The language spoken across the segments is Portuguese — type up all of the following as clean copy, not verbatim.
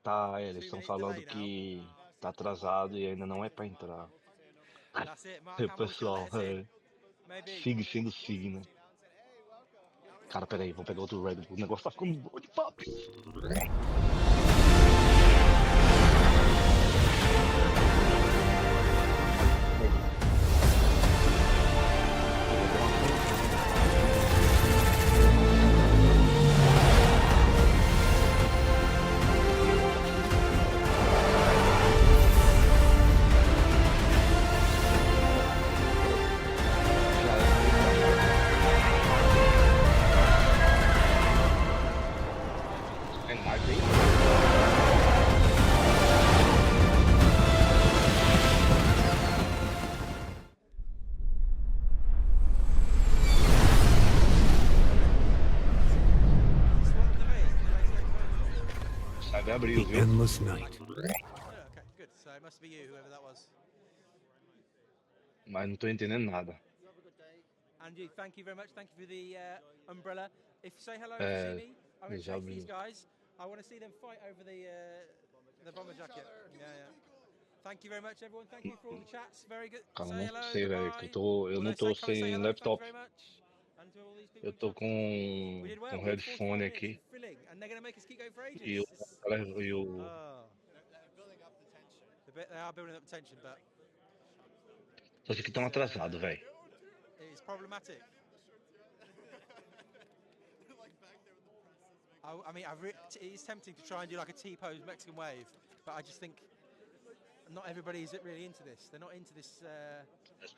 Tá, eles estão falando que tá atrasado e ainda não é pra entrar. E, pessoal, siga sendo signo. Cara, peraí, vou pegar outro Red Bull. O negócio tá ficando bom de papo. É live aí? Sabe abrir, The viu? endless night. Okay, good. So it must be you, whoever that was. Mas não tô entendendo nada. Andy, thank you very much. Thank you for the umbrella. If you say hello, if you É, see me, I'm going to já take these abriu. guys. I want to see them fight over the bomber jacket. Yeah. Thank you very much, everyone. Thank you for all the chats. Very good. Cara, Say não hello, sei, velho. Que goodbye. eu All não those tô come and say sem hello. Thank you laptop. very much. And to all these people Eu in tô chat. We com did well. We had 45 headphone minutes. aqui. We're filling, and they're going to make us keep going for ages. E o, e o. Oh. They are building up the tension, but Só que tão atrasado, velho. it's problematic. I mean, it's tempting to try and do like a T-pose Mexican wave, but I just think not everybody is really into this. They're not into this.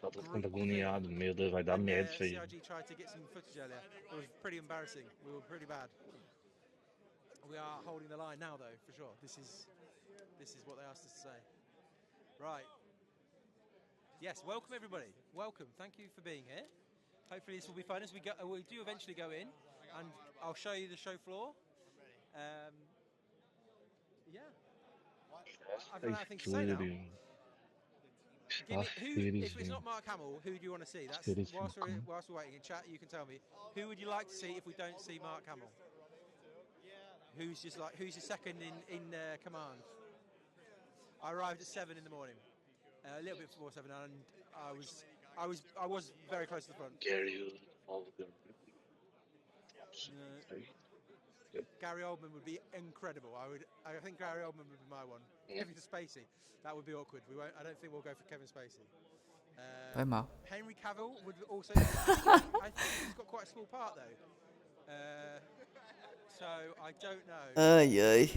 Tô ficando agoniado. Meu Deus, vai dar When merda isso aí. CRG tried to get some footage earlier, it was pretty embarrassing. We were pretty bad. We are holding the line now, though, for sure. This is what they asked us to say. Right. Yes, welcome everybody. Welcome. Thank you for being here. Hopefully this will be fun as we go. We do eventually go in, and I'll show you the show floor. Yeah. I've run out of things to say now. If it's not Mark Hamill, who do you want to see? That's whilst we're waiting in chat, you can tell me who would you like to see if we don't see Mark Hamill. Who's your second in command? I arrived at 7 in the morning, a little bit before 7, and I was very close to the front. Gary Oldman would be incredible. I think Gary Oldman would be my one. Kevin Spacey, that would be awkward. I don't think we'll go for Kevin Spacey. Vai mal. Henry Cavill would also. I think he's got quite a small part though. So I don't know. Ai.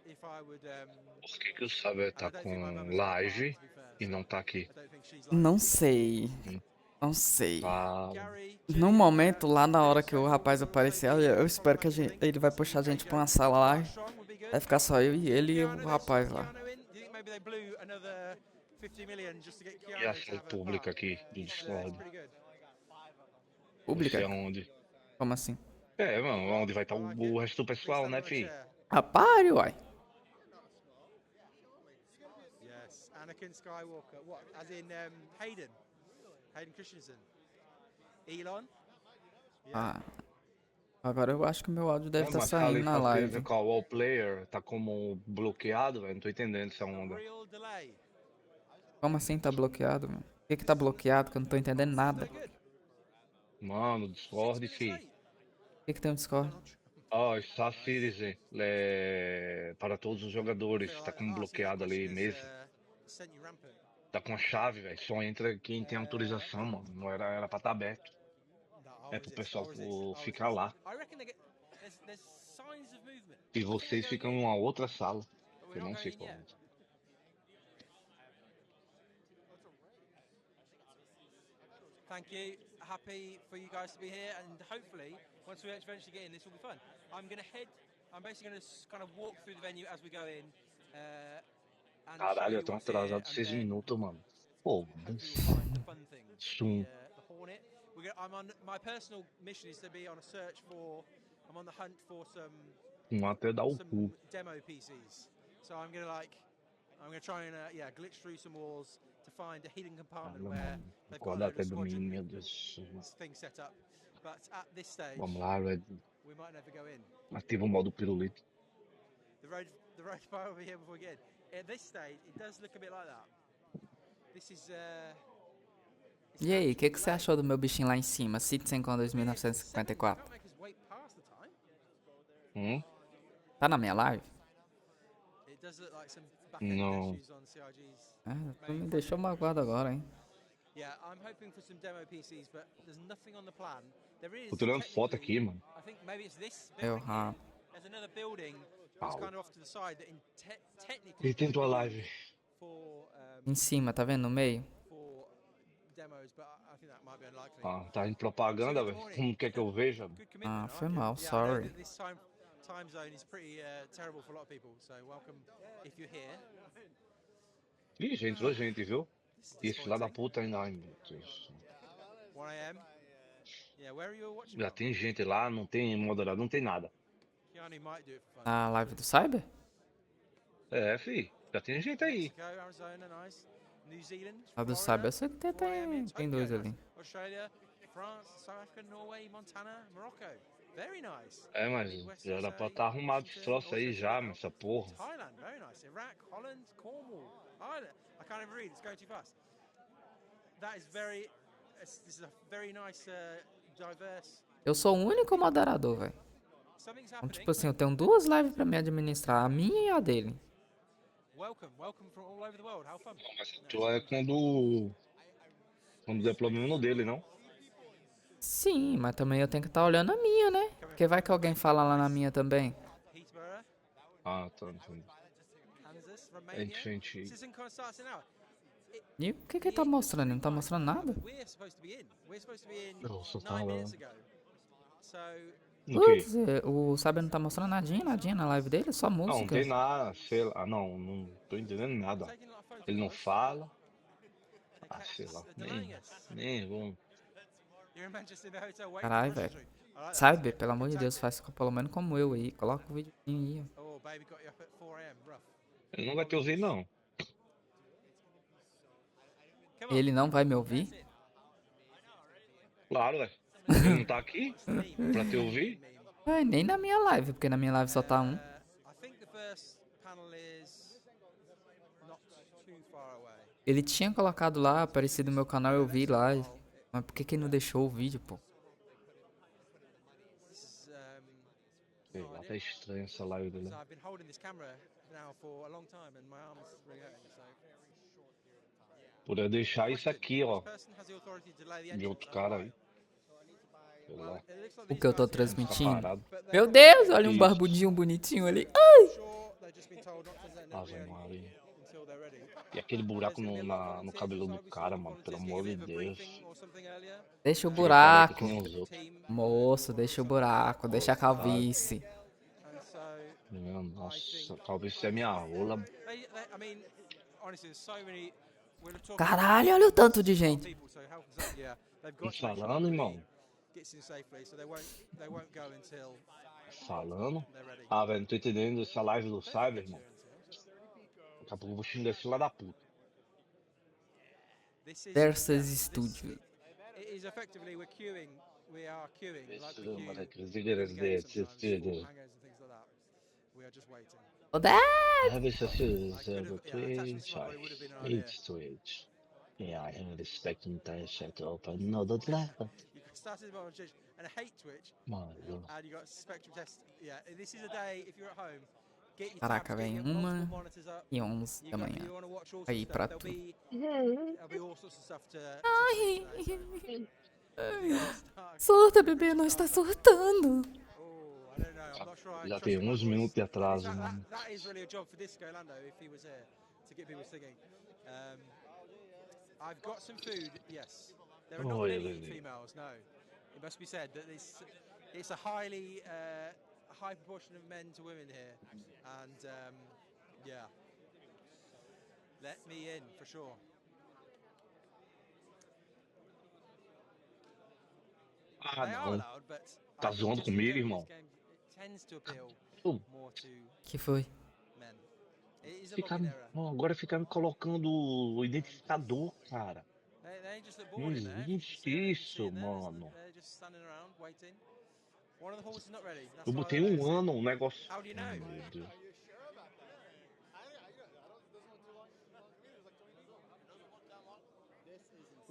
If I would. Por que o Saber tá com live e não tá aqui? Não sei. Não sei. Ah, No momento, lá na hora que o rapaz aparecer, eu espero que ele vai puxar a gente pra uma sala lá. Vai ficar só eu e ele e o rapaz lá. e a sala pública aqui do Discord? Pública? Não sei aonde. Como assim? É, mano, onde vai estar o resto do pessoal, né, fi? Rapaz, uai. Yes, Anakin Skywalker. What? As in Hayden Christensen. Elon. Ah. Agora eu acho que o meu áudio deve estar Mas saindo na live. Com o Wall Player tá como bloqueado, velho. Não tô entendendo essa onda. Como assim tá bloqueado, meu? Por que tá bloqueado? Que eu não tô entendendo nada. Mano, Discord, fi. O que tem no Discord? Ó, está Citizen para todos os jogadores. Tá como bloqueado ali, mesa. Tá com a chave, velho. Só entra quem tem autorização, mano. Não era pra estar aberto. É pro pessoal ficar lá. E vocês ficam em uma outra sala. Eu não sei qual. Thank you. Happy for you guys to be here, and hopefully, once we eventually get in, this will be fun. I'm basically going to kind of walk through the venue as we go in. Caralho, eu tô atrasado 6 minutos, mano. Pô, my personal mission is to be on a search for. I'm on the hunt for some até dar o cu. demo PCs. So I'm gonna try and glitch through some walls to find a hidden compartment where they've got a load of squadron things set up. But at this stage, vamos lá, Red. we might never go in. Ativa o modo pirulito. the road fire will be here before we get in. At this stage, it does look a bit like that. This is. E aí, o que você achou do meu bichinho lá em cima? Citizencon 2954. Tá na minha live? Não. Tu me deixou magoado agora, hein? Tô tirando foto aqui, mano. Pau. Ele tem tua live. Em cima, tá vendo? No meio? Ah, tá em propaganda, velho. Como quer que eu veja? Ah, foi mal, sorry. Time zone is pretty terrible for a lot of people, so welcome if you're here. Ih, gente, viu? E esse lá da puta ainda. Ai, meu Deus. 1 a.m. Yeah, where are you watching? Já tem gente lá, não tem moderador, não tem nada. Keanu might do it for fun. Na live do Cyber? É, fi. Já tem gente aí. Mexico, Arizona, nice. New Zealand, A do Florida, Cyber eu sei que tem dois Tokyo, ali. nice. Australia, France, South Africa, Norway, Montana, Morocco. Very nice. É, mas já era pra estar arrumado esse troço aí já, mas essa porra. Thailand, very nice. Iraq, Holland, Cornwall, Ireland. I can't even read, it's going too fast. That is very. This is a very nice, diverse. Eu sou o único moderador, velho. Something's Então, happening. tipo assim, eu tenho duas lives pra me administrar, a minha e a dele. Welcome from all over the world. How fun. Mas tu é quando der problema no dele, não? Sim, mas também eu tenho que estar olhando a minha, né? Porque vai que alguém fala lá na minha também. Peterborough, Ah, tá, entendi. Kansas, Romania. Entendi. Citizencon starts in now. E o que ele tá mostrando? Ele não tá mostrando nada? We're supposed to be in. We're supposed to be in Eu só 9 tava. minutes ago. So, O quê? Putz, o Cyber não tá mostrando nadinha na live dele, só Não, não música. tem nada, sei lá. Não tô entendendo nada. taking a lot of photos. Ele não fala. They Ah, catch sei us, lá. they're denying us. Nem vamos. You're in Manchester in the hotel waiting Caralho, for the velho. Russian street. I like that. Cyber, pelo amor de Deus, faz pelo menos como eu aí. Coloca o videozinho aí. Oh, baby got you up at 4 a.m. Rough. Ele não vai te ouvir, não. Come on. Ele não vai me ouvir? That's it. Claro, velho. Ele não tá aqui pra te ouvir. Ai, nem na minha live, porque na minha live só tá um. I think the first panel is not too far away. Ele tinha colocado lá, aparecido no meu canal, eu vi lá. Mas por que ele não deixou o vídeo, pô? This is, Sei lá, tá estranho essa live dele. so I've been holding this camera now for a long time and my arm is really hurting. So Poderia deixar isso aqui, ó. this person has the authority to delay the De entrance. outro cara aí. Sei lá. It looks like O these que eu tô guys here transmitindo? Parado. Meu Deus, olha um Isso. barbudinho bonitinho ali. sure they've just been told not to present Ave their Maria. until they're ready. E aquele buraco There's gonna be a lot of no volunteers cabelo do inside. We saw cara, some mano. Pelo volunteers amor de giving a bit of Deus. briefing or something earlier. Deixa o Aquele cara aí que buraco. nem os outros. Team, Moço, deixa o buraco, deixa a calvície. and so Nossa, talvez seja minha rola. I mean, honestly, there's so many. We're talking Caralho, olha o tanto de gente. people, so health and safety, yeah, they've Tô got to make sure falando, everybody irmão. gets in safely, so they won't go until Falando. they're ready. Ah, velho, não tô entendendo essa live do Cyber, irmão. Daqui a pouco eu vou xingar esse lá da puta. This is Versus Studio. it is effectively we are queuing like Isso, we mas queue é que os líderes games de sometimes, for assistir. hangouts and things like that. We are just waiting. Ô, Dad! Have a success I could over have, yeah, attachments Twitch. probably would have been an idea. It's Twitch. Yeah, I am expecting to shut up another level. You started on Twitch and hate Twitch, Mano, and you got Spectrum Test. Yeah, this is a day if you're at home. Get your Caraca, tabs, get velho, your multiple 1 monitors up. e 11 da manhã. You want to watch all Aí sorts of pra stuff. tu. There'll be all sorts of stuff to Ai, start. surta, bebê, nós tá surtando. Oh, I don't know. I'm not sure. I já trust tem my 11 voice. minutos de atraso, mano. That is really a job for Disco Lando if he was here to get people singing. I've got some food. Yes, there are not Oh, yeah, many really. females. No, it must be said that it's a highly high proportion of men to women here, and yeah, let me in for sure. Ah, They are não. allowed, but Tá I think zoando just in comigo, general, irmão? this game, it tends to appeal more to Que foi? men. It is a Ficar, login error. agora ficar me colocando o identificador, cara. They just look Não bored in there. existe You can see isso, in there, mano. they're just standing around waiting. One of the horses is not ready. That's Eu why botei they're um noticing. ano, um negócio. How do you know? Ai, meu Deus.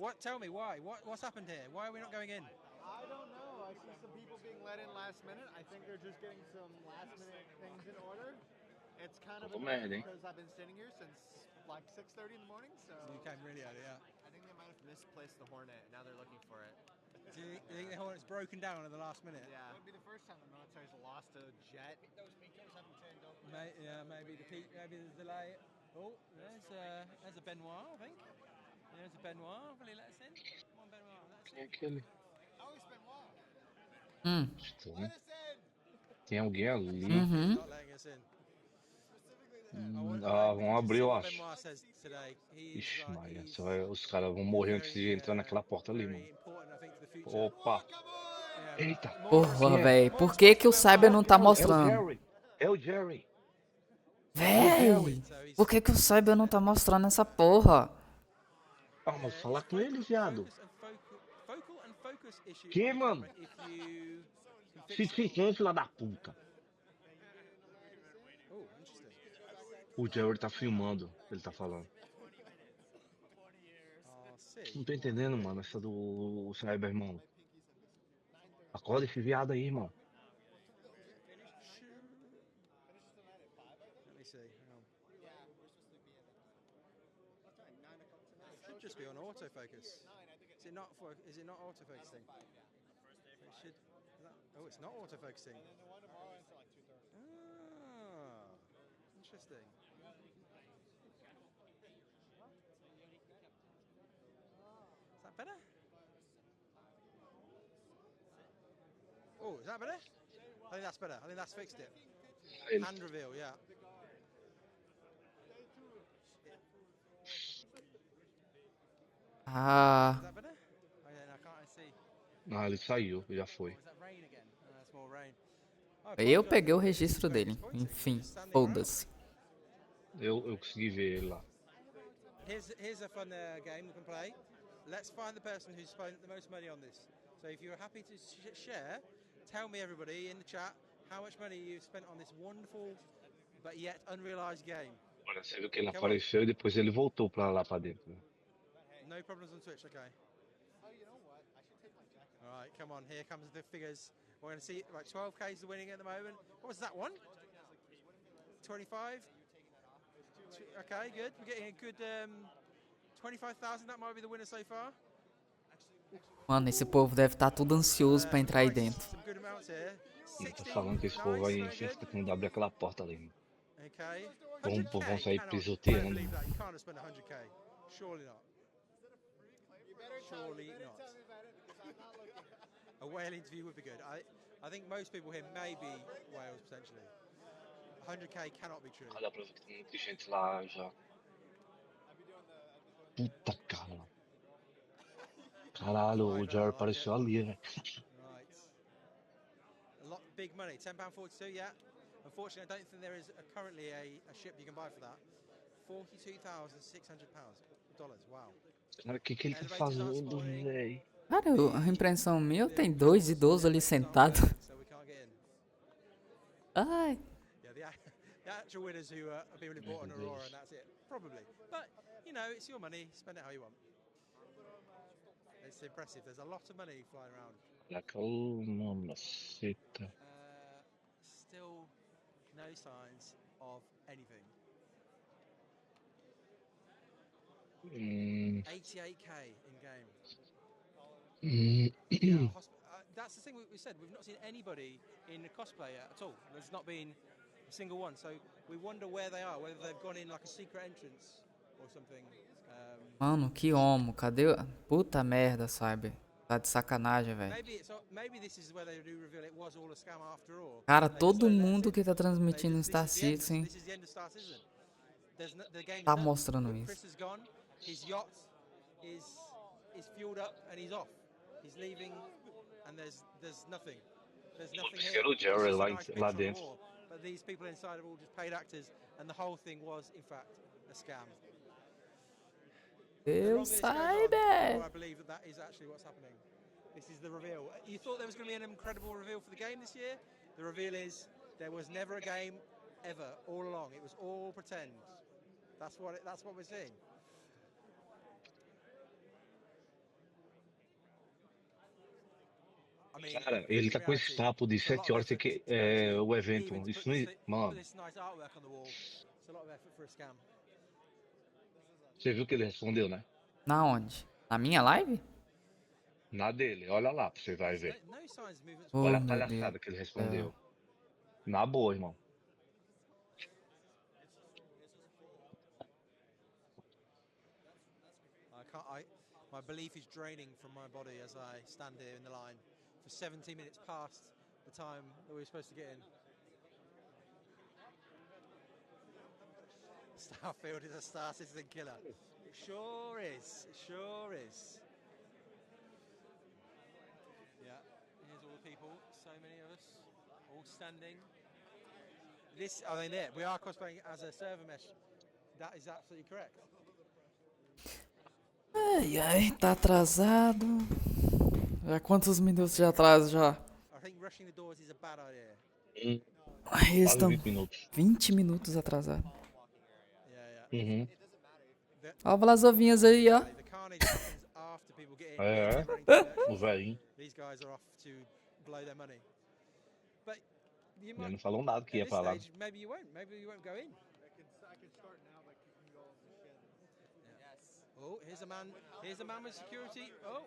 What? Tell me why. What's happened here? Why are we not going in? I don't know. I see some people being let in last minute. I think they're just getting some last minute things in order. It's kind of annoying because I've been sitting here since like 6:30 in the morning. So you came really early, yeah. I think they might have misplaced the Hornet. Now they're looking for it. Do you think the Hornet's broken down at the last minute? Yeah. That would be the first time the military's lost a jet. Maybe maybe the delay. Oh, there's a Benoit, I think. There's a Benoit. Will he let us in? Come on, Benoit. That's it. Oh, it's Benoit. Estranho. Tem alguém ali. Uhum. Not letting us in. Vão abrir, eu acho. Ixi, Maria, os caras vão morrer antes de entrar naquela porta ali, mano. Opa! Eita! Porra, velho. Por que que o Cyber não tá mostrando? É o Jerry! Véi! Por que que o Cyber não tá mostrando essa porra? Ah, mas fala com ele, viado. Que, mano? Citizencon, filha da puta. O Jerry tá filmando, ele tá falando. Não tô entendendo, mano, essa do Cyber, irmão. Acorda esse viado aí, irmão. Should just be on autofocus. Is it not autofocusing? It should. Oh, it's not autofocusing. Ah, interesting. Is that better? Oh, is that better? I think that's better. I think that's fixed it. Hand reveal, yeah. Ah. Is that better? Oh, yeah, no, I see. Ah, ele saiu, já foi. Was that rain again? No, that's more rain. Eu peguei o registro dele. Enfim, foda-se. Eu consegui ver ele lá. Here's a fun game we can play. Let's find the person who's spent the most money on this. So if you're happy to share, tell me, everybody in the chat, how much money you've spent on this wonderful but yet unrealized game. Olha, você viu que ele apareceu e depois ele voltou pra lá pra dentro. No problems on Twitch, okay. Oh, you know what? I should take my jacket. All right, come on. Here comes the figures. We're going to see, right, 12K is the winning at the moment. What was that one? 25? Okay, good. We're getting a good 25,000. That might be the winner so far. Mano, esse povo deve estar tudo ansioso pra entrar aí dentro. Some good amounts here. Eu tô falando que esse povo vai insistir quando abrir aquela porta ali. Okay. Vão sair I pisoteando. don't believe that. You can't have spent 100K. Surely not. Surely not. A whale interview would be good. I think most people here may be whales potentially. 100K cannot be true. Olha pra ver que tem muita gente lá já. Puta cara. Caralho, o Jerry apareceu ali, velho. Right. A lot big money. £10.42, yeah. Unfortunately, I don't think there is currently a ship you can buy for that. £42,600. Wow. Cara, o que ele tá fazendo, velho? Cara, a impressão minha tem dois idosos ali sentados. Ai. Yeah, the actual winners who are people who bought an Aurora and that's it. Probably. But, you know, it's your money. Spend it how you want. It's impressive. There's a lot of money flying around. La calmaceta. Still no signs of anything. 88K in game. That's the thing we said. We've not seen anybody in the cosplay at all. There's not been a single one. So we wonder where they are, whether they've gone in like a secret entrance or something. Mano, que homo. Cadê? Puta merda, sabe? Tá de sacanagem, velho. Cara, todo mundo que tá transmitindo no Star Citizen tá mostrando isso. His yacht is fueled up and he's off. He's leaving and there's nothing. There's nothing here. O Jerry lá dentro. But these people inside are all just paid actors and the whole thing was in fact a scam. Eu Cyber! I believe that is actually what's happening. This is the reveal. You thought there was going to be an incredible reveal for the game this year? The reveal is there was never a game ever all along. It was all pretend. That's what we're seeing. Cara, ele tá com esse papo de 7 horas, tem que o evento. Isso não. Mano, você viu que ele respondeu, né? Na onde? Na minha live? Na dele, olha lá pra você vai ver. Oh, Olha a meu Deus palhaçada do que ele céu. respondeu. Na boa, irmão. My belief is draining from my body as I stand here in the line for 17 minutes past the time that we were supposed to get in. Starfield is a Star Citizen killer. It sure is. It sure is. Yeah, here's all the people. So many of us, all standing. This, I mean, we are cosplaying as a server mesh. That is absolutely correct. Ai, ai, tá atrasado. Já quantos minutos de atraso já? I think rushing the doors is a bad idea. Ai, eles Quase estão 20 minutos. 20 minutos atrasados. Yeah, yeah. Uhum. Ó, o Vlasovinhas aí, ó. The carnage happens after people get in. É, Running to o velhinho. These guys are off to blow their money. But you Ele might, não falou nada que at ia this falar. stage, maybe you won't go in. I can start now by kicking you all in the shin. Yes. Oh, here's a man with security. Oh.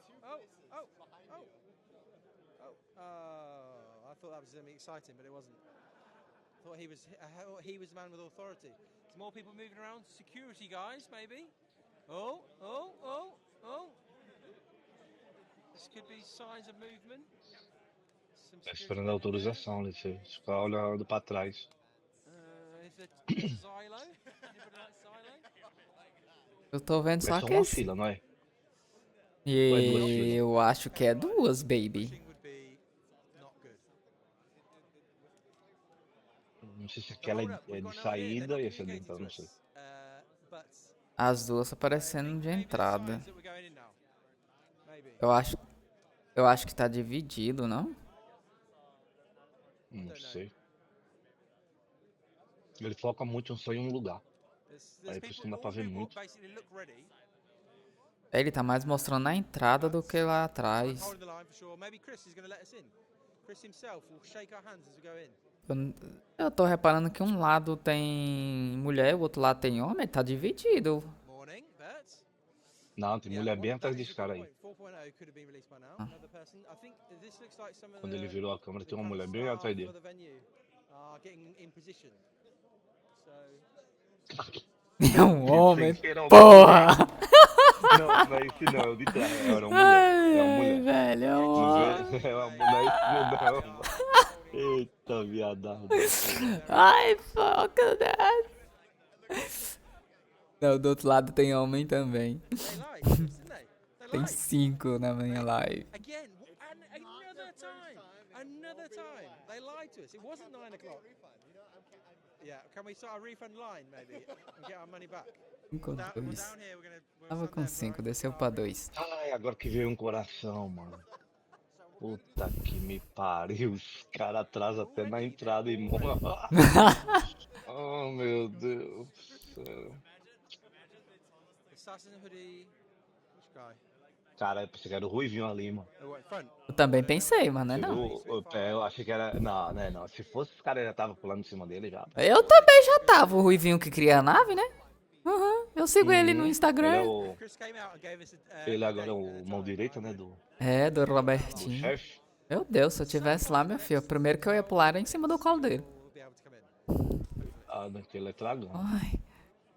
I thought that was something exciting, but it wasn't. I thought he was the man with authority. There's more people moving around. Security guys, maybe. Oh. This could be signs of movement. Tá esperando a autorização, né? Você ficar olhando pra trás. Is it Silo? Anybody like Silo? Eu tô vendo É só só que uma esse. fila, não é? E Ou é duas filas? eu acho que é duas, baby. Rushing would be not good. Não sei se But aquela hold up, é we've de got no idea. They're saída not e essa de communicating entrada, to não sei. us. But As duas tá I parecendo think de maybe the entrada. signs that we're going in now. Maybe. Eu acho que tá dividido, não? Não sei. Ele foca muito só em um lugar. Aí por isso que não dá pra ver muito. Basically look ready. Ele tá mais mostrando na entrada do que lá I'm atrás. holding the line for sure. Maybe Chris is going to let us in. Chris himself will shake our hands as we go in. Eu tô reparando que um lado tem mulher e o outro lado tem homem. Tá dividido. Morning, Bert. Não, tem mulher bem That atrás is desse a cara good aí. point. 4.0 could have been released by now. Another person. I think this looks like some of Quando ele the virou a câmera, tem uma kind mulher of bem staff atrás for dele. the venue are getting in position. So É um homem, Sem querer, uma porra! Não, não é esse não, é o de trás. É uma mulher. Ai, É uma ai, mulher. velho, é um Não homem. vê? É uma mulher, isso não. Eita, viadagem. Ai, fuck that. Não, do outro lado tem homem também. they lied, didn't they? They Tem lied. 5 na minha live. Again, another time. They lied to us. It wasn't 9 o'clock. Yeah, can we start a refund line maybe and get our money back? Com We're 2. down here. We're Tava com 5, desceu pra 2. Ai, agora que veio um coração, mano. Puta que me pariu. Os caras atrasam até na entrada, irmão. Oh, meu Deus do céu. Assassin hoodie. Which guy? Cara, eu pensei que era o Ruivinho ali, mano. Oh, front. Eu também pensei, mas não é Você não. viu? Eu achei que era. Não, né? Não. Se fosse os caras já tava pulando em cima dele já. Eu também já tava, o Ruivinho que cria a nave, né? Uhum, eu sigo ele no Ele é Instagram. o. Chris came out and gave us a Ele a agora é date and o a mão time. direita, né? Do É, do Robertinho. chefe. Meu Deus, se eu tivesse lá, meu filho, o primeiro que eu ia pular era em cima do colo dele. We'll be able to come in. Ah, não, que ele é tragão. Ai.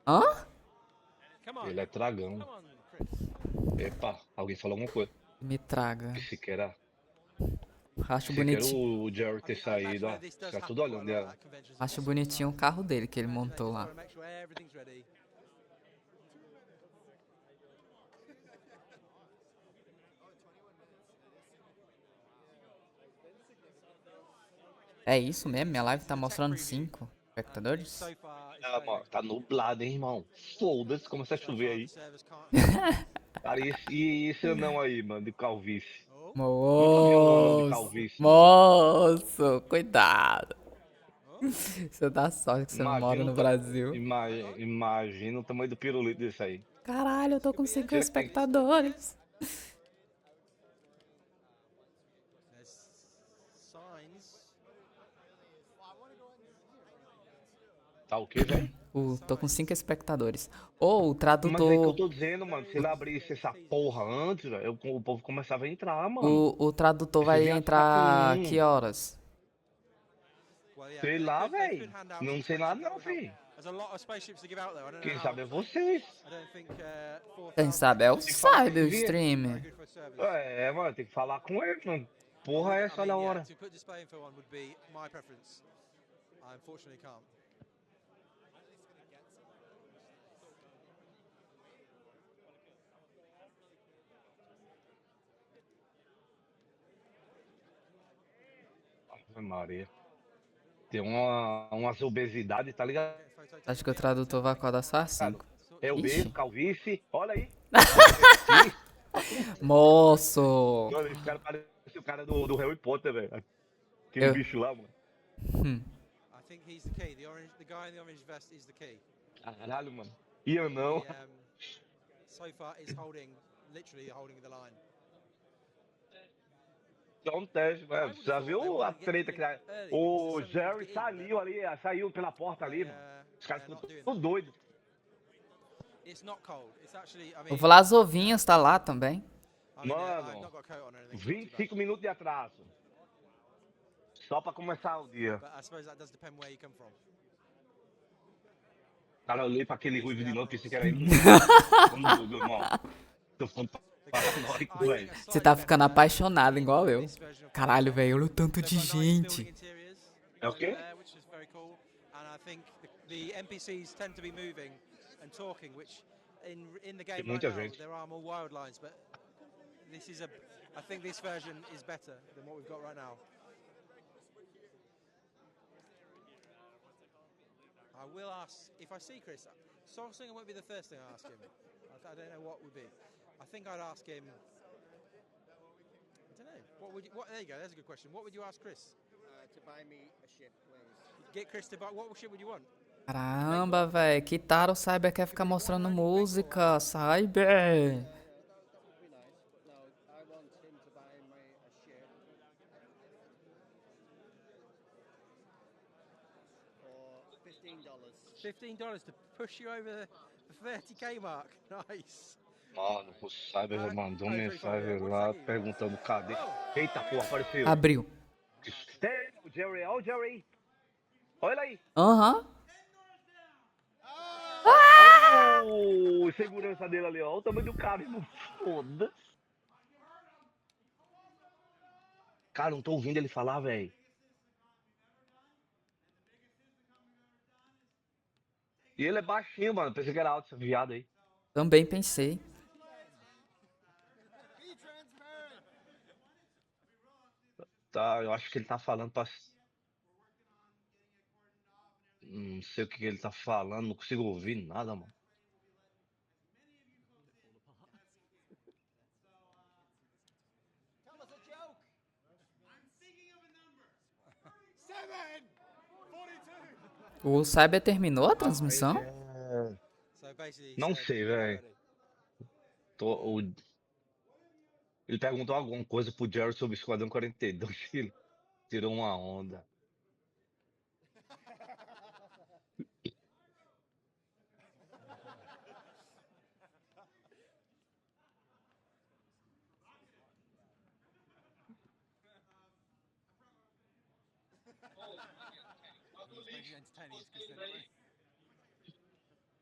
Hã? Come on. Ele é tragão. Come on, Chris. Epa, alguém falou alguma coisa. Me traga. Pensei que era. Acho Pensei que era bonitinho. o Jerry ter saído, ó. Fica tudo olhando ela. Acho bonitinho o carro dele que ele montou lá. Make sure everything's ready. É isso mesmo? Minha live tá mostrando 5 espectadores? So far, it's Ah, mano, tá nublado, hein, irmão. Foda-se, começa a chover aí. servers can't. Cara, e esse anão aí, mano, de calvície? Oh, Nunca vi um anão de Moço, calvície. moço, cuidado. Você dá sorte que você não mora no o Brasil. Imagina o tamanho do pirulito desse aí. Caralho, eu tô com 5 Será que- espectadores. there's Tá o quê, velho? Tô com 5 espectadores. Ou o Mas é que eu tradutor. tô dizendo, mano. Se ele abrisse essa porra antes, velho, o povo começava a entrar, mano. O tradutor Você vai vinha só com entrar que um. horas? Well, yeah, Sei they lá, could they velho. could hand out Não some sei nada spaceships. That não, would help. filho. There's a lot of spaceships to give out though. I don't know Quem how. sabe é vocês. I don't think Quem 4,000 sabe é o Tem que falar, tem Cyber, que o vir. very streamer. good for service. É, mano, tem que falar com ele, mano. Well, Porra, é essa, olha a yeah, hora. to put display info on would be my preference. I unfortunately can't. Ave Maria. Tem umas obesidades, tá ligado? Get a photo Acho taken que o here. tradutor vai acordar só às 5. É o Ixi. beijo, calvície. Olha aí. Moço! Mano, esse cara parece o cara do Harry Potter, velho. Aquele Eu- bicho lá, mano. I think he's the key. The guy in the orange vest is the key. Caralho, mano. E eu não. He, so far is literally holding the line. Só um teste, mano. Você já viu a treta que o Jerry saiu pela porta ali, mano. Os caras ficam todos doidos. It's not cold. It's actually, I O mean, Vlas Ovinhas tá lá também. I've Mano, not got a coat on or anything. 25 minutos de atraso. Só pra começar o dia. But I suppose that does depend where you come from. Cara, eu olhei pra aquele ruivo de novo, pensei que era ele. Vamos doido, irmão. Tô falando paranoico, velho. Você tá ficando apaixonado igual eu. Caralho, velho, olha o tanto de gente. É o quê? Which is very cool. And I think the NPCs tend to be moving and talking, which in the game right muita now gente. there are more wild lines, but this is I think this version is better than what we've got right now. I will ask if I see Chris. Song singing won't be the first thing I ask him. I don't know what would be. I think I'd ask him. I don't know. What would you? There you go. There's a good question. What would you ask Chris? To buy me a ship, please. Get Chris to buy. What ship would you want? Caramba, velho, que tara o Cyber quer ficar mostrando música, Cyber. That would be nice, but no, I want him to buy me a ship for $15. $15 to push you over the 30k mark. Nice. Mano, o Cyber já mandou mensagem lá perguntando cadê. Eita porra, apareceu. Abriu. Ei, o Jerry, olha o Jerry. Olha aí. Aham. Olha o segurança dele ali, ó. Olha o tamanho do cara, irmão. Foda-se. Cara, não tô ouvindo ele falar, velho. E ele é baixinho, mano. Pensei que era alto esse viado aí. Também pensei. Tá, eu acho que ele tá falando pra... Não sei o que ele tá falando, não consigo ouvir nada, mano. Tell us a joke. I'm thinking of a number. 742. O Cyber terminou a transmissão? So basically, he Não said, sei, velho. Ele perguntou alguma coisa pro Jerry sobre o Esquadrão 42, ele tirou uma onda.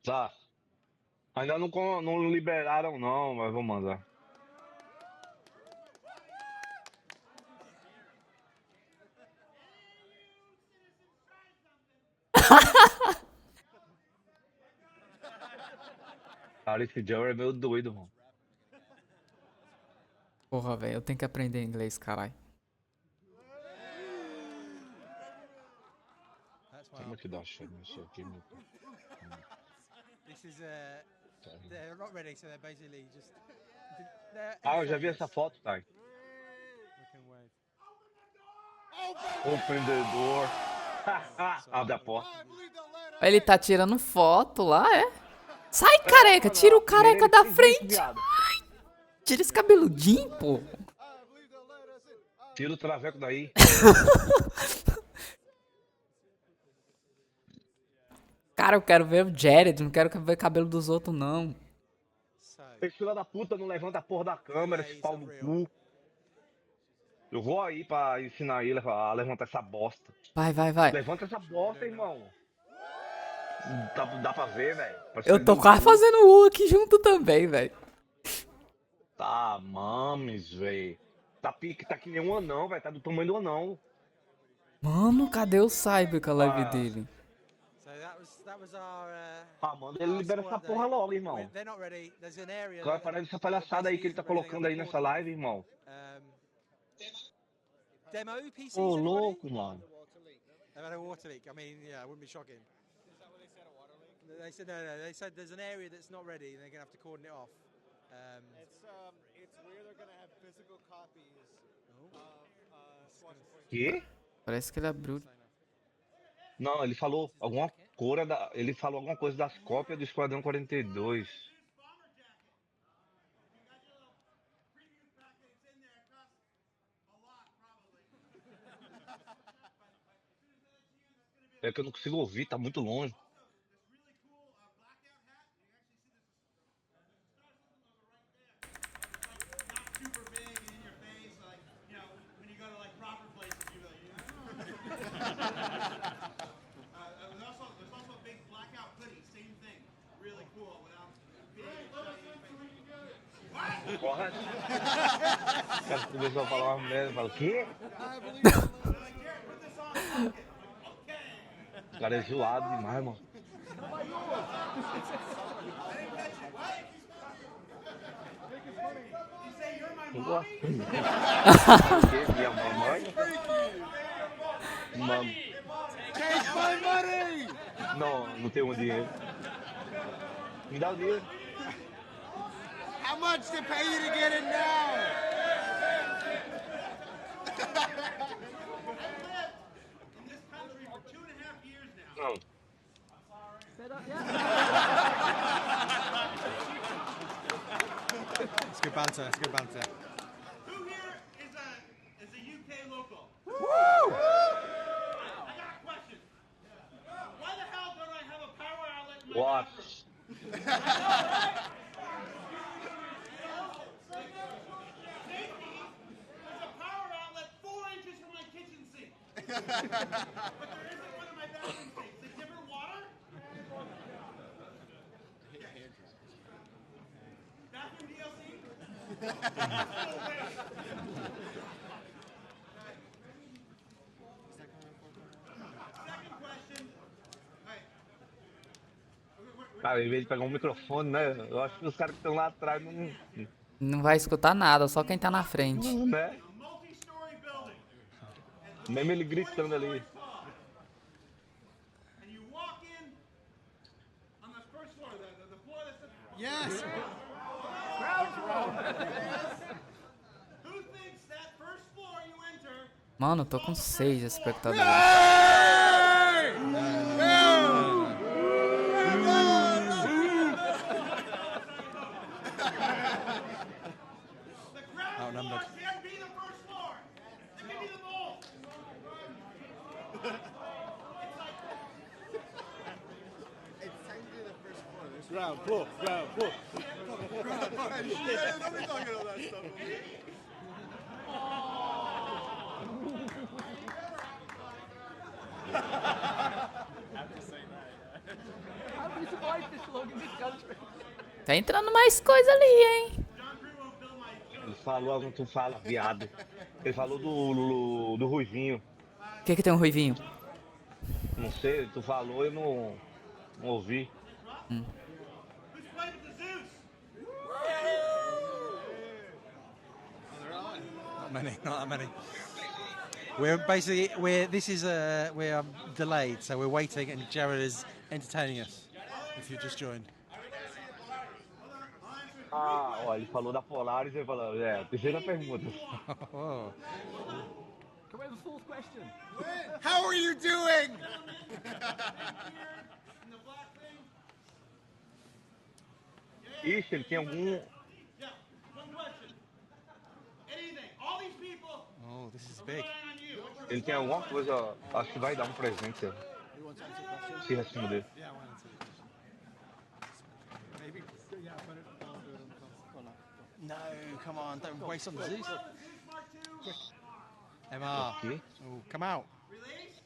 Tá. Ainda não liberaram não, mas vou mandar. Cara, esse Jerry é meio doido, mano. Porra, velho, eu tenho que aprender inglês, caralho. Como é que dá chance nisso aqui, meu? This is they're not ready, so they're basically just. Ah, eu já vi essa foto, tá? Open the door. Abre a porta. Ele tá tirando foto lá, é? Sai, careca! Tira o careca da frente! Tira esse cabeludinho, pô! Tira o traveco daí. Cara, eu quero ver o Jared, não quero ver cabelo dos outros, não. Esse filho da puta não levanta a porra da câmera, esse pau no cu. Eu vou aí pra ensinar ele a levantar essa bosta. Vai, vai, vai. Levanta essa bosta, irmão. Dá pra ver, velho. Eu tô quase fazendo o aqui junto também, velho. Tá, mames, velho. Tá pique, tá que nem um anão, velho. Tá do tamanho do anão. Mano, cadê o Cyber com a live dele? Manda ele libera essa porra logo, irmão. Qual é a parada dessa palhaçada aí que ele tá colocando aí nessa live, irmão? Ô, louco, mano. They said no. They said there's an area that's not ready, and they're gonna have to cordon it off. It's where they're gonna have physical copies of Que? Parece que ele é bruto. Não, ele falou alguma coisa ele falou alguma coisa das cópias do Esquadrão 42. É que eu não consigo ouvir, tá muito longe. Porra. O cara começou a falar uma merda, fala, o quê? O cara é zoado demais, mano. Não gosto. Minha mamãe? Não tenho dinheiro. Me dá o dinheiro. How much to pay you to get it now? Não. It's good banter. It's good banter. Who here is a UK local? Woo! I got a question. Why the hell don't I have a power outlet in my What? There's a power outlet 4 inches from my kitchen sink. But there isn't one in my bathroom sink. Is it different water? Bathroom DLC? Second question. Cara, em vez de pegar um microfone, né? Eu acho que os caras que estão lá atrás Não vai escutar nada, só quem tá na frente. né? Mesmo ele gritando ali. Yes. Mano, eu tô com 6 espectadores. Outnumbered. Ground floor. Ground floor. Don't be talking all that stuff. Tá entrando mais coisa ali, hein? Ele falou, tu fala, viado. Ele falou do Ruivinho. O que tem um ruivinho? Não sei, tu falou e não ouvi. Not that many. We're delayed, so we're waiting, and Jared is entertaining us. If you just joined. Ah, ó, ele falou da Polaris e ele falou, terceira pergunta. Oh. Can we have a fourth question? How are you doing? Ixi, ele tem algum... Oh, this is big. Ele tem alguma coisa, acho que vai dar um presente se responder. Yeah, I wanted to. No, come on, don't waste on the Zeus. MR. Aqui. Oh, come out.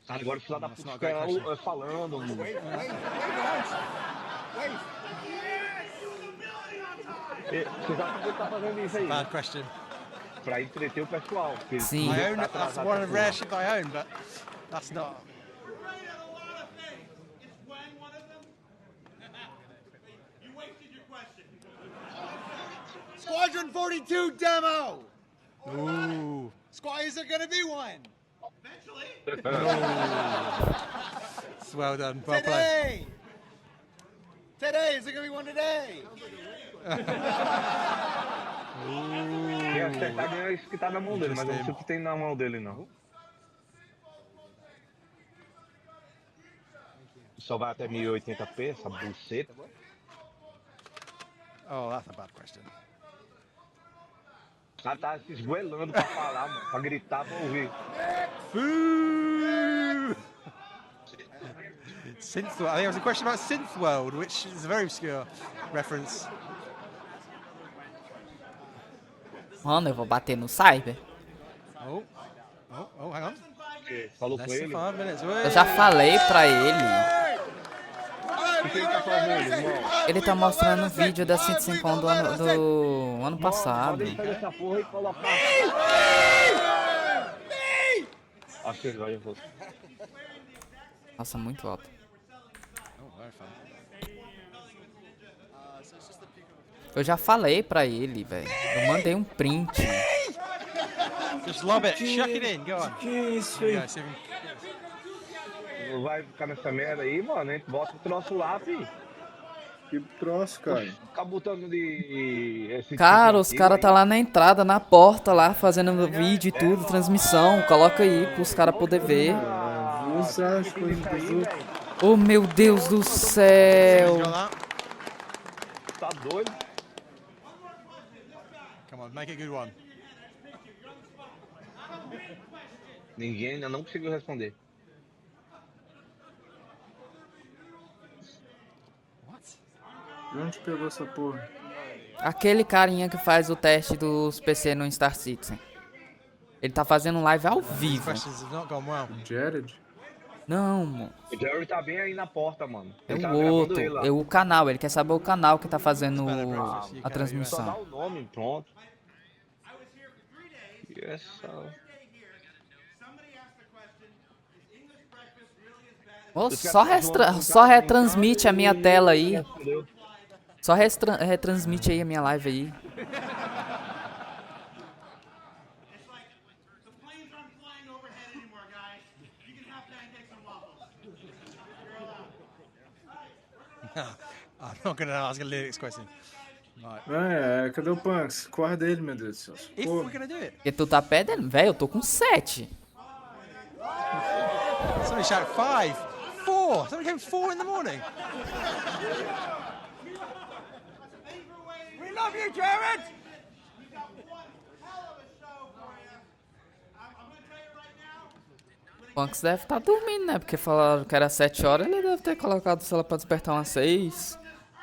Cara, agora o filho da That's puta not a great fica question. falando. Wait. Você sabe por que tá fazendo isso aí, né? Bad question. Pra entreter o pessoal. Porque Sim. I tá own it. That's atrasado one pra of the rare porra. ships I own, but that's not. Squadron 42 demo. Ooh. Is there gonna be one? It's well done. Well played. Today, is there gonna be one today? Quem acertar ganha isso que tá na mão dele, mas eu não sei o que tem na mão dele, não. Só vai até 1080p, essa buceta. Oh, that's a bad question. O cara tá se esgoelando pra falar, mano, pra gritar, pra ouvir. Synth World. I think it was a question about Synth World, which is a very obscure reference. Mano, eu vou bater no Cyber. Oh, hang on. Falou com Less than ele? 5 minutes. Eu já falei pra ele. O que ele tá fazendo, irmão? Ele tá mostrando o vídeo da Citizencon do ano passado. Pode pegar essa porra e colocar. Acho que ele vai, eu vou. Nossa, muito alto. Oh, very fun. Eu já falei pra ele, velho. Eu mandei um print. Just lob it. Chuck it in. Go on. Que isso, There you hein? go, see if we can- Não vai ficar nessa merda aí, mano. A gente bota o troço lá, fi. Que troço, cara. Ficar botando de. Cara, os caras tá lá na entrada, na porta lá, fazendo vídeo e tudo, transmissão. Coloca aí pros caras poder ver. Vou usar as coisas dos outros. Oh, meu Deus do céu. Got that? Tá doido? Come on, make it a good one. Ninguém ainda não conseguiu responder. What? De onde pegou essa porra? Aquele carinha que faz o teste dos PC no Star Citizen. Ele tá fazendo live ao These vivo. questions have not gone well. Jared? Não, mano. O Jerry tá bem aí na porta, mano. É Ele tá o gravando outro. ele lá. É o canal. Ele quer saber o canal que tá fazendo a Só dá transmissão. o nome, pronto. Yes, sir. Ô, só retransmite a minha tela aí. Só retransmite aí a minha live aí. I'm not gonna ask a lyrics question. Right. Cadê o Punks? Corre dele, meu Deus do céu. If Pô, we're gonna do it, Porque tu tá perdendo. Velho, eu tô com 7. somebody shout 5, 4. Somebody came 4 in the morning. We love you, Jared. O Punks deve estar dormindo, né? Porque falaram que era 7 horas. Ele deve ter colocado o celular pra despertar umas 6.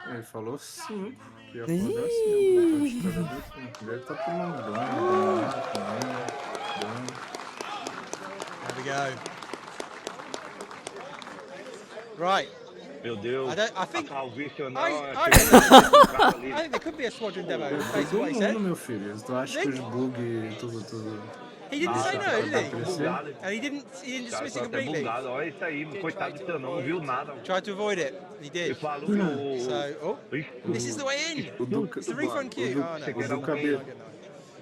ele falou sim. Que ia acordar assim. Deve estar tomando banho, comendo. There we go. Right. Meu Deus. I think- Tá o vício não. I think there could be a squadron demo based on Todo what he said. mundo, meu filho. Eles acham que os bugs, tudo. He didn't say no, did he? Bugado. And he didn't dismiss Tá it até completely. bugado. Olha isso aí, coitado do teu não viu nada. Tried to avoid it. He Ele did. falou que o. So, oh, this is the way in. O Duca, It's the refund queue. Oh, Você no. quer dar o um cabelo.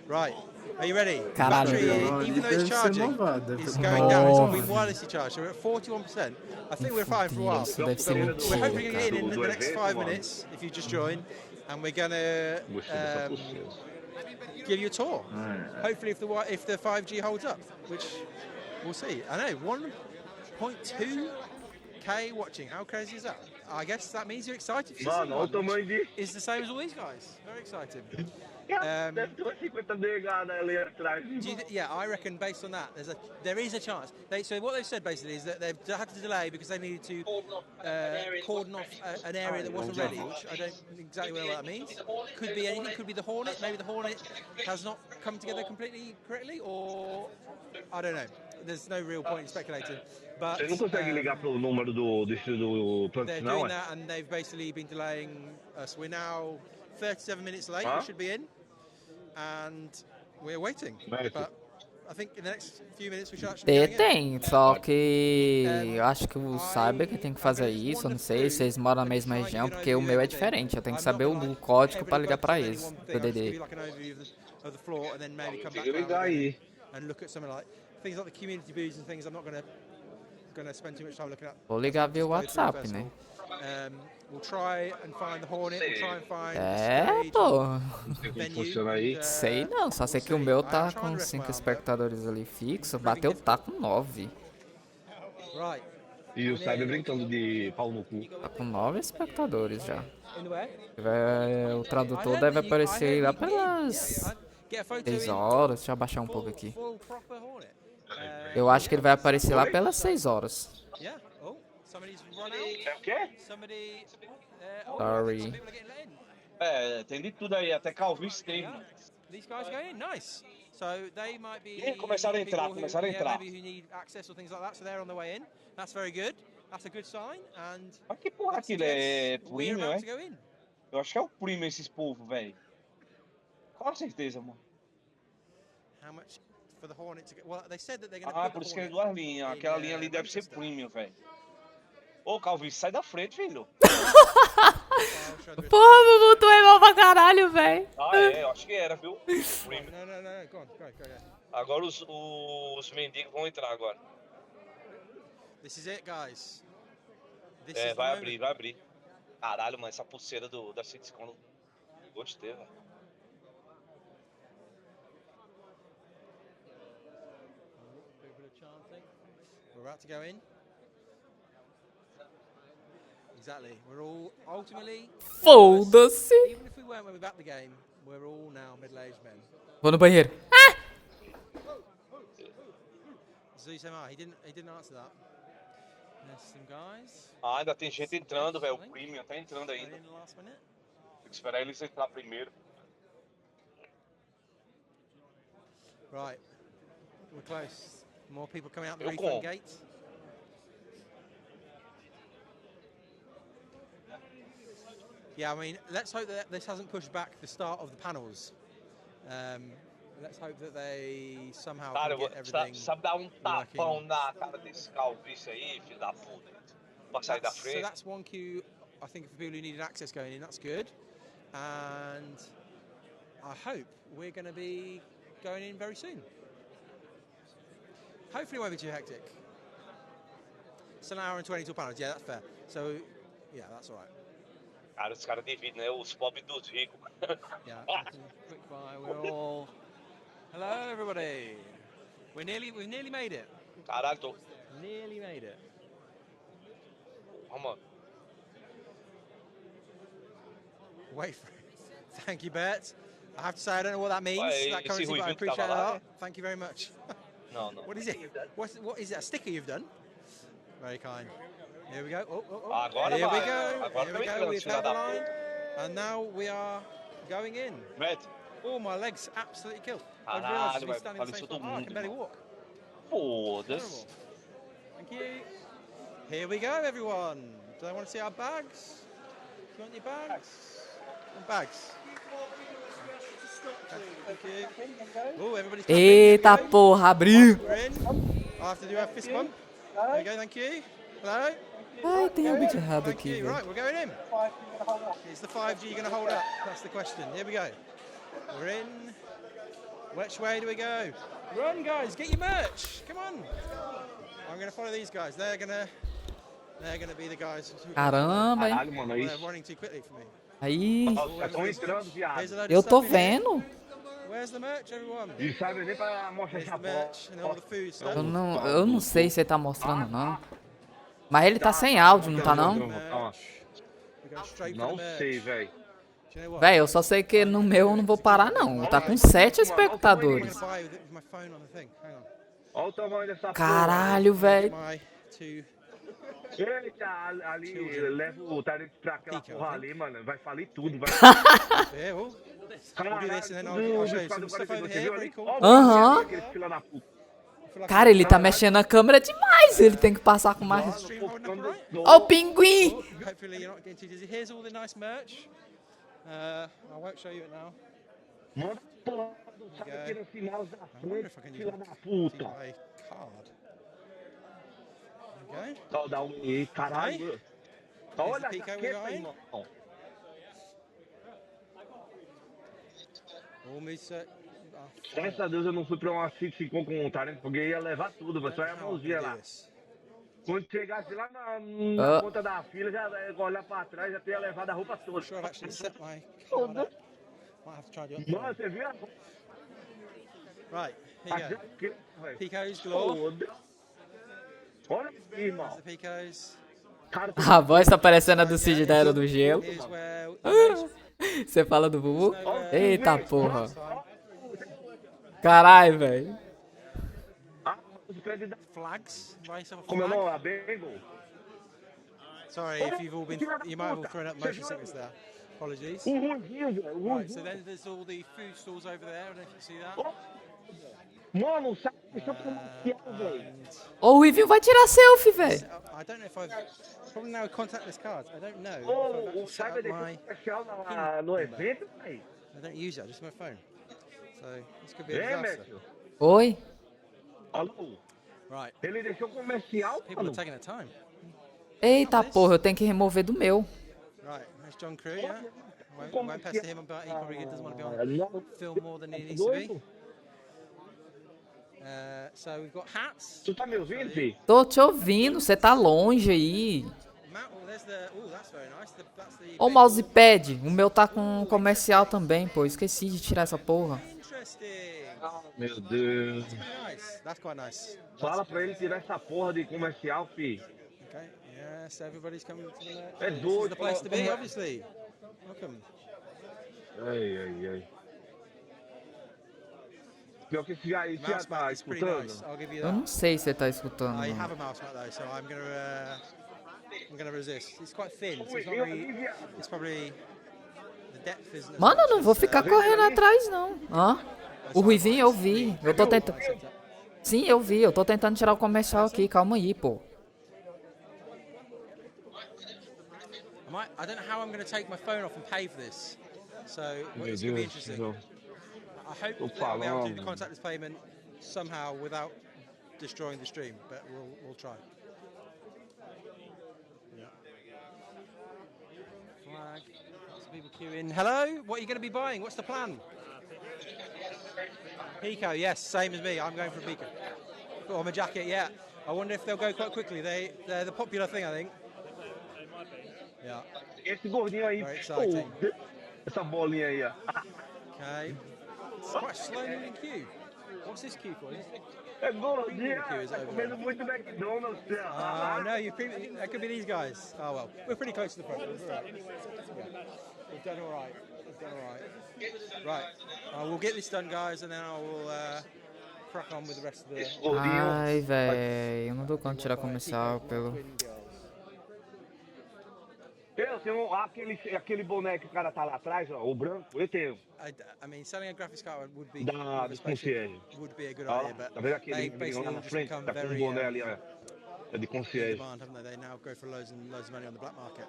Right. Are you ready? Caralho. Battery, Ali even though it's deve ser charging, novado, deve is ter going down. It's novado. been wirelessly charged. So we're at 41%. I think we're fine for a while. Isso deve ser We're hoping mentira, to get cara. in the next 5 minutes, if you just join, and we're gonna Gostei dessa pulseira. give you a tour. Hopefully, if the 5G holds up, which we'll see. I know 1.2K watching. How crazy is that? I guess that means you're excited. For Mano, olha o Citizen, tamanho de. is the same as all these guys. Very excited. Deve ter umas 50 negadas ali atrás. Yeah, I reckon based on that, there is a chance. So what they've said basically is that they've had to delay because they needed to cordon off an area that wasn't ready, which I don't exactly know what that means. Could be anything. Could be the Hornet. Maybe the Hornet has not come together completely correctly, or I don't know. There's no real point in speculating. But Você não consegue ligar pro número do plano they're final, doing that, and they've basically been delaying us. We're now 37 minutes late. We should be in. And we're waiting, but I think in the next few minutes we should actually Tem, só que eu acho que o Cyber que tem que fazer isso, eu não sei se eles moram na mesma região, porque o meu é diferente, eu tenho que saber o código pra ligar pra eles, do DD. Tem que ligar aí. Vou ligar via WhatsApp, né? We'll try and find the Hornet, we'll try and find pô. Não sei como funciona aí. Sei não, só sei que o meu tá com 5 espectadores ali fixo, bateu tá com 9. E o Cyber brincando de pau no cu. Tá com 9 espectadores já. O tradutor deve aparecer lá pelas 6 horas, deixa eu abaixar um pouco aqui. Eu acho que ele vai aparecer lá pelas 6 horas. É o quê? Sorry. Tem de tudo aí, até Calvis tem. These guys go in, nice. So they might be começaram a entrar. Maybe who need access or things like that, so they're on their way in. That's very good. That's a good sign. And Mas que porra aquilo é we're premium, about é? to go in. Eu acho que é o premium esses povos, velho. Com certeza, mano. How much for the Hornet to go? Well, they said that they're going to put Por the isso que é Hornet duas linhas. in, Aquela linha ali deve ser Manchester. premium, velho. Ô, Calvis, sai da frente, filho. Porra, o Bubu, tu é mal pra caralho, velho. Eu acho que era, viu? Premium. No, go on. Agora os mendigos vão entrar agora. This is it, guys. This is the Vai moment. abrir. Caralho, mano, essa pulseira da Citizencon. Gostei, velho. We're about to go in. Exactly. We're all ultimately. Foda-se. Even if we weren't when we backed the game, we're all now middle-aged men. Vou no banheiro. Zuzema, he didn't answer that. There's some guys. Ainda tem gente entrando, velho. O premium tá entrando Going ainda. in the last minute. Tem que esperar eles entrar primeiro. Right. We're close. More people coming out the Eu refund como. gate. Yeah, I mean, let's hope that this hasn't pushed back the start of the panels. Let's hope that they somehow Cara, can get everything. sabe dar um tapão na cara desse Calvície aí, filho da puta. Pra sair da So frente. that's one queue, I think, for people who needed access going in. That's good. And I hope we're going to be going in very soon. Hopefully it won't be too hectic. It's an hour and 22 panels. Yeah, that's fair. So, yeah, that's all right. Cara, os caras dividem, né? Os pobres dos ricos. Yeah, quick buy. We're all. Hello, everybody. We've nearly made it. Caralho, tô. Nearly made it. Vamos. Wait for it. Thank you, Bert. I have to say, I don't know what that means, Ué, that esse currency, but I ruivinho que appreciate tava it a lá, lot. Thank you very much. Não. What is it? What is that? A sticker you've done? Very kind. Here we go. Oh. Agora Here we vai. go. Agora Here tá we go. entrando, We've filha held the da line. puta. And now we are going in. Mete. Oh, my legs absolutely killed. I realised Caralho, we vai. standing in the Faleceu same spot. todo Oh, I mundo, can barely irmão. walk. Foda-se. Terrible. Thank you. Here we go, everyone. Do they want to see our bags? Do you want your bags? And bags. Thank you. Oh, everybody's clapping. Eita Here we go. porra, abriu. We're in. I have to do a fist bump. There you go, thank you. Hello. Ai, tem um vídeo errado Thank aqui, you. velho. Right, we're going in. Is the 5G going to hold up? That's the question. Here we go. We're in. Which way do we go? Run, guys. Get your merch. Come on. I'm going to follow these guys. They're going to be the guys who Caramba, hein? Caralho, mano, é they're isso. running too quickly for me. Aí, Estão entrando, viado. Here's a load of eu tô stuff in here. vendo. Where's the merch, everyone? E sabe nem pra mostrar Here's essa the merch and all the food stuff. Eu não sei se ele tá mostrando, não. Mas ele tá sem áudio, não tá, não? Calma. We're going straight for Não the merch. sei, velho. Véi, eu só sei que no meu eu não vou parar, não. Tá com 7 espectadores. Olha o tamanho dessa Caralho, velho. Eita, ali, leva o Tarek pra aquela porra ali, mano. Vai falir tudo, vai. Aham. Cara, ele tá mexendo a câmera demais. Ele tem que passar com mais. Ó o pinguim. Manda porra do saco aqui no final da frente, filha da puta. Ó, dá um e caralho. Olha a jaqueta, irmão. Graças a Deus eu não fui pra uma Citizencon com o Tarek, porque ia levar tudo, mas só ia a mãozinha lá. Quando chegasse lá na ponta da fila, já ia olhar pra trás, já teria levado a roupa toda. Mano, você viu a roupa? Right, here you go. Pico's glove. Olha aqui, irmão. A voz tá parecendo a do Cid da Era do Gelo. Você fala do Bubu? Eita porra. Caralho, velho. Flags. Como é o nome? A Bengal? Sorry if you've all been. You might have all thrown up motion sickness there. Apologies. Right, so then there's all the food stalls over there. I don't know if you see that. Mano, sabe que eu tô velho. Ô, o Ruivinho vai tirar selfie, velho. I don't know if I've probably now contactless cards. I don't know. O Cyber deixou especial no evento, velho. I don't use it, just my phone. So this could be a disaster. Oi. Alô. Right. Ele deixou comercial, People are taking their time. Eita porra, eu tenho que remover do meu. Right, there's John Crew, yeah. Won't pass to him, but he probably doesn't want to be on film more than he needs to be. So we've got hats. Tu tá me ouvindo, Pi? Tô te ouvindo, você tá longe aí. Ó o mousepad, o meu tá com comercial também, pô, esqueci de tirar essa porra. Meu Deus. Fala pra ele tirar essa porra de comercial, Pi. Okay, yes, everybody's coming to the... É doido. The place to be, obviously. Welcome. Ai. Pior que esse já tá escutando. Eu não sei se você tá escutando. I have a mouse mat though, so I'm gonna resist. It's quite thin, so it's not really, it's probably the depth isn't. Mano, eu não vou ficar correndo atrás não. Hã? O Ruivinho eu vi. Eu tô tentando. Sim, eu vi. Eu tô tentando tirar o comercial aqui. Calma aí, pô. I don't know how I'm gonna take my phone off and pay for this. So it's gonna be interesting. I hope that I'll be able to do the contactless payment somehow without destroying the stream, but we'll try. Yeah. Flag. Lots of people queuing. Hello, what are you going to be buying? What's the plan? Pico, yes, same as me. I'm going for a Pico. Got on my jacket, yeah. I wonder if they'll go quite quickly. They're the popular thing, I think. Yeah. Esse gordinho aí, essa bolinha aí, ó. Okay. It's quite a slow moving queue. What's this queue for? É gordinho, tá comendo muito McDonald's. No, that could be these guys. Oh well, we're pretty close to the front. We've done all right. Right, we'll get this done, guys, and then I will crack on with the rest of the... Ai, véi, eu não dou conta de tirar comercial pelo... Eu tenho aquele boneco que o cara tá lá atrás, ó, o branco, eu tenho. I mean, selling a graphics card would be da concierge. Would be a good idea, but tá vendo aquele lá na frente? Tá com um boné ali, ó. É de concierge. They now go for loads and loads of money on the black market.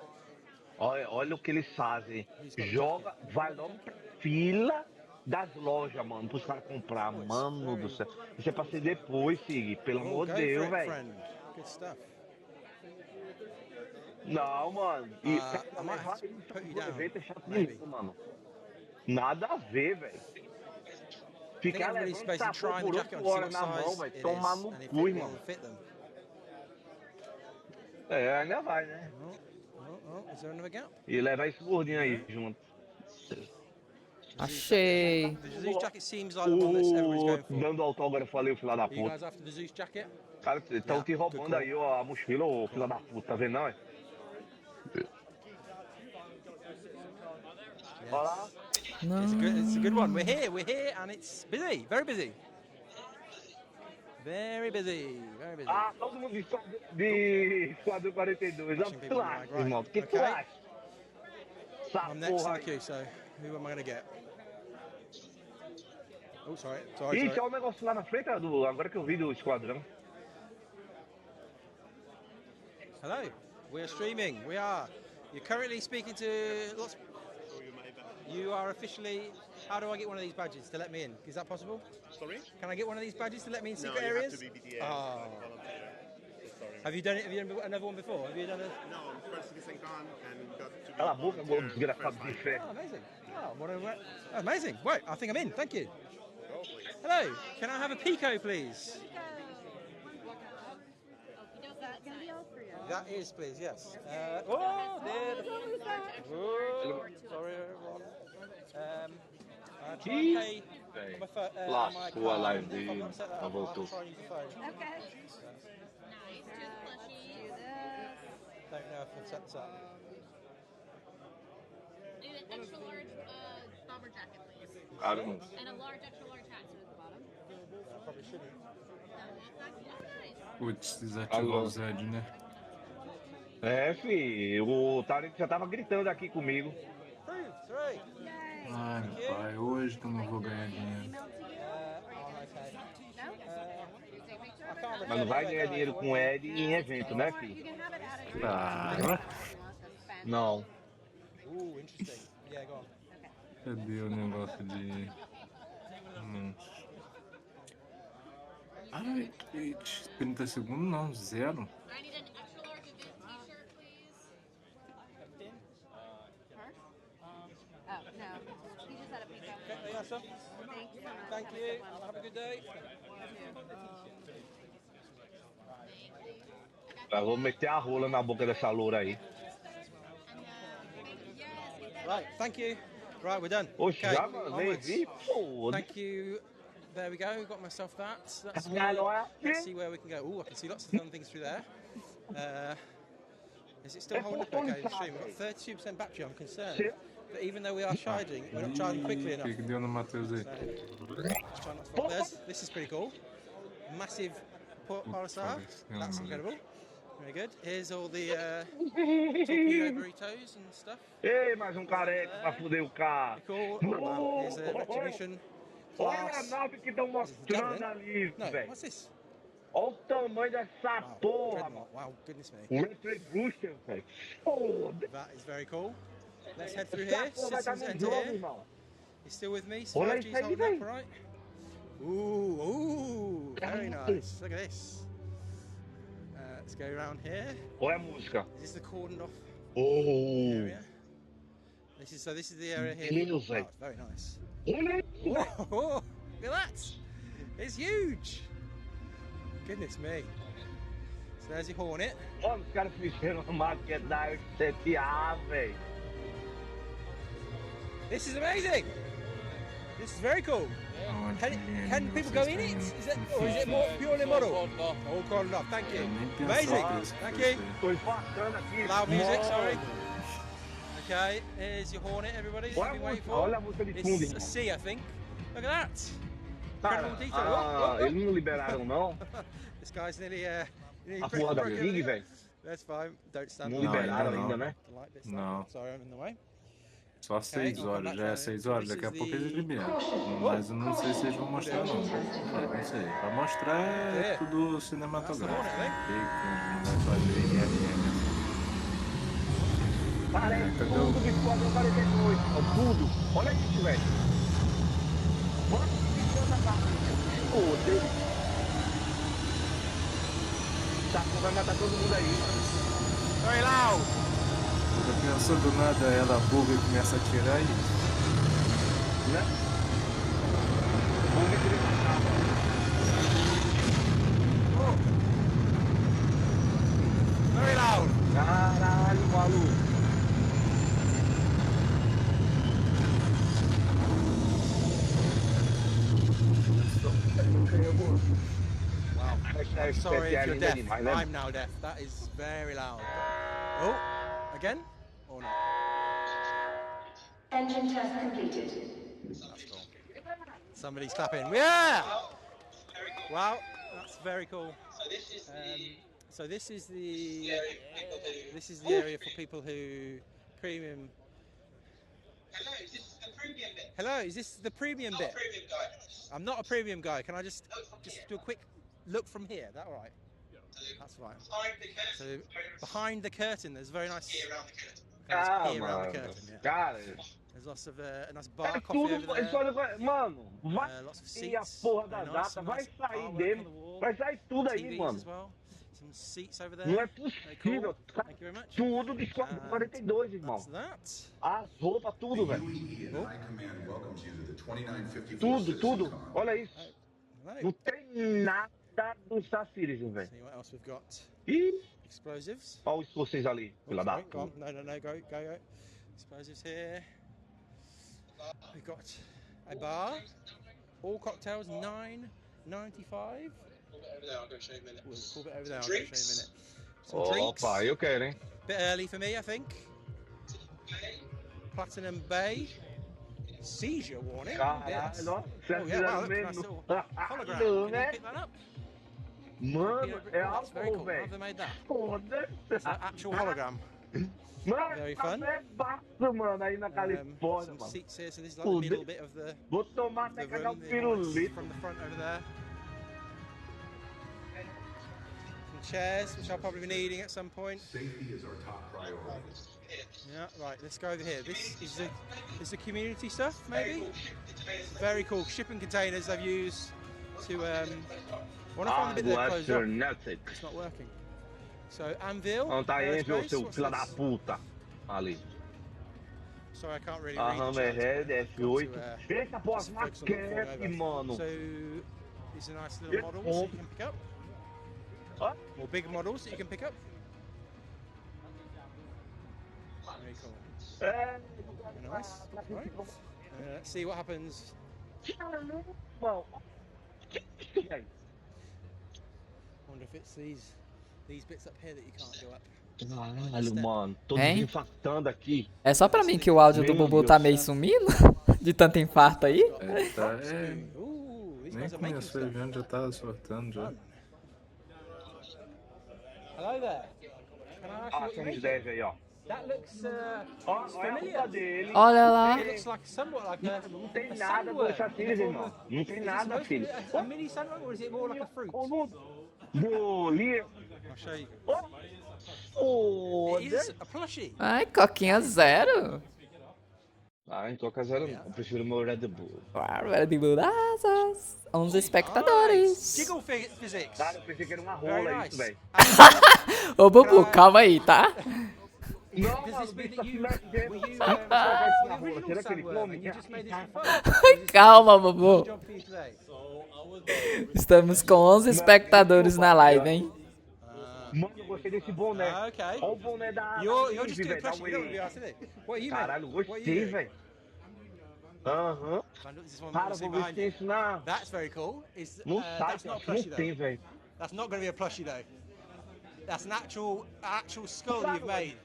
Olha o que eles fazem. Joga, vai logo pra fila das lojas, mano, pros caras comprar. Mano do céu. Isso é pra ser depois, Sig, pelo amor de Deus, velho. Good stuff. Não, mano. E o evento é chato mesmo, mano. Nada a ver, velho. Ficar levando essa porra por 8 horas na mão, velho. Tomar no cu, irmão. É, ainda vai, né? E levar esse gordinho aí junto. Achei. Dando autógrafo ali, o filho da puta. Cara, estão te roubando aí, ó, a mochila, ô filho da puta, tá vendo não, é? Não. It's a good one. We're here, and it's busy, very busy. Very busy, very busy. Ah, todo mundo de Esquadrão 42. Olha o que tu acha, irmão? O que tu acha? Essa I'm next in porra the aí. queue, so who am I going to get? Oh, sorry. Ixi, olha o negócio lá na frente, agora que eu vi do Esquadrão. Hello, we're streaming. We are. You're currently speaking to lots. You are officially. How do I get one of these badges to let me in? Is that possible? Sorry? Can I get one of these badges to let me in secret No, you areas? have to be BDA. Oh. Volunteer. Sorry. Have you done it? Have you done another one before? Have you done a? No, I'm first Citizencon and got to be Cala a boca, volunteer desgraçado first de time. fé. Oh, amazing. Oh, what a, oh, amazing. Right, I think I'm in. Thank you. Go, please. Hello. Can I have a pico, please? That is, please. Yes. Oh, there. Oh, sorry, everyone. Try and pay on my phone. Lascou a live dele. Já voltou. Try and use the phone. Okay. Don't know if I've set this up. An extra large bomber jacket, please. Cara, não. And a large, extra large hat at the bottom. I probably shouldn't. Nice. Putz, desativar o Zed, né? É, fi, o Tarek já tava gritando aqui comigo. Prove, three. Ai, meu pai, hoje que eu não vou ganhar dinheiro. Mas não vai ganhar dinheiro com Ed em evento, né, fi? Tá. Não. Interesting. Yeah, go on. Cadê o negócio de... Ai, 30 segundos não, zero. I need an extra large event t-shirt, please. Oh, no. He just had a pico. Okay, yeah, sir. Thank you so much. Thank you. Have a good day. Eu vou meter a rola na boca dessa loura aí. Right, thank you. Right, we're done. Oxe, já, mano, nem onwards. vi, pô. Thank you. There we go. Got myself that. That's me. Caralho, Let's see where we can go. Oh, I can see lots of fun things through there. Is it still holding up okay? The stream. We've got 32% battery. I'm concerned. But even though we are charging, we're not charging quickly O enough. que deu no Matheus aí? Let's try not to fall. This is pretty cool. Massive parasar. That's incredible. Very good. Here's all the torpedo burritos and stuff. Ei, mais um careca pra fuder o carro. Cool. Wow. Here's a retribution Olha a class. nave que estão mostrando ali, No, velho. what's this? Olha o tamanho dessa porra, mano. Dreadnought. Wow, goodness me. Retribution, velho. Foda. That is very cool. Let's head through Essa here. porra vai estar Citizens no enter jogo, here. irmão. You still with me? Olha Strategies isso aí, holding velho. up, right? Ooh, very nice. Look at this. Let's go around here. Olha a música. Is this the cordoned off Oh. area? This is the area here. Deus, Wow, velho. it's very nice. Olha isso, velho. Whoa, look at that. It's huge. Goodness me. So there's your Hornet. Olha os caras fizeram uma maquete da F7A, velho. This is amazing. This is very cool. Can people go in it? Is it, or is it more purely model? All cordoned off. Thank you. Amazing. Thank you. Tô infartando aqui. Loud music, Mano. sorry. Okay, here's your Hornet, everybody. Olha a Been waiting música, for. olha a música de fundo, It's a irmão. C, I think. Look at that. Cara, Incredible detail. eles não liberaram, não? This guy's nearly A porra da broken Big, everything. velho. That's fine. Don't stand Não on the liberaram ainda ainda, não. né? light bits. Não. Sorry, I'm in the way. Só 6 horas, já é 6 horas, daqui a pouco eles liberam. Mas eu não sei se eles vão mostrar não. Não sei. Pra mostrar é tudo cinematográfico. Não vai fazer IRM. Parece Cadê tudo o... de Esquadrão 42, ó, tudo. Olha isso, velho. Olha que coisa bacana. Pô, Deus. Chaco vai matar todo mundo aí. Very loud. Eu penso do nada, ela buga e começa a atirar e... Né? Vamos ver se ele Very loud. Caralho, maluco. I'm sorry if you're deaf. Demais, né? I'm now deaf. That is very loud. Oh, again? Or not? Engine test completed. Somebody's clapping. Yeah! Wow, that's very cool. So this is the area for people who premium. Hello, is this the premium bit? I'm not a premium guy. Can I just do a quick look from here? Is that all right? That's fine. So behind the curtain, there's a very nice peer around the curtain. Yeah. There's lots of a nice bar coffee over there. Mano, Lots of e a seats. porra da Very data vai nice sair artwork dele. on the wall. Vai sair tudo aí, TVs mano. as well. Some seats over there. Não é Very possível. cool. Thank you very much. Tudo de 42, irmão. That's that. As roupas, tudo, velho. High Command welcomes you to the 2954 Tudo, tudo. Citizencon. Olha isso. Hello. Não tem nada do Star Citizen, velho. See what else we've got. Ih, Explosives. olha os escocês ali, filha da Sorry, go on. puta. No, go. Explosives here. We've got a bar. All cocktails, $9.95. I'll go show you in a minute. We'll pull it over there. I'll go show you in a Drinks. minute. Some drinks. Opa, eu quero, hein? Bit early for me, I think. Platinum Bay. Seizure warning. Yes. Caralho, ó. Oh yeah, wow, look, nice little hologram. Can you pick that up? Mano, é That's very algo, cool. How have velho. they made that? Foda-se. It's an actual hologram. Mano, Very tá fun. bebaço, mano, aí na Califórnia, Some mano. seats here, so this is like the middle bit of the Vou tomar até cagar room. um The pirulito. from the front over there. Some chairs, which I'll probably be needing at some point. Safety is our top priority. Yeah, right, let's go over here. This is the community stuff, maybe? Very cool. Shipping containers I've used to, want to find the bit that closed off. It's not working. So, Anvil. Onde tá aí, aerospace, seu what's filho da this? puta? Ali. Sorry, I can't really read the Hammerhead chat. F8. To, Eita, porra, just na focus on the form cap, over. mano. So, these are nice little models that you can pick up. Ó, Or big models that you can pick up. Very cool. é... Very nice. Right. Let's see what happens. Irmão. Wonder if it's these bits up here that you can't go up. Caralho, mano. Tô Hein? infartando aqui. É só pra mim que o áudio do Meu Bubu tá Deus. meio sumindo? De tanto infarto aí? Ooh, these Nem guys are making começou o stuff. evento, já tava sortando já. Hello there. Can I ask you Ah, what you're são os making? 10 aí, ó. That looks Ó, olha a roupa dele. Olha lá. It looks like somewhat like a Não tem a nada do sandworm. Star Citizen, irmão. Não tem Is it nada, supposed to filho. be a mini sandworm or is it more like a fruit? Bolinha. I'll show you. Foda. It is a plushie. Ai, coquinha zero. Ah, em Coca Zero não. Eu prefiro o meu Red Bull. Red Bull asas. 11 espectadores. Jiggle physics. Cara, eu pensei que era uma Very rola nice. isso, velho. Ô, Bubu, calma aí, tá? Não, Does mano, this o mean bicho that tá you se mexendo. were you Sabe the na rola? original Será que ele sandworm come? and you just made this for fun? Calma, Bubu. Good job for you today. Estamos com 11 espectadores na live, hein? Mano, eu gostei desse boné. Okay. Olha o boné da You're Navy, just doing velho, da plushie. You don't Wave. be asked, is it? What are you Caralho, making? What are gostei, you doing? velho. Aham. This is one Cara, we see vou ver se behind tem you. isso na... That's very cool. No That's site, not acho que não plushie tem, though. velho. That's not going to be a plushie though. That's an actual skull that you've made.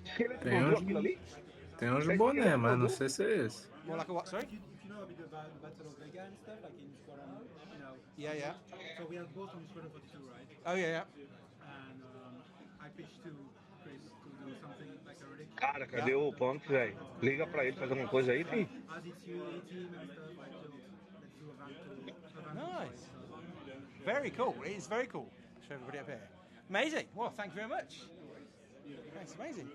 Esqueleto Tem rodou uns, aquilo ali? tem uns de boné, mas não sei se é esse. More like a what? Sorry? Yeah. So we have both on Squadron 42, right? Oh yeah. And I pitched to Chris to do something like a relic. Cara, cadê o Ponks, velho? Liga pra ele, faz alguma coisa aí, filho. As it's UA team and stuff, like, so let's do a event. Nice. Very cool. It is very cool. Show everybody up here. Amazing. Well, thank you very much. That's amazing.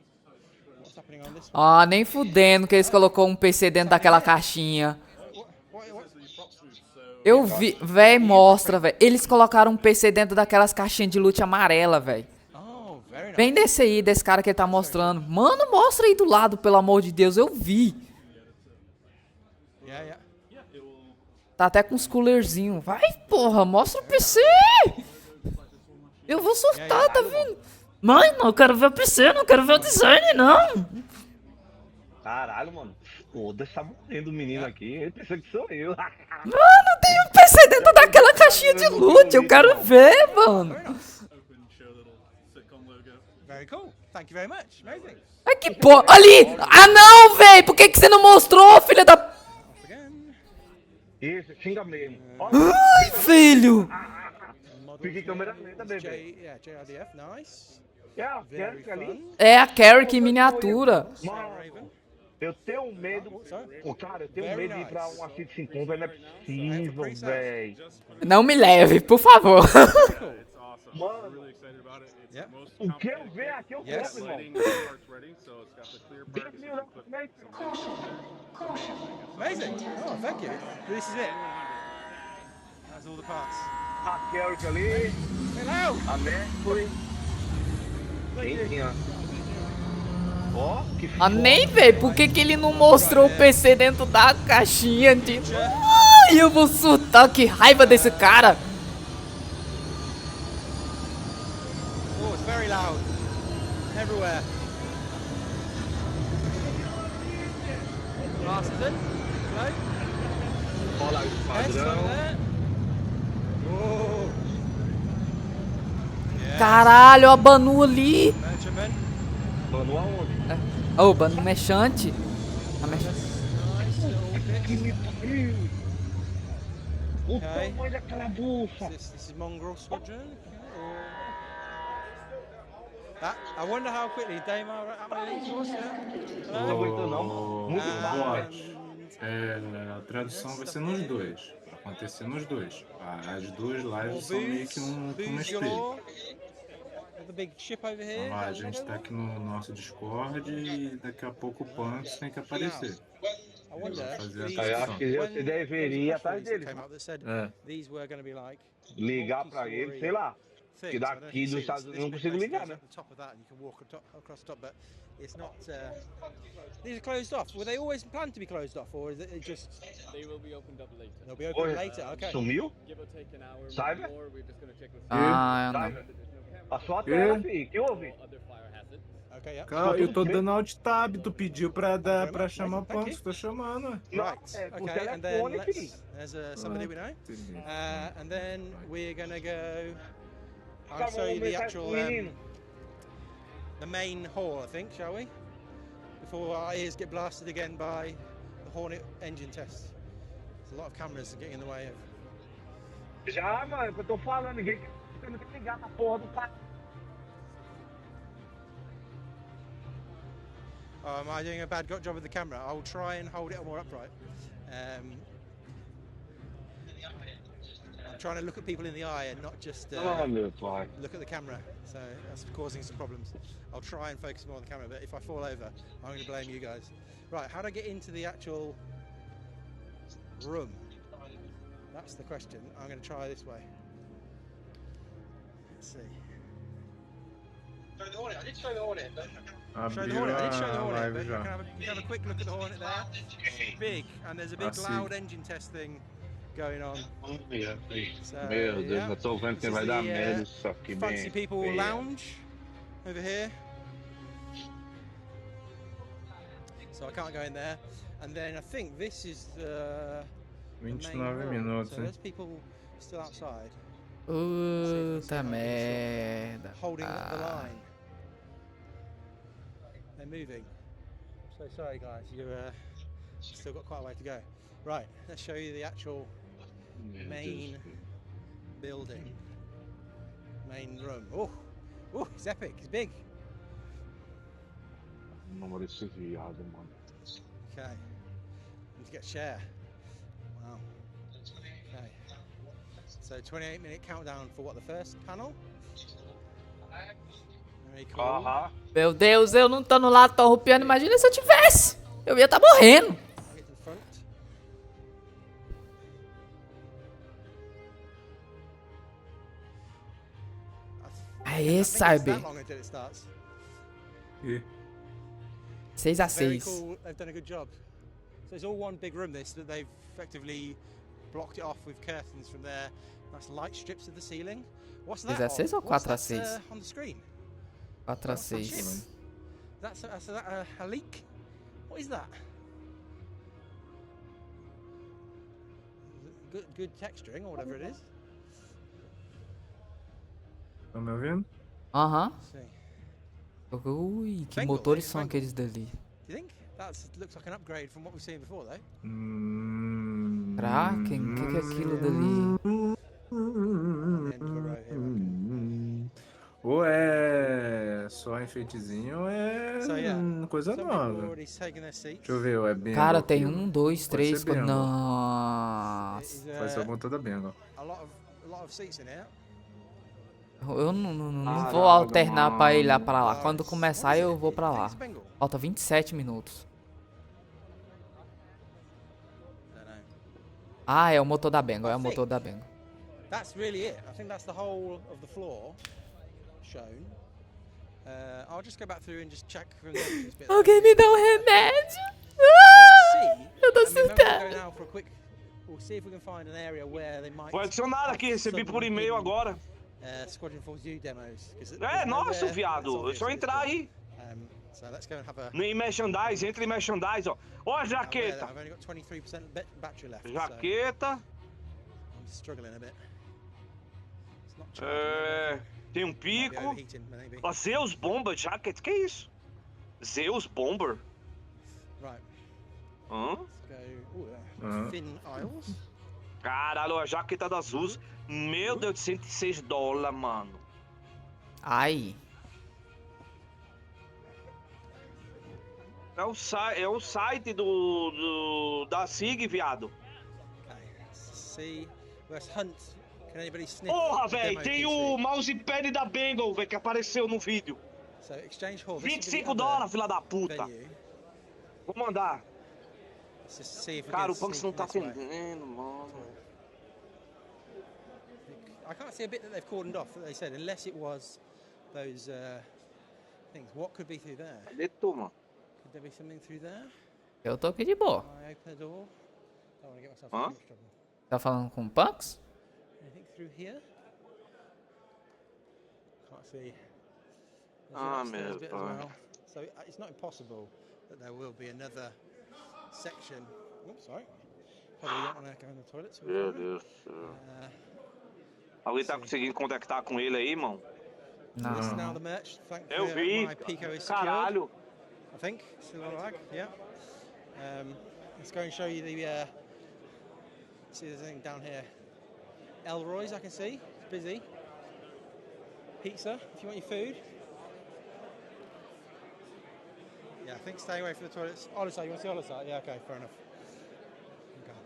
What's happening on this one? Ah, nem fudendo que eles colocou um PC dentro daquela caixinha. What? Eu vi, véi, mostra, véi. Eles colocaram um PC dentro daquelas caixinhas de loot amarela, véi. Oh, very nice. Vem desse aí, desse cara que ele tá mostrando. Mano, mostra aí do lado, pelo amor de Deus, eu vi. Yeah. Tá até com uns coolerzinhos. Vai, porra, mostra o PC! Eu vou surtar, tá vendo? Mãe, não, eu quero ver o PC, não quero ver o design, não. Caralho, mano. Foda-se, tá morrendo o menino aqui. Ele pensa que sou eu. Mano, tem um PC dentro daquela caixinha de loot, eu quero ver, mano. Very cool. Thank you very much. Amazing. Ai, que porra. Ali! Ah, não, velho! Por que você não mostrou, filha da... Isso, xinga mesmo. Ai, filho! Fiquei câmera lenta, bebê. Yeah, JRDF, nice. Quero que ali. É a Carrick em miniatura. Mano, eu tenho medo. Cara, eu tenho medo de ir pra uma Citizencon, velho. Não é possível, velho. Não me leve, por favor. Mano, o que eu ver aqui eu compro, irmão. Amazing. Oh, thank you. This is it. That's all the parts. A Carrick ali. Hello. A Mercury. Quem tinha? Ó, que foda. Nem, velho. Por que ele não mostrou o PC dentro da caixinha de... Ai, eu vou surtar. Que raiva desse cara. Oh, it's very loud. Everywhere. Glasses in. Olha lá o padrão. Caralho, a Banu ali. Mano, aonde? Ô, oh, Banu mexante. A O tamanho daquela bucha. This is Mongrel Squadron. I wonder how quickly Damar Não aguentou não, mano. Muito Bot. A tradução vai ser nos dois. Vai acontecer nos dois. As duas lives são meio que um espelho. Então, lá, a gente tá aqui no nosso Discord e daqui a pouco o Punks tem que aparecer. Vai fazer a Eu tradução. acho que você deveria ir atrás dele. Ligar pra ele, sei lá. Que daqui dos Estados Unidos não consigo ligar, né? These are closed off. Were they always planned to be closed off, or is it just? They will be opened up later. They'll be opened later. Okay. Sumiu? Cyber? Ah, não. Passou a tela, filho. Que houve? Okay, yeah. Calma, eu tô dando alt tab, tu pediu pra chamar o Punks, tô chamando. Right. Okay. And then there's somebody we know. And then we're gonna go. I'll show you the actual the main hall, I think, shall we? Before our ears get blasted again by the Hornet engine test. There's a lot of cameras getting in the way of. Já, mano, que eu tô falando, ninguém não quer ligar na porra do carro. Oh, am I doing a bad job with the camera? I'll try and hold it more upright. I'm trying to look at people in the eye and not just look at the camera. So that's causing some problems. I'll try and focus more on the camera, but if I fall over, I'm going to blame you guys. Right, how do I get into the actual room? That's the question. I'm going to try this way. Let's see. Show the Hornet. I did show the Hornet. Show the Hornet. I did show the Hornet, but you can have a quick look at the Hornet there. It's big, and there's a big loud engine test thing going on. So, Meu Deus, eu tô vendo que vai dar merda isso aqui, Fancy People Lounge over here. So I can't go in there. And then I think this is the 29 main room. minutos, So hein? there's people still outside. Puta merda. Holding up the line. They're moving. So sorry guys, you've still got quite a way to go. Right, let's show you the actual main building. Main room. Oh, it's epic, it's big. Não desse viado, mano. Okay, need to get a chair. Wow. Okay. So 28-minute countdown for what, the first panel? Very cool. Meu Deus, eu não tô no lado, tô rupiando. Imagina se eu tivesse. Eu ia estar morrendo. Get to the front. Aê, Cyber. 6 a Very 6. cool. They've done a good job. So it's all one big room. This that they've effectively blocked it off with curtains from there. Nice light strips of the ceiling. What's that? 6 a 6 ou What's 4 a that, 6? on the screen? 4 a 6. That's a leak. What is that? Good texturing or whatever it is. Tá me ouvindo? Aham. Let's see. Ui, que motores são aqueles dali? Do you think? That looks like an upgrade from what we've seen before, though. Kraken, o que é aquilo dali? On the end of a row here, okay. Ou é só enfeitezinho ou é coisa nova. Deixa eu ver, é bingo. Cara, tem aquilo. 1, 2, Pode 3, ser bingo. Nossa. Vai ser o motor da bingo. A lot of seats in here. Eu não vou alternar pra ir lá pra lá. Quando começar eu vou pra lá. Falta 27 minutos. Ah, é o motor da Bengal, é o motor da Bengal. That's really it. I think that's the whole of the floor shown. I'll just go back through and just check from this bit. Alguém me dá um remédio? Eu tô assustado. We'll see if we can find an area where they might. Foi adicionado aqui, recebi por e-mail agora. Squadron Force U demos. Nossa, viado. É só entrar aí. So let's go and have a... Em merchandise, entra em merchandise, ó. Ó a jaqueta. I've only got 23% battery left. Jaqueta. So I'm struggling a bit. Tem um pico. Ó, Zeus Bomber Jacket, que é isso? Zeus Bomber. Right. Hã? Thin aisles. Caralho, a jaqueta das Zeus. Meu Deus, de $106, mano. Ai. É o site da SIG, viado. Porra, velho, tem o mousepad da Bengal, velho, que apareceu no vídeo. $25, filha da puta. Vou mandar. Cara, o Punks não tá atendendo, mano. I can't see a bit that they've cordoned off, that they said, unless it was those things. What could be through there? Cadê tu, mano? Could there be something through there? Eu tô aqui de boa. I open the door. Don't want to get myself in too much trouble. Tá falando com o Punks? Anything through here? Can't see. Meu bit as well. So it's not impossible that there will be another section. Oops, sorry. Probably don't want to go in the toilet. So meu Deus do céu. Alguém tá conseguindo contactar com ele aí, irmão? Não. This is now the merch. Eu vi. My Pico is secured. Caralho. I think still on the bag. Yeah. Let's go and show you the. See, there's anything down here. Elroy's, I can see. It's busy. Pizza, if you want your food. Yeah, I think stay away from the toilets. Other side, you want to see the other side? Yeah, okay, fair enough. Okay.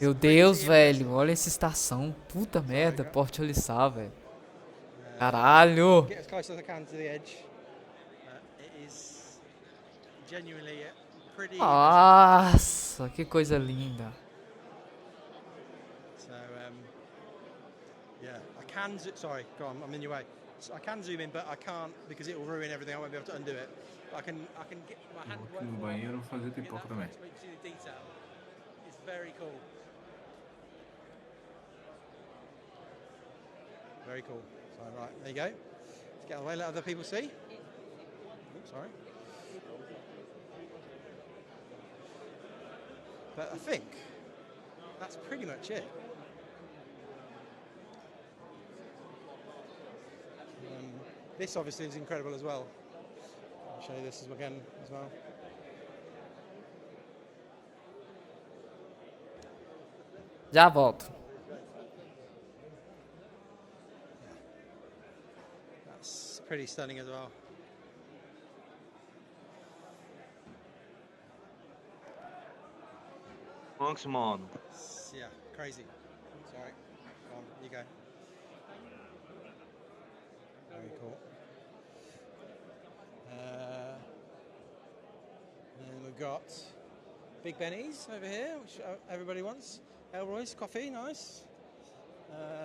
Meu Deus, velho, olha essa estação. Puta merda, Porte Olissá, velho. Caralho. Get as close as I can to the edge. It is genuinely pretty. Nossa, que coisa linda. So, yeah, I can. Sorry, go on. I'm in your way. So I can zoom in, but I can't because it will ruin everything. I won't be able to undo it. I can get my hand. Vou aqui no banheiro fazer pipoca também. See the detail. It's very cool. Very cool. So right, there you go. Let's get out of the way. Let other people see. Oops, sorry. But I think that's pretty much it. This obviously is incredible as well. I'll show you this again as well. Já volto. That's pretty stunning as well. Punks, mano. Yeah, crazy. Sorry. Come on, you go. Very cool. And we've got Big Benny's over here, which everybody wants. Elroy's coffee, nice.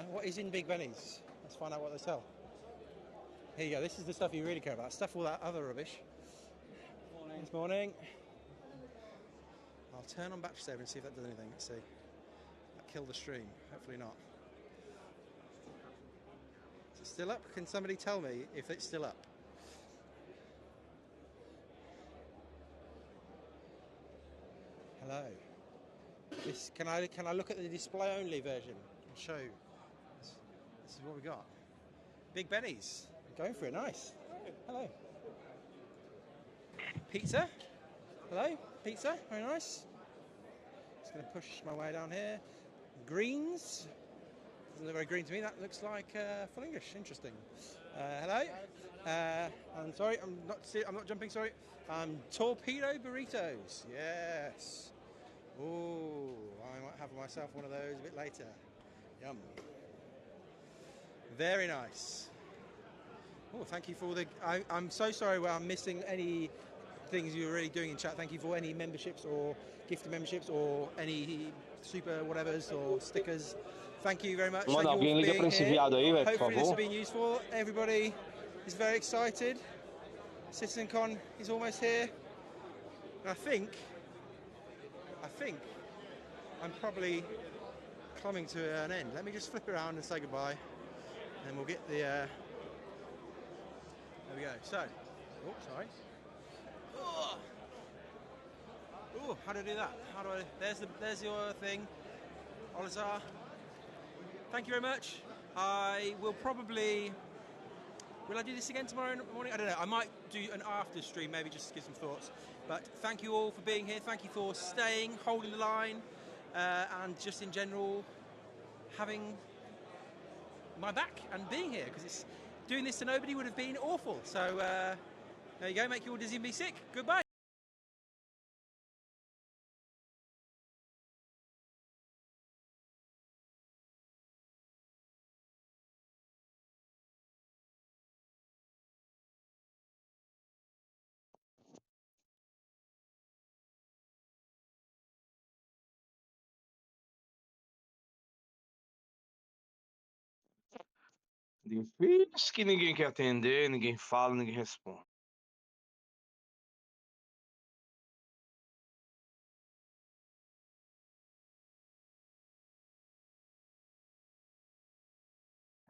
What is in Big Benny's? Let's find out what they sell. Here you go. This is the stuff you really care about. Stuff all that other rubbish. Morning. This morning. I'll turn on battery saver and see if that does anything. Let's see. That killed the stream. Hopefully not. Is it still up? Can somebody tell me if it's still up? Hello. Can I look at the display only version and show you? This is what we got. Big Benny's. Going for it, nice. Hello. Pizza. Hello, pizza, very nice. Just going to push my way down here. Greens. Doesn't look very green to me. That looks like full English. Interesting. Hello. I'm sorry. I'm not jumping. Sorry. Torpedo burritos. Yes. Oh, I might have myself one of those a bit later. Yum. Very nice. Oh, thank you for all the. I'm so sorry. Well, I'm missing any things you're really doing in chat. Thank you for any memberships or gifted memberships or any super whatevers or stickers. Thank you very much. Thank you all for being here. Hopefully this has been useful. Everybody is very excited. Citizencon is almost here. And I think I'm probably coming to an end. Let me just flip around and say goodbye. And we'll get the there we go. So, oh, sorry. Oh, how do I do that? How do I? There's your thing, Olazar. Thank you very much. I will probably. Will I do this again tomorrow morning? I don't know. I might do an after stream, maybe just to give some thoughts. But thank you all for being here. Thank you for staying, holding the line, and just in general having my back and being here, because it's doing this to nobody would have been awful. So there you go. Make you all dizzy and be sick. Goodbye. Difícil que ninguém quer atender, ninguém fala, ninguém responde.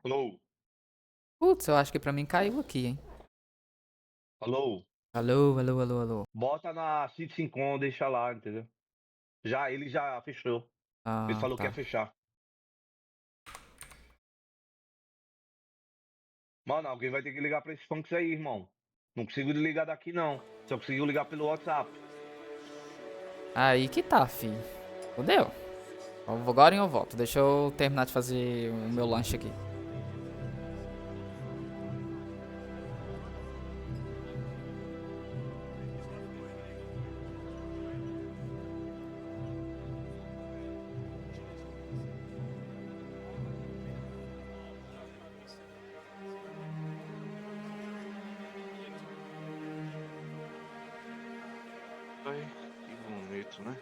Alô? Putz, eu acho que pra mim caiu aqui, hein? Alô? Alô, alô, alô, alô. Bota na Citizencon, deixa lá, entendeu? Ele já fechou. Ele Ah, falou que ia tá. fechar. Mano, alguém vai ter que ligar pra esse funks aí, irmão. Não consigo ligar daqui, não. Só conseguiu ligar pelo WhatsApp. Aí que tá, fi. Fudeu. Agora eu volto. Deixa eu terminar de fazer o meu lanche aqui. Ai, que bonito, né?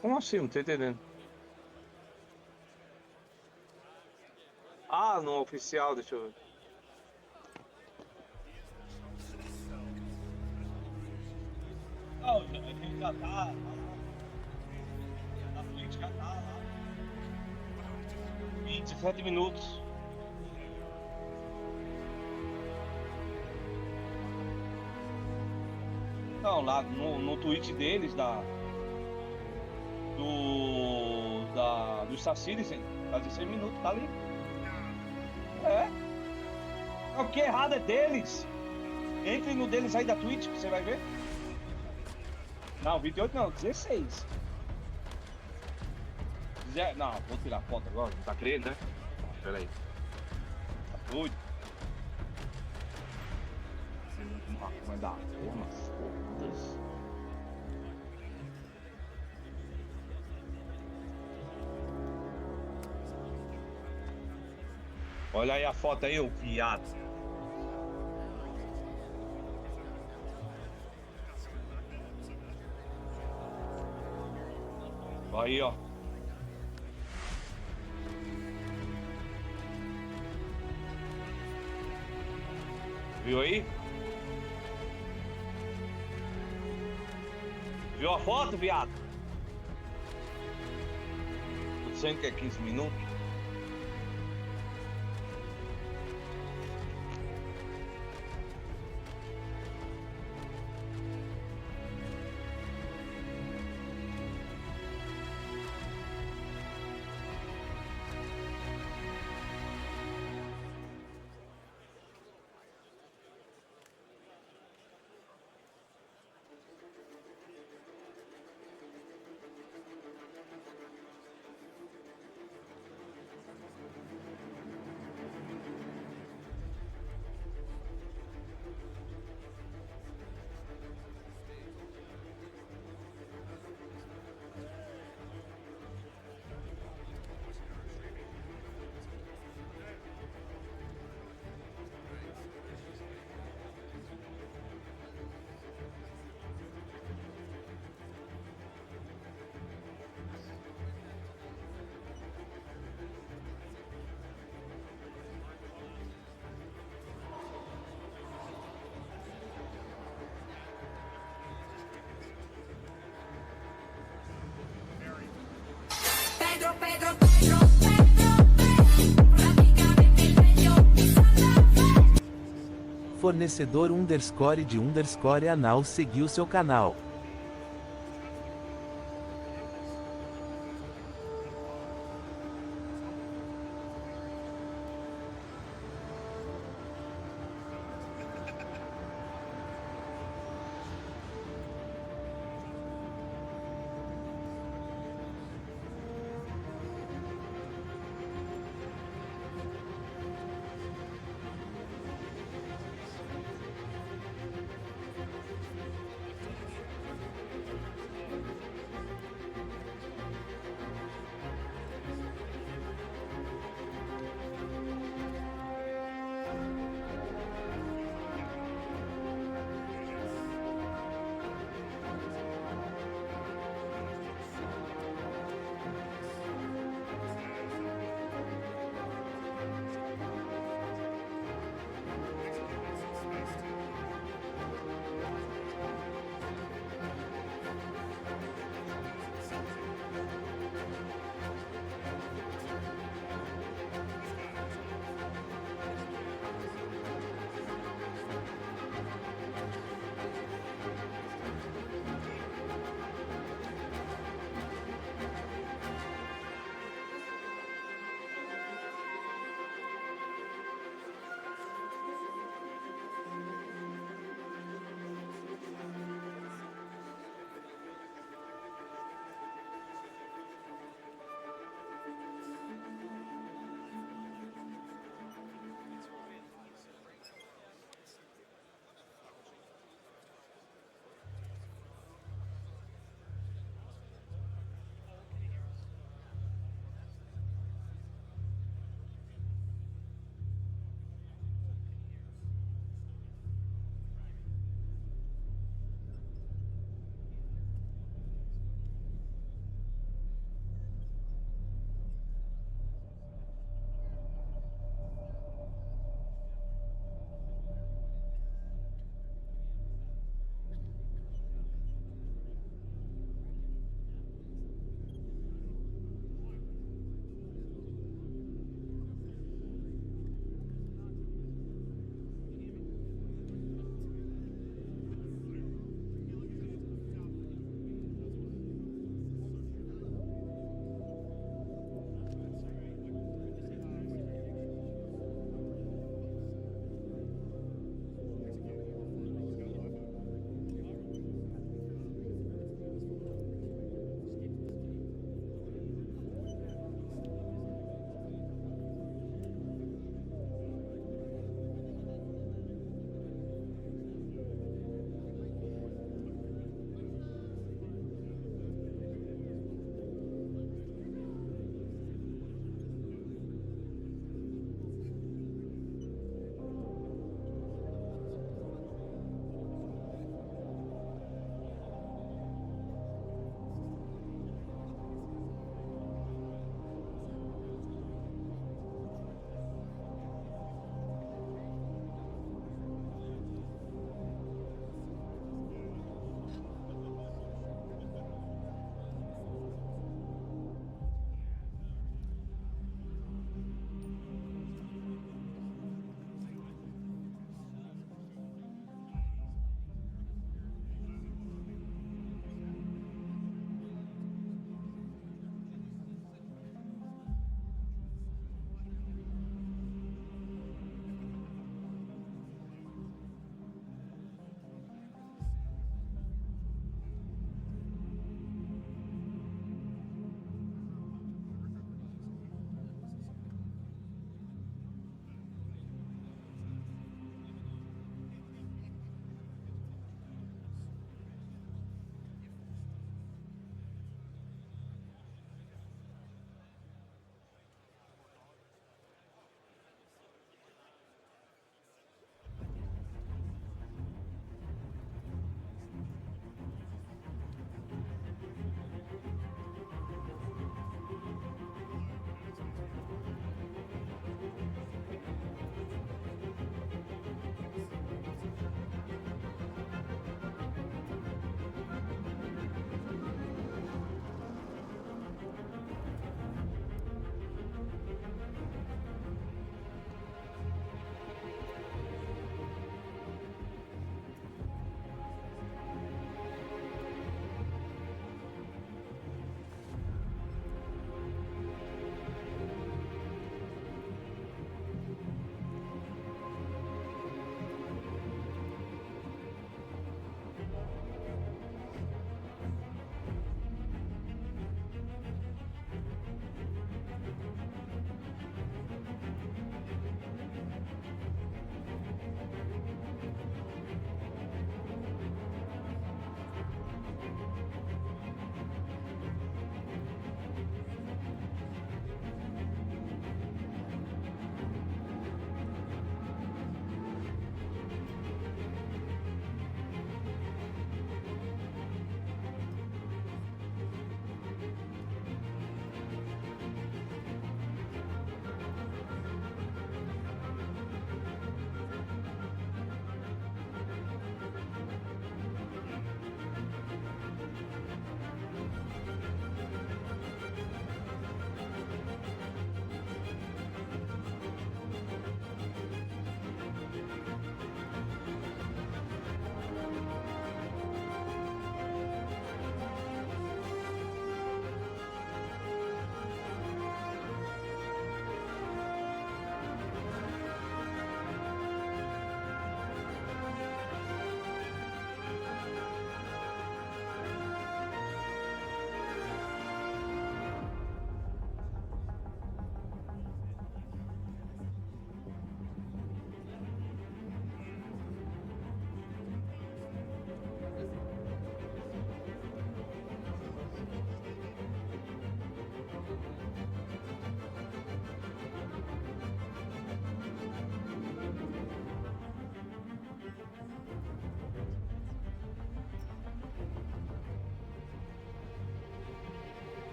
Como assim? Não tô entendendo. Ah, no oficial, deixa eu ver. Não, a gente já tá lá. Na frente já tá lá. 27 minutos. Não, lá no tweet deles, do Star Citizen, tá 16 minutos, tá ali. É. O que é errado é deles. Entre no deles aí da Twitch, que você vai ver. Não, 28 não, 16. Não, vou tirar foto agora, não tá crendo, né? Pera aí. Tá doido? Vai dar porra, foda-se. Olha aí a foto aí, ô viado. Aí, ó. Viu aí? Viu a foto, viado? Tô dizendo que é 15 minutos. Fornecedor _de anal seguiu seu canal.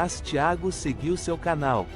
Thiago seguiu seu canal.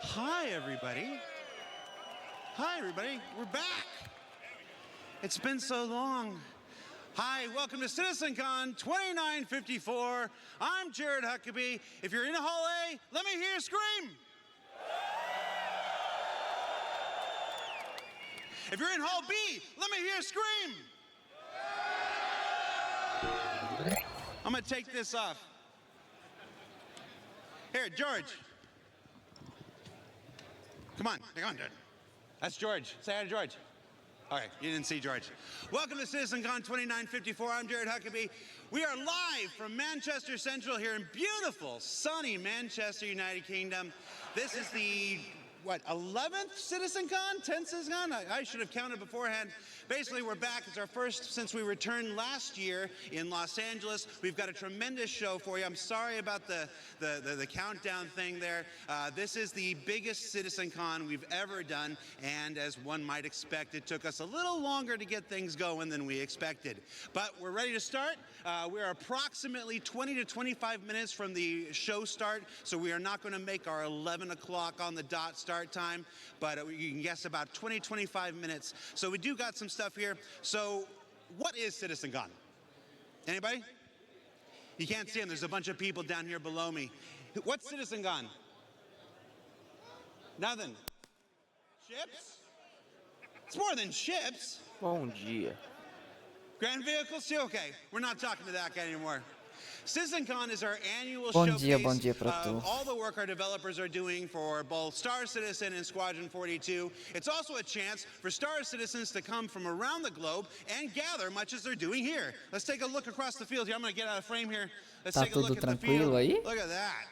Hi, everybody. Hi, everybody. We're back. It's been so long. Hi, welcome to Citizencon 2954. I'm Jared Huckabee. If you're in Hall A, let me hear you scream. If you're in Hall B, let me hear you scream. I'm gonna take this off. Here, George. Come on, dude. That's George. Say hi to George. All right, you didn't see George. Welcome to Citizencon 2954. I'm Jared Huckabee. We are live from Manchester Central here in beautiful, sunny Manchester, United Kingdom. This is the, 11th Citizencon? 10th Citizencon? I should have counted beforehand. Basically, we're back. It's our first since we returned last year in Los Angeles. We've got a tremendous show for you. I'm sorry about the countdown thing there. This is the biggest Citizencon we've ever done, and as one might expect, it took us a little longer to get things going than we expected. But we're ready to start. We're approximately 20 to 25 minutes from the show start, so we are not going to make our 11 o'clock on the dot start time, but you can guess about 20, 25 minutes. So we do got some stuff here. So what is Citizencon? Anybody? You can't see them. There's a bunch of people down here below me. What's Citizencon? Nothing. Ships? It's more than ships. Bom dia. Grand vehicles too? Okay, we're not talking to that guy anymore. Citizencon is our annual showcase of all the work our developers are doing for both Star Citizen and Squadron 42. It's also a chance for Star Citizens to come from around the globe and gather much as they're doing here. Let's take a look across the field here. I'm going to get out of frame here. Let's take a look at the field. Look at that.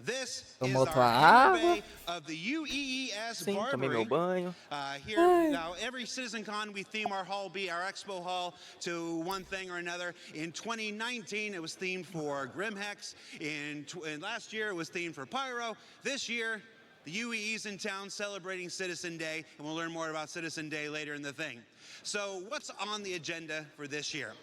This is our hangar bay of the UEES Barbary. Here, now every Citizencon we theme our Hall B, our Expo Hall, to one thing or another. In 2019, it was themed for Grimhex. In last year, it was themed for Pyro. This year, the UEE's in town celebrating Citizen Day, and we'll learn more about Citizen Day later in the thing. So what's on the agenda for this year?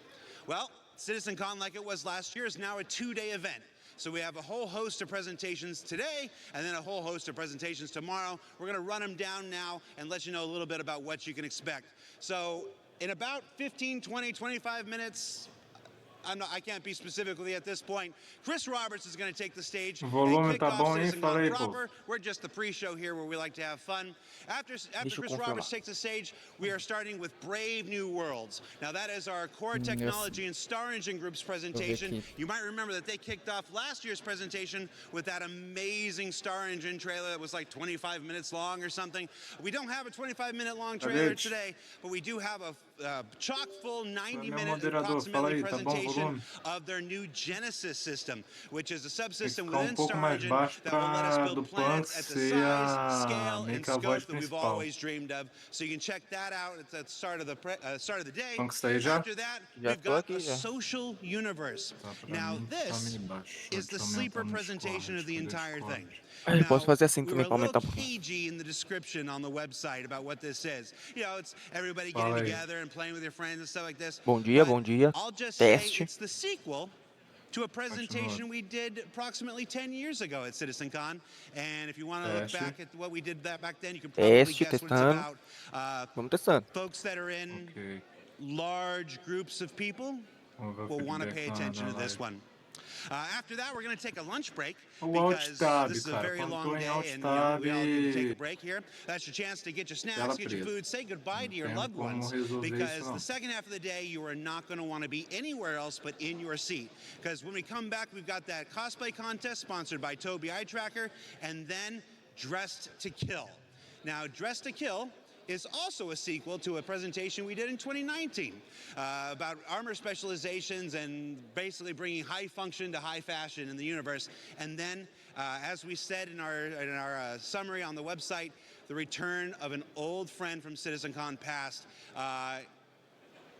Well, Citizencon, like it was last year, is now a two-day event. So we have a whole host of presentations today and then a whole host of presentations tomorrow. We're going to run them down now and let you know a little bit about what you can expect. So in about 15, 20, 25 minutes, I can't be specific with you at this point. Chris Roberts is going to take the stage and kick off Citizencon proper. We're just the pre-show here where we like to have fun. After Chris Roberts takes the stage, we are starting with Brave New Worlds. Now that is our core technology and Star Engine Group's presentation. You might remember that they kicked off last year's presentation with that amazing Star Engine trailer that was like 25 minutes long or something. We don't have a 25-minute long trailer today, but we do have a chock-full 90-minute approximately presentation of their new Genesis system, which is a subsystem within Star Engine that will let us build planets at the size, scale, and scope that we've always dreamed of. So you can check that out at the start of the day. After that, we've got a social universe. Now this is the sleeper presentation of the entire thing. Eu posso fazer assim também para aumentar um pouquinho. PG in the description on the website about what this is. You know, it's everybody getting together and playing with your friends and stuff like this. Bom dia, bom dia. I'll just say it's the sequel to a presentation we did approximately 10 years ago at Citizencon. And if you want to look back at what we did back then, you can probably guess what it's about. Folks that are in large groups of people will want to pay attention to this one. After that, we're going to take a lunch break because this is a very long day and we all need to take a break here. That's your chance to get your snacks, get your food, say goodbye to your loved ones because the second half of the day, you are not going to want to be anywhere else but in your seat. Because when we come back, we've got that cosplay contest sponsored by Tobii Eye Tracker and then Dressed to Kill. Now, Dressed to Kill is also a sequel to a presentation we did in 2019 about armor specializations and basically bringing high function to high fashion in the universe. And then, as we said in our summary on the website, the return of an old friend from Citizencon past.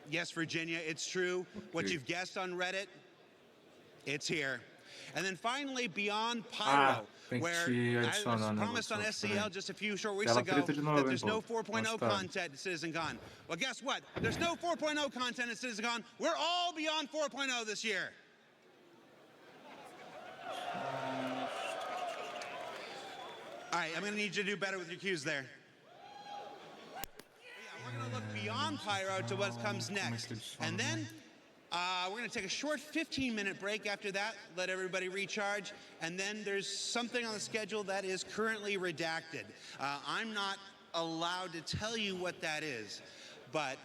Yes, Virginia, it's true. What you've guessed on Reddit, it's here. And then finally, Beyond Pyro, where, as promised on SCL just a few short weeks ago, that there's no 4.0 content at Citizencon. Well, guess what? There's no 4.0 content at Citizencon. We're all beyond 4.0 this year. All right, I'm going to need you to do better with your cues there. We're going to look beyond Pyro to what comes next. And then we're going to take a short 15-minute break after that, let everybody recharge. And then there's something on the schedule that is currently redacted. I'm not allowed to tell you what that is, but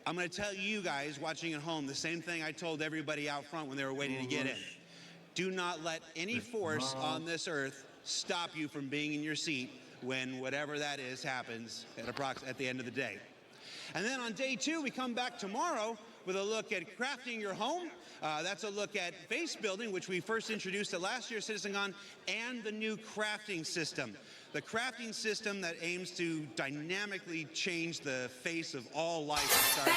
I'm going to tell you guys watching at home the same thing I told everybody out front when they were waiting to get in. Do not let any force on this earth stop you from being in your seat when whatever that is happens at the end of the day. And then on day 2, we come back tomorrow with a look at crafting your home. That's a look at base building, which we first introduced at last year's Citizencon, and the new crafting system. The crafting system that aims to dynamically change the face of all life in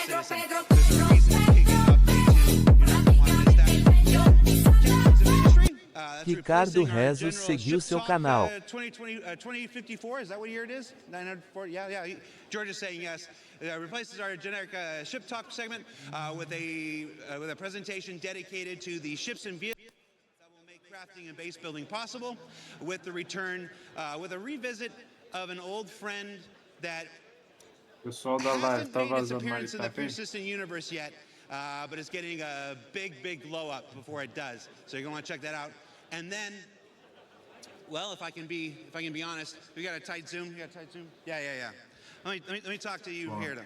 Star Citizen. There's a reason it's kicking off day 2. You're not going to want to miss that. Ricardo Rezo seguiu seu canal. 2054, is that what year it is? 940, yeah. George is saying yes. Replaces our generic ship talk segment with a presentation dedicated to the ships and vehicles that will make crafting and base building possible, with the return, with a revisit of an old friend that hasn't made its appearance in the persistent universe yet, but it's getting a big blow up before it does. So you're going to want to check that out. And then, well, if I can be honest, we got a tight zoom. You got a tight zoom? Yeah. Let me talk to you here.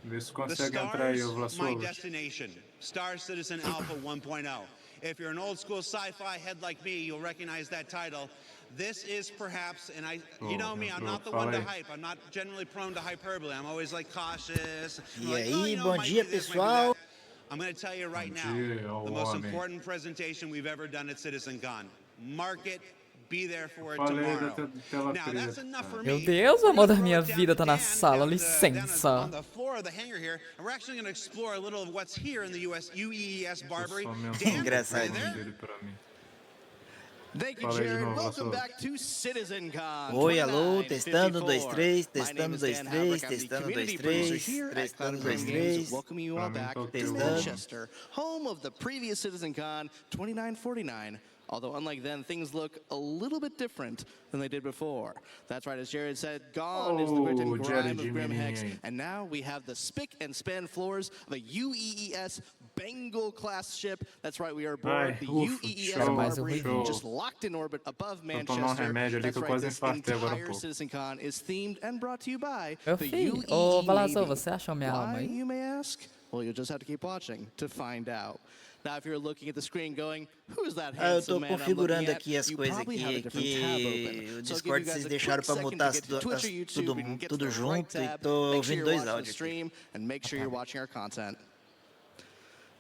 The stars, my destination. Star Citizen Alpha 1.0. If you're an old school sci-fi head like me, you'll recognize that title. This is perhaps, and you know me, I'm not the one to hype. I'm not generally prone to hyperbole. I'm always like cautious. Bom dia, pessoal. I'm going to tell you right now, the most important presentation we've ever done at Citizencon. Mark it, be there for it tomorrow. Now, that's enough for me. Meu Deus, o amor da minha vida tá na sala, licença. On the floor of the hangar here, and we're actually going to explore a little of what's here in the UEES Barbary. Engraçadinho. Thank you, Jared. Welcome back to Citizencon. Oi, alô, testando, 1, 2, 3, testando, 2, 3, testando, 2, 3, testando, 2, 3. Welcome you all back to Manchester, home of the previous Citizencon 2949. Although unlike then, things look a little bit different than they did before. That's right, as Jared said, gone is the grit and grime of Grimhex, and now we have the spick and span floors of a UEES Bengal-class ship. That's right, we are aboard the UEES Barbary, just locked in orbit above Manchester. That's right, this entire Citizencon is themed and brought to you by the UEES. Ô, Valazão, você achou minha alma aí? Why, you may ask? Well, you'll just have to keep watching to find out. Now, if you're looking at the screen going, who's that handsome man I'm looking at? Eu tô configurando aqui as coisas aqui, que o Discord vocês deixaram pra mutar tudo junto e tô ouvindo 2 áudios aqui. And make sure you're watching our content.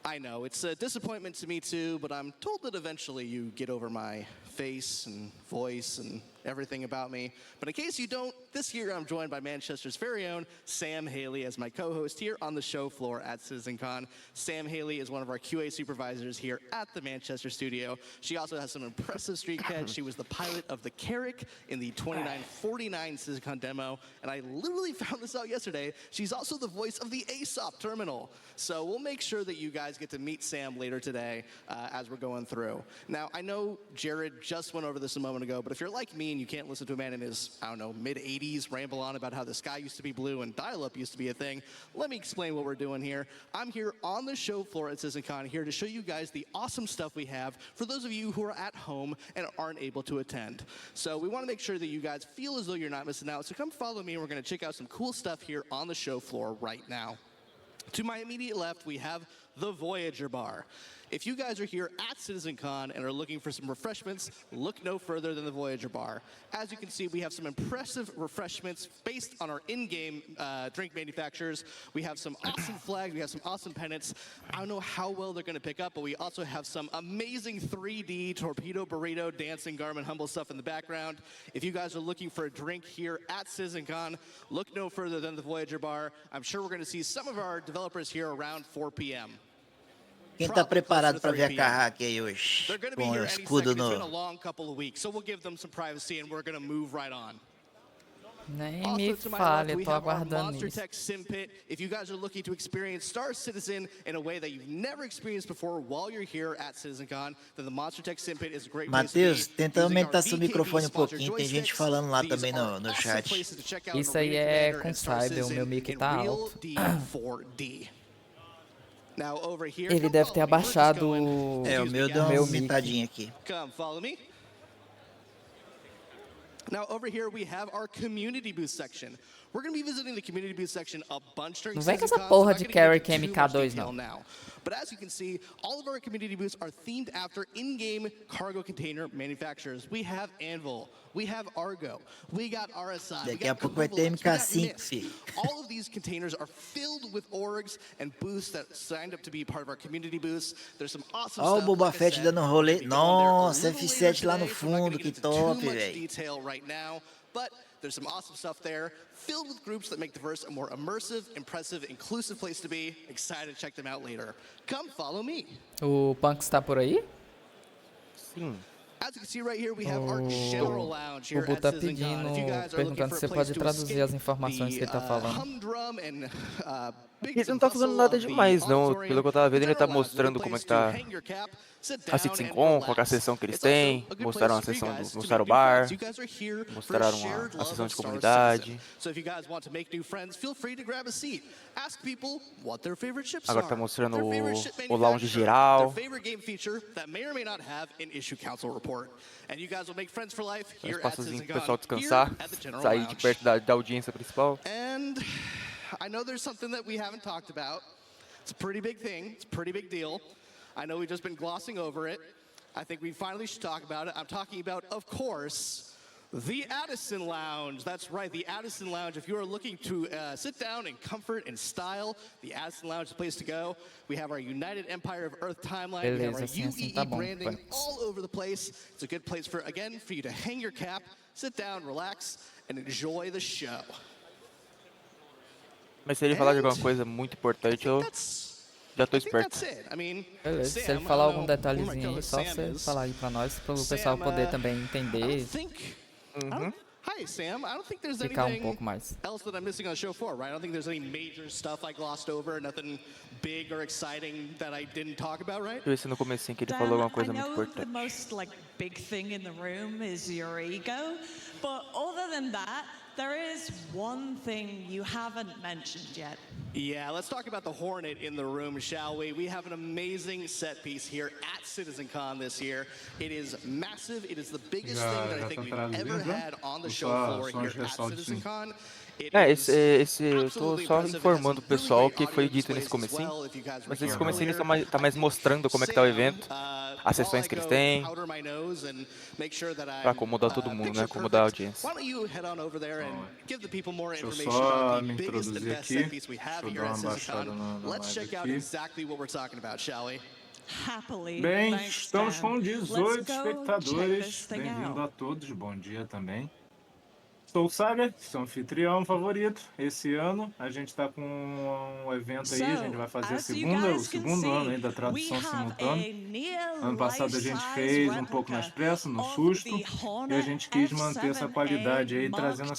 I know, it's a disappointment to me too, but I'm told that eventually you get over my face and voice and everything about me. But in case you don't, this year I'm joined by Manchester's very own Sam Haley as my co-host here on the show floor at Citizencon. Sam Haley is one of our QA supervisors here at the Manchester studio. She also has some impressive street cred. She was the pilot of the Carrick in the 2949 Citizencon demo, and I literally found this out yesterday. She's also the voice of the ASOP terminal. So we'll make sure that you guys get to meet Sam later today as we're going through. Now, I know Jared just went over this a moment ago, but if you're like me and you can't listen to a man in his, I don't know, mid-80s ramble on about how the sky used to be blue and dial-up used to be a thing, let me explain what we're doing here. I'm here on the show floor at Citizencon here to show you guys the awesome stuff we have for those of you who are at home and aren't able to attend. So we want to make sure that you guys feel as though you're not missing out. So come follow me and we're going to check out some cool stuff here on the show floor right now. To my immediate left, we have the Voyager Bar. If you guys are here at Citizencon and are looking for some refreshments, look no further than the Voyager Bar. As you can see, we have some impressive refreshments based on our in-game drink manufacturers. We have some awesome flags, we have some awesome pennants. I don't know how well they're going to pick up, but we also have some amazing 3D torpedo burrito dancing Garmin Humble stuff in the background. If you guys are looking for a drink here at Citizencon, look no further than the Voyager Bar. I'm sure we're going to see some of our developers here around 4 p.m. Quem tá preparado para ver a carraca aí hoje? Com o escudo no... Nem me fale, eu tô aguardando isso. If you guys are looking to experience Star Citizen in a way that you've never experienced before while you're here at Citizencon, then the Monster Tech Sim Pit is a great place to be. Matheus, tenta aumentar seu microfone um pouquinho, tem gente falando lá também no chat. Isso aí é com Cyber, o meu mic tá alto. Ele deve ter abaixado o meu deu uma aumentadinha aqui. Now over here we have our community booth section. We're going to be visiting the community booth section a bunch during Não vem com essa porra de Carrick MK2 não. But as you can see, all of our community booths are themed after in-game cargo container manufacturers. We have Anvil, we have Argo, we got RSI. Daqui a pouco vai ter MK5, filho. All of these containers are filled with orgs and booths that signed up to be part of our community booths. There's some awesome stuff. Ó o Boba Fett dando um rolê. Nossa, F7 lá no fundo, que top, velho. There's some awesome stuff there, filled with groups that make the verse a more immersive, impressive, inclusive place to be. Excited to check them out later. Come follow me. O Punks tá por aí? Sim. As you can see right here, we have our general lounge O here Bu at tá Citizencon. If you guys are looking perguntando for se a você place pode to traduzir as informações que ele tá falando. humdrum and Ele não tá fazendo nada demais, não. Pelo que eu tava vendo, ele tá mostrando como é que tá a Citizencon, qual é a sessão que eles têm. Mostraram a sessão mostraram o bar, mostraram a sessão de comunidade. Agora tá mostrando o lounge geral. Espaçozinho pro pessoal descansar, sair de perto da audiência principal. I know there's something that we haven't talked about. It's a pretty big thing. It's a pretty big deal. I know we've just been glossing over it. I think we finally should talk about it. I'm talking about, of course, the Addison Lounge. That's right, the Addison Lounge. If you are looking to sit down in comfort and style, the Addison Lounge is the place to go. We have our United Empire of Earth timeline. We have our UEE branding all over the place. It's a good place for, again, for you to hang your cap, sit down, relax, and enjoy the show. Mas se ele falar de alguma coisa muito importante, eu já tô esperto. Beleza, se ele falar algum detalhezinho aí, só você falar aí pra nós, pro pessoal poder também entender. Hi, Sam. I don't think there's anything else that I'm missing on show 4, right? I don't think there's any major stuff I glossed over, nothing big or exciting that I didn't talk about, right? Deixa eu ver se no comecinho que ele falou alguma coisa muito importante. The most big thing in the room is your ego, but other than that, there is one thing you haven't mentioned yet. Yeah, let's talk about the Hornet in the room, shall we? We have an amazing set piece here at Citizencon this year. It is massive. It is the biggest thing that I think we've ever had on the show floor here at Citizencon. Eu tô só informando o pessoal o que foi dito nesse comecinho. Mas esse comecinho ele tá mais mostrando como é que tá o evento, as sessões que eles têm, pra acomodar todo mundo, né? Acomodar a audiência. Deixa eu só me introduzir aqui. Deixa eu dar uma baixada na live aqui. Bem, estamos com 18 espectadores. Bem-vindo a todos, bom dia também. Sou o Cyber, seu anfitrião favorito. Esse ano a gente está com um evento aí, a gente vai fazer o segundo ano aí da tradução simultânea. Ano passado a gente fez um pouco mais pressa, no susto, e a gente quis manter essa qualidade aí, trazendo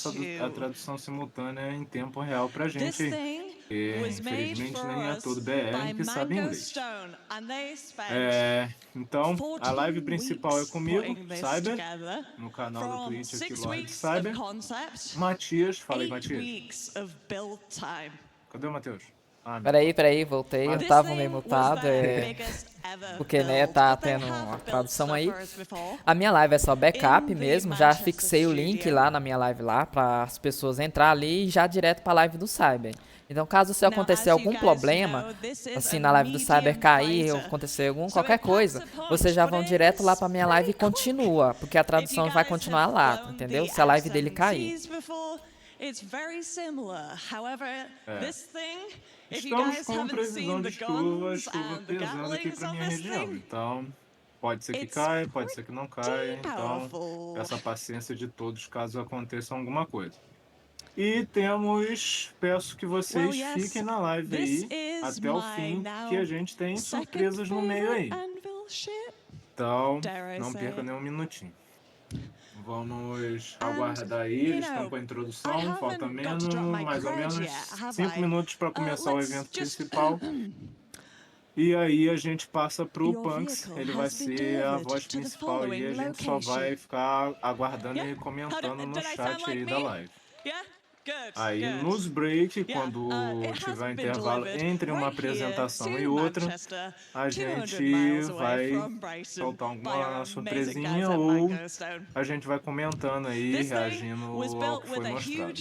a tradução simultânea em tempo real pra gente aí. E, infelizmente nem é todo BR que sabe inglês. Então, a live principal é comigo, Cyber, no canal do Twitch aqui, Lord Cyber. Matias, fala aí, Matias. Cadê o Matheus? Peraí, voltei, eu tava meio mutado, porque né, tá tendo uma tradução aí. A minha live é só backup mesmo, já fixei o link lá na minha live lá, para as pessoas entrar ali e já direto pra live do Cyber. Então, caso se acontecer algum problema, assim, na live do Cyber cair, ou acontecer qualquer coisa, vocês já vão direto lá pra minha live e continua, porque a tradução vai continuar lá, entendeu? Se a live dele cair. Estamos com previsão de chuva pesando aqui pra minha região, então pode ser que caia, pode ser que não caia, então peço a paciência de todos caso aconteça alguma coisa. E peço que vocês fiquem na live aí até o fim, que a gente tem surpresas no meio aí. Então, não perca nem um minutinho. Vamos aguardar aí, eles estão com a introdução, falta mais ou menos 5 minutos para começar o evento principal. E aí a gente passa pro Punks, ele vai ser a voz principal e a gente só vai ficar aguardando e comentando no chat aí da live. Aí nos break, quando tiver intervalo entre uma apresentação e outra, a gente vai soltar alguma surpresinha ou a gente vai comentando aí, reagindo ao que foi mostrado.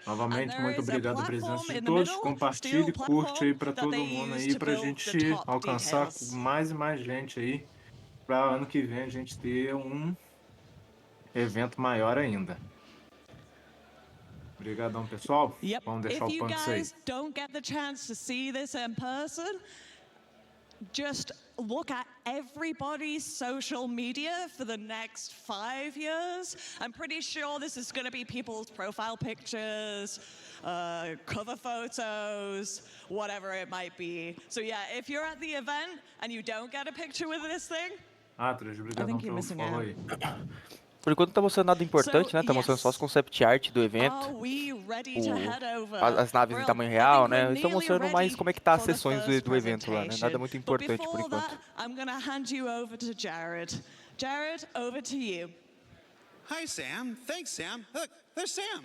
Novamente, muito obrigado pela presença de todos. Compartilhe, curte aí para todo mundo aí, pra gente alcançar mais e mais gente aí, para ano que vem a gente ter um evento maior ainda. Obrigadão, pessoal. Vamos deixar o Punks aí. Don't get the chance to see this in person, just look at everybody's social media for the next 5 years. I'm pretty sure this is going to be people's profile pictures, cover photos, whatever it might be. So yeah, if you're at the event and you don't get a picture with this thing, obrigadão pelo follow aí. Por enquanto não tá mostrando nada importante, né? Tá mostrando só os concept art do evento, as naves em tamanho real, né? Estão mostrando mais como é que tá as sessões do evento lá, né? Nada muito importante por enquanto. I'm gonna hand you over to Jared. Jared, over to you. Hi, Sam. Thanks, Sam. Look, there's Sam.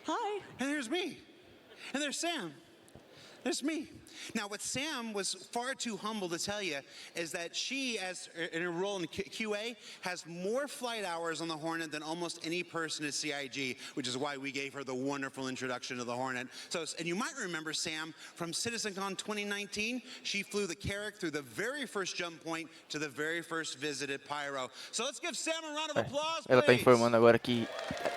Hi. And there's me. And there's Sam. There's me. Now, what Sam was far too humble to tell you is that she, as in her role in QA, has more flight hours on the Hornet than almost any person at CIG, which is why we gave her the wonderful introduction to the Hornet. So, and you might remember Sam from Citizencon 2019. She flew the Carrack through the very first jump point to the very first visit at Pyro. So let's give Sam a round of applause, Ela tá informando agora que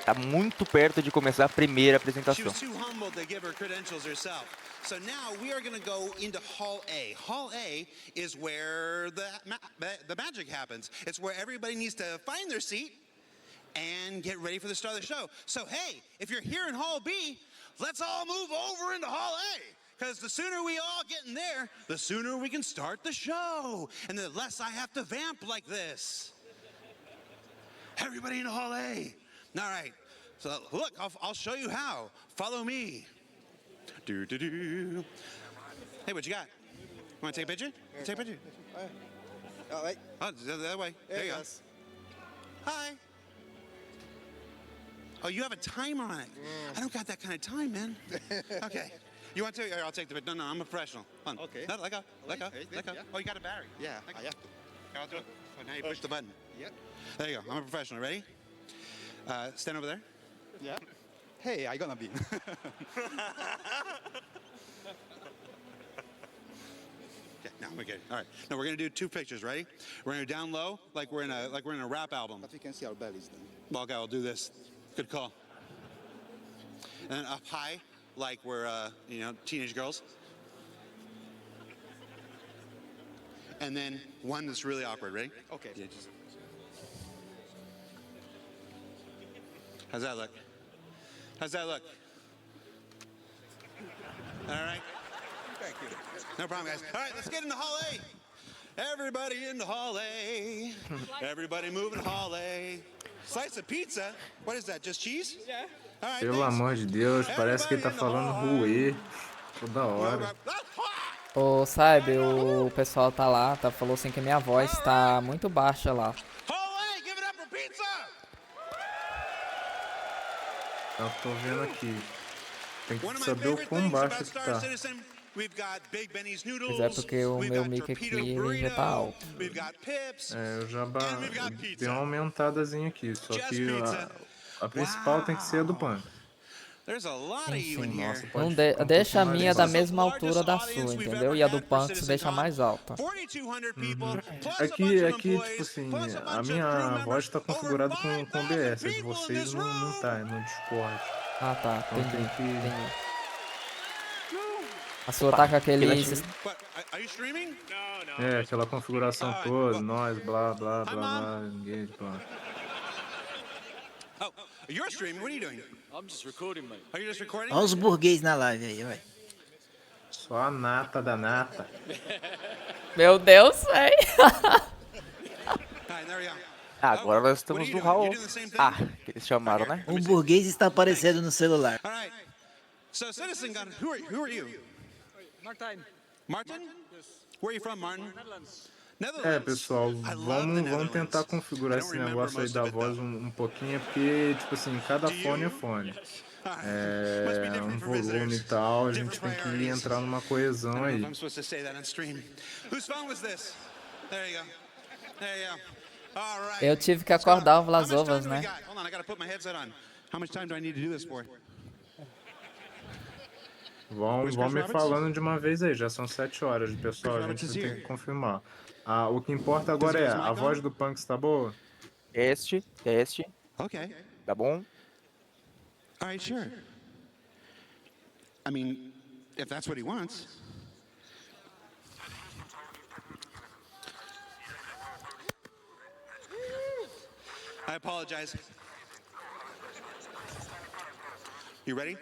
tá muito perto de começar a primeira apresentação. She was too humble to give her credentials herself. So now we are going to go into Hall A. Hall A is where the magic happens. It's where everybody needs to find their seat and get ready for the start of the show. So hey, if you're here in Hall B, let's all move over into Hall A. Because the sooner we all get in there, the sooner we can start the show. And the less I have to vamp like this. Everybody in Hall A. All right. So look, I'll show you how. Follow me. Hey, what you got? You want to take a picture? Take a picture. All right. Oh, that way. There you go. Hi. Oh, you have a timer on it. I don't got that kind of time, man. Okay. You want to? Here, I'll take the picture. No, I'm a professional. Hold on. Okay. No, let go. Let go. Let go. Yeah. Oh, you got a battery. Yeah. Here, I'll do it. Oh, now you push the button. Yep. There you go. I'm a professional. Ready? Stand over there. Yeah. Hey, I gonna be. Okay, now we're good. All right. Now we're gonna do 2 pictures. Ready? We're gonna go down low, like we're in a rap album. But we can see our bellies then. Well, okay, I'll do this. Good call. And then up high, like we're teenage girls. And then one that's really awkward. Ready? Okay. Yeah, how's that look? How's that look? All right. Thank you. No problem, guys. All right, let's get into Hall A. Everybody into Hall A. Everybody moving Hall A. Slice of pizza? What is that, just cheese? Yeah. All right, Pelo amor de Deus, parece que ele tá falando ruê toda hora. Ô, sabe, o pessoal tá lá, falou assim que minha voz tá muito baixa lá. Eu tô vendo aqui. Tem que saber o quão baixo que tá. Mas é porque o meu mic aqui ele já tá alto. É, eu já dei uma aumentadazinha aqui, só que a principal tem que ser a do Pan. Enfim, não deixa a minha da mesma altura da sua, entendeu? E a do Punks deixa mais alta. É que, tipo assim, a minha voz tá configurada com OBS, a de vocês não tá, é no Discord. Ah, tá, então entendi. A sua tá com aquele... É, aquela configuração toda, nós, blá, blá, blá, blá, ninguém, blá. You're streaming? What are you doing? I'm just recording, mate. Are you just recording? Olha os burguês na live aí, vai. Só a nata da nata. Meu Deus, velho. Agora nós estamos no hall A, que eles chamaram, né? Um burguês está aparecendo no celular. So, Citizencon, who are you? Martin. Martin? Where are you from, Martin? Netherlands. Pessoal, vamos tentar configurar esse negócio aí da voz um pouquinho, porque, tipo assim, cada fone é fone. Um volume e tal, a gente tem que entrar numa coesão aí. Eu tive que acordar o Vlasovas, né? Vão me falando de uma vez aí, já são 7 horas, pessoal, a gente tem que confirmar. O que importa agora é, a voz do Punks tá boa? Teste. Ok. Tá bom? Alright, sure. I mean, if that's what he wants. I apologize. You ready?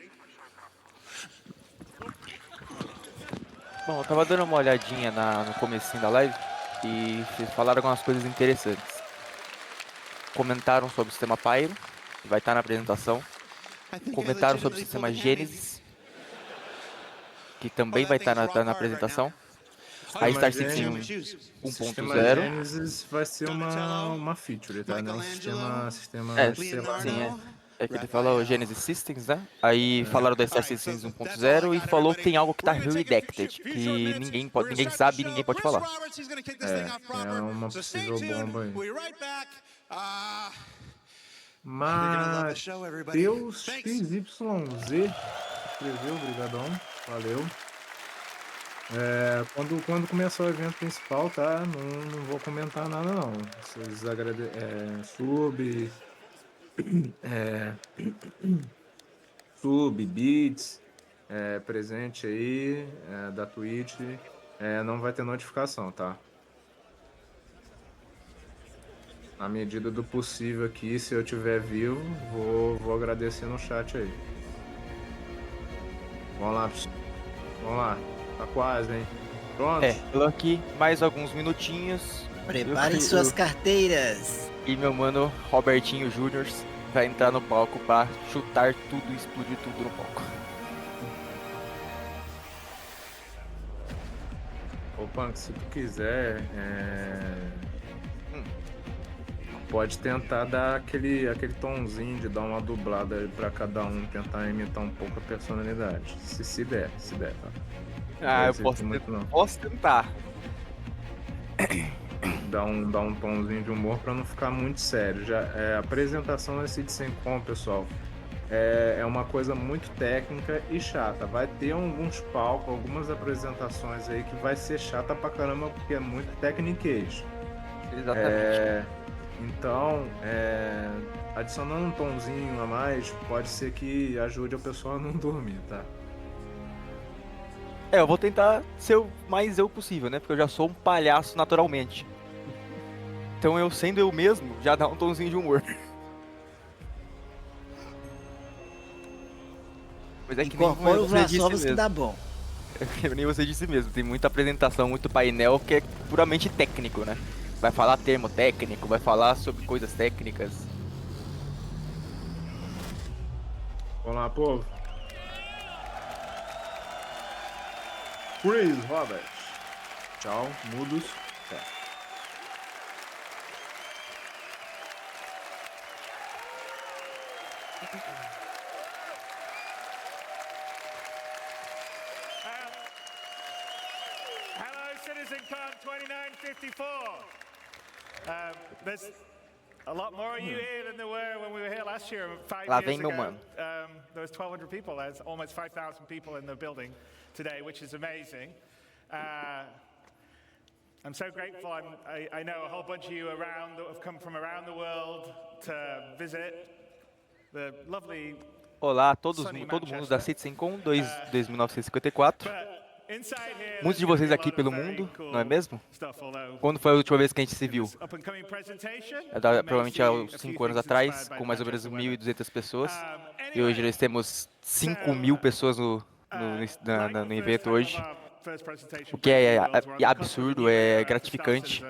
Bom, eu tava dando uma olhadinha no comecinho da live e vocês falaram algumas coisas interessantes. Comentaram sobre o sistema Pyro, que vai estar na apresentação. Comentaram sobre o sistema Genesis, que também vai estar na apresentação. A Star Citizen 1.0. Genesis vai ser uma feature, tá? Não um sistema sim. É que ele falou o Genesis Systems, né? Aí falaram da Star Citizen 1.0 e falou que tem algo que tá redacted, que ninguém sabe e ninguém pode falar. É uma possível bomba aí. Mateus XYZ escreveu, brigadão, valeu. Quando começar o evento principal, tá? Não vou comentar nada não. Vocês sub, beats, presente aí da Twitch, não vai ter notificação, tá? Na medida do possível aqui, se eu tiver vivo, vou agradecer no chat aí. Vamos lá, tá quase, hein? Pronto? Tô aqui, mais alguns minutinhos. Preparem suas carteiras. E meu mano Robertinho Júnior vai entrar no palco pra chutar tudo e explodir tudo no palco. Ô Punk, se tu quiser, pode tentar dar aquele tomzinho de dar uma dublada pra cada um, tentar imitar um pouco a personalidade. Se der, tá? Eu posso tentar. Dar um tomzinho de humor pra não ficar muito sério. A apresentação da Citizencon, pessoal, é uma coisa muito técnica e chata. Vai ter alguns palcos, algumas apresentações aí que vai ser chata pra caramba, porque é muito tecniquez. Exatamente. Então, adicionando um tomzinho a mais, pode ser que ajude a pessoa a não dormir, tá? Eu vou tentar ser o mais eu possível, né? Porque eu já sou um palhaço naturalmente. Então eu sendo eu mesmo, já dá um tomzinho de humor. Mas é que nem você disse mesmo. Que dá bom. Nem você disse mesmo, tem muita apresentação, muito painel que é puramente técnico, né? Vai falar termo técnico, vai falar sobre coisas técnicas. Vamos lá, povo. Chris Robert. Tchau, mudos. Hello, Citizencon 2954. There's a lot more of you here than there were when we were here last year. 5 years ago, there was 1,200 people. There's almost 5,000 people in the building today, which is amazing. I'm so grateful. I know a whole bunch of you around that have come from around the world to visit the lovely. Olá a todo mundo da Citizencon 2954. Muitos de vocês aqui pelo mundo, não é mesmo? Quando foi a última vez que a gente se viu? Provavelmente há uns 5 anos atrás, com mais ou menos 1.200 pessoas. E hoje nós temos 5.000 pessoas no evento hoje. O que é absurdo, é gratificante.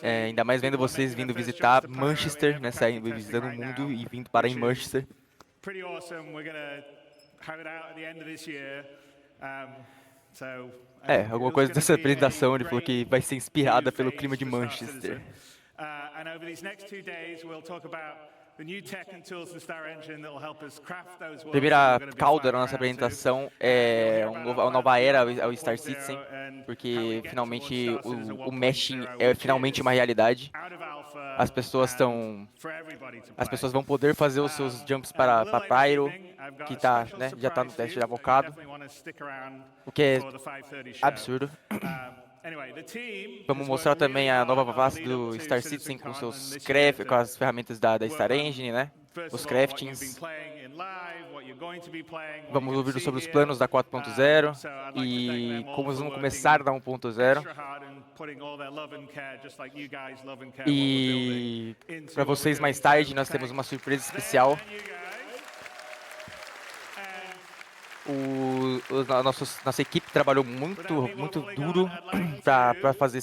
Ainda mais vendo vocês vindo visitar Manchester, né? Saindo, visitando o mundo e vindo para em Manchester. Alguma coisa dessa apresentação, ele falou que vai ser inspirada pelo clima de Manchester. A primeira cauda da nossa apresentação é uma nova era ao Star Citizen, porque finalmente o meshing é finalmente uma realidade. As pessoas vão poder fazer os seus jumps para Pyro, que já está no teste de avocado, o que é absurdo. Vamos mostrar também a nova face do Star Citizen com com as ferramentas da Star Engine, né? Os craftings. Vamos ouvir sobre os planos da 4.0 e como vamos começar da 1.0. E para vocês mais tarde nós temos uma surpresa especial. Nossa equipe trabalhou muito duro para fazer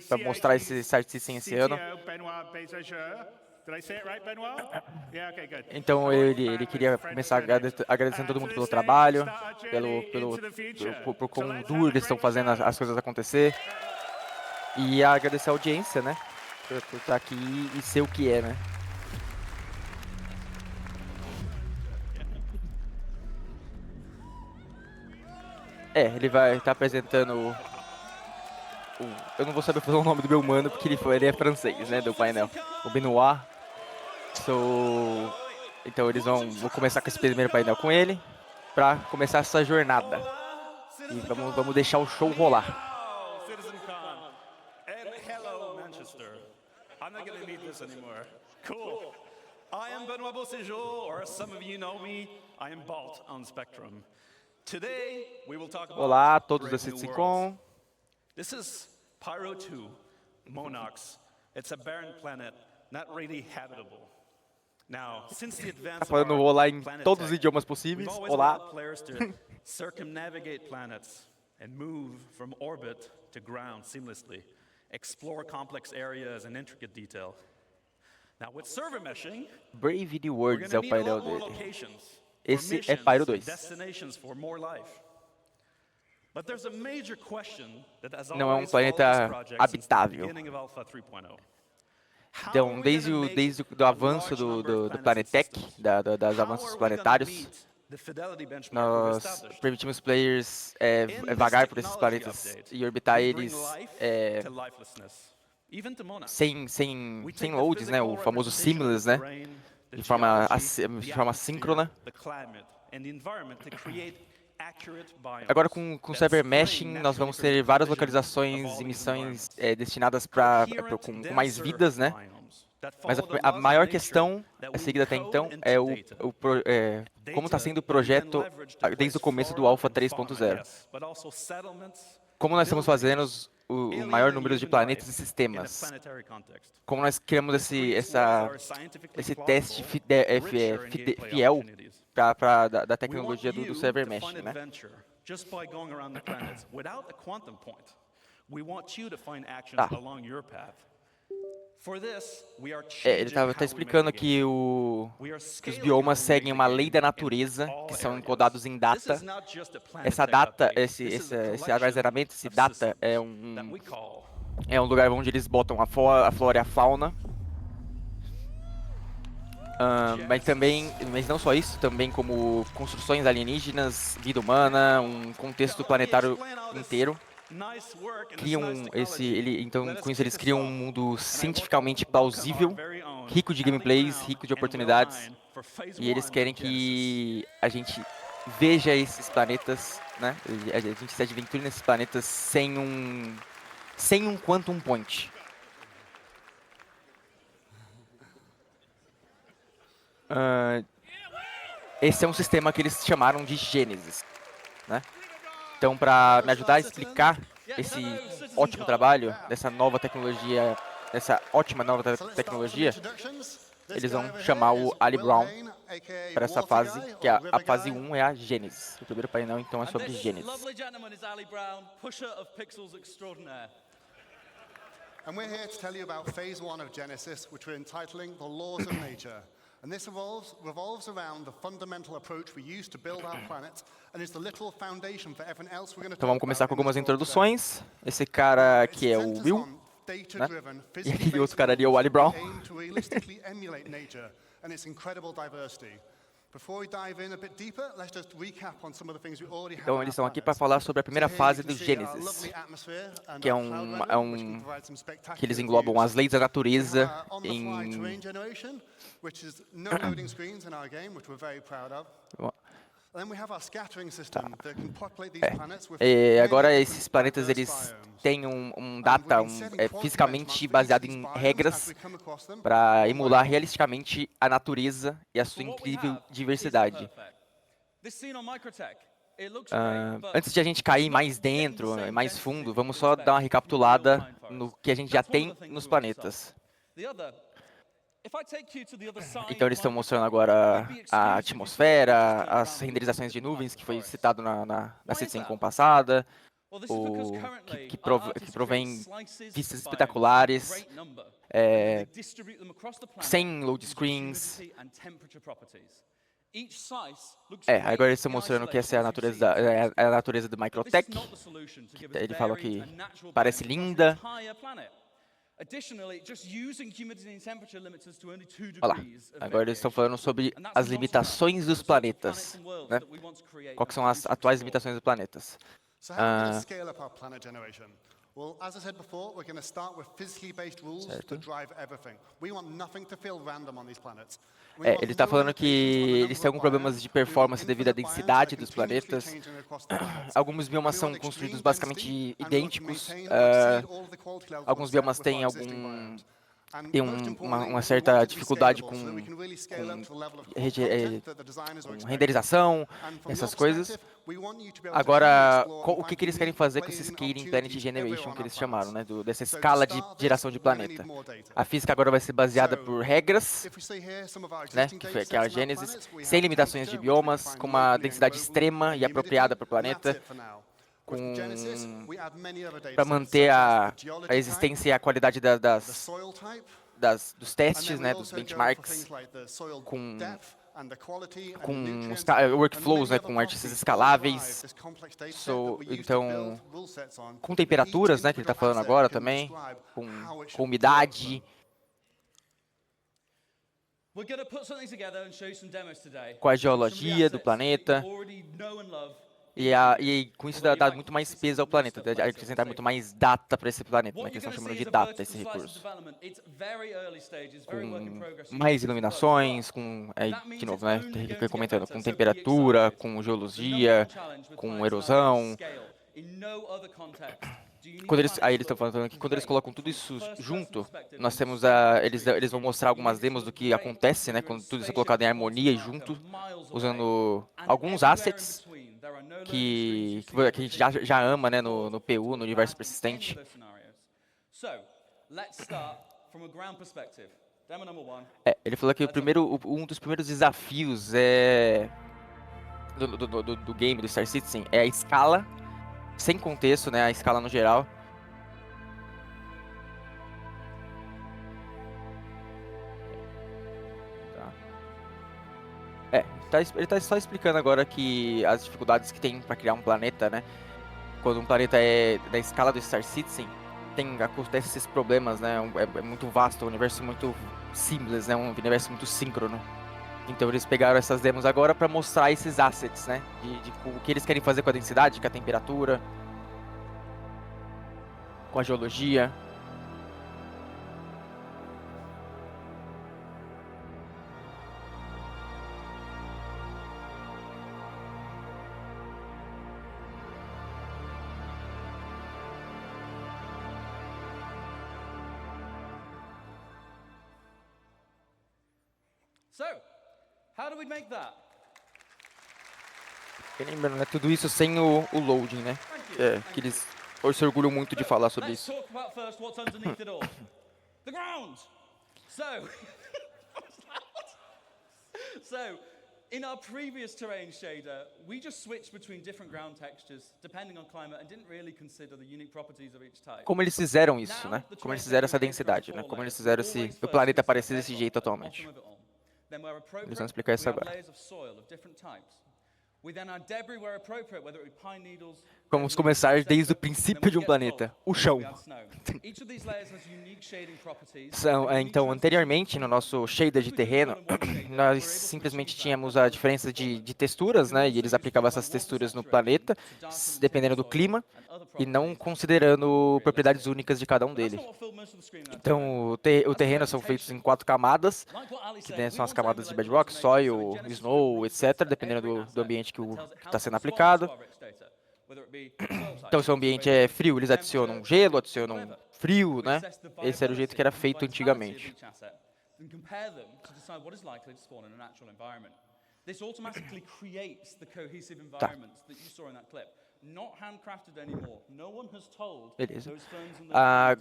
para mostrar esse Star Citizen esse ano. Então ele queria começar agradecendo todo mundo pelo trabalho, por quão duro eles estão fazendo as coisas acontecer. E agradecer a audiência, né? Por estar aqui e ser o que é, né? Ele vai estar apresentando eu não vou saber falar o nome do meu mano, porque ele é francês, né, do painel. O Benoit. Então eles vão começar com esse primeiro painel com ele, pra começar essa jornada. E vamos deixar o show rolar. Citizencon. And hello, Manchester. I'm not going to need this anymore. Cool. I am Benoit Beauséjour, or as some of you know me, I am Bolt on Spectrum. Today, we will talk about Olá a todos da Citizencon. This is Pyro 2, Monox. It's a barren planet, not really habitable. Now, since the advance Tá falando olá em todos os idiomas possíveis. Olá. Players to circumnavigate planets and move from orbit to ground seamlessly, explore complex areas and intricate detail. Now, with server meshing, Brave the Words é o painel dele. Esse é Pyro 2. Não é um planeta habitável. Então, desde o avanço do Planetec, dos avanços planetários, nós permitimos players vagar por esses planetas e orbitar eles sem loads, né? O famoso seamless, né? De forma síncrona. Agora com Cyber Meshing nós vamos ter várias localizações e missões destinadas com mais vidas, né? Mas a maior questão seguida até então é como está sendo o projeto desde o começo do Alpha 3.0. Como nós estamos fazendo o maior número de planetas e sistemas. Como nós criamos esse teste fiel da tecnologia do Cyber Meshing, né? Ele tá explicando que os biomas seguem uma lei da natureza, que são encodados em data. Essa data, esse armazenamento, esse data é um lugar onde eles botam a flora e a fauna. Mas não só isso, também como construções alienígenas, vida humana, um contexto planetário inteiro. Então, com isso eles criam um mundo cientificamente plausível, rico de gameplays, rico de oportunidades, e eles querem que a gente veja esses planetas, né? A gente se aventure nesses planetas sem um Quantum Point. Esse é um sistema que eles chamaram de Gênesis. né? Então, para me ajudar a explicar esse ótimo trabalho, dessa nova tecnologia, dessa ótima nova tecnologia, eles vão chamar o Ali Brown para essa fase, que a fase 1 é a Gênesis. O primeiro painel, então, é sobre Gênesis. And we're here to tell you about phase 1 of Genesis, which we're entitling The Laws of Nature. And this revolves around the fundamental approach we use to build our planet and is the literal foundation for everything else we're going to Então vamos começar com algumas introduções. Esse cara aqui é o Will, né? E aquele outro cara ali é o Ali Brown. Então eles estão aqui para falar sobre a primeira fase do Gênesis, que que eles englobam as leis da natureza em agora esses planetas eles têm um data fisicamente baseado em regras para emular realisticamente a natureza e a sua incrível diversidade. Antes de a gente cair mais dentro, mais fundo, vamos só dar uma recapitulada no que a gente já tem nos planetas. Então eles estão mostrando agora a atmosfera, as renderizações de nuvens, que foi citado na Citizencon passada, que provém vistas espetaculares, sem load screens. Agora eles estão mostrando que essa é a natureza do Microtech, que ele falou que parece linda. Olha lá, agora eles estão falando sobre as limitações dos planetas, né? Quais são as atuais limitações dos planetas? Well, as I said before, we're going to start with physically based rules that drive everything. We want nothing to feel random on these planets. Ele está falando que eles têm alguns problemas de performance devido à densidade dos planetas. Alguns biomas são construídos basicamente idênticos. Alguns biomas têm uma certa dificuldade com renderização, essas coisas. Agora, o que eles querem fazer com esse Scaling Planet Generation, que eles chamaram, né, dessa escala de geração de planeta? A física agora vai ser baseada por regras, né, que é a Gênesis, sem limitações de biomas, com uma densidade extrema e apropriada para o planeta, para manter a existência e a qualidade dos testes, né, dos benchmarks, com workflows, né, com artistas escaláveis, então com temperaturas, né, que ele está falando agora também, com umidade. Com a geologia do planeta. E com isso dá muito mais peso ao planeta, acrescentar muito mais data para esse planeta, né, que eles estão chamando de data, esse recurso. Com mais iluminações, de novo, né, comentando, com temperatura, com geologia, com erosão. Aí eles estão falando que quando eles colocam tudo isso junto, nós temos eles vão mostrar algumas demos do que acontece, né, quando tudo isso é colocado em harmonia e junto, usando alguns assets que a gente já ama, né, no PU, no universo persistente. Ele falou que um dos primeiros desafios do game, do Star Citizen, é a escala, sem contexto, né, a escala no geral. Ele tá só explicando agora que as dificuldades que tem para criar um planeta, né? Quando um planeta é da escala do Star Citizen, acontece esses problemas, né? É muito vasto, um universo muito simples, né? Um universo muito síncrono. Então eles pegaram essas demos agora para mostrar esses assets, né? De o que eles querem fazer com a densidade, com a temperatura, com a geologia. So, how do we make that? E lembrando, né, tudo isso sem o loading, né? Que eles se orgulham muito de falar sobre isso. Let's talk about first what's underneath it all. The ground. So, in our previous terrain shader, we just switched between different ground textures depending on climate and didn't really consider the unique properties of each type. Como eles fizeram isso, né? Como eles fizeram essa densidade, né? Como eles fizeram o planeta parecer desse jeito atualmente. Eles vão explicar isso agora. Vamos começar desde o princípio de um planeta, o chão. Então, anteriormente, no nosso shader de terreno, nós simplesmente tínhamos a diferença de texturas, né? E eles aplicavam essas texturas no planeta, dependendo do clima, e não considerando propriedades únicas de cada um deles. Então, o terreno são feitos em 4 camadas, que, né, são as camadas de bedrock, soil, snow, etc., dependendo do ambiente que está sendo aplicado. Então, se o ambiente é frio, eles adicionam gelo, adicionam frio, né? Esse era o jeito que era feito antigamente. Tá. Beleza.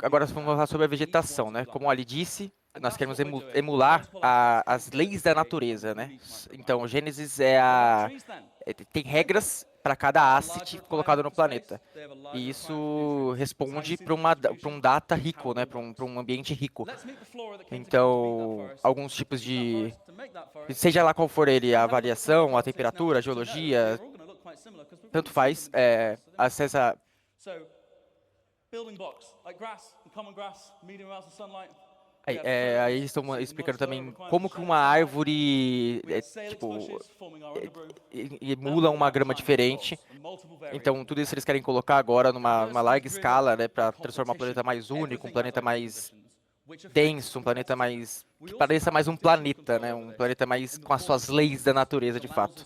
Agora vamos falar sobre a vegetação, né? Como Ali disse, nós queremos emular as leis da natureza, né? Então, o Gênesis tem regras para cada asset colocado no planeta. E isso responde para um data rico, né? Para um ambiente rico. Então, alguns tipos de... Seja lá qual for ele, a variação, a temperatura, a geologia, tanto faz, acessa... Aí estão explicando também como que uma árvore emula uma grama diferente. Então, tudo isso eles querem colocar agora numa larga escala, né, para transformar um planeta mais único, um planeta mais denso, um planeta mais... que pareça mais um planeta, né, um planeta mais com as suas leis da natureza, de fato.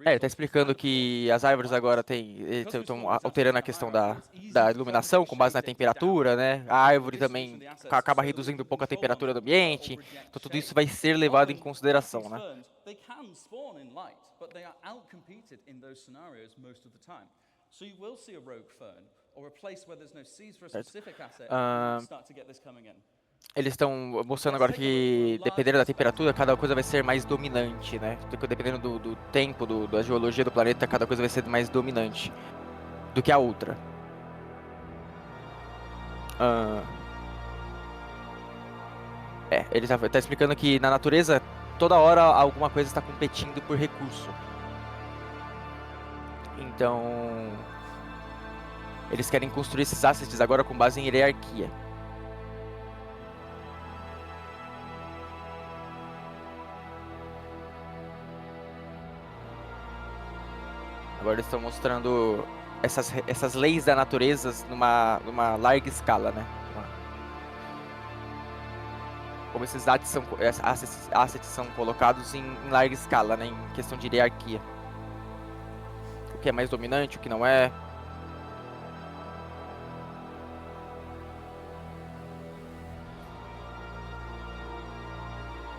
Ele está explicando que as árvores agora estão alterando a questão da iluminação com base na temperatura, né? A árvore também acaba reduzindo um pouco a temperatura do ambiente. Então tudo isso vai ser levado em consideração, né? Eles estão mostrando agora que, dependendo da temperatura, cada coisa vai ser mais dominante, né? Dependendo do tempo, da geologia do planeta, cada coisa vai ser mais dominante do que a outra. Ele tá explicando que na natureza, toda hora alguma coisa está competindo por recurso. Então, eles querem construir esses assets agora com base em hierarquia. Agora eles estão mostrando essas leis da natureza numa larga escala, né? Como esses assets são colocados em larga escala, né? Em questão de hierarquia. O que é mais dominante, o que não é.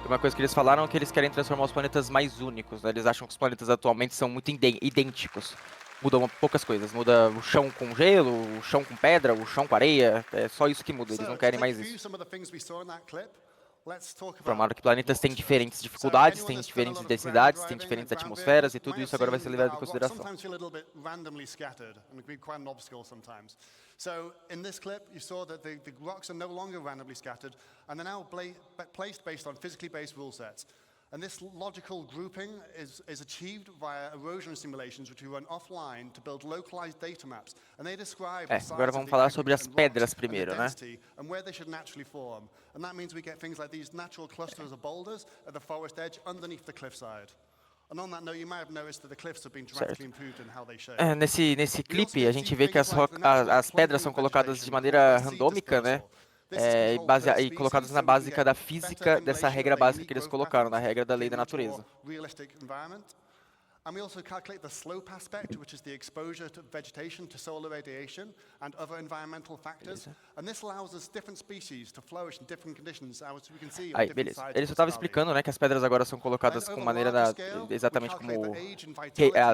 Uma coisa que eles falaram é que eles querem transformar os planetas mais únicos, né? Eles acham que os planetas atualmente são muito idênticos. Mudam poucas coisas. Muda o chão com gelo, o chão com pedra, o chão com areia. É só isso que muda, eles não querem mais isso. Informaram que planetas têm diferentes dificuldades, têm diferentes densidades, têm diferentes atmosferas e tudo isso agora vai ser levado em consideração. So in this clip, you saw that the rocks are no longer randomly scattered, and they're now placed based on physically based rule sets. And this logical grouping is achieved via erosion simulations, which we run offline to build localized data maps. And they describe the size agora vamos falar sobre as pedras primeiro, né? And where they should naturally form. And that means we get things like these natural clusters of boulders at the forest edge underneath the cliffside. Nesse clipe, a gente vê que as pedras são colocadas de maneira randômica, né? E colocadas na básica da física dessa regra básica que eles colocaram, na regra da lei da natureza. And we also calculate the slope aspect, which is the exposure to vegetation to solar radiation and other environmental factors. And this allows us different species to flourish in different conditions, as we can see on Aí, different beleza. sides Ele of só the estava valley. explicando, né, que as pedras agora são colocadas com maneira exatamente como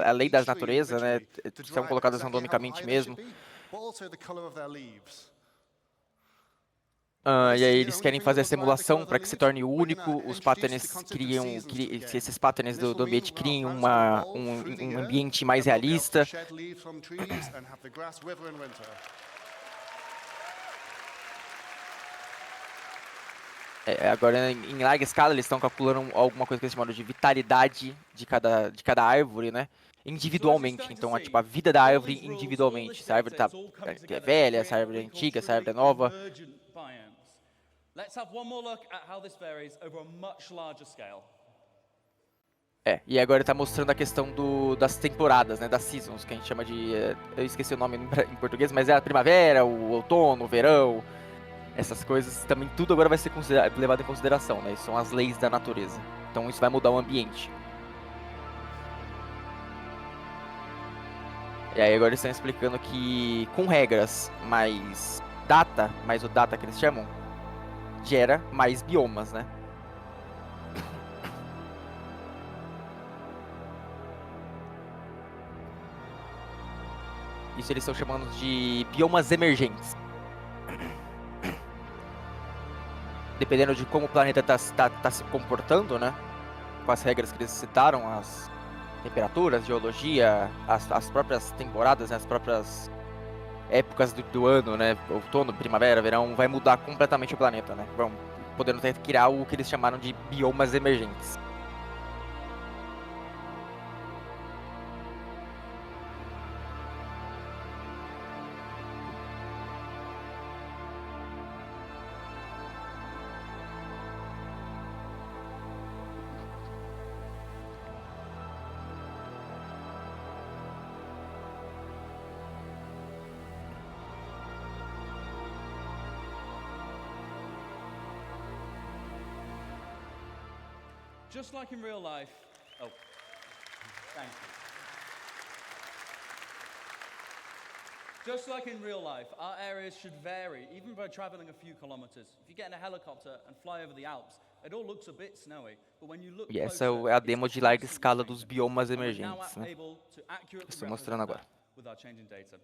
a lei das naturezas, né, são colocadas randomicamente mesmo. But also the color of their leaves. E aí eles querem fazer a simulação para que se torne único, os patterns que esses patterns do ambiente criem um ambiente mais realista. Agora, em larga escala, eles estão calculando alguma coisa que eles chamam de vitalidade de cada árvore, né? Individualmente. Então, tipo, a vida da árvore individualmente. Se a árvore é velha, se a árvore é antiga, se a árvore é nova. Let's have one more look at how this varies over a much larger scale. E agora ele tá mostrando a questão das temporadas, né, das seasons, que a gente chama de, eu esqueci o nome em português, mas é a primavera, o outono, o verão, essas coisas, também tudo agora vai ser levado em consideração, né, são as leis da natureza, então isso vai mudar o ambiente. E aí agora eles estão explicando que com regras mais o data que eles chamam, gera mais biomas, né? Isso eles estão chamando de biomas emergentes. Dependendo de como o planeta tá se comportando, né? Com as regras que eles citaram, as temperaturas, geologia, as próprias temporadas, né? As próprias épocas do ano, né? Outono, primavera, verão, vai mudar completamente o planeta, né? Vão podendo criar o que eles chamaram de biomas emergentes. Just like in real life, thank you. Just like in real life, our areas should vary, even by traveling a few kilometers. If you get in a helicopter and fly over the Alps, it all looks a bit snowy, but when you look E essa é a demo de larga escala dos biomas emergentes, né? Estou mostrando agora. With our changing data.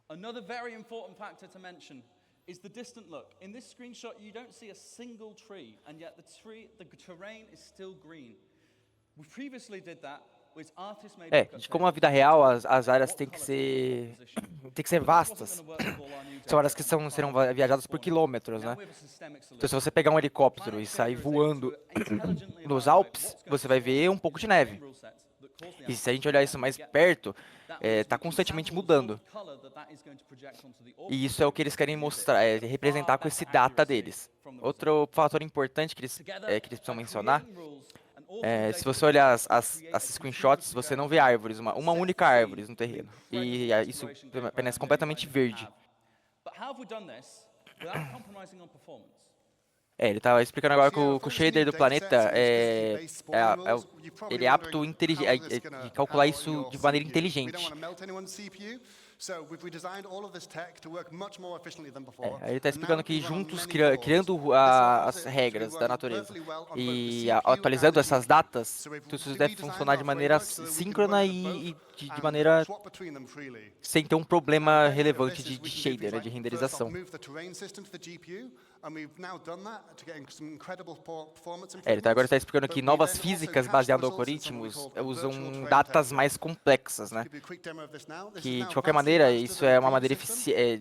Another very important factor to mention is the distant look. In this screenshot, you don't see a single tree, and yet the terrain is still green. We previously did that with artists made de como a vida real, as áreas têm que ser vastas. São áreas que serão viajadas por quilômetros, né? Então, se você pegar um helicóptero e sair voando nos Alpes, você vai ver um pouco de neve. E se a gente olhar isso mais perto, está constantemente mudando. E isso é o que eles querem mostrar, representar com esse data deles. Outro fator importante que eles precisam mencionar, se você olhar as screenshots, você não vê árvores, uma única árvore no terreno. E isso permanece completamente verde. Ele estava explicando agora que o shader do planeta ele é apto a calcular isso de maneira inteligente. Ele está explicando que juntos, criando as regras da natureza e atualizando essas datas, tudo isso deve funcionar de maneira síncrona e de maneira sem ter um problema relevante de shader, né, de renderização. Ele agora está explicando que novas físicas baseadas em algoritmos usam datas mais complexas, né? Que de qualquer maneira isso é uma maneira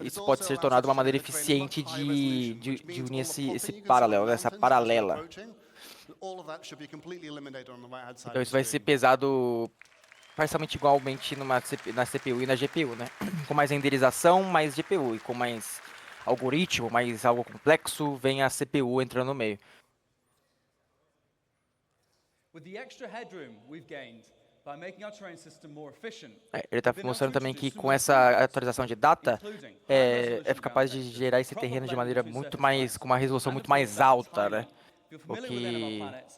isso pode ser tornado uma maneira eficiente de unir esse paralelo, essa paralela. Então isso vai ser pesado parcialmente igualmente na CPU e na GPU, né? Com mais renderização, mais GPU, e com mais algoritmo, mais algo complexo, vem a CPU entrando no meio. Ele está mostrando também que com essa atualização de data, é capaz de gerar esse terreno de maneira muito mais, com uma resolução muito mais alta, né? O que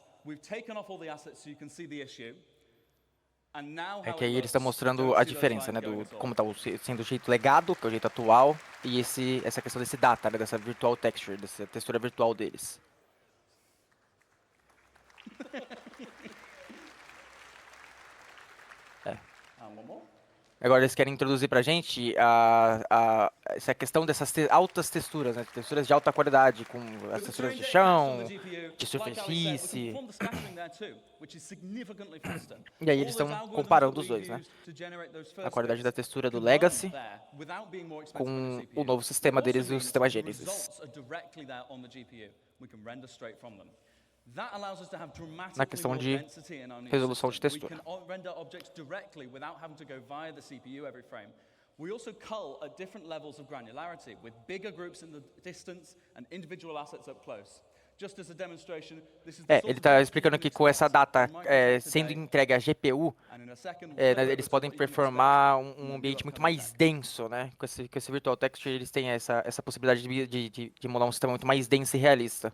É que aí eles estão mostrando a diferença, né, do como está sendo o jeito legado, que é o jeito atual, e essa questão desse data, né, dessa virtual texture, dessa textura virtual deles. Agora eles querem introduzir pra gente essa questão dessas altas texturas, né? Texturas de alta qualidade, com as texturas de chão, de superfície. E aí eles estão comparando os dois, né? A qualidade da textura do Legacy com o novo sistema deles, o sistema Genesis. Na questão de resolução de textura. We also cull at different levels of granularity, with bigger groups in the distance and individual assets up close. Just as a demonstration, this is ele está explicando que com essa data sendo entregue à GPU, eles podem performar um ambiente muito mais denso, né? Com esse Virtual Texture, eles têm essa possibilidade de moldar um sistema muito mais denso e realista.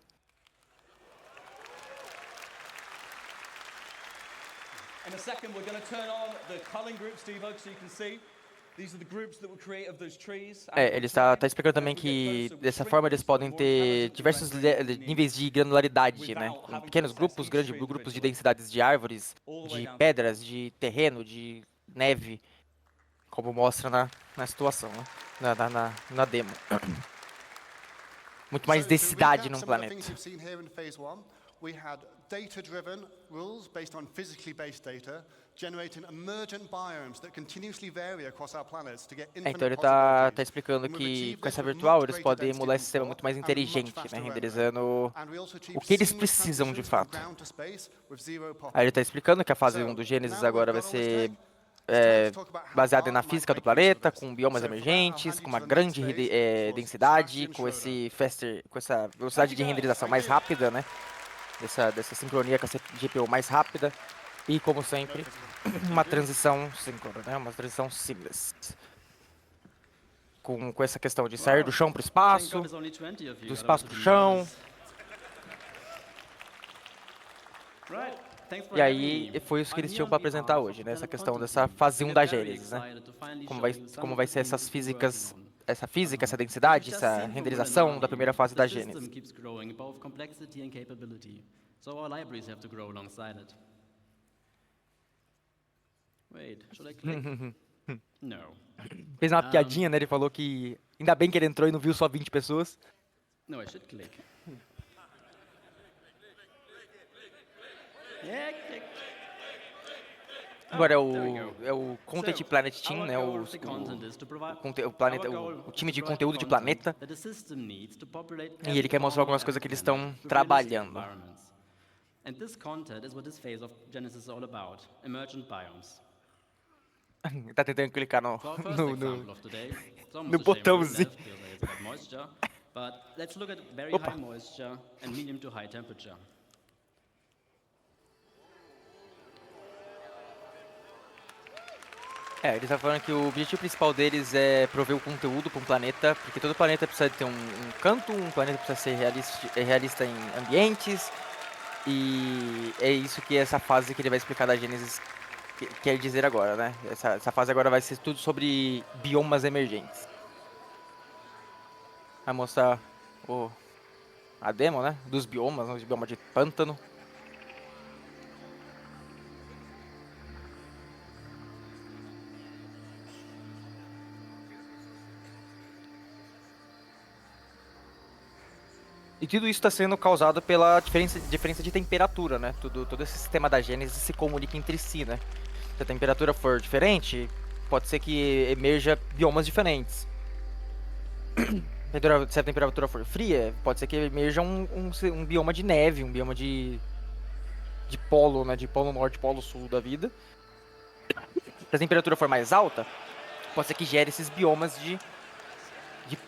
In a second, we're going to turn on the culling groups, Steve, so you can see. These are the groups that were created of those trees. Ele está explicando também que dessa forma eles podem ter diversos níveis de granularidade, né? Com pequenos grupos, grandes grupos de densidades de árvores, de pedras, de terreno, de neve, como mostra na situação, né? Na demo. Muito mais densidade num planeta. We had data-driven rules based on physically based data, generating emergent biomes that continuously vary across our planets to get infinite Então ele está explicando que com essa virtual eles podem emular esse sistema muito mais inteligente, né, renderizando o que eles precisam de fato. Aí ele está explicando que a fase 1 do Gênesis agora vai ser baseada na física do planeta, com biomas emergentes, com uma grande densidade, com essa velocidade de renderização mais rápida, né? Dessa sincronia com a GPU mais rápida e, como sempre, uma transição síncrona, né? Uma transição seamless. Com essa questão de sair do chão para o espaço, do espaço para o chão. E aí, foi isso que eles tinham para apresentar hoje, né? Essa questão dessa fase 1 da Gênesis, né? Como vai ser essa física, essa densidade, essa renderização da primeira fase da Gênesis. Fez uma piadinha, né? Ele falou que ainda bem que ele entrou e não viu só 20 pessoas. No, I should click. Agora é o Content Planet Team, né? O time de conteúdo de planeta. E ele quer mostrar algumas coisas que eles estão trabalhando. Tá tentando clicar no botãozinho. Opa. Eles estão falando que o objetivo principal deles é prover o conteúdo para um planeta, porque todo planeta precisa ter um canto, um planeta precisa ser realista em ambientes, e é isso que essa fase que ele vai explicar da Gênesis quer dizer agora, né? Essa fase agora vai ser tudo sobre biomas emergentes. Vai mostrar a demo, né? Dos biomas, os biomas de pântano. E tudo isso está sendo causado pela diferença de temperatura, né? Todo esse sistema da Gênesis se comunica entre si, né? Se a temperatura for diferente, pode ser que emerja biomas diferentes. Se a temperatura for fria, pode ser que emerja um bioma de neve, um bioma de polo, né? De polo norte, polo sul da vida. Se a temperatura for mais alta, pode ser que gere esses biomas de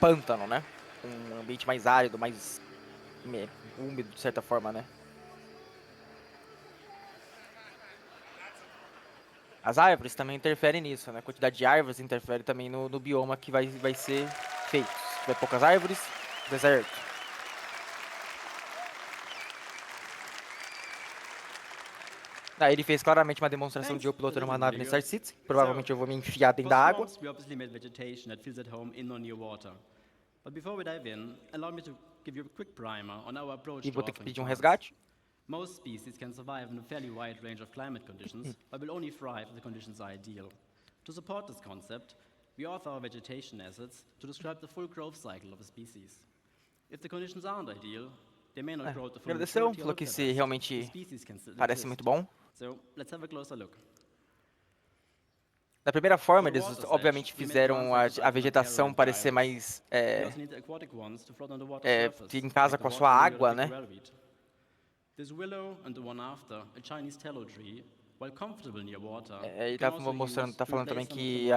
pântano, né? Um ambiente mais árido, mais úmido, de certa forma, né? As árvores também interferem nisso, né? A quantidade de árvores interfere também no bioma que vai ser feito. Se tiver poucas árvores, deserto. Aí ele fez claramente uma demonstração de eu pilotando uma nave no Star Citizen. Provavelmente eu vou me enfiar dentro da água. E vou ter que pedir um resgate. Most species can survive in a fairly wide range of climate conditions, but will only thrive if the conditions are ideal. To support this concept, we author our vegetation assets to describe the full growth cycle of a species. If the conditions aren't ideal, they may not grow to full Agradeceu, maturity falou or que look se their best. realmente The species can still parece exist. muito bom. So, let's have a closer look. Da primeira forma, eles obviamente fizeram a vegetação parecer mais em casa com a sua água, né? This willow and the one after, a Chinese tallow tree, while comfortable near water, Ele tá falando também que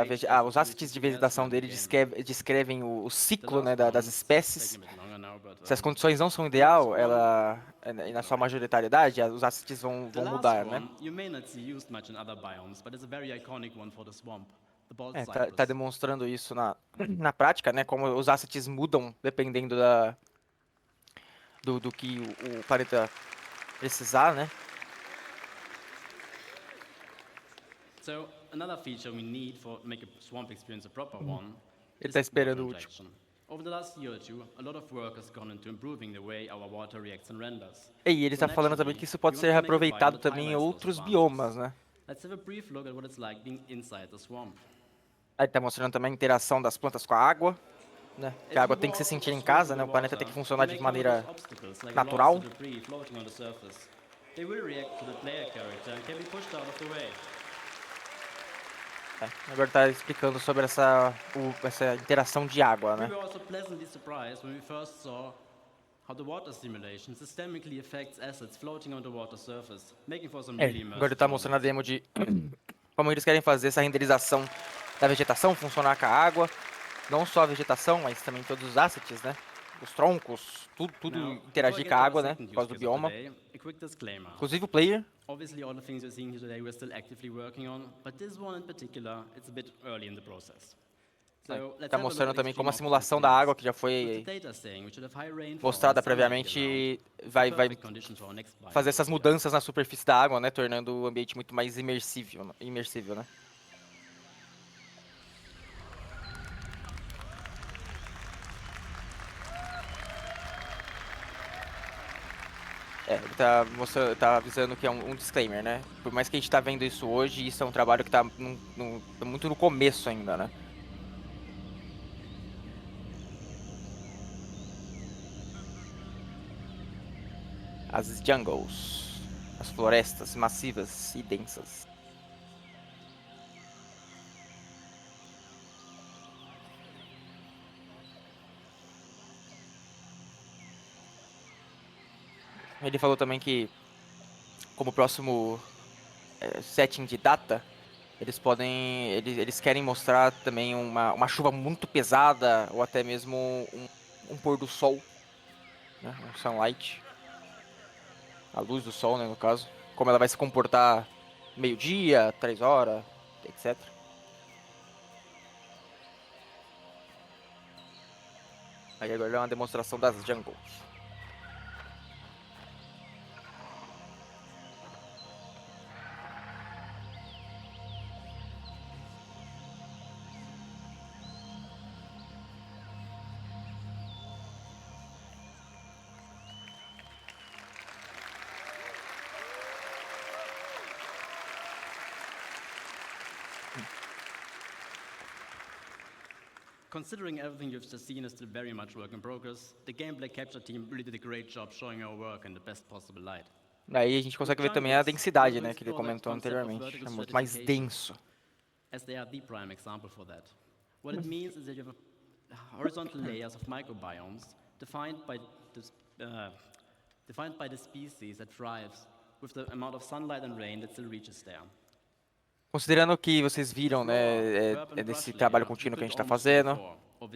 os assets de vegetação dele descrevem o ciclo, né, das espécies. Se as condições não são ideal, e na sua majoritariedade, os assets vão mudar, né? Tá demonstrando isso na prática, né? Como os assets mudam dependendo do que o planeta precisar, né? So, another feature we need to make a swamp experience a proper one. Ele tá esperando o último. Over the last year or two, a lot of work has gone into improving the way our water reacts and renders. E ele tá falando também que isso pode ser reaproveitado também em outros biomas, né? Let's have a brief look at what it's like being inside the swamp. Aí tá mostrando também a interação das plantas com a água, né? Que a água tem que se sentir em casa, né? O planeta tem que funcionar de maneira natural. They will react to the player character and can be pushed out of the way. Agora tá explicando sobre essa interação de água, né? We were also pleasantly surprised when we first saw how the water simulation systemically affects assets floating on the water surface, making for some really immersive. Agora ele tá mostrando a demo de como eles querem fazer essa renderização da vegetação funcionar com a água, não só a vegetação, mas também todos os assets, né? Os troncos, tudo interagir com a água, né? Por causa do bioma. Inclusive o player. Obviously, all the things you're seeing here today we're still actively working on, but this one in particular, it's a bit early in the process. Tá mostrando também como a simulação da água, que já foi mostrada previamente, vai fazer essas mudanças na superfície da água, né? Tornando o ambiente muito mais imersível, né? Ele tá avisando que é um disclaimer, né? Por mais que a gente tá vendo isso hoje, isso é um trabalho que tá muito no começo ainda, né? As jungles, as florestas massivas e densas. Ele falou também que, como próximo setting de data, eles querem mostrar também uma chuva muito pesada, ou até mesmo um pôr do sol, né? Um sunlight, a luz do sol, né, no caso, como ela vai se comportar meio-dia, 3 horas, etc. Aí agora é uma demonstração das jungles. Considering everything you've just seen is still very much work in progress, the gameplay capture team really did a great job showing our work in the best possible light. Aí a gente consegue ver também a densidade, né, que ele comentou anteriormente. É muito mais denso. As they are the prime example for that. What it means is that you have horizontal layers of microbiomes defined by the species that thrives with the amount of sunlight and rain that still reaches there. Considerando que vocês viram, né, desse trabalho contínuo que a gente está fazendo. Ele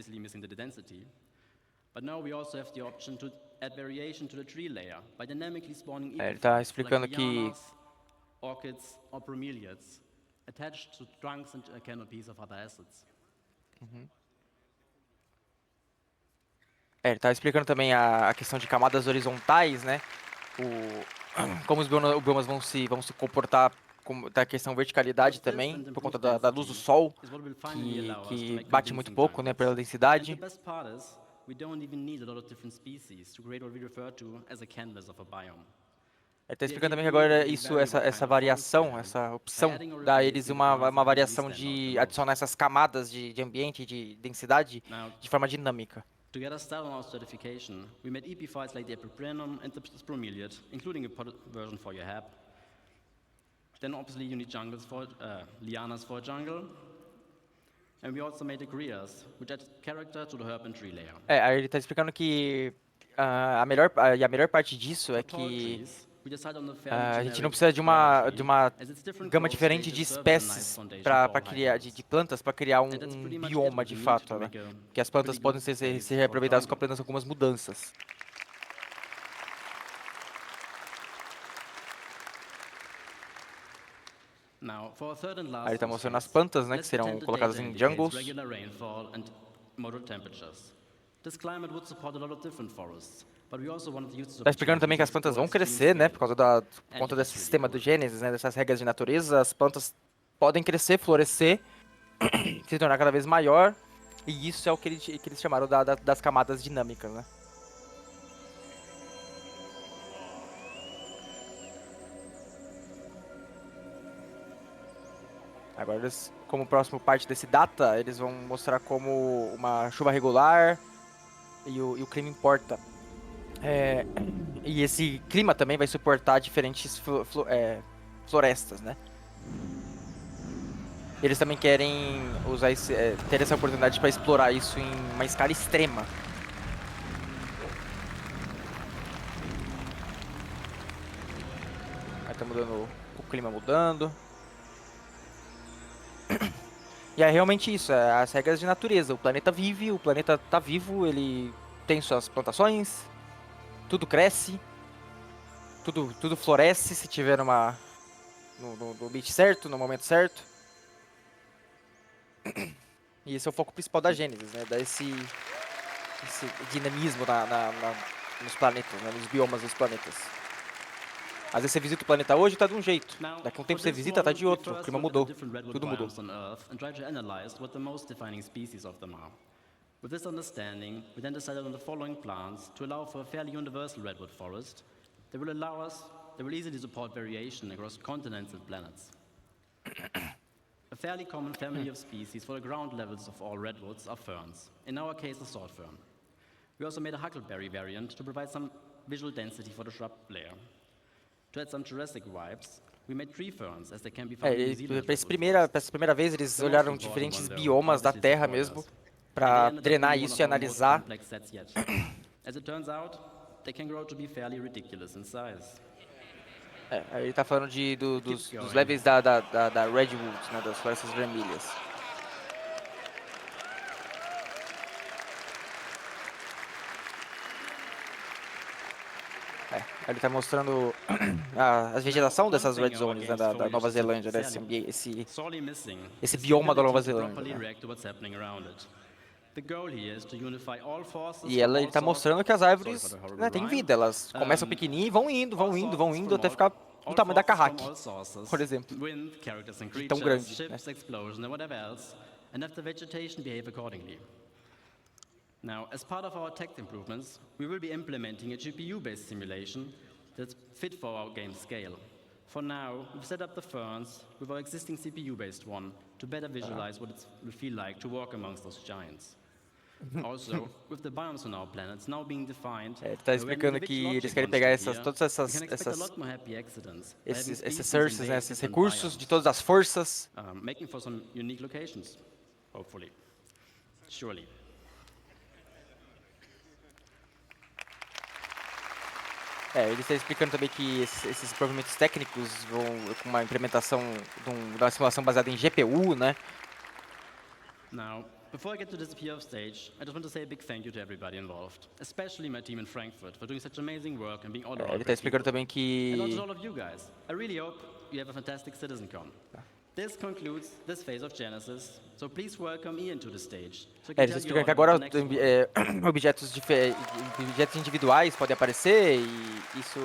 está explicando que ele está explicando também a questão de camadas horizontais, né? como os biomas vão se comportar, da questão verticalidade também, por conta da luz do sol, que bate muito pouco, né, pela densidade. Ele está explicando também que agora essa variação, essa opção, dá a eles uma variação de adicionar essas camadas de ambiente, de densidade, de forma dinâmica. To get us started on our certification, we made EP files like the Epiprenum and the Bromeliad, including a version for your hab. Then obviously you need lianas for a jungle. And we also made the Grias, which add character to the herb and tree layer. Aí ele está explicando que a melhor parte disso é que a gente não precisa de uma gama diferente de espécies para criar, de plantas para criar um bioma de fato, né? Que as plantas podem ser reaproveitadas com apenas algumas mudanças. Aí ele está mostrando as plantas, né, que serão colocadas em jungles. Está explicando também que as plantas vão crescer, né, por conta desse sistema do Gênesis, né, dessas regras de natureza. As plantas podem crescer, florescer, se tornar cada vez maior, e isso é o que eles chamaram das camadas dinâmicas, né. Agora, como próximo parte desse data, eles vão mostrar como uma chuva regular e o clima importa. E esse clima também vai suportar diferentes florestas, né? Eles também querem usar ter essa oportunidade para explorar isso em uma escala extrema. Aí tá mudando, o clima mudando. E é realmente isso, as regras de natureza. O planeta vive, o planeta tá vivo, ele tem suas plantações, tudo cresce, tudo floresce se tiver no ambiente certo, no momento certo. E esse é o foco principal da Gênesis, né? Dar esse dinamismo nos planetas, né? Nos biomas dos planetas. Às vezes você visita o planeta hoje e tá de um jeito. Daqui a um tempo você visita, tá de outro. O clima mudou. Tudo mudou. With this understanding, we then decided on the following plans to allow for a fairly universal redwood forest. They will easily support variation across continents and planets. A fairly common family of species for the ground levels of all redwoods are ferns, in our case the sword fern. We also made a huckleberry variant to provide some visual density for the shrub layer. To add some Jurassic vibes, we made tree ferns as they can be found in New Zealand. Para essa primeira vez eles olharam diferentes biomas da Terra mesmo, para drenar isso e analisar. As it turns out, they can grow to be fairly ridiculous in size. Ele tá falando dos levels da Redwoods, né, das florestas vermelhas. Ele tá mostrando a vegetação dessas Red Zones, né, da Nova Zelândia, né, esse bioma da Nova Zelândia. Né. E ele tá mostrando que as árvores, né, têm vida, elas começam pequenininhas e vão indo até ficar do tamanho da carraque, por exemplo, de tão grande. Né. Now, as part of our tech improvements, we will be implementing a GPU-based simulation that's fit for our game scale. For now, we've set up the ferns with our existing CPU-based one to better visualize what it will feel like to walk amongst those giants. Also, with the biomes on our planets now being defined, tá explicando que eles querem pegar todas essas sources, né, esses recursos de todas as forças, making for some unique locations, hopefully, surely. Ele está explicando também que esses desenvolvimentos técnicos vão com uma implementação de uma simulação baseada em GPU, né? Now, before I get to this PF stage, I just want to say a big thank you to everybody involved, especially my team in Frankfurt for doing such amazing work and being all ele está explicando também que and also all of you guys. I really hope you have a fantastic Citizencon. This concludes this phase of Genesis, so please welcome Ian to the stage. Ele está explicando que agora objetos individuais podem aparecer e isso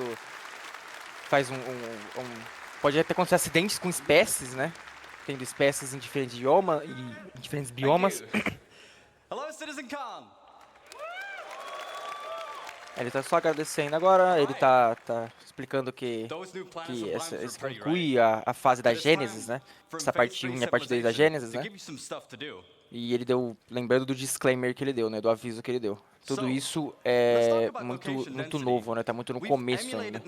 faz pode até acontecer acidentes com espécies, né? Tendo espécies em diferentes biomas. Hello, Citizencon. Ele tá só agradecendo agora, ele tá explicando que esse conclui a fase da Gênesis, né? Essa parte 1 e a parte 2 da Gênesis, né? E ele lembrando do disclaimer que ele deu, né? Do aviso que ele deu. Tudo isso é muito novo, né? Tá muito no começo ainda.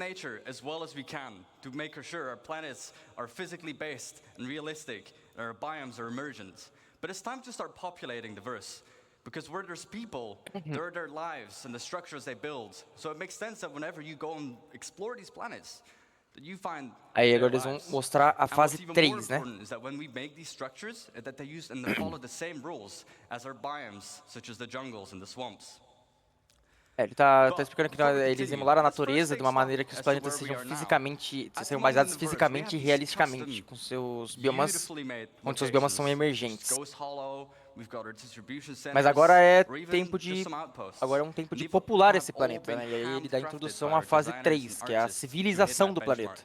Because where there's people, there are their lives and the structures they build. So it makes sense that whenever you go and explore these planets, that you find Aí agora eles vão mostrar a fase 3, né? is that when we make these structures, that they use and they follow the same rules as our biomes, such as the jungles and the swamps. Ele tá explicando que eles emularam a natureza de uma maneira que os planetas sejam baseados fisicamente e realisticamente, com seus biomas, onde seus biomas são emergentes. Mas agora é um tempo de popular esse planeta, né? E aí ele dá a introdução à fase 3, que é a civilização do planeta.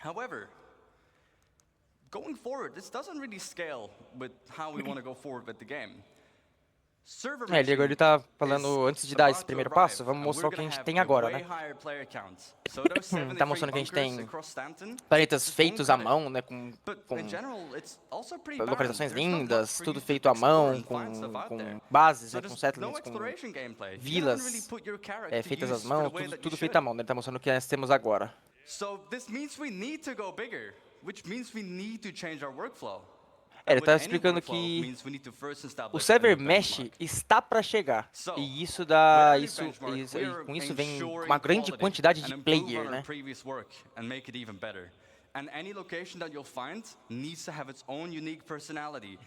However, going forward, this doesn't really scale with how we want to go forward with the game. Ele tá falando, antes de dar esse primeiro passo, vamos mostrar o que a gente tem agora, né? Tá mostrando que a gente tem planetas feitos à mão, né? Com localizações lindas, tudo feito à mão, com bases, né, com settlements, com vilas feitas às mãos, tudo feito à mão, né? Ele tá mostrando o que nós temos agora. Ele está explicando que o server mesh está para chegar, e isso com isso vem uma grande quantidade de player, né?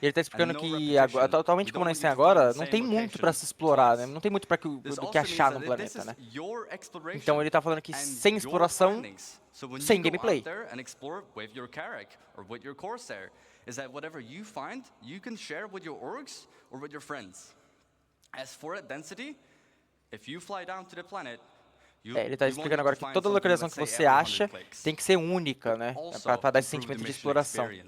Ele está explicando que atualmente como nós temos agora, não tem muito para se explorar, né? Não tem muito do que achar no planeta, né? Então ele está falando que sem exploração, sem gameplay. Is that whatever you find, you can share with your orgs or with your friends. As for that density, if you fly down to the planet, ele está explicando agora que toda localização que você acha tem que ser única, né? Para dar esse sentimento de exploração. E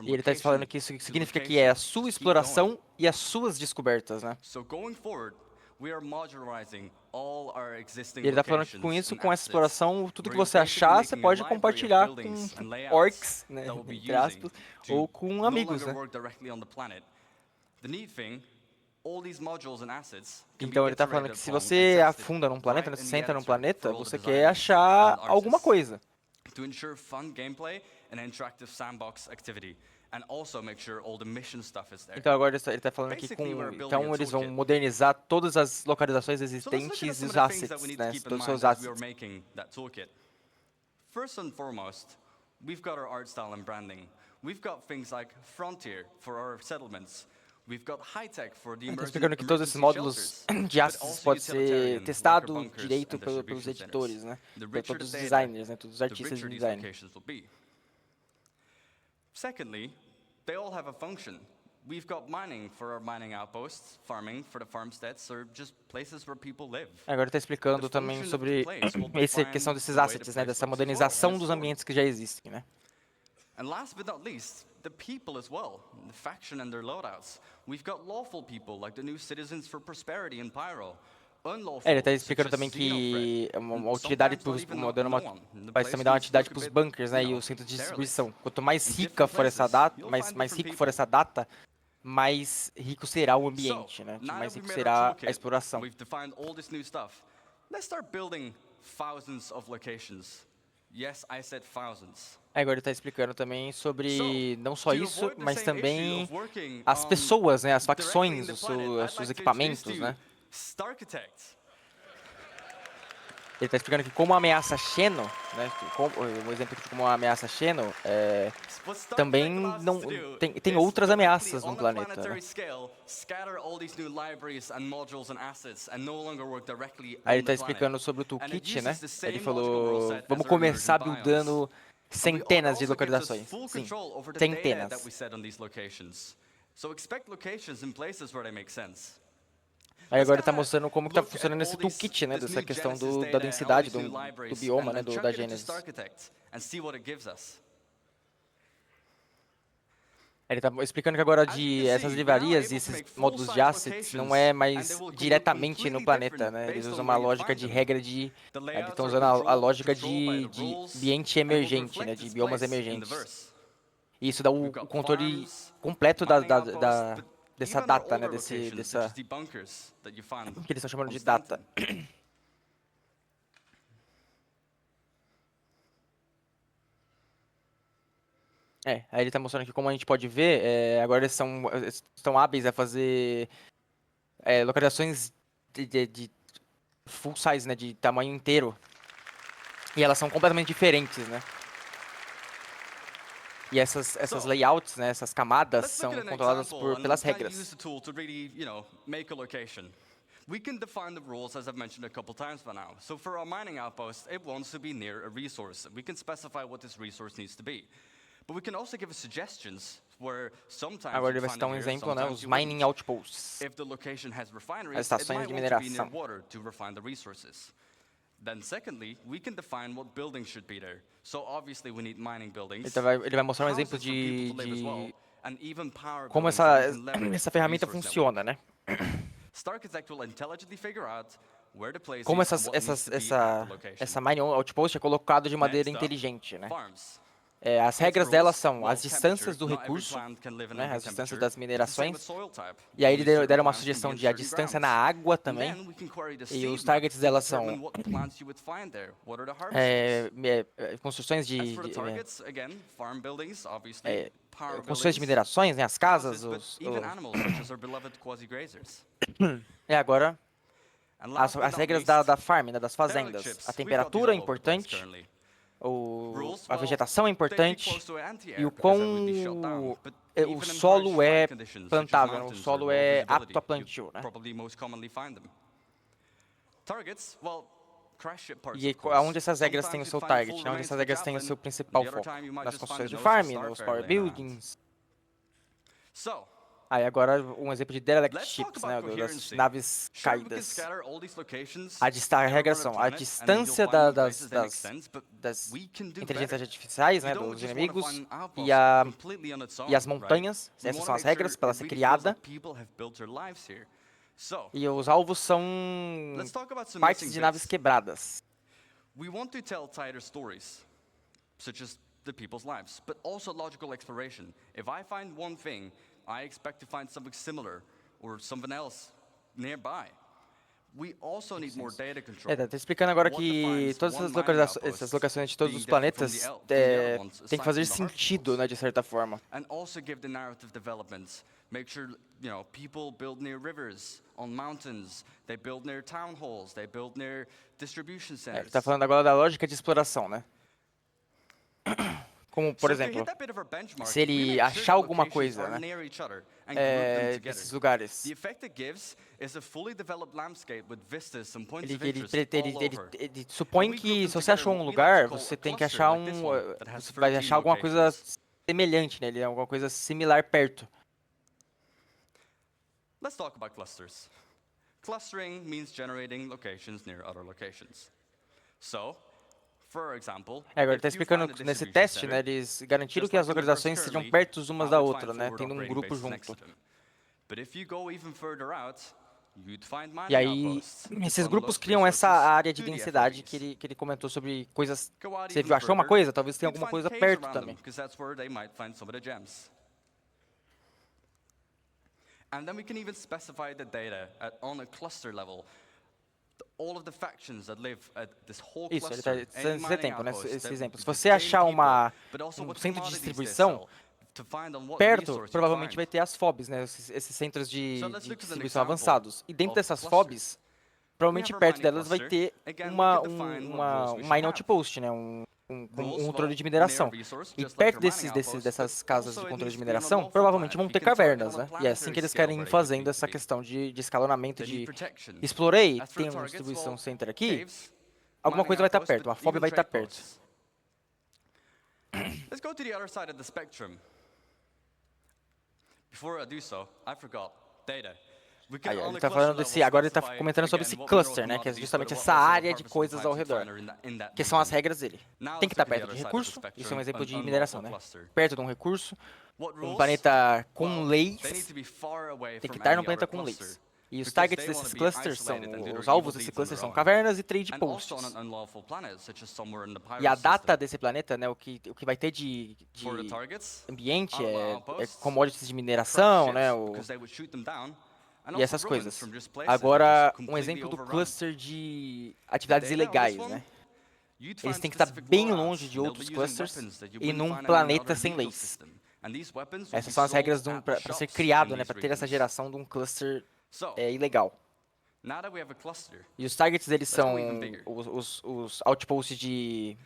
ele está falando que isso significa que é a sua exploração e as suas descobertas, né? E ele está falando que com isso, com essa exploração, tudo que você achar, você pode compartilhar com orcs, né, entre aspas, ou com amigos, né? Então ele está falando que se você afunda num planeta, né, você entra num planeta, você quer achar alguma coisa. Então agora ele está falando aqui então eles vão modernizar todas as localizações existentes e os assets, né, todos os seus assets. First and foremost, we've got our art style and branding. We've got things like Frontier for our settlements. We've got high tech for the Estou explicando que todos esses módulos de assets podem ser testados direito pelos editores, né, por todos os designers, né, todos os artistas de design. Secondly, they all have a function. We've got mining for our mining outposts, farming for the farmsteads, or just places where people live. Agora está explicando também sobre essa questão desses assets, né, dessa modernização dos ambientes que já existem, né? And last but not least, the people as well, the faction and their loadouts. We've got lawful people like the new Citizens for Prosperity in Pyro. Ele está explicando também que uma utilidade vai também dar uma utilidade para os bunkers, né, e o centro de distribuição. Quanto mais rica for essa data, mais rico for essa data, mais rico será o ambiente, né? Mais rico será a exploração. Agora ele está explicando também sobre não só isso, mas também as pessoas, né, as facções, os seus equipamentos, né? Ele está explicando que como a ameaça Xeno, né, o exemplo de como uma ameaça Xeno, também não tem outras ameaças no planeta, né? Aí ele está explicando sobre o toolkit, né? Ele falou, vamos começar buildando centenas de localizações. Sim, centenas. Aí agora ele tá mostrando como que tá funcionando esse toolkit, né, dessa questão da densidade do bioma, né, da Genesis. Ele tá explicando que agora essas livrarias e esses módulos de assets não é mais diretamente no planeta, né? Eles usam uma lógica de regra de... Eles estão usando a lógica de ambiente emergente, né? De biomas emergentes. E isso dá o controle completo dessa data, né? Dessa... que eles estão chamando de data. Aí ele tá mostrando aqui como a gente pode ver, agora eles estão hábeis a fazer localizações de full size, né, de tamanho inteiro. E elas são completamente diferentes, né? E essas layouts, né, essas camadas são controladas pelas regras. We can define the rules, as I've mentioned a couple times by now. So for our mining outpost, it wants to be near a resource. We can specify what this resource needs to be. But we can also give suggestions where sometimes agora ele vai citar um exemplo, né, os mining outposts. If the location has refineries, as estações de mineração. To refine the resources. Then secondly, we can define what buildings should be there. So obviously we need mining buildings. Ele vai mostrar um exemplo de como essa ferramenta funciona, né? Como essa mining outpost é colocado de maneira inteligente, né? As regras delas são as distâncias do recurso, né, as distâncias das minerações, e aí eles deram uma sugestão de a distância na água também, e os targets delas são construções construções de minerações, né, as casas, agora as regras da farm, né, das fazendas. A temperatura é importante. A vegetação é importante e o quão o solo é plantável, o solo é apto a plantio, né? E onde essas regras têm o seu target, onde essas regras têm o seu principal foco? Nas construções de farm, nos power buildings. Aí agora um exemplo de derelict ships, né, das naves caídas. As regras são a distância das inteligências artificiais, né, dos inimigos, e as montanhas. Essas são as regras para ela ser criada. E os alvos são partes de naves quebradas. We want to tell tighter stories, such as the people's lives, but also logical exploration. If I find one thing, I expect to find something similar or something else nearby. We also need more data control. Tá explicando agora que todas essas locações de todos os planetas tem que fazer sentido, né, de certa forma. And also give the narrative development. Make sure, people build near rivers, on mountains, they build near town halls, they build near distribution centers. Tá falando agora da lógica de exploração, né? Como, por exemplo, se ele achar alguma coisa, né, desses lugares, ele supõe que se você achou um lugar, você tem que achar você vai achar alguma coisa semelhante nele, alguma coisa similar perto. Let's talk about clusters. Clustering means generating locations near other locations. So, agora ele está explicando nesse teste, né, eles garantiram que as localizações sejam perto umas da outra, né, tendo um grupo junto. E aí, esses grupos criam essa área de densidade que ele comentou sobre coisas... Você achou uma coisa? Talvez tenha alguma coisa perto também. And then we can even specify the data on a cluster level. All of the factions that live at this whole cluster. Isso, ele está dando esse exemplo, né? Esse exemplo. Se você achar um centro de distribuição perto, provavelmente vai ter as FOBs, né? Esses centros de distribuição avançados. E dentro dessas FOBs, provavelmente perto delas vai ter um mine outpost, né? Um controle de mineração. E perto dessas casas de controle de mineração, provavelmente vão ter cavernas, né? E é assim que eles querem ir fazendo essa questão de escalonamento, de explorei, tem uma distribuição center aqui, alguma coisa vai estar perto, uma FOB vai estar perto. Let's go to the other side of the spectrum. Before I do so, I forgot data. Aí, ele tá falando agora ele tá comentando sobre esse cluster, né? Que é justamente essa área de coisas ao redor, que são as regras dele. Tem que estar perto de recurso, isso é um exemplo de mineração, né? Perto de um recurso, um planeta com leis, tem que estar num planeta com leis. E os targets desses clusters os alvos desse cluster são cavernas e trade posts. E a data desse planeta, né, o que vai ter de ambiente é commodities de mineração, né, e essas coisas. Agora, um exemplo do cluster de atividades ilegais, né? Eles têm que estar bem longe de outros clusters e num planeta sem leis. Essas são as regras para ser criado, né, para ter essa geração de um cluster ilegal. E os targets deles são os outposts de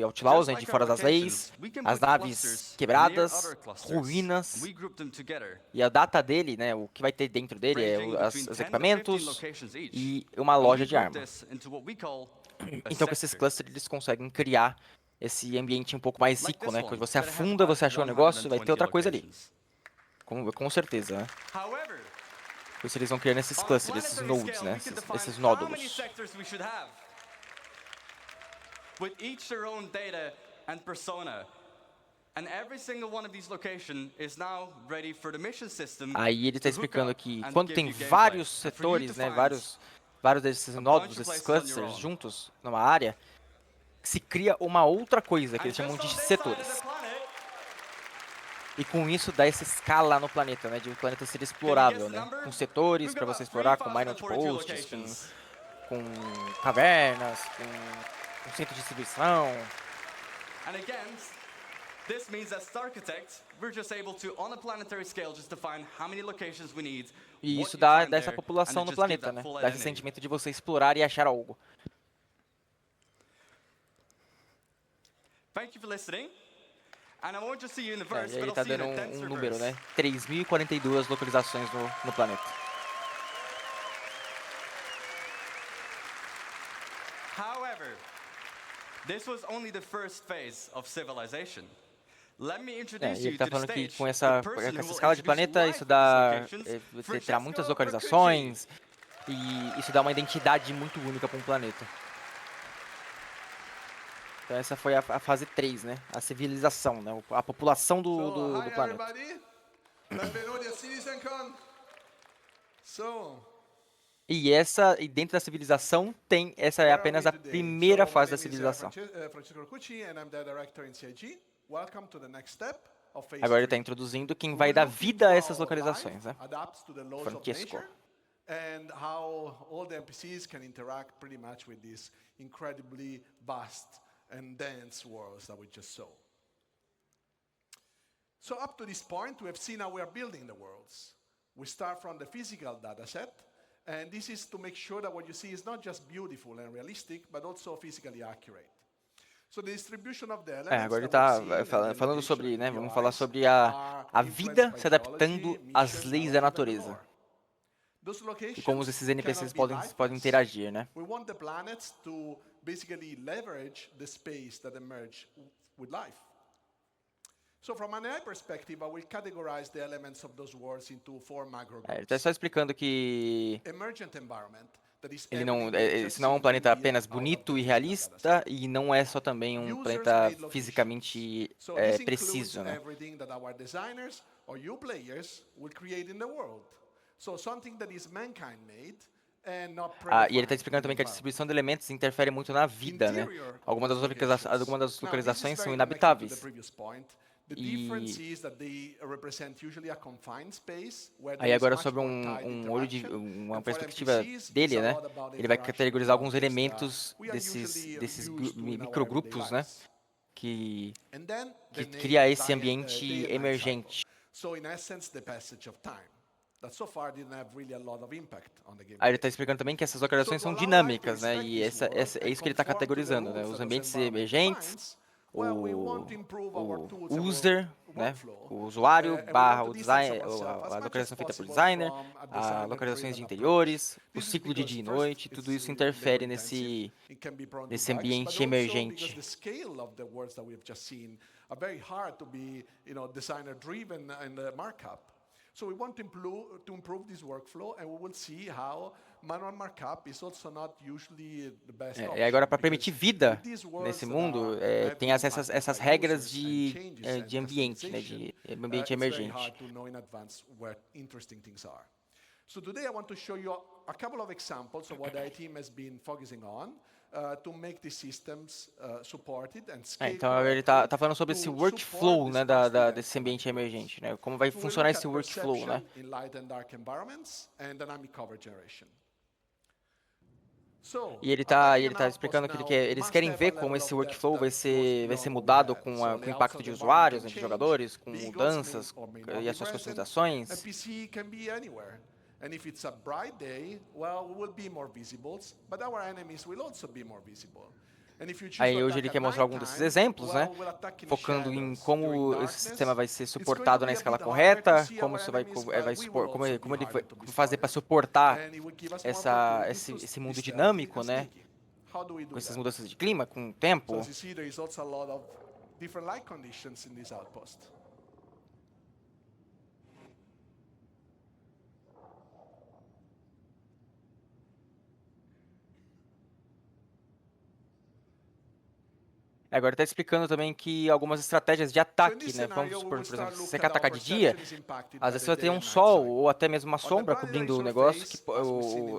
outlaws, né, de fora das leis, as naves quebradas, ruínas, e a data dele, né, o que vai ter dentro dele é os equipamentos e uma loja de armas. Então com esses clusters eles conseguem criar esse ambiente um pouco mais rico, né, quando você afunda, você achou um negócio, vai ter outra coisa ali. Com certeza, né? Por isso eles vão criando esses clusters, esses nodes, né, esses nódulos. With each their own data and persona. And every single one of these locations is now ready for the mission system. Aí ele está explicando que quando tem vários setores, né, vários desses nódulos, esses clusters juntos numa área, se cria uma outra coisa que eles chamam de setores. E com isso dá essa escala no planeta, né, de o planeta ser explorável, né, com setores para você explorar, com mine outposts, com cavernas, com um centro de distribuição. And again, this means that as architects, we're just able to, on a planetary scale, just define how many locations we need. E isso dá essa população no planeta, né? Dá esse sentimento de você explorar e achar algo. Thank you for listening. And I won't just see you in the verse, ele but tá I'll see you dando in a denser número, verse. né? 3.042 localizações no planeta. However, this was only the first phase of civilization. Let me introduce E ele you tá to the falando que stage, com essa the person who will escala de introduce planeta, why isso for these locations, terá muitas localizações e isso dá uma identidade muito única para um planeta. Então essa foi a fase 3, né? A civilização, né? A população do planeta. Benvenuti a Citizencon. E dentro da civilização essa é apenas a primeira fase da civilização. Agora ele está introduzindo quem vai dar vida a essas localizações, né? Francesco. And how all the NPCs can interact pretty much with these incredibly vast and dense worlds that we just saw. So up to this point, we have seen how we are building the worlds. We start from the physical data set, and this is to make sure that what you see is not just beautiful and realistic, but also physically accurate. So the distribution of the elements Agora ele está falando sobre, né? Vamos falar sobre a vida se adaptando às leis da natureza. E como esses NPCs podem interagir, né? We want the planets to basically leverage the space that emerge with life. So from an AI perspective, I will categorize the elements of those worlds into 4 macro groups. Ele está só explicando que Emergent environment, that is esse não é um planeta apenas bonito e realista e não é só também um planeta fisicamente preciso, né? Everything that our designers or you players will create in the world. So something that is mankind made. E ele está explicando também que a distribuição de elementos interfere muito na vida, né? Algumas das localizações são inabitáveis. E aí agora sobre uma perspectiva dele, né? Ele vai categorizar alguns elementos desses microgrupos, né? Que cria esse ambiente emergente. Aí ele está explicando também que essas localizações são dinâmicas, né? E é isso que ele está categorizando, né? Os ambientes emergentes, o user, né? O usuário / o design, a localização feita por designer, as localizações de interiores, o ciclo de dia e noite, tudo isso interfere nesse ambiente emergente. So we want to improve this workflow, and we will see how manual markup is also not usually the best option. E agora, para permitir vida nesse mundo, tem essas regras de ambiente, né, de ambiente emergente. So today I want to show you a couple of examples of what the team has been focusing on to make these systems supported and scaled. Então ele tá falando sobre esse workflow, né, desse ambiente emergente, né? Como vai funcionar esse workflow, né? In light and dark environments and dynamic cover generation. E ele tá explicando que eles querem ver como esse workflow vai ser mudado com o impacto de usuários, né, de jogadores, com mudanças e as suas customizações. And if it's a bright day, well, we will be more visible, but our enemies will also be more visible. Aí hoje ele quer mostrar alguns desses exemplos, né? Focando em como esse sistema vai ser suportado na escala correta, como isso como ele vai fazer para suportar esse mundo dinâmico, né? Com essas mudanças de clima, com o tempo. Agora está explicando também que algumas estratégias de ataque, né? Vamos supor, por exemplo, se você quer atacar de dia, às vezes você vai ter um sol ou até mesmo uma sombra cobrindo o negócio,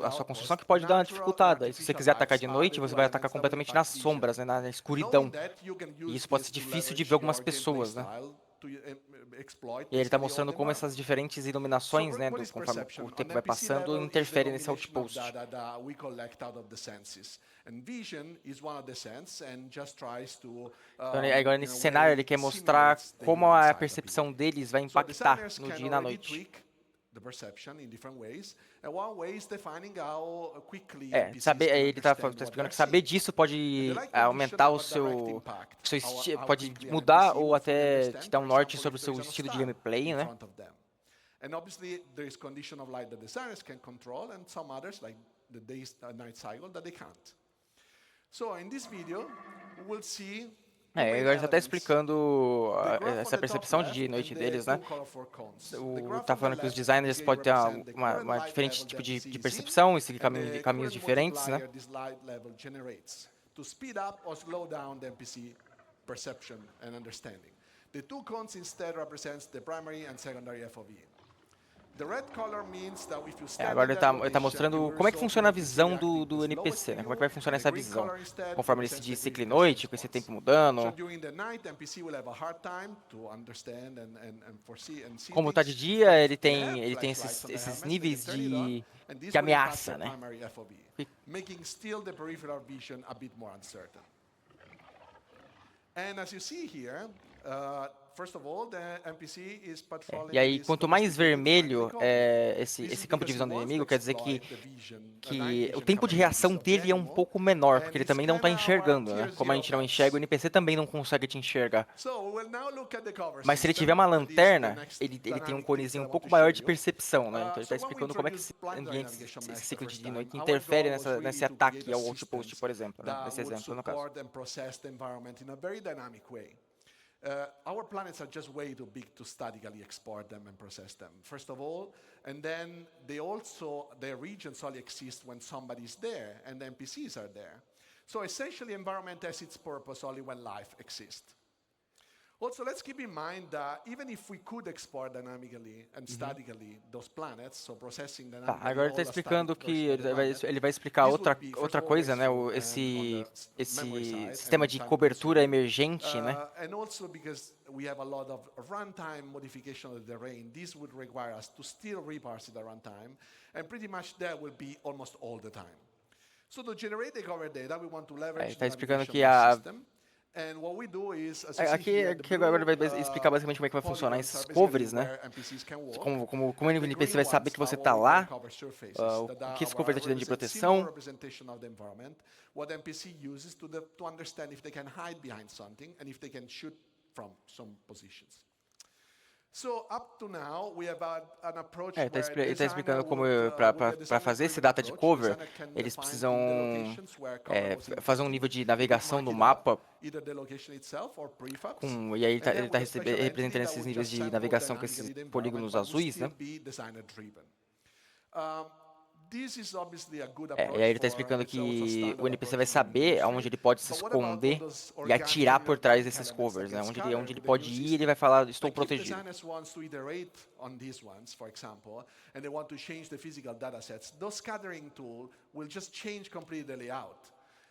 a sua construção, que pode dar uma dificultada. E se você quiser atacar de noite, você vai atacar completamente nas sombras, né? Na escuridão. E isso pode ser difícil de ver algumas pessoas, né? E ele está mostrando como essas diferentes iluminações, né, conforme o tempo vai passando, interferem nesse outpost. Então, agora nesse cenário ele quer mostrar como a percepção deles vai impactar no dia e na noite. Ele está explicando que saber disso pode aumentar o seu pode mudar ou até te dar um norte sobre o seu estilo de gameplay, né? And obviously there is condition of light that designers can control and some others like the day night cycle that they can't. So in this video we'll see agora já está explicando essa percepção de dia e noite deles, né? Tá falando que os designers podem ter uma diferente tipo de percepção e seguir caminhos diferentes, né? To speed up or slow down the NPC perception and understanding. The two cones instead represents the primary and secondary FOV. Agora ele tá mostrando como é que funciona a visão do NPC, né? Como é que vai funcionar essa visão, conforme ele se diz ciclo e noite, com esse tempo mudando. Como tá de dia, ele tem esses níveis de ameaça, né? Making still the peripheral vision a bit more uncertain. And as you see here, first of all, the NPC is patrolling. E aí, quanto mais vermelho esse campo de visão do inimigo, quer dizer que o tempo de reação dele é um pouco menor, porque ele também não está enxergando, né? Como a gente não enxerga, o NPC também não consegue te enxergar. Mas se ele tiver uma lanterna, ele tem um conezinho um pouco maior de percepção, né? Então ele está explicando como é que esse ambiente, esse ciclo de noite interfere nesse ataque ao outpost, por exemplo, né? Nesse exemplo, no caso. Our planets are just way too big to statically export them and process them, first of all, and then their regions only exist when somebody's there and the NPCs are there. So essentially, environment has its purpose only when life exists. Also, let's keep in mind that even if we could export dynamically and statically those planets, so processing dynamically. Agora ele está explicando que ele vai explicar outra coisa, né? Esse sistema de cobertura emergente, né? And also because we have a lot of runtime modification of the terrain, this would require us to still reparse it at runtime, and pretty much that will be almost all the time. So to generate the cover data, we want to leverage the explicando que system. Aqui agora vai explicar basicamente como é que vai funcionar esses covers, né? Como o NPC vai saber que você está lá, o que esse cover está te dando de proteção. What NPC uses to understand if they can hide behind something and if they can shoot from some positions. Ele tá explicando como para fazer esse data de cover, eles precisam fazer um nível de navegação do mapa, e aí ele tá representando esses níveis de navegação com esses polígonos azuis, né? E aí ele está explicando que o NPC vai saber aonde ele pode se esconder e atirar por trás desses covers, né? Onde ele pode ir, ele vai falar, estou protegido.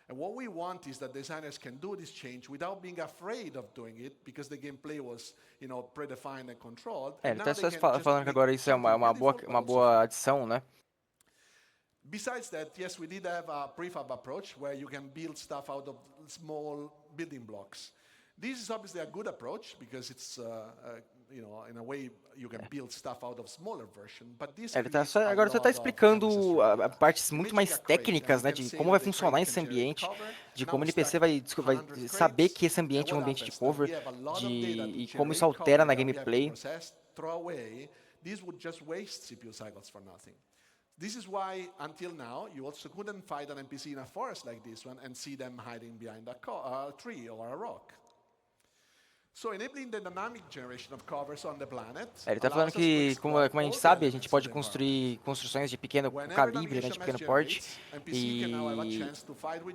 And what we want is that designers can do this change without being afraid of doing it, because the gameplay was, predefined and controlled. Ele está falando que agora isso é uma boa adição, né? Besides that, yes, we did have a prefab approach where you can build stuff out of small building blocks. This is obviously a good approach because it's, in a way you can build stuff out of smaller version. But this agora você está explicando partes muito mais técnicas, né, de como vai funcionar esse ambiente, de como o NPC vai saber que esse ambiente é um ambiente de cover, e como isso altera na gameplay. This would just waste CPU cycles for nothing. This is why, until now, you also couldn't fight an NPC in a forest like this one and see them hiding behind a tree or a rock. So, enabling the dynamic generation of covers on the planet. Ele está falando que, como a gente sabe, a gente pode construir construções de pequeno calibre, né, de pequeno porte,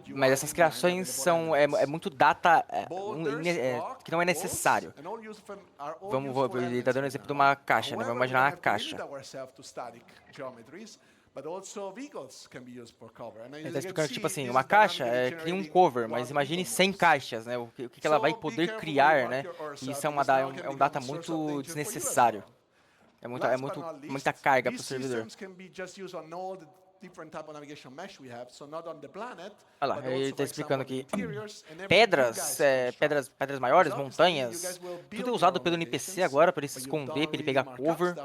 mas essas criações são muito data que não é necessário. Ele está dando o exemplo de uma caixa, né? Vamos imaginar uma caixa. Ele está explicando que, tipo assim, uma caixa cria um cover, mas imagine 100 caixas, né? O que ela vai poder criar, né? E isso é um data muito desnecessário. Muita carga para o servidor. Olha lá, ele está explicando que pedras maiores, montanhas, tudo é usado pelo NPC agora para ele se esconder, para ele pegar cover.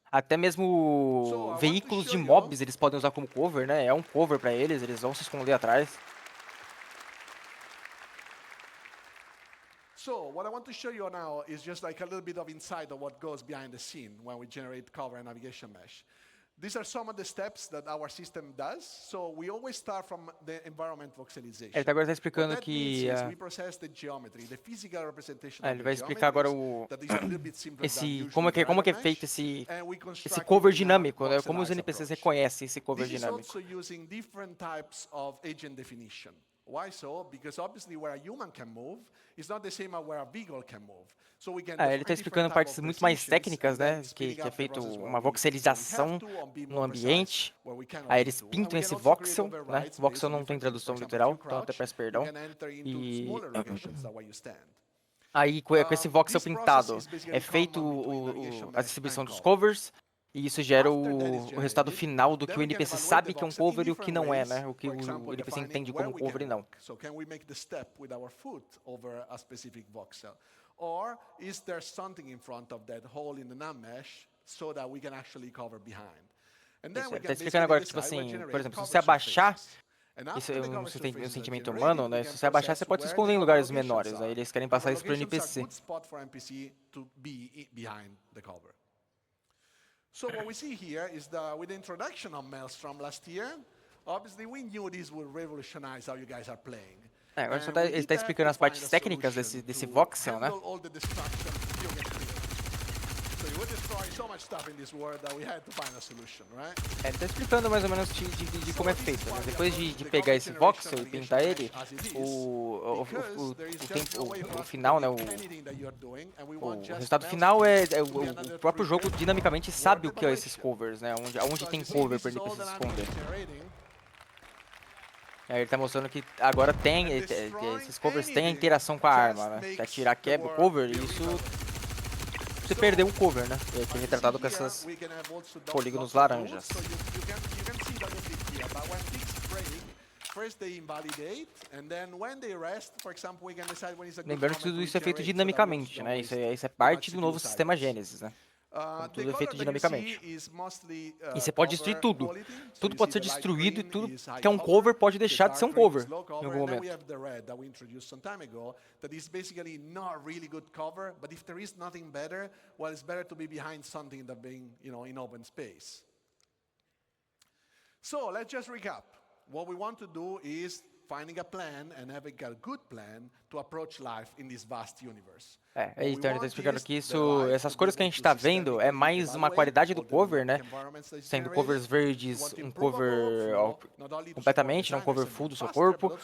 Até mesmo veículos de mobs eles podem usar como cover, né? É um cover para eles, eles vão se esconder atrás. So, what I want to show you now is just like a little bit of insight of what goes behind the scene when we generate cover and navigation mesh. These are some of the steps that our system does. So we always start from the environment voxelization. Ele agora está explicando que ele vai explicar agora como que é feito esse cover dinâmico, né? Como os NPCs reconhecem esse cover dinâmico. Why so? Because obviously where a human can move is not the same as where a vehicle can move. So we can ele está explicando partes muito mais técnicas, né? Que é feito uma voxelização no ambiente. Aí eles pintam esse voxel, né? Voxel não tem tradução literal, então até peço perdão. E aí com esse voxel pintado é feito a distribuição dos covers. E isso gera o resultado final do que o NPC sabe que é um cover e o que não é, né? O que o NPC entende como cover e não. Or is there something in front of that hole in the NAM mesh so that we can actually cover behind? And then we can explicando agora que, tipo assim, por exemplo, se você abaixar, isso é um sentimento humano, né? Se você abaixar, você pode se esconder em lugares menores. Aí eles querem passar isso para o NPC. So what we see here is with the introduction of Maelstrom last year, obviously we knew this would revolutionize how you guys are playing. Agora ele está explicando as partes técnicas desse voxel, né? Ele está explicando mais ou menos de como é feito, né? Depois de pegar esse voxel e pintar ele, o final, né? O resultado final o próprio jogo dinamicamente sabe o que é esses covers, né? Onde tem cover para ele se esconder. Aí ele está mostrando que agora esses covers têm a interação com a arma, né? Se atirar quebra o cover, e isso você perdeu um cover, né? Que é retratado com esses polígonos laranjas. Lembrando que tudo isso é feito dinamicamente, né? Isso é parte do novo sistema Genesis, né? Tudo é feito dinamicamente. E você pode destruir tudo. Tudo pode ser destruído e tudo que é um cover pode deixar de ser um cover em algum momento. So let's just recap. What we want to do is finding a plan and having a good plan to approach life in this vast universe. Então ele tá explicando que essas cores que a gente tá vendo é mais uma qualidade do cover, né? Sendo covers verdes, um cover completamente, não um cover full do seu corpo.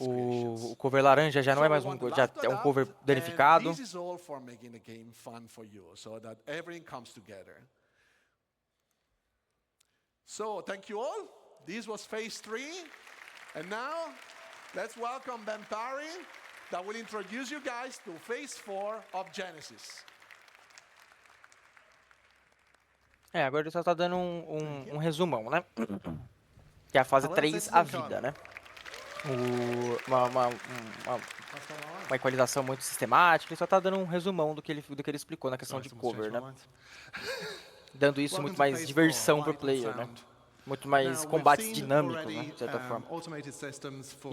O cover laranja já não é mais já é um cover danificado. This is all for making the game fun for you, so that everything comes together. So, thank you all. This was phase 3. And now, let's welcome Ben Parry, that will introduce you guys to phase 4 of Genesis. Agora ele só tá dando um resumão, né? Que é a fase 3, a vida, né? Uma equalização muito sistemática, ele só tá dando um resumão do que ele explicou na questão de cover, né? Dando isso muito mais diversão pro player, né? Muito mais combates dinâmicos, né, de certa forma.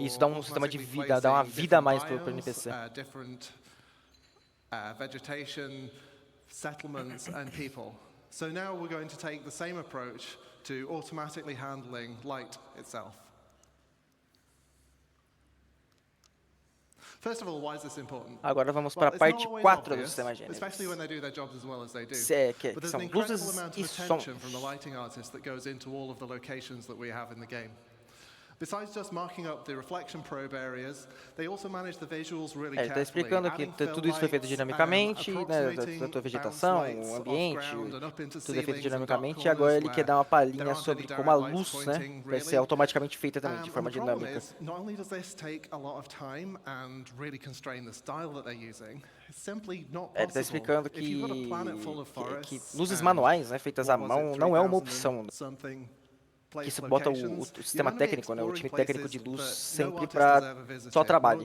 E isso dá um sistema de vida, dá uma vida a mais pro NPC. Vegetation, settlements and people. So now we're going to take the same approach to automatically handling light itself. Agora vamos para a parte 4 do sistema Genesis. Que são luzes e sons. Besides just marking up the reflection probe areas, they also manage the visuals really carefully. Ele está explicando que tudo isso foi feito dinamicamente, né, da vegetação, o ambiente, tudo é feito dinamicamente, e agora ele quer dar uma palhinha sobre como a luz, né, vai ser automaticamente feita também de forma dinâmica. Not only does this take a lot of time and really constrain the style that they're using, it's simply not possible. Ele está explicando que luzes manuais, né, feitas à mão, não é uma opção. Que isso bota o sistema técnico, né, o time técnico de luz sempre para só trabalho.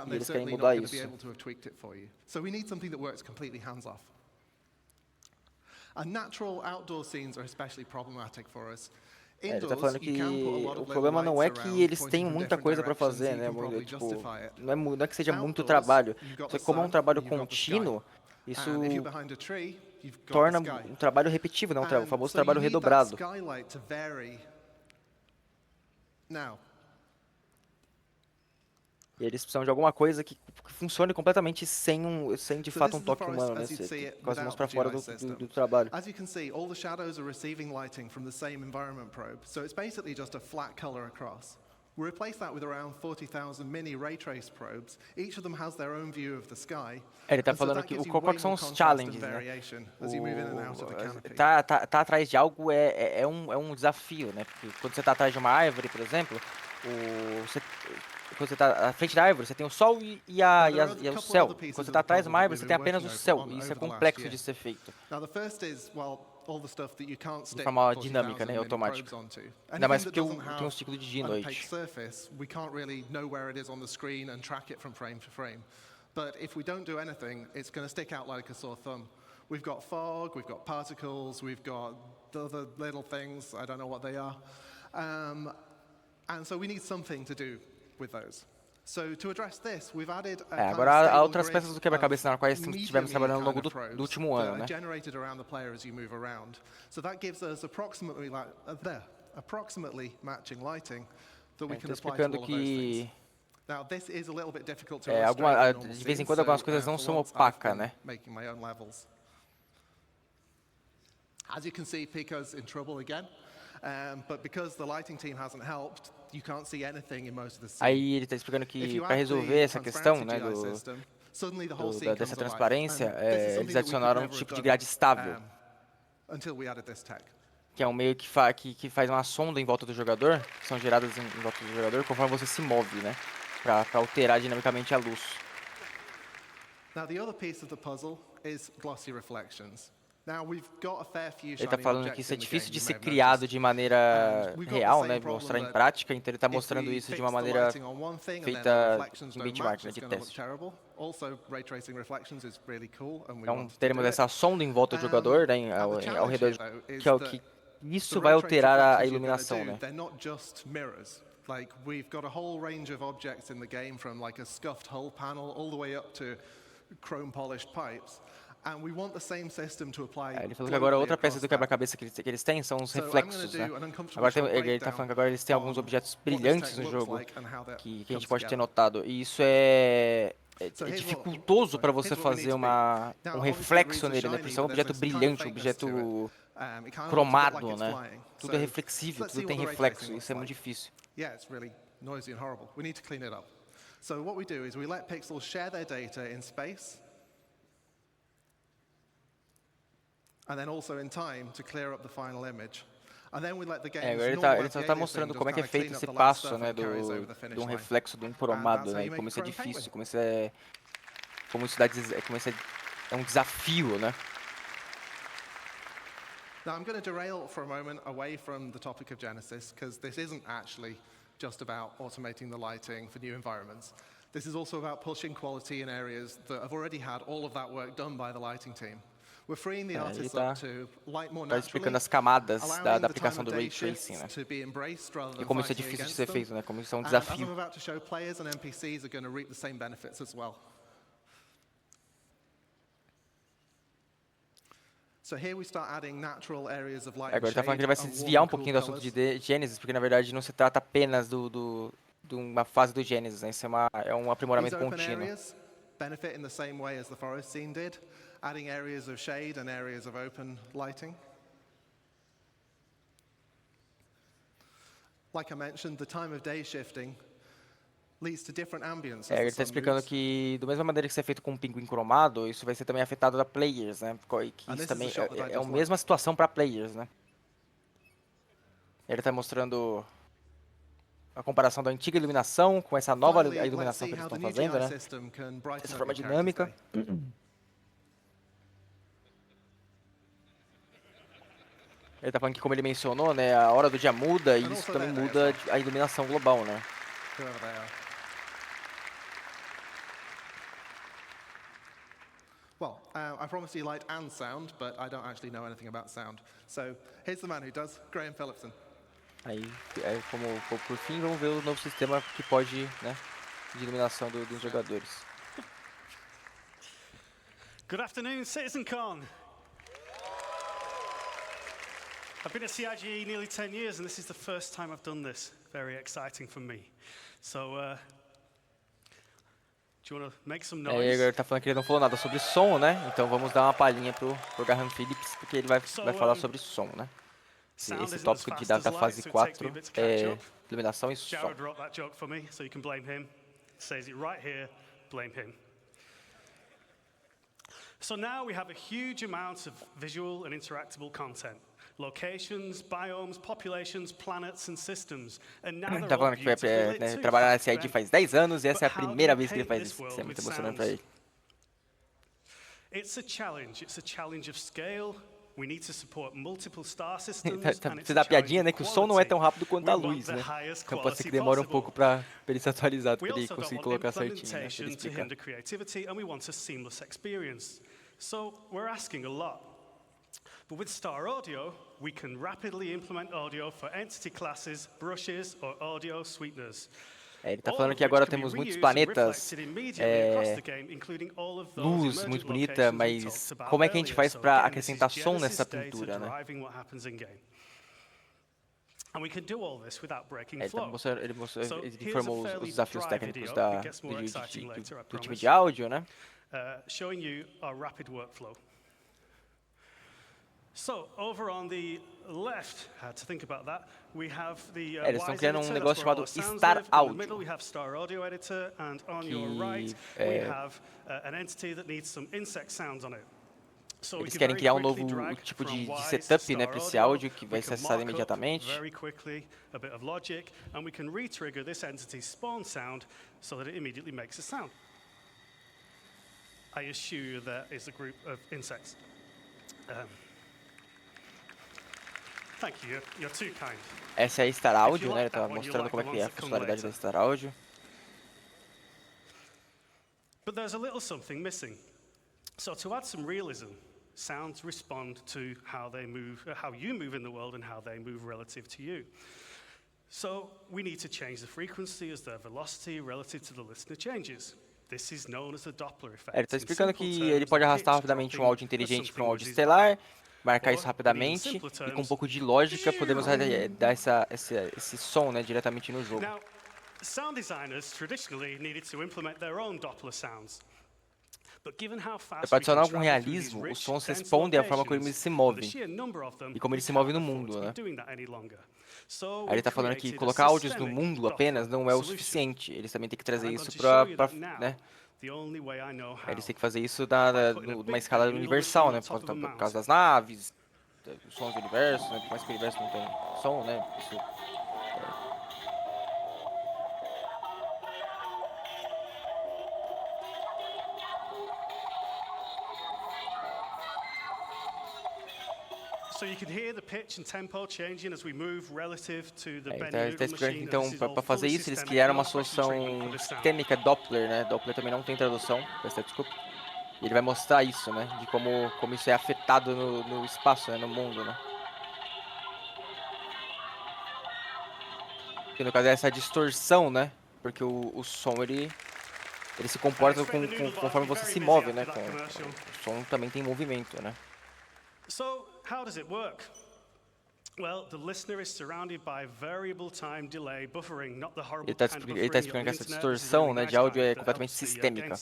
E eles querem mudar isso. So we need something that works completely hands-off. Natural outdoor scenes are especially problematic for us. Ele está falando que o problema não é que eles têm muita coisa para fazer, né? Tipo, não é que seja muito trabalho. Só que como é um trabalho contínuo, isso torna um trabalho repetitivo, né? O famoso trabalho redobrado. E eles precisam de alguma coisa que funcione completamente sem de fato um toque humano, né? Com as mãos para fora do trabalho. As you can see, all the shadows are receiving lighting from the same environment probe, so it's basically just a flat color across. We replace that with around 40,000 mini ray trace probes. Each of them has their own view of the sky. Ele tá falando que quais são os challenges, né? Tá atrás de algo é um desafio, né? Porque quando você tá atrás de uma árvore, por exemplo, quando você está à frente da árvore, você tem o sol e o céu. Quando você está atrás de uma árvore, você tem apenas o céu. E isso é complexo de ser feito. De forma dinâmica, né, automática. Ainda mais porque tem um ciclo de dia e noite. But if we don't do anything, it's going to stick out like a sore thumb. We've got fog, we've got particles, we've got other little things, I don't know what they are. And so we need something to do with those. So to address this, we've added agora há outras peças do quebra-cabeça nas quais estivemos trabalhando ao longo do último ano, né? Generated around the player as you move around. So that gives us approximately matching lighting that we can apply to all of those things. Now, this is a little bit difficult to de vez em quando algumas coisas não são opacas, né? Making my own levels. As you can see, Pico's in trouble again. But because the lighting team hasn't helped, you can't see anything in most of the scene. Aí ele está explicando que para resolver essa questão, né, dessa transparência, eles adicionaram um tipo de grade estável. Que é um meio que faz uma sonda em volta do jogador, que são geradas em volta do jogador conforme você se move, né? Para alterar dinamicamente a luz. Now the other piece of the puzzle is glossy reflections. Ele está falando que isso é difícil de ser criado de maneira real, né? Mostrar em prática, então ele está mostrando isso de uma maneira feita em benchmark, né, de teste. Então teremos essa sonda em volta do jogador, né, ao redor, que é o que isso vai alterar a iluminação, né? Like, we've got a whole range of objects in the game, from like a scuffed hull panel all the way up to chrome polished pipes. And we want the same system to apply. Ele falou que agora outra peça do quebra-cabeça que eles têm são os reflexos, né? Agora ele está falando que agora eles têm alguns objetos brilhantes no jogo que a gente pode ter notado. E isso é dificultoso para você fazer um reflexo nele, né? Por ser um objeto brilhante, um objeto cromado, né? Tudo é reflexível, tudo tem reflexo, isso é muito difícil. Yeah, it's really noisy and horrible. We need to clean it up. So what we do is we let pixels share their data in space, and then also in time to clear up the final image. And then we let the game's ele só está mostrando como é que é feito esse passo, né, de um reflexo, de um cromado, né, e como isso é difícil, como isso é um desafio, né? Now I'm going to derail for a moment away from the topic of Genesis, because this isn't actually just about automating the lighting for new environments. This is also about pushing quality in areas that have already had all of that work done by the lighting team. We're freeing the artists up to light more naturally, explicando as camadas da aplicação do Ray Tracing, né? E como isso é difícil de ser feito, né? Como isso é um desafio. As I'm about to show, players and NPCs are going to reap the same benefits as well. Agora ele está falando que ele vai se desviar um pouquinho do assunto de Genesis, porque na verdade não se trata apenas de uma fase do Genesis, né? Isso é um aprimoramento contínuo. Benefit in the same way as the forest scene did, adding areas of shade and areas of open lighting. Like I mentioned, the time of day shifting leads to different ambience. Ele está explicando que, da mesma maneira que isso é feito com um pinguim cromado, isso vai ser também afetado a players, né? Que isso também é a mesma situação para players, né? Ele está mostrando a comparação da antiga iluminação com essa nova iluminação que eles estão fazendo, né? Dessa forma dinâmica. Ele está falando que, como ele mencionou, né, a hora do dia muda e isso também muda a iluminação global, né? Well, I promised you light and sound, but I don't actually know anything about sound. So here's the man who does, Graham Phillipson. Aí, por fim, vamos ver o novo sistema que pode, né, de iluminação dos jogadores. Good afternoon, Citizencon. I've been at CIGE nearly 10 years, and this is the first time I've done this. Very exciting for me. So, do you want to make some noise? Ele tá falando que ele não falou nada sobre som, né? Então vamos dar uma palhinha pro Graham Phillips, porque ele vai falar sobre som, né? Esse tópico da fase 4 é iluminação e som. Jared wrote that joke for me, so you can blame him. It says it right here, blame him. So now we have a huge amount of visual and interactable content. Locations, biomes, populations, planets and systems. And now tá falando que vai trabalhar na CID faz 10 anos e essa é a primeira vez que ele faz isso. Isso é muito emocionante para ele. It's a challenge of scale. We need to support multiple star systems. Você dá a piadinha, né, que o som não é tão rápido quanto a luz, né? Então pode ser que demore um pouco para ele se atualizar, para ele conseguir colocar certinho, né? So we're asking a lot. But with Star Audio, we can rapidly implement audio for entity classes, brushes, or audio sweeteners. Ele está falando que agora temos muitos planetas, luz muito bonita, mas como é que a gente faz para acrescentar som nessa pintura, né? Ele informou os desafios técnicos do time de áudio, né? Showing you our rapid workflow. So, over on the left, had to think about that. We have the eles estão criando um negócio chamado Star Audio. In the middle we have Star Audio Editor, and on your right we have an entity that needs some insect sounds on it. So eles querem criar um novo tipo de setup, né, para esse áudio que vai ser acessado imediatamente. Very quickly, a bit of logic, and we can re-trigger this entity's spawn sound so that it immediately makes a sound. I assure you there is a group of insects. Thank you. You're too kind. Essa é a Star Audio, né? Ele tá mostrando como é que é a funcionalidade da Star Audio. But there's a little something missing. So to add some realism, sounds respond to how they move, how you move in the world and how they move relative to you. So we need to change the frequency as their velocity relative to the listener changes. This is known as the Doppler effect. Ele está explicando que ele pode arrastar rapidamente um áudio inteligente para um áudio estelar, marcar isso rapidamente e com um pouco de lógica podemos dar esse som, né, diretamente no jogo. Now, sound designers traditionally needed to implement their own Doppler sounds. Para adicionar algum realismo, os sons respondem à forma como eles se movem e como eles se movem no mundo, né? Aí ele está falando que colocar áudios no mundo apenas não é o suficiente. Eles também têm que trazer isso para, né? Eles têm que fazer isso numa escala universal, né? Por causa das naves, os sons do universo, né? Por mais que o universo não tenha som, né? Isso, So you can hear the pitch and tempo changing as we move relative to the então, para fazer isso, eles criaram uma solução sistêmica Doppler, né? Doppler também não tem tradução, peço desculpa. E ele vai mostrar isso, né? De como isso é afetado no espaço, né? No mundo, né? Que no caso é essa distorção, né? Porque o som, ele se comporta conforme você se move, né? O som também tem movimento, né? So, how does it work? Well, the listener is surrounded by variable time delay buffering, not the horrible kind of buffering. Ele está explicando que essa distorção, né, de áudio é completamente sistêmica.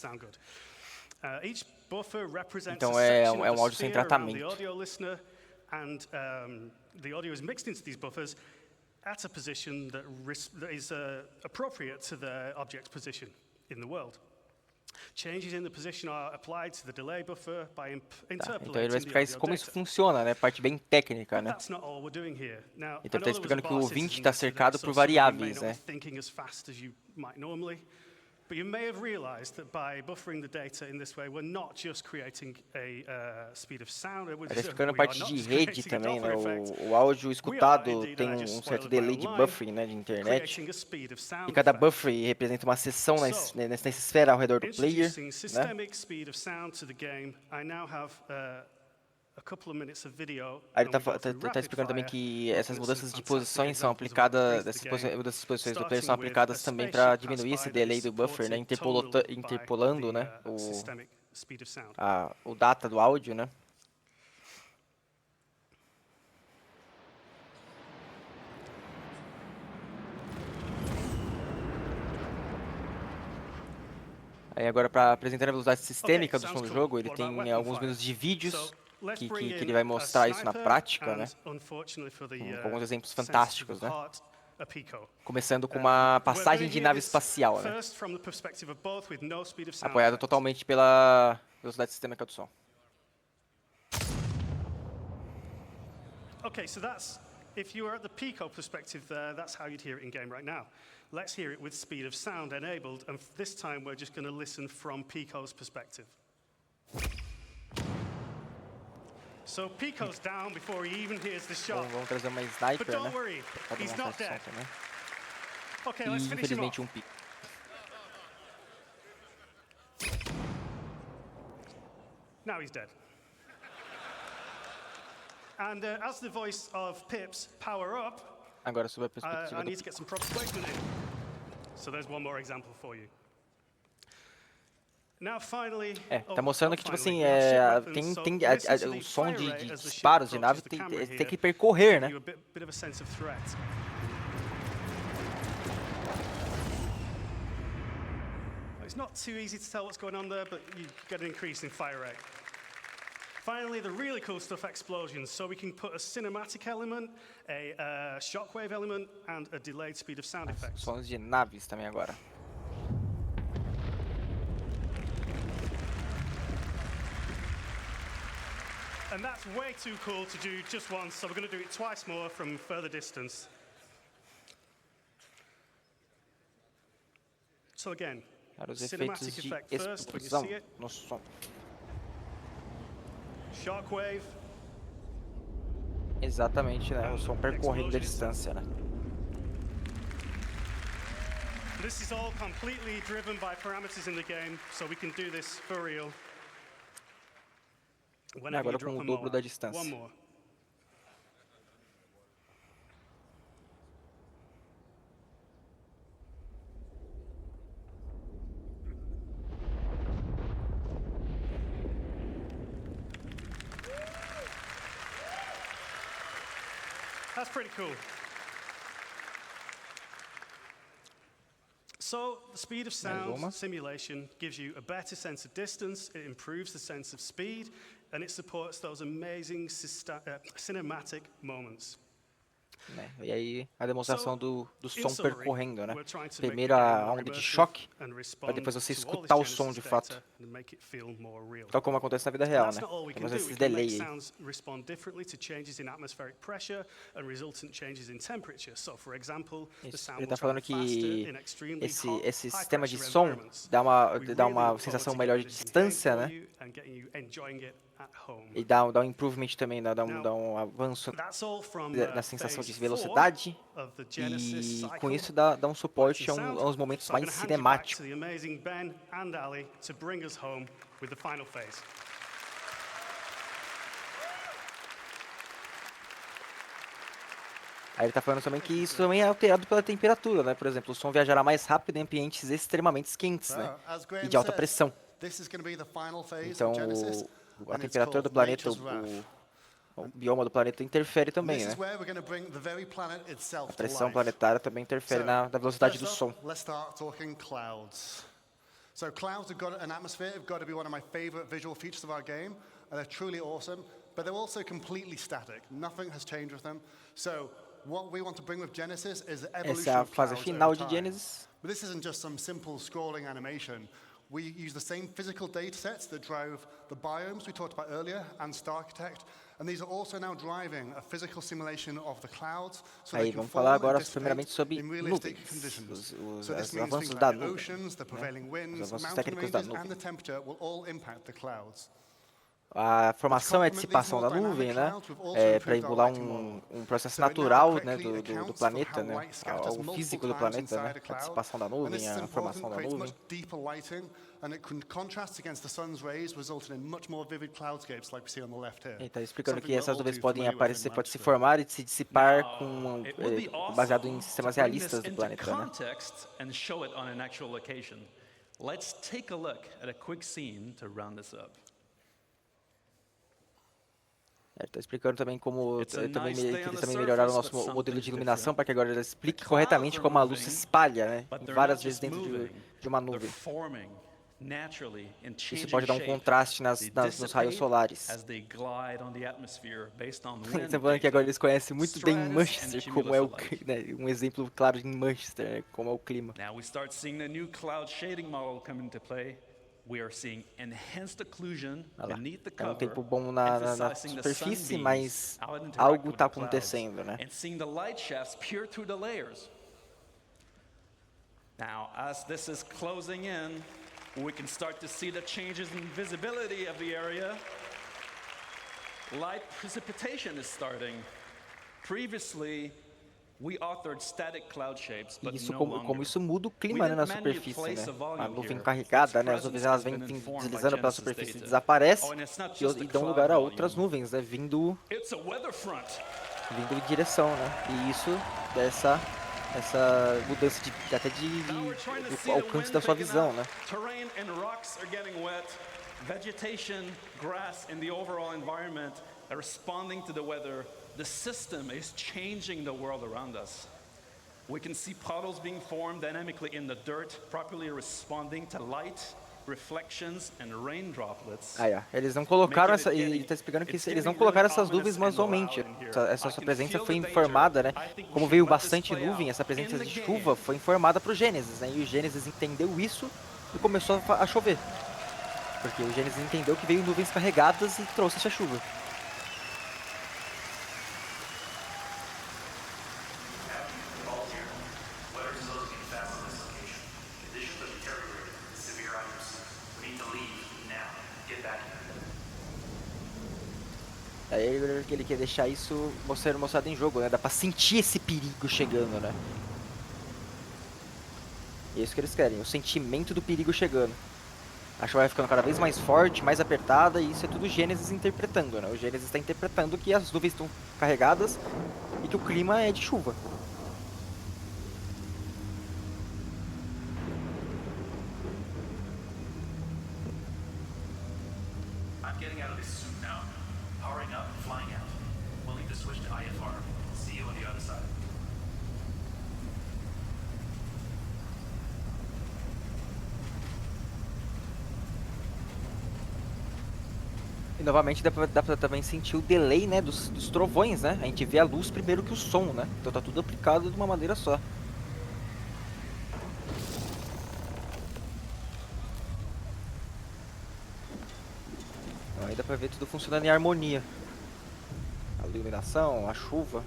Então é um áudio sem tratamento. And the audio is mixed into these buffers at a position that is appropriate to the object's position in the world. Changes in the position are applied to the delay buffer by interpolating. Então ele vai explicar como isso funciona, né? Parte bem técnica, né? Então ele está explicando que o ouvinte está cercado por variáveis, né? But you may have realized that by buffering the data in this way, we're not just creating a speed of sound. Ele está explicando a parte de rede também, né? O áudio escutado tem um certo delay de buffering, né? De internet. E cada buffer representa uma seção nessa esfera ao redor do player, né? Aí ele está explicando também que essas mudanças de posições são aplicadas, essas mudanças de posições do player são aplicadas também para diminuir esse delay do buffer, né, interpolando, né, o data do áudio, né. Aí agora, para apresentar a velocidade sistêmica do som do jogo, ele tem alguns minutos de vídeos que ele vai mostrar isso na prática, né? Com alguns exemplos fantásticos, né? Começando com uma passagem de nave espacial, né? Apoiada totalmente pela velocidade sistêmica do som. Okay, so that's if you were at the Pico perspective there, that's how you'd hear it in game right now. Let's hear it with speed of sound enabled, and this time we're just going to listen from Pico's perspective. So Pico's down before he even hears the shot. Vamos trazer uma sniper, but don't worry, he's not dead. Okay, let's finish him off. Now he's dead. And as the voice of Pips power up, agora sob a perspectiva I need to get some proper placement in. So there's one more example for you. Tá mostrando que, tipo assim, o som de disparos de nave tem que percorrer, né? It's not too easy to tell what's going on there, but you get an increase in fire rate. Finally, the really cool stuff, explosions. So we can put a cinematic element, a shockwave element, and a delayed speed of sound effects. Sons de naves também agora. And that's way too cool to do just once, so we're going to do it twice more from further distance. So again, cinematic effect first when you see it. Shockwave, Exatamente, né? O som percorrendo a distância, né? This is all completely driven by parameters in the game, so we can do this for real. Agora com o dobro da distância. One more. That's pretty cool. So, the speed of sound simulation gives you a better sense of distance, it improves the sense of speed, and it supports those amazing cinematic moments. E aí a demonstração do som percorrendo, né? Primeiro a onda de choque, para depois você escutar o som de fato. Tal como acontece na vida real, né? Temos esses delay aí. Isso. Ele está falando que esse sistema de som dá uma sensação melhor de distância, né? E dá um improvement também, dá um avanço na sensação de velocidade, e com isso dá um suporte a uns momentos mais cinemáticos. Aí ele está falando também que isso também é alterado pela temperatura, né? Por exemplo, o som viajará mais rápido em ambientes extremamente quentes, né? E de alta pressão. Então, a temperatura do planeta, o bioma do planeta interfere também, né? A pressão planetária também interfere na velocidade do som. So clouds have got an atmosphere, have got to be one of my favorite visual features of our game, and they're truly awesome, but they're also completely static. Nothing has changed with them. So what we want to bring with Genesis is the evolution of clouds over time. But this isn't just some simple scrolling animation. We use the same physical data sets that drove the biomes we talked about earlier and StarArchitect, and these are also now driving a physical simulation of the clouds, so they can form and dissipate in realistic conditions. So this means things like the oceans, the prevailing winds, mountain ranges, and the temperature will all impact the clouds. A formação e a dissipação da nuvem, né, para emular um processo natural, né, do planeta, né, o físico do planeta, né, a dissipação da nuvem, a formação da nuvem. Ele está explicando que essas nuvens podem aparecer, pode se formar e se dissipar baseado em sistemas realistas do planeta, né. Let's take a look at a quick scene to round this up. Ele está explicando também como eles também melhoraram o nosso modelo de iluminação para que agora ele explique corretamente como a luz se espalha, né, várias vezes dentro de uma nuvem. Isso pode dar um contraste nos raios solares. Estão falando que agora eles conhecem muito bem Manchester, como é um exemplo claro em Manchester, né, como é o clima. Now we start seeing the new cloud shading model come into play. We are seeing enhanced occlusion beneath the cover, um tempo bom na superfície, mas algo está acontecendo, né? And seeing the light shafts peer through the layers. Now, as this is closing in, we can start to see the changes in visibility of the area. Light precipitation is starting. Previously, we authored static cloud shapes, but isso como isso muda o clima, né, na superfície, né? A nuvem carregada, né, as nuvens elas vêm deslizando pela superfície, desaparecem e dão lugar a outras nuvens, né, vindo em direção, né? E isso dessa mudança até do alcance da sua visão, né? Vegetation, grass, and the overall environment are responding to the weather. The system is changing the world around us. We can see puddles being formed dynamically in the dirt, properly responding to light, reflections, and rain droplets. Eles não colocaram ele está explicando que eles não colocaram essas nuvens manualmente. Essa sua presença foi informada, né? Como veio bastante nuvem, essa presença de chuva foi informada para o Gênesis, né? E o Gênesis entendeu isso e começou a chover. Porque o Gênesis entendeu que veio nuvens carregadas e trouxe essa chuva. Aí ele que ele quer deixar isso sendo mostrado em jogo, né? Dá pra sentir esse perigo chegando, né? E é isso que eles querem, o sentimento do perigo chegando. A chuva vai ficando cada vez mais forte, mais apertada, e isso é tudo Gênesis interpretando, né? O Gênesis está interpretando que as nuvens estão carregadas e que o clima é de chuva. I'm getting out of this suit now. Powering up, flying out. We'll need to switch to IFR. See you on the other side. E novamente dá pra também sentir o delay, né, dos trovões, né? A gente vê a luz primeiro que o som, né? Então tá tudo aplicado de uma maneira só. Então aí dá pra ver tudo funcionando em harmonia. A iluminação, a chuva.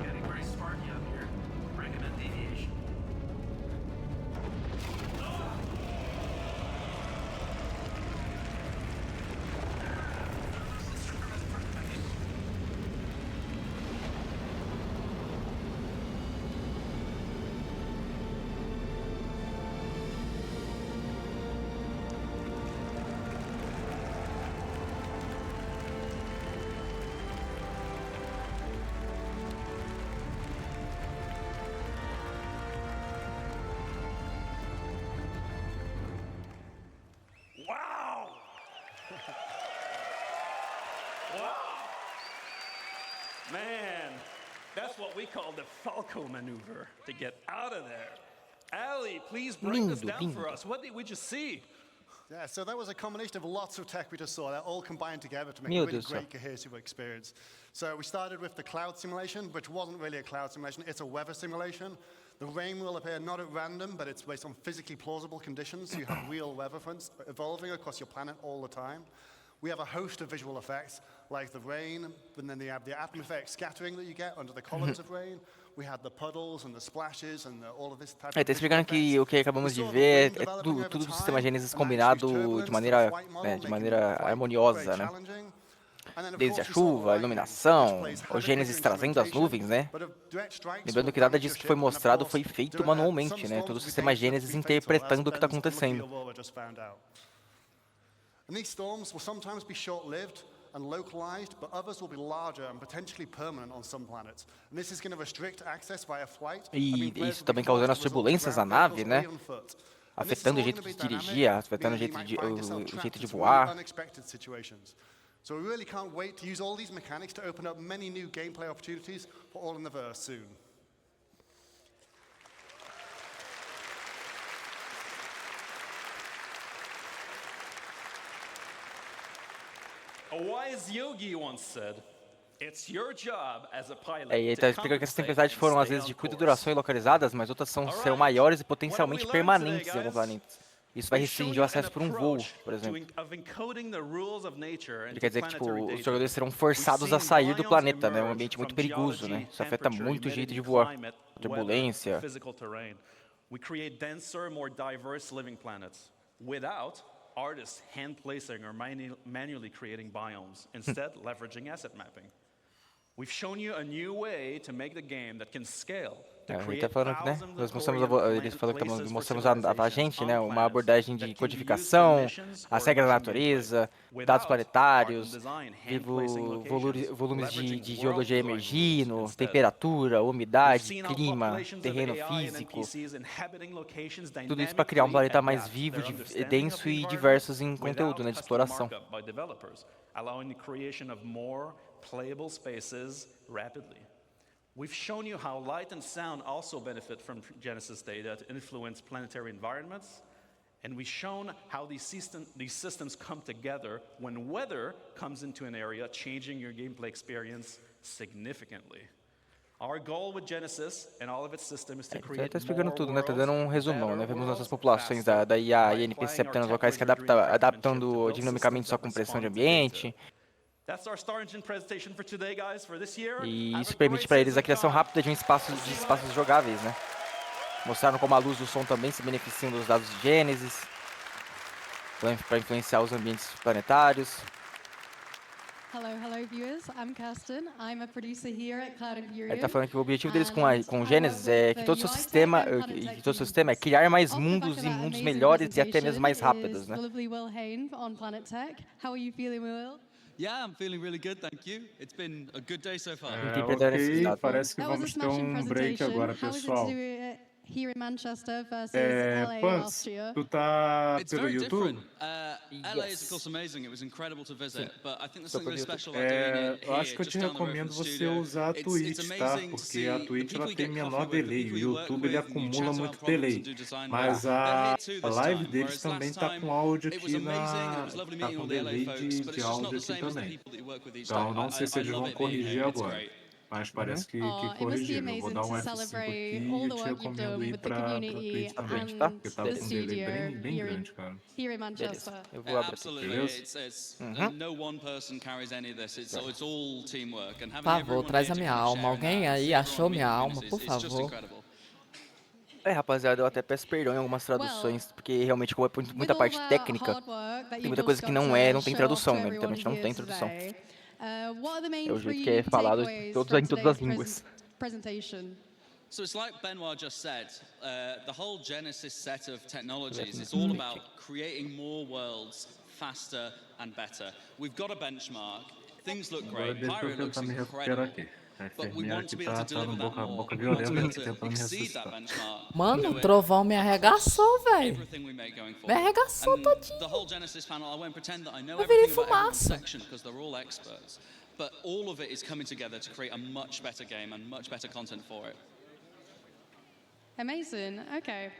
Getting very sparky up here. Recommend deviation. Wow! Wow! Man, that's what we call the Falco maneuver, to get out of there. Ali, please break this down for us. What did we just see? Yeah, so that was a combination of lots of tech we just saw that all combined together to make a really great cohesive experience. So we started with the cloud simulation, which wasn't really a cloud simulation, it's a weather simulation. The rain will appear not at random, but it's based on physically plausible conditions. So you have real weather fronts evolving across your planet all the time. We have a host of visual effects, like the rain, and then you have the atmospheric scattering that you get under the columns of rain. We had the puddles and the splashes and all of this type of tá explicando que o que acabamos de ver é tudo do sistema Gênesis combinado de maneira harmoniosa, né? Desde a chuva, a iluminação, o Gênesis trazendo as nuvens, né? Lembrando que nada disso que foi mostrado foi feito manualmente, né? Todo o sistema Gênesis interpretando o que está acontecendo. And these storms will sometimes be short-lived and localized, but others will be larger and potentially permanent on some planets. And this is going to restrict access via flight. E isso também causando as turbulências à nave, né? Afetando o jeito de dirigir, afetando o jeito de voar. So we really can't wait to use all these mechanics to open up many new gameplay opportunities for All in the Verse soon. A wise yogi once said, E ele tá explicando que essas tempestades foram às vezes de curta duração e localizadas, mas outras serão maiores e potencialmente permanentes em algum planeta. Isso vai restringir o acesso por um voo, por exemplo. Ele quer dizer que tipo, os jogadores serão forçados a sair do planeta, né? É um ambiente muito perigoso, né? Isso afeta muito o jeito de voar. Turbulência. We create denser, more diverse living planets without artists hand placing or manually creating biomes, instead leveraging asset mapping. We've shown you a new way to make the game that can scale. Ele tá falando que, né? Eles falam que mostramos a gente, né? Uma abordagem de codificação, as regras da natureza, dados planetários, volumes de geologia emergindo, temperatura, umidade, clima, terreno físico. Tudo isso para criar um planeta mais vivo, denso e diverso em conteúdo, né? De exploração. Playable spaces rapidly. We've shown you how light and sound also benefit from Genesis data to influence planetary environments, and we've shown how these systems come together when weather comes into an area, changing your gameplay experience significantly. Our goal with Genesis and all of its systems is to create tá explicando tudo, né? Tá dando um resumão, né? Vemos nossas populações da IA e NPC apenas locais que adaptando dinamicamente sua compressão de ambiente. E isso permite para eles a criação rápida de espaços jogáveis, né? Mostraram como a luz e o som também se beneficiam dos dados de Genesis para influenciar os ambientes planetários. Hello viewers. I'm Kirsten. I'm a producer here at Cloud Imperium. Ele tá falando que o objetivo deles com o Genesis é que todo o seu sistema é criar mais mundos e mundos melhores e até mesmo mais rápidos, né? Yeah, I'm feeling really good, thank you. It's been a good day so far. Ok, parece que vamos ter um break agora, pessoal. Here in Manchester versus LA last year. Tu tá pelo YouTube? LA is of course amazing. It was incredible to visit, but I think there's something really special about doing it eu acho que eu te recomendo você usar a Twitch, tá? Porque a Twitch ela tem menor delay, o YouTube ele acumula muito delay. Mas a live deles também tá com áudio aqui tá com delay de áudio aqui também. Então não sei se eles vão corrigir agora. Mas parece que corrigiram. Eu vou dar um F5 aqui e eu te recomendo ir pra Twitch também, tá? Porque tá com um delay bem grande, cara. Beleza, eu vou abrir aqui. Por favor, traz a minha alma. Alguém aí achou minha alma, por favor. Rapaziada, eu até peço perdão em algumas traduções, porque realmente como é muita parte técnica, tem muita coisa que não tem tradução, né? Literalmente não tem tradução. É o jeito que é falado em todas as línguas. So it's like Benoit just said, the whole Genesis set of technologies is all about creating more worlds faster and better. We've got a benchmark. Things look great. Pyro looks incredible. But we want to be able to deliver that more. We want to be able to exceed that benchmark. Mano, o trovão me arregaçou, velho. Me arregaçou todinho. The whole Genesis panel, I won't pretend that I know eu virei everything about every fumaça. section because they're all experts. But all of it is coming together to create a much better game and much better content for it. Amazing. Okay.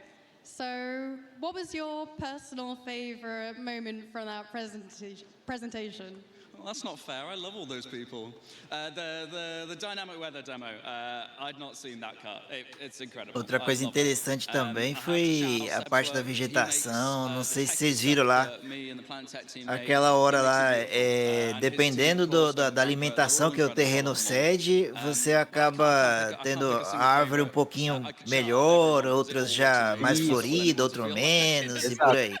So, what was your personal favorite moment from that presentation? Well, that's not fair. I love all those people. The dynamic weather demo, I'd not seen that cut. It's incredible. Outra coisa interessante também foi a parte da vegetação. Não sei se vocês viram lá. Aquela hora lá, dependendo da alimentação que o terreno cede, você acaba tendo a árvore um pouquinho melhor, outras já mais florida, outras menos e por aí.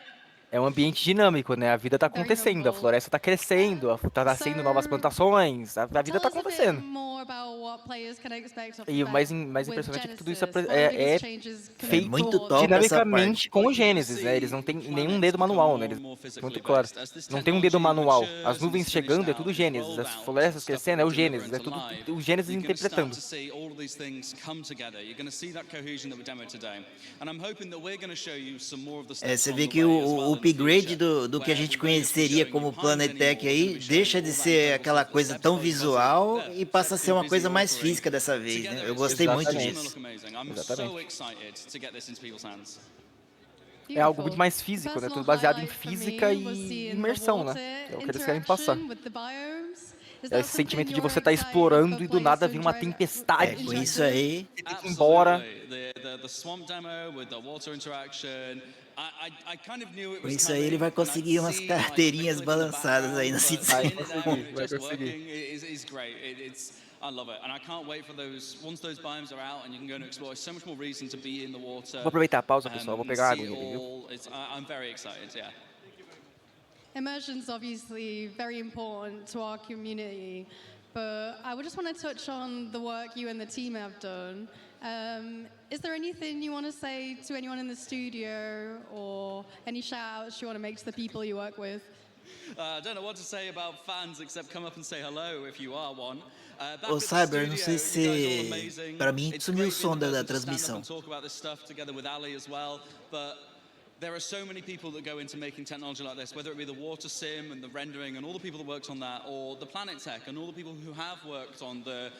É um ambiente dinâmico, né? A vida tá acontecendo, a floresta tá crescendo, tá nascendo novas plantações, a vida tá acontecendo. E o mais impressionante é que tudo isso é feito dinamicamente com o Genesis, né? Eles não têm nenhum dedo manual, né? Muito claro. Não tem um dedo manual. As nuvens chegando é tudo Genesis, as florestas crescendo é o Genesis, é tudo o Genesis interpretando. Você vê que o upgrade do que a gente conheceria como Planetech aí deixa de ser aquela coisa tão visual e passa a ser uma coisa mais física dessa vez, né? Eu gostei muito disso. Exatamente. É algo muito mais físico, né? Tudo baseado em física e imersão, né? É o que eles querem passar. É esse sentimento de você estar explorando e do nada vir uma tempestade. Com isso aí. Você tem que ir embora. The swamp demo with the water interaction. I kind of knew it Com was isso aí ele vai conseguir umas carteirinhas balançadas aí no Citizencon. Vai conseguir. Is great. I love it, and I can't wait for those. Once those biomes are out and you can go and explore, so much more reason to be in the water. Vou aproveitar a pausa, pessoal. Vou pegar água, viu? I'm very excited. Yeah. Immersion's obviously very important to our community, but I would just want to touch on the work you and the team have done. Is there anything you want to say to anyone in the studio, or any shout-outs you want to make to the people you work with? I don't know what to say about fans except come up and say hello if you are one. Ô Cyber, não sei se para mim sumiu o som da transmissão. There are so many people that go into making technology like this, whether it be the water sim and the rendering and all the people that worked on that, or the planet tech and all the people who have worked on the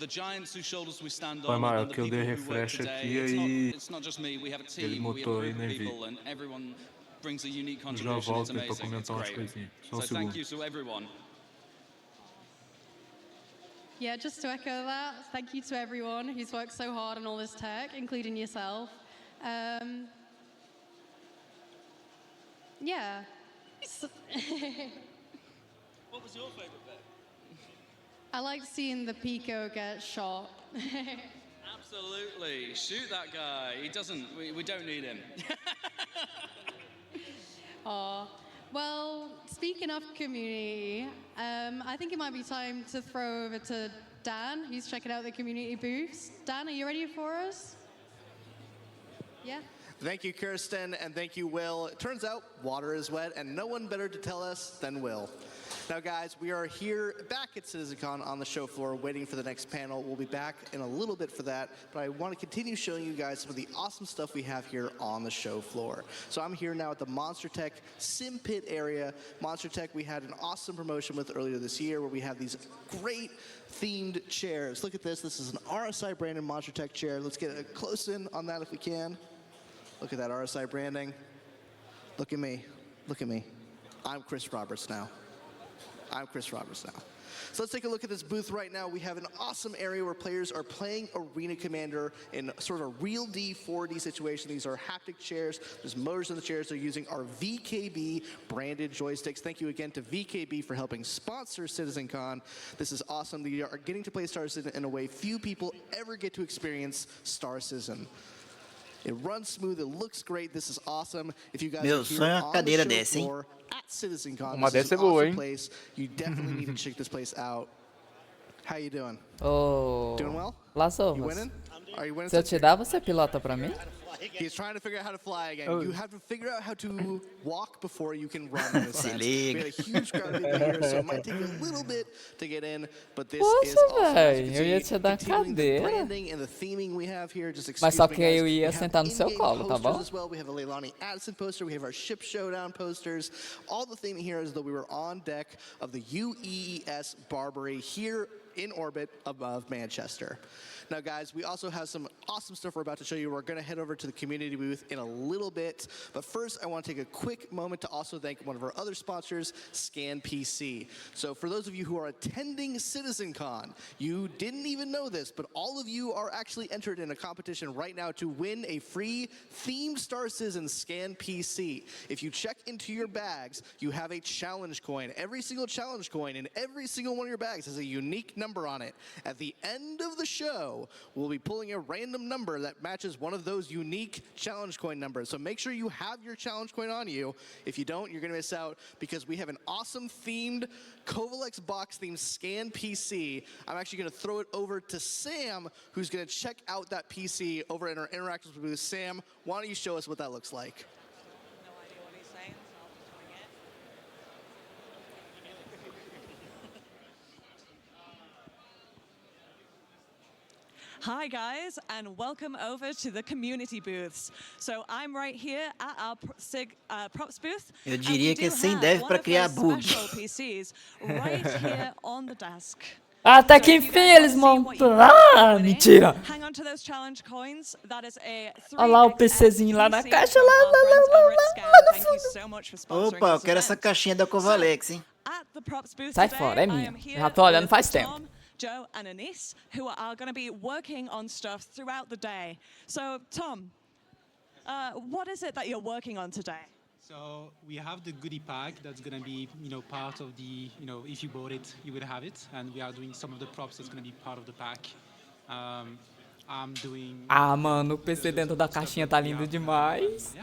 giants whose shoulders we stand on. Mas que eu dei refresh aqui aí. It's not just me. We have a Ele team. We have mutou a aí, group nem of vi. people, and everyone brings a unique Já contribution. It's volto para amazing. It's comentar umas great. coisinhas. Só um So thank segundo. you to everyone. Yeah, just to echo that, thank you to everyone who's worked so hard on all this tech, including yourself. Yeah. What was your favorite bit? I liked seeing the Pico get shot. Absolutely. Shoot that guy. He doesn't, we don't need him. Well, speaking of community, I think it might be time to throw over to Dan, who's checking out the community booths. Dan, are you ready for us? Yeah? Thank you, Kirsten, and thank you, Will. It turns out water is wet, and no one better to tell us than Will. Now, guys, we are here back at Citizencon on the show floor waiting for the next panel. We'll be back in a little bit for that, but I want to continue showing you guys some of the awesome stuff we have here on the show floor. So I'm here now at the Monster Tech Sim Pit area. Monster Tech we had an awesome promotion with earlier this year where we have these great themed chairs. Look at this. This is an RSI branded Monster Tech chair. Let's get a close in on that if we can. Look at that RSI branding. Look at me. Look at me. I'm Chris Roberts now. I'm Chris Roberts now. So let's take a look at this booth right now. We have an awesome area where players are playing Arena Commander in sort of a real D 4D situation. These are haptic chairs. There's motors in the chairs. They're using our VKB branded joysticks. Thank you again to VKB for helping sponsor Citizencon. This is awesome. They are getting to play Star Citizen in a way few people ever get to experience Star Citizen. It runs smooth, it looks great, this is awesome. If you guys Meu are here sonho é uma on the cadeira show dessa, hein? floor at Citizencon, Uma this is dessa an é boa, awesome hein? place. You definitely need to check this place out. How you doing? Ô, Doing well? Las You Ovas, winning? Are you winning? se eu te dar, você pilota pra mim? He's trying to figure out how to fly again. Oh. You have to figure out how to walk before you can run in a sense. liga. We had a huge crowd of people here, so it might take a little bit to get in, but this Poxa, is awesome. As véi, you can eu ia see, te dar continuing the cadeira. branding and the theming we have here, just Mas só excuse que me, guys. eu ia We have sentar no seu in-game colo, tá posters bom? as well. We have a Leilani Addison poster. We have our Ship Showdown posters. All the theming here is that we were on deck of the UEES Barbary here in orbit above Manchester. Now, guys, we also have some awesome stuff we're about to show you. We're going to head over to the community booth in a little bit. But first, I want to take a quick moment to also thank one of our other sponsors, Scan PC. So for those of you who are attending CitizenCon, you didn't even know this, but all of you are actually entered in a competition right now to win a free themed Star Citizen Scan PC. If you check into your bags, you have a challenge coin. Every single challenge coin in every single one of your bags has a unique number on it. At the end of the show, we'll be pulling a random number that matches one of those unique challenge coin numbers. So make sure you have your challenge coin on you. If you don't, you're going to miss out because we have an awesome themed Kovalex box themed Scan PC. I'm actually going to throw it over to Sam, who's going to check out that PC over in our interactions booth. Sam, why don't you show us what that looks like? Hi guys, and welcome over to the community booths. So I'm right here at our props booth. Eu diria que assim deve para criar bug. PCs right here on the desk. Até que enfim eles montam. Ah, mentira. Hang on to those challenge coins. That is a Olha lá o PCzinho lá na caixa, lá no fundo. Opa, eu quero essa caixinha da Kovalex, hein? At the props booth Sai today, fora, é I minha. am here Já tô olhando with faz tempo. Tom, Joe, and Anis, who are going to be working on stuff throughout the day. So, Tom, what is it that you're working on today? So we have the goodie pack that's going to be, part of the, if you bought it, you would have it. And we are doing some of the props that's going to be part of the pack. I'm doing... Ah, mano, o PC dentro da caixinha tá lindo demais.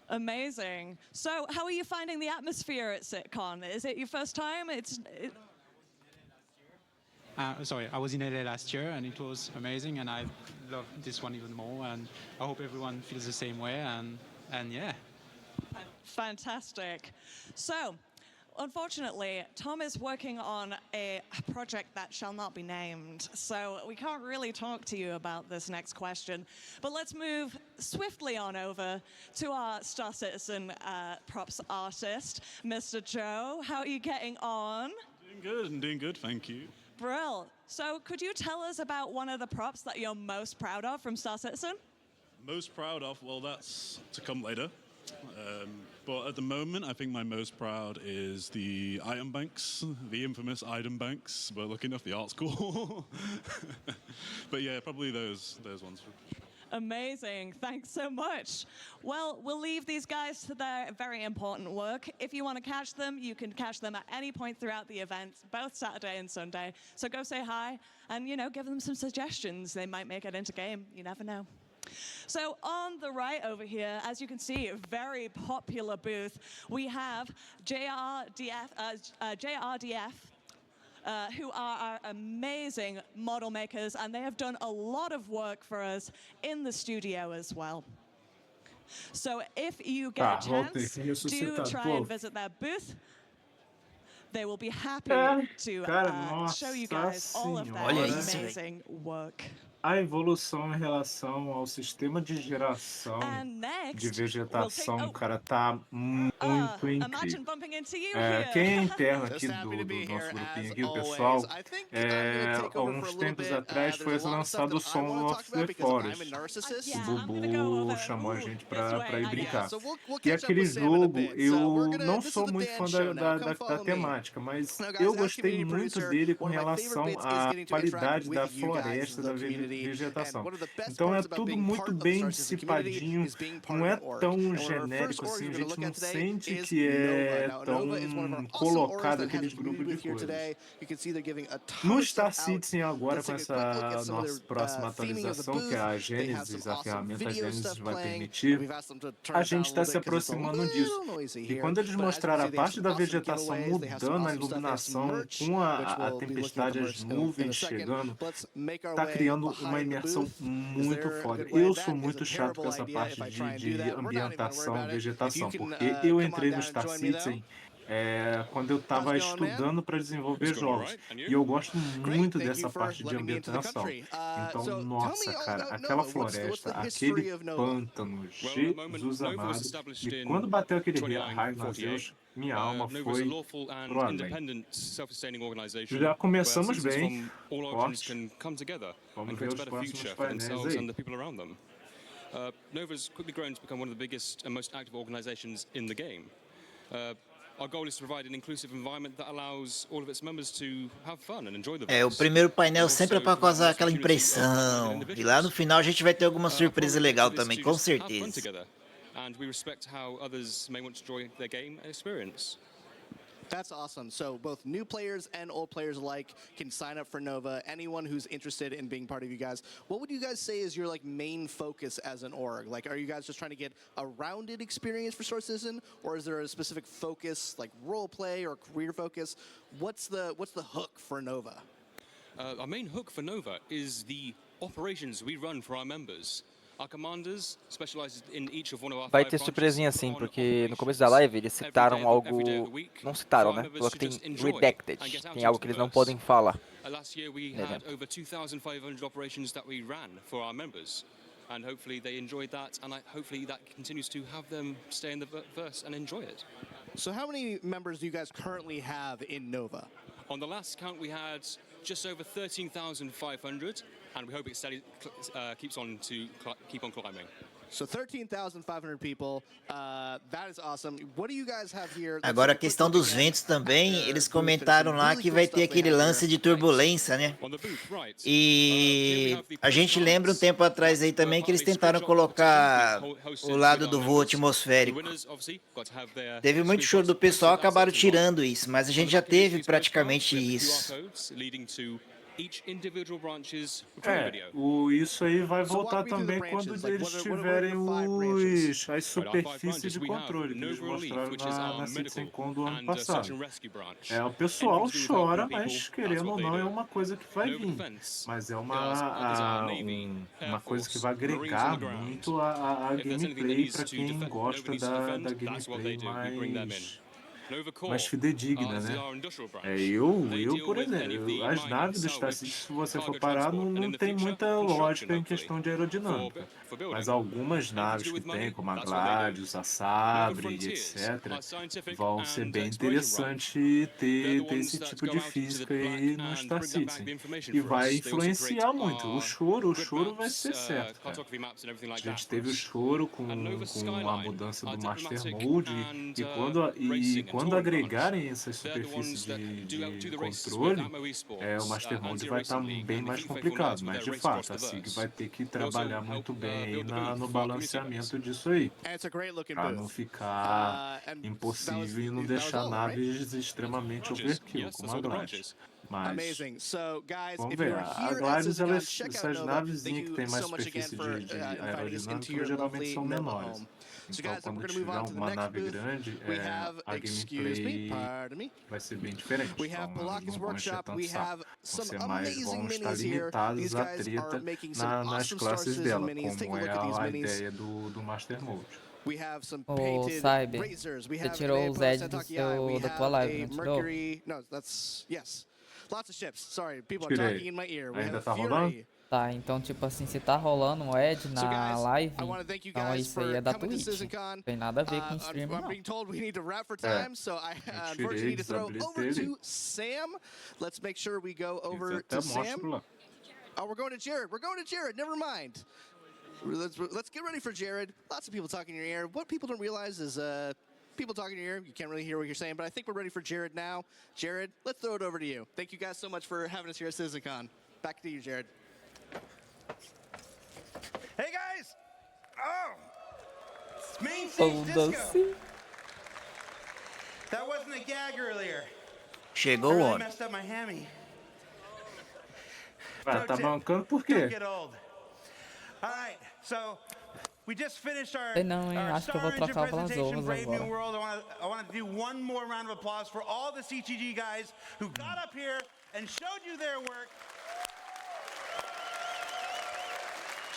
Amazing. So, how are you finding the atmosphere at Citizencon? Is it your first time? Sorry, I was in LA last year and it was amazing, and I love this one even more. And I hope everyone feels the same way. And yeah. Fantastic. So, unfortunately, Tom is working on a project that shall not be named, so we can't really talk to you about this next question. But let's move swiftly on over to our Star Citizen props artist, Mr. Joe. How are you getting on? Doing good, thank you. Brill. So, could you tell us about one of the props that you're most proud of from Star Citizen? Most proud of? Well, that's to come later. But at the moment, I think my most proud is the item banks, the infamous item banks. But lucky enough, the art's cool. But yeah, probably those ones. Amazing. Thanks so much. Well, we'll leave these guys to their very important work. If you want to catch them, you can catch them at any point throughout the event, both Saturday and Sunday. So go say hi and, give them some suggestions. They might make it into game. You never know. So on the right over here, as you can see, a very popular booth, we have JRDF, who are our amazing model makers, and they have done a lot of work for us in the studio as well. So if you get a chance, do try and visit their booth. They will be happy to show you guys all of their amazing work. A evolução em relação ao sistema de geração de vegetação, cara, tá muito incrível. Quem é interno aqui do nosso grupinho aqui, o pessoal, há uns tempos atrás foi lançado o Song of the Forest. O Bubu chamou a gente pra ir brincar. E aquele jogo, eu não sou muito fã da temática, mas eu gostei muito dele com relação à qualidade da floresta, da vegetação. Então é tudo muito bem dissipadinho, não é tão genérico assim, a gente não sente que é tão colocado aqueles grupos de coisas. No Star Citizen agora, com essa nossa próxima atualização, que é a Genesis, a ferramenta Genesis vai permitir, a gente está se aproximando disso. E quando eles mostraram a parte da vegetação mudando a iluminação, com a tempestade, as nuvens chegando, está criando uma imersão muito foda. Eu sou muito chato com essa parte de ambientação, vegetação, porque eu entrei no Star Citizen quando eu estava estudando para desenvolver jogos. E eu gosto muito dessa parte de ambientação. Então, nossa, cara, aquela floresta, aquele pântano, Jesus amado. E quando bateu aquele raio nas Zeus, minha alma foi pro além. Já começamos bem. Forte. Vamos ver os próximos painéis aí. Nova's quickly grown to become one of the biggest and most active organizations in the game. Our goal is to provide an inclusive environment that allows all of its members to have fun and enjoy the o primeiro painel sempre é para causar aquela impressão. E lá no final a gente vai ter alguma surpresa legal também, com certeza. And we respect how others may want to enjoy their game and experience. That's awesome. So both new players and old players alike can sign up for Nova. Anyone who's interested in being part of you guys, what would you guys say is your main focus as an org? Are you guys just trying to get a rounded experience for Star Citizen, or is there a specific focus, like role play or career focus? What's the hook for Nova? Our main hook for Nova is the operations we run for our members. Vai ter surpresinha sim, porque no começo da live eles citaram algo, não citaram, né? Falou que tem redacted, tem algo que eles não podem falar. Last year we had over 2,500 operations that we ran for our members, and hopefully they enjoyed that, and hopefully that continues to have them stay in the verse and enjoy it. So how many members do you guys currently have in Nova? On the last count we had just over 13,500. And we hope it keeps on to keep on climbing. So 13,500 people, that is awesome. What do you guys have here? Agora a questão dos ventos também, eles comentaram lá que vai ter aquele lance de turbulência, né? E a gente lembra um tempo atrás aí também que eles tentaram colocar o lado do voo atmosférico. Teve muito choro do pessoal, acabaram tirando isso, mas a gente já teve praticamente isso. Isso aí vai voltar também quando eles tiverem as superfícies de controle que eles mostraram na Citizencon do ano passado. O pessoal chora, mas querendo ou não é uma coisa que vai vir. Mas é uma coisa que vai agregar muito a gameplay para quem gosta da gameplay mais fidedigna, né? Por exemplo, as naves do Star Citizen, se você for parar, não tem muita lógica em questão de aerodinâmica. Mas algumas naves que tem, como a Gladius, a Sabre, etc., vão ser bem interessante ter esse tipo de física aí no Star Citizen. E vai influenciar muito. O choro vai ser certo, cara. A gente teve o choro com a mudança do Master Mode e quando agregarem essas superfícies de controle, o Master Mode vai estar bem mais complicado, mas de fato a SIG vai ter que trabalhar muito bem aí no balanceamento disso aí, para não ficar impossível e não deixar naves extremamente overkill, como a Gladius. Mas, vamos ver, a Gladius, essas navezinhas que tem mais superfície de aerodinâmica, geralmente são menores. Então, quando tiver alguma nave grande, a gameplay vai ser bem diferente. Então, não vão encher tanto saco. Vão estar limitados à treta nas classes dela, como é a ideia do Master Mode. Ô, Cyber, você tirou o Zed da tua live, não tirou? Lots of ships. Sorry, people are talking in my ear. Ainda tá rolando? Tá, então tipo assim, se tá rolando um Ed na live, então isso aí é da Twitch. Não tem nada a ver com stream, não. I'm being told we need to wrap for time, so I unfortunately need to throw over to Sam. Let's make sure we go over to Sam. Oh, we're going to Jared. We're going to Jared. Never mind. Let's get ready for Jared. Lots of people talking in your ear. What people don't realize is people talking in your ear, you can't really hear what you're saying, but I think we're ready for Jared now. Jared, let's throw it over to you. Thank you guys so much for having us here at Citizencon. Back to you, Jared. Hey guys! Oh! It's main stage disco. That wasn't a gag earlier. Chegou o homem. Messed up my hammy. Tá mancando por quê? Don't get old. All right, so we just finished our acho que eu vou trocar pelas ovas agora. I want to do one more round of applause for all the CTG guys who got up here and showed you their work.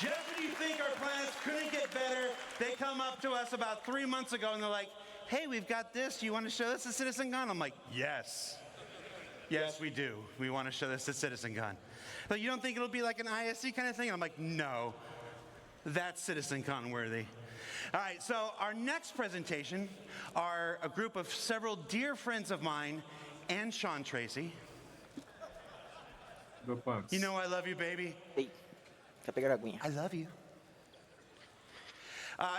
Just when you think our planets couldn't get better, they come up to us about 3 months ago and they're like, hey, we've got this. Do you want to show this at Citizencon? I'm like, yes. Yes, we do. We want to show this at Citizencon. But you don't think it'll be like an ISC kind of thing? I'm like, no. That's Citizencon worthy. All right, so our next presentation are a group of several dear friends of mine and Sean Tracy. You know I love you, baby. Hey, quer pegar a aguinha? I love you.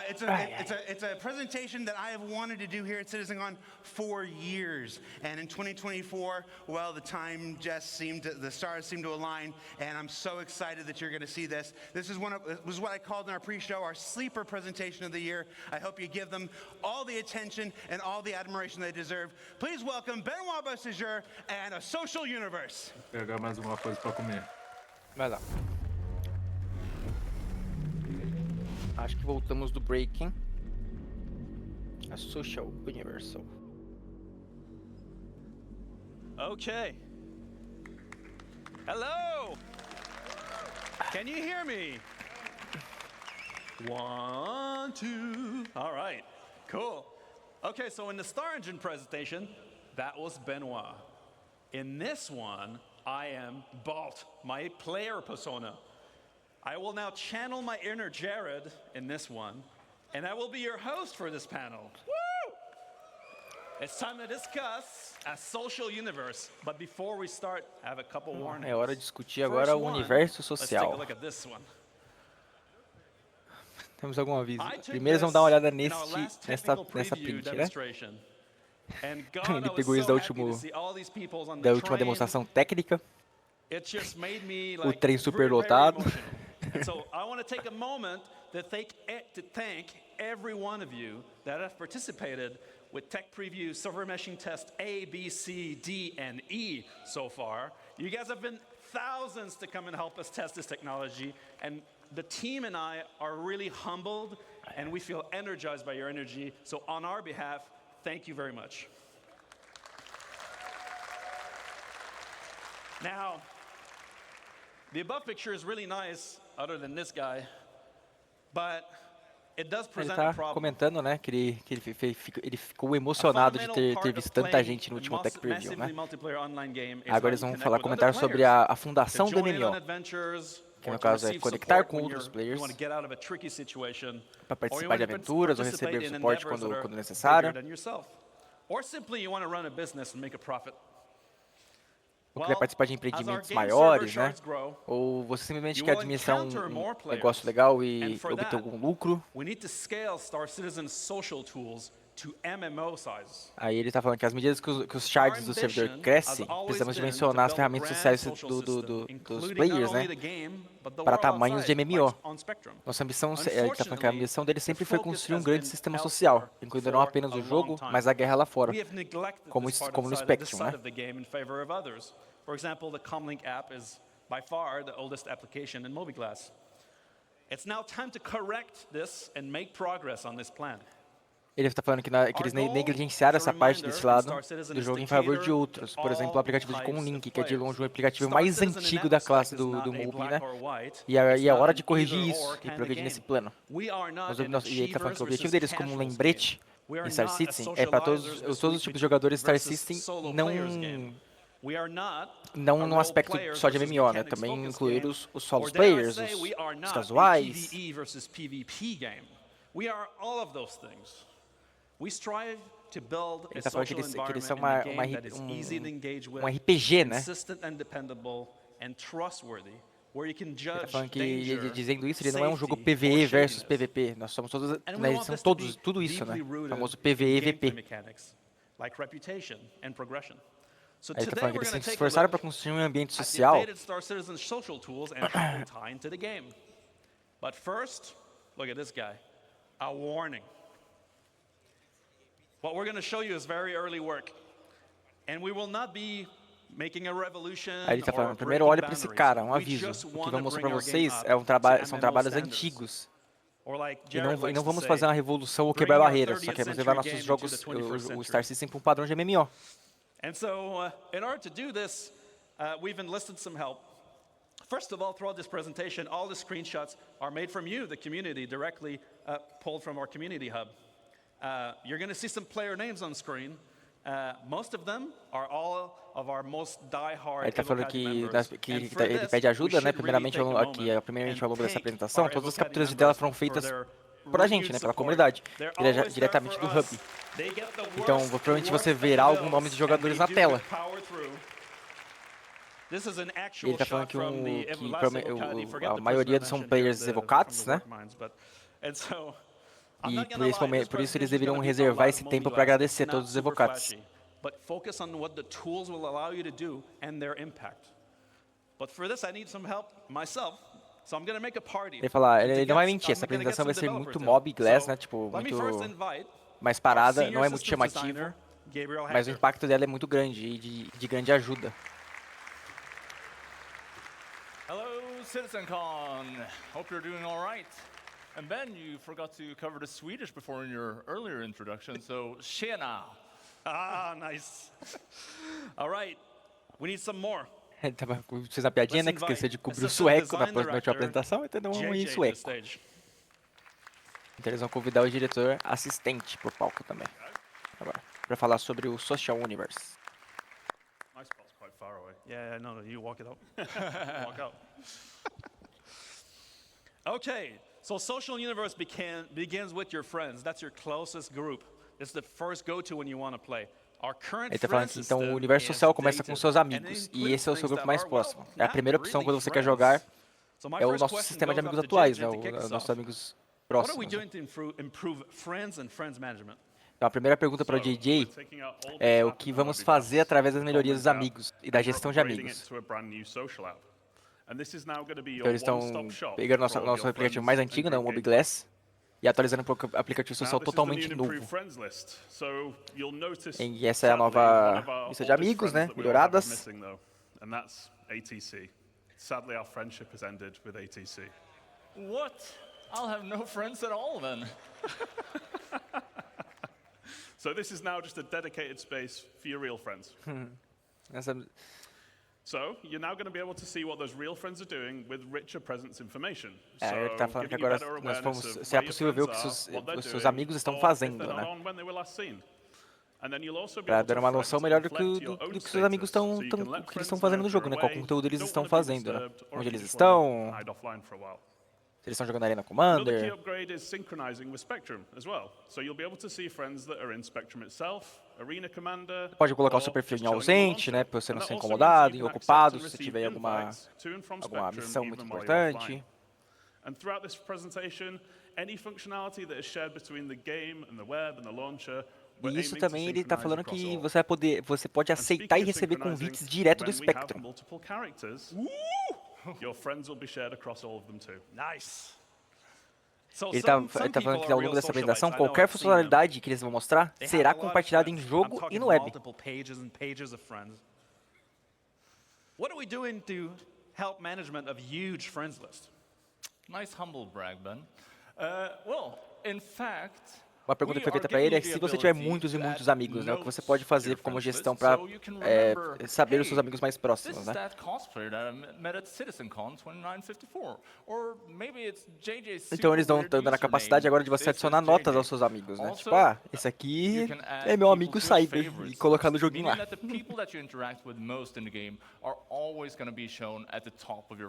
It's a presentation that I have wanted to do here at Citizencon for years, and in 2024, well, the stars seemed to align, and I'm so excited that you're going to see this. This was what I called in our pre-show our sleeper presentation of the year. I hope you give them all the attention and all the admiration they deserve. Please welcome Benoit Bossiger and A Social Universe. Vou pegar mais uma coisa para comer. Vai lá. Acho que voltamos do breaking. A Social Universal. Okay. Hello. Can you hear me? 1, 2. All right. Cool. Okay, so in the Star Engine presentation, that was Benoit. In this one, I am Balt, my player persona. I will now channel my inner Jared in this one, and I will be your host for this panel. Woo! It's time to discuss a social universe, but before we start, I have a couple warnings. É hora de discutir agora o universo social. Let's take a look at this one. Temos algum aviso. Primeiro vamos dar uma olhada nessa print, né? Ele pegou isso da última demonstração técnica. O trem super lotado. So I want to take a moment to thank every one of you that have participated with Tech Preview Server Meshing Test A, B, C, D, and E so far. You guys have been thousands to come and help us test this technology, and the team and I are really humbled, and we feel energized by your energy. So on our behalf, thank you very much. Now, the above picture is really nice, other than this guy, but it does Ele present a tá problem. comentando, né, que ele ficou emocionado de ter visto tanta gente no último Tech Preview, né? Agora eles vão comentar sobre a fundação do MMO, que no caso é conectar com outros players para participar de aventuras ou receber suporte quando necessário. Or simply you want to run a business and make a profit. Ou quiser participar de empreendimentos maiores, né? Ou você simplesmente quer administrar um negócio legal e obter algum lucro. Aí ele está falando que às medidas que os shards do servidor crescem, precisamos dimensionar as ferramentas sociais dos players, né? Para tamanhos de MMO. Nossa ambição, ele está falando que a ambição dele sempre foi construir um grande sistema social, incluindo não apenas o jogo, mas a guerra lá fora, como no Spectrum, né? For example, the Comlink app is by far the oldest application in Mobiglass. It's now time to correct this and make progress on this plan. Ele está falando que eles negligenciaram essa parte desse lado do jogo em favor de outros. Por exemplo, o aplicativo de Comlink, que é de longe o aplicativo mais antigo da classe do Mobi, né? E é hora de corrigir isso e progredir nesse plano. E ele está falando que o objetivo deles como um lembrete em Star Citizen é para todos os tipos de jogadores Star Citizen não no aspecto só de MMO, né? Também incluir os solo players, os casuais. Ele está falando que eles são um RPG, né? Ele está falando que, dizendo isso, ele não é um jogo PvE versus PvP. Nós somos tudo isso, né? O famoso PvE-VP. Aí ele está falando que eles se esforçaram para construir um ambiente social. But first, look at this guy. A warning. What we're going to show you is very early work. And we will not be making a revolution. Aí ele está falando, primeiro olha para esse cara, um aviso. O que vamos mostrar para vocês são trabalhos antigos. E não vamos fazer uma revolução ou quebrar barreiras, só queremos levar nossos jogos, o Star System, para um padrão de MMO. And so, in order to do this, we've enlisted some help. First of all, throughout this presentation, all the screenshots are made from you, the community, directly pulled from our community hub. You're going to see some player names on screen. Most of them are all of our most die-hard. Ele está falando que ele pede ajuda, né? Primeiramente ao longo dessa apresentação, todas as capturas de tela foram feitas por a gente, né? Pela comunidade, diretamente do hub. Então, provavelmente você verá algum nome de jogadores na tela. Ele está falando que a maioria são players evocados, né? E por isso eles deveriam reservar esse tempo para agradecer todos os evocados. Ele fala, ele não vai mentir, essa apresentação vai ser muito Mobiglass, né? Tipo, muito mais parada, não é muito chamativo, mas o impacto dela é muito grande e de grande ajuda. Hello, Citizencon. Hope you're doing all right. And Ben, you forgot to cover the Swedish before in your earlier introduction, so tjena. Ah, nice. All right, we need some more. Ele tava fez a piadinha, né, que esqueceu de cobrir o sueco na última apresentação, então vamos ir em sueco. Então eles vão convidar o diretor assistente pro palco também, agora, para falar sobre o Social Universe. My spot's quite far away. Yeah, no, you walk it out. Walk out. Okay, so Social Universe begins with your friends. That's your closest group. It's the first go-to when you want to play. Ele está falando que então o universo social começa com seus amigos, e esse é o seu grupo mais próximo. É a primeira opção quando você quer jogar, é o nosso sistema de amigos atuais, né? Os nossos amigos What are we próximos. doing to improve friends and friends management? Então, a primeira pergunta para o JJ é o que vamos fazer através das melhorias dos amigos e da gestão de amigos. Então eles estão pegando nosso aplicativo mais antigo, né, o MobiGlass, e atualizando para um aplicativo social totalmente novo. E essa é a nova lista de amigos, né, melhoradas. Sadly, our friendship has ended with ATC. What? I'll have no friends at all then. So this is now just a dedicated space for your real friends. So you're now going to be able to see what those real friends are doing with richer presence information. Ele tá falando que agora será possível ver o que os seus amigos estão fazendo, né? Para dar uma noção melhor do que seus amigos estão fazendo no jogo, né? Qual conteúdo eles estão fazendo, né? Onde eles estão, se eles estão jogando Arena Commander. Pode colocar o seu perfil em ausente, né? Para você não ser incomodado, em ocupado, se você tiver alguma missão muito importante. And throughout this presentation, any functionality that is shared between the game and the web and the launcher. E isso também ele está falando que você pode aceitar e receber convites direto do Spectrum. Ele está falando que ao longo dessa apresentação, qualquer funcionalidade que eles vão mostrar será compartilhada em jogo e no web. What are we doing to help management of huge friends list? Nice humble brag, Ben. Well, in fact, uma pergunta que foi feita para ele é se você tiver muitos e muitos amigos, né, o que você pode fazer como gestão para saber os seus amigos mais próximos, né? Então eles estão dando a capacidade agora de você adicionar notas aos seus amigos, né? Tipo, esse aqui é meu amigo Cyber e colocar no joguinho lá.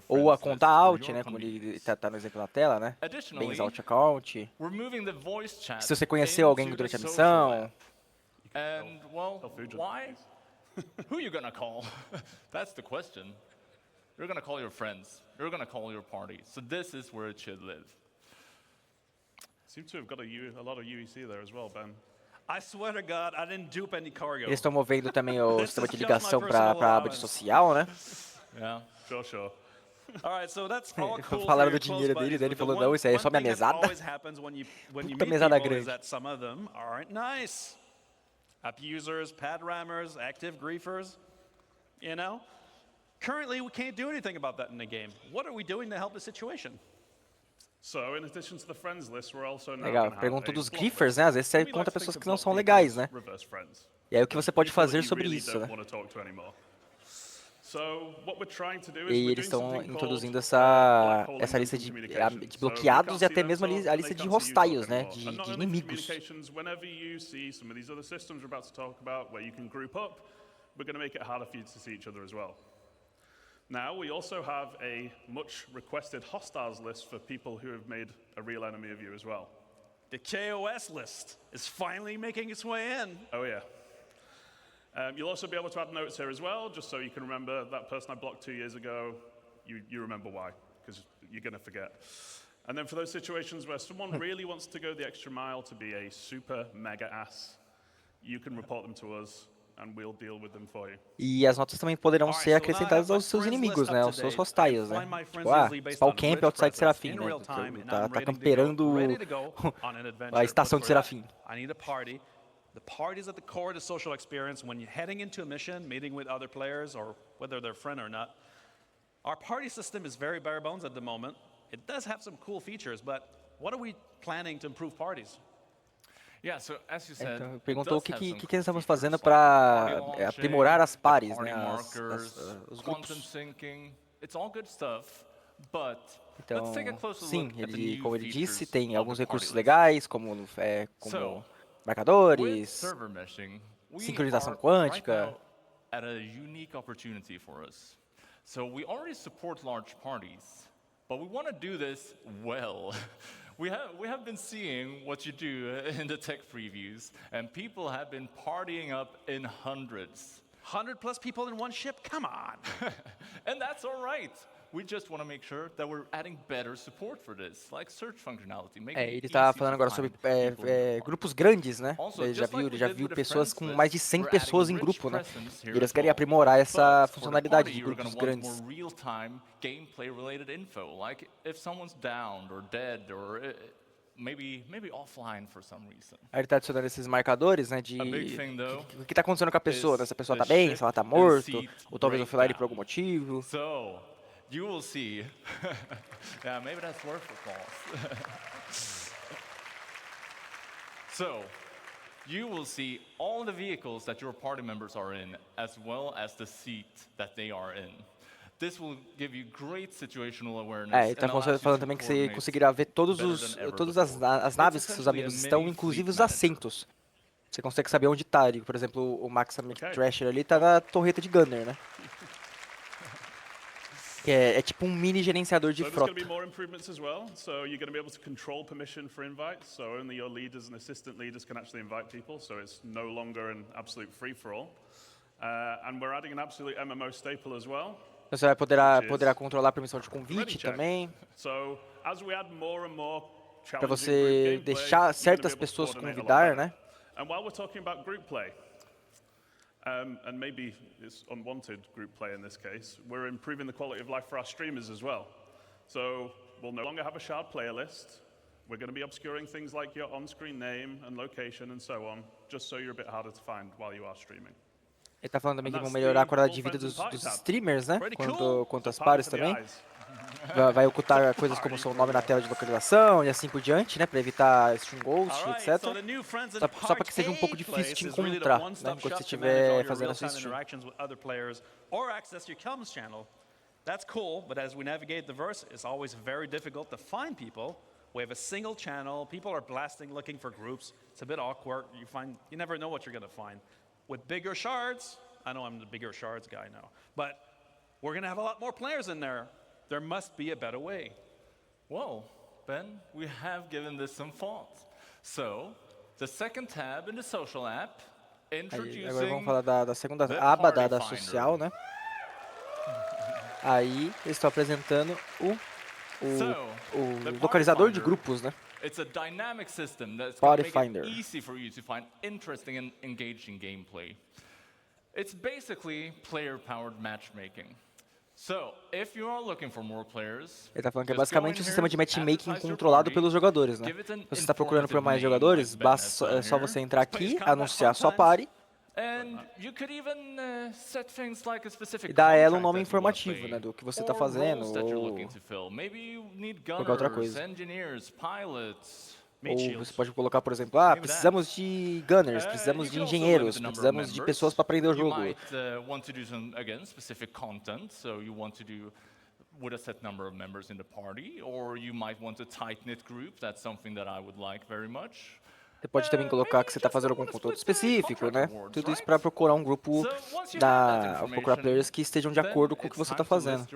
Ou a conta alt, né, como ele tá no exemplo na tela, né? Bens alt account. Se você conheceu alguém durante a missão. And, well, why? Who are you gonna call? That's the question. You're gonna call your friends. You're gonna call your party. So this is where it should live. Seem to have got a lot of UEC there as well, Ben. I swear to God, I didn't dupe any cargo. Eles estão movendo também o sistema de ligação para a aba de social, né? Yeah, sure. Alright, so that's all cool. Falaram do dinheiro dele, ele falou, não, isso aí é só minha mesada. Puta mesada grande. Some of them aren't nice. Abusers, pad rammers, active griefers, you know? Currently, we can't do anything about that in the game. What are we doing to help the situation? So, in addition to the friends list, we're also now legal, perguntou dos griefers, né? Às vezes você encontra pessoas que não são legais, né? E aí o que você pode fazer sobre isso, né? E eles estão introduzindo essa lista de bloqueados e até mesmo a lista de hostiles, né? De inimigos. Now, we also have a much requested hostiles list for people who have made a real enemy of you as well. The KOS list is finally making its way in. Oh, yeah. You'll also be able to add notes here as well, just so you can remember that person I blocked 2 years ago, you remember why, because you're going to forget. And then for those situations where someone really wants to go the extra mile to be a super mega ass, you can report them to us. And we'll deal with them for you. E as notas também poderão ser acrescentadas aos seus inimigos, né? Aos seus hostiles, né? Tipo, Spawn Camp outside Serafim, né? Tá camperando a estação de Serafim. I need a party. The party is at the core of the social experience when you're heading into a mission, meeting with other players, or whether they're a friend or not. Our party system is very bare bones at the moment. It does have some cool features, but what are we planning to improve parties? Então, perguntou o que nós estamos fazendo para aprimorar as pares, né? Os grupos. Então, sim, como ele disse, tem alguns recursos legais, como marcadores, sincronização quântica. So we already support large parties, but we want to do this well. We have been seeing what you do in the tech previews, and people have been partying up in hundreds. 100+ people in one ship? Come on. And that's all right. we just want to make sure that we're adding better support for this, like search functionality. Ele tá falando agora sobre grupos grandes, né? Ele já viu pessoas com mais de 100 pessoas em grupo, né? E eles querem aprimorar essa funcionalidade de grupos grandes. Gameplay related info, like if someone's downed or dead or maybe offline for some reason. Aí ele tá adicionando esses marcadores, né, de o que tá acontecendo com a pessoa, né? Se a pessoa tá bem, se ela tá morto, ou talvez offline por algum motivo. So, you will see. Yeah, maybe that's worth for calls. So, you will see all the vehicles that your party members are in, as well as the seat that they are in. This will give you great situational awareness. Ele tá falando também que você conseguirá ver todas as naves que seus amigos estão, inclusive os assentos. Você consegue saber onde tá. Por exemplo, o Max Thrasher ali tá na torreta de Gunner, né? É tipo um mini gerenciador de frota. There's going to be more improvements as well. So you're going to be able to control permission for invites. So only your leaders and assistant leaders can actually invite people. So it's no longer an absolute free-for-all. And we're adding an absolute MMO staple as well. Você vai poderá controlar a permissão de convite também. Para você deixar certas pessoas convidar, né? And while we're talking about group play, and maybe it's unwanted group play in this case, we're improving the quality of life for our streamers as well. So we'll no longer have a shared player list. We're going to be obscuring things like your on-screen name and location and so on, just so you're a bit harder to find while you are streaming. Ele tá falando também que vão melhorar a qualidade de vida dos streamers, né? Quanto às pares também. Vai ocultar coisas como seu nome na tela de localização e assim por diante, né? Para evitar stream ghost, etc. Só para que seja um pouco difícil te encontrar, né? Enquanto você estiver fazendo a sua stream. That's cool, but as we navigate the verse, it's always very difficult to find people. We have a single channel. People are blasting, looking for groups. It's a bit awkward. You never know what you're going to find. With bigger shards, I know I'm the bigger shards guy now, but we're going to have a lot more players in there. There must be a better way. Well, Ben, we have given this some thought. So, the second tab in the social app, introducing agora vamos falar da segunda aba da social, né? Aí eles estão apresentando o localizador de grupos, né? It's a dynamic system that's going to make it easy for you to find interesting and engaging gameplay. It's basically player-powered matchmaking. So, if you are looking for more players, ele tá falando que é basicamente um sistema de matchmaking controlado pelos jogadores, né? Se você está procurando por mais jogadores, é só você entrar aqui, anunciar sua party e dar a ela um nome informativo, né, do que você está fazendo ou qualquer outra coisa. Ou você pode colocar, por exemplo, precisamos de gunners, precisamos de engenheiros, precisamos de pessoas para aprender o jogo. With a set number of members in the party, or you might want a tight-knit group. That's something that I would like very much. Você pode também colocar que você está fazendo algum conteúdo específico, né? Tudo isso para procurar um grupo, procurar players que estejam de acordo com o que você está fazendo.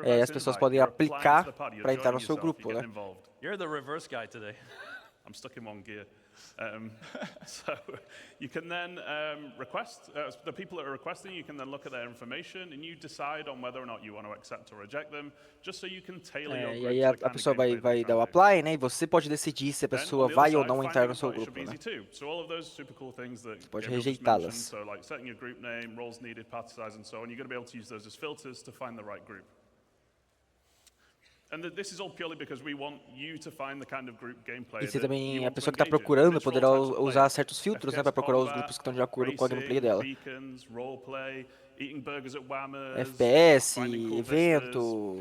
E as pessoas podem aplicar para entrar no seu grupo, né? You're the reverse guy today. I'm stuck in one gear. So you can then request, the people that are requesting, you can then look at their information and you decide on whether or not you want to accept or reject them, just so you can tailor your group. E aí a pessoa vai dar o apply, né? E você pode decidir se a pessoa vai ou não entrar no seu grupo, né? Você pode rejeitá-las. So like setting your group name, roles needed, party size and so on, you're going to be able to use those as filters to find the right group. E você também, a pessoa que está procurando poderá usar certos filtros, né, para procurar os grupos que estão de acordo com a gameplay dela. FPS, evento,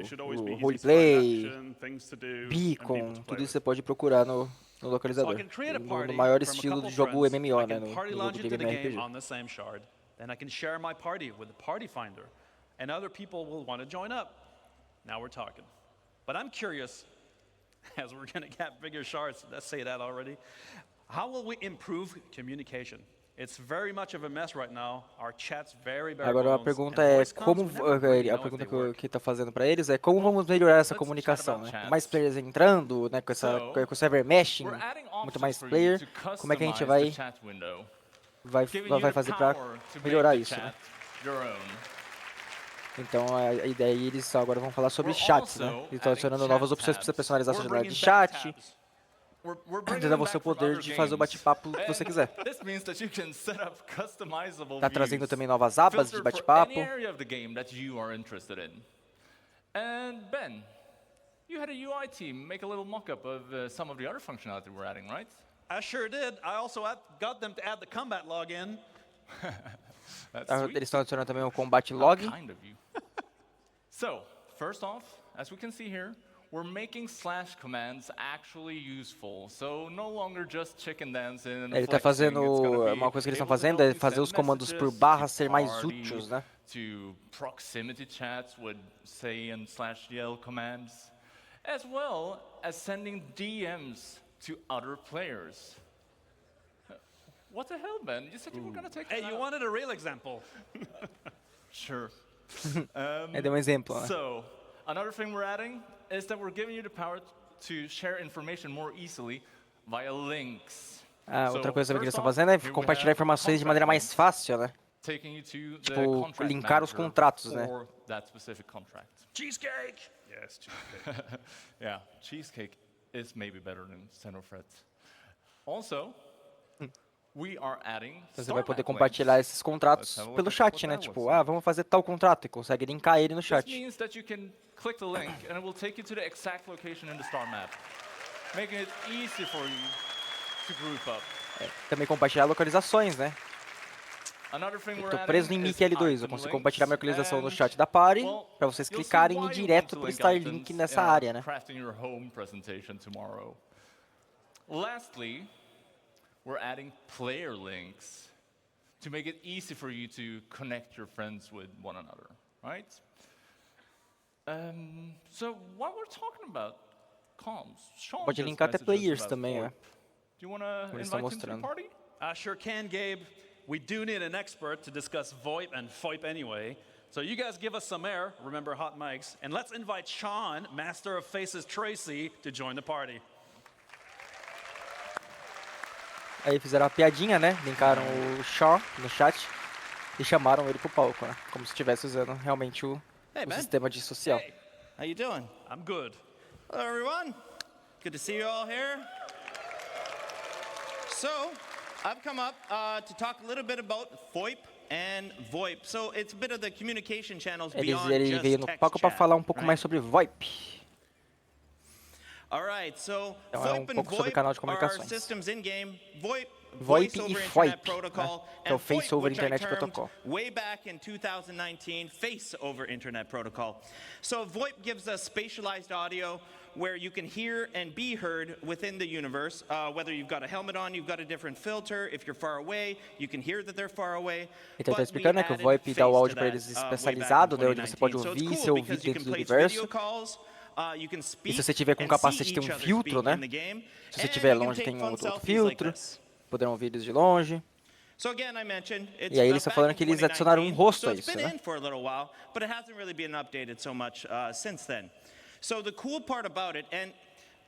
roleplay, beacon, tudo isso você pode procurar no localizador. No maior estilo de jogo MMO, né, no jogo de MMORPG. Then I can share my party with the party finder, and other people will want to join up. Now we're talking. But I'm curious, as we're going to get bigger shards, let's say that already, how will we improve communication? It's very much of a mess right now. Our chat's very bare bones. Agora a pergunta é que está fazendo para eles é como vamos melhorar essa comunicação, né? Com mais players entrando, né, com o server meshing, muito mais player, como é que a gente vai vai fazer para melhorar isso, né? Então a ideia é eles agora vão falar sobre chats, né? Eles estão adicionando novas opções para você personalizar a sua janela de chat. Dando a você o poder de fazer o bate-papo que você quiser. Tá trazendo também novas abas de bate-papo. And Ben, you had a UI team make a little mock-up of some of the other functionality we're adding, right? I sure did. I also got them to add the combat login. Eles estão adicionando também o combat log. Kind of you. So, first off, as we can see here, we're making slash commands actually useful. So no longer just chicken dancing. Ele está fazendo uma coisa que eles estão fazendo é fazer os comandos por barra ser mais úteis, né? To proximity chats with say and /dl commands, as well as sending DMs to other players. What the hell, Ben? You said you were going to take Hey, you wanted a real example. Sure. Deu exemplo, né? So, another thing we're adding is that we're giving you the power to share information more easily via links. Outra coisa que eles estão fazendo é compartilhar informações de maneira mais fácil, né? Tipo, linkar os contratos, né? Cheesecake! Yes, cheesecake. Yeah, cheesecake is maybe better than Cenofret. Also, we are adding. Então você vai poder compartilhar esses contratos pelo chat, né? Tipo, vamos fazer tal contrato e consegue linkar ele no chat. This means that you can click the link and it will take you to the exact location in the star map, making it easy for you to group up. Também compartilhar localizações, né? Eu tô preso em Mickey L2, eu consigo compartilhar minha localização no chat da party para vocês clicarem e ir direto pro Starlink nessa área, né? Lastly, we're adding player links to make it easy for you to connect your friends with one another, right? So while we're talking about comms, Sean pode linkar até players também, né? Do you want to invite him to the party? I sure can, Gabe. We do need an expert to discuss VoIP and FOIP anyway. So you guys give us some air, remember hot mics, and let's invite Sean, Master of Faces Tracy, to join the party. Aí fizeram uma piadinha, né? Linkaram o Sean no chat e chamaram ele pro palco, né? Como se estivesse usando realmente o sistema de social. Hey, how you doing? I'm good. Hello, everyone. Good to see you all here. So, I've come up to talk a little bit about FOIP and VoIP. So, it's a bit of the communication channels beyond ele just veio no palco para falar um pouco mais sobre VoIP. All right, so então, FOIP and VoIP are systems in game. VoIP e FOIP, né? Que é o Face over Internet Protocol. Way back in 2019, Face over Internet Protocol. So VoIP gives us spatialized audio where you can hear and be heard within the universe. Whether you've got a helmet on, you've got a different filter. If you're far away, you can hear that they're far away. Então está explicando, né, que o VoIP dá o áudio para eles especializado, né, onde você pode ouvir seu ouvido dentro do universo. E se você tiver com capacete tem um filtro, né? Se você estiver longe tem um outro filtro. Poderão ouvir eles de longe. E aí eles estão falando que eles adicionaram um rosto a isso, né? So the cool part about it, and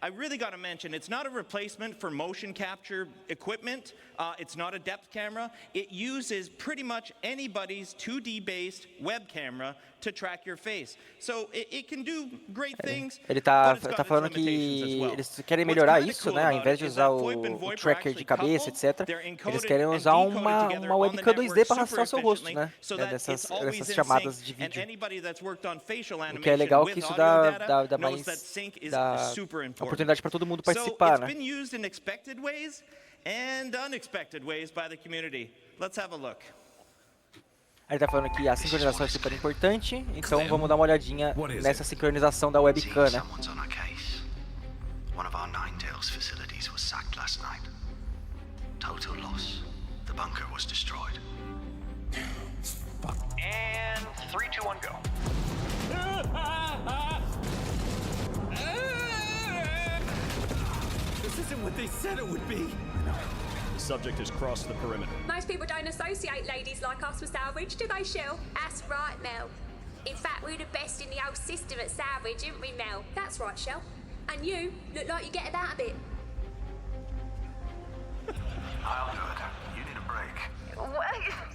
I really got to mention, it's not a replacement for motion capture equipment. It's not a depth camera. It uses pretty much anybody's 2D-based web camera to track your face. So it can do great things. Ele tá falando que eles querem melhorar isso, né? Ao invés de usar o tracker de cabeça, etc., eles querem usar uma webcam 2D para rastrear o seu rosto, né? Nessas chamadas de vídeo. O que é legal que isso dá mais oportunidade para todo mundo participar, né? And unexpected ways by the community. Let's have a look. Ele tá falando que a sincronização é super importante, então vamos dar uma olhadinha nessa sincronização da webcam, né? One of our Ninetales facilities was sacked last night. Total loss. The bunker was destroyed. And 3, 2, 1, go. This isn't what they said it would be. The subject has crossed the perimeter. Most people don't associate ladies like us with salvage, do they, Shell? That's right, Mel. In fact, we're the best in the whole system at salvage, aren't we, Mel? That's right, Shell. And you look like you get about a bit. I'll do it. You need a break. What?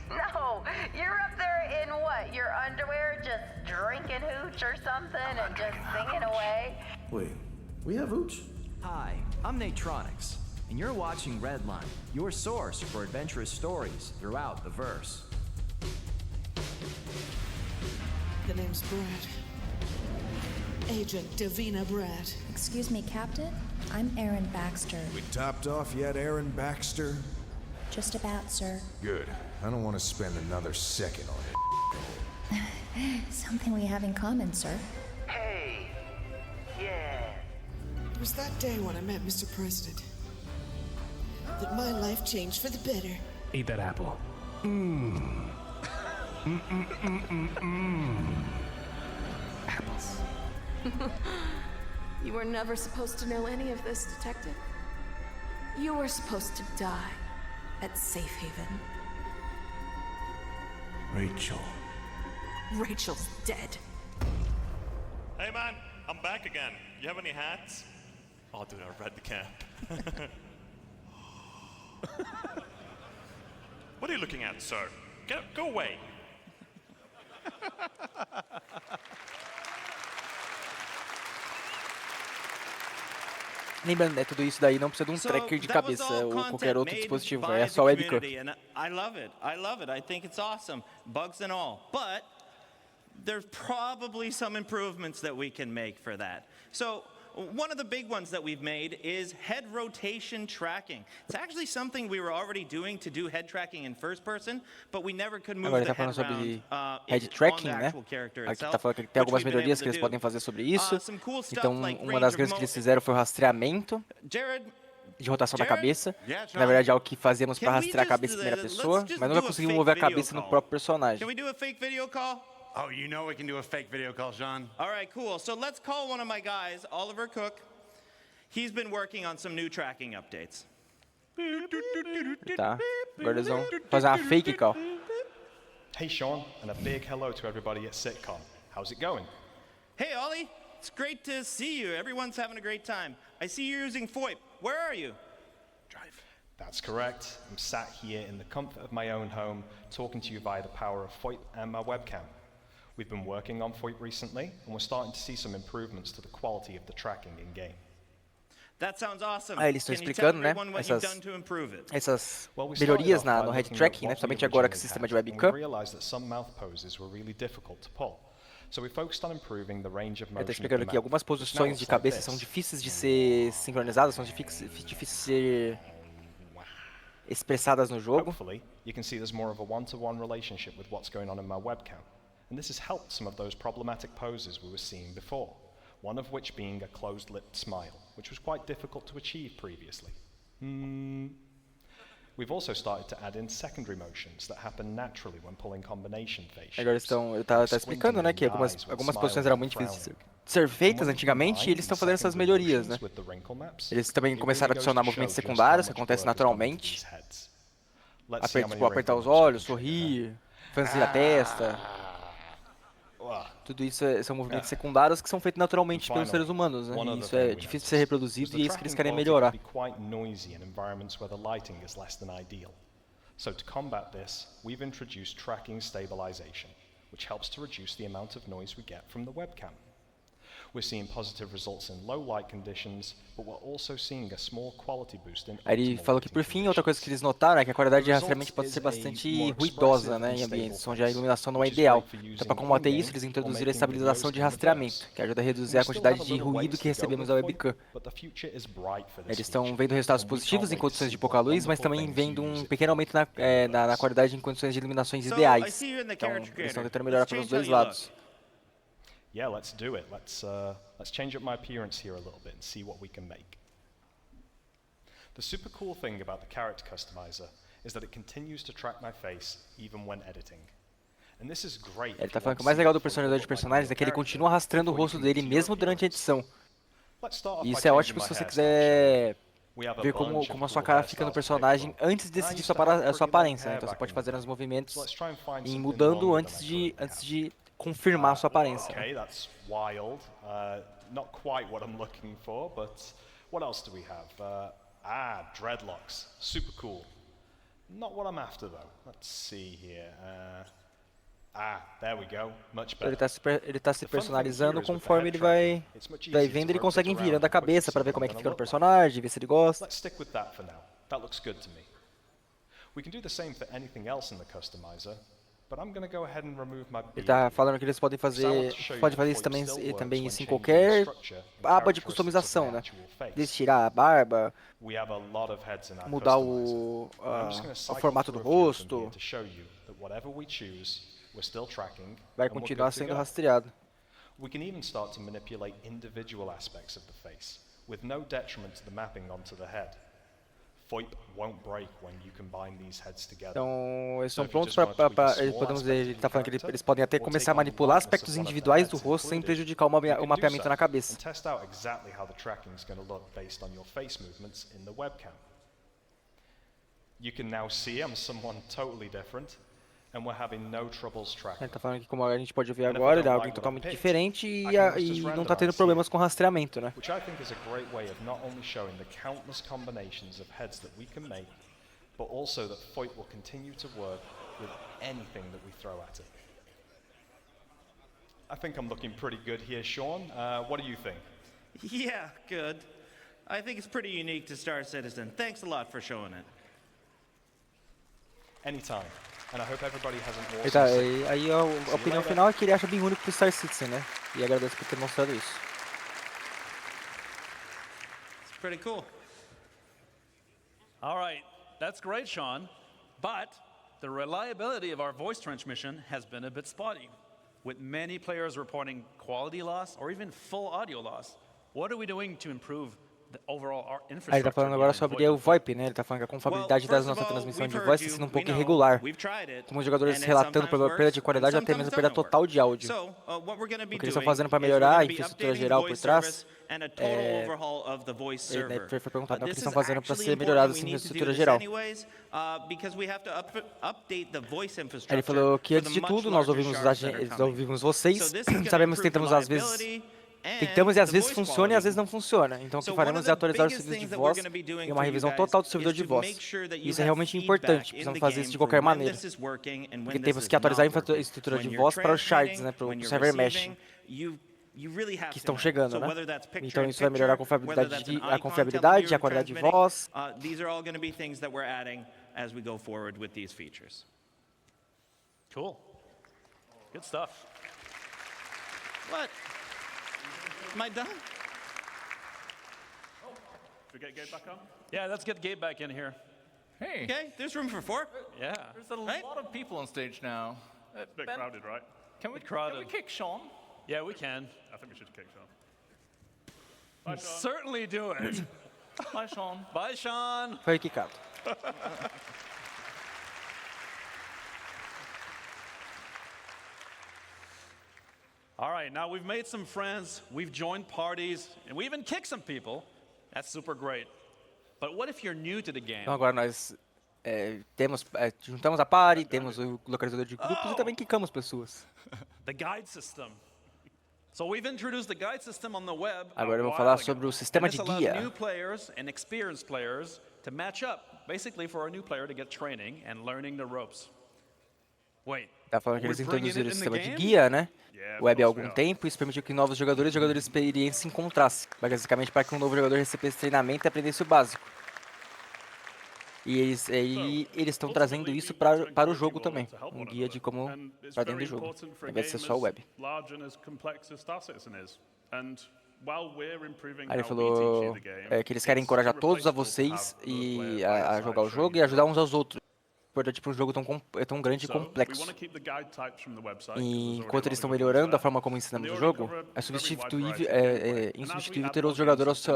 No, you're up there in what? Your underwear, just drinking hooch or something and just singing away? Wait, we have hooch? Hi, I'm Natronics, and you're watching Redline, your source for adventurous stories throughout the verse. The name's Brad. Agent Davina Brad. Excuse me, Captain? I'm Aaron Baxter. We topped off yet, Aaron Baxter? Just about, sir. Good. I don't want to spend another second on it. Something we have in common, sir. Hey, yeah. It was that day when I met Mr. President that my life changed for the better. Eat that apple. Apples. You were never supposed to know any of this, Detective. You were supposed to die at Safe Haven. Rachel. Rachel's dead. Hey man, I'm back again. You have any hats? Oh dude, I read the cap. What are you looking at, sir? Go away. Lembrando, né, tudo isso daí não precisa de um tracker de cabeça ou qualquer outro dispositivo, é só webcam. I love it. I think it's awesome, bugs and all. But there's probably some improvements that we can make for that. So one of the big ones that we've made is head rotation tracking. It's actually something we were already doing to do head tracking in first person, but we never could move the head around head tracking, né? Aqui tá falando que tem algumas melhorias que eles podem fazer sobre isso. Então, uma das grandes que eles fizeram foi o rastreamento de rotação da cabeça. Na verdade, é algo que fazemos para rastrear a cabeça em primeira pessoa, mas nunca conseguimos mover a cabeça no próprio personagem. Can we do a fake video call? Oh, you know we can do a fake video call, Sean. All right, cool. So let's call one of my guys, Oliver Cook. He's been working on some new tracking updates. Tá, agora eles vão fazer uma fake call. Hey Sean, and a big hello to everybody at Citizencon. How's it going? Hey Ollie, it's great to see you. Everyone's having a great time. I see you're using FOIP. Where are you? That's correct. I'm sat here in the comfort of my own home, talking to you via the power of FOIP and my webcam. We've been working on FOIP recently, and we're starting to see some improvements to the quality of the tracking in-game. That sounds awesome. Eles estão explicando, né, essas melhorias no head tracking, né, principalmente agora com o sistema de webcam. Ele está explicando que algumas posições de cabeça são difíceis de ser sincronizadas, são difíceis de ser expressadas no jogo. Hopefully, you can see there's more of a one-to-one relationship with what's going on in my webcam. And this has helped some of those problematic poses we were seeing before, one of which being a closed-lipped smile, which was quite difficult to achieve previously. We've also started to add in secondary motions that happen naturally when pulling combination face shapes. Agora ele tá explicando, né, que algumas posições eram muito difíceis de ser feitas antigamente e eles estão fazendo essas melhorias, né. Eles também começaram a adicionar movimentos secundários que acontecem naturalmente. Apertar os olhos, sorrir, franzir a testa. Tudo isso são movimentos secundários que são feitos naturalmente pelos seres humanos, né? E isso é difícil de ser reproduzido e é isso que eles querem melhorar. So to combat this, we've introduced tracking stabilization, which helps to reduce the amount of noise we get from the webcam. We're seeing positive results in low light conditions, but we're also seeing a small quality boost in. Aí ele falou que por fim outra coisa que eles notaram é que a qualidade de rastreamento pode ser bastante ruidosa, né, em ambientes onde a iluminação não é ideal. Então, para combater isso, eles introduziram a estabilização de rastreamento, que ajuda a reduzir a quantidade de ruído que recebemos da webcam. Eles estão vendo resultados positivos em condições de pouca luz, mas também vendo um pequeno aumento na qualidade em condições de iluminações ideais. Então, eles estão tentando melhorar pelos dois lados. Yeah, let's do it. Let's change up my appearance here a little bit and see what we can make. The super cool thing about the character customizer is that it continues to track my face even when editing. And this is great. Ele tá falando que o mais legal do personalizador de personagens é que ele continua arrastando o rosto dele mesmo durante a edição. E isso é ótimo se você quiser ver como a sua cara fica no personagem antes de decidir sua aparência, né? Então você pode fazer os movimentos e ir mudando antes de confirmar sua aparência. Okay, that's wild. Not quite what I'm looking for, but what else do we have? Dreadlocks. Super cool. Not what I'm after, though. Let's see here. There we go. Much Ele better. tá se personalizando conforme ele vai vendo, ele consegue ir virando a cabeça para ver como é que fica no personagem, ver se ele gosta. Let's stick with that for now. That looks good to me. We can do the same for anything else in the customizer, but I'm going to go ahead and remove my Ele tá falando que eles podem fazer, isso também isso em qualquer aba de customização, né? Desde tirar a barba, mudar o formato do rosto, vai continuar sendo rastreado. We can even start to manipulate individual aspects of the face, with no detriment to the mapping onto the head. VoIP won't break when you combine these heads together. Então, eles estão prontos para, podemos dizer, ele está falando que eles podem até começar a manipular aspectos individuais do rosto sem prejudicar o mapeamento na cabeça. Test out exactly how the tracking is going to look based on your face movements in the webcam. You can now see I'm someone totally different. And we're having no troubles tracking. Ele está falando que, como a gente pode ver agora, ele é alguém totalmente diferente e não está tendo problemas com rastreamento, né? Which I think is a great way of not only showing the countless combinations of heads that we can make, but also that VoIP will continue to work with anything that we throw at it. I think I'm looking pretty good here, Sean. What do you think? Yeah, good. I think it's pretty unique to Star Citizen. Thanks a lot for showing it. Anytime. And I hope everybody has an awesome aí a opinião final é que ele acha bem único pro Star Citizen, né? E agradeço por ter mostrado isso. It's pretty cool. All right, that's great, Sean. But the reliability of our voice transmission has been a bit spotty, with many players reporting quality loss or even full audio loss. What are we doing to improve the overall infrastructure? Ele tá falando agora sobre o VoIP, né? Ele tá falando que a confiabilidade da nossa transmissão de voz está sendo um pouco irregular, com os jogadores relatando perda de qualidade ou até mesmo perda total de áudio. O que eles estão fazendo para melhorar a infraestrutura geral por trás foi perguntado o que eles estão fazendo para ser melhorada essa infraestrutura geral. Ele falou que antes de tudo nós ouvimos vocês, sabemos que tentamos e às vezes funciona e às vezes não funciona. Então o que faremos é atualizar o serviço de voz e uma revisão total do servidor de voz. Isso é realmente importante, precisamos fazer isso de qualquer maneira. Porque temos que atualizar a infraestrutura de voz para os shards, né, para o server mesh, que estão chegando, né? Então isso vai melhorar a confiabilidade, a qualidade de voz. Cool. Good stuff. What? Am I done? Should we get Gabe back on? Yeah, let's get Gabe back in here. Hey. Okay, there's room for 4. Yeah. There's a lot of people on stage now. It's a bit crowded, right? Can we kick Sean? Yeah, we can. I think we should kick Sean. Bye, Sean. Certainly do it. Bye, Sean. Bye, Sean. Foi quicado. All right, now we've made some friends, we've joined parties, and we even kicked some people. That's super great. But what if you're new to the game? Então agora nós juntamos a party, temos o localizador de grupos e também quickamos pessoas. The guide system. So we've introduced the guide system on the web. Agora eu vou falar sobre o sistema de guia. New players and experienced players to match up, basically for a new player to get training and learning the ropes. Wait. Tá falando que eles introduziram o sistema de guia, né? Web há algum tempo, isso permitiu que novos jogadores experientes se encontrassem, basicamente para que um novo jogador recebesse treinamento e aprendesse o básico. E eles estão trazendo isso para o jogo também, um guia de como para dentro do jogo, ao invés de ser só o web. Aí ele falou que eles querem encorajar todos vocês a jogar o jogo e ajudar uns aos outros. Importante para um jogo tão grande e complexo. E enquanto eles estão melhorando a forma como ensinamos o jogo, é insubstituível ter outro jogador ao seu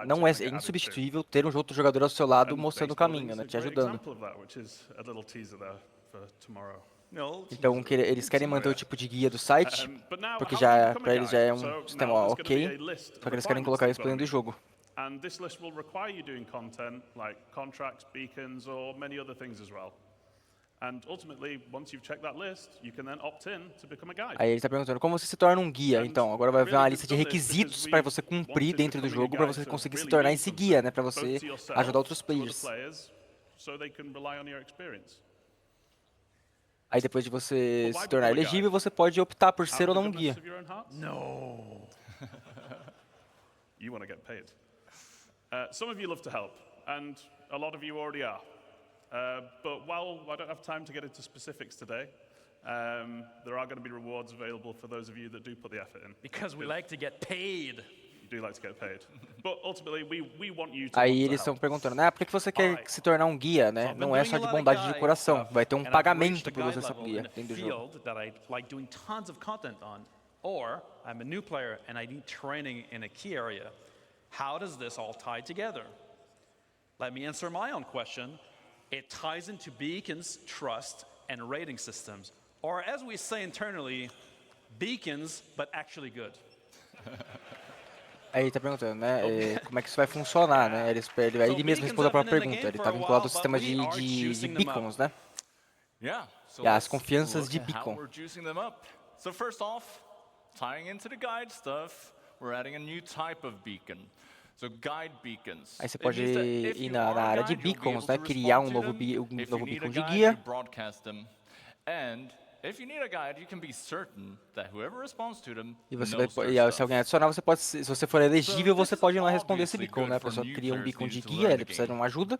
não é insubstituível ter um outro jogador ao seu lado mostrando o caminho, né, te ajudando. Então eles querem manter o tipo de guia do site, porque para eles já é um sistema ok, só que eles querem colocar isso para dentro do jogo. And this list will require you doing content like contracts, beacons, or many other things as well. And ultimately, once you've checked that list, you can then opt in to become a guide. Aí ele está perguntando como você se torna um guia. Então, agora vai haver uma lista de requisitos para você cumprir dentro do jogo para você conseguir se tornar esse guia, né, para você ajudar outros players. so they can rely on your experience. Aí depois de você se tornar elegível, você pode optar por ser ou não um guia. No. You want to get paid. Some of you love to help, and a lot of you already are. But while I don't have time to get into specifics today, there are going to be rewards available for those of you that do put the effort in. Because we like to get paid. You do like to get paid. But ultimately, we want you to Aí eles estão perguntando, né? Por que você quer se tornar um guia, né? Não é só de bondade de coração, vai ter um pagamento por você ser guia dentro do jogo. Or I'm a new player and I need training in a key area. How does this all tie together? Let me answer my own question. It ties into beacons, trust, and rating systems. Or as we say internally, beacons, but actually good. Aí ele tá perguntando, né, como é que isso vai funcionar, né? Ele mesmo respondeu a própria pergunta, ele tá vinculado ao sistema de beacons, né? E as confianças de beacon. So first off, tying into the guide stuff, we're adding a new type of beacon. So guide beacons. Aí você pode ir na área de beacons, né, criar um novo beacon de guia. If you need a guide, you can be certain that whoever responds to them E você vai, se alguém adicionar, você pode, se você for elegível, você pode ir lá responder esse beacon, né? A pessoa cria um beacon de guia, ele precisa de uma ajuda.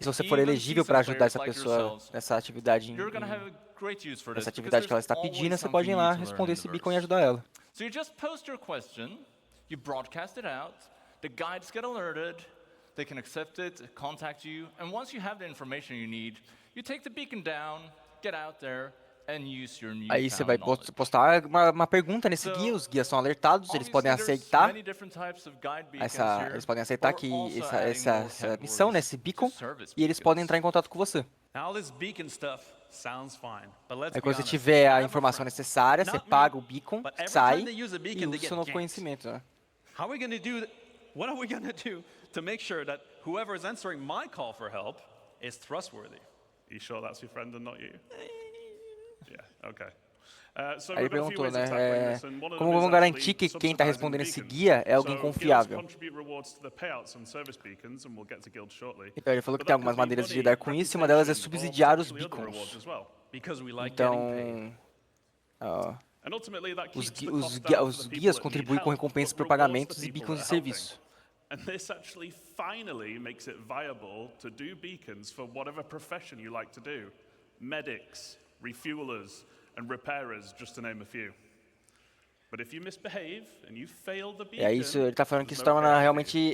E se você for elegível para ajudar essa pessoa nessa atividade, nessa atividade que ela está pedindo, você pode ir lá responder esse beacon e ajudar ela. So you just post your question, you broadcast it out, the guides get alerted, they can accept it, contact you, and once you have the information you need, you take the beacon down, get out there. Aí você vai postar uma pergunta nesse guia, os guias são alertados, eles podem aceitar que essa missão, né, esse beacon, e eles podem entrar em contato com você. Aí quando você tiver a informação necessária, você paga o beacon, sai e usa o seu novo conhecimento, né? What are we going to do to make sure that whoever is answering my call for help is trustworthy? Are you sure that's your friend and not you? Yeah, okay. Aí ele perguntou, né, como vamos garantir que quem está respondendo esse guia é alguém confiável? Então ele falou que tem algumas maneiras de lidar com isso, e uma delas é subsidiar os beacons. Então, os guias contribuem com recompensas por pagamentos e beacons de serviço. And this actually finally makes it viable to do beacons for whatever profession you like to do. Medics, refuelers, and repairers, just to name a few. But if you misbehave and you fail the beacon, isso ele está falando que isso torna realmente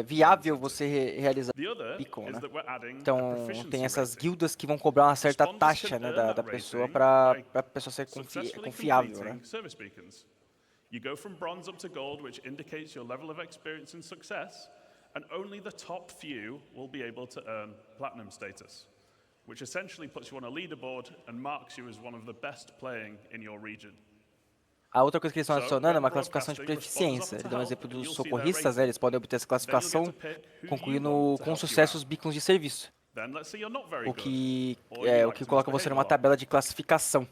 viável você realizar beacon, né? Então tem essas guildas que vão cobrar uma certa taxa, né, da pessoa para a pessoa ser confiável, né? You go from bronze up to gold, which indicates your level of experience and success, and only the top few will be able to earn platinum status, which essentially puts you on a leaderboard and marks you as one of the best playing in your region. A outra coisa que eles estão adicionando é uma classificação de proficiência. Ele dá um exemplo dos socorristas, né? Eles podem obter essa classificação concluindo com sucesso os beacons de serviço, o que coloca você numa tabela de classificação.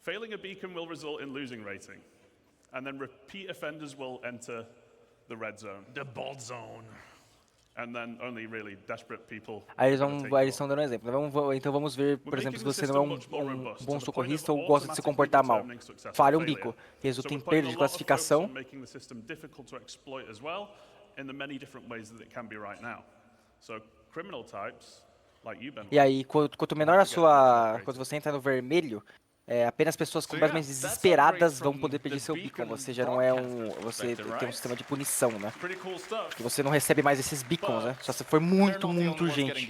Failing a beacon will result in losing rating. And then repeat offenders will enter the red zone. The bald zone. And then only really desperate people. Aí eles estão dando um exemplo. Então vamos ver, por exemplo, se você não é um bom socorrista ou gosta de se comportar mal. Falha um bico, resulta em perda de classificação. E aí, quanto menor quando você entra no vermelho, apenas pessoas completamente desesperadas vão poder pedir seu beacon. Você já não é você tem um sistema de punição, né? Que você não recebe mais esses beacons, né? Só se for muito urgente.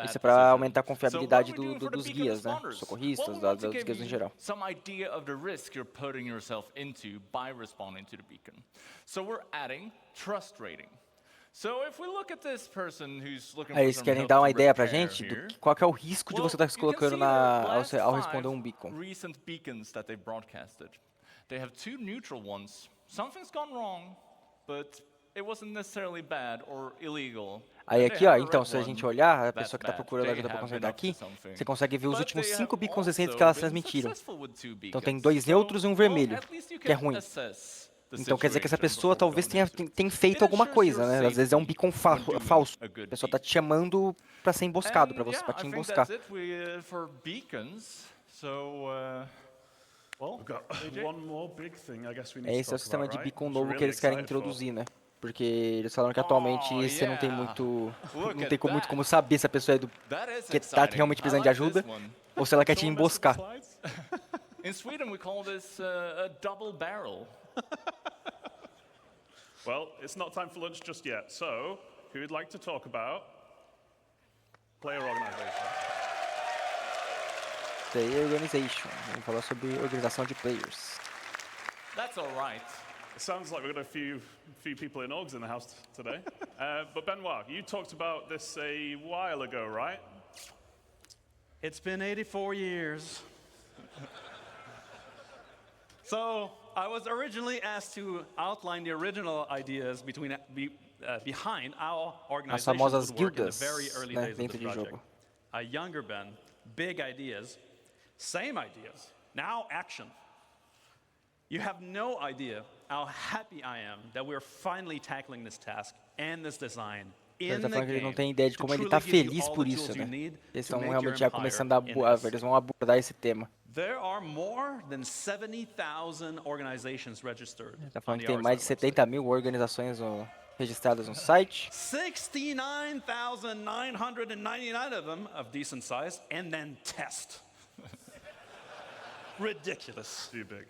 Isso é para aumentar a confiabilidade dos guias, né? Socorristas, dos guias em geral. Aí eles querem dar uma ideia pra gente do qual que é o risco de você estar se colocando ao responder um beacon. Aí aqui, ó, então, se a gente olhar, a pessoa que está procurando ajuda para consertar aqui, você consegue ver os últimos 5 beacons recentes que elas transmitiram. Então tem 2 neutros e um vermelho, que é ruim. Então quer dizer que essa pessoa talvez tenha feito alguma coisa, né? Às vezes é um beacon falso. A pessoa tá te chamando para ser emboscado, para te emboscar. Esse é o sistema de beacon novo que eles querem introduzir, né? Porque eles falaram que atualmente você não tem muito como saber se a pessoa que tá realmente precisando de ajuda ou se ela quer te emboscar. In Sweden, we call this a double barrel. Well, it's not time for lunch just yet. So, who would like to talk about player organization? Player organization. Vamos falar sobre organização de players. That's all right. It sounds like we've got a few people in orgs in the house today. But Benoit, you talked about this a while ago, right? It's been 84 years. So, I was originally asked to outline the original ideas behind our organization famosas would work in the guildas, very early né, days of dentro the de project. jogo. A younger Ben, big ideas, same ideas, now action. You have no idea how happy I am that we're finally tackling this task and this design Ele in tá the falando que ele não game tem ideia de to como ele truly tá give you feliz all por the isso, tools you né? need Eles to estão make realmente your já começando eles vão abordar esse tema. There are more than 70,000 organizations registered. Ele tá falando que tem mais de 70 mil organizações registradas no site. 69,999 of them of decent size, and then test. Ridiculous. Too big.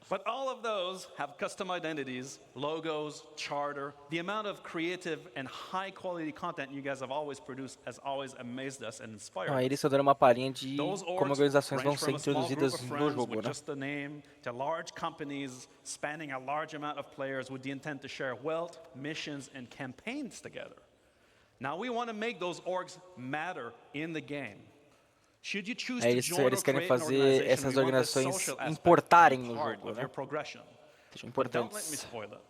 But all of those have custom identities, logos, charter. The amount of creative and high quality content you guys have always produced has always amazed us and inspired us. Eles estão dando uma palhinha de Those como orgs organizações vão range ser from a small group introduzidas of no friends jogo, with né? just the name to large companies spanning a large amount of players with the intent to share wealth, missions, and campaigns together. Now we want to make those orgs matter in the game. Should you choose to join or Eles querem create an fazer organization, essas we want the organizações social aspect importarem to be no part jogo, of né? your progression. Sejam But don't let me importantes. spoil it.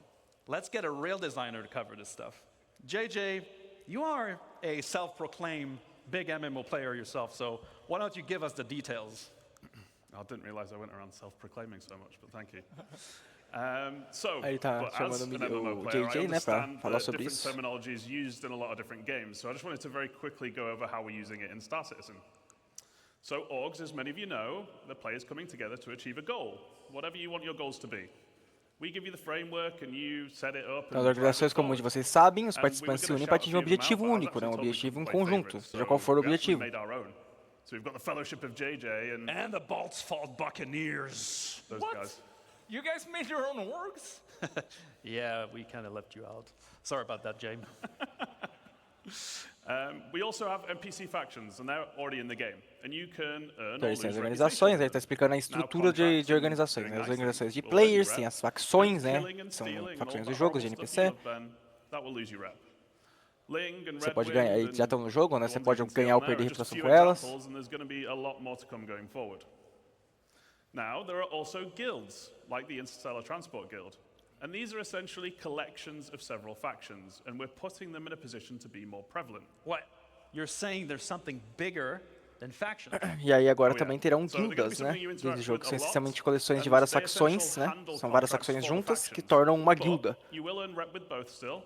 Let's get a real designer to cover this stuff. JJ, you are a self-proclaimed big MMO player yourself, so why don't you give us the details? I didn't realize I went around self-proclaiming so much, but thank you. Aí tá but as chamando an MMO o player, I JJ, né, pra understand falar that sobre different isso. terminology is used in a lot of different games, so I just wanted to very quickly go over how we're using it in Star Citizen. So orgs, as many of you know, the players coming together to achieve a goal, whatever you want your goals to be. We give you the framework and you set it up. Nas organizações comuns, vocês sabem, os participantes se unem para atingir um objetivo único, né? Um objetivo em conjunto, seja qual for o objetivo. So we've got the Fellowship of JJ And the Baltzfall Buccaneers. Those guys. You guys made your own orgs? Yeah, we kind of left you out. Sorry about that, James. We also have NPC factions, and they're already in the game. And you can earn Então, or eles têm as lose organizações, ele reputation. está explicando a estrutura de organizações, né? As organizações de players, tem as facções, né? São facções dos jogos de NPC. That will lose you rep. Ling and Você pode Redwing ganhar, and já estão no jogo, né? the Você ones pode you can see ganhar ou on there perder are just reputação few com elas. examples, and there's going to be a lot more to come going forward. Now, there are also guilds, like the Interstellar Transport Guild. And these are essentially collections of several factions, and we're putting them in a position to be more prevalent. What? You're saying there's something bigger than factions? E aí agora também terão guildas, né? Guildas de jogo que são essencialmente coleções de várias facções, né? São várias facções juntas que tornam uma guilda. You will earn rep with both still,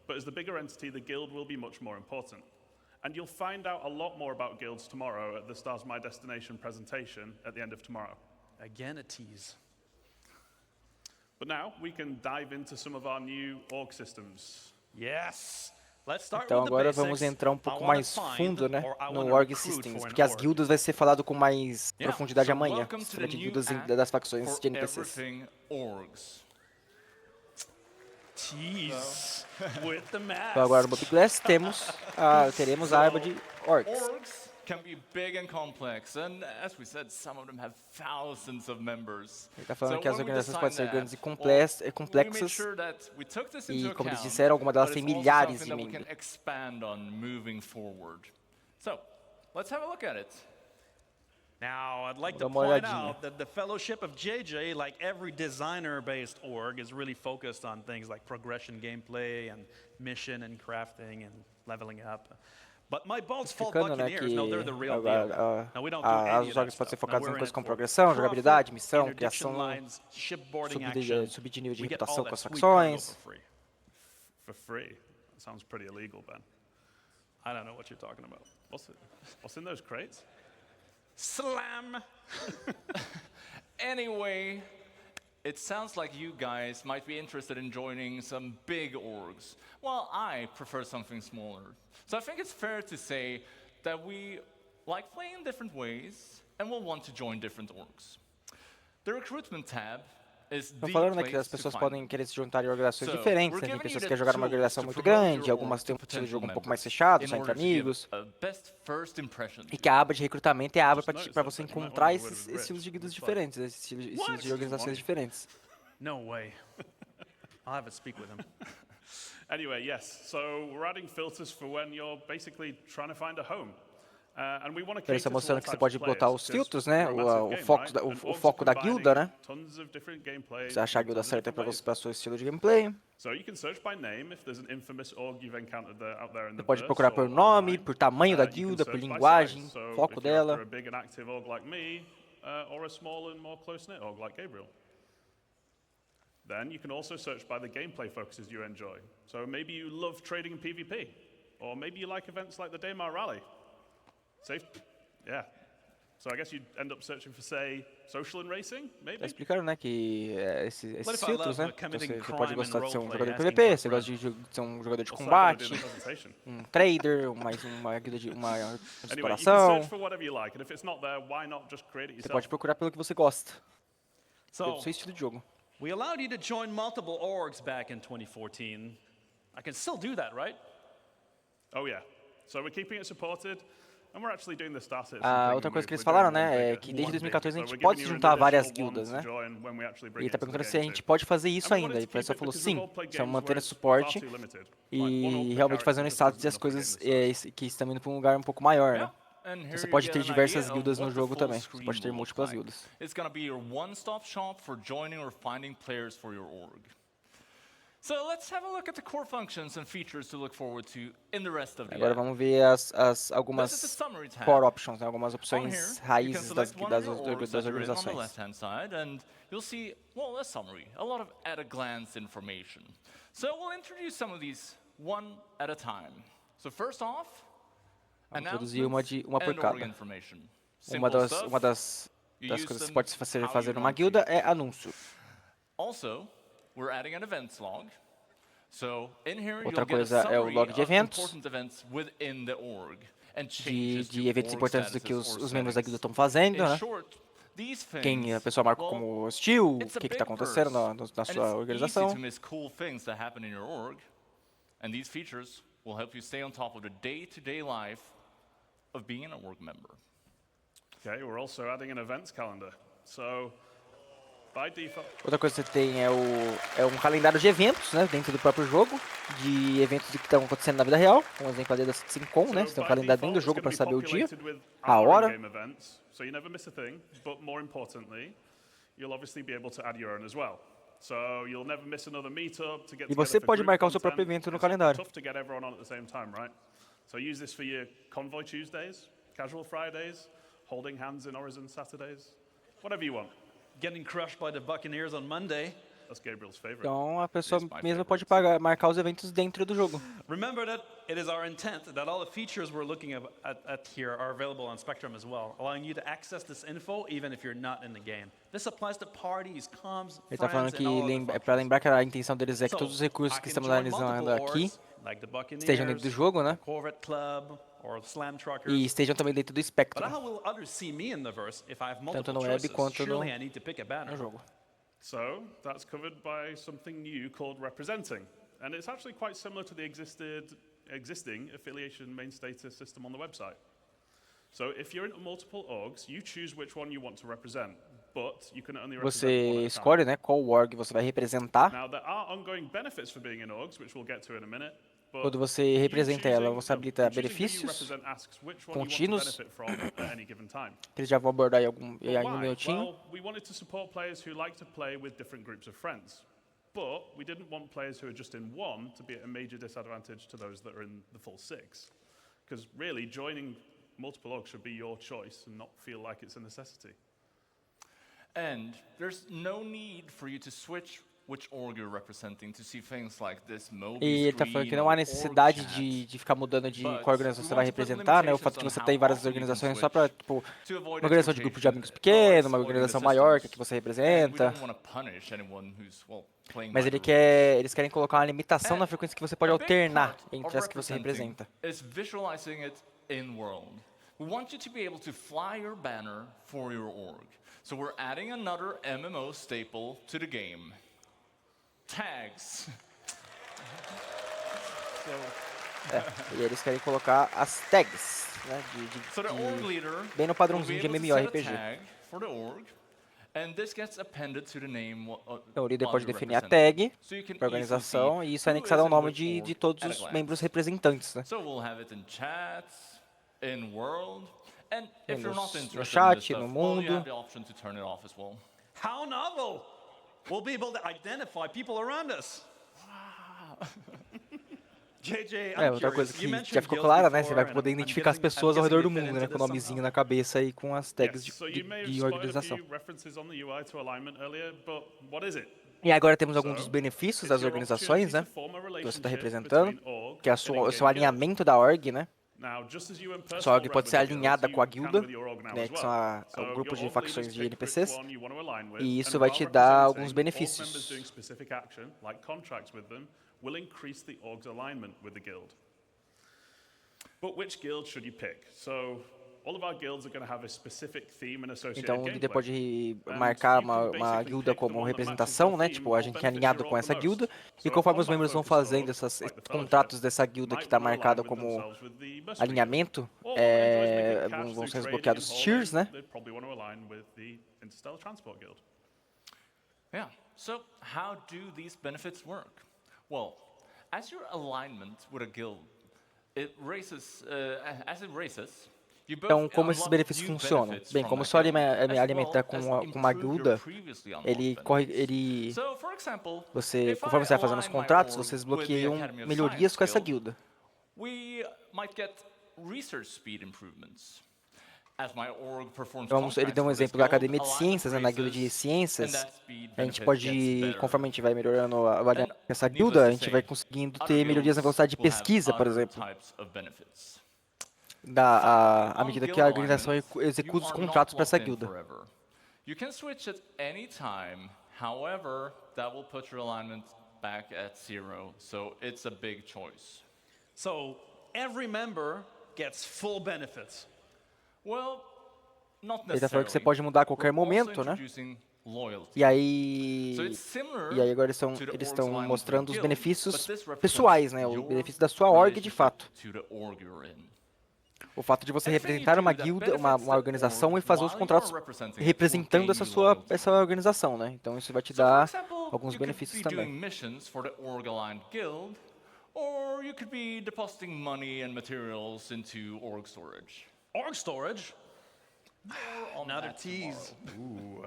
but as the bigger entity, the guild will be much more important. And you'll find out a lot more about guilds tomorrow at the Stars My Destination presentation at the end of tomorrow. Again, a tease. But now we can dive into some of our new org systems. Yes! Let's start Então with the agora basics. vamos entrar um pouco I wanna mais find fundo, né, or I no wanna org recruit systems, for an porque as org. guildas vai ser falado com mais Yeah, profundidade so amanhã, welcome to sobre the de new guildas app das facções for de NPCs. everything orgs. Tease with the mask. Então agora no Mob Glass teremos a aba de orgs. Orgs can be big and complex, and as we said, some of them have thousands of members. Ele está falando So que as when we organizações podem ser designed grandes e that, we made complexas, sure that we took this e into como eles account, disseram, algumas delas but têm it's also milhares something de that we membros. can expand on moving forward. So, let's have a look at it. Now, I'd like Dá to uma point olhadinha. out that the Fellowship of JJ, like every designer-based org, is really focused on things like progression gameplay and mission and crafting and leveling up. Explicando, né, que os jogos podem ser focados em coisas como progressão, jogabilidade, missão, criação, subir de nível de reputação com as facções. For free? That sounds pretty illegal, Ben. I don't know what you're talking about. What's in those crates? Slam! Anyway, it sounds like you guys might be interested in joining some big orgs. Well, I prefer something smaller. So I think it's fair to say that we like playing in different ways and will want to join different orgs. The recruitment tab is the Estão falando, né, que place as to pessoas find podem querer se juntar em organizações diferentes, né? Tem pessoas que querem jogar numa tools organização to muito promote grande, your algumas org têm um to estilo de jogo um pouco potential mais fechado, members só in entre order to give amigos. a best first impression. E que a aba de recrutamento é a aba para você encontrar esses estilos de guildas diferentes, esses estilos de organizações diferentes. No way. I'll have to speak with him. Anyway, yes. So we're adding filters for when you're basically trying to find a home. And we want to Ele está cater to all mostrando que você types pode of botar players, os filtros, né? because we're a massive game, right? And O orgs foco da are guilda, né? combining tons of different gameplay Você achar a guilda in tons of certa para different você, ways. para o seu estilo de gameplay. So you can search by name if there's an infamous org you've encountered out there in the Você pode verse procurar por or nome, online. por tamanho da You can guilda, por search by linguagem, size. So foco if you're after dela. a big and active org like me, or a small and more close-knit org like Gabriel. Then you can also search by the gameplay focuses you enjoy. So maybe you love trading and PvP, or maybe you like events like the Daymar Rally. Safe? Yeah. So I guess you'd end up searching for, say, social and racing, maybe? Tá explicando, né, que esses filtros, né? Então, você pode gostar de ser um jogador de PvP, você gosta de ser um jogador de combate, um trader, mais uma guilda de uma exploração. Você pode procurar pelo que você gosta, pelo seu estilo de jogo. We allowed you to join multiple orgs back in 2014. I can still do that, right? Oh yeah. So we're keeping it supported. Outra coisa que eles falaram, né, é que desde 2014 a gente pode se juntar a várias guildas, né? E ele está perguntando se a gente pode fazer isso ainda. E o pessoal falou sim, só manter esse suporte e realmente fazendo status das coisas que estão indo para um lugar um pouco maior, né? Então, você pode ter diversas guildas no jogo também. Você pode ter múltiplas guildas. It's going to be your one-stop shop for joining or finding players for your org. So let's have a look at the core functions and features to look forward to in the rest of the Agora vamos ver algumas core options, né? Algumas opções raízes das organizações. On the left-hand side, and you'll see, well, a summary, a lot of at-a-glance information. So we'll introduce some of these one at a time. So first off, vamos introduzir uma por cada. Uma das coisas que pode fazer numa guilda é anúncio. Also, we're adding an events log. So in here Outra you'll get a coisa é o summary log de of eventos, important events within the org and changes de to eventos org importantes do que statuses os or membros da settings. guilda estão fazendo, né? In short, these Quem a things, pessoa marca well, como hostil, o it's a que big está acontecendo verse, na and sua it's organização. easy to miss cool things that happen in your org, and these features will help you stay on top of the day-to-day life of being an org member. Okay, we're also adding an events calendar. So by default. Outra coisa que você tem é um calendário de eventos, né, dentro do próprio jogo, de eventos que estão acontecendo na vida real. Um exemplo ali da Citizencon, né? Você tem um calendário dentro do jogo para saber o dia, a hora. So you never miss a thing, but more importantly, you'll obviously be able to add your own as well. So you'll never miss another meetup to get E você pode marcar o seu próprio evento no calendário. Tough to get everyone on at the same time, right? So use this for your convoy Tuesdays, casual Fridays, holding hands in Horizon Saturdays, whatever you want. Getting crushed by the Buccaneers on Monday. That's Gabriel's favorite. Então a pessoa mesmo pode marcar os eventos dentro do jogo. Remember that it is our intent that all the features we're looking at here are available on Spectrum as well, allowing you to access this info even if you're not in the game. This applies to parties, comms, Ele está falando que é para lembrar que a intenção deles é que todos os recursos que estamos analisando aqui estejam dentro do jogo, né? E estejam também dentro do Spectrum, tanto no web quanto no jogo. So that's covered by something new called representing, and it's actually quite similar to the existing affiliation main status system on the website. So if you're into multiple orgs, you choose which one you want to represent, but you can only represent one Você at a escolhe, time. né, qual org você vai representar. Now there are ongoing benefits for being in orgs, which we'll get to in a minute. Quando você representa ela, você habilita benefícios contínuos, que eles já vão abordar em um minutinho. We wanted to support players who like to play with different groups of friends, but we didn't want players who are just in one to be at a major disadvantage to those that are in the full six. Because really, joining multiple orgs should be your choice and not feel like it's a necessity. And there's no need for you to switch which org you're representing to see things like this E ele tá falando que não há necessidade de ficar mudando de qual organização você vai representar, né? O fato de você ter várias organizações só para, tipo, uma organização de grupo de amigos pequeno, uma organização maior que você representa. Mas eles querem colocar uma limitação na frequência que você pode alternar entre as que você representa. We want you to be able to fly your banner for your org. So we're adding another MMO staple to the game. Tags. E eles querem colocar as tags, né, bem no padrãozinho de MMORPG. Então o líder pode definir a tag para a organização e isso é anexado ao nome de todos os membros representantes, né? No chat, no mundo. How novel! We'll be able to identify people around us. JJ, outra coisa que já ficou clara, né? Você vai poder identificar as pessoas ao redor do mundo, né? Com o nomezinho na cabeça e com as tags de organização. E agora temos alguns dos benefícios das organizações, né? Que você está representando, que é o seu alinhamento da org, né? Sua org pode ser alinhada com a guilda, né, que são o grupo de facções de NPCs, e isso vai te dar alguns benefícios. Então o líder pode marcar uma guilda como representação, né? Tipo, a gente é alinhado com essa guilda, e conforme os membros vão fazendo esses contratos dessa guilda que está marcada como alinhamento, vão ser desbloqueados tiers, né? Yeah. So how do these benefits work? Well, as your alignment with a guild, as it races. Então, como esses benefícios funcionam? Bem, como só alimentar com uma guilda, conforme você vai fazendo os contratos, vocês desbloqueiam melhorias com essa guilda. Ele deu um exemplo da Academia de Ciências, né, na guilda de ciências. A gente pode, conforme a gente vai melhorando a variação dessa guilda, a gente vai conseguindo ter melhorias na velocidade de pesquisa, por exemplo. À medida que a organização executa os contratos para essa guilda. You can switch at any time. However, that will put your alignment back at 0. So it's a big choice. So every member gets full benefits. Well, not necessarily. Ele está falando que você pode mudar a qualquer momento, né? E aí agora eles estão mostrando os benefícios pessoais, né? O benefício da sua org de fato. O fato de você representar uma guilda, uma organização e fazer os contratos representando essa organização, né? Então isso vai te dar alguns benefícios também. Or you could be depositing money and materials into org storage. Org storage? Another tease. Ooh.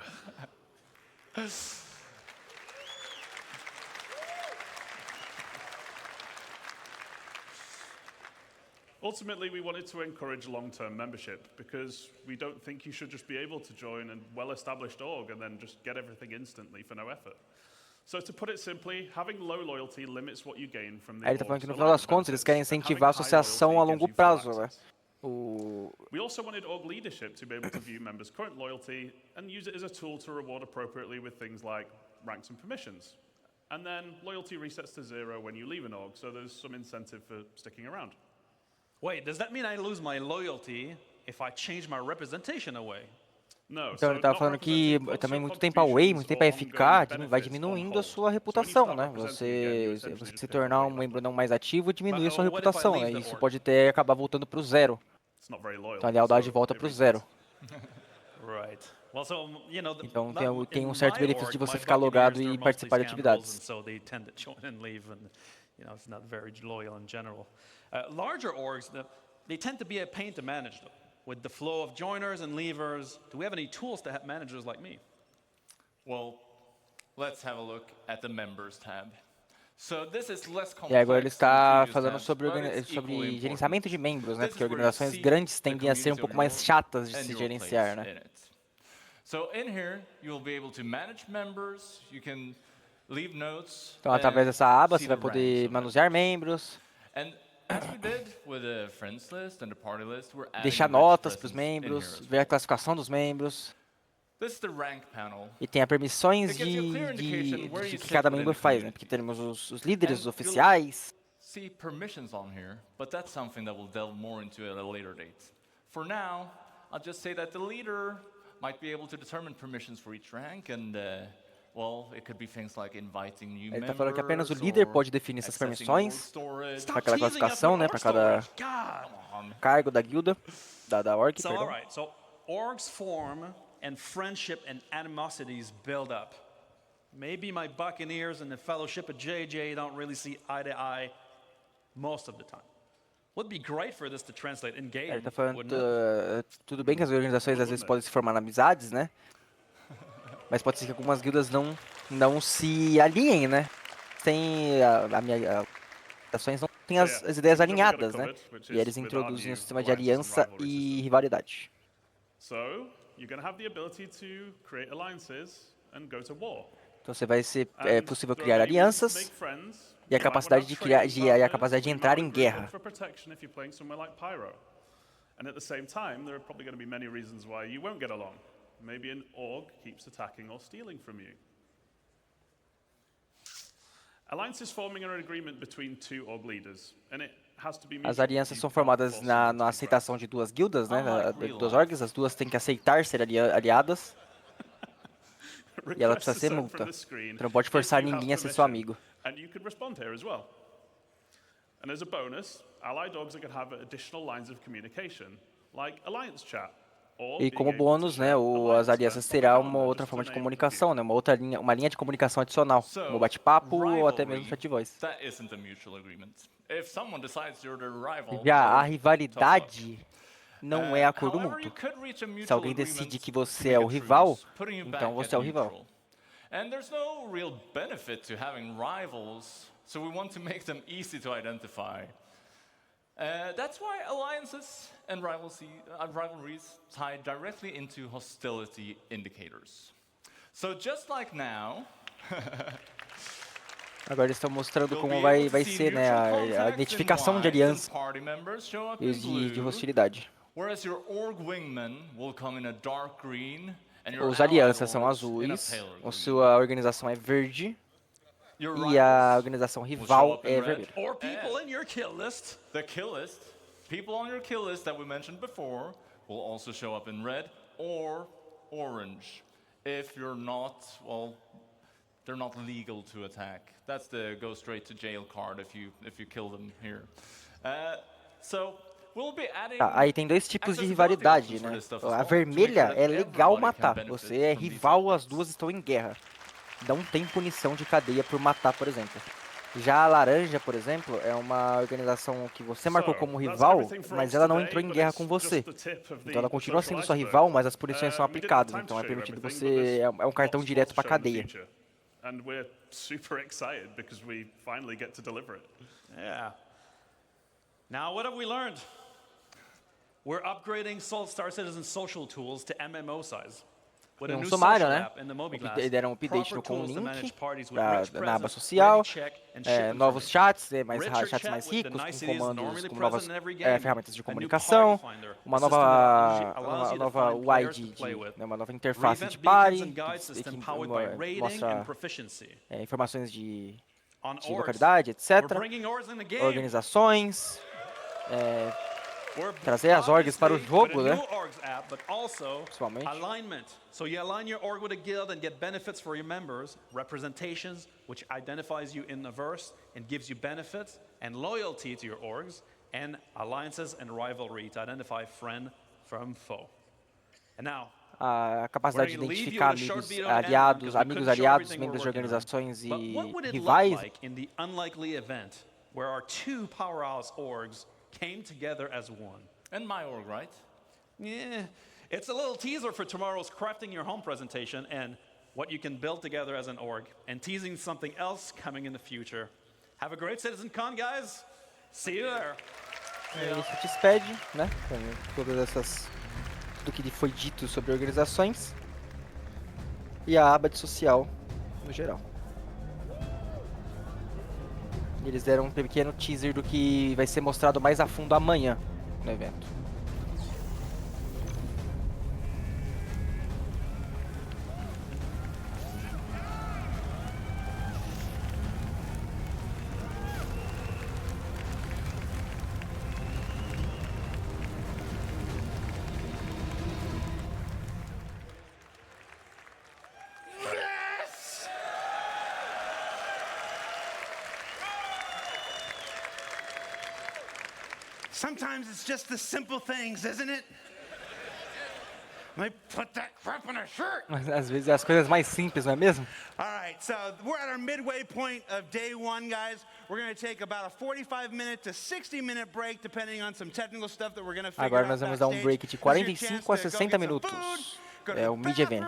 Ultimately, we wanted to encourage long-term membership because we don't think you should just be able to join a well-established org and then just get everything instantly for no effort. So to put it simply, having low loyalty limits what you gain from the org. Ele está falando que no final das contas eles querem incentivar a associação a longo prazo, né? We also wanted org leadership to be able to view members' current loyalty and use it as a tool to reward appropriately with things like ranks and permissions. And then loyalty resets to 0 when you leave an org, so there's some incentive for sticking around. Wait, does that mean I lose my loyalty if I change my representation away? Então ele estava falando que também muito tempo away, muito tempo a ficar, vai diminuindo a sua reputação, né? Você se tornar um membro não mais ativo diminui a sua reputação, né? Isso pode até acabar voltando para o 0. Então a lealdade volta para o 0. Então tem um certo benefício de você ficar logado e participar de atividades. Larger orgs, they tend to be a pain to manage, though. With the flow of joiners and leavers, do we have any tools to help managers like me? Well, let's have a look at the members tab. E agora ele está falando sobre gerenciamento de membros, né? Porque organizações grandes tendem a ser um pouco mais chatas de se gerenciar, né? Então, através dessa aba, você vai poder manusear membros, deixar notas para os membros, ver a classificação dos membros. E tem as permissões de que cada membro faz, né? Porque temos os líderes, os oficiais. See permissions on here, but that's something that we'll delve more into at a later date. For now, I'll just say that the leader might be able to determine permissions for each rank, and well, it could be things like inviting new members. Ele está falando que apenas o líder pode definir essas permissões para cada classificação, né? Para cada cargo da guilda, da org. So, all right. So orgs form and friendship and animosities build up. Maybe my Buccaneers and the Fellowship of JJ don't really see eye to eye most of the time. Would be great for this to translate in game. Ele está falando tudo bem que as organizações às vezes podem se formar amizades, né? Mas pode ser que algumas guildas não se alinhem, né? Ações não têm as ideias alinhadas, né? E eles introduzem um sistema de aliança e rivalidade. So, you're going to have the ability to create alliances and go to war. Então você vai ser possível criar alianças e a capacidade de entrar em guerra. And at the same time, there are probably going to be many reasons why you won't get along. Maybe an org keeps attacking or stealing from you. Alliances forming an agreement between two org leaders, and it has to be. As alianças são formadas na aceitação de duas guildas, né? Duas orgs, as duas têm que aceitar ser aliadas. E ela precisa ser multa. Você não pode forçar ninguém a ser seu amigo. And you could respond here as well. And as a bonus, allied orgs are going to have additional lines of communication, like alliance chat. E como bônus, né, as alianças terão uma outra forma de comunicação, né, uma linha de comunicação adicional, como bate-papo ou até mesmo chat voice. Já a rivalidade não é acordo mútuo. Se alguém decide que você é o rival, então você é o rival. And there's no real benefit to having rivals, so we want to make them easy to identify. That's why alliances and rivalries tie directly into hostility indicators. So just like now, agora eles estão mostrando como vai ser, né, a identificação de aliança e de hostilidade. Whereas your org wingman will come in a dark green. Os alianças são azuis, a sua organização é verde e a organização rival é vermelha. Or people in your kill list. The kill list. People on your kill list that we mentioned before will also show up in red or orange. If you're not, well, they're not legal to attack. That's the go straight to jail card if you kill them here. Aí tem dois tipos de rivalidade, né? A vermelha é legal matar. Você é rival, as duas estão em guerra. Não tem punição de cadeia por matar, por exemplo. Já a laranja, por exemplo, é uma organização que você marcou como rival, mas ela não entrou em guerra com você. Então ela continua sendo sua rival, mas as punições são aplicadas. Então é permitido você... É um cartão direto para cadeia. And we're super excited because we finally get to deliver it. Yeah. Now what have we learned? We're upgrading Star Citizen social tools to MMO size. Tem um sumário, né? Deram um update com um link na aba social, novos chats, chats mais ricos, com comandos, com novas ferramentas de comunicação, uma nova UI, uma nova interface de party, que mostra informações de localidade, etc. Organizações, trazer as orgs para o jogo, né? Principalmente. Alignment. So you align your org with a guild and get benefits for your members, representations, which identifies you in the verse and gives you benefits, and loyalty to your orgs, and alliances and rivalry to identify friend from foe. And now, a capacidade de identificar amigos aliados, membros de organizações e rivais. In the unlikely event where our two powerhouse orgs came together as one. And my org, right? Yeah, it's a little teaser for tomorrow's crafting your home presentation and what you can build together as an org, and teasing something else coming in the future Have a great Citizencon, guys. See you there. Ele se despede, né? Com todas essas... tudo que foi dito sobre organizações. E a aba de social, no geral. Eles deram um pequeno teaser do que vai ser mostrado mais a fundo amanhã no evento. Sometimes it's just the simple things, isn't it? Let me put that crap on a shirt. Mas às vezes é as coisas mais simples, não é mesmo? All right, so we're at our midway point of day one, guys. We're going to take about a 45-minute to 60-minute break, depending on some technical stuff that we're going to figure Agora out nós vamos dar um backstage. break de 45 a 60 minutos. É o mid-event.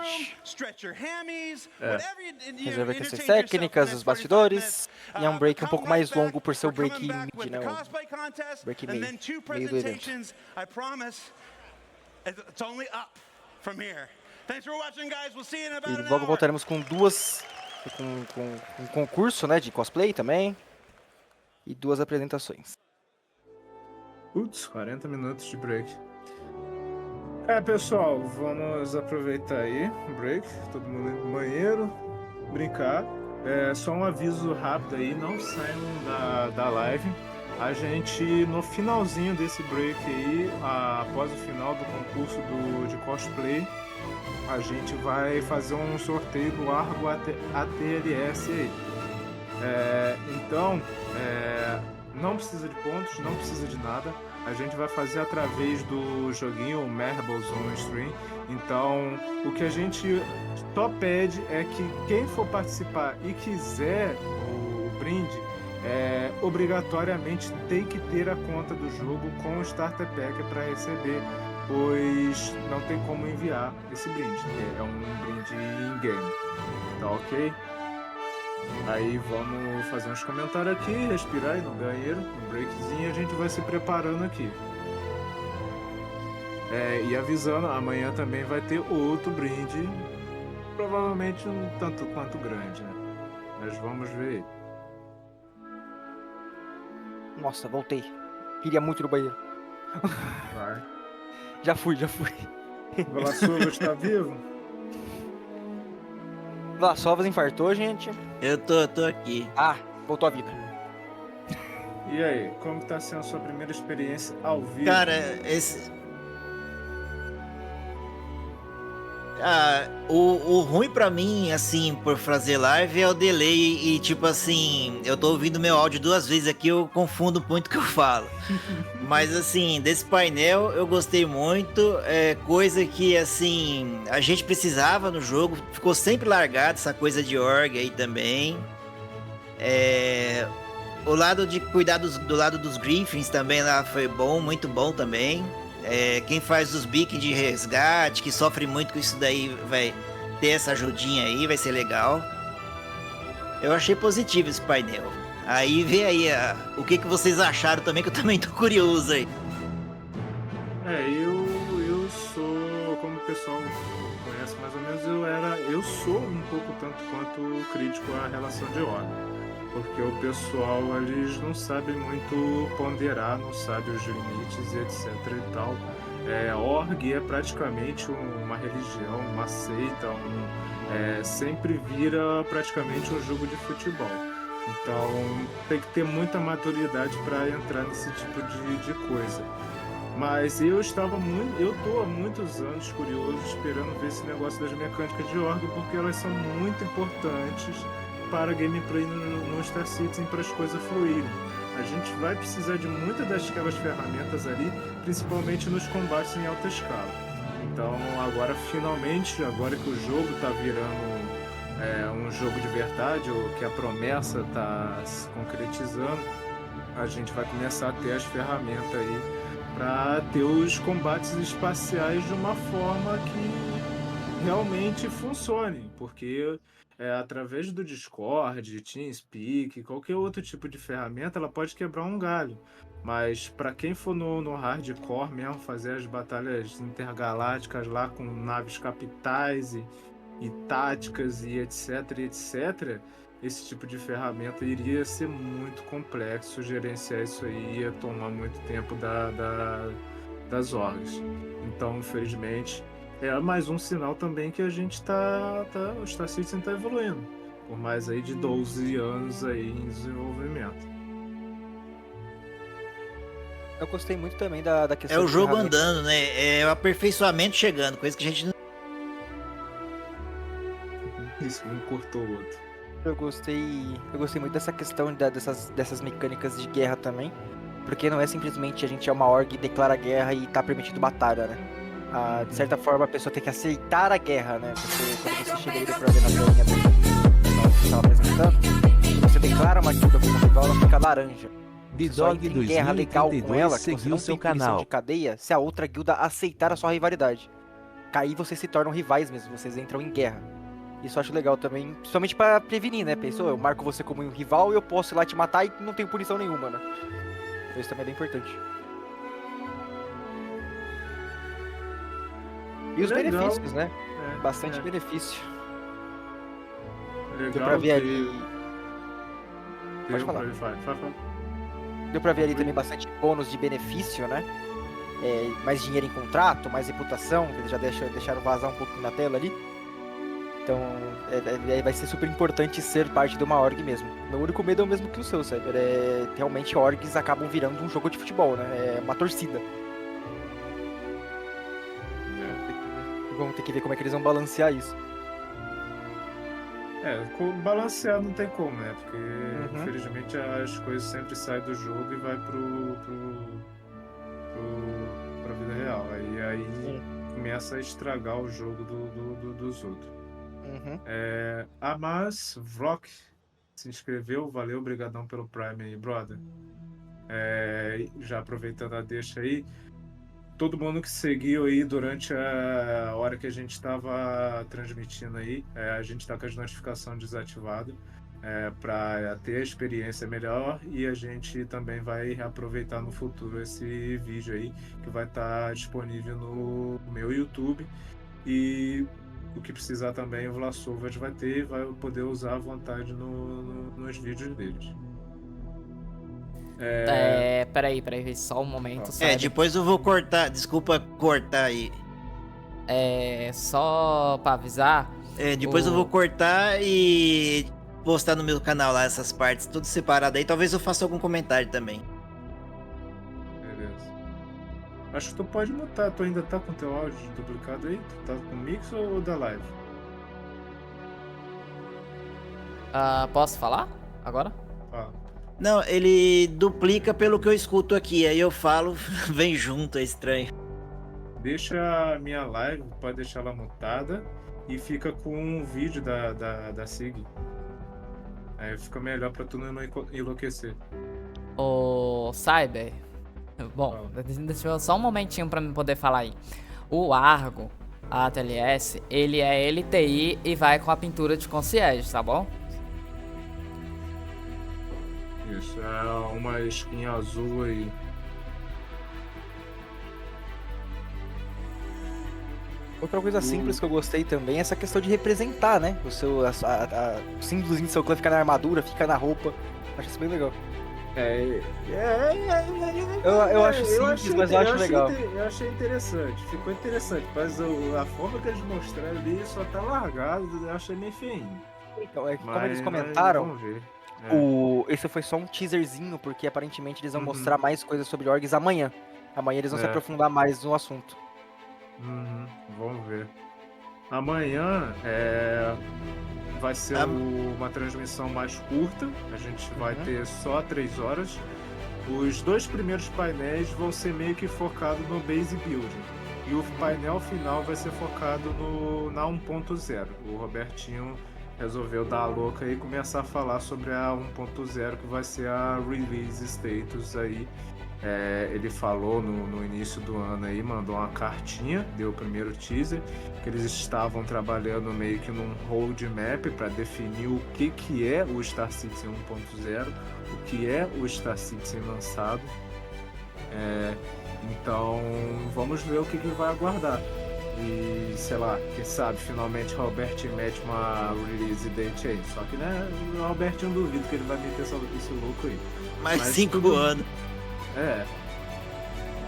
Resolver questões técnicas, os bastidores. E é um break um pouco mais longo por ser o break mid, né? O break meio do evento. E logo voltaremos com com um concurso, né, de cosplay também. E 2 apresentações. Putz, 40 minutos de break. Pessoal, vamos aproveitar aí o break, todo mundo indo no banheiro, brincar. Só um aviso rápido aí, não saiam da live. A gente, no finalzinho desse break aí, após o final do concurso de cosplay, a gente vai fazer um sorteio do Argo ATLS aí. Então, não precisa de pontos, não precisa de nada. A gente vai fazer através do joguinho Marbles on Stream. Então, o que a gente só pede é que quem for participar e quiser o brinde, obrigatoriamente tem que ter a conta do jogo com o Starter Pack para receber, pois não tem como enviar esse brinde. É um brinde in-game. Tá ok? Aí vamos fazer uns comentários aqui, respirar aí no banheiro, no breakzinho, a gente vai se preparando aqui. E avisando, amanhã também vai ter outro brinde, provavelmente um tanto quanto grande, né? Mas vamos ver. Nossa, voltei. Queria muito ir no banheiro. Vai. Já fui. Velasovas está vivo? Velasovas infartou, gente. Eu tô aqui. Voltou a vida. E aí, como tá sendo a sua primeira experiência ao vivo? Cara, o ruim pra mim, assim, por fazer live é o delay e, tipo assim, eu tô ouvindo meu áudio 2 vezes aqui, eu confundo muito o que eu falo. Mas, assim, desse painel eu gostei muito, coisa que, assim, a gente precisava no jogo, ficou sempre largado essa coisa de org aí também. O lado de cuidar do lado dos Griffins também lá foi bom, muito bom também. Quem faz os biques de resgate, que sofre muito com isso daí, vai ter essa ajudinha aí, vai ser legal. Eu achei positivo esse painel. Aí vê aí o que vocês acharam também, que eu também tô curioso aí. Eu sou, como o pessoal conhece mais ou menos, eu sou um pouco tanto quanto crítico à relação de ordem. Porque o pessoal, eles não sabem muito ponderar, não sabem os limites e etc e tal. Org é praticamente uma religião, uma seita, sempre vira praticamente um jogo de futebol. Então tem que ter muita maturidade para entrar nesse tipo de coisa. Mas eu tô há muitos anos curioso, esperando ver esse negócio das mecânicas de org, porque elas são muito importantes para gameplay no Star Citizen, para as coisas fluírem. A gente vai precisar de muitas daquelas ferramentas ali, principalmente nos combates em alta escala. Então agora finalmente, agora que o jogo está virando um jogo de verdade, ou que a promessa está se concretizando, a gente vai começar a ter as ferramentas aí para ter os combates espaciais de uma forma que realmente funcione, porque através do Discord, TeamSpeak, qualquer outro tipo de ferramenta, ela pode quebrar um galho. Mas para quem for no hardcore mesmo, fazer as batalhas intergalácticas lá com naves capitais e táticas e etc, esse tipo de ferramenta iria ser muito complexo, gerenciar isso aí ia tomar muito tempo das orgs. Então, infelizmente, é mais um sinal também que a gente o Star Citizen está evoluindo, por mais aí de 12 anos aí em desenvolvimento. Eu gostei muito também da questão É o de jogo ferramentas. andando, né? É o aperfeiçoamento chegando, coisa que a gente não... Isso, um cortou o outro. Eu gostei muito dessa questão dessas mecânicas de guerra também, porque não é simplesmente a gente é uma org e declara guerra e tá permitindo batalha, né? De certa forma a pessoa tem que aceitar a guerra, né? Quando você chega ali pra ver na telinha que estava apresentando, você declara uma guilda como rival, ela fica laranja. Só entra em guerra legal com ela, que você não tem punição de cadeia, se a outra guilda aceitar a sua rivalidade. Aí vocês se tornam rivais mesmo, vocês entram em guerra. Isso eu acho legal também, principalmente pra prevenir, né? Pensou, eu marco você como um rival e eu posso ir lá te matar e não tenho punição nenhuma, né? Então isso também é bem importante. E os Legal. benefícios, né? Bastante benefício. Deu pra ver ali... Pode falar. Deu pra ver ali também bastante bônus de benefício, né? Mais dinheiro em contrato, mais reputação, eles já deixaram vazar um pouquinho na tela ali. Então, vai ser super importante ser parte de uma org mesmo. Meu único medo é o mesmo que o seu, Cyber. Realmente orgs acabam virando um jogo de futebol, né? É uma torcida. Vamos ter que ver como é que eles vão balancear isso. Balancear não tem como, né? Porque, infelizmente, as coisas sempre saem do jogo e vai pra vida real. Aí começa a estragar o jogo dos outros. Mas Vlog se inscreveu, valeu, obrigadão pelo Prime aí, brother. Já aproveitando a deixa aí, todo mundo que seguiu aí durante a hora que a gente estava transmitindo aí, a gente está com as notificações desativadas para ter a experiência melhor, e a gente também vai reaproveitar no futuro esse vídeo aí que vai estar disponível no meu YouTube, e o que precisar também o Vlasovas vai ter e vai poder usar à vontade nos vídeos deles. Peraí, só um momento. Sabe? Depois eu vou cortar, desculpa cortar aí. Só pra avisar. Depois eu vou cortar e postar no meu canal lá essas partes, tudo separado aí. Talvez eu faça algum comentário também. Beleza. Acho que tu pode mutar, tu ainda tá com teu áudio duplicado aí? Tu tá com mix ou da live? Posso falar agora? Fala. Não, ele duplica pelo que eu escuto aqui, aí eu falo, vem junto, é estranho. Deixa a minha live, pode deixar ela mutada e fica com um vídeo da SIG. Aí fica melhor pra tu não enlouquecer. Ô, Cyber. Bom, deixa eu só um momentinho pra me poder falar aí. O Argo, a ATLS, ele é LTI e vai com a pintura de concierge, tá bom? Isso, é uma skin azul aí. Outra coisa simples que eu gostei também é essa questão de representar, né? O símbolozinho do seu clã fica na armadura, fica na roupa. Acho isso bem legal. Eu acho simples, mas eu acho legal. Eu achei interessante, ficou interessante, mas a forma que eles mostraram ali só tá largado, eu achei meio feinho. Então, como eles comentaram, vamos ver. esse foi só um teaserzinho, porque aparentemente eles vão mostrar mais coisas sobre orgs amanhã. Amanhã eles vão se aprofundar mais no assunto. Vamos ver. Amanhã vai ser uma transmissão mais curta. A gente vai ter só 3 horas. Os 2 primeiros painéis vão ser meio que focados no base building. E o painel final vai ser focado na 1.0. O Robertinho resolveu dar a louca e começar a falar sobre a 1.0, que vai ser a release status aí. Ele falou no início do ano aí, mandou uma cartinha, deu o primeiro teaser, que eles estavam trabalhando meio que num roadmap para definir o que é o Star Citizen 1.0, o que é o Star Citizen lançado. Então vamos ver o que vai aguardar. E sei lá, quem sabe finalmente o Robert mete uma release date aí. Só que né, o Robert eu duvido que ele vai meter esse louco aí. Mais 5 anos.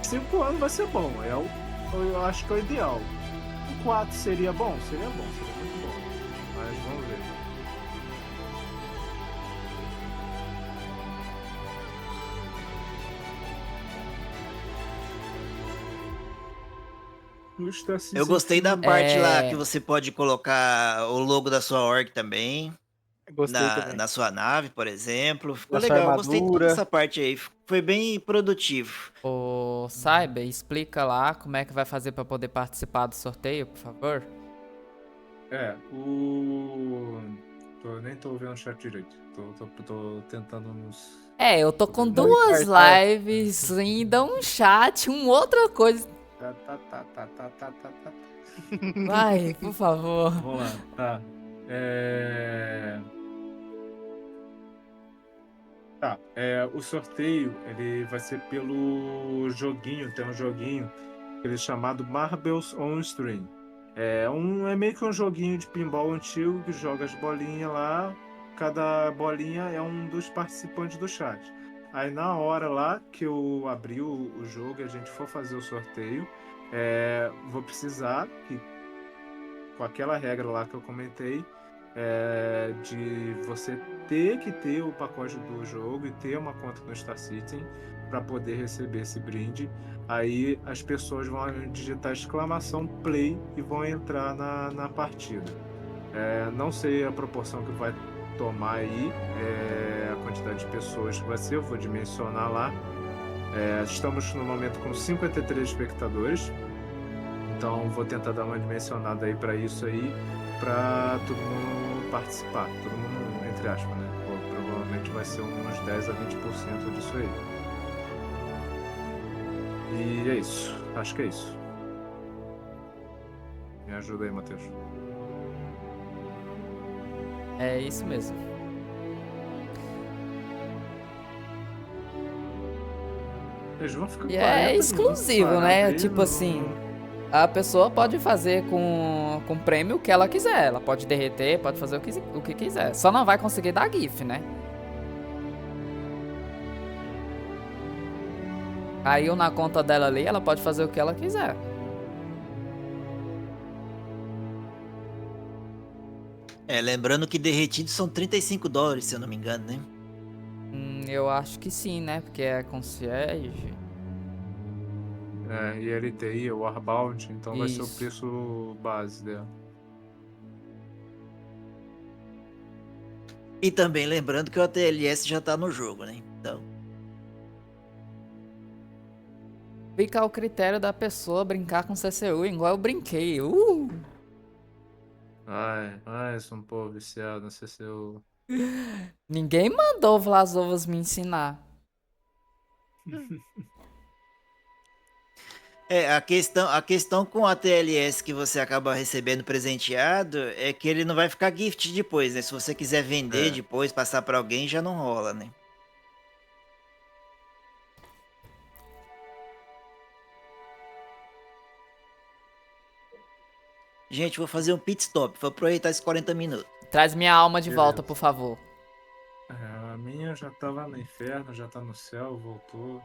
5 anos vai ser bom, eu acho que é o ideal. O 4 seria bom? Seria muito bom. Mas vamos ver. Eu gostei da parte lá que você pode colocar o logo da sua org também. Gostei também. Na sua nave, por exemplo. Ficou Da sua legal, eu gostei de toda armadura. essa parte aí. Foi bem produtivo. Ô, Cyber, explica lá como é que vai fazer pra poder participar do sorteio, por favor. Nem tô vendo o chat direito. Tô tentando nos... Eu tô com 2 lives, ainda um chat, outra coisa. Vai, por favor. Vamos lá, tá. O sorteio, ele vai ser pelo joguinho, tem um joguinho que ele é chamado Marbles on Stream. É meio que um joguinho de pinball antigo que joga as bolinhas lá, cada bolinha é um dos participantes do chat. Aí na hora lá que eu abri o jogo e a gente for fazer o sorteio, vou precisar que, com aquela regra lá que eu comentei, de você ter que ter o pacote do jogo e ter uma conta no Star Citizen para poder receber esse brinde. Aí as pessoas vão digitar exclamação play e vão entrar na partida. Não sei a proporção que vai tomar aí, a quantidade de pessoas que vai ser, eu vou dimensionar lá. Estamos no momento com 53 espectadores, então vou tentar dar uma dimensionada aí para isso aí, para todo mundo participar, todo mundo entre aspas, né? Provavelmente vai ser uns 10 a 20% disso aí. E é isso, acho que é isso. Me ajuda aí, Matheus. É isso mesmo. Eles vão ficar E é exclusivo, né? Tipo assim, a pessoa pode fazer com prêmio o que ela quiser. Ela pode derreter, pode fazer o que quiser. Só não vai conseguir dar GIF, né? Caiu na conta dela ali, ela pode fazer o que ela quiser. Lembrando que derretido são $35, se eu não me engano, né? Eu acho que sim, né? Porque é concierge. E LTI, o Warbound, então vai ser o Isso. preço base dela. E também lembrando que o ATLS já tá no jogo, né? Então. Fica ao critério da pessoa brincar com CCU, igual eu brinquei. Sou um povo viciado no CCU. Ninguém mandou o Vlasovas me ensinar. A questão com o ATLS que você acaba recebendo presenteado é que ele não vai ficar gift depois, né? Se você quiser vender depois, passar pra alguém, já não rola, né? Gente, vou fazer um pit stop, vou aproveitar esses 40 minutos. Traz minha alma de volta, por favor. A minha já tá lá no inferno, já tá no céu, voltou.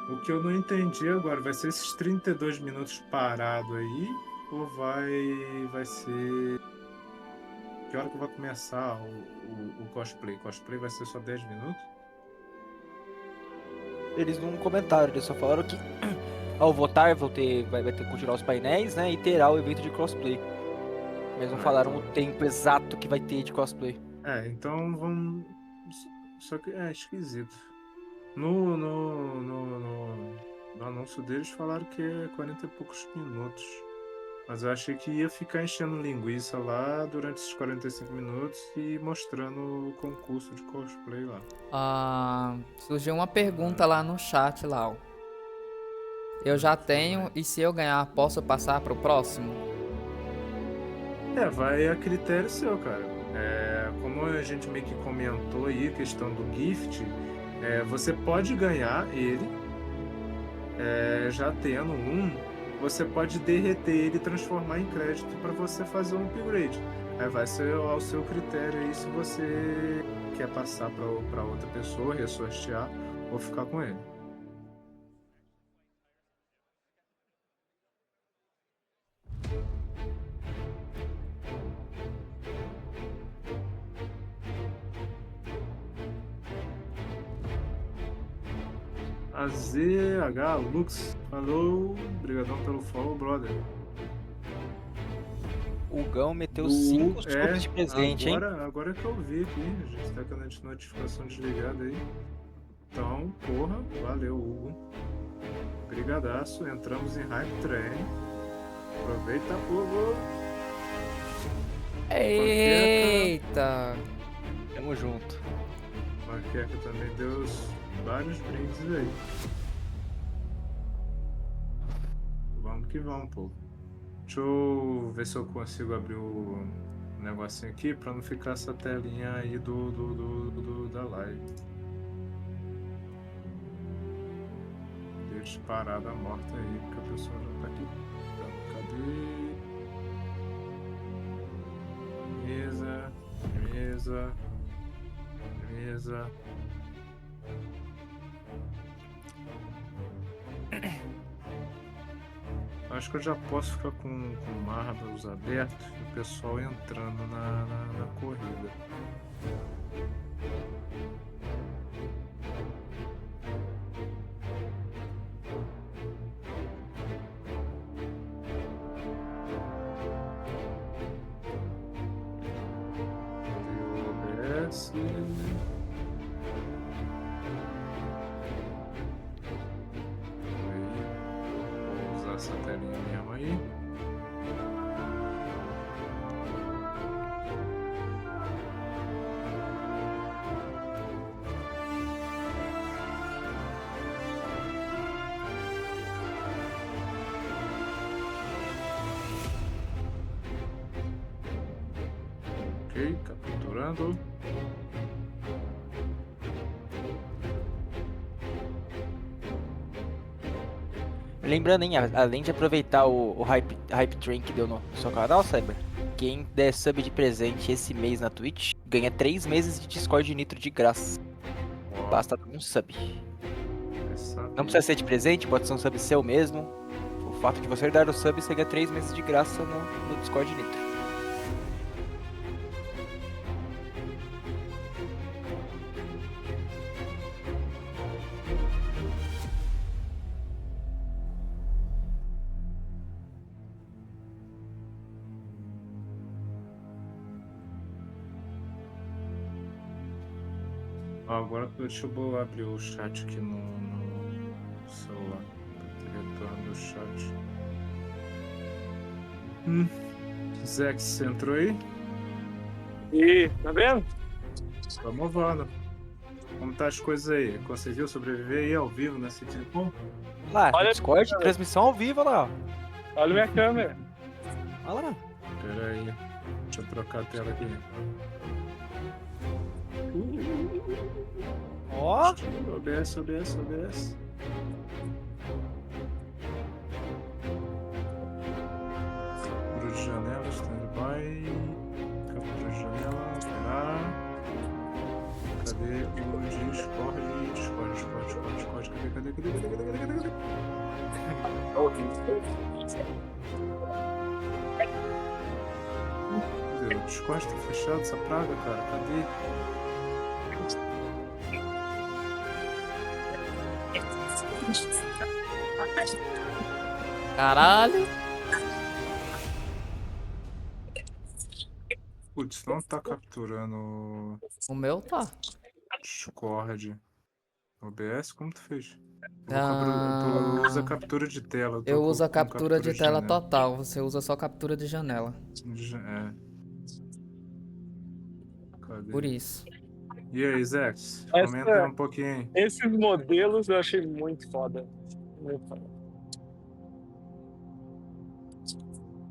O que eu não entendi agora, vai ser esses 32 minutos parado aí? Ou vai ser... Que hora que vai começar o cosplay? Cosplay vai ser só 10 minutos? Eles não comentaram, eles só falaram que ao votar vai ter que continuar os painéis, né? E terá o evento de crossplay. Mas não falaram o tempo exato que vai ter de cosplay. Então vamos... Só que é esquisito. No anúncio deles falaram que é 40 e poucos minutos. Mas eu achei que ia ficar enchendo linguiça lá durante esses 45 minutos e mostrando o concurso de cosplay lá. Surgiu uma pergunta lá no chat, Lau. Eu já tenho, e se eu ganhar, posso passar pro próximo? Vai a critério seu, cara. Como a gente meio que comentou aí, a questão do gift, você pode ganhar ele, já tendo você pode derreter ele e transformar em crédito para você fazer um upgrade. Aí vai ser ao seu critério aí se você quer passar para outra pessoa, ressortear ou ficar com ele. A ZH Lux falou, obrigadão pelo follow, brother. O Gão meteu 5 subs de presente, hein? Agora que eu vi aqui, a gente tá com a notificação desligada aí. Então, porra, valeu, Hugo. Brigadaço, entramos em Hype Train. Aproveita, Hugo. Eita! Tamo junto. Maqueca também deu vários brindes aí. Vamos que vamos, pô. Deixa eu ver se eu consigo abrir o negocinho aqui pra não ficar essa telinha aí da live. Deixa parada morta aí, porque a pessoa já tá aqui. Cadê? Mesa. Acho que eu já posso ficar com Marbles abertos e o pessoal entrando na corrida. OBS. Essa telinha mesmo aí. Ok, capturando. Lembrando, hein, além de aproveitar o Hype Train que deu no seu canal, Cyber, quem der sub de presente esse mês na Twitch, ganha 3 meses de Discord Nitro de graça. Basta dar um sub. Não precisa ser de presente, pode ser um sub seu mesmo. O fato de você dar o sub, você ganha 3 meses de graça no Discord Nitro. Agora deixa eu abrir o chat aqui no celular. Retorno do chat. Zex, você entrou aí? E tá vendo? Vamos voando. Como tá as coisas aí? Conseguiu sobreviver aí ao vivo na Citizencon? Lá, olha Discord, transmissão ao vivo lá. Olha minha câmera. Olha lá. Pera aí. Deixa eu trocar a tela aqui. Ó! OBS. Captura de janela, standby. Captura de janela, operar. Cadê o Discord? Cadê? O Discord tá fechado, essa praga, cara. Cadê? Caralho! Putz, não tá capturando o meu tá. Discord. OBS, como tu fez? Ah, Tu usa captura de tela. eu uso a com captura de tela janela. total, você usa só captura de janela. É. Cadê? Por isso. E aí, Zex? Comenta aí um pouquinho. Esses modelos eu achei muito foda. Muito foda.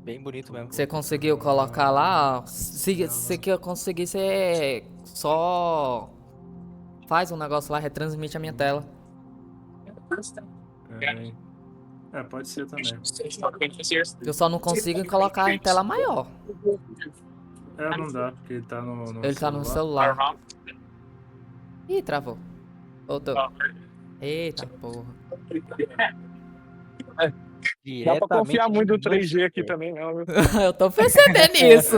Bem bonito mesmo. Você conseguiu colocar lá? Se você conseguir, você só faz um negócio lá, retransmite a minha tela. Peraí. Pode ser também. Eu só não consigo colocar em tela maior. Não dá, porque ele tá no Ele tá no celular. Ih, travou. Voltou. Eita porra. Dá pra confiar muito no 3G aqui também, não, viu? Eu tô percebendo isso.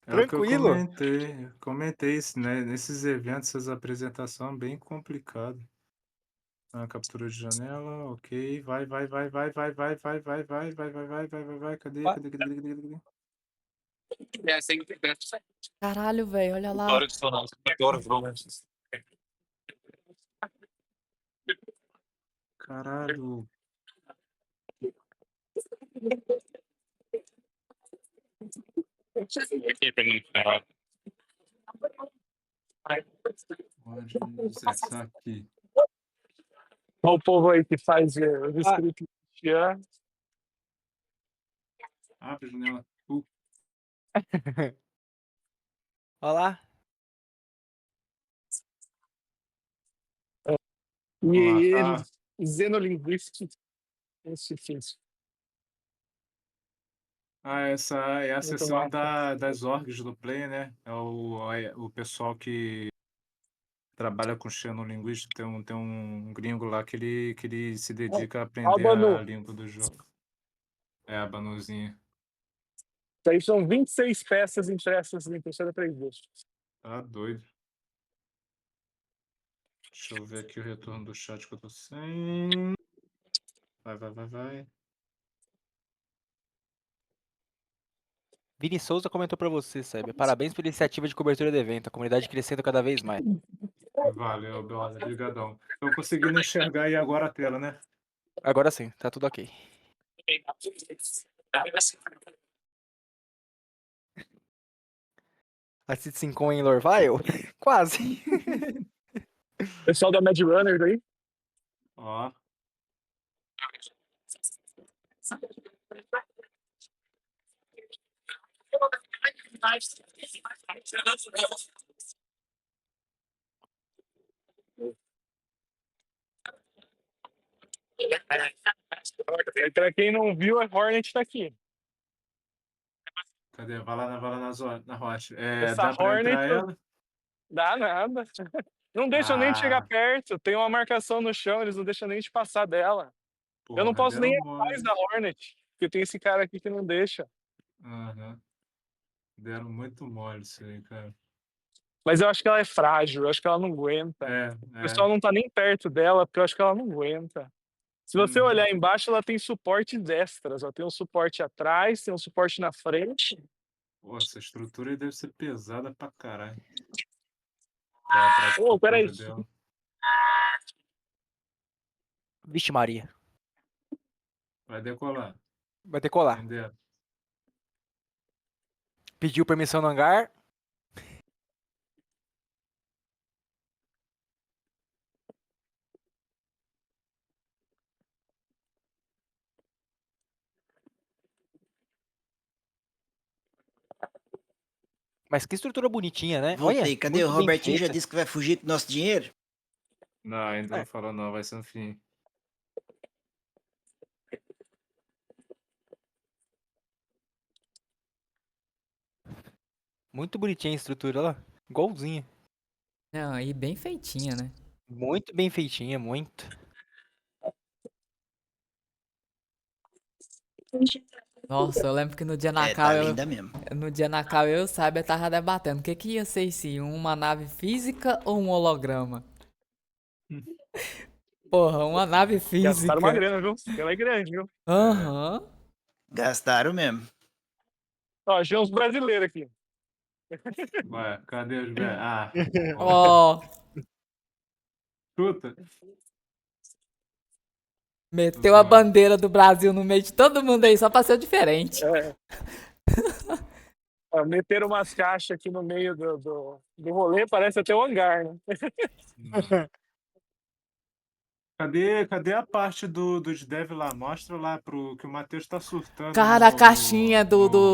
Tranquilo. O que eu comentei isso, né? Nesses eventos, essas apresentações bem complicado. Captura de janela, ok. Vai. Cadê? Caralho, velho, olha lá. Caralho. Onde acessar aqui? Olha o povo aí que faz os scripts. Abre a janela. Olha lá. E Xenolinguística. Essa é a sessão das orgs do Play, né? É o pessoal que trabalha com xenolinguística. Tem um gringo lá que ele se dedica a aprender a língua do jogo. É, a Banuzinha. Isso aí são 26 peças impressas em impressora 3D. Tá doido. Deixa eu ver aqui o retorno do chat que eu tô sem. Vai. Vini Souza comentou pra você, Seb. Parabéns pela iniciativa de cobertura do evento. A comunidade crescendo cada vez mais. Valeu, brother. Obrigadão. Tô conseguindo enxergar aí agora a tela, né? Agora sim, tá tudo ok. A Citizencon em Lorville? Quase. Pessoal da Mad Runner daí. Ó. Pra quem não viu, a Hornet tá aqui. Cadê? Vai lá na rocha. Essa Dá pra Hornet, entrar ela? dá nada. Não deixam nem de chegar perto. Tem uma marcação no chão, eles não deixam nem de passar dela. Eu não posso nem ir atrás da Hornet, porque tem esse cara aqui que não deixa. Aham. Deram muito mole isso aí, cara. Mas eu acho que ela é frágil, eu acho que ela não aguenta. O pessoal não tá nem perto dela, porque eu acho que ela não aguenta. Se você olhar embaixo, ela tem suportes extras. Ó. Tem um suporte atrás, tem um suporte na frente. Pô, essa estrutura aí deve ser pesada pra caralho. Peraí. Vixe Maria. Vai decolar. Vai decolar. Entendeu? Pediu permissão no hangar. Mas que estrutura bonitinha, né? Voltei. Olha, Cadê? O Robertinho já disse que vai fugir com o nosso dinheiro? Não, ainda não falou não. Vai ser no fim. Muito bonitinha a estrutura, olha lá. Igualzinha. Não, e bem feitinha, né? Muito bem feitinha, muito. Nossa, eu lembro que no dia na tá linda mesmo. No dia na cal eu e o Cyber tava debatendo o que ia ser isso, uma nave física ou um holograma? Porra, uma nave física. Gastaram uma grana, viu? Ela é grande, viu? Aham. Gastaram mesmo. Ó, achei uns brasileiros aqui. Ué, cadê os velhos? Ó. Chuta. Meteu a bandeira do Brasil no meio de todo mundo aí, só pra ser diferente. Meteram umas caixas aqui no meio do rolê, parece até um hangar, né? Cadê a parte dos dev lá? Mostra lá que o Matheus tá surtando. Cara, a caixinha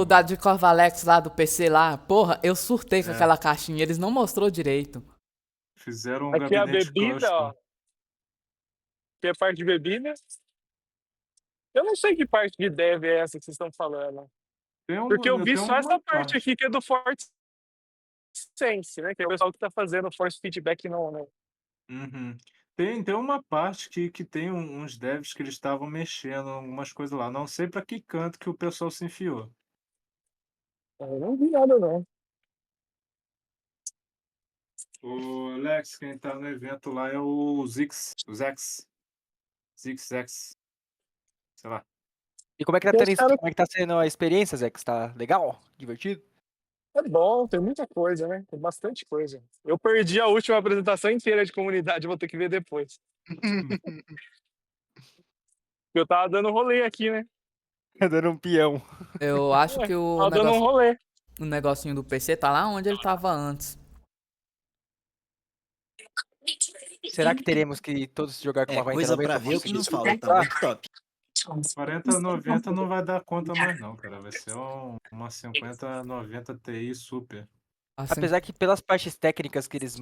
da de Corvalex lá do PC lá, porra, eu surtei com aquela caixinha, eles não mostrou direito. Fizeram um Aqui é a gabinete bebida, custom. ó. Aqui é a parte de bebida. Eu não sei que parte de dev é essa que vocês estão falando. Porque eu vi só essa parte aqui que é do Force Sense, né? Que é o pessoal que tá fazendo Force Feedback não, né? Uhum. Tem uma parte que tem uns devs que eles estavam mexendo algumas coisas lá. Não sei pra que canto que o pessoal se enfiou. Eu não vi nada, não. O Alex, quem tá no evento lá é o Zix. O Zex. Zix. Sei lá. E como é que como é que tá sendo a experiência, Zé? Tá legal? Divertido? É bom, tem muita coisa, né? Tem bastante coisa. Eu perdi a última apresentação inteira de comunidade, vou ter que ver depois. Eu tava dando rolê aqui, né? Dando um peão. Eu acho que Tava dando um rolê. o negocinho do PC tá lá onde ele tava antes. Será que teremos que todos jogar com uma 4090? Coisa pra ver o que nos falta, tá muito top. 4090 não vai dar conta mais não, cara. Vai ser uma 5090 Ti super. Apesar que pelas partes técnicas que eles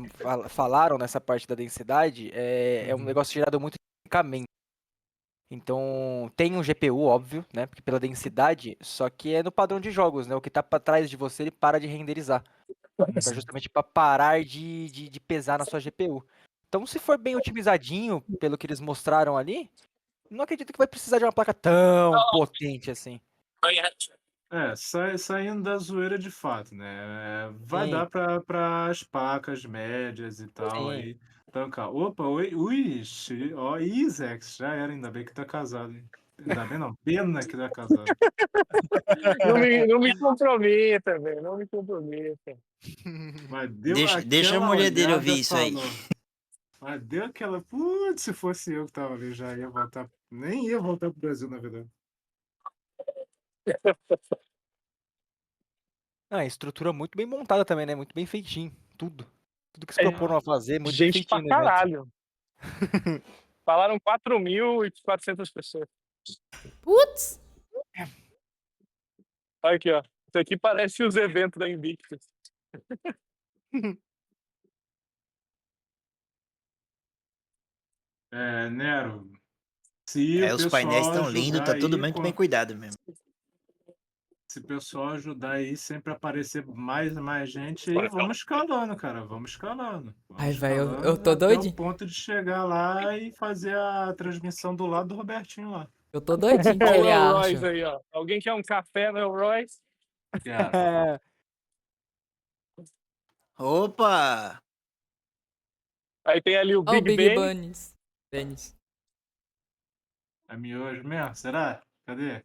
falaram nessa parte da densidade, é um negócio gerado muito tecnicamente. Então, tem um GPU, óbvio, né? Porque pela densidade, só que é no padrão de jogos, né? O que tá pra trás de você, ele para de renderizar. Então, justamente para parar de pesar na sua GPU. Então, se for bem otimizadinho, pelo que eles mostraram ali, não acredito que vai precisar de uma placa tão potente assim. Saindo da zoeira de fato, né? Vai Sim. dar para as placas médias e tal Sim. aí tancar. Opa, ui, ó, Zex, já era, ainda bem que tá casado. Hein? Ainda bem não, pena que tá casado. Não me comprometa, velho. Não me comprometa. Mas deu Deixa a aquela mulher dele olhada, ouvir isso aí. falou. Mas deu aquela, putz, se fosse eu que tava ali, já ia voltar, nem ia voltar pro Brasil, na verdade. A estrutura muito bem montada também, né? Muito bem feitinho. Tudo que se proporam a fazer, muito bem Gente feitinho pra no evento. caralho. Falaram 4.400 pessoas. Putz! Olha aqui, ó. Isso aqui parece os eventos da Invictus. Nero, se o Os painéis pessoal estão lindos, ajudar tá tudo aí, muito bem cuidado mesmo. se o pessoal ajudar aí, sempre aparecer mais gente aí, vamos escalando, cara, vamos escalando. Ai, velho, eu tô até doidinho. o ponto de chegar lá e fazer a transmissão do lado do Robertinho lá. Eu tô doidinho que Olha ele o El acha. Royce aí, ó. Alguém quer um café no El Royce? Opa! Aí tem ali o Ó, o Big Big Ben. Bunnies. Dennis. É miojo mesmo? Será? Cadê?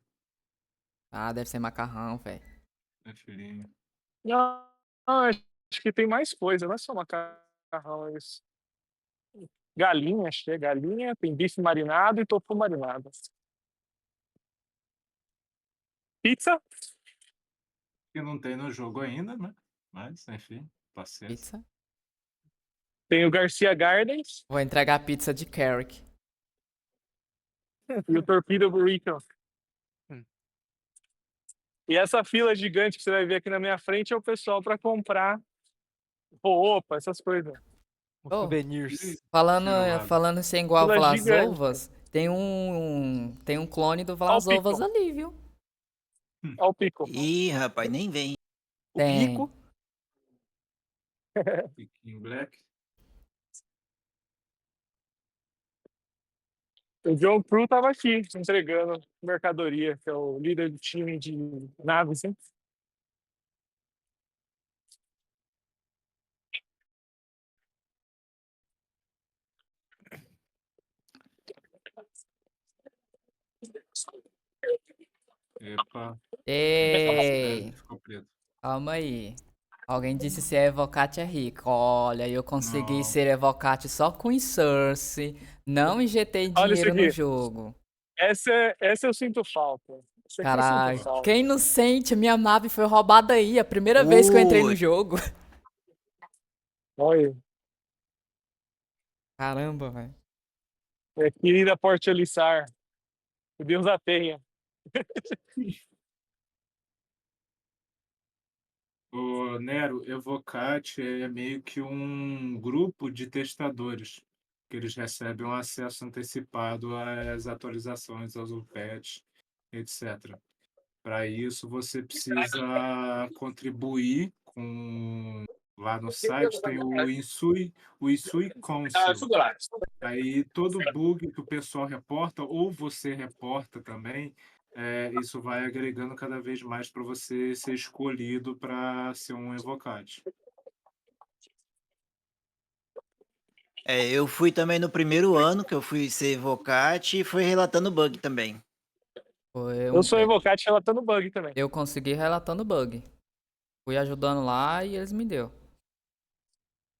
Ah, deve ser macarrão, velho. É filhinho. Não, acho que tem mais coisa, não é só macarrão, é isso. Galinha, acho que é galinha, tem bife marinado e tofu marinado. Pizza? Que não tem no jogo ainda, né? Mas, enfim, paciência. Pizza. Tem o Garcia Gardens. Vou entregar a pizza de Carrick. E o Torpedo Burrito. E essa fila gigante que você vai ver aqui na minha frente é o pessoal para comprar roupa, essas coisas. Oh, souvenirs. Falando sem igual Fila Vlasovas, tem um clone do Vlasovas ali, viu? Olha o Pico. Ih, rapaz, nem vem. O Tem. Pico. Piquinho Black. O John Crew tava aqui entregando mercadoria, que é o líder do time de naves, hein? Epa. Ei! Ficou preto. Calma aí. Alguém disse se é Evocate é rico. Olha, eu consegui Não. ser Evocate só com Insurce. Não injetei Olha isso dinheiro no aqui. jogo. Essa eu sinto falta. Essa aqui eu sinto Caralho, falta. quem não sente? Minha nave foi roubada aí. A primeira vez que eu entrei no Ui. jogo. Olha. Caramba, velho. Querida Porte Elissar. Que Deus a tenha. O Nero, Evocate é meio que um grupo de testadores, que eles recebem um acesso antecipado às atualizações, aos patches, etc. Para isso, você precisa contribuir com... Lá no site tem o Isui Council. Aí todo bug que o pessoal reporta, ou você reporta também, isso vai agregando cada vez mais para você ser escolhido para ser um evocate. Eu fui também no primeiro ano que eu fui ser Evocate e fui relatando bug também. Eu sou Evocate relatando bug também. Eu consegui relatando bug. Fui ajudando lá e eles me deu.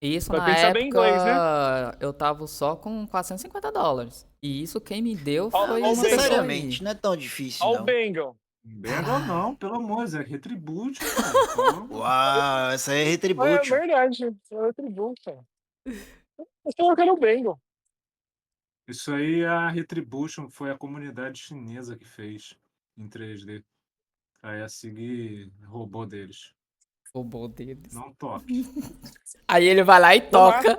Isso Mas na tem que saber época inglês, né? eu tava só com $450. E isso quem me deu Ó, foi ó o uma pessoa Necessariamente, aí. não é tão difícil, Olha o não. Bengal. Bengal não, pelo amor, é Retribution, cara. Calma. Uau, essa aí é É Retribution. verdade. É o Tribution. Eu falei que era o Bengal. Isso aí, a Retribution foi a comunidade chinesa que fez em 3D. Aí a SIG roubou deles. Roubou deles. Não toque. Aí ele vai lá e toca.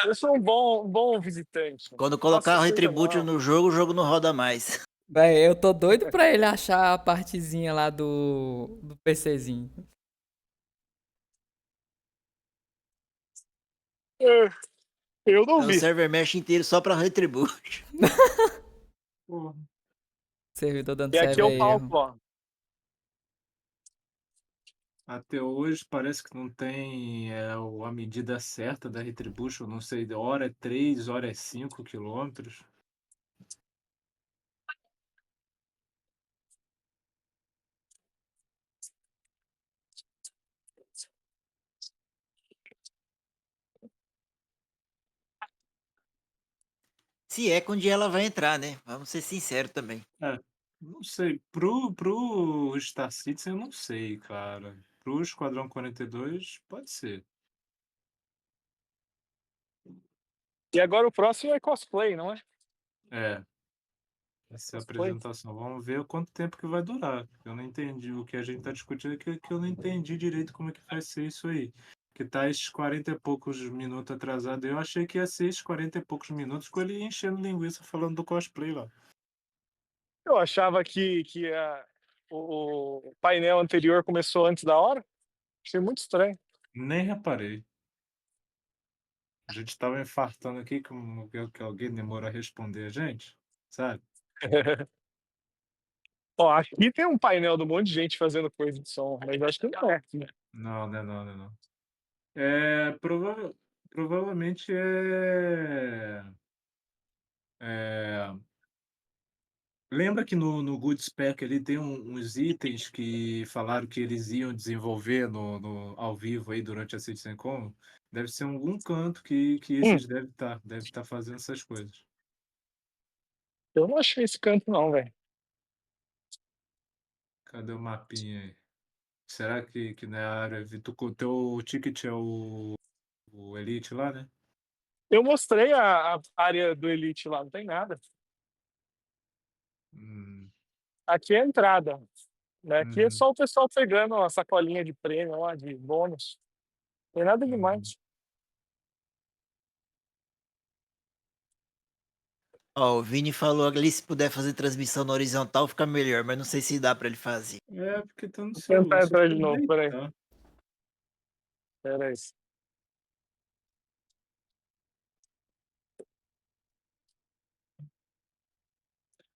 Eu sou um bom visitante. Quando Nossa, colocar o coisa Retribution mal. no jogo, o jogo não roda mais. Véi, eu tô doido pra ele achar a partezinha lá do PCzinho. Eu não É o vi. server mesh inteiro só pra Retribution. Porra. Servidor dando E aqui é o server palco, erro. ó. Até hoje parece que não tem a medida certa da Retribution, não sei, hora é 3, hora é 5 quilômetros. Se é onde ela vai entrar, né? Vamos ser sinceros também. Não sei, pro Star Citizen eu não sei, cara. Pro Esquadrão 42 pode ser. E agora o próximo é cosplay, não é? É, essa é a Cosplay. apresentação. Vamos ver quanto tempo que vai durar. Eu não entendi. O que a gente tá discutindo é que eu não entendi direito como é que vai ser isso aí. Que tá esses 40 e poucos minutos atrasado. Eu achei que ia ser esses 40 e poucos minutos com ele enchendo linguiça falando do cosplay lá. Eu achava que o painel anterior começou antes da hora. Achei muito estranho. Nem reparei. A gente tava infartando aqui que alguém demora a responder a gente, sabe? Ó, aqui tem um painel de um monte de gente fazendo coisa de som, mas acho que não é. Né? Não, não é não, não é não. Provavelmente é. Lembra que no Good Spec ali tem uns itens que falaram que eles iam desenvolver ao vivo aí durante a Citizencon? Deve ser em algum canto que esses deve estar fazendo essas coisas. Eu não achei esse canto, não, velho. Cadê o mapinha aí? Será que na área. O teu ticket é o Elite lá, né? Eu mostrei a área do Elite lá, não tem nada. Hum, Aqui é a entrada. Né? Aqui é uhum, só o pessoal pegando a sacolinha de prêmio lá, de bônus. Não tem nada uhum. demais. Ó, o Vini falou ali se puder fazer transmissão na horizontal fica melhor, mas não sei se dá pra ele fazer. Porque tá no Vou celular, tentar só entrar se de eu novo, peraí. deitar. Peraí.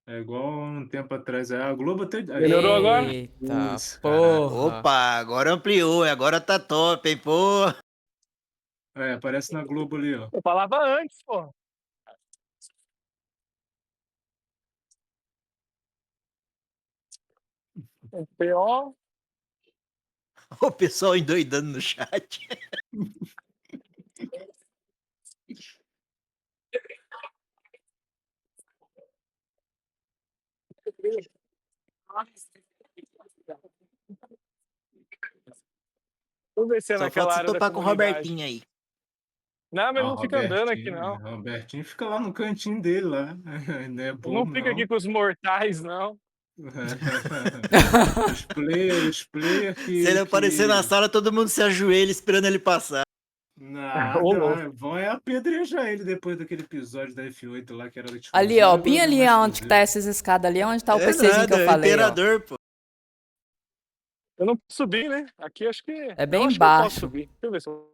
É igual um tempo atrás. A Globo até. Melhorou agora? Eita Caralho. porra. Opa, agora ampliou, agora tá top, hein, pô. Aparece na Globo ali, ó. Eu falava antes, pô. PO. O pessoal endoidando no chat. Vamos ver se é Só falta naquela você área da topar com o comunidade. Robertinho aí. Não, mas Ah, não fica andando aqui, não. Robertinho fica lá no cantinho dele, lá. Não é Não bobo, fica aqui não. com os mortais, não. Os player Se ele aparecer na sala, todo mundo se ajoelha esperando ele passar. Nada, vão apedrejar ele depois daquele episódio da F8 lá, que era Ali, ó, exclusivo bem do ali mais onde que tá exclusivo. essas escadas ali, onde tá o É PCzinho que eu nada, falei, ó. imperador, pô. Eu não posso subir, né? Aqui acho que. É bem eu acho que eu posso embaixo. subir. Deixa eu ver se eu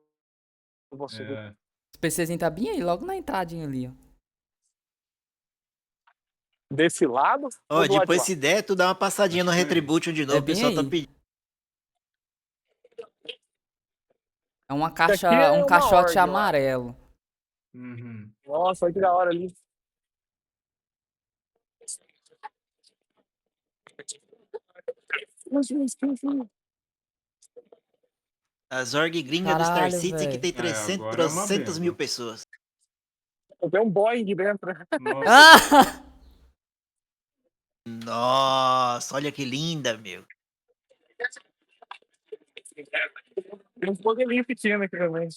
posso subir. O PCzinho tá bem aí, logo na entradinha ali, ó. Desse lado? Ó, Ou do lado de depois lá? se der, tu dá uma passadinha no Retribution de novo, o bem pessoal tá aí. pedindo. É uma Isso caixa, aqui é um uma caixote org, eu acho. amarelo. Nossa, olha que da hora ali. As org gringa do Star Caralho, City que velho. tem agora é uma 300 mil benção. pessoas. Tem um Boeing dentro. Ah! Nossa, olha que linda, meu. Tem um modelinho pequeno aqui também.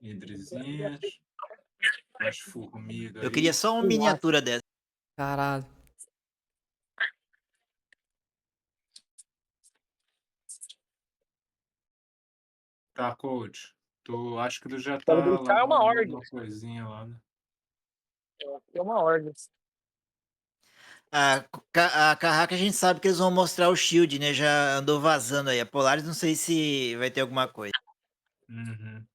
Hidrezinhas. As formigas Eu aí. queria só uma miniatura dessa. Caralho. Tá, coach. Tu acho que tu já tá Para lá brincar é uma org. numa coisinha lá, né? É uma org. A Carraca a gente sabe que eles vão mostrar o Shield, né? Já andou vazando aí. A Polaris não sei se vai ter alguma coisa.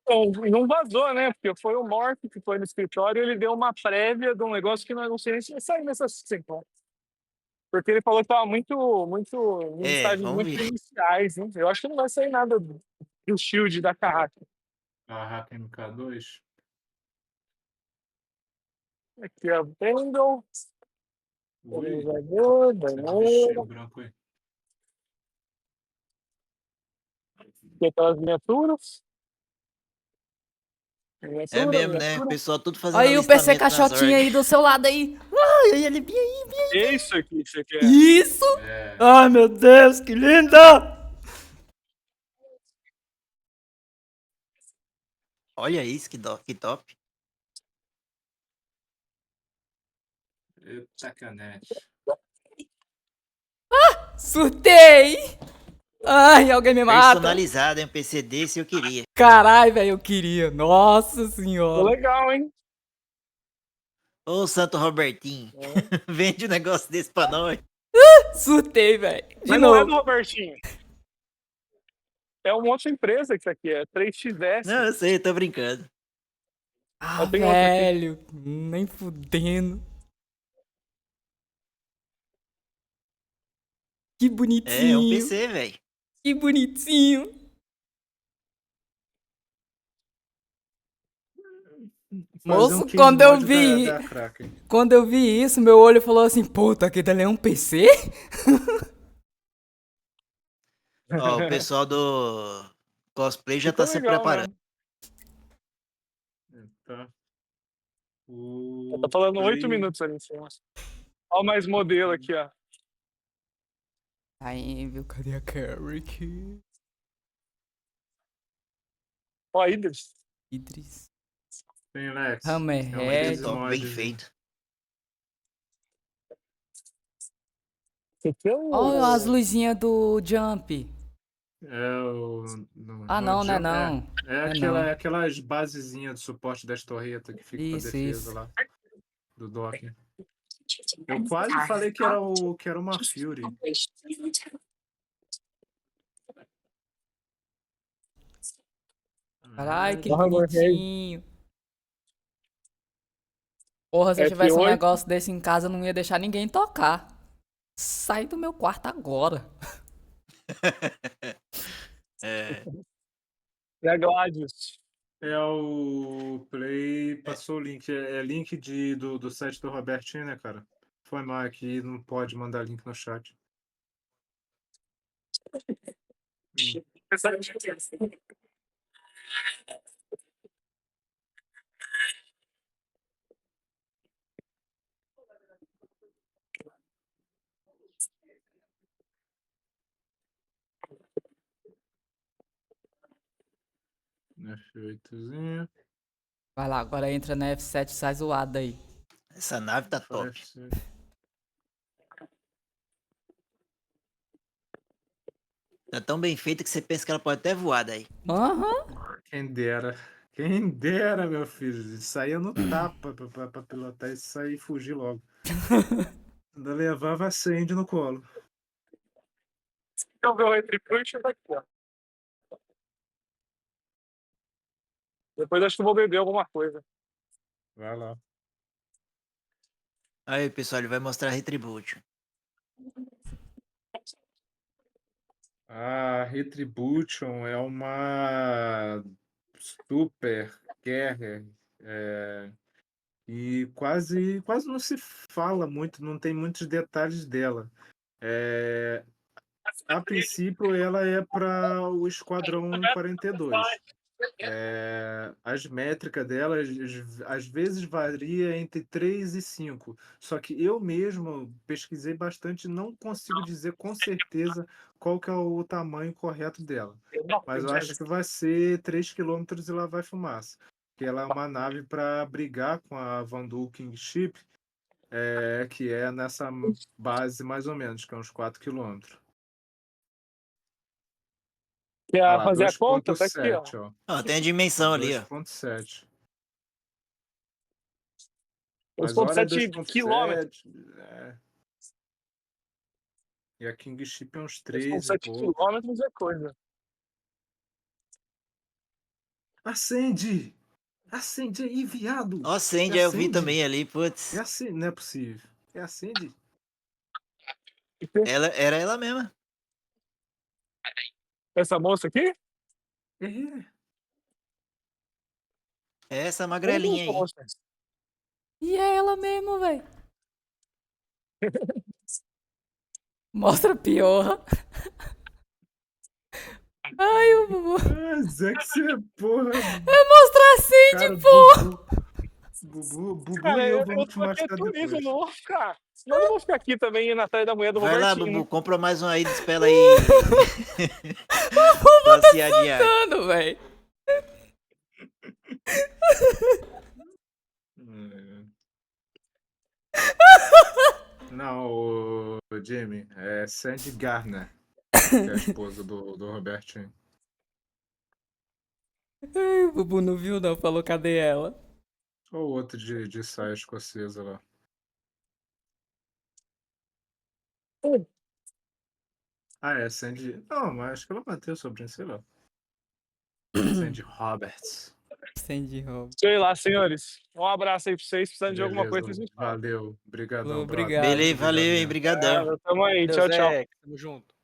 Bom, e não vazou, né? Porque foi o Morph que foi no escritório e ele deu uma prévia de um negócio que nós não sei nem se vai sair nessa Citizencon. Porque ele falou que estava nos estágios vamos muito ver. iniciais, né? Eu acho que não vai sair nada do Shield da Carraca. Carraca MK2. Aqui é o Pendle. Ui, Organizador, esse bichinho banheira. branco aí. Aqui aquelas miniaturas. É mesmo, né? O pessoal tudo fazendo Aí o PC alistamento nas caixotinho org. aí do seu lado aí. Ai, ele bem aí, bem aí. Isso aqui que você quer. Isso! Ai, meu Deus, que linda! Olha isso, que top. Eita canete. Surtei! Ai, alguém me mata. Personalizado, hein? Um PC desse eu queria. Caralho, velho, eu queria. Nossa Ficou senhora. legal, hein? Ô, Santo Robertinho. Vende um negócio desse pra nós. Surtei, velho. De Mas não é novo. do Robertinho. É uma outra empresa que isso aqui é. 3XS. Não, eu sei, eu tô brincando. Ah, tem outra aqui. velho. Nem fudendo. Que bonitinho. É um PC, velho. Que bonitinho. Moço, case quando eu mod vi. da Kraken. Quando eu vi isso, meu olho falou assim: puta, aquele ali é um PC? Ó, o pessoal do cosplay já Ficou tá se legal, preparando. Tá. Tá falando 8 minutos ali em cima. Olha mais modelo aqui, ó. Aí, viu? Cadê a Carrick? Ó, Idris. Idris. Tem Lex. Hammerhead. Top, bem feito. Olha as luzinhas do Jump. É o. Ah, não, né? Não. É aquelas basezinhas de suporte das torretas que fica pra defesa Isso. lá. Do Docker. Eu quase falei que era uma Fury. Caralho, que bonitinho. Porra, se eu tivesse um negócio desse em casa, eu não ia deixar ninguém tocar. Sai do meu quarto agora. É a Gladius. É o Play, passou o link. É link do site do Robertinho, né, cara? Foi mal aqui, não pode mandar link no chat. F8zinho. Vai lá, agora entra na F7 e sai zoada aí. Essa nave tá top. Tá tão bem feita que você pensa que ela pode até voar daí. Aham. Quem dera. Quem dera, meu filho. Saía no tapa pra pilotar e sair e fugir logo. Ainda levava a Sandy no colo. Então, meu retribution tá aqui, ó. Depois acho que eu vou beber alguma coisa. Vai lá. Aí, pessoal, ele vai mostrar Retribution. A Retribution é uma super carrier e quase não se fala muito, não tem muitos detalhes dela. A princípio, ela é para o Esquadrão 42. As métricas dela às vezes varia entre 3 e 5. Só que eu mesmo pesquisei bastante e não consigo dizer com certeza qual que é o tamanho correto dela. Mas eu acho que vai ser 3 quilômetros e lá vai fumaça. Porque ela é uma nave para brigar com a Vanduul Kingship, que é nessa base mais ou menos, que é uns 4 quilômetros. Quer lá, fazer a conta? Tá aqui, ó. 2.7, ó. Ó, tem a dimensão ali, ó. 2.7. Mas olha 2,7 quilômetros. 2.7. E a Kingship é uns 3 e 2,7 pouco. quilômetros é coisa. Acende! Acende aí, viado! Ó, acende, eu vi também ali, putz. Não é possível. Acende. Era ela mesma. Essa moça aqui? É essa magrelinha aí. E é ela mesmo, velho. Mostra a pior. Ai, o Bubu. Zé que você, porra. É mostrar assim, Cara, porra. Bubu Cara, e eu eu vamos tô te machucar quieto nisso, eu depois. não vou ficar. Senão eu não vou ficar aqui também indo atrás da mulher do Vai lá, Robertinho. Bubu, compra mais um aí, despela aí. O Bubu tá Passear diário. surtando, velho. Não, o Jimmy, é Sandy Garner, que é a esposa do Robertinho. Ai, o Bubu não viu, não. Falou, cadê ela? Ou outro de saia escocesa lá. É Sandy. Não, mas acho que ela bateu sobre isso, sei lá. Sandy Roberts. Sandy Roberts. Sei lá, senhores. Um abraço aí pra vocês. Precisando de alguma coisa, vocês me falam. Valeu. Obrigadão, Obrigado. Beleza, valeu, hein? Brigadão. Tamo aí. Deus Tchau, tchau. Tamo junto.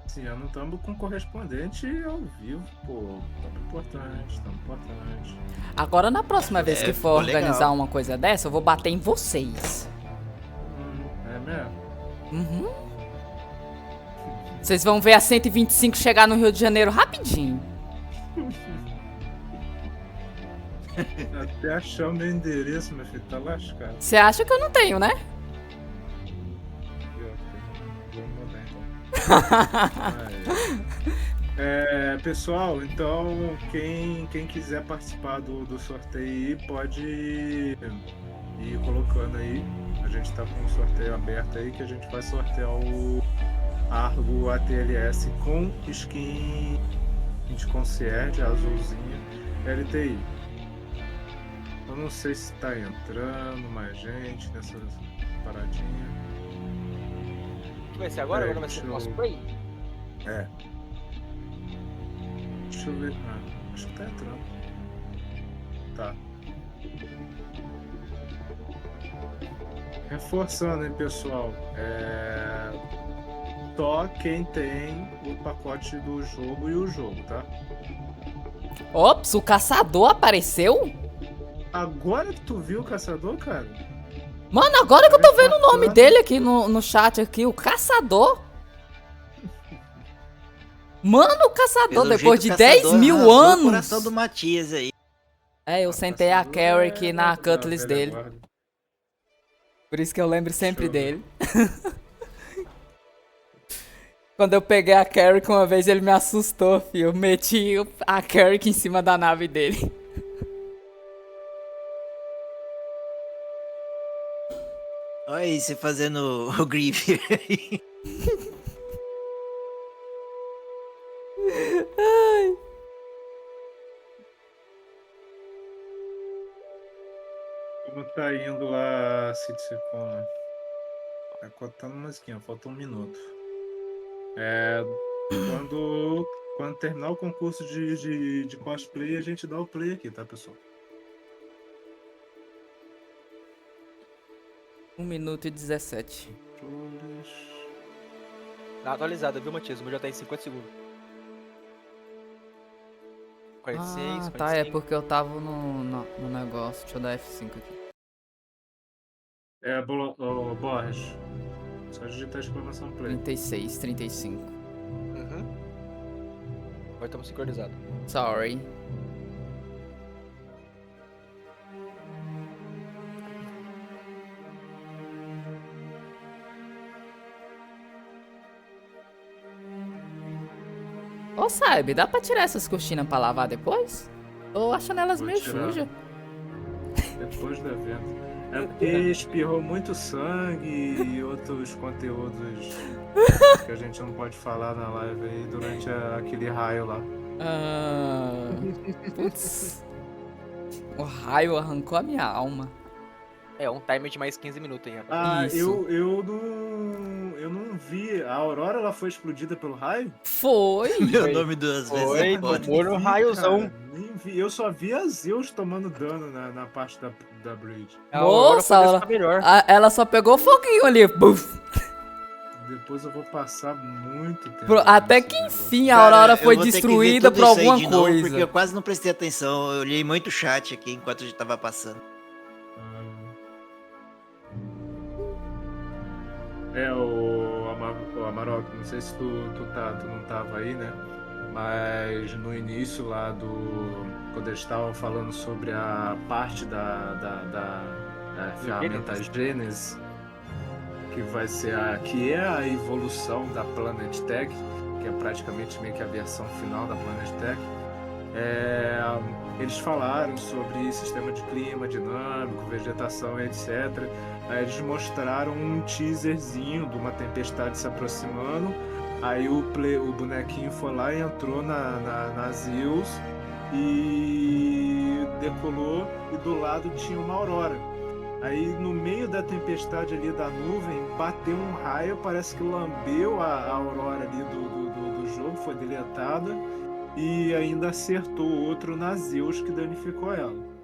Esse ano estamos com correspondente ao vivo, pô. Tamo importante. Agora, na próxima vez que for ficou organizar legal. uma coisa dessa, eu vou bater em vocês. É mesmo? Uhum. Vocês vão ver a 125 chegar no Rio de Janeiro rapidinho. Até achar o meu endereço, meu filho, tá lascado. Você acha que eu não tenho, né? Vou mandar então. Pessoal, então quem quiser participar do sorteio aí pode ir colocando aí. A gente tá com um sorteio aberto aí que a gente vai sortear o Argo ATLS com skin de concierge azulzinha LTI. Eu não sei se tá entrando mais gente nessa paradinha. Vai ser agora? Agora vai ser cosplay? Deixa eu ver. Acho que tá entrando. Tá. Reforçando, hein, pessoal. só quem tem o pacote do jogo e o jogo, tá? Ops, o caçador apareceu? Agora que tu viu o caçador, cara? Mano, agora que eu tô vendo o nome dele aqui no chat aqui, o caçador. Mano, o caçador, Pelo depois jeito, de o caçador 10 mil arrasou o anos. coração do Matias aí. É, eu sentei a Carrie aqui na cutlass dele. Por isso que eu lembro sempre dele. Quando eu peguei a Carrie, uma vez ele me assustou, filho. Eu meti a Carrie em cima da nave dele. Olha aí, você fazendo o Grieve aí. Ai. Como tá indo lá a Citizencon? Tá contando musiquinha, falta 1 minuto. Quando terminar o concurso de cosplay, a gente dá o play aqui, tá, pessoal? 1 minuto e 17. Tá atualizada, viu, Matias? O meu já tá em 50 segundos. 46, 45. Tá, é porque eu tava no negócio. Deixa eu dar F5 aqui. Borges. Só digitar exclamação play. 36, 35. Agora estamos sincronizados. Sorry. Ô, sabe, dá pra tirar essas cortinas pra lavar depois? Tô achando elas meio sujas. Depois do evento. É porque espirrou muito sangue e outros conteúdos que a gente não pode falar na live aí durante aquele raio lá. Putz. O raio arrancou a minha alma. É, um timer de mais 15 minutos aí, rapaz. Eu não vi. A Aurora, ela foi explodida pelo raio? Foi! Meu nome duas vezes. Foi, tomou no raiozão. Nem vi. Eu só vi a Zeus tomando dano na parte da Bridge. Nossa, ela só pegou foguinho ali. Buf. Depois eu vou passar muito tempo. Até que enfim a Aurora foi destruída por alguma coisa. Porque eu quase não prestei atenção. Eu olhei muito o chat aqui enquanto a gente tava passando. O Amarok, não sei se tu não tava aí, né? Mas no início lá quando eles estavam falando sobre a parte da ferramenta Gênesis, que é a evolução da Planet Tech, que é praticamente meio que a versão final da Planet Tech, eles falaram sobre sistema de clima dinâmico, vegetação, etc. Aí eles mostraram um teaserzinho de uma tempestade se aproximando. Aí o bonequinho foi lá e entrou na Zeus e decolou, e do lado tinha uma aurora. Aí no meio da tempestade ali da nuvem, bateu um raio, parece que lambeu a aurora ali do jogo, foi deletada, e ainda acertou outro na Zeus que danificou ela.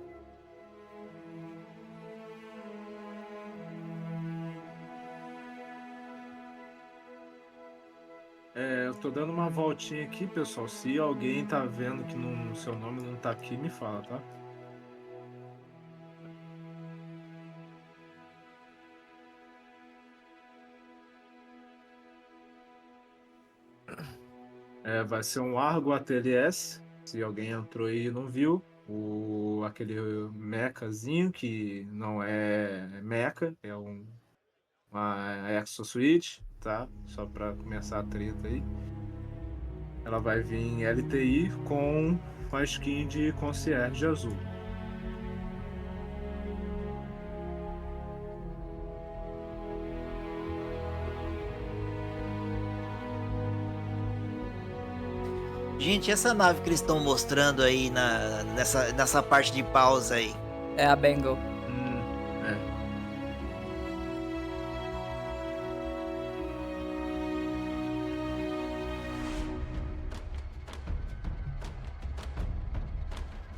Eu tô dando uma voltinha aqui, pessoal. Se alguém tá vendo que o seu nome não tá aqui, me fala, tá? Vai ser um Argo ATLS. Se alguém entrou aí e não viu, aquele mechazinho que não é mecha, é uma exosuite, tá? Só para começar a treta aí. Ela vai vir em LTI com a skin de concierge azul. Gente, essa nave que eles estão mostrando aí nessa parte de pausa aí? É a Bengal.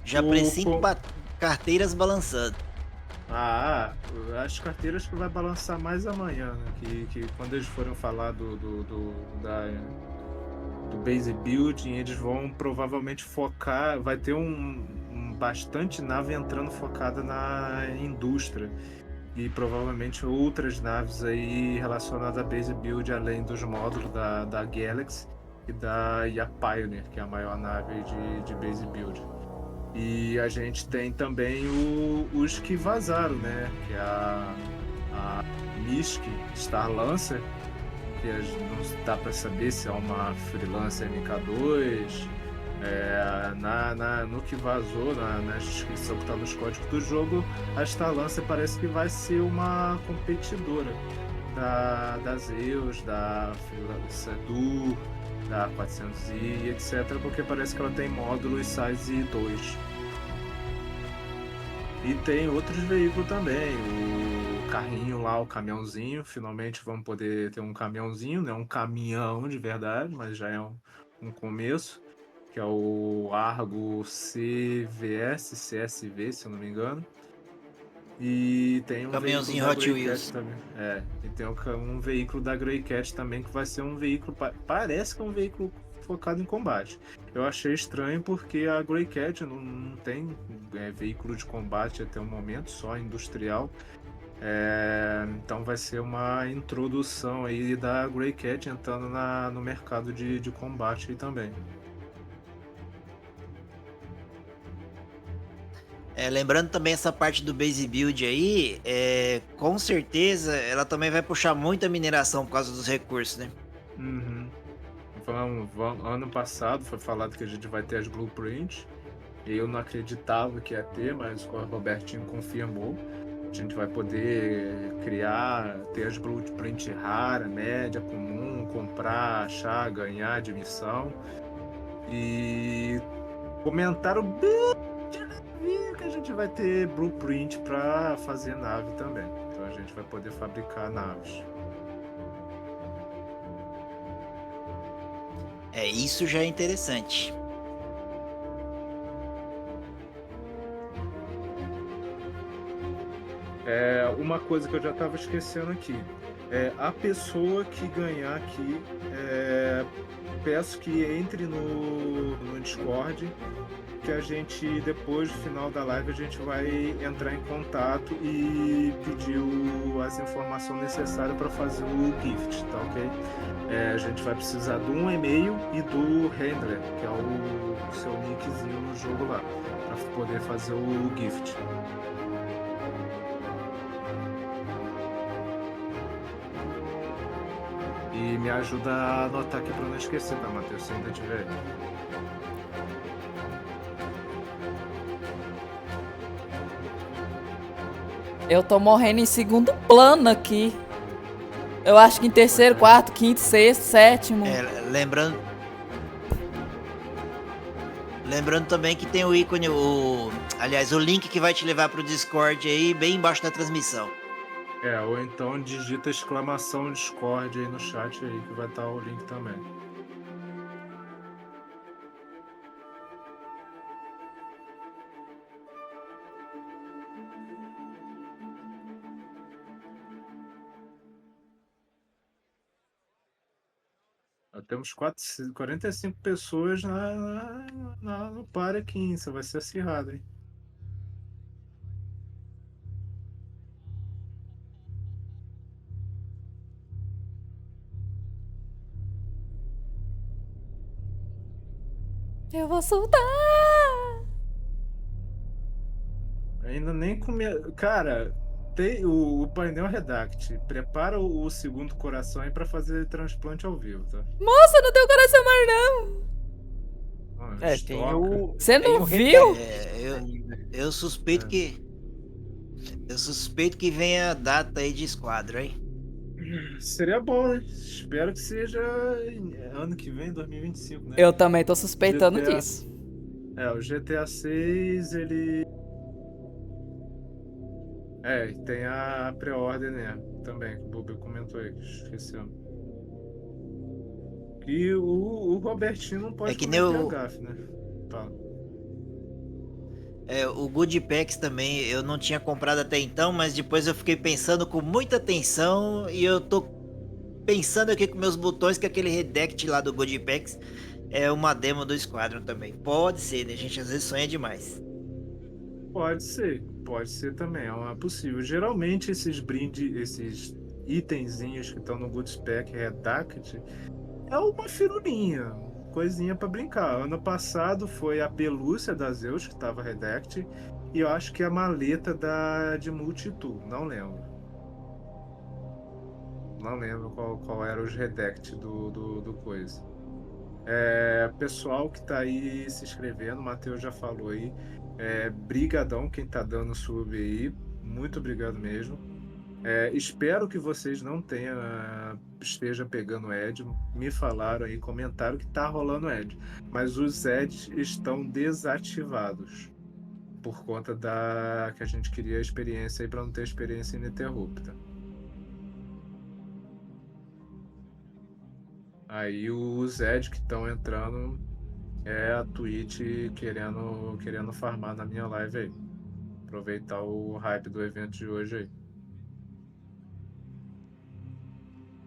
Já precinto carteiras balançando. As carteiras que vai balançar mais amanhã, né? Que quando eles forem falar do base building, eles vão provavelmente focar, vai ter bastante nave entrando focada na indústria e provavelmente outras naves aí relacionadas a base build, além dos módulos da Galaxy e a Pioneer, que é a maior nave de base build. E a gente tem também os que vazaram, né? Que é a Misk Star Lancer, que não dá para saber se é uma freelancer MK2. No que vazou, na descrição que está nos códigos do jogo, a Star Lancer parece que vai ser uma competidora da Zeus, da freelancer da 400 e etc, porque parece que ela tem módulos size 2. E tem outros veículos também, o carrinho lá, o caminhãozinho, finalmente vamos poder ter um caminhãozinho, né? Um caminhão de verdade, mas já é um começo, que é o Argo CSV, se eu não me engano. E tem um Caminhãozinho veículo da Hot Wheels também. E tem um veículo da Greycat também, que vai ser um veículo, parece que é um veículo focado em combate. Eu achei estranho porque a Greycat não tem veículo de combate até o momento, só industrial. Então vai ser uma introdução aí da Greycat entrando no mercado de combate aí também. Lembrando também essa parte do base build aí, com certeza ela também vai puxar muita mineração por causa dos recursos, né? Uhum. Ano passado foi falado que a gente vai ter as blueprints. Eu não acreditava que ia ter, mas o Robertinho confirmou. A gente vai poder ter as blueprints rara, média, comum, comprar, achar, ganhar de missão. E comentaram bem que a gente vai ter blueprint para fazer nave também. Então a gente vai poder fabricar naves. Isso já é interessante. Uma coisa que eu já estava esquecendo aqui. A pessoa que ganhar aqui, peço que entre no Discord, que a gente, depois do final da live, a gente vai entrar em contato e pedir as informações necessárias para fazer o gift, tá ok? A gente vai precisar de um e-mail e do handler, que é o seu nickzinho no jogo lá, para poder fazer o gift. E me ajuda a anotar aqui para não esquecer, tá, Matheus? Se ainda tiver. Eu tô morrendo em segundo plano aqui. Eu acho que em terceiro, quarto, quinto, sexto, sétimo. Lembrando também que tem o ícone, aliás, o link que vai te levar pro Discord aí, bem embaixo da transmissão. Ou então digita exclamação Discord aí no chat aí, que vai estar o link também. Temos 45 pessoas no par aqui, isso vai ser acirrado, hein? Eu vou soltar! Ainda nem comi. Cara, tem o painel Redact. Prepara o segundo coração aí pra fazer transplante ao vivo, tá? Moça, não tem o coração mais não! Tem o... Você não viu? Eu suspeito que... Eu suspeito que venha a data aí de esquadra, hein? Seria bom, né? Espero que seja ano que vem, 2025, né? Eu também tô suspeitando disso. O GTA 6, ele... tem a pré-ordem, né? Também, que o Bobo comentou aí, esquecemos. E o Robertinho não pode que cometer nem a gafe, né? Tá. O Good Packs também eu não tinha comprado até então, mas depois eu fiquei pensando com muita atenção e eu tô pensando aqui com meus botões que aquele Redact lá do Good Packs é uma demo do Squadron também. Pode ser, né? A gente às vezes sonha demais. Pode ser também, é possível. Geralmente esses brindes, esses itenzinhos que estão no Good Spec Redact é uma firulinha, coisinha pra brincar. Ano passado foi a pelúcia da Zeus que tava Redact e eu acho que a maleta de Multitool, não lembro. Não lembro qual era os Redact do coisa. Pessoal que tá aí se inscrevendo, o Matheus já falou aí. Brigadão quem tá dando sub aí. Muito obrigado mesmo. Espero que vocês não esteja pegando Ed. Me falaram aí, comentaram que tá rolando Ed. Mas os Eds estão desativados. Por conta que a gente queria a experiência aí para não ter experiência ininterrupta. Aí os Ed que estão entrando a Twitch querendo farmar na minha live aí. Aproveitar o hype do evento de hoje aí.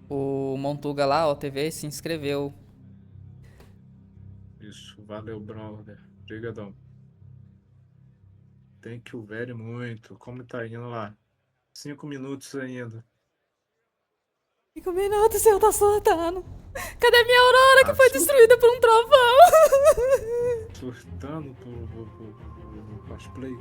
O Montuga lá, ó, TV, se inscreveu. Isso, valeu, brother. Obrigadão. Thank you very muito. Como tá indo lá? 5 minutos ainda. 5 minutos, o senhor tá surtando. Cadê minha Aurora que foi destruída por um trovão? Surtando por cosplay.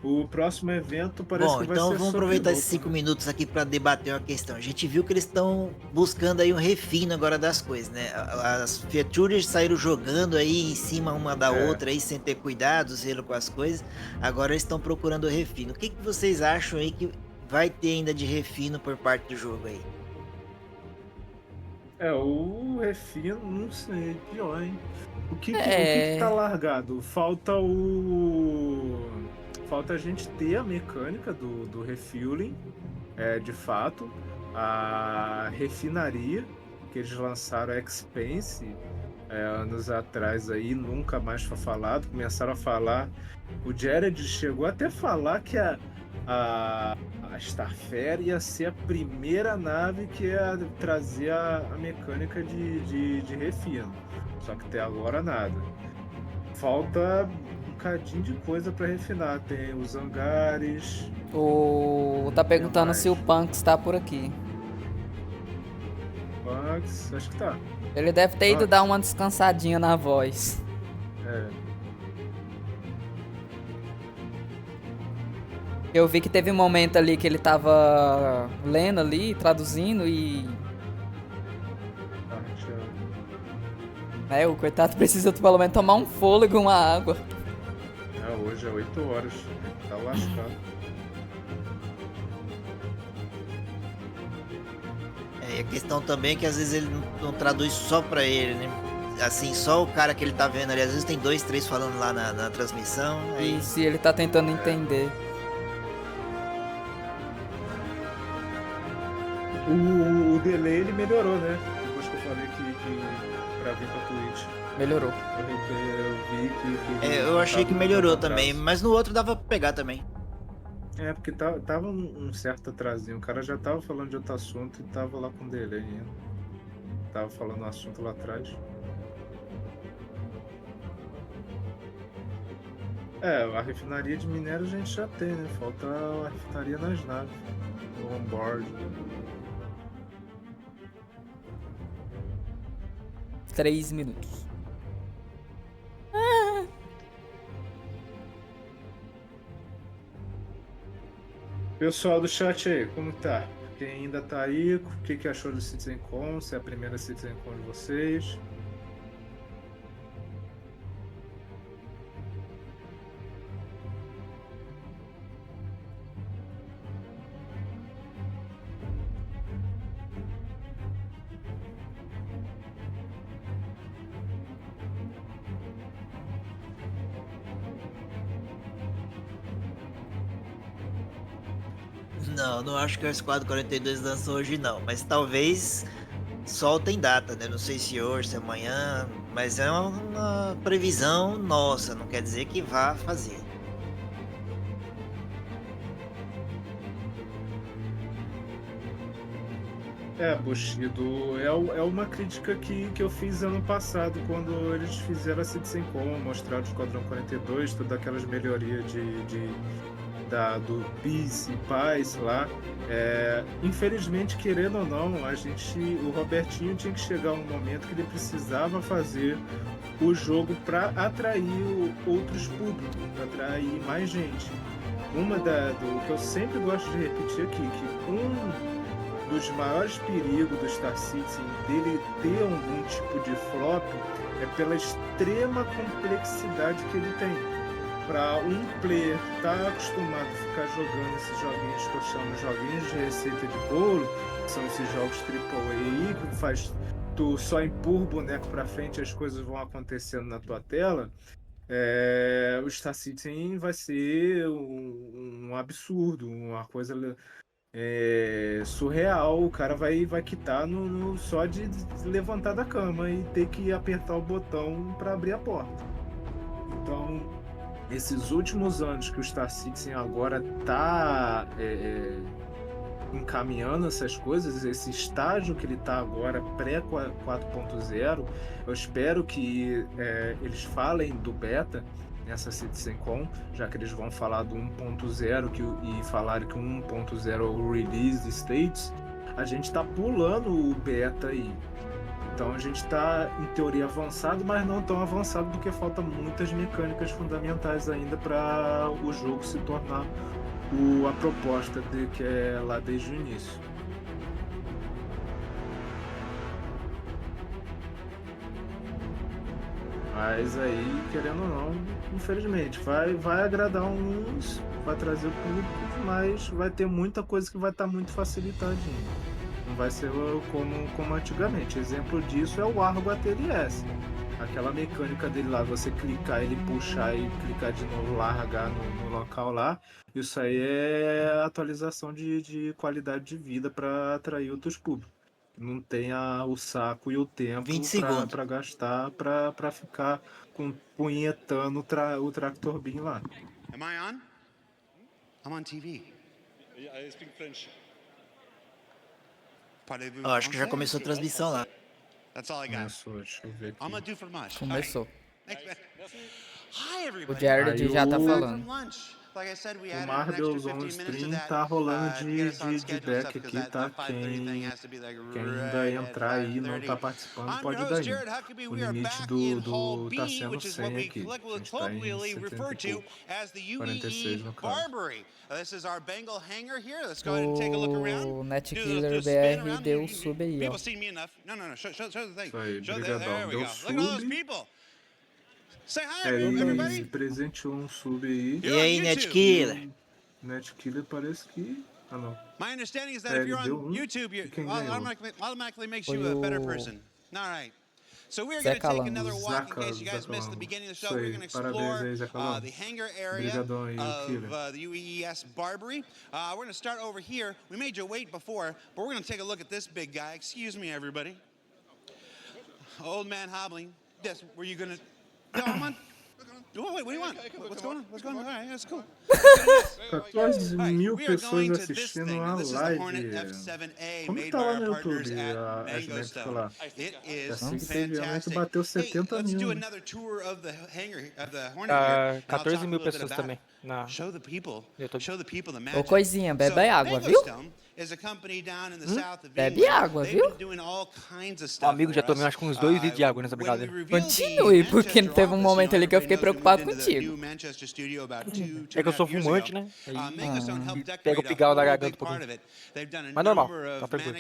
O próximo evento parece que vai ser então vamos aproveitar esses 5 minutos aqui para debater uma questão. A gente viu que eles estão buscando aí um refino agora das coisas, né? As features saíram jogando aí em cima uma da outra aí sem ter cuidado, zelo com as coisas. Agora eles estão procurando o refino. O que vocês acham aí que vai ter ainda de refino por parte do jogo aí? O refino, não sei, pior, hein? O que tá largado? Falta a gente ter a mecânica do refueling, de fato. A refinaria, que eles lançaram a Expense anos atrás aí, nunca mais foi falado. Começaram a falar. O Jared chegou até a falar que a Starfare ia ser a primeira nave que ia trazer a mecânica de refino. Só que até agora nada. Falta um bocadinho de coisa para refinar. Tem os hangares. Tá perguntando se o Punks tá por aqui. Punks, acho que tá. Ele deve ter ido dar uma descansadinha na voz. Eu vi que teve um momento ali que ele tava lendo ali, traduzindo e... o coitado precisa pelo menos tomar um fôlego, uma água. Hoje é 8 horas. Tá lascado. A questão também é que às vezes ele não traduz só pra ele, né? Assim, só o cara que ele tá vendo ali. Às vezes tem 2, 3 falando lá na transmissão. E se ele tá tentando entender. O delay ele melhorou, né? Depois que eu falei que pra vir pra Twitch. Melhorou. Eu vi que eu achei que melhorou também, mas no outro dava pra pegar também. Porque tava um certo atrasinho. O cara já tava falando de outro assunto e tava lá com delay ainda. Tava falando um assunto lá atrás. A refinaria de minério a gente já tem, né? Falta a refinaria nas naves. No onboard. 3 minutos. Pessoal do chat aí, como tá? Quem ainda tá aí, o que achou do Citizencon? Se é a primeira Citizencon de vocês? Não acho que o Squad 42 lançou hoje não, mas talvez soltem data, né? Não sei se hoje, se amanhã, Mas é uma previsão nossa, não quer dizer que vá fazer. Bushido, é uma crítica que eu fiz ano passado, quando eles fizeram a Citizencon, mostraram o Esquadrão 42, todas aquelas melhorias do Peace e Paz lá. Infelizmente, querendo ou não, o Robertinho tinha que chegar um momento que ele precisava fazer o jogo para atrair outros públicos, para atrair mais gente. Do que eu sempre gosto de repetir aqui, que dos maiores perigos do Star Citizen dele ter algum tipo de flop é pela extrema complexidade que ele tem. Para um player estar acostumado a ficar jogando esses joguinhos que eu chamo joguinhos de receita de bolo, que são esses jogos AAA que faz tu só empurra o boneco para frente e as coisas vão acontecendo na tua tela, o Star Citizen vai ser um absurdo, uma coisa surreal. O cara vai quitar só de levantar da cama e ter que apertar o botão para abrir a porta. Então, esses últimos anos que o Star Citizen agora está encaminhando essas coisas, esse estágio que ele está agora, pré-4.0, eu espero que eles falem do beta nessa Citizencon, já que eles vão falar do 1.0 e falaram que o 1.0 é o release states, a gente está pulando o beta aí. Então a gente está, em teoria, avançado, mas não tão avançado porque falta muitas mecânicas fundamentais ainda para o jogo se tornar a proposta que é lá desde o início. Mas aí, querendo ou não, infelizmente, vai agradar uns, vai trazer o público, mas vai ter muita coisa que vai estar muito facilitadinha. Não vai ser como antigamente. Exemplo disso é o Argo ATLS. Aquela mecânica dele lá, você clicar, ele puxar e clicar de novo, largar no local lá. Isso aí é atualização de qualidade de vida para atrair outros públicos. Não tem o saco e o tempo para gastar para ficar punhetando o Tractor Beam lá. Am I on? I'm on TV. Yeah, I speak French. Acho que já começou a transmissão lá. That's all I got. Começou, deixa eu ver aqui. I'm gonna do for lunch. Começou. Hi, everybody. O Jared já tá falando. O Marvel's on Stream tá rolando de back aqui, tá? Quem ainda entrar aí e não tá participando pode dar aí. O limite tá sendo 100 aqui. A gente tá em 70 e pouco. 46 no caso. O Netkiller BR deu sub aí, ó. Isso aí, brigadão. Deu sub. Ele presenteou um sub aí. E aí, Netkiller? Netkiller parece que... Ah, não. My understanding is that if you're on YouTube, it automatically makes you a better person. All right. So we're going to take another walk in case you guys missed the beginning of the show. We're going to explore the hangar area of the UES Barbary. We're going to start over here. We made you wait before, but we're going to take a look at this big guy. Excuse me, everybody. Old man hobbling. Yes, were you going to... No, I'm on. What do you want? What's going on? What's going on? All right, that's cool. 14.000 pessoas assistindo a live. Como que tá lá no YouTube as métricas lá? Assim que teve aumento, bateu 70 mil. 14.000 pessoas também na YouTube. Ô, coisinha, bebe água, viu? Bebe água, viu? Amigo, já tomei acho que uns 2 litros de água nessa brincadeira. Continue, porque teve um momento ali que eu fiquei preocupado contigo. É que eu sou fumante, né? Aí, pega o pigarro da garganta um pouquinho. Mas normal, tá tranquilo.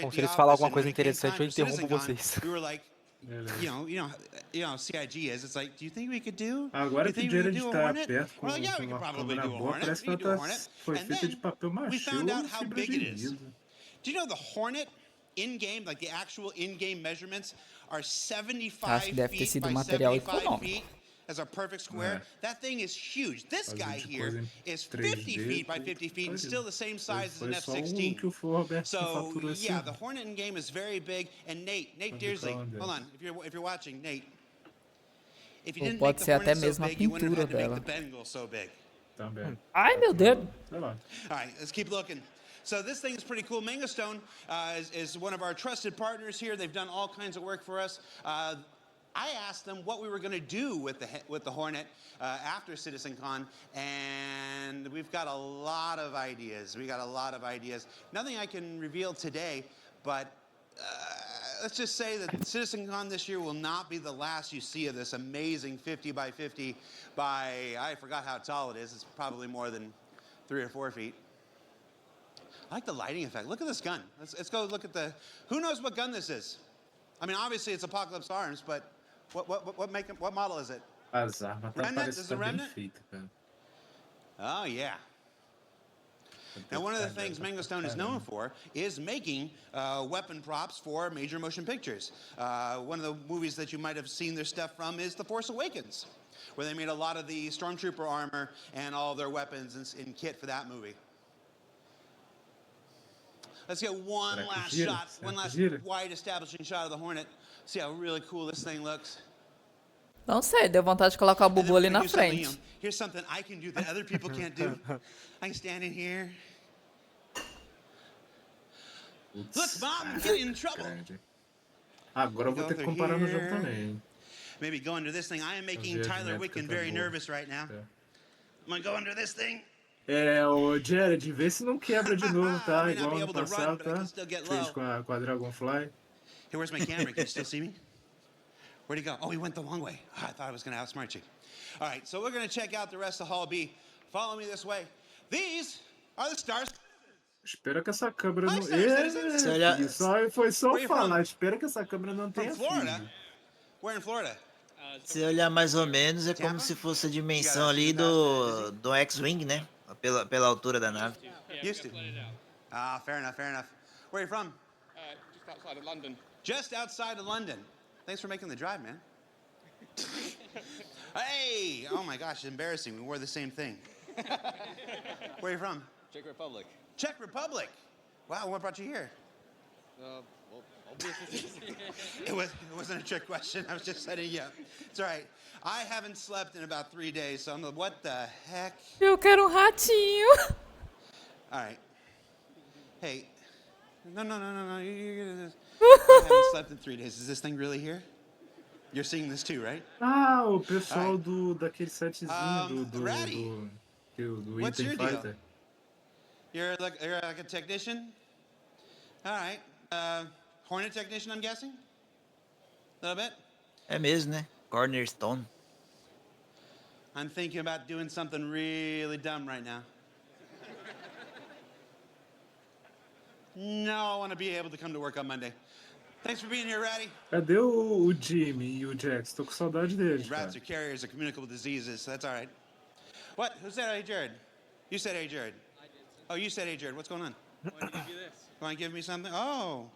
Bom, se eles falarem alguma coisa interessante, eu interrompo vocês. CIG is. It's like, do you think we could do? Agora que o Jared está perto com uma câmera boa, parece que ela foi feita de papel machê ou fibra de vidro. Do you know the Hornet in-game, like the actual in-game measurements, are 75 Acho que deve ter sido material econômico. as a perfect square. That thing is huge. This guy here is 50 feet by 50 feet and still the same size as an F-16. So yeah, the Hornet in game is very big. And Nate Dearsley, hold on, if you're watching, Nate, if you didn't make the Hornet so big, you wouldn't have had to make the Bengal so big. Ai, meu Deus. All right, let's keep looking. So this thing is pretty cool. Mango Stone is one of our trusted partners here. They've done all kinds of work for us. I asked them what we were going to do with the Hornet after Citizencon, and we've got a lot of ideas. Nothing I can reveal today, but let's just say that Citizencon this year will not be the last you see of this amazing 50 by 50 by, I forgot how tall it is. It's probably more than 3 or 4 feet. I like the lighting effect. Look at this gun. Let's go look at who knows what gun this is? I mean, obviously it's Apocalypse Arms, but what model is it? As armas Remnant? Is it bem Remnant? feita, cara. Oh, yeah. Now, one of the things Mango Stone is known for is making weapon props for major motion pictures. One of the movies that you might have seen their stuff from is The Force Awakens, where they made a lot of the Stormtrooper armor and all their weapons in kit for that movie. Let's get one last shot, one last wide establishing shot of the Hornet. See how really cool this thing looks. Não sei, deu vontade de colocar o Bubu ali na frente. Here's something I can do that other people can't do. I can stand in here. Look, Mom, I'm getting in trouble. Agora eu vou ter que comparar no jogo também. Maybe go under this thing. I am making Tyler Wicken very nervous right now. I'm gonna go under this thing. Ô Jared, vê se não quebra de novo, tá? Igual no passado, tá? Fez com a Dragonfly. Hey, where's my camera? Can you still see me? Where'd he go? Oh, he went the long way. Oh, I thought I was going to outsmart you. All right, so we're going to check out the rest of Hall B. Follow me this way. These are the stars. Espera que essa câmera não... Foi só falar. Espera que essa câmera não tenha Florida? Where in Florida? Se olhar mais ou menos, é como se fosse a dimensão ali do X-Wing, né? Pela altura da nave. Used to. Ah, fair enough. Where are you from? Just outside of London. Just outside of London. Thanks for making the drive, man. Hey! Oh my gosh, embarrassing. We wore the same thing. Where are you from? Czech Republic. Czech Republic. Wow, what brought you here? Well, obviously. It wasn't a trick question. I was just setting you up. It's all right. I haven't slept in about 3 days, so I'm like, what the heck? Eu quero ratinho. All right. Hey. No. I haven't slept in 3 days. Is this thing really here? You're seeing this too, right? Ah, o pessoal daquele setzinho do What's Item your deal? Fighter. You're like a technician? All right. Hornet technician, I'm guessing? A little bit? É mesmo, né? Cornerstone. I'm thinking about doing something really dumb right now. No, I want to be able to come to work on Monday. Thanks for being here, Ratty. Cadê o Jimmy e o Jax? Tô com saudade deles, cara. Rats are carriers of communicable diseases, so that's all right. What? Who said hey, Jared? You said hey, Jared. I did. Oh, you said hey, Jared. What's going on? I want to give you this. You want to give me something? Oh.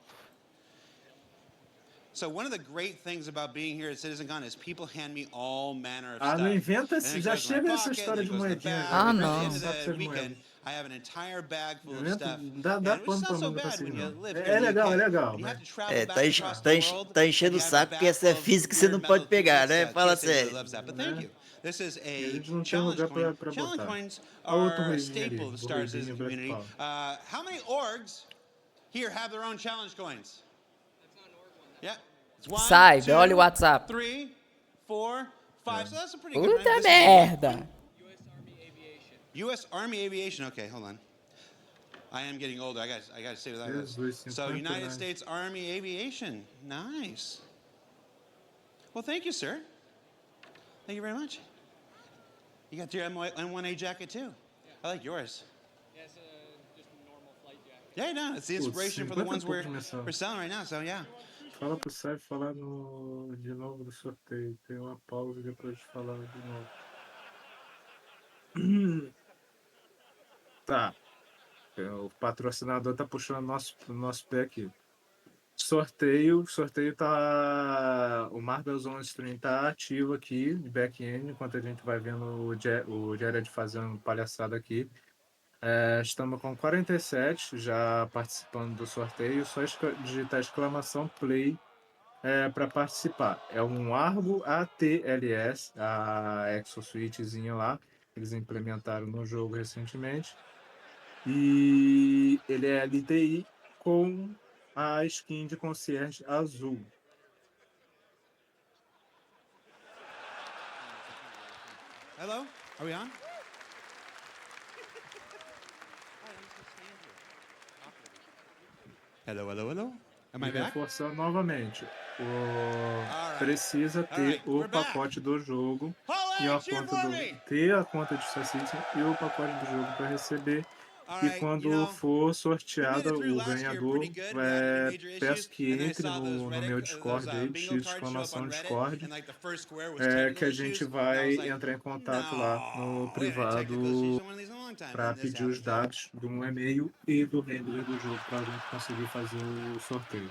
So one of the great things about being here at Citizencon is people hand me all manner of stuff. No evento já chega essa história de moedinha. Ah, não. I have an entire bag full of stuff. Dá pano pra manga pra cima. É legal. Tá enchendo o saco porque essa é física que você não pode pegar, né? Fala sério. This is a challenge coin. Challenge coins are a staple of the Star Citizen community. How many orgs here have their own challenge coins? Yeah. Sai, olha o WhatsApp. 3, 4, 5. So that's a pretty good Puta merda. U.S. Army Aviation. Okay, hold on. I am getting older. I got to say what that is. So United States Army Aviation. Nice. Well, thank you, sir. Thank you very much. You got your M1A jacket too. Yeah. I like yours. Yeah, it's just a normal flight jacket. Yeah, no, it's the inspiration for the ones we're selling right now. So yeah. Fala pro Sai falar de novo do sorteio. Tem uma pausa depois de falar de novo. Tá. O patrocinador tá puxando nosso pé aqui. Sorteio tá. O Marvel's On Stream tá ativo aqui, de back-end, enquanto a gente vai vendo o Jared fazendo palhaçada aqui. Estamos com 47 já participando do sorteio, só digitar exclamação play para participar. É um Argo ATLS, a exosuitezinha lá, eles implementaram no jogo recentemente. E ele é LTI com a skin de concierge azul. Hello? Are we on? Hello? Am I E back? reforçando novamente, right. precisa ter Alright, o we're back. pacote do jogo Paula, e a cheer conta for do me! ter a conta de Citizen e o pacote do jogo para receber. E Alright, quando for we made sorteado it through o last year ganhador, pretty good without any major peço issues. que And then I entre saw those no Reddit, meu Discord those aí, bingo X cards show up exclamação on Reddit, Discord, and like the first square was que technical a gente issues. And I vai was like, entrar em contato lá no no, we haven't had technical privado issues on one of these in a long time. para And this pedir os happens. dados do e-mail e do handler do jogo para a gente conseguir fazer o sorteio.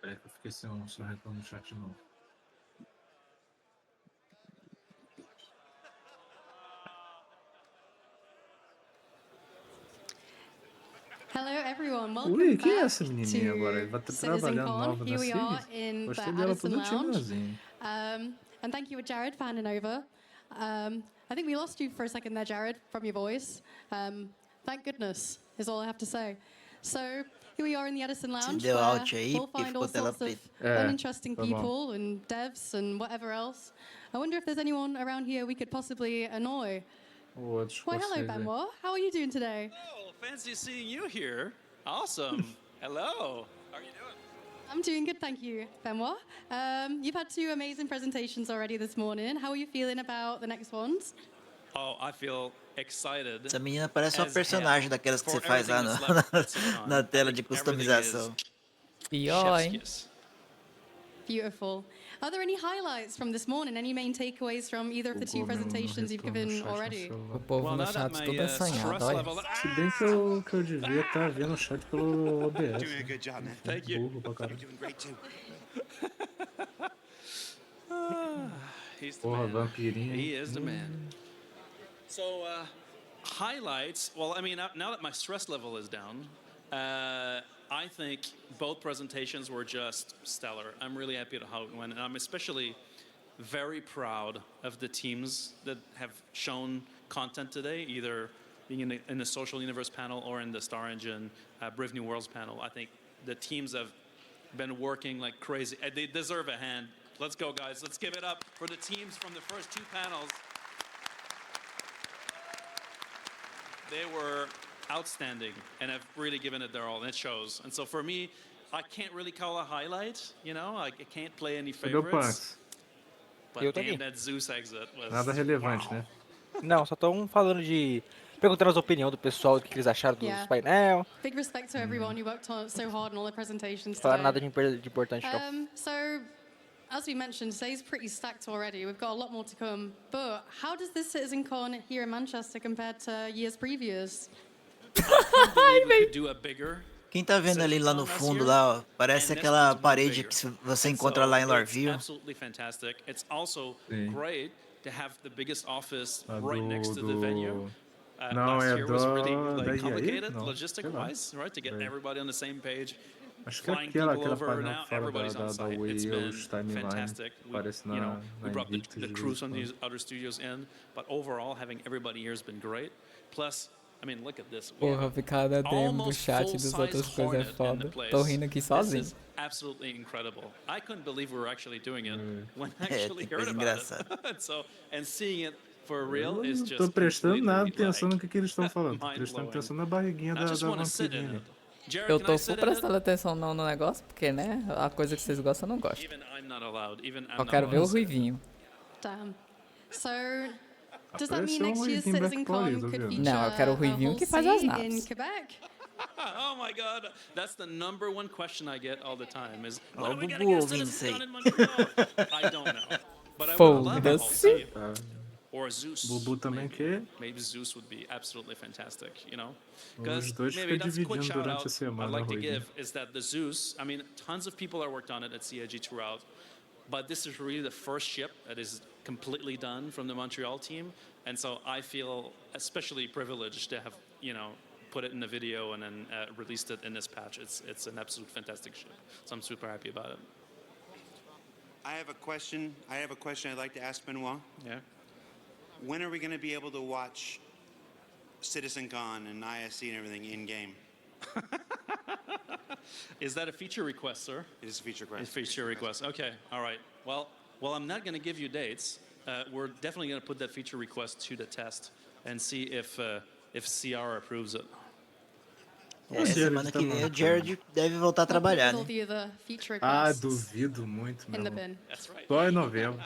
Peraí que eu fiquei sem um retorno no chat de novo. Hello everyone, welcome Ui, quem é back essa menininha agora? Ele vai estar trabalhando Citizencon. nova na Here we are Civis? in the Gostei dela Addison toda Lounge. timorazinha. And thank you, Jared, for handing over. I think we lost you for a second there, Jared, from your voice. Thank goodness, is all I have to say. So here we are in the Addison Lounge, deu where out aí, we'll porque find ficou all tela sorts of preta. uninteresting foi bom. people and devs and whatever else. I wonder if there's anyone around here we could possibly annoy. Outros Why, hello, conselhos aí. Benoit. How are you doing today? Oh, fancy seeing you here. Awesome. Hello. How are you doing? I'm doing good, thank you, Benoit. You've had 2 amazing presentations already this morning. How are you feeling about the next ones? Oh, I feel excited. Essa menina parece uma as personagem hell daquelas que for você faz lá everything no, that's left at Citizencon. na tela I de think everything customização. Pior, chef's hein? kiss. Beautiful. Are there any highlights from this morning? Any main takeaways from either of the 2 presentations you've given already? O povo Well, no now chat that my todo assanhado, stress olha. level... Se bem que eu devia estar vendo o chat pelo OBS. Doing a good job, man. Thank you. Burro pra caralho. You're doing great too. He's the Porra, man. vampirinho. He is the man. So, highlights. Well, I mean, now that my stress level is down, I think both presentations were just stellar. I'm really happy to how it went, and I'm especially very proud of the teams that have shown content today, either being in the Social Universe panel or in the Star Engine Brave New Worlds panel. I think the teams have been working like crazy. They deserve a hand. Let's go, guys. Let's give it up for the teams from the first 2 panels. They were outstanding and have really given it their all, and it shows. And so for me, I can't really call a highlight, you know, I can't play any Cadê o favorites. Punks? But Eu tô damn, aqui. that Zeus exit was... Nada relevante, wow. né? Não, só estão falando de... Perguntando as opiniões do pessoal, o que eles acharam dos Yeah. painel. Big respect to everyone who worked on so hard on all the presentations Falaram nada today. de importante, não. So, as we mentioned, today's pretty stacked already. We've got a lot more to come. But how does this Citizencon here in Manchester compare to years previous? We could do a bigger. Quem tá vendo ali lá no fundo, lá, ó, parece aquela parede que você encontra lá em Lorville. Absolutely fantastic. It's also Sim. great to have the biggest office A right next to the do- venue. Não, Last é year was really da like EA? complicated, Não, logistic-wise, right, to get Sei. everybody on the same page. Acho que é Flying aquela people over página now, que fala everybody's on da site. Wii It's ou been os timeline. fantastic. Parece You know, na we brought Invictus the de crews vez from em these other studios in, but overall, having everybody here has been great. Plus, I mean, look at this. We Porra, have ficar na DM do almost chat dos full-size outras coisas é Hornet in the foda. place. Tô rindo aqui This sozinho. is absolutely incredible. I couldn't believe we were actually doing it when I É, actually tem heard coisa about it. So, and seeing it for real Eu is não just tô prestando completely, nada like, atenção no que eles estão falando. Tô mind prestando blowing. atenção na barriguinha I da just wanna sit in vampirinha. it. Jared, Eu can tô I full sit in it? prestando atenção no negócio, porque, né, a coisa que vocês gostam eu não gosto. Even I'm not allowed. Even I'm Só not quero ver o allowed. ruivinho. Damn. So, does that mean Apareceu next year's ruivinho Black Citizencon Police, could ouviu? feature Não, eu quero o a ruivinho whole que faz as sea naves. in Quebec? Oh my God, that's the #1 question I get all the time is, Ó, when o are we gonna Bubu get ouvindo isso aí. Citizencon in Montreal? I don't know, but I would love a whole Foda-se. sea. or a Zeus. Bubu também quer. Maybe Zeus would be absolutely fantastic, you know? Os dois ficam dividindo durante a semana. I'd like to Rui, give is that the Zeus, I mean, tons of people are worked on it at CIG throughout, but this is really the first ship that is completely done from the Montreal team, and so I feel especially privileged to have, you know, put it in a video and then released it in this patch. It's an absolute fantastic ship, so I'm super happy about it. I have a question I'd like to ask Benoit. Yeah. When are we going to be able to watch Citizencon and ISC and everything in-game? Is that a feature request, sir? It is a feature request. It's a feature request. Okay, all right. Well, I'm not going to give you dates. We're definitely going to put that feature request to the test and see if CR approves it. Semana que vem o Jared deve voltar a trabalhar, né? Duvido muito, meu. That's right. Só em novembro.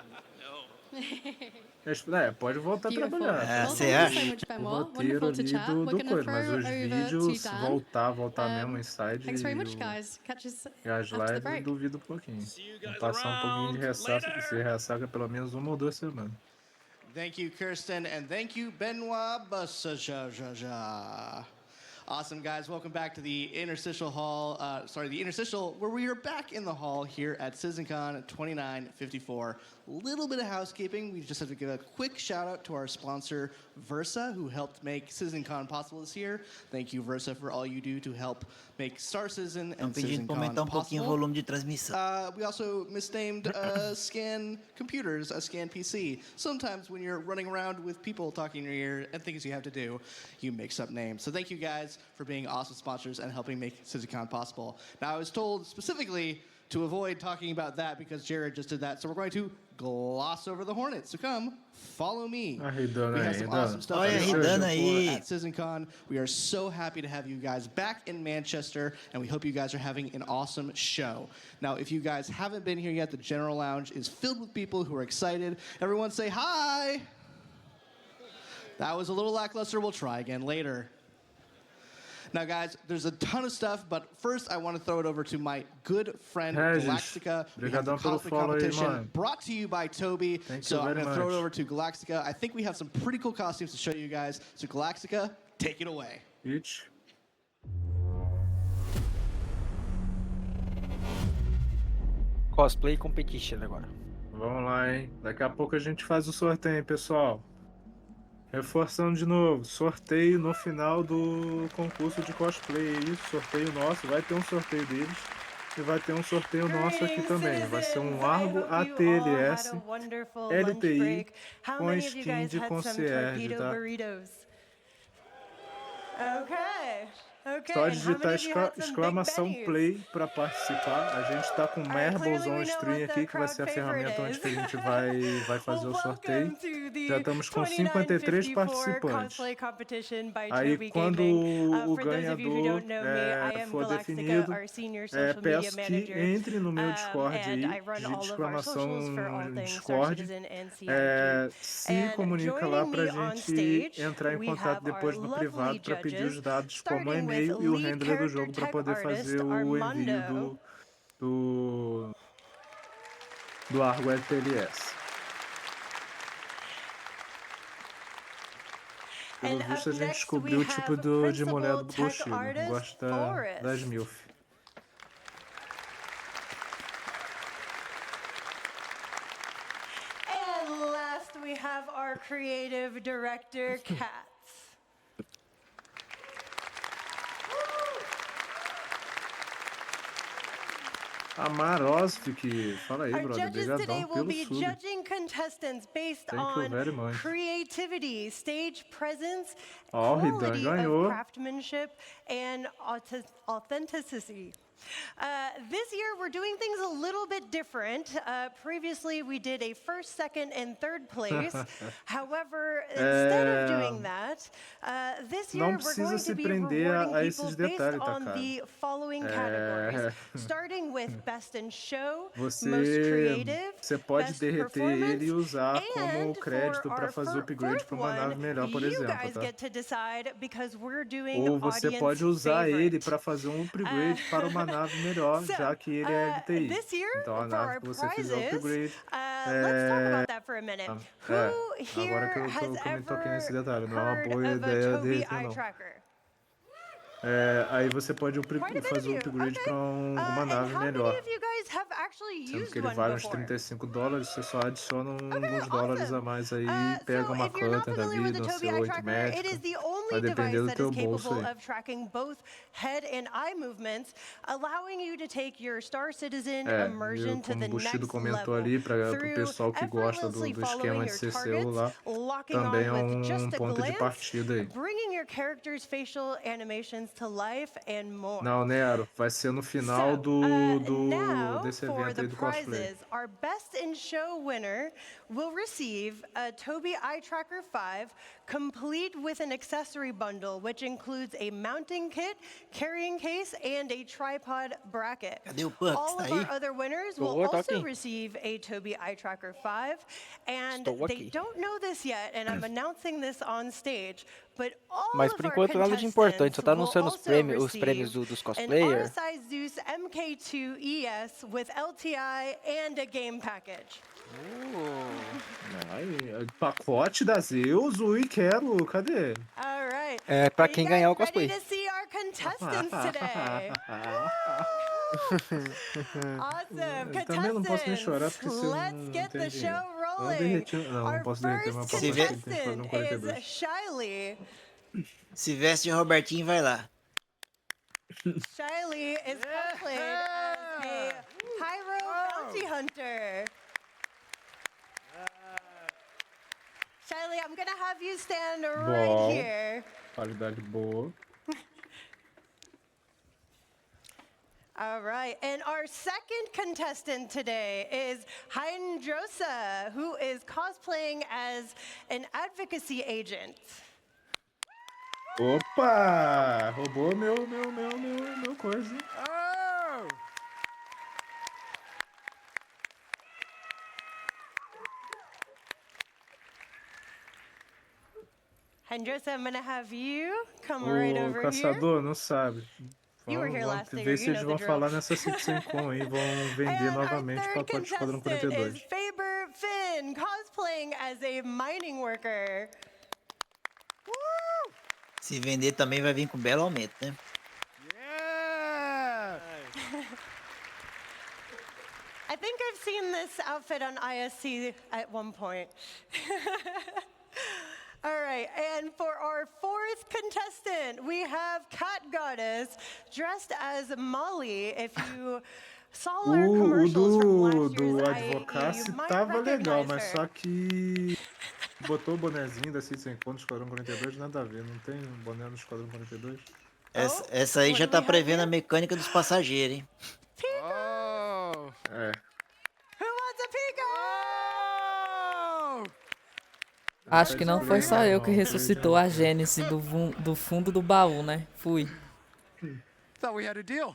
Pode voltar a trabalhar. Você acha? O roteiro ali do coisa, mas os vídeos voltar mesmo inside e as lives duvido um pouquinho. Vou passar um pouquinho de ressaca, se ressaca pelo menos 1 ou 2 semanas. Thank you, Kirsten, and thank you, Benoit Bassaja. Awesome, guys. Welcome back to the Interstitial Hall. The Interstitial, where we are back in the hall here at Citizencon 2954. Little bit of housekeeping. We just have to give a quick shout out to our sponsor, Versa, who helped make Citizencon possible this year. Thank you, Versa, for all you do to help make Star Citizen and pedindo para Citizencon aumentar pouquinho o volume de transmissão. We also misnamed Scan Computers a Scan PC. Sometimes when you're running around with people talking in your ear and things you have to do, you mix up names. So thank you guys for being awesome sponsors and helping make Citizencon possible. Now, I was told specifically to avoid talking about that because Jared just did that, so we're going to gloss over the Hornets. So come, follow me. We have some awesome stuff at Citizencon. We are so happy to have you guys back in Manchester, and we hope you guys are having an awesome show. Now, if you guys haven't been here yet, the General Lounge is filled with people who are excited. Everyone say hi. That was a little lackluster. We'll try again later. Now, guys, there's a ton of stuff, but first I want to throw it over to my good friend Galactica. We have the cosplay competition brought to you by Toby. So I'm going to throw it over to Galactica. I think we have some pretty cool costumes to show you guys. So Galactica, take it away. Cosplay Competition agora. Vamos lá, hein? Daqui a pouco a gente faz o sorteio, pessoal. Reforçando de novo, sorteio no final do concurso de cosplay. Isso, sorteio nosso, vai ter um sorteio deles e vai ter um sorteio nosso aqui também. Vai ser um Argo ATLS LTI com skin de concierge, tá? Só digitar exclamação play para participar. A gente está com o Marbles on Stream aqui, que vai ser a ferramenta onde que a gente vai fazer o sorteio. Já estamos com 53 participantes. Aí quando o ganhador for definido, peço que entre no meu Discord aí, digite exclamação no Discord, se comunica lá para a gente entrar em contato depois no privado para pedir os dados como e-mail e o handler do jogo para poder fazer o envio do Argo LTLS. Pelo visto a gente descobriu o tipo de mulher do Bushido, gosta das MILF. And last we have our creative director, Kat. A Marosvik, fala aí, brother. Obrigadão pelo sub. Thank you very much. Creativity, stage presence, Ridan ganhou. Craftsmanship, and authenticity. This year we're doing things a little bit different. Previously we did a first, second, and third place. However, instead of doing that, this year we're going to be rewarding people based on the following categories, starting with best in show, most creative, você pode derreter ele e usar como crédito para fazer o upgrade para uma nave melhor, por exemplo, tá? Ou você pode usar ele para fazer um upgrade para uma nave melhor, já que ele é LTI. This year, Então a for nave our que você fizer o prizes, upgrade. let's talk about that for a minute. Who Agora que here has eu me toquei nesse ever detalhe, não é uma heard boa of a ideia Tobii deles, eye não. tracker? Aí você pode fazer o upgrade para uma And nave how many melhor. of you guys have actually Sendo used que ele one vale uns before? $35, você só adiciona uns dólares a mais aí e pega uma If you're not cutter da familiar with vida, the um Tobii eye C8 tracker, it is médica. the only Vai depender device do that teu is bolso capable aí. of tracking both head and eye movements, allowing you to take your Star Citizen E immersion to como the o Bushido next comentou level ali, para o through pessoal que gosta effortlessly do following esquema de your CCU targets, lá, locking também é on with just a ponto de glance, partida aí. bringing your character's facial animations to life and more. Não, Nero, vai ser no final desse For evento the aí do cosplay. prizes, our best in show winner will receive a Tobii Eye Tracker 5, complete with an accessory bundle, which includes a mounting kit, carrying case, and a tripod bracket. Cadê o Puck? All Tá of aí? our other winners will Tô also aqui. receive a Tobii Eye Tracker 5, and Estou they aqui. don't know this yet, and I'm announcing this on stage, but all Mas of por our enquanto nada de importante, só tá contestants anunciando will os prêmios, also dos receive cosplayers. an RSI Zeus MK2 ES with LTI and a game package. Pacote da Zeus, ui, quero, cadê? All right. É pra Are you quem guys ganhar o ready cosplay. to see our contestants today? Awesome. Também não posso nem chorar porque Contestants, se eu let's não get tem the dinheiro. show Não, rolling. derreti, não Our posso derreter meu first pacote porque tem contestant Esquadrão 42. is Shiley. Se veste Robertinho, vai lá. Shiley is cosplayed as a Pyro bounty hunter. Shiley, I'm gonna have you stand right Bom, here. qualidade boa. All right, and our second contestant today is Hydrosa, who is cosplaying as an advocacy agent. Opa! Roubou meu coisa. Hydrosa, I'm gonna have you come right O over caçador não sabe. You were here Vamos last year, ver se you eles know the vão drill. falar nessa Citizencon aí, vão vender And novamente our o third pacote de Esquadrão contestant 42. is Faber Finn, cosplaying as a mining worker. Se vender também vai vir com belo aumento, né? I think I've seen this outfit on ISC at one point. All right, and for our fourth contestant, we have Cat Goddess dressed as Molly. If you saw our commercials from last Do year's Advocacy IAE, you might tava legal, recognize mas her. só que botou o bonezinho da Citizencon do Esquadrão 42, nada a ver, não tem um boné no Esquadrão 42. Essa aí já tá prevendo a mecânica dos passageiros, hein? É. Who wants a Pico? Acho que não foi só eu que ressuscitou a Gênesis do fundo do baú, né? Fui. Thought we had a deal.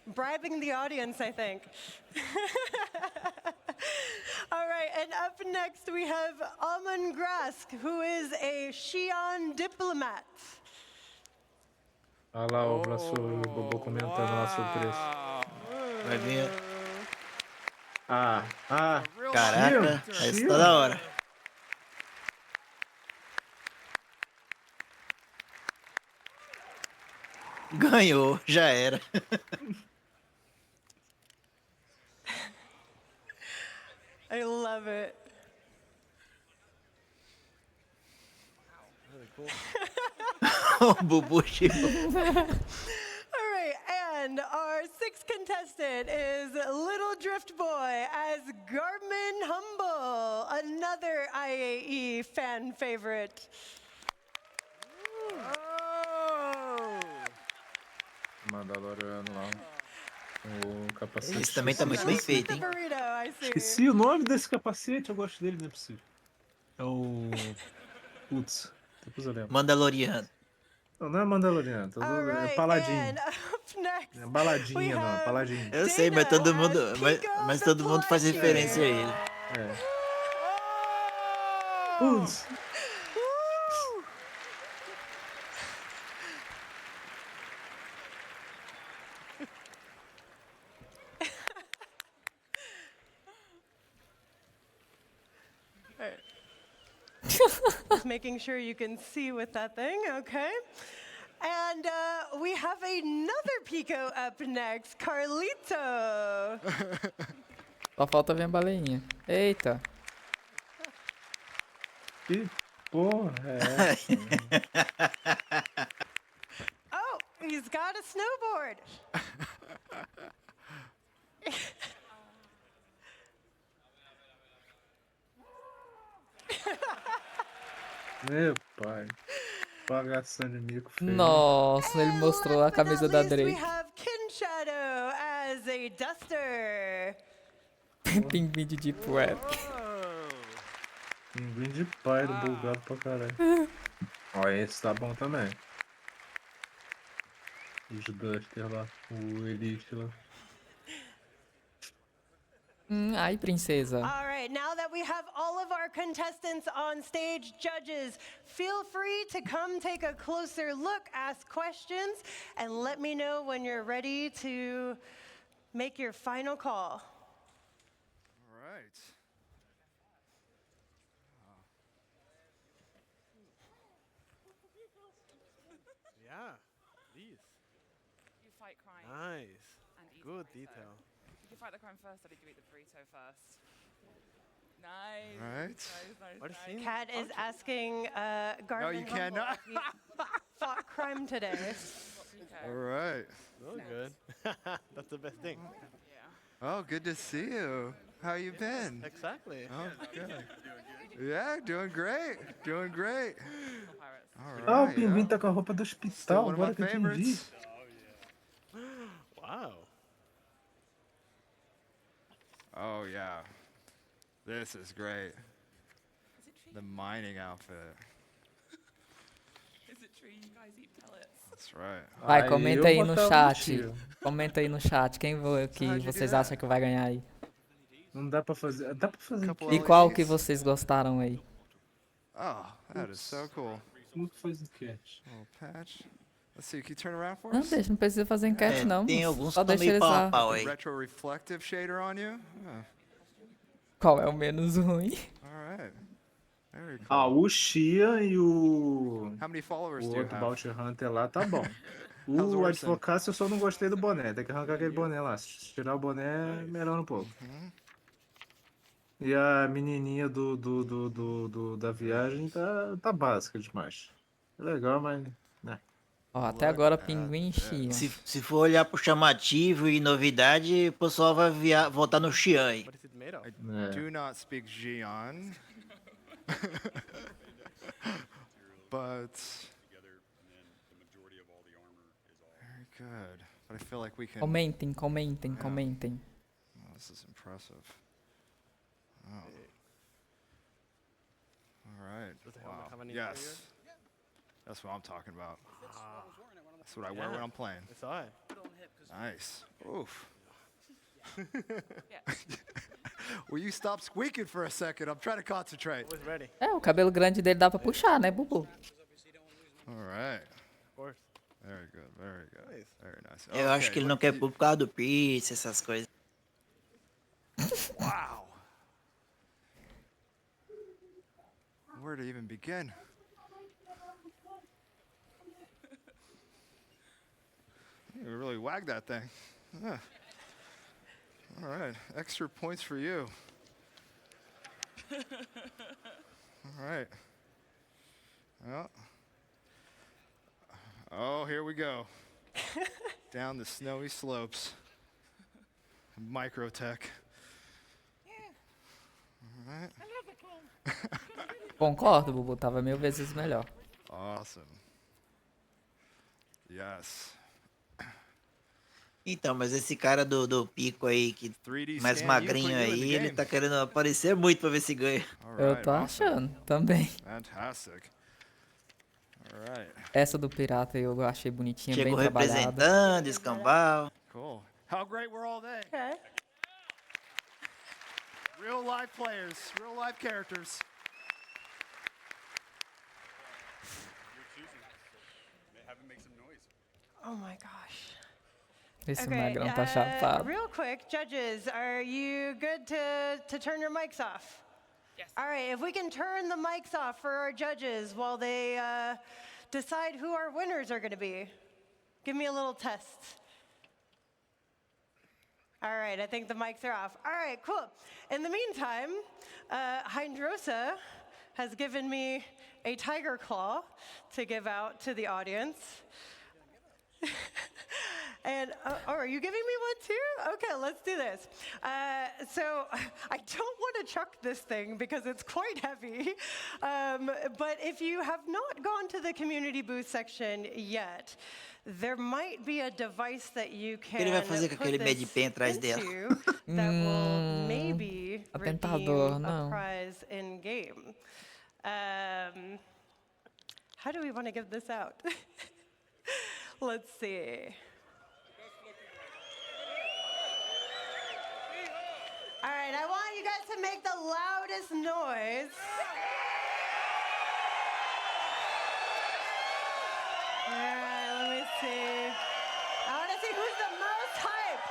Bribing the audience, I think. All right, and up next we have Amon Grask, who is a Xi'an diplomat. Olha lá o Bobo comentando lá sobre o preço. Vai vir. Caraca, essa tá da hora. Ganhou, já era. I love it. Really cool. O Bubu chegou. All right, and our sixth contestant is Little Drift Boy as Garmin Humble, another IAE fan favorite. Mandaloriano lá. O capacete. Esse também tá muito bem feito, hein? Burrito, I see. Esqueci o nome desse capacete, eu gosto dele, não é possível. É o. Putz, depois eu lembro. Mandaloriano. Não é Mandaloriano, é Paladino. And up next, É baladinha, não, é Paladinho. Eu sei, mas todo mundo, mas todo mundo faz referência a ele. É. Putz. right. Just making sure you can see with that thing, okay? And we have another Pico up next, Carlito. Só falta ver a baleinha. Eita. Que porra é essa? Oh, he's got a snowboard. Meu pai. Pagação de mico feio. Nossa, ele mostrou a camisa da We Drake. have Kin Shadow as a duster. Pinguim de Deep Web. Pinguim de pai do bugado pra caralho. Ó, esse tá bom também. Os Duster lá, o Elite lá. Ai, princesa. All right, now that we have all of our contestants on stage, judges, feel free to come take a closer look, ask questions, and let me know when you're ready to make your final call. All right. Yeah, these. You fight crime. Nice. And eat Good the burrito. detail. Did you fight the crime first or did you eat the burrito first? Nice. Right. Nice. Kat is asking Garvin you cannot. Humble if he fought crime today. All right. So good. That's the best thing. Oh, good to see you. How you been? Exactly. Oh, good. Yeah, doing great. Doing great. All right. Ah, o pinguim tá com a roupa do Still hospital, one of my agora que eu entendi. favorites. Wow. Oh, yeah. This is great. The mining outfit. Is it true you guys eat pellets? That's right. Vai, comenta aí no chat. tiro. Comenta aí no chat quem que vocês acham que vai ganhar aí. Não dá pra fazer. Dá pra fazer. E qual que vocês gostaram aí? Oh, that is so cool. Como que faz enquete? Little patch. Let's see, can you turn around for Não, us? deixa, não precisa fazer enquete não. tem alguns Só que tão deixa meio eles pau a lá. pau aí. Retro reflective shader on you? Qual é o menos ruim? All right. Very cool. Ah, o Xia e o. How many followers O do you outro have? Bounty Hunter lá tá bom. How's O Orson? Advocacy eu só não gostei do boné. Tem que arrancar aquele boné lá. Se tirar o boné, melhora um pouco. E a menininha da viagem tá básica demais. É legal, mas. Né. Ó, até agora pinguim enchia. Se for olhar pro chamativo e novidade, o pessoal vai voltar no Xian aí. What is it made of? I do not speak Xi'an. But very good. But I feel like we can. Comentem, comentem, comentem. Oh, this is impressive. Oh. All right. Does the helmet Wow. have any Yes. interior? That's what I'm talking about. That's what I wear when I'm playing. I saw it. Nice. Oof. Will you stop squeaking for a second? I'm trying to concentrate. Was ready. É, o cabelo grande dele dá pra puxar, né, Bubu? All right. Of course. Very good. Very good. Very nice. Eu acho Okay, que ele não quer pôr por causa do Pierce, essas coisas. Wow. Where to even begin? You really wag that thing. Yeah. All right. Extra points for you. All right. Well. Oh, here we go. Down the snowy slopes. Microtech. All right. Concordo, Bubu, tava 1000 vezes melhor. Awesome. Yes. Então, mas esse cara do pico aí, que 3D mais scan magrinho you, put you in aí, the ele game. tá querendo aparecer muito pra ver se ganha. All Eu right, tô awesome. achando, também. Fantastic. All right. Essa do pirata eu achei bonitinha, bem Chegou trabalhada. representando, escambau. Cool. How great were all they? Okay. Real life players, real life characters. Oh my gosh. Esse magrão tá chapado. Real quick, judges, are you good to turn your mics off? All right, if we can turn the mics off for our judges while they decide who our winners are going to be. Give me a little test. All right, I think the mics are off. All right, cool. In the meantime, Hydrosa has given me a tiger claw to give out to the audience. And, are you giving me one too? Okay, let's do this. So I don't want to chuck this thing because it's quite heavy. But if you have not gone to the community booth section yet, there might be a device that you can Ele vai fazer com put aquele this medpen atrás dela. into that will maybe Atentador, redeem a não. prize in game. How do we want to give this out? Let's see. All right, I want you guys to make the loudest noise. All right, let me see. I want to see who's the most hype.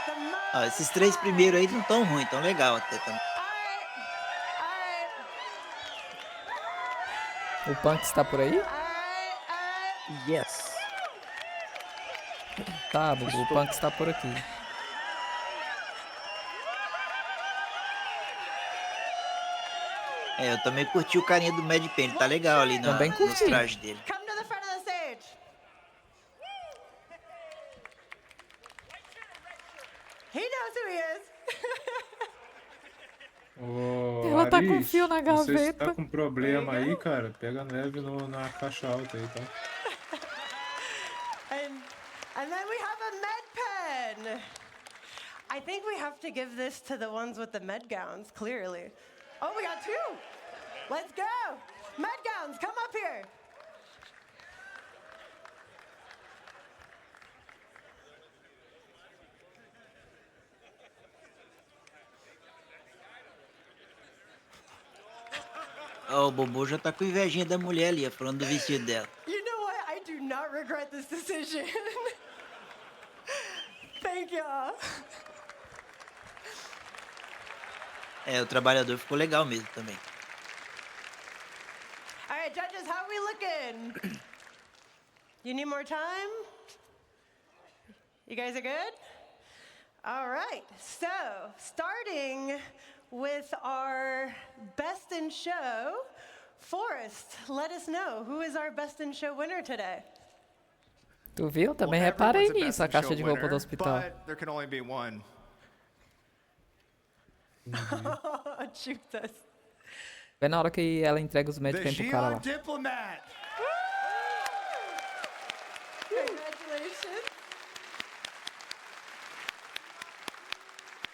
The most Ó, esses três primeiros aí não tão ruim, tão legal até também. O Punk está por aí? Yes. Tá, Bubu, o Punk está por aqui. É, eu também curti o carinha do medpen, ele tá legal ali no traje dele. Come to the front of the stage. He knows who he is. Ô, Ela tá com Aris, fio na não sei se gaveta. tá com problema aí, cara. Pega leve na caixa alta aí, tá? And then we have a med pen. I think we have to give this to the ones with the med gowns, clearly. Oh, we got two. Let's go. Med gowns, come up here. Ó, o Bobo já tá com invejinha da mulher ali, falando do vestido dela. You know what? I do not regret this decision. Thank y'all. É, o trabalhador ficou legal mesmo também. All right, judges, how are we looking? You need more time? You guys are good? All right, so starting with our best in show, Forrest, let us know who is our best in show winner today. Tu viu? Também reparei nisso, a caixa de roupa do hospital. But there can only be one. Chutas. Vê na hora que ela entrega os medpen pro cara lá. Diplomat. Congratulations.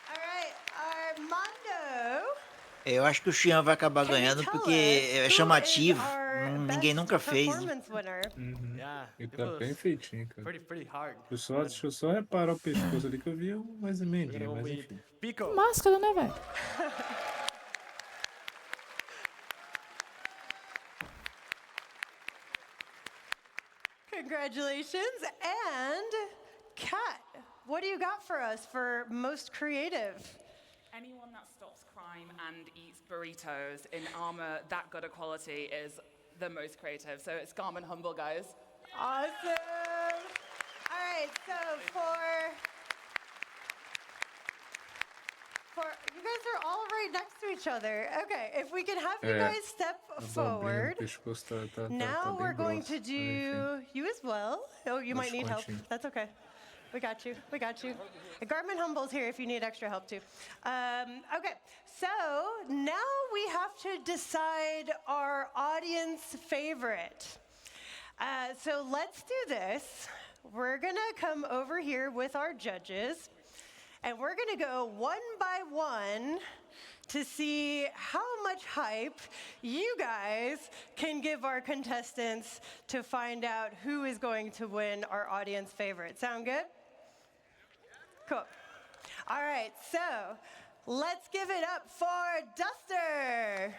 All right, Armando. Eu acho que o Xian vai acabar ganhando porque é chamativo. Ninguém nunca fez. Ele tá bem feitinho, cara. Pretty hard. Deixa eu só reparar o pescoço ali que eu vi mais emendinha, mas enfim. Máscara, né, velho? Congratulations. And Kat, what do you got for us for most creative? Anyone that stops crime and eats burritos in armor that good a quality is the most creative. So it's Garmin Humble, guys. Awesome. All right, so you guys are all right next to each other. Okay, if we can have you guys step forward. Now we're going to do you as well. Oh, you might need help. That's okay. We got you. We got you. Garmin Humble's here if you need extra help too. Okay, so now we have to decide our audience favorite. So let's do this. We're gonna come over here with our judges, and we're gonna go one by one to see how much hype you guys can give our contestants to find out who is going to win our audience favorite. Sound good? Cool. All right, so let's give it up for Duster.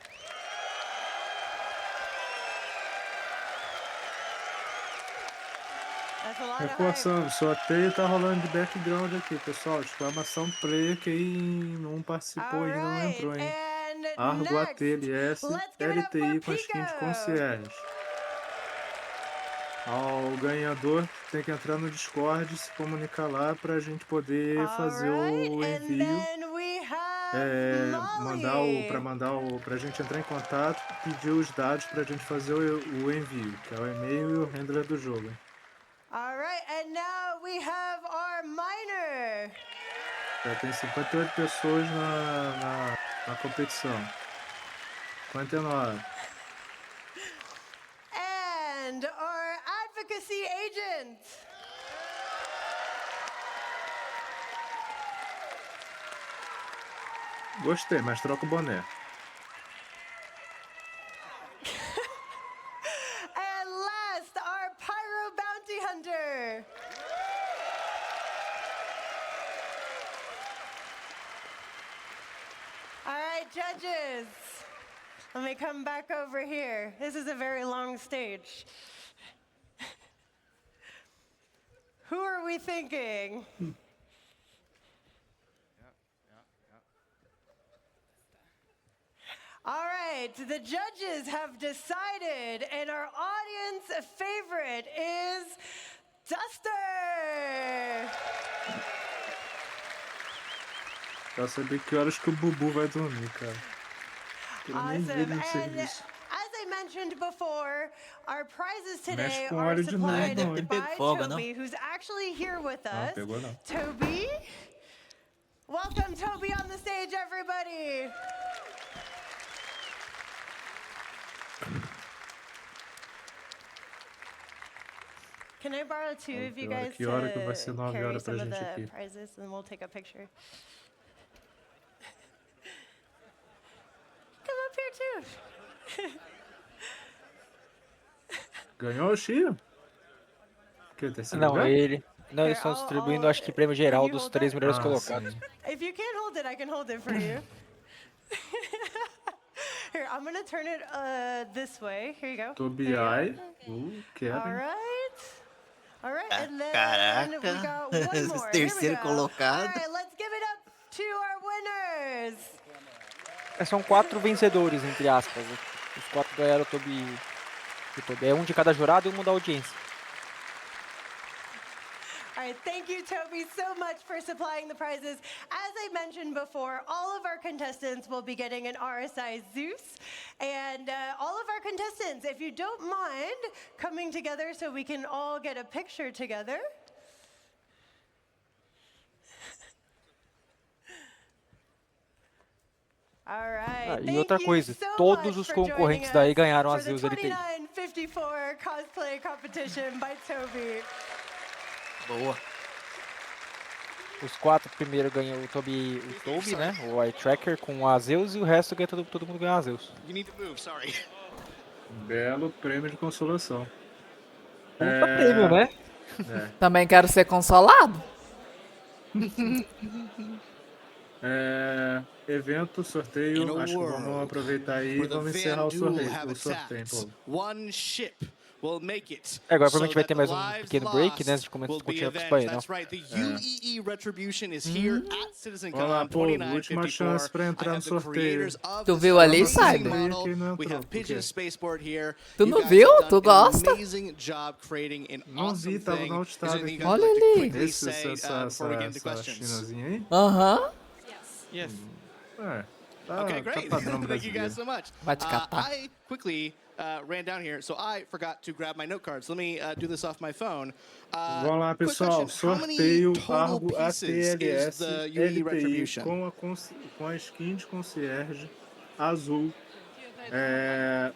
Reforçando, sorteio tá rolando de background aqui, pessoal. Exclamação play, quem não participou e não entrou, hein? Argo next, ATLS let's give it up for LTI com skin de Pico. concierge. O ganhador tem que entrar no Discord e se comunicar lá para a gente poder fazer o envio. Then we have Para a gente entrar em contato, pedir os dados para a gente fazer o envio, que é o e-mail e o handler do jogo. Hein? All right, and now we have our miner. Já tem 58 pessoas na competição. 59. And our advocacy agent. Gostei, mas troca o boné. And last, our pyro bounty hunter. All right, judges. Let me come back over here. This is a very long stage. Who are we thinking? All right, the judges have decided, and our audience favorite is Duster. Pra saber que horas que o Bubu vai dormir, cara. Eu nem vi ele no serviço. As I mentioned before, our prizes today Mexe com are óleo de novo, supplied não, hein? by Folga, não? Toby, who's actually here with us. Pegou não. Toby, welcome Toby on the stage, everybody. Can I borrow two of you guys Que hora que vai ser to 9 carry horas pra some of gente the aqui? prizes, and we'll take a picture. Come up here too. Ganhou o Chio? Que terceiro Não, lugar? ele. Não, eles estão distribuindo, acho que prêmio geral dos 3 melhores colocados. If you can't hold it, I can hold it for you. Here, I'm gonna turn it this way. Here you go. Tobiai. All right. All right, and then Caraca, we got one more. Here we terceiro go. colocado. All right, let's give it up to our winners. São 4 vencedores, entre aspas. Os 4 ganharam o Tobi. É um de cada jurado e um da audiência. All right, thank you, Toby, so much for supplying the prizes. As I mentioned before, all of our contestants will be getting an RSI Zeus. And all of our contestants, if you don't mind coming together so we can all get a picture together. All right. E outra coisa, todos os concorrentes daí ganharam a Zeus LTI. 2954 cosplay competition by Toby. Boa. Os 4 primeiro ganham o Toby, né? O Eye Tracker com a Zeus e o resto ganha todo mundo ganha a Zeus. Belo prêmio de consolação. Puta prêmio, né? Também quero ser consolado. Evento, sorteio, acho que vamos aproveitar aí e vamos encerrar o sorteio. One ship will make it. Agora provavelmente vai ter mais um pequeno break, né? Antes de continuar com os painel. That's right. The UEE Retribution is here at Citizencon. Olha lá, pô, última chance pra entrar no sorteio. Tu viu ali, Cyber? Tu não viu? Tu gosta? Não vi, tava no outstado aqui. Olha ali. Essa chinazinha aí? Aham. Yes. Okay, great. Padrão Thank you guys so much. Vai te catar. I quickly ran down here, so I forgot to grab my note cards. Let me do this off my phone. Vamos lá, pessoal. Sorteio Argo ATLS LTI com a skin de concierge azul.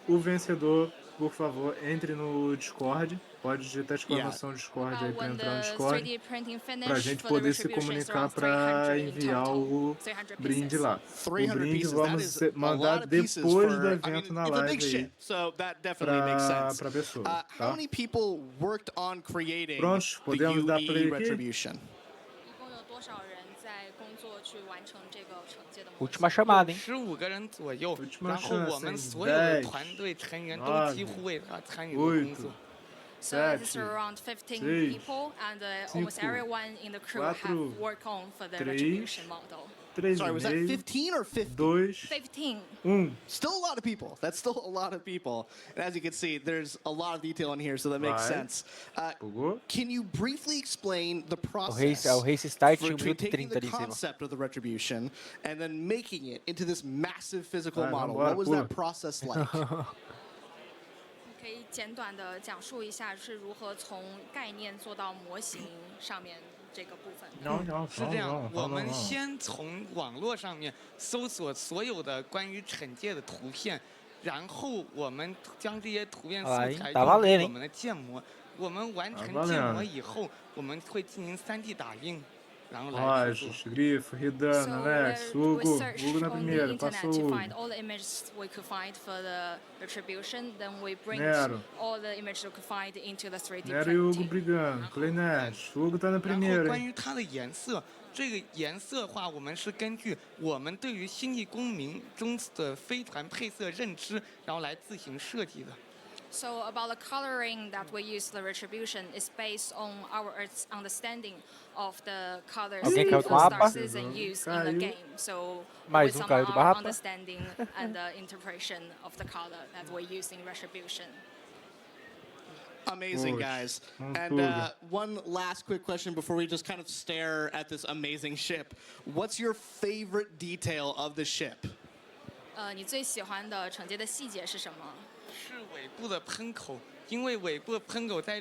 O vencedor, por favor, entre no Discord. Pode digitar a exclamação Discord aí para entrar no Discord. Para a gente poder se comunicar para enviar o brinde lá. O brinde vamos mandar depois do evento na live aí para a pessoa. Tá? Prontos, podemos dar play aqui? Última chamada, hein? 15人左右， Última 然后我 chance, 们 hein? 所有的 10, 团队成员都 9, 几乎为他参与了工作。 So this is around 15 6, people, and almost 5, everyone in the crew 4, have worked on for the 3, retribution model. Sorry, was that 3,5, 15 or 50? 2, 15. 1. Still a lot of people. That's still a lot of people. And as you can see, there's a lot of detail in here, so that makes Vai. sense. Can you briefly explain the O process race start for 1 minuto e taking 30 the ali em cima. concept of the retribution and then making it into this massive physical Vai, model? vambora, What was pula. that process like? 可以简短的讲述一下是如何从概念做到模型上面这个部分。是这样，我们先从网络上面搜索所有的关于惩戒的图片，然后我们将这些图片素材用于我们的建模。我们完成建模以后，我们会进行3D 打印。Rojos, grifo, Ridano, Alex, Hugo na primeira, passou to Hugo. find all the images we could find for the retribution, then we bring Nero. all the images we could find into the 3D Nero e Hugo printing. brigando, Cleinet, Hugo tá na 然后 primeira, 关 hein? 于它的颜色，这个颜色的话，我们是根据我们对于星际公民中的飞船配色认知，然后来自行设计的。 So about the coloring that we use the retribution is based on our understanding of the colors Alguém that caiu do mapa? Star Citizen use in the Caiu. game. So Mais with some caiu do our mapa. understanding and the interpretation of the color that we use in retribution. Amazing, guys. And one last quick question before we just kind of stare at this amazing ship. What's your favorite detail of the ship? 你最喜欢的惩戒的细节是什么？ 是尾部的喷口，因为尾部的喷口在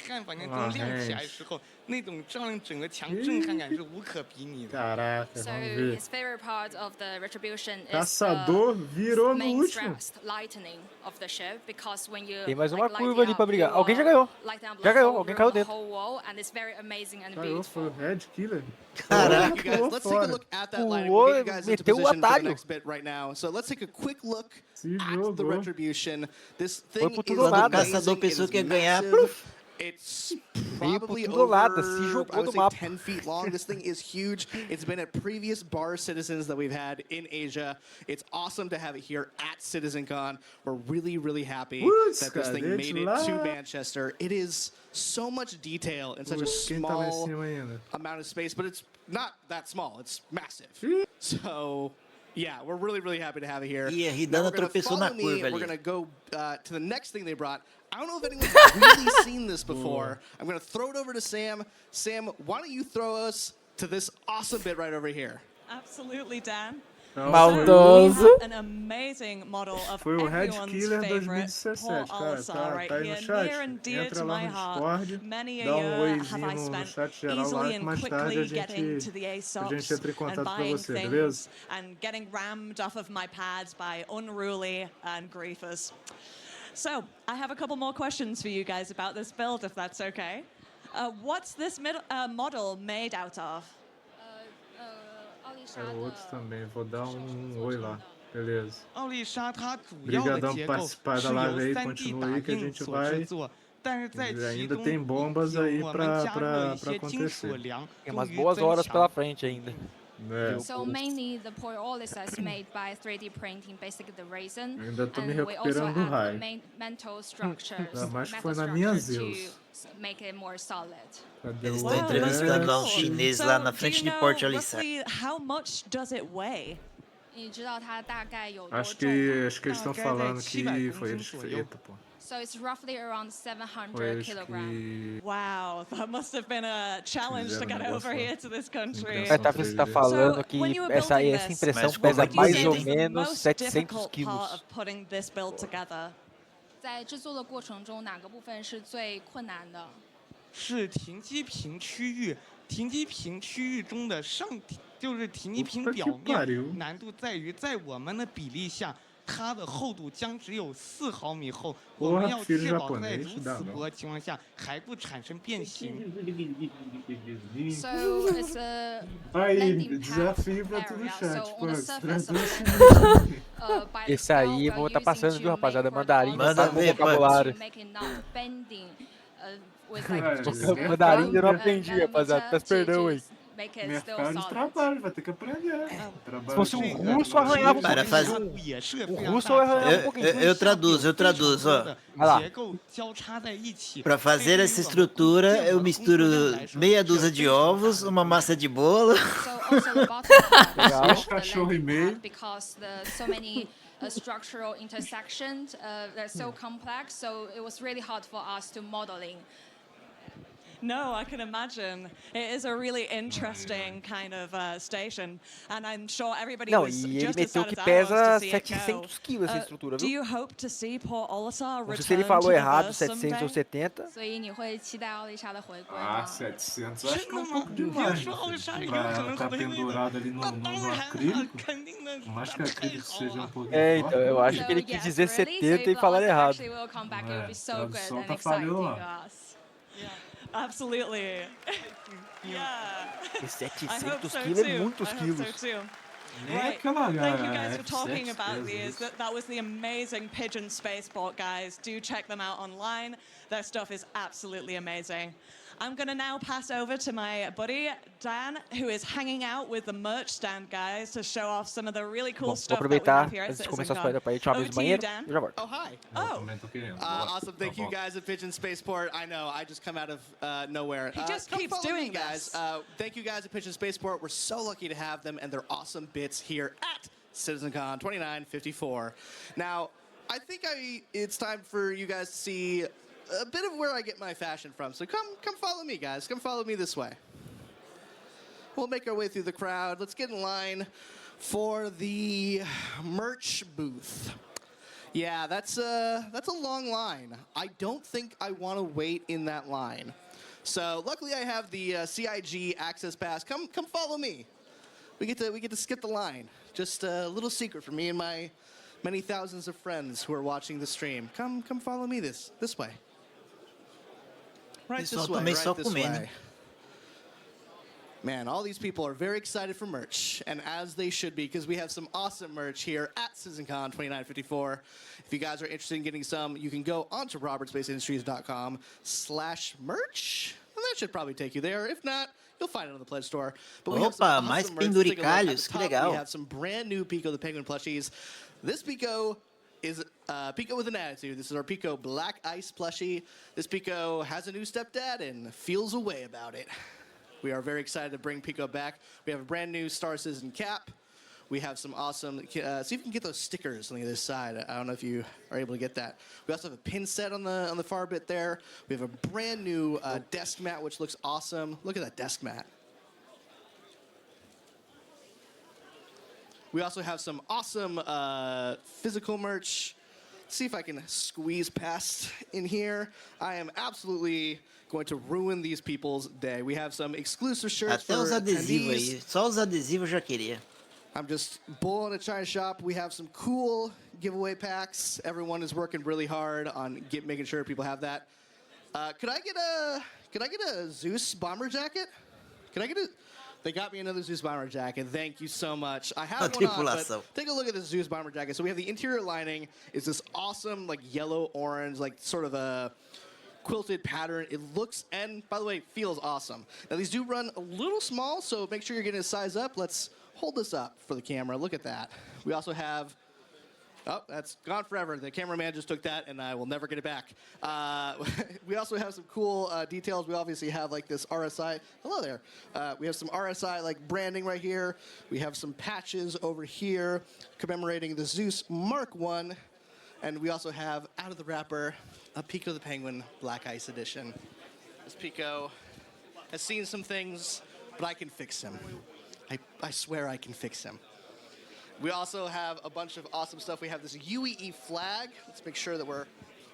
汉房间中亮起来的时候，那种照亮整个墙震撼感是无可比拟的。 Caraca, So vamos ver. his favorite part of the retribution is Caçador virou no main último. thrust lightening of the ship because when you Tem mais uma light curva it ali pra up, brigar. you, Alguém já ganhou. lighten up Já the ganhou, whole alguém room, caiu the dentro. whole wall, and it's very amazing and Caiu, foi beautiful. o Red Killer. Thank you, guys. Let's take a look at that lighting. We'll get you guys into meteu o position for the atalho. next bit right now. So let's take a quick look Se at the jogou. retribution. This Foi thing pro is tudo ou nada. amazing. Caçador It pensou is que ia ganhar, massive. It's Veio pro probably tudo ou nada, se over, jogou I would do say, mapa. 10 feet long. This thing is huge. It's been at previous bar citizens that we've had in Asia. It's awesome to have it here at Citizencon. We're really, really happy Putz, that this cara, thing made it lá. to Manchester. It is so much detail in such a Putz, quem tava em small cima ainda? amount of space, but it's not that small. It's massive. So, yeah, we're really, really happy to have it here. E a Now Ridana we're gonna tropeçou na follow me. curva We're ali. going to go to the next thing they brought. I don't know if anyone's really seen this before. I'm going to throw it over to Sam. Sam, why don't you throw us to this awesome bit right over here? Absolutely, Dan. Maldoso. An amazing model of Foi o Red everyone's Killer favorite, 2017, Paul cara. Alsar, right Tá aí no here, chat. near and dear Entra to lá my no heart. Discord, Many a dá year have oizinho I no spent chat geral lá, easily que and mais tarde quickly a getting to the gente ASOPs entra em and contato com buying você, things beleza? and getting rammed off of my pads by unruly and griefers. So, I have a couple more questions for you guys about this build, if that's okay. What's this model made out of? É outros também. Vou dar oi lá. Beleza. 奥丽莎它主要的 Obrigadão 结 por 构 participar 是 da 由 live aí. 3D Continua 打 aí que a 印 gente 所 vai. 制作，但是在其 Ainda 中 tem bombas aí 我们 pra 加入了一 pra 些金属 acontecer. 梁， Tem 用 umas 于 boas 增 horas pela 强。 frente ainda. É. So mainly the pyrolysis is made by 3D printing, basically the resin. Ainda tô me And we also recuperando do add the raio. main mental structures, Ainda mais que metal foi na minha structure Zeus. to make it more solid. Cadê Eles o estão entrevistando lá um Alex? chinês So, lá na do frente you de know Porte Alissar. roughly how much does it weigh? 你知道它大概有多 Acho 重吗？ que eles estão falando que foi eles que... Eita, pô. So it's roughly around 700 Foi eles kilograms. que... Wow, that must have been a challenge to Fizeram get negócio over lá. here to this country. Mas você tá falando que essa impressão Mas pesa como mais que ou tem? menos Most 700 difficult part quilos. of putting this build together. 在制作的过程中，哪个部分是最困难的？是停机坪区域，停机坪区域中的就是停机坪表 Puta que pariu. 面，难度在于在我们的比例下，它的厚度将只有4毫米厚，我们要确保在如此薄的情况下还不产生变形。 So it's a Aí, landing pad desafio pra todo area. chat, So pô. on the surface of Traduz. by the Esse aí scalpel vou estar using passando, to viu, rapaziada? make for Mandarim, the Manda tá no ver, vocabulário. to make it not bending, with É, like just Mandarim eu não a aprendi, rapaziada. Peço perdão aí. make it still Mercado de solid. trabalho, vai ter que aprender. Se fosse um russo, arranhava um Para fazer- pouquinho. O russo arranhava um pouquinho. Eu traduzo, ó. Vai lá. 结构交叉在一起。 Para fazer essa estrutura, eu misturo meia dúzia de ovos, uma massa de bolo, also the bottom part Legal. of the Cachorro e landing meio. pad because the so many structural intersections they're so complex. So it was really hard for us to modeling. No, I can imagine. It is a really interesting kind of station, and I'm sure everybody Não, was e ele just as meteu sad que as I was pesa to see it go. 700 quilos essa estrutura, Do viu? you hope to see Port Olisar Não sei return se ele to falou the errado, verse 700 ou someday? 70. 所以你会期待奥丽莎的回归 Ah, 吗？ 700 acho que é um pouco demais, meu filho. Pra estar pendurado ali no acrílico. Não acho que acrílico seja um pouquinho É, forte. então, eu acho So que ele quis yes, dizer really. 70 So e if falaram Olisar errado. actually will come back, it will be so good tradução and tá exciting falhando lá. us. Absolutely. Yeah. E I 700 hope so quilos é too. muitos I hope quilos. so too. Nem Right. aquela Thank you guys for talking F7 about pesa these. isso. That was the amazing Pigeon Spaceport, guys. Do check them out online. Their stuff is absolutely amazing. I'm going to now pass over to my buddy, Dan, who is hanging out with the merch stand guys to show off some of the really cool Bom, vou stuff that we aproveitar have here at antes de começar as Citizencon. coisas para ir tomar Over vez no to you, banheiro Dan. e já volto. Oh, hi. Também tô querendo. Awesome. Thank you guys at Pigeon Spaceport. I know, I just come out of nowhere. He just come keeps follow me, doing guys. this. Thank you guys at Pigeon Spaceport. We're so lucky to have them and their awesome bits here at Citizencon 2954. Now, I think it's time for you guys to see a bit of where I get my fashion from. So come follow me, guys. Come follow me this way. We'll make our way through the crowd. Let's get in line for the merch booth. Yeah, that's a long line. I don't think I want to wait in that line. So luckily I have the CIG access pass. Come follow me. We get to skip the line. Just a little secret for me and my many thousands of friends who are watching the stream. Come follow me this way. Right this way. Right this way. Man, all these people are very excited for merch, and as they should be, because we have some awesome merch here at Citizencon 2954. If you guys are interested in getting some, you can go onto robertspaceindustriescom/merch, and that should probably take you there. If not, you'll find it on the pledge store. But we have some Opa, awesome mais merch. Take a look. At the penduricalhos, que top, legal. We have some brand new Pico the Penguin plushies. This Pico is Pico with an attitude. This is our Pico Black Ice plushie. This Pico has a new stepdad and feels a way about it. We are very excited to bring Pico back. We have a brand new Star Citizen cap. We have some awesome, see if you can get those stickers on the other side. I don't know if you are able to get that. We also have a pin set on the far bit there. We have a brand new desk mat, which looks awesome. Look at that desk mat. We also have some awesome physical merch. Let's see if I can squeeze past in here. I am absolutely going to ruin these people's day. We have some exclusive shirts Até for os adesivos attendees. aí. Só os adesivos eu já queria. I'm just bull in a china shop. We have some cool giveaway packs. Everyone is working really hard on making sure people have that. Could I get a Zeus bomber jacket? They got me another Zeus bomber jacket. Thank you so much. I have one on, but take a look at this Zeus bomber jacket. So we have the interior lining is this awesome like yellow orange, like sort of a quilted pattern. It looks, and by the way, feels awesome. Now these do run a little small, so make sure you're getting a size up. Let's hold this up for the camera. Look at that. We also have, oh, that's gone forever. The cameraman just took that, and I will never get it back. We also have some cool details. We obviously have like this RSI. Hello there. We have some RSI like branding right here. We have some patches over here commemorating the Zeus Mark I. And we also have, out of the wrapper, a Pico the Penguin Black Ice Edition. This Pico has seen some things, but I can fix him. I swear I can fix him. We also have a bunch of awesome stuff. We have this UEE flag. Let's make sure that we're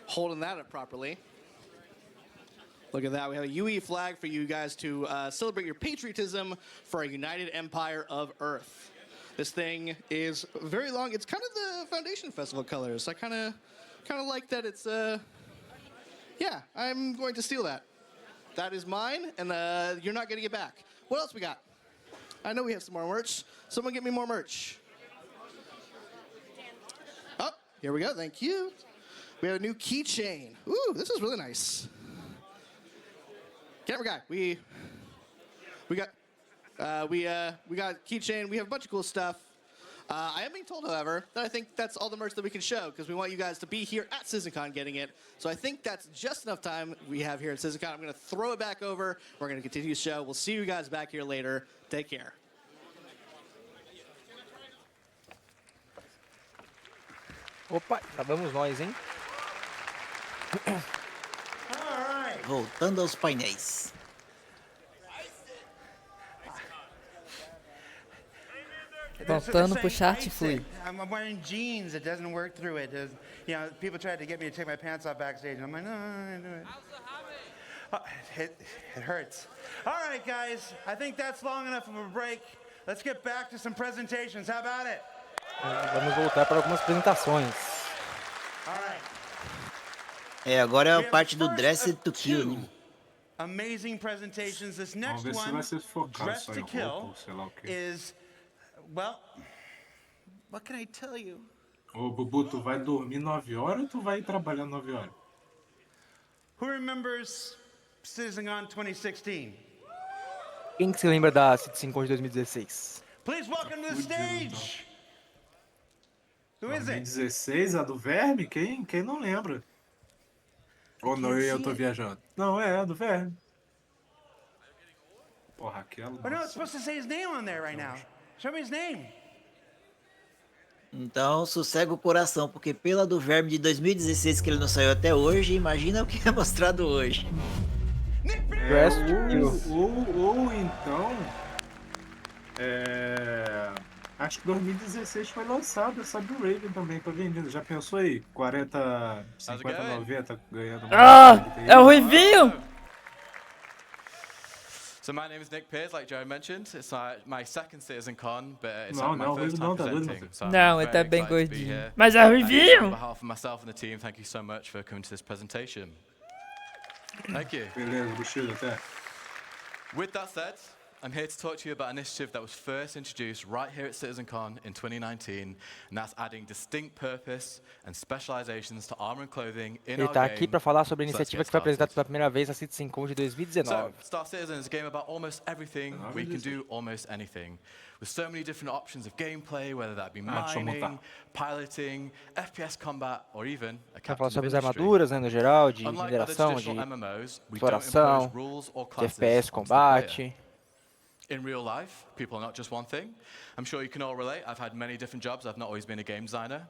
holding that up properly. Look at that. We have a UEE flag for you guys to celebrate your patriotism for a united empire of Earth. This thing is very long. It's kind of the Foundation Festival colors. I kind of like that it's, yeah, I'm going to steal that. That is mine, and you're not getting it back. What else we got? I know we have some more merch. Someone get me more merch. Oh, here we go. Thank you. We have a new keychain. Ooh, this is really nice. Camera guy, we got keychain. We have a bunch of cool stuff. I am being told, however, that I think that's all the merch that we can show because we want you guys to be here at Citizencon getting it. So I think that's just enough time we have here at Citizencon. I'm going to throw it back over. We're going to continue the show. We'll see you guys back here later. Take care. Opa, lá vamos nós, hein? Voltando aos painéis. Voltando pro chat fui. I'm wearing jeans. It doesn't work through it. You know, people tried to get me to take my pants off backstage. And I'm like, no, I do it. It hurts. All right, guys. I think that's long enough of a break. Let's get back to some presentations. How about it? Vamos voltar para algumas apresentações. All right. Agora é a parte do Dress to Kill, né? Amazing presentations. This next Vamos ver se one, vai ser focado Dress só to em Kill, roupa ou sei lá o quê. is, well, what can I tell you? Ô, Bubu, tu vai dormir 9 horas ou tu vai trabalhar 9 horas? Who remembers Citizencon 2016? Quem que se lembra da Citizencon de 2016? Please welcome to the stage. Who is it? 2016, a do Verme? Quem não lembra? Ou não, eu tô viajando? Não, é a do Verme. Porra, aquela. Oh, no, it's supposed to say his name on there right now. Show me his name. Então, sossega o coração, porque pela do Verme de 2016 que ele não saiu até hoje, imagina o que é mostrado hoje. Ou então, acho que 2016 foi lançado essa do Raven também, tá vendendo. Já pensou aí? 40, 50, 90 ganhando. É o Ruivinho! So my name is Nick Pierce, like Joe mentioned. It's my second Citizencon, but it's Não, my não, first não, time tá doido, presenting. So I'm Não, ele very tá bem excited to be gordinho. here. Mas é Ruivinho! On behalf of myself and the team, thank you so much for coming to this presentation. Thank you. Beleza, Buxido, até. With that said, I'm here to talk to you about an initiative that was first introduced right here at Citizencon in 2019, and that's adding distinct purpose and specializations to armor and clothing in Ele our está game. aqui para falar sobre a So let's iniciativa get que foi started. apresentada pela primeira vez na Citizencon de 2019. So, Star Citizen is a game about almost everything where you can do almost anything. With so many different options of gameplay, whether that be mining, piloting, FPS combat, or even a Vai falar captain sobre of as industry. armaduras, né, no geral, de Unlike other mineração, de traditional MMOs, we don't exploração, impose rules or de classes FPS, onto the player. combate. In real life, people are not just one thing. I'm sure you can all relate. I've had many different jobs. I've not always been a game designer.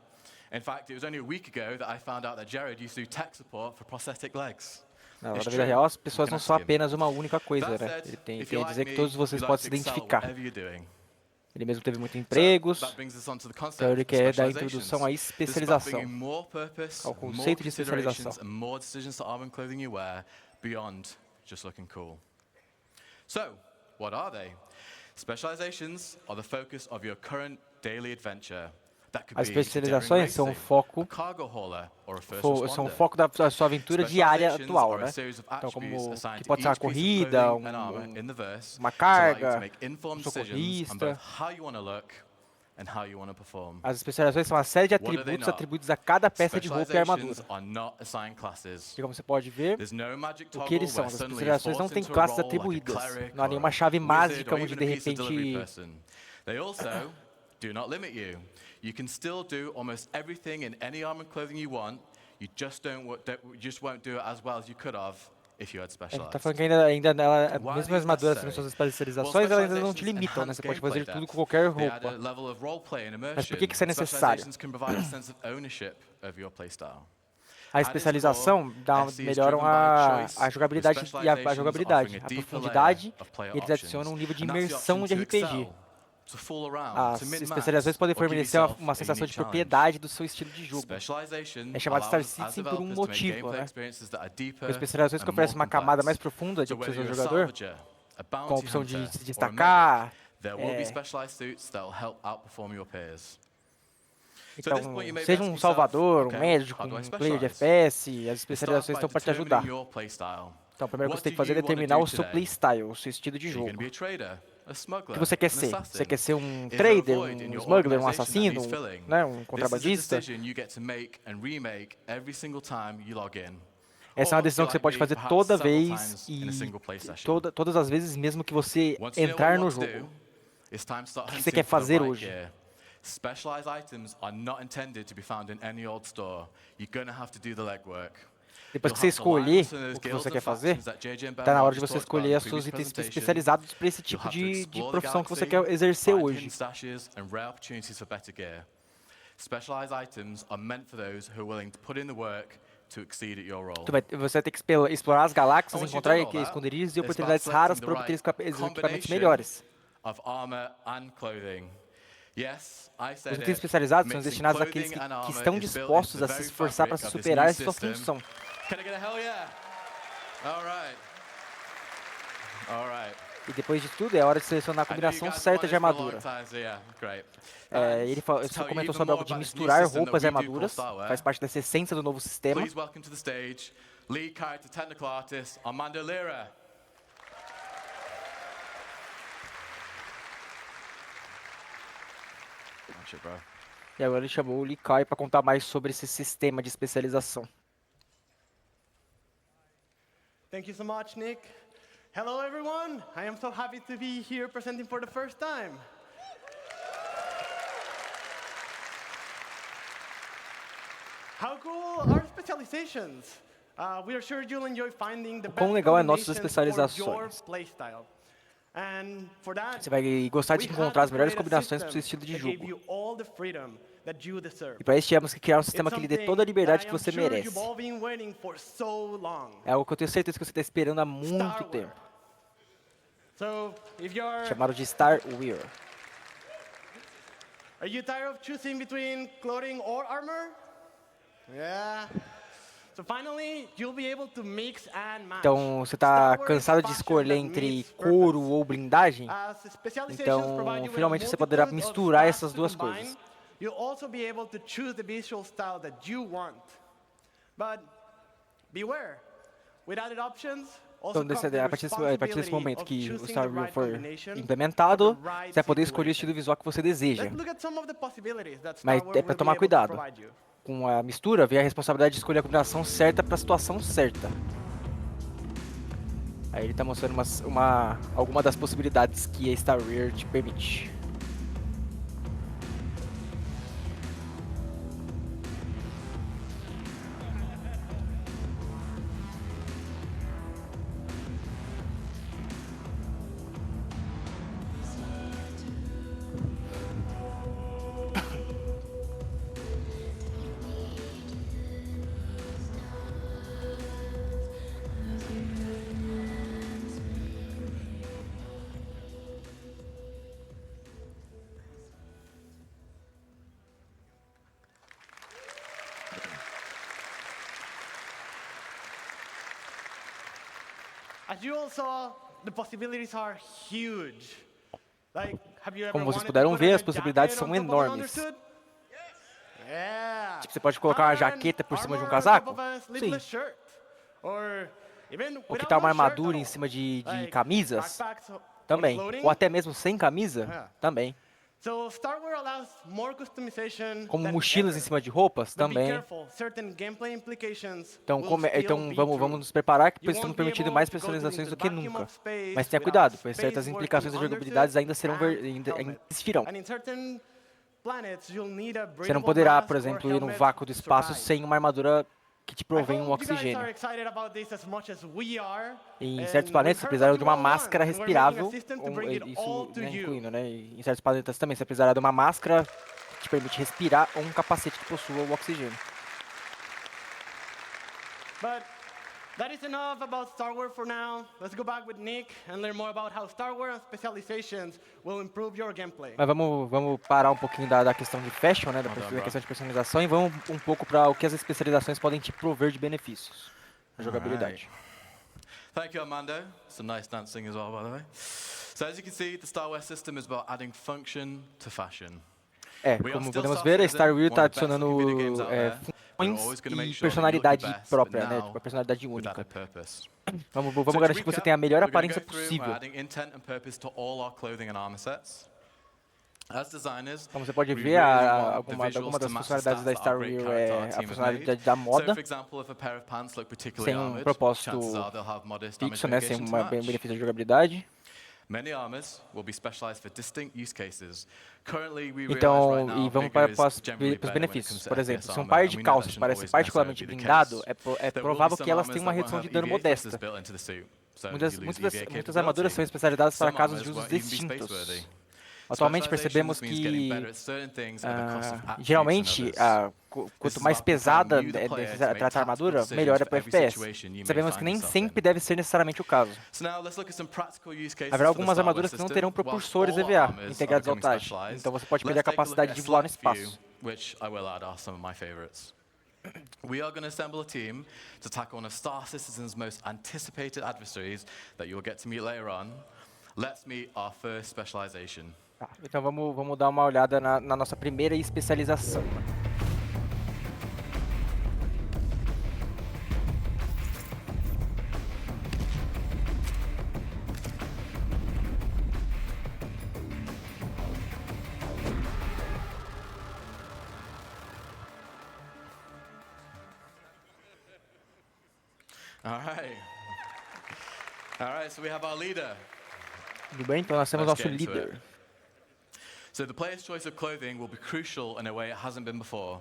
In fact, it was only a week ago that I found out that Jared used to do tech support for prosthetic legs. Na vida real, as pessoas não são apenas uma única coisa, né? Ele tem que dizer que todos vocês podem se identificar. Ele mesmo teve muitos empregos, então ele quer dar introdução à especialização, ao conceito de especialização. So, what are they? Specializations are the focus of your current daily adventure. As especializações são o foco da sua aventura diária atual, né? Então, como que pode ser uma corrida, uma carga, um socorrista. As especializações são uma série de atributos atribuídos a cada peça de roupa e armadura. E como você pode ver, o que eles são? As especializações não têm classes atribuídas. Não há nenhuma chave mágica onde de repente... Do not limit you. You can still do almost everything in any armor and clothing you want. You just won't do it as well as you could have if you had specialized. Tá falando que ainda mesmo as armaduras tendo suas especializações, elas ainda não te limitam, né? Você pode fazer tudo com qualquer roupa. Mas por que isso é necessário? A especialização melhoram a jogabilidade e a jogabilidade, a profundidade, e eles adicionam um nível de imersão de RPG. As especializações podem fornecer uma sensação de propriedade do seu estilo de jogo. É chamado Star Citizen por um motivo, né? As especializações que oferecem uma camada mais profunda de seu jogador, com a opção de se destacar. Então, seja um salvador, um médico, um player de FPS, as especializações estão para te ajudar. Então, a primeira coisa que você tem que fazer é determinar o seu playstyle, o seu estilo de jogo. O que você quer ser? Você quer ser um trader, um smuggler, um assassino, né, um contrabandista? Essa é uma decisão que você pode fazer toda vez e todas as vezes mesmo que você entrar no jogo. O que você quer fazer hoje? Specialized items are not intended to be found in any old store. You're gonna have to do the legwork. Depois que você escolher o que você quer fazer, está na hora de você escolher os seus itens especializados para esse tipo de profissão que você quer exercer hoje. Specialized items are meant for those who are willing to put in the work to exceed at your role. Você vai ter que explorar as galáxias, And once you've encontrar done all that, esconderijos e it's about oportunidades selecting raras the para obter right os equipamentos combination melhores. of armor and clothing. Yes, I Os said itens it. especializados são Mixing destinados àqueles clothing and que armor estão is built dispostos into a the se very esforçar para fabric of this superar new essa system. função. Can I get a hell yeah? All right. All right. E depois de tudo, é hora de selecionar a combinação certa de armadura. Ele comentou sobre algo de misturar roupas e armaduras, faz parte dessa essência do novo sistema. Please welcome to the stage, lead character technical artist Armando Lira. E agora ele chamou o Lee Kai para contar mais sobre esse sistema de especialização. Thank you so much, Nick. Hello, everyone. I am so happy to be here presenting for the first time. How cool are specializations? We are sure you'll enjoy finding the best Quão legal é nossas combinations for your especializações. playstyle. And for that, Você vai gostar de we encontrar had as to melhores create a combinações para o seu system estilo de that gave jogo. you all the freedom that you deserve. E para isso tivemos que criar um sistema It's que lhe dê something toda a liberdade que that I am você sure merece. you've all been waiting for so long. É algo que eu tenho certeza que você está esperando há muito tempo. So, if you're Chamado de Star Wear. Are you tired of choosing between clothing or armor? Yeah. So finally, you'll be able to mix and match. Então, você está cansado de escolher entre couro ou blindagem? Então, finalmente você poderá misturar essas duas coisas. You'll also be able to choose the visual style that you want. But beware, with added options, Então, a partir desse momento que o Star Wheel for implementado, você vai poder escolher o estilo visual que você deseja. Mas é para tomar cuidado. Com a mistura, vem a responsabilidade de escolher a combinação certa para a situação certa. Aí ele está mostrando alguma das possibilidades que a Star Wheel te permite. As you all saw, the possibilities are huge. Like, have you ever Como vocês wanted to puderam put ver, on as a possibilidades jacket são on top of an enormes. undersuit? Yeah. Tipo, você pode colocar uma jaqueta por cima de um casaco? Sim. Ou que tal uma armadura em cima de camisas? Também. Ou até mesmo sem camisa? Também. Como mochilas em cima de roupas? Também. Então vamos nos preparar, que estamos permitindo mais personalizações do que nunca. Mas tenha cuidado, pois certas implicações da jogabilidade ainda existirão. Você não poderá, por exemplo, ir no vácuo do espaço sem uma armadura que te provém um oxigênio. E em certos planetas, você precisará de uma máscara respirável, isso incluindo, né? E em certos planetas também, você precisará de uma máscara que te permite respirar ou um capacete que possua o oxigênio. But that is enough about Star Wars for now. Let's go back with Nick and learn more about how Star Wars and specializations will improve your gameplay. Mas vamos parar um pouquinho da questão de fashion, né, da questão de personalização, e vamos um pouco para o que as especializações podem te prover de benefícios na jogabilidade. Thank you, Armando. Some nice dancing as well, by the way. So as you can see, the Star Wars system is about adding function to fashion. Como podemos ver, a Star Wheel está adicionando funções e personalidade própria, né? Tipo, a personalidade única. Vamos garantir que você tenha a melhor aparência possível. Como você pode ver, alguma das funcionalidades da Star Wheel é a funcionalidade da moda, sem um propósito fixo, né? Sem um benefício de jogabilidade. Então, e vamos para os benefícios. Por exemplo, se um par de calças parece particularmente blindado, é provável que elas tenham uma redução de dano modesta. Muitas armaduras são especializadas para casos de usos distintos. Atualmente percebemos que geralmente quanto mais pesada é tratar a armadura, melhor é para o FPS. Sabemos que nem sempre deve ser necessariamente o caso. Haverá algumas armaduras que não terão propulsores EVA integrados ao traje, então você pode perder a capacidade de voar no espaço. We are going to assemble a team to tackle one of Star Citizen's most anticipated adversaries that you'll get to meet later on. Let's meet our first specialization. Tá, então vamos dar uma olhada na nossa primeira especialização. All right, so we have our leader. Tudo bem, então nós temos nosso líder. So the player's choice of clothing will be crucial in a way it hasn't been before.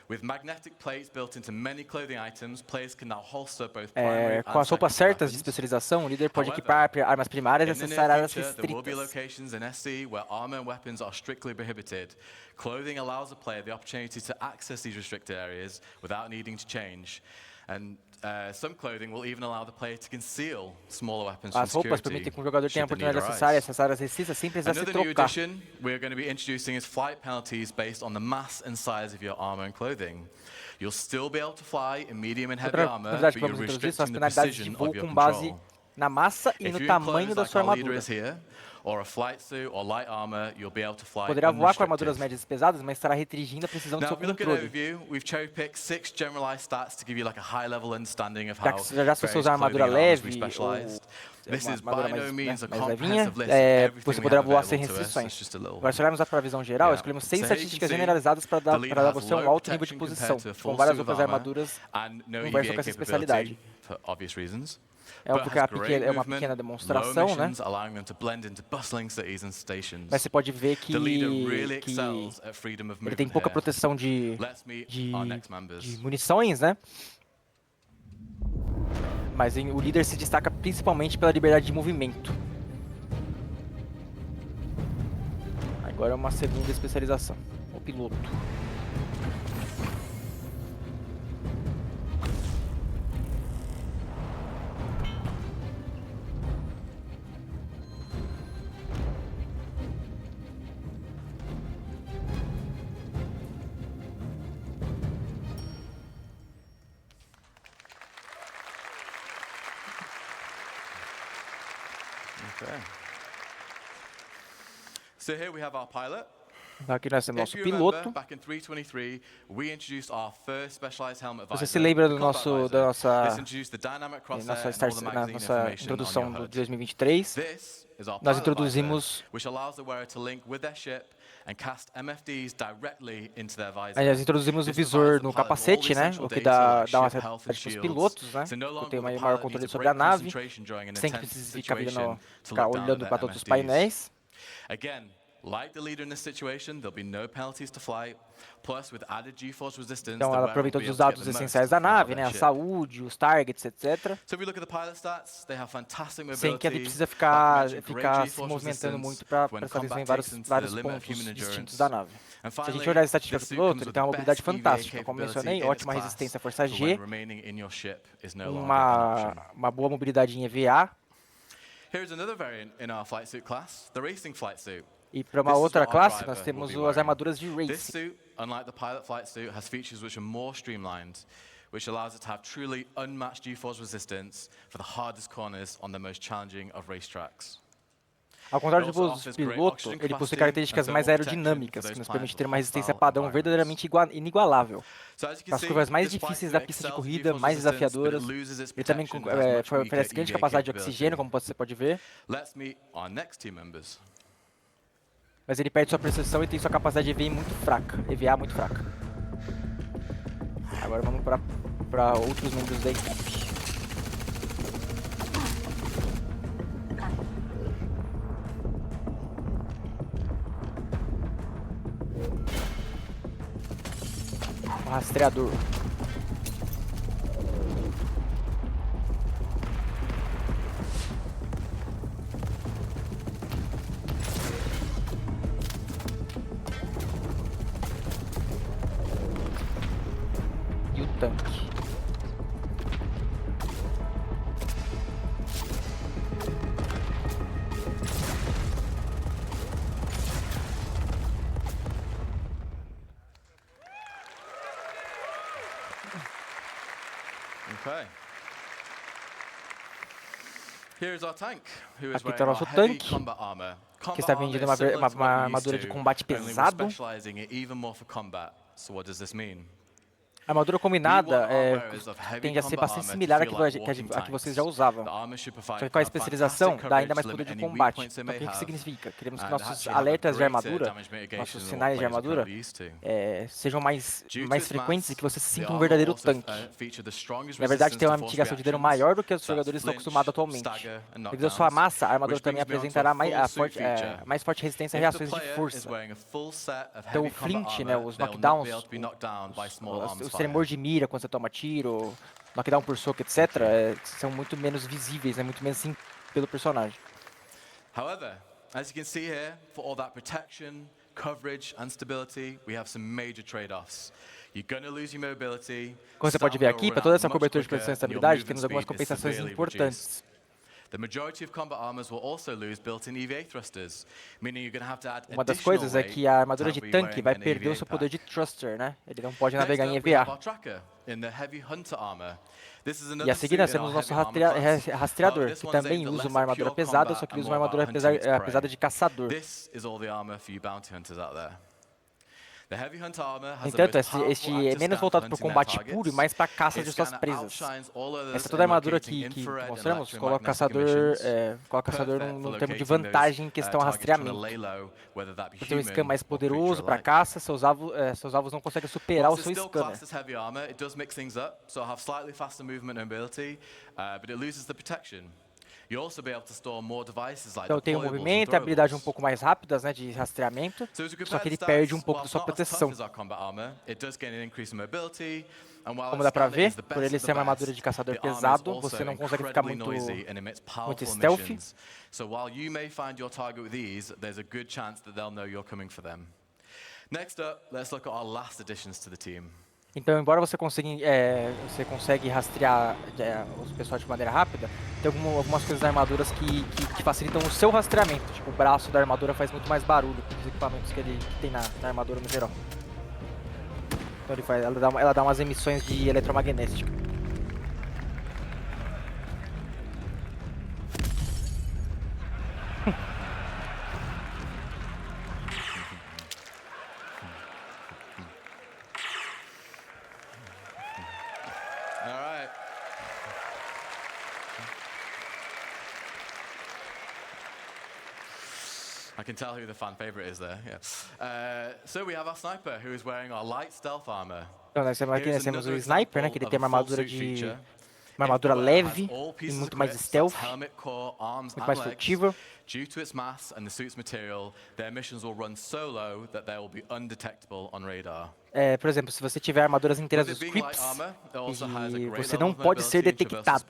With magnetic plates built into many clothing items, players can now holster both primary com as roupas certas de especialização, o líder pode equipar armas primárias e acessar áreas There will be restritas. locations in SC where armor and weapons are strictly prohibited. Clothing allows the player the opportunity to access these restricted areas without needing to change. And some clothing will even allow the player to conceal smaller weapons from As roupas security. permitem que o jogador tenha a should the need oportunidade de acessar arise. essas áreas restritas sem precisar se Another new trocar. addition we're going to be introducing is flight penalties based on the mass and size of your armor and clothing. You'll still be able to fly in medium and heavy Outra armor, novidade but que you're vamos introduzir são as restricting the penalidades de precision voo of your com base control. na massa e If no you're in tamanho clothes da like sua our leader armadura. is here, or a flight suit or light armor, you'll be able to fly Poderá voar com armaduras unrestricted. médias e pesadas, mas estará restringindo a precisão do Now, seu if we look at controle. overview, we've cherry-picked 6 generalized stats to give you like a high-level understanding of Já how que já se você various usar armadura clothing and armors we leve specialized. This ou is by armadura no means a mais levinha, comprehensive list of você everything we poderá have voar sem available to us. It's restrições. just a little. Agora, se olharmos para a visão geral, escolhemos 6 So here you can estatísticas see, generalizadas para the dar leader a has você um low alto nível de protection posição, compared to a com full várias suit of outras armor armaduras and no conversam EVA com essa capability especialidade. for obvious reasons. É óbvio que é uma pequena demonstração, né? allowing them to blend into bustling cities and stations. Mas você pode ver que The leader really excels at freedom of ele tem movement pouca here. proteção de Let's meet our next members. munições, né? Mas o líder se destaca principalmente pela liberdade de movimento. Agora é uma segunda especialização, o piloto. Okay. So here we have our pilot. Aqui nós temos If nosso you piloto. remember, back in 323, we introduced our first specialized helmet visor. Você se lembra do the combat nosso, visor. da nossa, This introduced the dynamic crosshair nossa, and all the magazine nossa information introdução on your de HUD. 2023. This is our Nós pilot introduzimos visor, which allows the wearer to link with their ship and cast MFDs directly into their visor. Nós introduzimos o visor no capacete, né? O que dá uma certa para os pilotos, né? Que tem um maior controle sobre a nave, sem que precise ficar olhando para todos os painéis. Again, like the leader in this situation, there'll be no penalties to flight. Plus, with added G-force resistance, Então the ela wearer aproveita will be todos os able to dados get the most essenciais da out of nave, their né? A ship. saúde, os targets, etc. So if we look at the pilot stats, they have fantastic mobility. Sem que ele precisa like ficar mentioned, great se G-force movimentando resistance muito para when prestar atenção em combat takes them to vários the limit of pontos human distintos endurance. da nave. And Se a gente finally, olhar as estatísticas this do suit piloto, comes ele with tem uma the mobilidade best EVA fantástica. Como capability mencionei, in its ótima class, resistência à força so G, when remaining in your ship is no longer an option. uma boa mobilidade em EVA. Here's another variant in our flight suit class, the racing flight suit. E para uma This is outra what our classe, driver nós will temos be as wearing. armaduras de This racing. suit, unlike the pilot flight suit, has features which are more streamlined, which allows it to have truly unmatched G-force resistance for the hardest corners on the most challenging of racetracks. Ao contrário do piloto, ele possui características mais aerodinâmicas, que nos permite ter uma resistência padrão verdadeiramente inigualável. Para as curvas mais difíceis da pista de corrida, mais desafiadoras, ele também oferece grande capacidade de oxigênio, como você pode ver. Let's meet our next team members. Mas ele perde sua precisão e tem sua capacidade de EVA muito fraca. EVA muito fraca. Agora vamos para outros membros da equipe. O rastreador. tanque. Okay. Here's our tank, who is Aqui wearing está o our nosso heavy tanque, combat armor. que Combat está armor vendendo is uma similar to what uma we're armadura used de to, combate only we're pesado. specializing it even more for combat. So what does this mean? A armadura combinada tende a ser bastante similar à que vocês já usavam. Só que com a especialização dá ainda mais poder de combate. Então o que significa? Queremos que nossos alertas de armadura, nossos sinais de armadura, sejam mais frequentes e que você se sinta um verdadeiro tanque. Na verdade, tem uma mitigação de dano maior do que os jogadores estão acostumados atualmente. Devido à sua massa, a armadura também apresentará mais forte resistência a reações de força. Então o flint, né, os knockdowns, os tremor de mira quando você toma tiro, knockdown por soco, etc., são muito menos visíveis, muito menos sim pelo personagem. However, as you can see here, for all that protection, coverage and stability, we have some major trade-offs. You're going to lose your mobility. Como você pode ver aqui, para toda essa cobertura de proteção e estabilidade, temos algumas compensações importantes. The majority of combat armors will also lose built-in EVA thrusters, meaning you're going to have to add Uma das coisas é que a armadura de tanque vai perder o seu poder de thruster, né? Ele não pode navegar em EVA. E a seguir nós temos o nosso rastreador, que também usa uma armadura pesada, só que ele usa uma armadura pesada de caçador. No entanto, este é menos voltado para o combate puro e mais para a caça de suas presas. Essa toda a armadura que mostramos coloca o caçador num termo de vantagem em questão a rastreamento. Por ter um scan mais poderoso para caça, seus alvos não conseguem superar o seu scanner. Então tem o movimento e a habilidade um pouco mais rápidas, né, de rastreamento, só que ele perde um pouco da sua proteção. Como dá pra ver, por ele ser uma armadura de caçador pesado, você não consegue ficar muito stealthy. Next up, let's look at our last additions to the team. Então, embora você consegue rastrear os pessoal de maneira rápida, tem algumas coisas das armaduras que facilitam o seu rastreamento. Tipo, o braço da armadura faz muito mais barulho com os equipamentos que tem na armadura no geral. Então ela dá umas emissões de eletromagnética. I can tell who the fan favorite is there. Yeah. So we have our sniper, who is wearing our light stealth armor. Então aqui nós temos o sniper, né, que ele tem uma armadura leve e muito mais stealth, muito mais furtiva. Due to its mass and the suit's material, their missions will run so low that they will be undetectable on radar. Por exemplo, se você tiver armaduras inteiras dos creeps, você não pode ser detectado.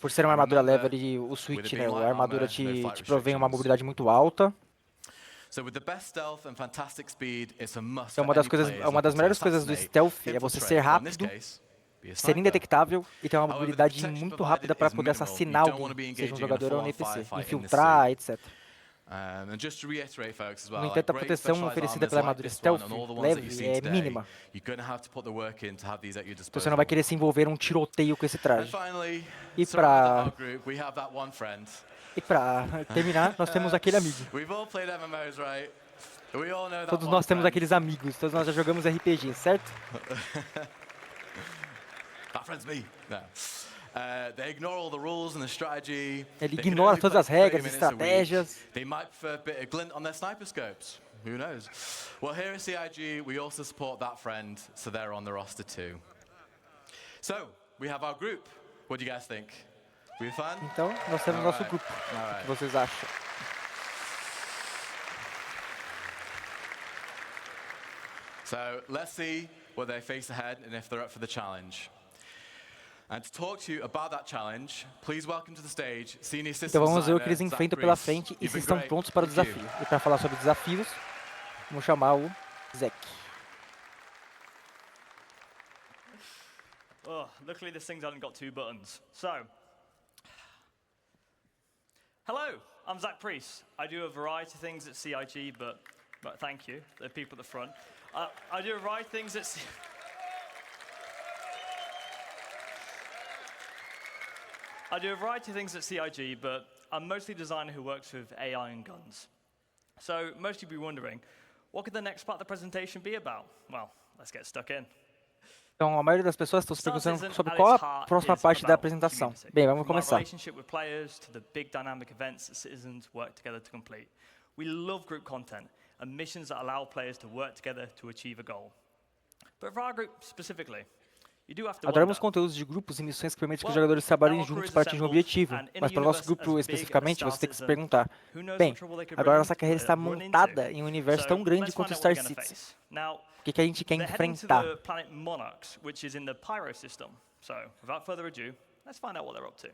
Por ser uma armadura leve, o switch, né, a armadura te provém uma mobilidade muito alta. Então uma das melhores coisas do stealth é você ser rápido, ser indetectável e ter uma mobilidade muito rápida para poder assassinar alguém, seja um jogador ou um NPC, infiltrar, etc. No entanto, a proteção oferecida pela armadura stealth leve é mínima. Então você não vai querer se envolver em um tiroteio com esse traje. E para terminar, nós temos aquele amigo. Todos nós temos aqueles amigos, todos nós já jogamos RPG, certo? Ele ignora todas as regras e estratégias. Who knows? Well, here at CIG, we also support that friend, so they're on the roster too. So, we have our group. What do you guys think? We fun? Então, nós temos nosso grupo. O que vocês acham? So, let's see what they face ahead and if they're up for the challenge. And to talk to you about that challenge, please welcome to the stage senior system Então vamos ver o que eles designer, enfrentam pela frente e se estão prontos para o desafio. E para falar sobre desafios, vamos chamar o Zack. Oh, luckily this thing's only got 2 buttons. So, hello, I'm Zach Priest. I do a variety of things at CIG, but thank you, the people at the front. I do a variety of things at CIG, but I'm mostly a designer who works with AI and guns. So most of you will be wondering, what could the next part of the presentation be about? Well, let's get stuck in. Então, a maioria das pessoas estão se perguntando sobre qual a próxima parte da apresentação. Bem, vamos começar. Relationship with players to the big dynamic events that citizens work together to complete. We love group content and missions that allow players to work together to achieve a goal. But for our group specifically, you do have to Adoramos wonder, conteúdos de grupos e missões que permitem que os jogadores trabalhem juntos para atingir um objetivo, mas para o nosso grupo especificamente, você tem que se perguntar, bem, agora nossa carreira está montada em um universo tão grande quanto Star Citizen. O que a gente quer enfrentar? the planet Monarchs, which is in the Pyro system. So, without further ado, let's find out what they're up to.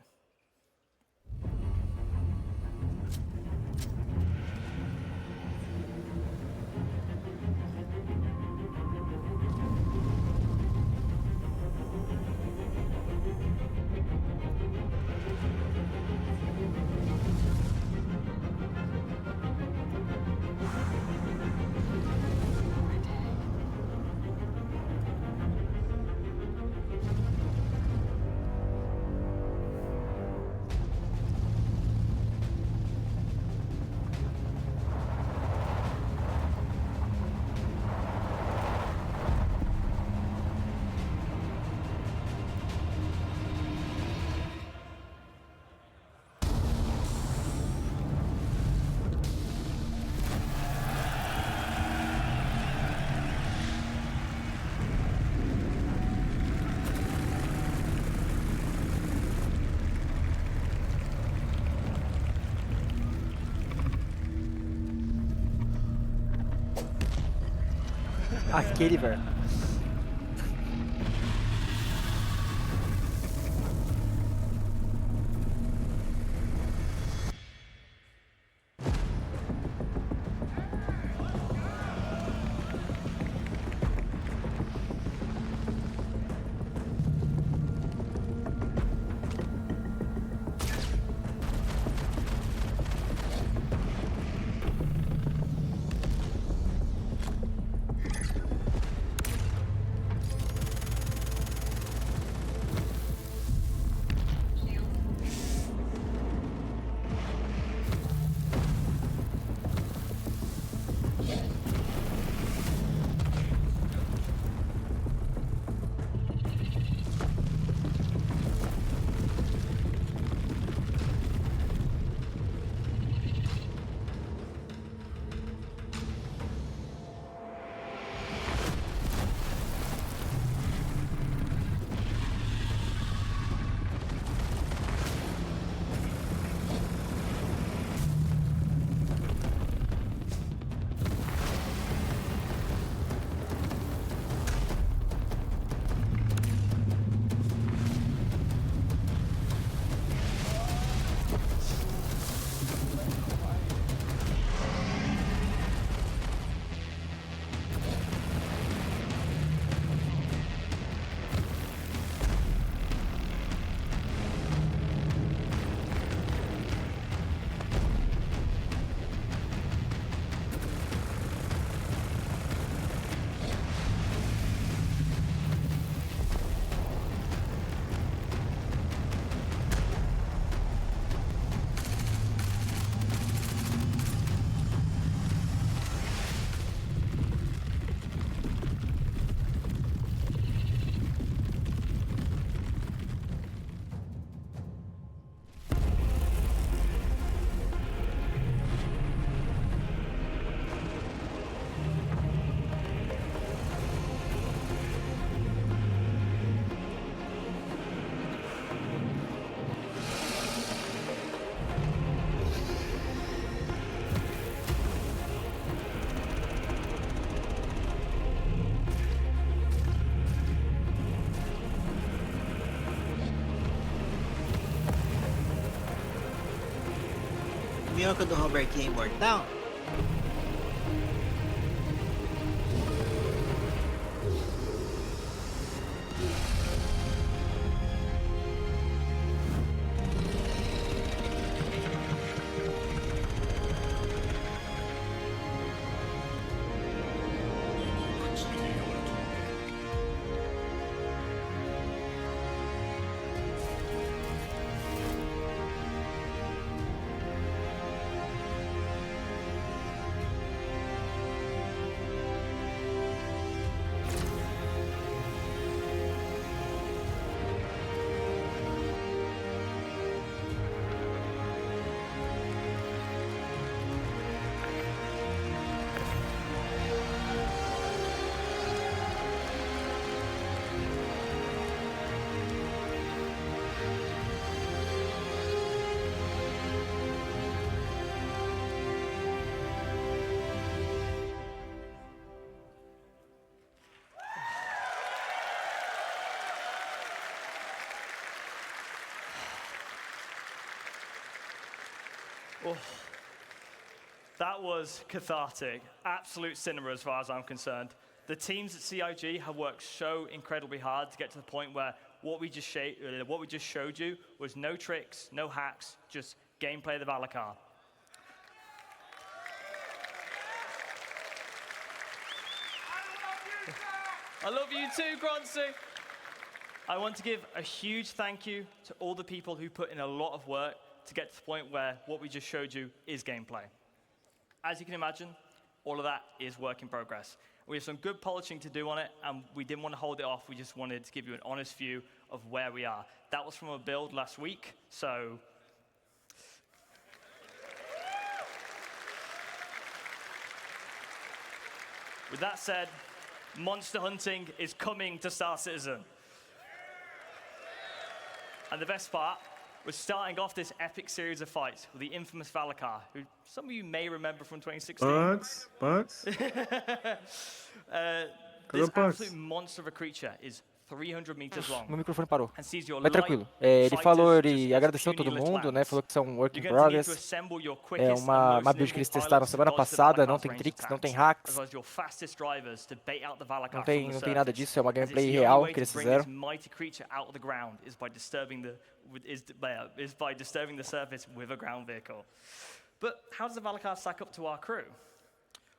Aquele, velho. Minhoca do Robertinho é imortal? That was cathartic. Absolute cinema as far as I'm concerned. The teams at CIG have worked so incredibly hard to get to the point where what we just showed you was no tricks, no hacks, just gameplay of the Valakar. I love you too, Groncy. I want to give a huge thank you to all the people who put in a lot of work to get to the point where what we just showed you is gameplay. As you can imagine, all of that is work in progress. We have some good polishing to do on it, and we didn't want to hold it off. We just wanted to give you an honest view of where we are. That was from a build last week, so with that said, monster hunting is coming to Star Citizen. And the best part was starting off this epic series of fights with the infamous Valakar, who some of you may remember from 2016. Bugs? This absolute monster of a creature is 300 meters long. Meu microfone parou. And sees your Mas light tranquilo. Ele falou, fighters ele just as agradeceu puny todo little mundo, né? ants. Falou que são work in You're going to need to progress. assemble your É quickest and uma most build que eles nimble testaram pilots to semana dodge the passada, não Valakar's tem ranged tricks, não tem attacks, hacks. as well as your fastest drivers to bait out the Valakar Não from tem, the não tem nada surface. disso, é uma As it's gameplay the only real way que eles to bring this fizeram. mighty creature out of the ground is by disturbing the surface with a ground vehicle. But how does the Valakar stack up to our crew?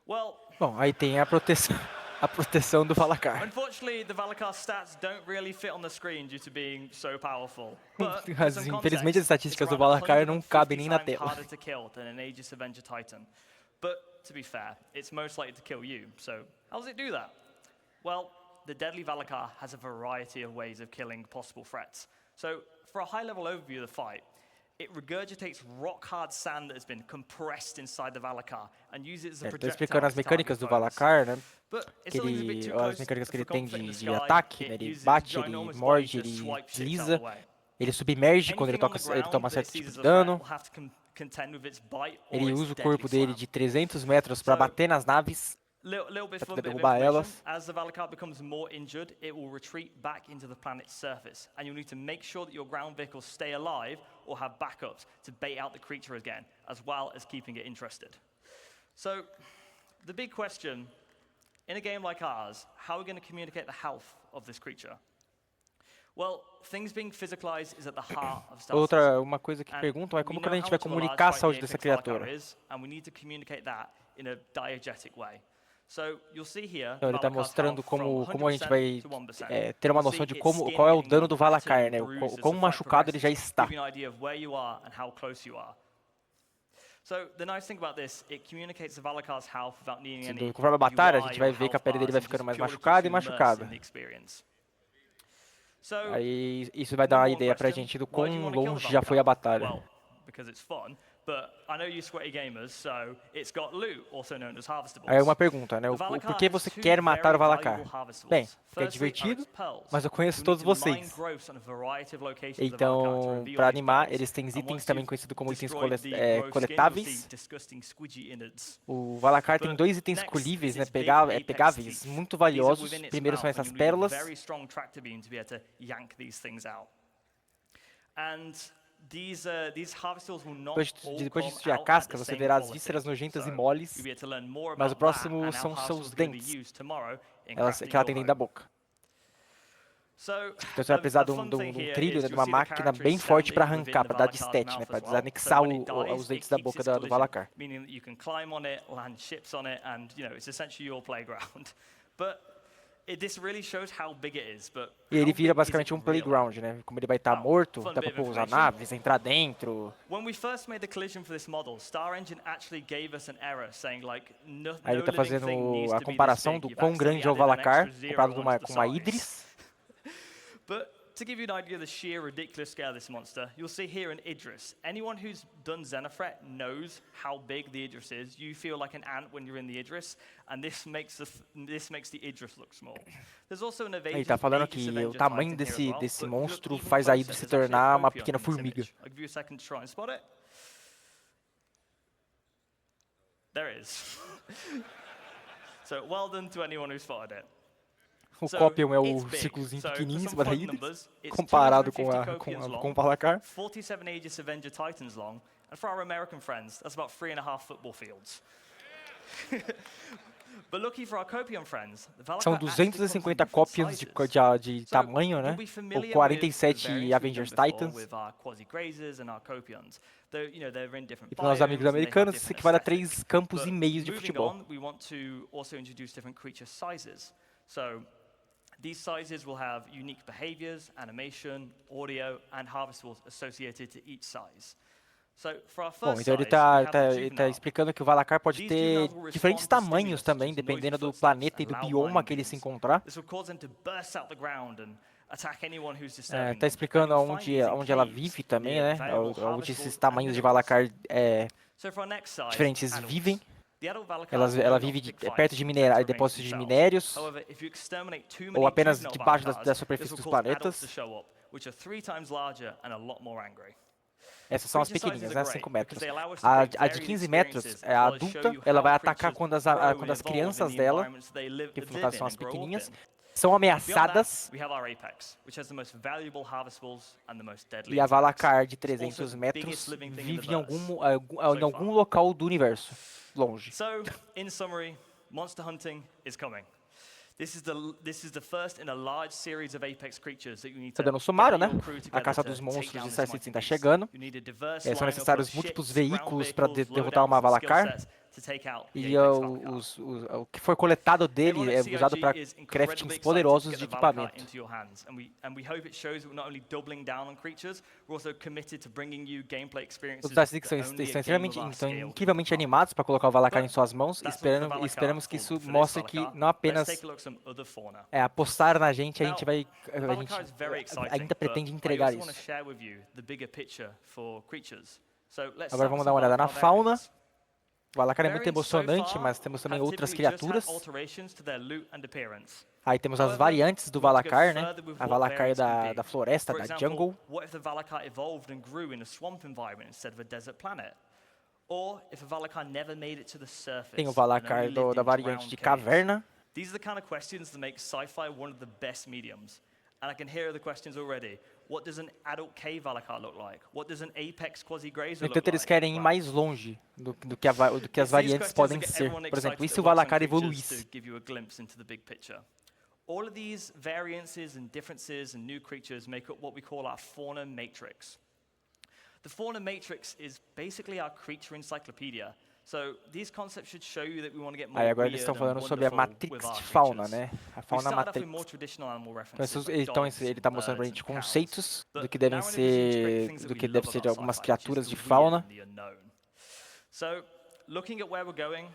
Well, Bom, aí tem a proteção do Valakar. unfortunately, the Valakar's stats don't really fit on the screen due to being so powerful. But for some Infelizmente as context, it's estatísticas do around Valakar não cabem 150 nem na times tela. harder to kill than an Aegis Avenger Titan. But to be fair, it's most likely to kill you. So how does it do that? Well, the deadly Valakar has a variety of ways of killing possible threats. So for a high-level overview of the fight, it regurgitates rock-hard sand that has been compressed inside the Valakar and uses it as a Estou projectile explicando as to mecânicas target do foes. Valakar, né? But if Que something's a bit ele, too as close mecânicas que for ele tem comfort in the de sky, ataque, né? it Ele uses bate, its ele ginormous morde, blade to ele swipe ships out desliza, of the way. ele submerge quando ele Anything on the toma ground certo that tipo sees de as a dano. threat will have to contend with its bite or Ele its usa o deadly corpo dele slam. de 300 metros para bater nas naves, Little bit para fun poder bit of derrubar information. elas. As the Valakar becomes more injured, it will retreat back into the planet's surface, and you'll need to make sure that your ground vehicles stay alive or have backups to bait out the creature again, as well as keeping it interested. So, the big question, in a game like ours, how are we going to communicate the health of this creature? Well, things being physicalized is at the heart of Star Citizen. Uma coisa que And perguntam é we como know que a gente how vai much of a large comunicar a fight saúde the dessa Apex Valakar criatura. is, and we need to communicate that in a diegetic way. So you'll see here, Então ele está Valakar's mostrando health from como a gente 100% vai to 1%. ter uma You'll noção see de its skin qual é o getting dano more do battered Valakar, and né? bruised as Quão the fight machucado ele já progresses, está. give you an idea of where you are and how close you are. So the nice thing about this, it communicates the Valakar's health without needing any Conforme a batalha, a UI gente vai or ver que a health pele dele vai bars, it ficando just mais purely machucada e keeps you immersed machucada. in the experience. So, Aí isso vai dar uma ideia pra gente do quão longe já foi a batalha. well, because it's fun, but I know you sweaty gamers, so it's got loot, also known as harvestables. Aí uma pergunta, né? Por que você quer matar o Valakar? Bem, porque é divertido, mas eu conheço todos vocês. Então, para animar, eles têm itens também conhecidos como itens coletáveis. O Valakar tem 2 itens colhíveis, né? Pegáveis, muito valiosos. Primeiro são essas pérolas. Depois de destruir a casca, você verá as vísceras nojentas e moles, mas o próximo são seus dentes, que ela tem dentro da boca. Então você vai precisar de um trilho, né, de uma máquina bem forte para arrancar, para dar de estética, né, para desanexar os dentes da boca do Valakar. E ele vira basicamente um playground, né? Como ele vai estar morto, dá para pousar naves, entrar dentro. Aí ele está fazendo a comparação do quão grande é o Valakar comparado com uma Idris. But to give you an idea of the sheer ridiculous scale of this monster, you'll see here an Idris. Anyone who's done Xenothreat knows how big the Idris is. You feel like an ant when you're in the Idris, and this makes the Idris look small. There's also an Ele está falando que o tamanho desse monstro faz a Idris se tornar uma pequena formiga. I'll give you a second to try and spot it. There it is. So well done to anyone who spotted it. O Copium é o círculozinho pequenininho em cima da Idris, comparado com o Valakar. 47 Aegis Avenger Titans long, And for our American friends, that's about 3.5 football fields. But lucky for our Copium friends, the São Valakar actually comes in 250 different cópias sizes. de tamanho, né? You'll be Ou familiar with 47 variants we've done Avengers before Titans. with our Quasi-Grazers and our Copions. Though, they're in different E para nossos amigos biomes and they have americanos, isso different equivale a aesthetics. 3 campos e But meio de moving futebol. on, we want to also introduce different creature sizes. So these sizes will have unique behaviors, animation, audio, and harvestables associated to each size. So for our Bom, first então ele size, we have the tá juvenile. explicando que o Valakar pode These ter juveniles will diferentes respond to tamanhos stimulus, também, such as noisy dependendo do footsteps planeta e and do loud bioma whining que ele se beams. encontrar. This will cause them to burst out the ground and attack anyone who's disturbing Tá them. explicando And you'll find onde, these in onde ela caves vive também, near né? valuable Onde harvestables esses and tamanhos de minerals. Valakar So for our next size, diferentes adults, vivem. the adult Valakar Ela will not vive pick fights perto de and tend to remain to depósitos de themselves. minérios, However, if you exterminate too ou many apenas juvenile debaixo da Valakars, superfície this dos will cause adults to planetas. show up, which are 3 times larger and a lot more angry. Essas são as Creature pequenininhas, sizes né? are 5 great metros. because they allow us to A bring de varied 15 metros experiences é a as well as show adulta, you ela how vai atacar creatures quando as grow and crianças evolve in the dela, environments they live que no in caso são as and grow up pequenininhas, in. são Beyond ameaçadas. that, we have our apex, which has the most valuable harvestables and the most deadly E a attacks. Valakar de It's also 300 the metros biggest living thing in the vive em verse em algum local do universo, longe. So, in summary, monster hunting is coming. This is the first in a large series of apex creatures that you need to Tá dando um sumário, né? gather your crew A together caça to dos take monstros down de this Star mighty Citizen tá beast. chegando. You need a diverse São lineup necessários of múltiplos ships, ground veículos para vehicles, derrotar uma loadouts, and skill Valakar. sets to take out the E apex Valakar. o que for coletado dele Everyone é at CIG usado para is incredibly craftings excited to poderosos get de the Valakar equipamento. into your hands, and we hope it shows that we're not only doubling down on creatures, we're also committed to bringing you gameplay experiences Os Star that Citizen only a estão game extremamente, of our estão scale can incrivelmente become. animados para colocar o Valakar em suas mãos. That's all for Valakar Esperamos que for isso this mostre que Valakar. não Let's apenas take a look at some other fauna. apostar na gente, a Now, gente vai, Valakar is very exciting, ainda pretende but I entregar also want to isso. share with you the bigger picture for creatures. So let's Agora start vamos with dar uma some olhada na Valakar fauna. variants. O Valakar é muito Variants so emocionante, far mas temos também have outras typically just had criaturas. alterations to their loot and appearance. Aí temos as However, variantes do we want to go Valakar, né? further with A what Valakar variants can da be. floresta, For da example, jungle. what if the Valakar evolved and grew in a swamp environment instead of a desert planet? Or if a Valakar never made it to the surface Tem o and Valakar only lived da in variante drowned de caves? caverna. These are the kind of questions that make sci-fi one of the best mediums. And I can hear the questions already. What does an adult cave Valakar look like? What does an apex quasi-grazer No look entanto, eles like? querem ir mais longe do que as variantes podem ser. Por exemplo, e se o Valakar evoluísse? To give you a glimpse into the big picture. All of these variances and differences and new creatures make up what we call our fauna matrix. The fauna matrix is basically our creature encyclopedia. So these concepts should show you that we want to get more Aí agora weird eles estão and falando sobre a wonderful with matrix our de fauna, creatures. né? A We fauna started off with matrix. more traditional animal Então, references like então dogs ele and está mostrando pra birds gente and cows. conceitos But do que devem now we're introducing great ser, things that do we que love deve ser about algumas sci-fi, criaturas which de is the fauna. weird and the unknown. So, looking at where we're going,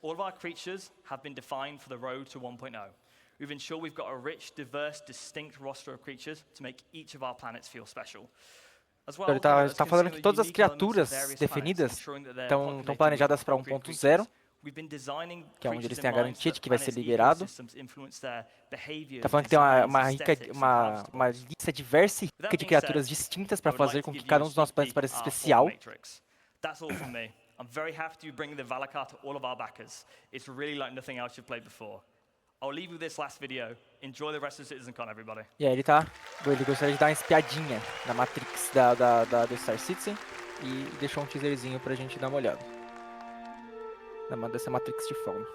all of our creatures have been defined for the road to 1.0. We've ensured we've got a rich, diverse, distinct roster of creatures to make each of our planets feel special. As well, Então, ele let's está falando consider que the todas as unique elements of criaturas various definidas planets, ensuring that they're estão populated with planejadas para appropriate 1.0, creatures. We've been designing que é onde eles creatures têm a in mind garantia so de que vai that ser planets' liberado. ecosystems influence their behaviors, Está falando que tem uma designs, rica, aesthetics, and uma harvestables. lista diversa e With that rica de being criaturas said, distintas I para would like fazer to com que give you cada a um dos nossos sneak planetas peek pareça at our especial. fauna matrix. That's all from me. I'm very happy to be bringing the Valakar to all of our backers. It's really like nothing else you've played before. I'll leave you with this last video. Enjoy the rest of Citizencon, everybody. E aí ele gostaria de dar uma espiadinha na Matrix do Star Citizen e deixou um teaserzinho pra gente dar uma olhada. Dessa Matrix de fauna.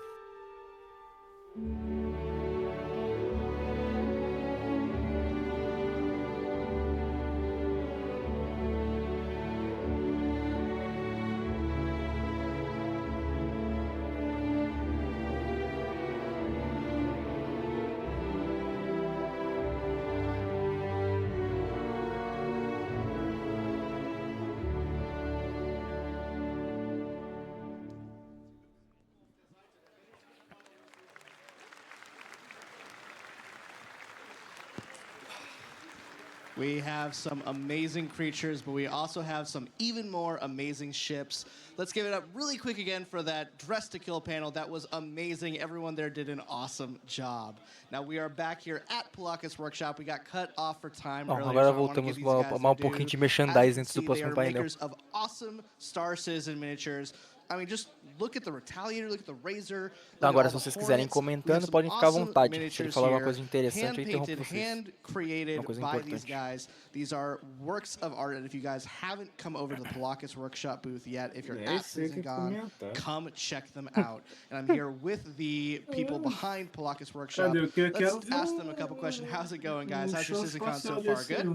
We have some amazing creatures, but we also have some even more amazing ships. Let's give it up really quick again for that Dress to Kill panel. That was amazing. Everyone there did an awesome job. Now we are back here at Polakus Workshop. We got cut off for time Bom, earlier, agora so I wanna voltamos give these guys a their um pouquinho due. de merchandising As antes you do can see, they próximo are painel. makers of awesome Star Citizen miniatures. I mean, just look at the Retaliator, look at the Razor. Então agora, se vocês quiserem ir comentando, podem ficar à vontade. Se ele falar uma coisa interessante, eu interrompo vocês. Hand-created Uma coisa by these importante. guys. These are works of art, and if you guys haven't come over to the Palakis Workshop booth yet, if you're at Citizencon, come check them out. And I'm here with the people behind Palakis Workshop. Let's ask them a couple questions. How's it going, guys? How's your Citizencon so far? Good?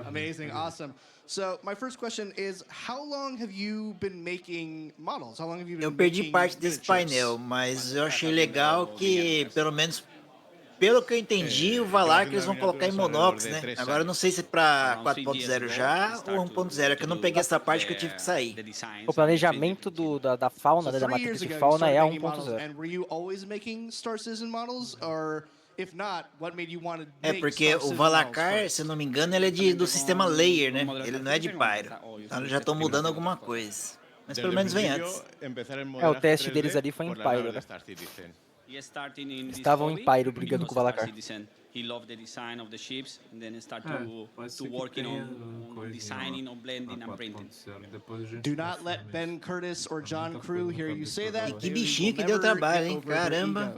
Amazing, awesome. So my first question is, how long have you been making models? How long have you been Eu perdi making parte desse painel, mas eu achei legal que, pelo menos, pelo que eu entendi, o Valar que eles vão colocar em Monox, né? Agora eu não sei se é pra 4.0 já ou 1.0, que eu não peguei essa parte que eu tive que sair. O planejamento da fauna, né, da matriz de fauna é a 1.0. And were you always making Star Citizen models, or if not, what made you want to É make porque Star o Citizen Valacar, models se eu não me engano, ele é do sistema Layer, né? Ele não é de Pyro. Então eles já estão mudando alguma coisa. Mas pelo menos vem antes. É, o teste deles ali foi em Pyro, né? Estavam em Pyro brigando com o Valacar. He loved the design of the ships, and then start to working on designing, on blending and printing. Do not let Ben Curtis or John Crew hear you say that. Que bichinho que deu trabalho, hein? Caramba.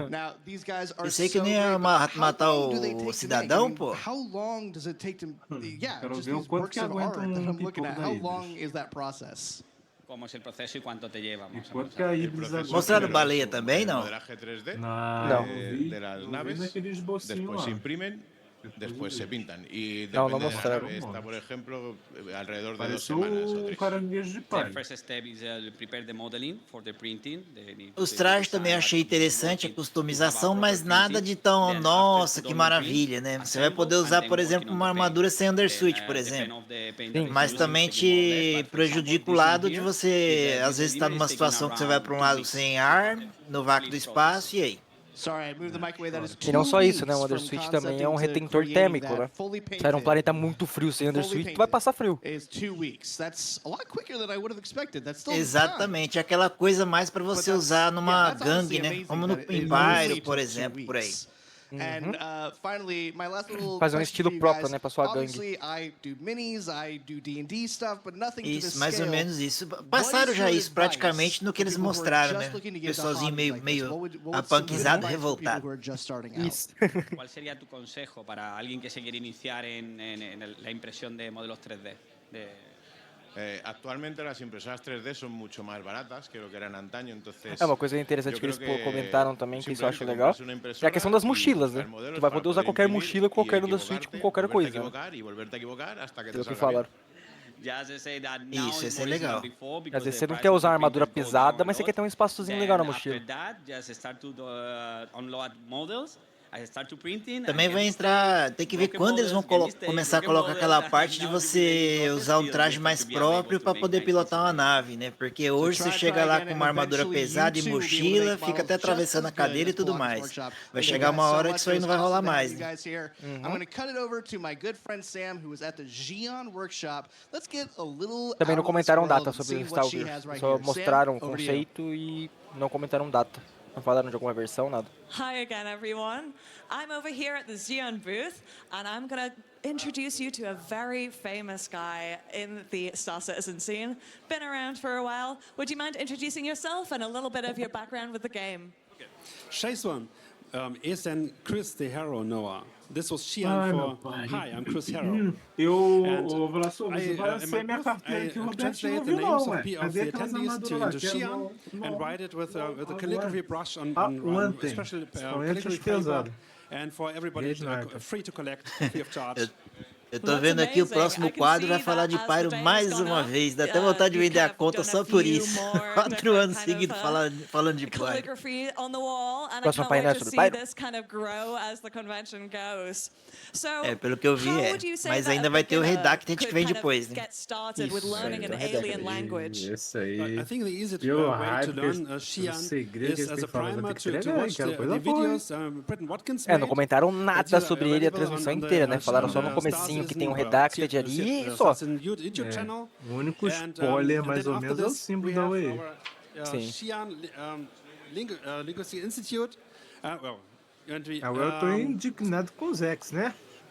Now, these guys are Pensei que não ia matar o cidadão, pô. How long does it take to? Yeah, Quero just ver o these quanto works que of art aguenta that I'm looking at. How pipoco da long is that process? ¿Cómo es el proceso y cuánto te lleva? Quanto que a Ibis agora? Mostraram baleia também, não? Modelaje 3D Não. de las naves, después se imprimen, después se pintan. Y Não, depende não de la mostraram. nave, está, por ejemplo, alrededor de 2 Pareceu semanas o 3. caranguejo de The pai. first step is prepare the modeling for the printing. Os trajes também achei interessante, a customização, mas nada de tão, nossa, que maravilha, né? Você vai poder usar, por exemplo, uma armadura sem undersuit, por exemplo. Mas também te prejudica o lado de você, às vezes, estar numa situação que você vai para um lado sem ar, no vácuo do espaço, e aí? E não só isso, né? O undersuit também é um retentor térmico, né? Se era um planeta muito frio sem undersuit, tu vai passar frio. Exatamente, aquela coisa mais para você usar numa gangue, né? Como no Empire, por exemplo, por aí. And finally, my last little Fazer um question estilo for you próprio, guys. né, pra sua Obviously, I do minis, I do D&D stuff, but nothing to this Isso, mais ou scale. menos isso. Passaram já isso praticamente no que eles mostraram, né? Pessoalzinho meio apanquizado, revoltado. Isso. ¿Cuál sería tu consejo para alguien que se quiere iniciar en la impresión de modelos 3D? Actualmente las impresoras 3D son mucho más baratas que lo que eran antaño, entonces... É uma coisa interessante que eles comentaram também, que isso eu acho legal, é a questão das mochilas, né? Tu vai poder usar qualquer mochila, qualquer undersuit com qualquer coisa. Né? Pelo que falaram. Isso, isso é legal. Às vezes você não quer usar uma armadura pesada, mas você quer ter um espaçozinho legal na mochila. Também vai entrar, tem que ver quando eles vão começar a colocar aquela parte de você usar um traje mais próprio para poder pilotar uma nave, né? Porque hoje você chega lá com uma armadura pesada e mochila, fica até atravessando a cadeira e tudo mais. Vai chegar uma hora que isso aí não vai rolar mais, né? Também não comentaram data sobre o Star Wars, só mostraram o conceito e não comentaram data. Não falaram de alguma versão, nada. Hi again, everyone. I'm over here at the Xeon booth, and I'm going to introduce you to a very famous guy in the Star Citizen scene. Been around for a while. Would you mind introducing yourself and a little bit of your background with the game? Jason, is and Chris the hero Noah. This was Xian for Hi, I'm Chris Hero. Ô, Vlasso, você vai ser minha carteira que o Roberto não translate the viu names não, of ué. the Cadê aquelas attendees armaduras into lá? Xian and write it with a calligraphy brush on ontem, especially principalmente calligraphy os paper. pesados. And for everybody, free to collect, free of charge. Eu tô vendo aqui o próximo quadro vai falar de Pyro mais uma vez. Dá até vontade de vender a conta só por isso. 4 anos seguidos falando de Pyro. Calligraphy on the wall, and I Próximo can't painel wait to sobre see Pyro. this kind of grow as the convention goes. So, É, pelo que eu vi é. Mas ainda vai ter o Redacted que vem depois, né? get started with learning an alien language. Isso aí. I think the easiest E o way to hype, learn o Xian segredo que is eles as têm a que falar, vai primer ter que to escrever, watch quero the coisa boa, videos Britton Watkins É, não made. comentaram nada sobre ele a Available transmissão on the inteira, né? Falaram só no comecinho que tem um redacted ali e só. YouTube channel. O único spoiler, mais ou menos, é o símbolo da UE. Sim. Xian Linguistic Institute. Agora eu tô indignado com os ex, né?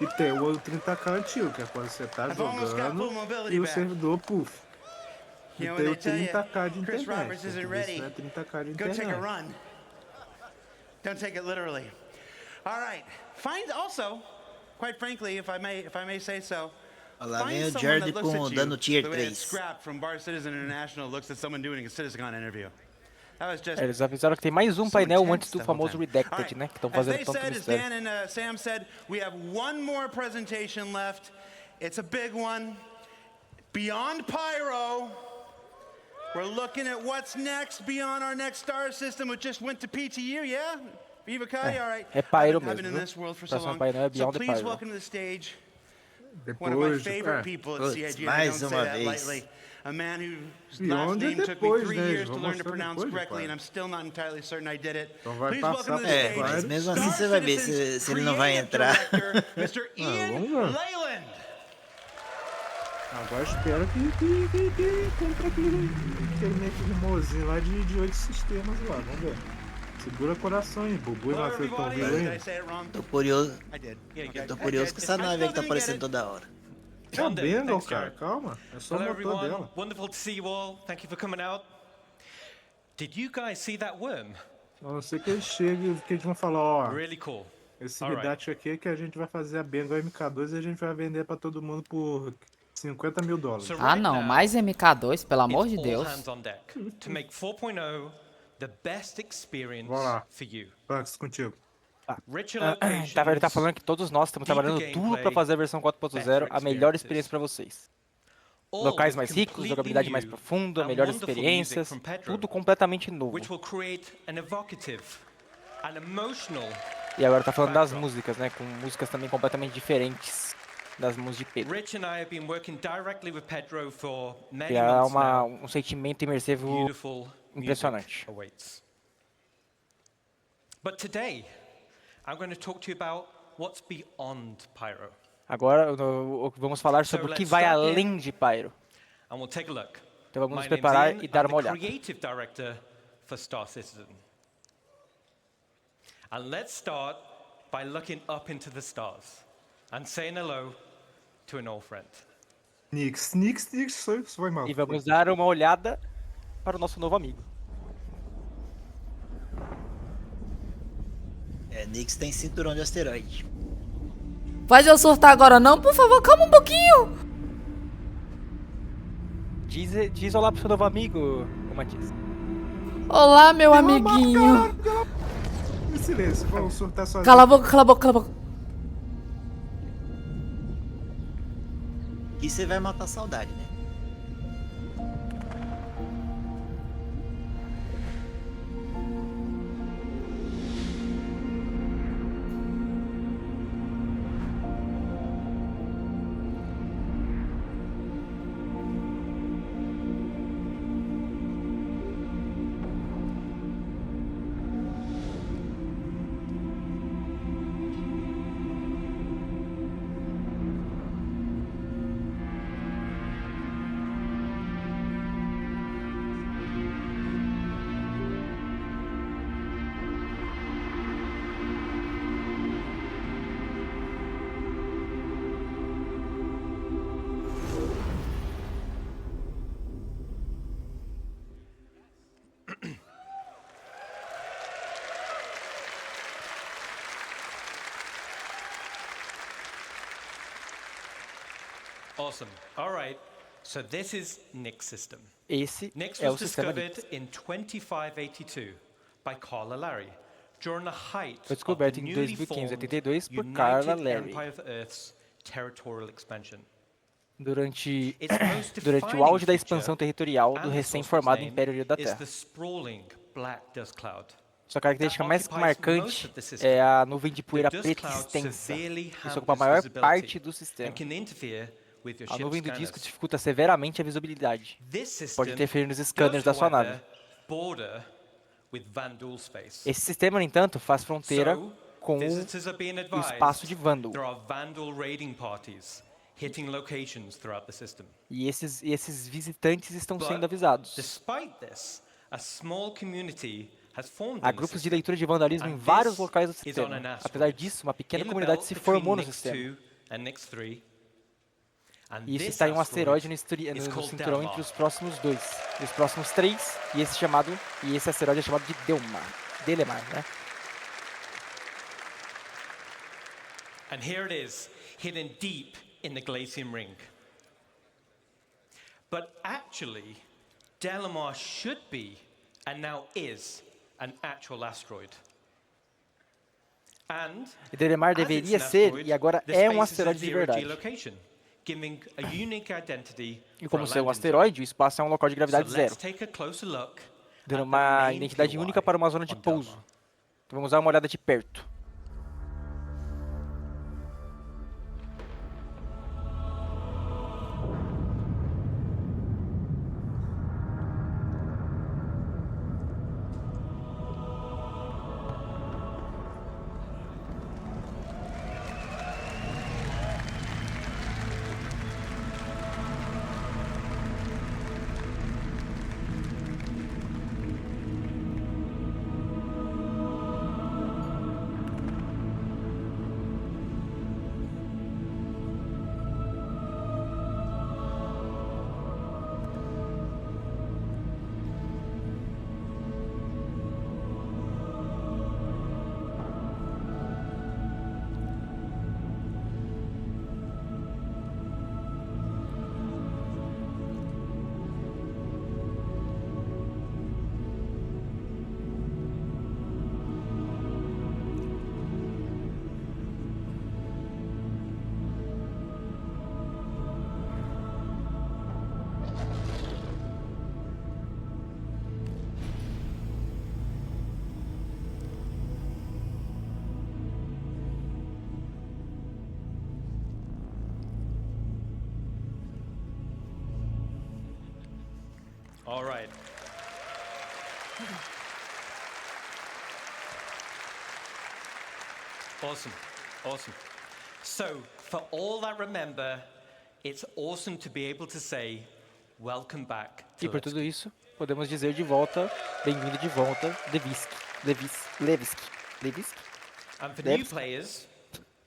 E tem o 30K antigo, que é quando você tá jogando e o servidor, puf. E tem o 30K de internet. Isso não é 30K de internet. Don't take it literally. All right. Find also, quite frankly, if I may say so, Lá vem find o someone Jared that looks com at you dando tier the way that 3. Scrap from Bar Citizen International looks at someone doing a Citizencon interview. That was just Eles avisaram que tem mais um painel antes do famoso Redacted, né? Que estão As fazendo they tanto said, as mistério. Dan and Sam said, we have one more presentation left. It's a big one. Beyond Pyro. We're looking at what's next beyond our next star system, which just went to PTU, yeah? Viva Kai, all right. É Pyro I've been mesmo, in viu? this world for O so próximo long. painel é So Beyond the please Pyro. welcome to the stage one of my favorite people at CIG, and I don't say that lightly. A man whose last Beyond é name took me depois, 3 né? years to Vamos learn to mostrar pronounce depois, correctly, pai. and I'm still not entirely certain I did it. Então vai Please passar welcome to por the stage, Mas mesmo assim Star você vai ver Citizen's se ele não vai creative entrar. director, Mr. Ian vamos ver. Leyland. Agora espero que compre aquele rumorzinho lá de 8 sistemas lá. Vamos ver. Segura coração aí, Bubu e Matheus estão vindo aí. Tô curioso. Tô curioso com essa nave aí que tá aparecendo toda hora. É o Bengal, cara. Calma. É só o Hello, motor everyone. dela. Wonderful to see you all. Thank you for coming out. Did you guys see that worm? A não ser que eles cheguem, que eles vão falar, ó. Really cool. Esse All right. Redact aqui é que a gente vai fazer a Bengal MK2 e a gente vai vender pra todo mundo por $50 mil. Ah não, mais MK2, pelo amor de All Deus. hands on deck to make 4.0 the best experience Vamos lá. for you. Max, contigo. Richer Ele tá falando que todos nós estamos trabalhando duro para fazer a versão 4.0 a melhor experiência para vocês. Locais mais ricos, jogabilidade mais profunda, melhores experiências, tudo completamente novo. which will create an evocative and emotional E agora tá falando das músicas, né? Com músicas também completamente diferentes das músicas de Pedro. Rich and I have been working directly with Pedro for many Criar months now. um sentimento imersivo Beautiful impressionante. music awaits. But today, I'm going to talk to you about what's beyond Pyro. Agora vamos falar sobre o que vai além de Pyro. And we'll take a look. Então vamos My nos name's preparar Ian. e dar I'm uma the olhada. creative director for Star Citizen. And let's start by looking up into the stars and saying hello to an old friend. Nix, foi mal. E vamos dar uma olhada para o nosso novo amigo. É, Nix tem cinturão de asteroide. Faz eu surtar agora não, por favor, calma um pouquinho. Diz olá pro seu novo amigo, Matias. Olá, meu amiguinho. Em silêncio, vamos surtar sozinho. Cala a boca, cala a boca, cala a boca. E você vai matar a saudade, né? Awesome. All right. So this is Nick's system. Esse Nix é o was sistema discovered Nix. in 2582 by Carla Larry during the height Foi of the descoberto em newly formed 2582 por Carla United Larry. Empire of Earth's territorial expansion. Durante Its most o auge da defining expansão feature territorial and do the recém-formado source of Império da name is Terra. the sprawling black dust cloud. Sua característica mais occupies marcante most of the system. é a nuvem de poeira The dust preta cloud extensa. severely Isso ocupa a hampers maior visibility parte do and sistema. can interfere with your A ship's nuvem do disco scanners. dificulta severamente a visibilidade. This system Pode interferir nos scanners da does, sua however, nave. border with Vandal space. Esse sistema, no entanto, faz fronteira So, com visitors are being o espaço de Vandal. There are Vandal raiding parties hitting locations throughout the system. E esses visitantes estão But, sendo avisados. Despite this, a small community has formed Há in the grupos de system, leitura de vandalismo and em vários this locais do is on sistema. an asteroid. Apesar disso, uma pequena In the comunidade belt se between formou no Nix sistema. 2 and Nix 3. And E isso this está em um asteroide asteroid is no called cinturão Delmar. entre os próximos dois. Os próximos três, e esse asteroide é chamado de Delemar, né? And here it is, hidden deep in the Glacium ring. But actually, Delamar should be, and now is, an actual asteroid. And E Delamar deveria ser, e agora é um asteroide de verdade. E como ser um asteroide, o espaço é um local de gravidade zero, dando uma identidade única para uma zona de pouso. Então vamos dar uma olhada de perto. All right. Awesome, awesome. So, for all that remember, it's awesome to be able to say, welcome back to E por tudo isso, podemos dizer de volta, bem-vindo de volta, Levski. And for new players,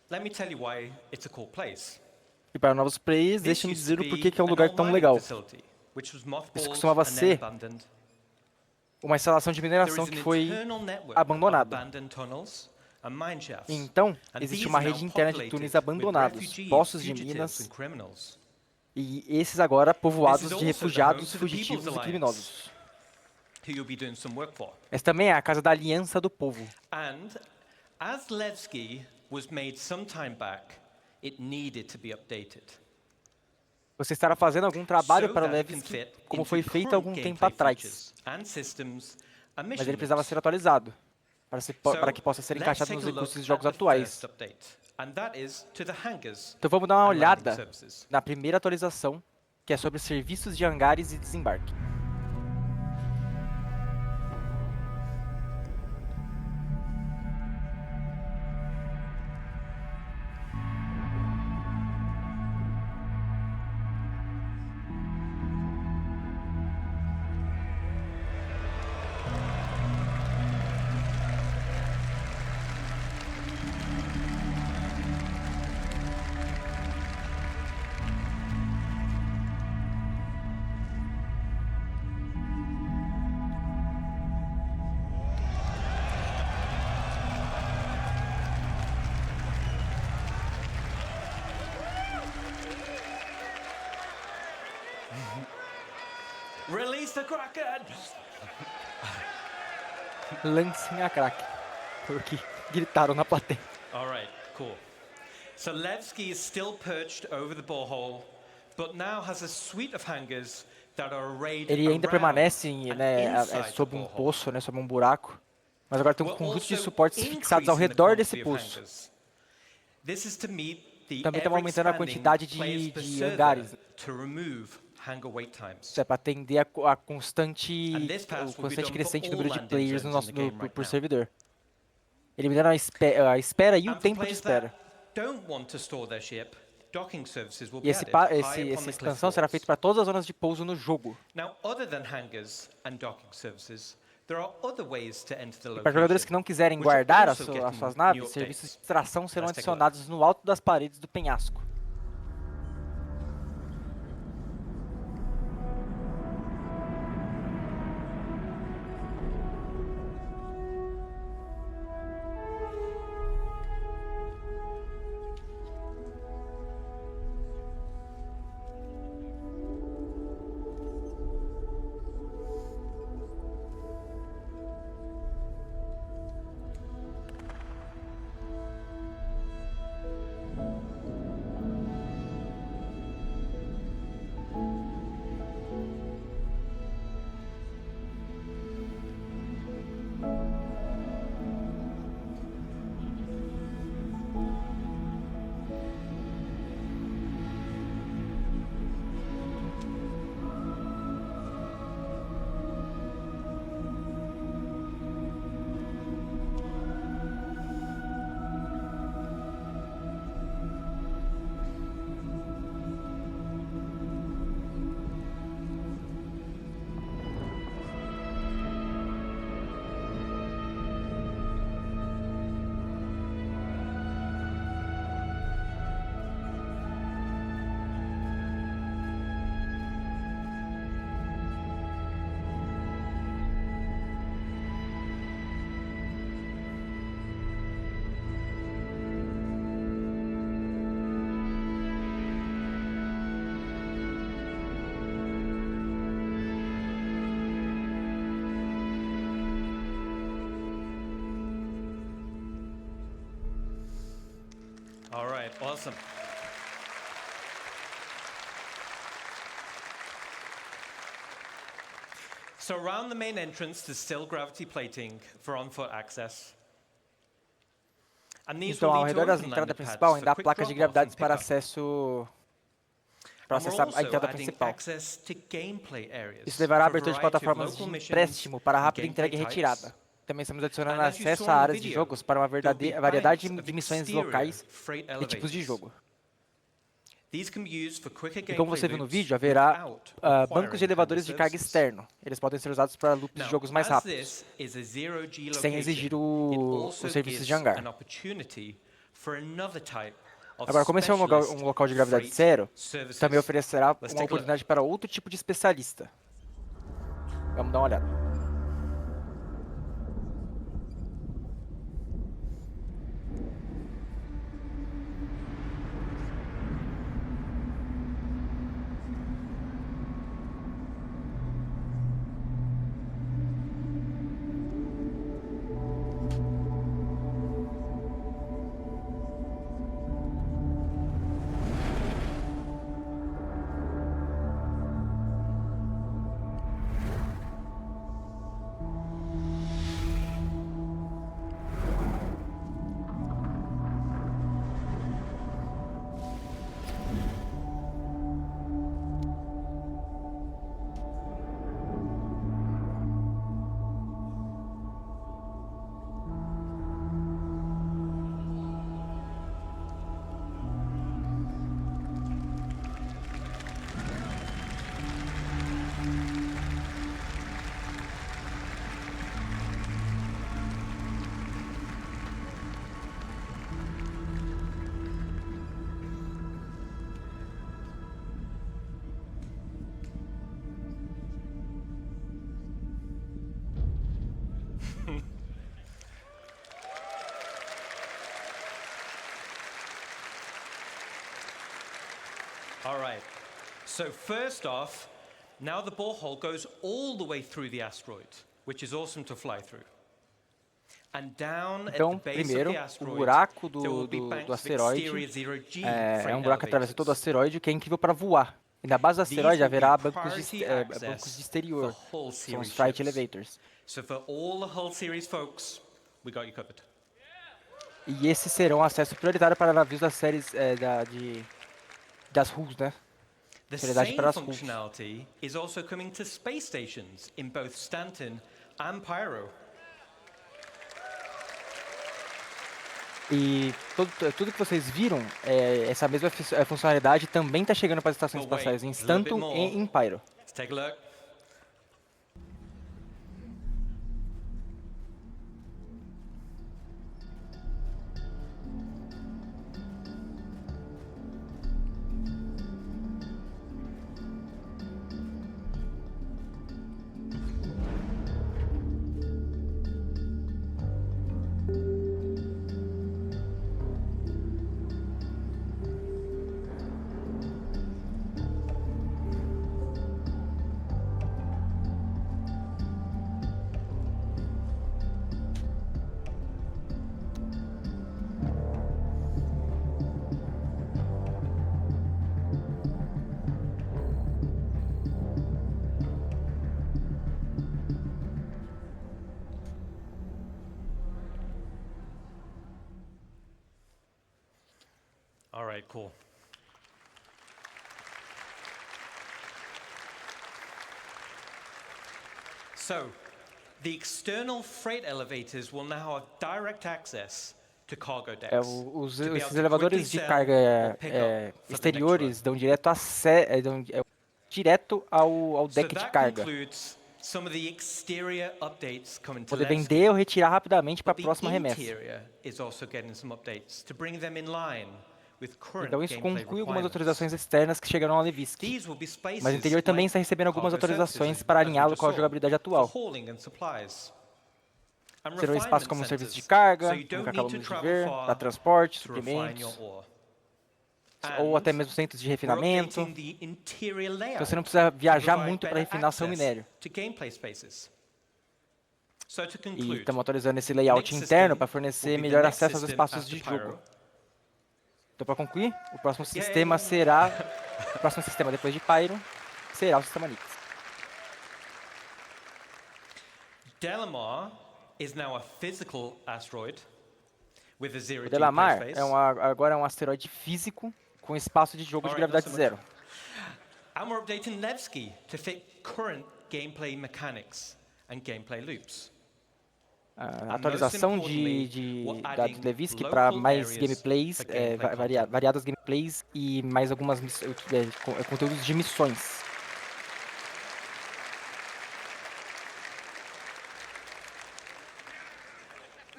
let me tell you why it's a cool place. E para novos players, deixe-me dizer o porquê que é um lugar tão legal. Isso costumava ser uma instalação de mineração que foi abandonada. Então, existe uma rede interna de túneis abandonados, poços de minas, e esses agora povoados de refugiados, fugitivos e criminosos. Essa também é a casa da Aliança do Povo. As Levski was made some time back, it needed to be updated. Você estará fazendo algum trabalho para o Levski, como foi feito algum tempo atrás. Mas ele precisava ser atualizado, para que possa ser encaixado nos recursos de jogos atuais. Então vamos dar uma olhada na primeira atualização, que é sobre serviços de hangares e desembarque. Release the Kraken! Lancem a Kraken, porque gritaram na plateia. All right, cool. So Levski is still perched over the borehole, but now has a suite of hangars that are arrayed Ele ainda permanece, né, sob um borehole. poço, né, sob um buraco, mas agora tem um conjunto de suportes fixados ao redor desse poço. This is to meet the Também estamos aumentando a quantidade de hangares. Isso é para atender a constante crescente número de players no nosso, por servidor. Eliminando a espera e o tempo de espera. E essa expansão será feita para todas as zonas de pouso no jogo. E para jogadores que não quiserem guardar as suas naves, serviços de extração serão adicionados no alto das paredes do penhasco. All right, awesome. So around the main entrance, there's still gravity plating for on-foot access. Então, ao redor da entrada principal, ainda há placas de gravidades para acesso para acessar a entrada principal. Isso levará à abertura de plataformas de empréstimo para rápida entrega e retirada. Também estamos adicionando acesso a áreas de jogos para uma variedade de missões locais e tipos de jogo. E como você viu no vídeo, haverá bancos de elevadores de carga externo. Eles podem ser usados para loops de jogos mais rápidos, sem exigir os serviços de hangar. Agora, como esse é um local de gravidade zero, também oferecerá uma oportunidade para outro tipo de especialista. Vamos dar uma olhada. All right. So first off, now the borehole goes all the way through the asteroid, which is awesome to fly through. And down at the base primeiro, of the o asteroid, buraco there will be do banks of asteroide exterior zero-G é freight um buraco que atravessa elevators. todo o asteroide, que é incrível para voar. E na base do These asteroide will be haverá bancos priority de access exterior, for Hull são os series freight ships. elevators. So for all the Hull series folks, we got you covered. E esses serão acesso prioritário para navios das séries das Hulls, né? The Prioridade same para as Hulls. functionality is also coming to space stations in both Stanton and Pyro. E tudo que vocês viram, essa mesma funcionalidade também está chegando para as estações espaciais em Stanton e em Pyro. Let's take a look. All right, cool. So, the external freight elevators will now have direct access to cargo decks. Esses elevadores de carga exteriores dão direto ao deck de carga. Poder vender ou retirar rapidamente para a próxima remessa. Então isso conclui algumas autorizações externas que chegaram ao Levisky. Mas o interior também está recebendo algumas autorizações para alinhá-lo com a jogabilidade atual. Serão espaços como serviço de carga, como que acabamos de ver, para transporte, suprimentos, ou até mesmo centros de refinamento. Então você não precisa viajar muito para refinar seu minério. E estamos autorizando esse layout interno para fornecer melhor acesso aos espaços de jogo. Então, para concluir, o próximo sistema será... O próximo sistema depois de Pyro será o sistema Nix. Delamar is now a physical asteroid with a O zero-G Delamar phase. agora é um asteroide físico com espaço de jogo de gravidade zero. And we're updating Nevsky to fit current gameplay mechanics and gameplay loops. A atualização da Levski para mais gameplays, variadas gameplays e mais algumas conteúdos de missões.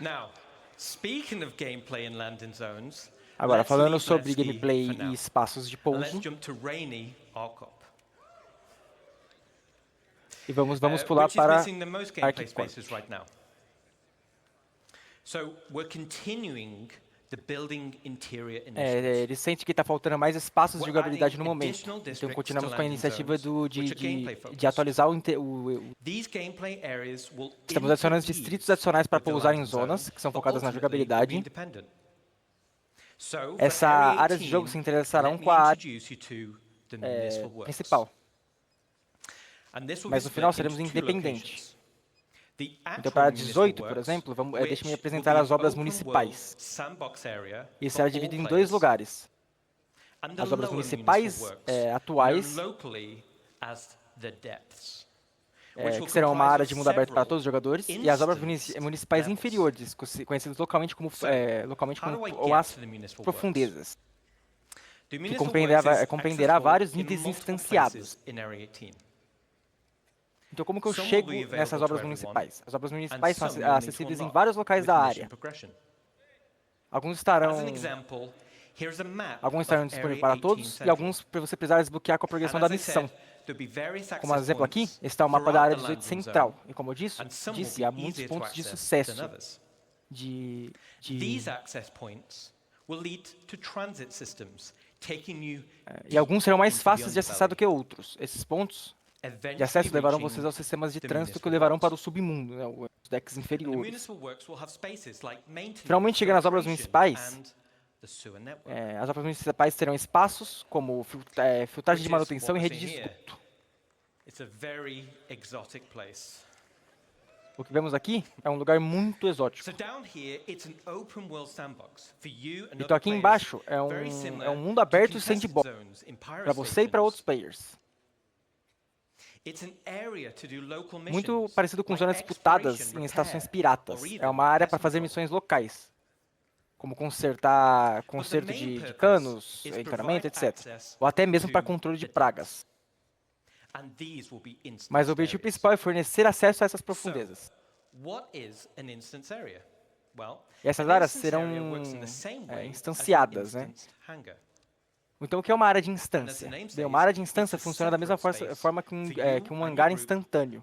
Now, speaking of gameplay and landing zones, agora falando sobre gameplay e espaços de pouso. Let's jump to Rainy Arcop. E vamos pular para Arctic. So we're continuing the building interior initiative. Ele sente que está faltando mais espaços de jogabilidade no momento. Então continuamos com a iniciativa de atualizar Estamos adicionando distritos adicionais para pousar em zonas que são focadas na jogabilidade. Essa área de jogo se interessarão com a área principal. Mas no final seremos independentes. Então, para 18, por exemplo, deixe-me apresentar as obras municipais. Isso será dividido em 2 lugares. As obras municipais atuais, que serão uma área de mundo aberto para todos os jogadores, e as obras municipais inferiores, conhecidas localmente como as profundezas, que compreenderá vários níveis instanciados. Então, como que eu chego nessas obras municipais? As obras municipais são acessíveis em vários locais da área. Alguns estarão disponíveis para todos, e alguns para você precisar desbloquear com a progressão da missão. Como exemplo aqui, está o mapa da área 18 central. E como eu disse, há muitos pontos de sucesso e alguns serão mais fáceis de acessar do que outros. Esses pontos de acesso levarão vocês aos sistemas de trânsito que levarão para o submundo, os decks inferiores. Finalmente, chegando às obras municipais, as obras municipais terão espaços como filtragem de manutenção e rede de esgoto. O que vemos aqui é um lugar muito exótico. Então aqui embaixo é um mundo aberto e sandbox para você e para outros players. Muito parecido com zonas disputadas em estações piratas. É uma área para fazer missões locais, como conserto de canos, encanamento, etc. Ou até mesmo para controle de pragas. Mas o objetivo principal é fornecer acesso a essas profundezas. E essas áreas serão instanciadas, né? Então, o que é uma área de instância? Bem, uma área de instância funciona da mesma forma que um hangar instantâneo.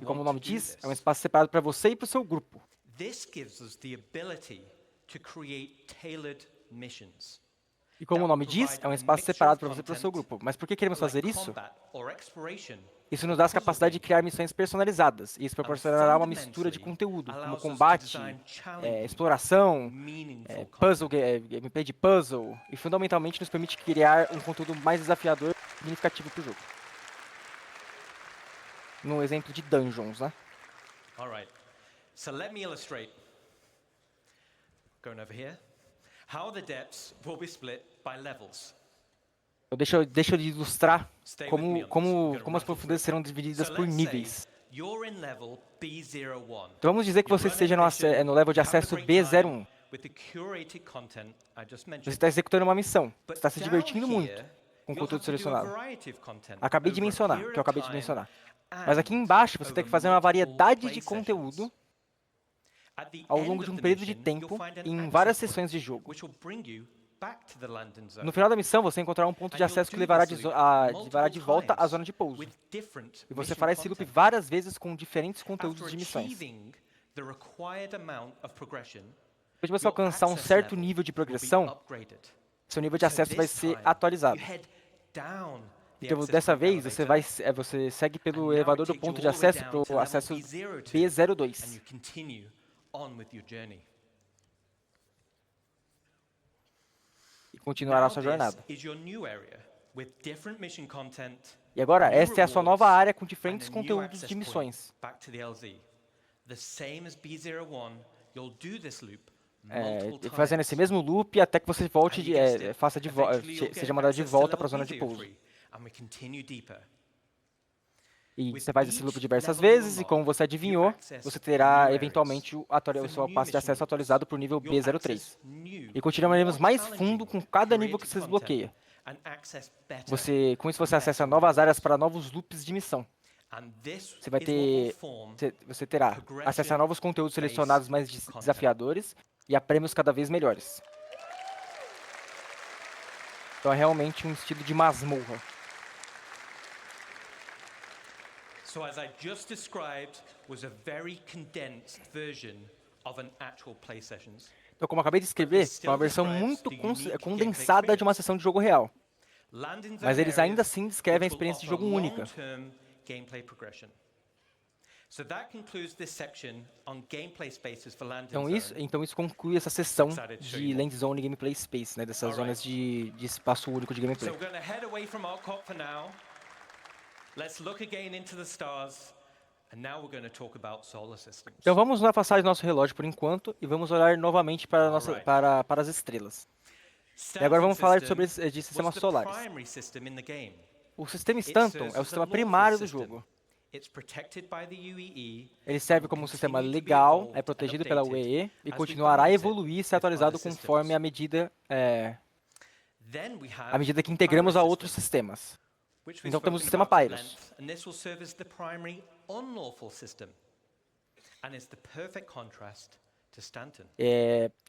E como o nome diz, é um espaço separado para você e para o seu grupo. E como o nome diz, é um espaço separado para você e para o seu grupo. Mas por que queremos fazer isso? Isso nos dá a capacidade de criar missões personalizadas. E isso proporcionará uma mistura de conteúdo, como combate, exploração, gameplay de puzzle. E fundamentalmente nos permite criar um conteúdo mais desafiador e significativo para o jogo. No exemplo de dungeons, né? Alright. So let me illustrate. Going over here. How the depths will be split by levels. Deixa eu ilustrar como as profundezas serão divididas por níveis. Então vamos dizer que você esteja no level de acesso B01. Você está executando uma missão. Você está se divertindo muito com o conteúdo selecionado. Acabei de mencionar, que eu acabei de mencionar. Mas aqui embaixo você tem que fazer uma variedade de conteúdo ao longo de um período de tempo em várias sessões de jogo. No final da missão, você encontrará um ponto de acesso que levará de volta à zona de pouso. E você fará esse loop várias vezes com diferentes conteúdos de missões. Depois de você alcançar um certo nível de progressão, seu nível de acesso vai ser atualizado. Então, dessa vez, você segue pelo elevador do ponto de acesso para o acesso B02. continuará a sua jornada. E agora, esta é a sua nova área com diferentes conteúdos de missões. Fazendo esse mesmo loop até que você volte, seja mandado de volta para a zona de pouso. E você faz esse loop diversas vezes, e como você adivinhou, você terá eventualmente o seu passe de acesso atualizado para o nível B03. E continuaremos mais fundo com cada nível que você desbloqueia. Com isso você acessa novas áreas para novos loops de missão. Você terá acesso a novos conteúdos selecionados mais desafiadores e a prêmios cada vez melhores. Então é realmente um estilo de masmorra. So as I just described was a very condensed version of an actual play sessions. Então, como eu acabei de escrever, é uma versão muito condensada de uma sessão de jogo real. Mas eles ainda assim descrevem a experiência de jogo única. Então isso conclui essa sessão de Land Zone Gameplay Space, né, dessas zonas de espaço único de gameplay. Então vamos nos afastar do nosso relógio por enquanto e vamos olhar novamente para as estrelas. E agora vamos falar sobre de sistemas solares. O sistema Stanton é o sistema primário do jogo. Ele serve como um sistema legal, é protegido pela UEE e continuará a evoluir e ser atualizado conforme à medida que integramos a outros sistemas. Então temos o sistema Pyros.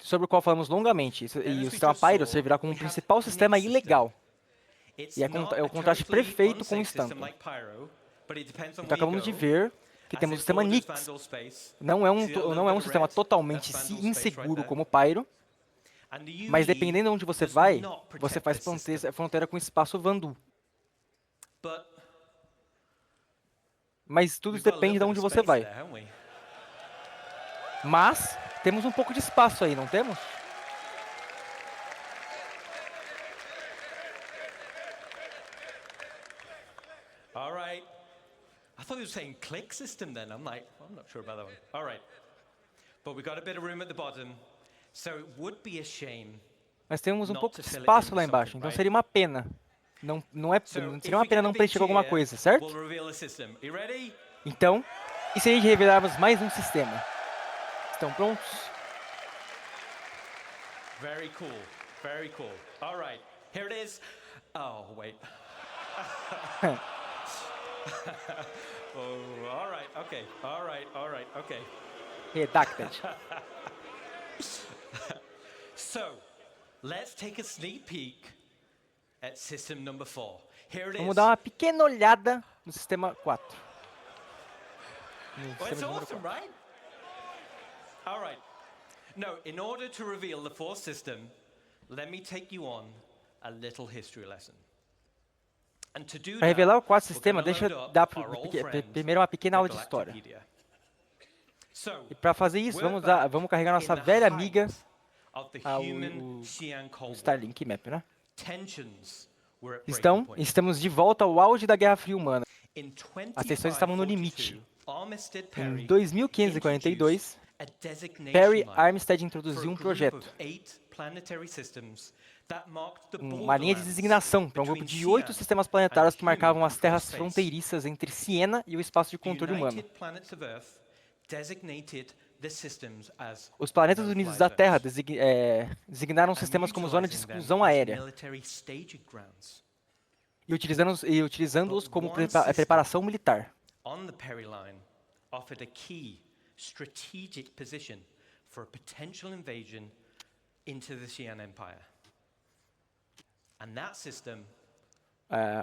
Sobre o qual falamos longamente. E o sistema Pyros servirá como principal sistema ilegal. E é o contraste perfeito com o Stanton. Então acabamos de ver que temos o sistema Nix. Não é um sistema totalmente inseguro como o Pyro. Mas dependendo de onde você vai, você faz fronteira com o espaço Vandu. Mas tudo depende de onde você vai. Mas temos um pouco de espaço aí, não temos? All right. I thought you were saying click system then. I'm like, well, I'm not sure about that one. All right. But we got a bit of room at the bottom. So it would be a shame. Mas temos um pouco de espaço lá embaixo, então seria uma pena. Seria uma pena não preencher alguma coisa, certo? Então, e se a gente revelarmos mais um sistema? Estão prontos? Very cool, very cool. All right, here it is. Oh, wait. Oh, all right, okay, all right, okay. Redacted. So, let's take a sneak peek at system number 4. Here it is. Vamos dar uma pequena olhada no sistema 4. Well, it's awesome, right? All right. No, in order to reveal the fourth system, let me take you on a little history lesson. Para revelar o quarto sistema, deixa eu dar primeiro uma pequena aula de história. E para fazer isso, vamos carregar nossa velha amiga, o Starlink Map, né? Estamos de volta ao auge da Guerra Fria humana. As tensões estavam no limite. Em 2542, Perry Armistead introduziu um projeto, uma linha de designação para um grupo de 8 sistemas planetários que marcavam as terras fronteiriças entre Siena e o espaço de controle humano. Os planetas unidos da Terra designaram sistemas como zona de exclusão aérea e utilizando-os como preparação militar. Offered a key strategic position for a potential invasion into the Xi'an Empire. And that system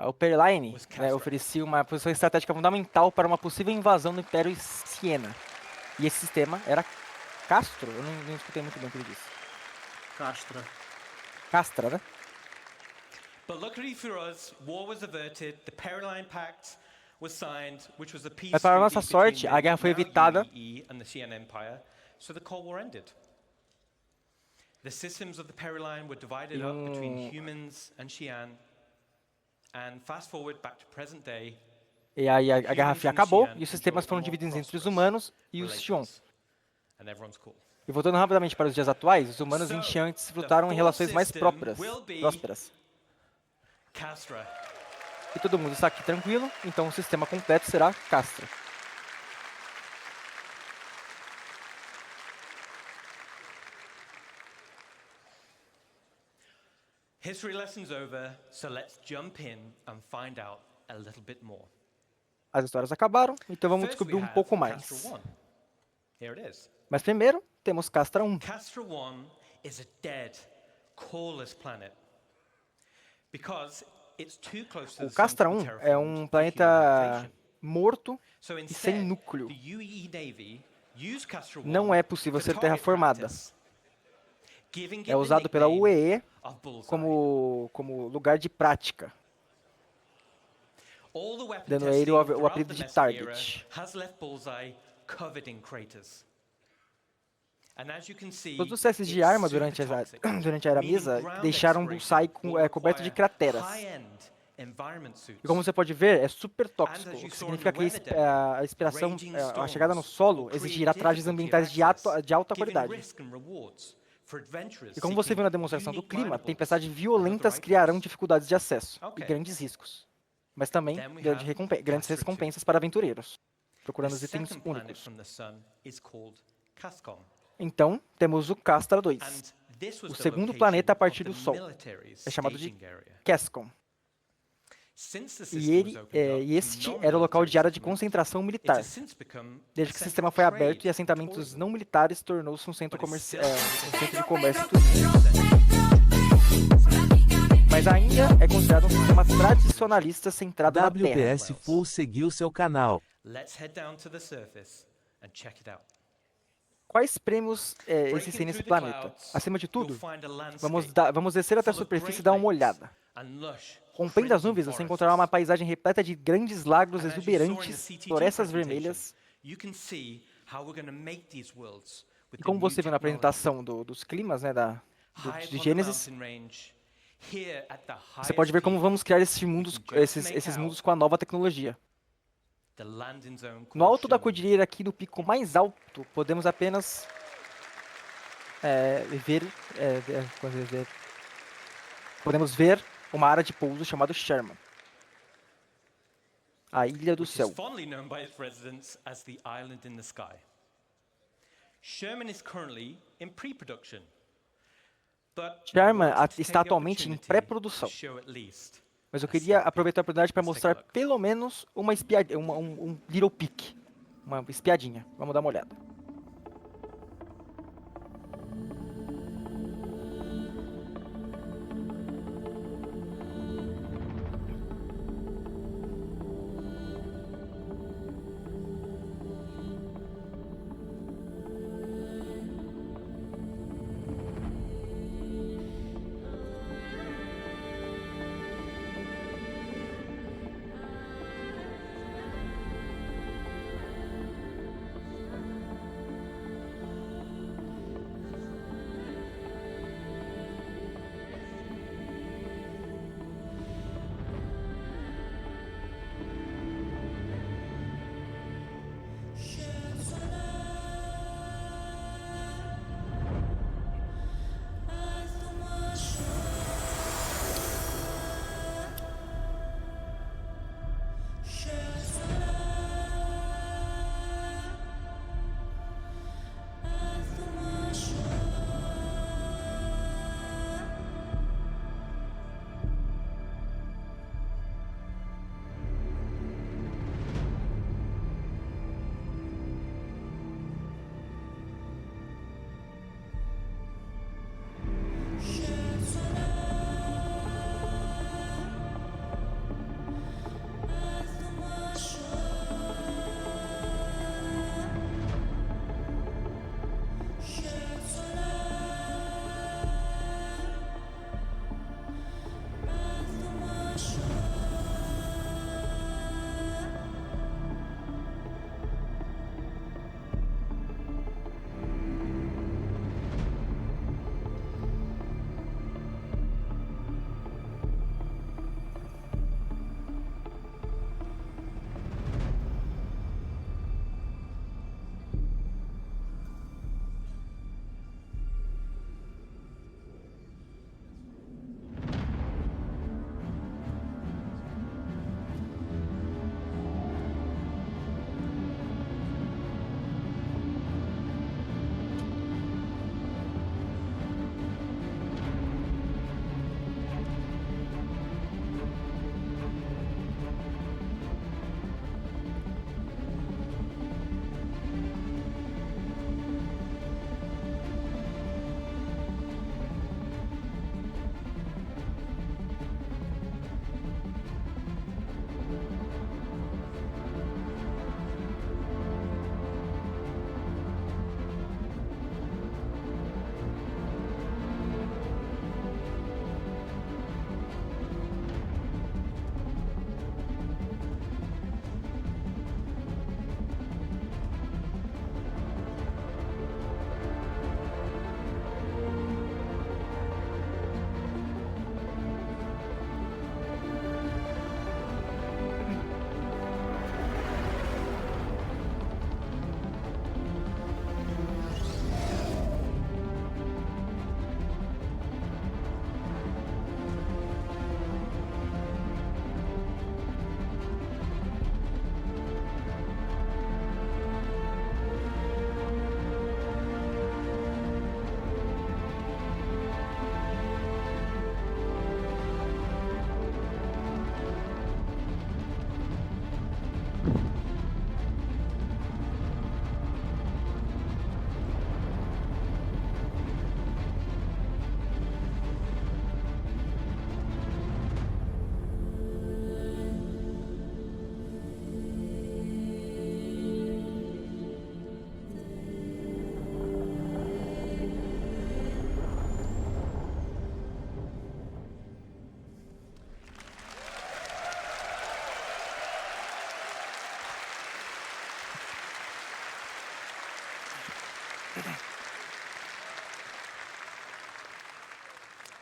o Perline oferecia uma posição estratégica fundamental para uma possível invasão do Império Siena. E esse sistema era Castro? Eu não escutei muito bem o que ele disse. Castra, né? But luckily for us, war was averted, the Perline Pact was signed, which was a peace Mas para nossa sorte, a guerra foi evitada. The systems of the Periline were divided up between humans and Xi'an. And fast forward back to present day. E aí a Guerra Fria acabou e os sistemas foram divididos entre os humanos e os Xion. And everyone's cool. E voltando rapidamente para os dias atuais, os humanos e Xi'an desfrutaram em relações mais prósperas. Castra. E todo mundo está aqui tranquilo, então o sistema completo será Castra. History lessons over, so let's jump in and find out a little bit more. As histórias acabaram, então vamos descobrir um pouco mais. Here it is. Mas primeiro, temos Castra 1. Castra 1 is a dead, coreless planet. Because it's too close to O the Castra center 1 of é um planeta morto e sem núcleo. Não é possível ser terraformada. É usado pela UEE como lugar de prática, dando a ele o apelido de Target. Todos os testes de arma durante a Era Mesa deixaram Bullseye coberto de crateras. E como você pode ver, é super tóxico, o que significa que a chegada no solo exigirá trajes ambientais de alta qualidade. E como você viu na demonstração do clima, tempestades violentas criarão dificuldades de acesso e grandes riscos. Mas também grandes recompensas para aventureiros, procurando os itens únicos. Então, temos o Castra 2, o segundo planeta a partir do Sol. É chamado de Cascon. E este era o local de área de concentração militar. Desde que o sistema foi aberto e assentamentos não militares, tornou-se um centro de comércio e turismo. Mas ainda é considerado um sistema tradicionalista centrado na Terra. WPS Full seguiu seu canal. Quais prêmios existem nesse planeta? Acima de tudo, vamos descer até a superfície e dar uma olhada. Rompendo as nuvens, você encontrará uma paisagem repleta de grandes lagos exuberantes, florestas vermelhas. E como você viu na apresentação dos climas, né, de Gênesis, você pode ver como vamos criar esses mundos com a nova tecnologia. No alto da cordilheira, aqui no pico mais alto, podemos apenas podemos ver uma área de pouso chamada Sherman, a Ilha do Céu. Sherman está atualmente em pré-produção, mas eu queria aproveitar a oportunidade para mostrar pelo menos uma um little peek, uma espiadinha. Vamos dar uma olhada.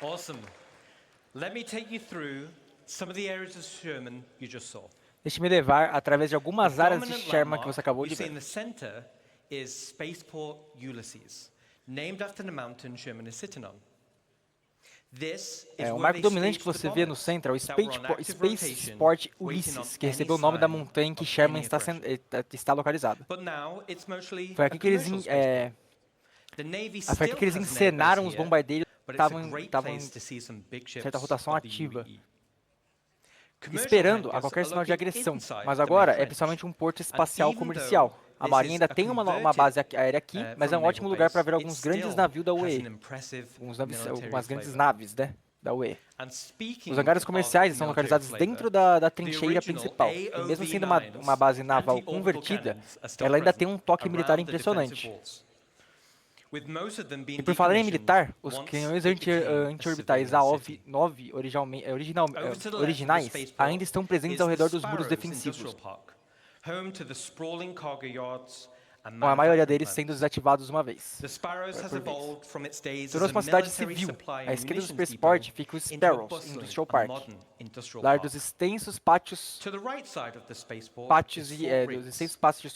Awesome. Let me take you through some of the areas of Sherman you just saw. Deixe-me levar através de algumas áreas de Sherman que você acabou de you see in ver. the center is Spaceport Ulysses, named after the mountain Sherman is sitting on. This is O where marco they dominante que staged the você vê no bombers centro é o that were on active Spaceport rotation, waiting Ulysses, on que any recebeu o nome da sign montanha em que of Sherman any está localizado. But now it's mostly Foi a aqui que eles, commercial spaceport. The Navy foi aqui still que eles has an airbase encenaram os here, bombardeiros que but it's a estavam great em place to see some big ships certa rotação of the ativa, UE. esperando a qualquer sinal de agressão. Mas agora é principalmente um porto espacial comercial. A Marinha ainda tem uma base aérea aqui, mas é um ótimo lugar para ver alguns grandes navios da UE, algumas grandes naves, né, da UE. Os hangares comerciais estão localizados dentro da trincheira principal, e mesmo sendo uma base naval convertida, ela ainda tem um toque militar impressionante. E por falar em militar, os canhões anti-orbitais AOV-9 originais ainda estão presentes ao redor dos muros defensivos, com a maioria deles sendo desativados uma vez. Tornou-se uma cidade civil. À esquerda do Spaceport fica o Sparrows Industrial Park, lar dos extensos pátios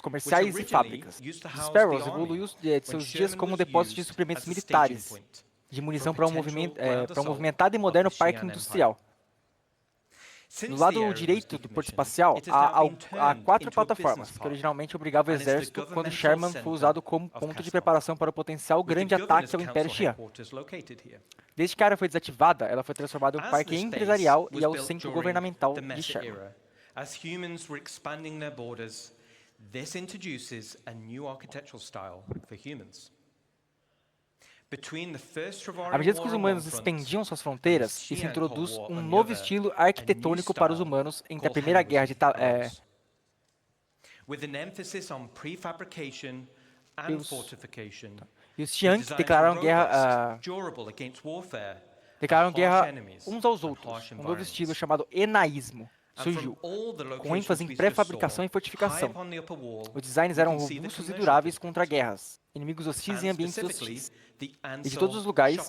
comerciais e fábricas. Os Sparrows evoluiu de seus dias como depósito de suprimentos militares, de munição para um movimentado e moderno parque industrial. No lado direito do porto espacial, há 4 plataformas, que originalmente obrigavam o exército quando Sherman foi usado como ponto de preparação para o potencial grande ataque ao Império Xi'an. Desde que a área foi desativada, ela foi transformada em um parque empresarial e ao centro governamental de Sherman. As humans were expanding their borders, this introduces a new architectural style for humans. À medida que os humanos expandiam suas fronteiras, isso introduz um novo estilo arquitetônico para os humanos entre a Primeira Guerra de e os Xi'an declararam guerra uns aos outros. Um novo estilo chamado enaísmo surgiu, com ênfase em pré-fabricação e fortificação. Os designs eram robustos e duráveis contra guerras, inimigos hostis e ambientes hostis. E de todos os locais,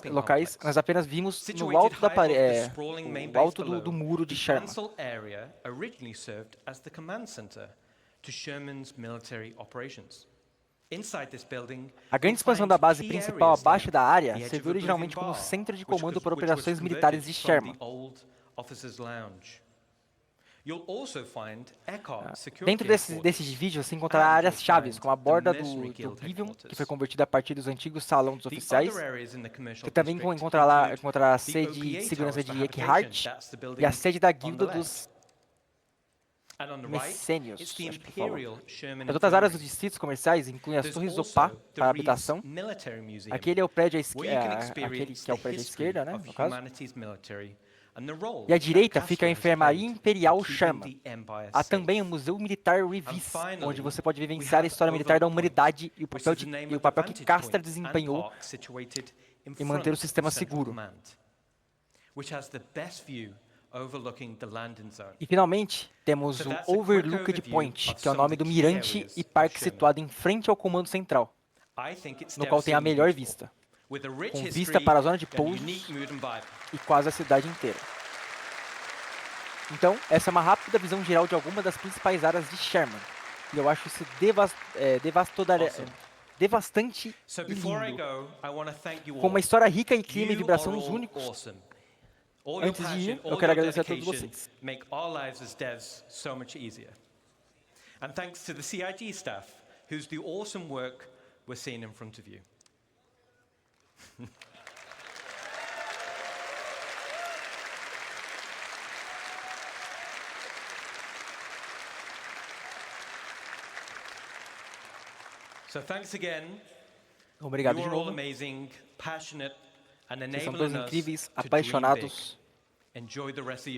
nós apenas vimos no alto do muro de Sherman. A grande expansão da base principal abaixo da área serviu originalmente como centro de comando para operações militares de Sherman. Dentro desse vídeo você encontrará áreas chaves, como a borda do Givion, que foi convertida a partir dos antigos salões dos oficiais. Você também encontrará a sede de segurança de Eckhart e a sede da guilda dos Messênios. As outras áreas dos distritos comerciais incluem as torres Zopá para habitação. Aquele é o prédio aquele que é o prédio à esquerda, né, no caso. E à direita fica a Enfermaria Imperial Sherman. Há também o Museu Militar Revis, onde você pode vivenciar a história militar da humanidade e o papel que Castra desempenhou em manter o sistema seguro. E finalmente, temos o Overlooked Point, que é o nome do mirante e parque situado em frente ao comando central, no qual tem a melhor vista, com vista para a zona de pousos e quase a cidade inteira. Então, essa é uma rápida visão geral de algumas das principais áreas de Sherman. E eu acho isso devastante e lindo, com uma história rica em clima e vibrações únicos. Antes de ir, eu quero agradecer a todos vocês. And thanks to the CIG staff, whose do awesome work we're seeing in front of you. So thanks again. Obrigado de novo. Vocês são todos incríveis, apaixonados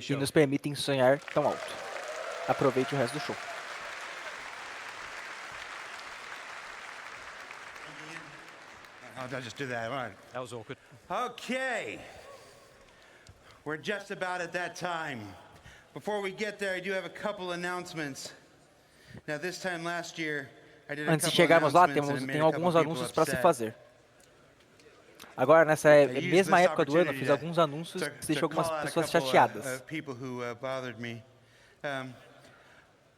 e nos permitem sonhar tão alto. Aproveite o resto do show. I'll just do that. All right. That was awkward. Okay. We're just about at that time. Before we get there, I do have a couple announcements. Now, this time last year, Antes de chegarmos lá, tem alguns anúncios para se fazer. Agora, nessa mesma época do ano, eu fiz alguns anúncios que deixou algumas pessoas chateadas.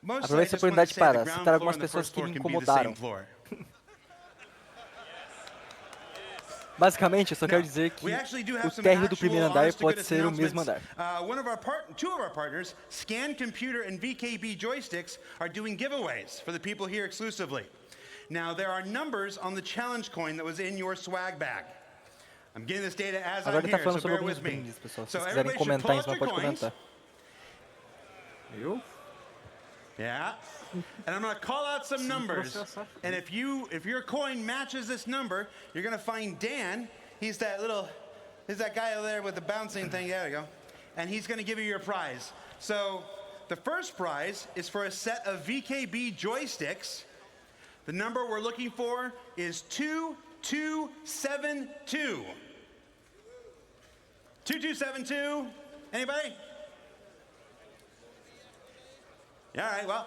Aproveite essa oportunidade para citar algumas pessoas que me incomodaram. Basicamente, eu só quero dizer que o térreo do primeiro andar pode ser o mesmo andar. Two of our partners, Scan Computer and VKB Joysticks, are doing giveaways for the people here exclusively. Now, there are numbers on the challenge coin that was in your swag bag. I'm getting this data as I'm here, so bear with me. Se quiserem comentar, então pode comentar. Eu? Yeah. And I'm going to call out some numbers. And if your coin matches this number, you're going to find Dan. He's that guy over there with the bouncing thing. There we go. And he's going to give you your prize. So the first prize is for a set of VKB joysticks. The number we're looking for is 2272. 2272. Anybody? All right, well,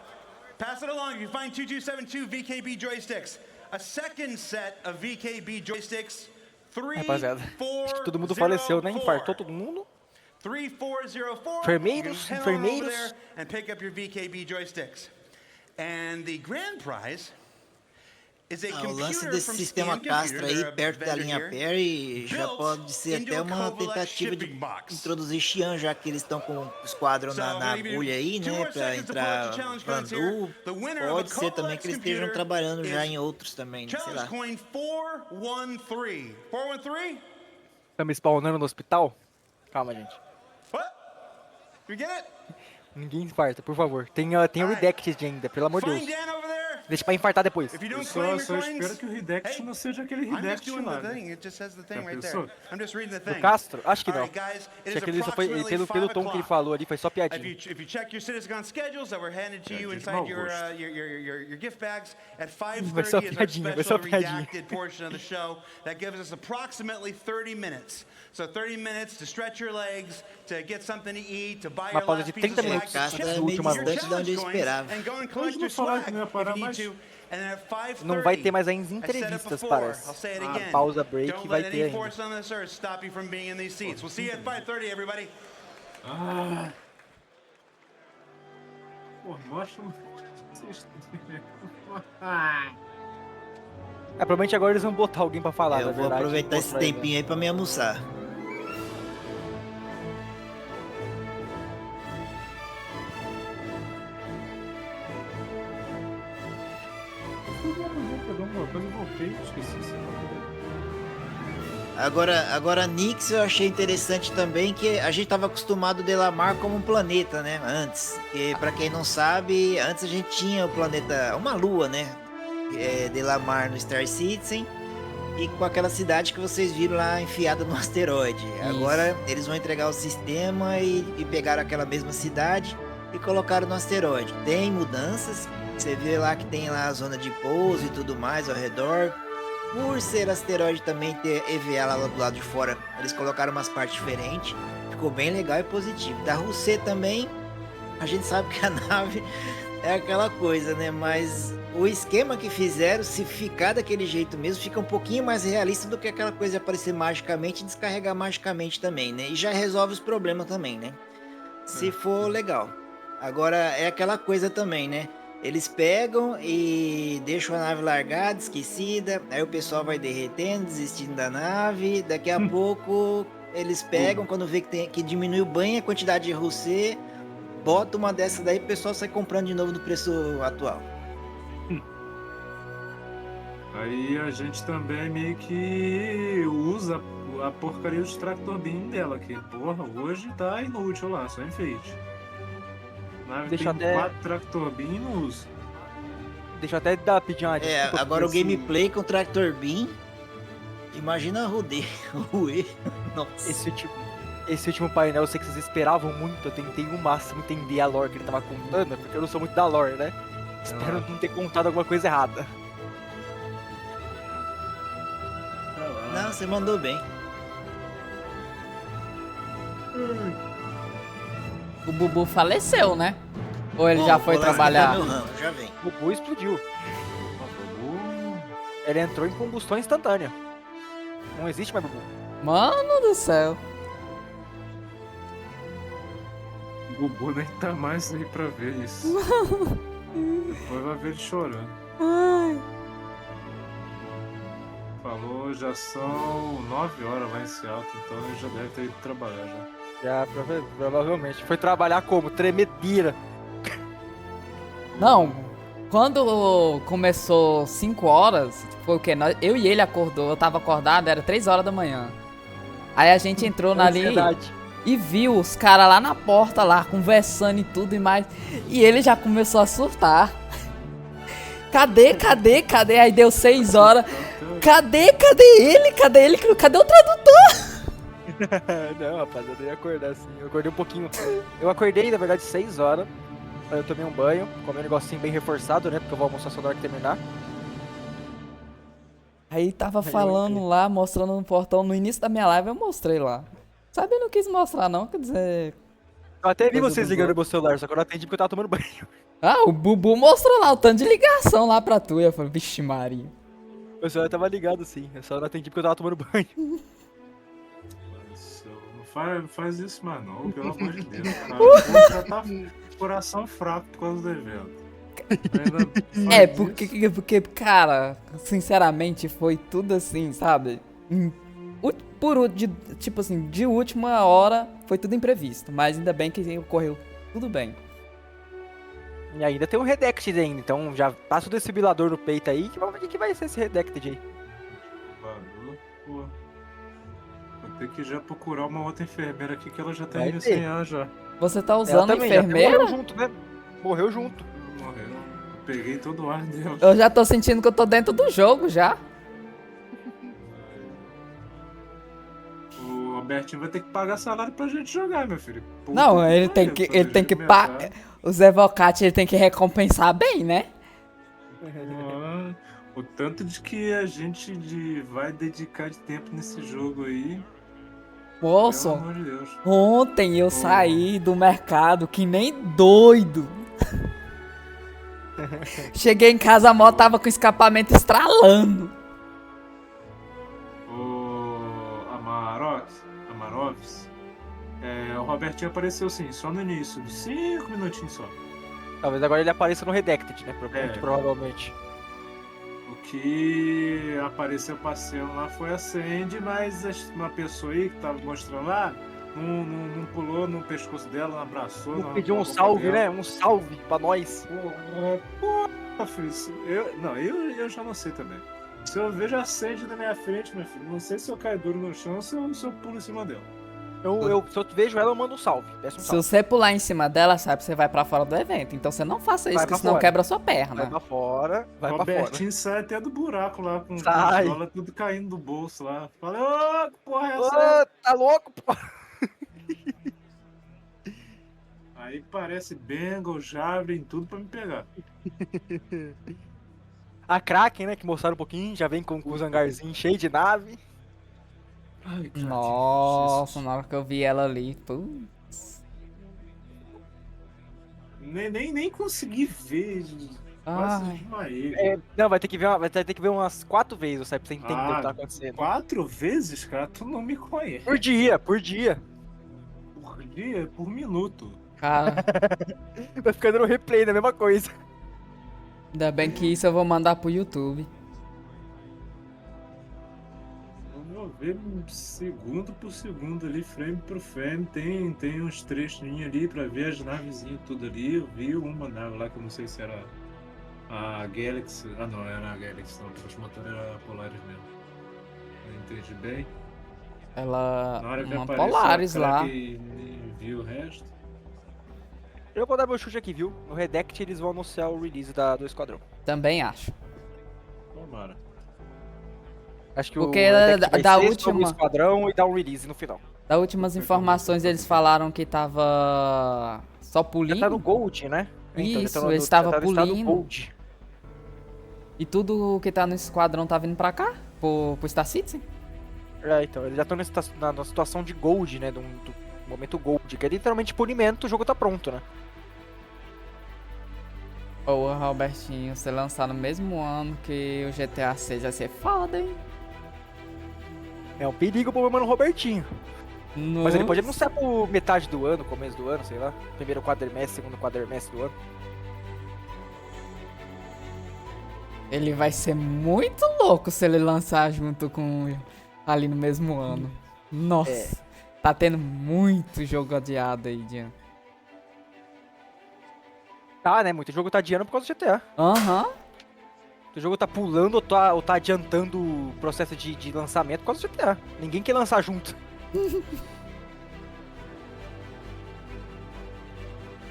pass it along if you find 2272 VKB joysticks. A second set of VKB joysticks, 3404. Rapaziada, acho que todo mundo faleceu, né? Infartou todo mundo. 3404. Enfermeiros. And pick up your VKB joysticks. And the grand prize is a o lance desse sistema Castra aí perto da linha Perry já pode ser até uma tentativa de introduzir Xi'an, já que eles estão com os quadros na agulha aí, né, para entrar Pandu. Pode ser também que eles estejam trabalhando já em outros também, né, sei lá. 413. 413? Estamos spawnando no hospital? Calma, gente. What? You get it? Ninguém infarta, por favor. Tem o Redacted ainda, pelo amor de Deus. Deixa pra infartar depois. Eu só espero que o Redact não seja aquele Redact lá. Do Castro? Acho que não. Acho que ele só foi, pelo tom que ele falou ali, foi só piadinha. If you check your Citizencon schedules that were handed to you inside your gift bags at 5:30 is our special redacted portion of the show that gives us approximately 30 minutes. So 30 minutes to stretch your legs, to get something to eat, to buy your last piece of swag, and go and collect your swag if you need to. And then at 5:30, não vai ter mais ainda entrevistas, parece. Pausa break vai ter ainda. Force on this earth stop you from being in these seats. We'll see you at 5:30, everybody. Pô, mostra. Provavelmente agora eles vão botar alguém pra falar, eu vou aproveitar esse tempinho aí pra me almoçar. Agora Nix eu achei interessante também, que a gente estava acostumado a Delamar como um planeta, né? Antes, que para quem não sabe, antes a gente tinha o planeta, uma lua, né? Delamar no Star Citizen, e com aquela cidade que vocês viram lá enfiada no asteroide. Isso. Agora eles vão entregar o sistema e pegaram aquela mesma cidade e colocaram no asteroide. Tem mudanças, você vê lá que tem lá a zona de pouso e tudo mais ao redor. Por ser asteroide também ter EVA lá do lado de fora, eles colocaram umas partes diferentes. Ficou bem legal e positivo. Da Rousset também, a gente sabe que a nave é aquela coisa, né? Mas o esquema que fizeram, se ficar daquele jeito mesmo, fica um pouquinho mais realista do que aquela coisa de aparecer magicamente e descarregar magicamente também, né? E já resolve os problemas também, né? Se for legal. Agora, é aquela coisa também, né? Eles pegam e deixam a nave largada, esquecida, aí o pessoal vai derretendo, desistindo da nave, daqui a pouco eles pegam, quando vê que diminuiu bem a quantidade de Rousset, bota uma dessa daí e o pessoal sai comprando de novo no preço atual. Aí a gente também meio que usa a porcaria do tractor beam dela, que porra, hoje tá inútil lá, só enfeite. Deixa tem 4 tractor beam e não usa. Deixa eu até pedir uma desculpa. Agora o gameplay com o tractor beam, imagina Ruê. Nossa. Esse último painel, eu sei que vocês esperavam muito, eu tentei o máximo entender a lore que ele tava contando, porque eu não sou muito da lore, né? Espero não ter contado alguma coisa errada. Não, você mandou bem. O Bubu faleceu, né? Ou ele já foi trabalhar? Já vem. O Bubu explodiu. Ele entrou em combustão instantânea. Não existe mais Bubu. Mano do céu. O Bubu nem tá mais aí pra ver isso. Depois vai ver ele chorando. Ai. Falou, já são 9 horas lá em Seattle, então ele já deve ter ido trabalhar já. Já, provavelmente. Foi trabalhar como? Tremedeira. Não, quando começou 5 horas, foi o quê? Eu e ele acordou, eu tava acordado, era 3 horas da manhã. Aí a gente entrou ali e viu os caras lá na porta, lá, conversando e tudo e mais. E ele já começou a surtar. Cadê? Aí deu 6 horas. Cadê ele? Cadê o tradutor? Não, rapaz, eu ia acordar assim. Eu acordei um pouquinho. Eu acordei, na verdade, 6 horas. Aí eu tomei um banho, comi um negocinho bem reforçado, né? Porque eu vou almoçar só na hora que terminar. Aí tava falando lá, mostrando no portão. No início da minha live eu mostrei lá. Sabe, eu não quis mostrar não, quer dizer... Eu até vi vocês ligando no meu celular, só que eu não atendi porque eu tava tomando banho. Ah, o Bubu mostrou lá o tanto de ligação lá pra tu. E eu falei, vixe Maria. Meu celular tava ligado sim, eu só não atendi porque eu tava tomando banho. Não faz isso mais não, pelo amor de Deus. Cara, já tá coração fraco por causa do evento. Porque, cara, sinceramente foi tudo assim, sabe? Tipo assim, de última hora foi tudo imprevisto, mas ainda bem que ocorreu tudo bem. E ainda tem um Redacted ainda, então já passa o desfibrilador no peito aí, que vamos ver o que vai ser esse Redacted aí. Vou ter que já procurar uma outra enfermeira aqui que ela já tá indo sem ar já. Você tá usando a enfermeira? Morreu junto, né? Morreu junto. Morreu. Peguei todo o ar dela. Eu já tô sentindo que eu tô dentro do jogo já. O Albertinho vai ter que pagar salário pra gente jogar, meu filho. Puta não, ele tem que pagar. O Zé Vocati, ele tem que recompensar bem, né? O tanto de que a gente vai dedicar de tempo nesse jogo aí. Moço, pelo amor de Deus. Ontem eu saí do mercado que nem doido. Cheguei em casa, a moto tava com o escapamento estralando. Amarovs, o Robertinho apareceu sim, só no início, de 5 minutinhos só. Talvez agora ele apareça no Redacted, né? Muito provavelmente. O que apareceu passeando lá foi a Sandy, mas uma pessoa aí que tava mostrando lá não pulou no pescoço dela, não abraçou. Não pediu um salve, né? Um salve pra nós. Pô, filho, eu já não sei também. Se eu vejo a Sandy na minha frente, meu filho, não sei se eu caio duro no chão ou se eu pulo em cima dela. Se eu vejo ela, eu mando um salve. Se você pular em cima dela, sabe, você vai pra fora do evento. Então você não faça isso, porque senão quebra a sua perna. Vai pra fora, vai pra fora. O Robertinho sai até do buraco lá, com a bola tudo caindo do bolso lá. Fala, ô, que porra é essa? Tá louco, pô? Aí parece Bengal, Javelin, tudo pra me pegar. A Kraken, né, que mostraram um pouquinho, já vem com os hangarzinhos cheios de nave. Ai, nossa, na hora que eu vi ela ali, putz. Nem consegui ver. Não, vai ter que ver umas 4 vezes, sabe, pra você entender o que tá acontecendo. 4 vezes, cara? Tu não me conhece. Por dia. Por dia? Por minuto. Cara. Vai ficando no replay da mesma coisa. Ainda bem que isso eu vou mandar pro YouTube. Vamos ver segundo por segundo ali, frame por frame. Tem uns trechinhos ali pra ver as navezinhas tudo ali. Eu vi uma nave lá que eu não sei se era a Galaxy. Ah, não, era a Galaxy, não. Os motores eram Polaris mesmo. Eu entendi bem. Ela. Na hora que uma apareceu Polaris lá. E vi o resto. Eu vou dar meu chute aqui, viu? No Redact eles vão anunciar o release do Esquadrão. Também acho. Tomara. Acho que porque o da última Esquadrão e dar um release no final. Das últimas informações eles falaram que tava só pulindo. Já tá no Gold, né? Isso, eles estavam pulindo. E tudo que tá no Esquadrão tá vindo pra cá? Pro Star Citizen? Então, eles já estão na situação de Gold, né? Do momento Gold, que é literalmente polimento, o jogo tá pronto, né? Ô, Robertinho, você lançar no mesmo ano que o GTA 6 vai ser foda, hein? É um perigo pro meu mano Robertinho. Nossa. Mas ele pode anunciar por metade do ano, começo do ano, sei lá. Primeiro quadrimestre, segundo quadrimestre do ano. Ele vai ser muito louco se ele lançar junto com ali no mesmo ano. Nossa, tá tendo muito jogo adiado aí, Dian. Tá, né? Muito jogo tá adiando por causa do GTA. Aham. O jogo tá pulando ou tá adiantando o processo de lançamento por causa do GTA. Ninguém quer lançar junto.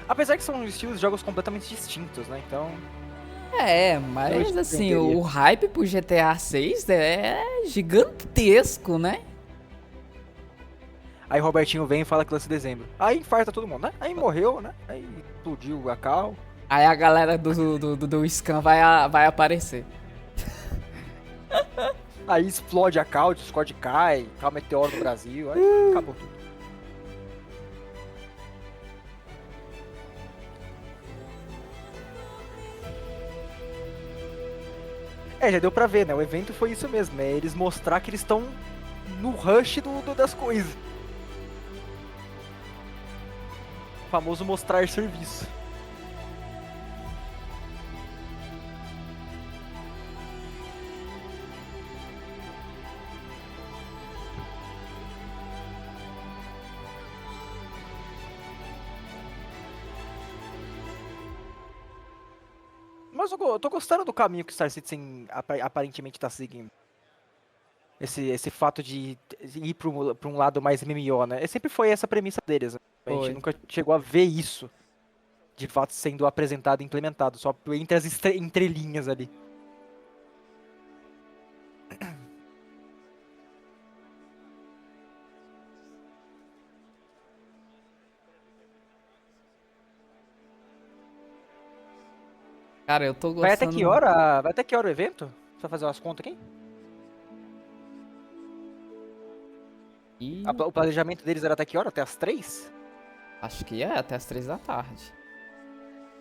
Apesar que são estilos de jogos completamente distintos, né? Então... mas assim, o hype pro GTA 6 é gigantesco, né? Aí o Robertinho vem e fala que lança em dezembro. Aí infarta todo mundo, né? Aí morreu, né? Aí explodiu a cal. Aí a galera do Scan vai aparecer. Aí explode a cal, o Discord cai, cai meteoro no Brasil, aí acabou tudo. Já deu pra ver, né? O evento foi isso mesmo, né? Eles mostrar que eles estão no rush das coisas. O famoso mostrar serviço. Mas eu tô gostando do caminho que Star Citizen aparentemente tá seguindo. Esse fato de ir pra um lado mais MMO, né? Sempre foi essa a premissa deles. Né? A gente nunca chegou a ver isso, de fato, sendo apresentado e implementado. Só entre as entrelinhas ali. Cara, eu tô gostando... Vai até que hora o evento? Só fazer umas contas aqui. O planejamento deles era até que hora? Até as 3? Acho que até as 3 da tarde.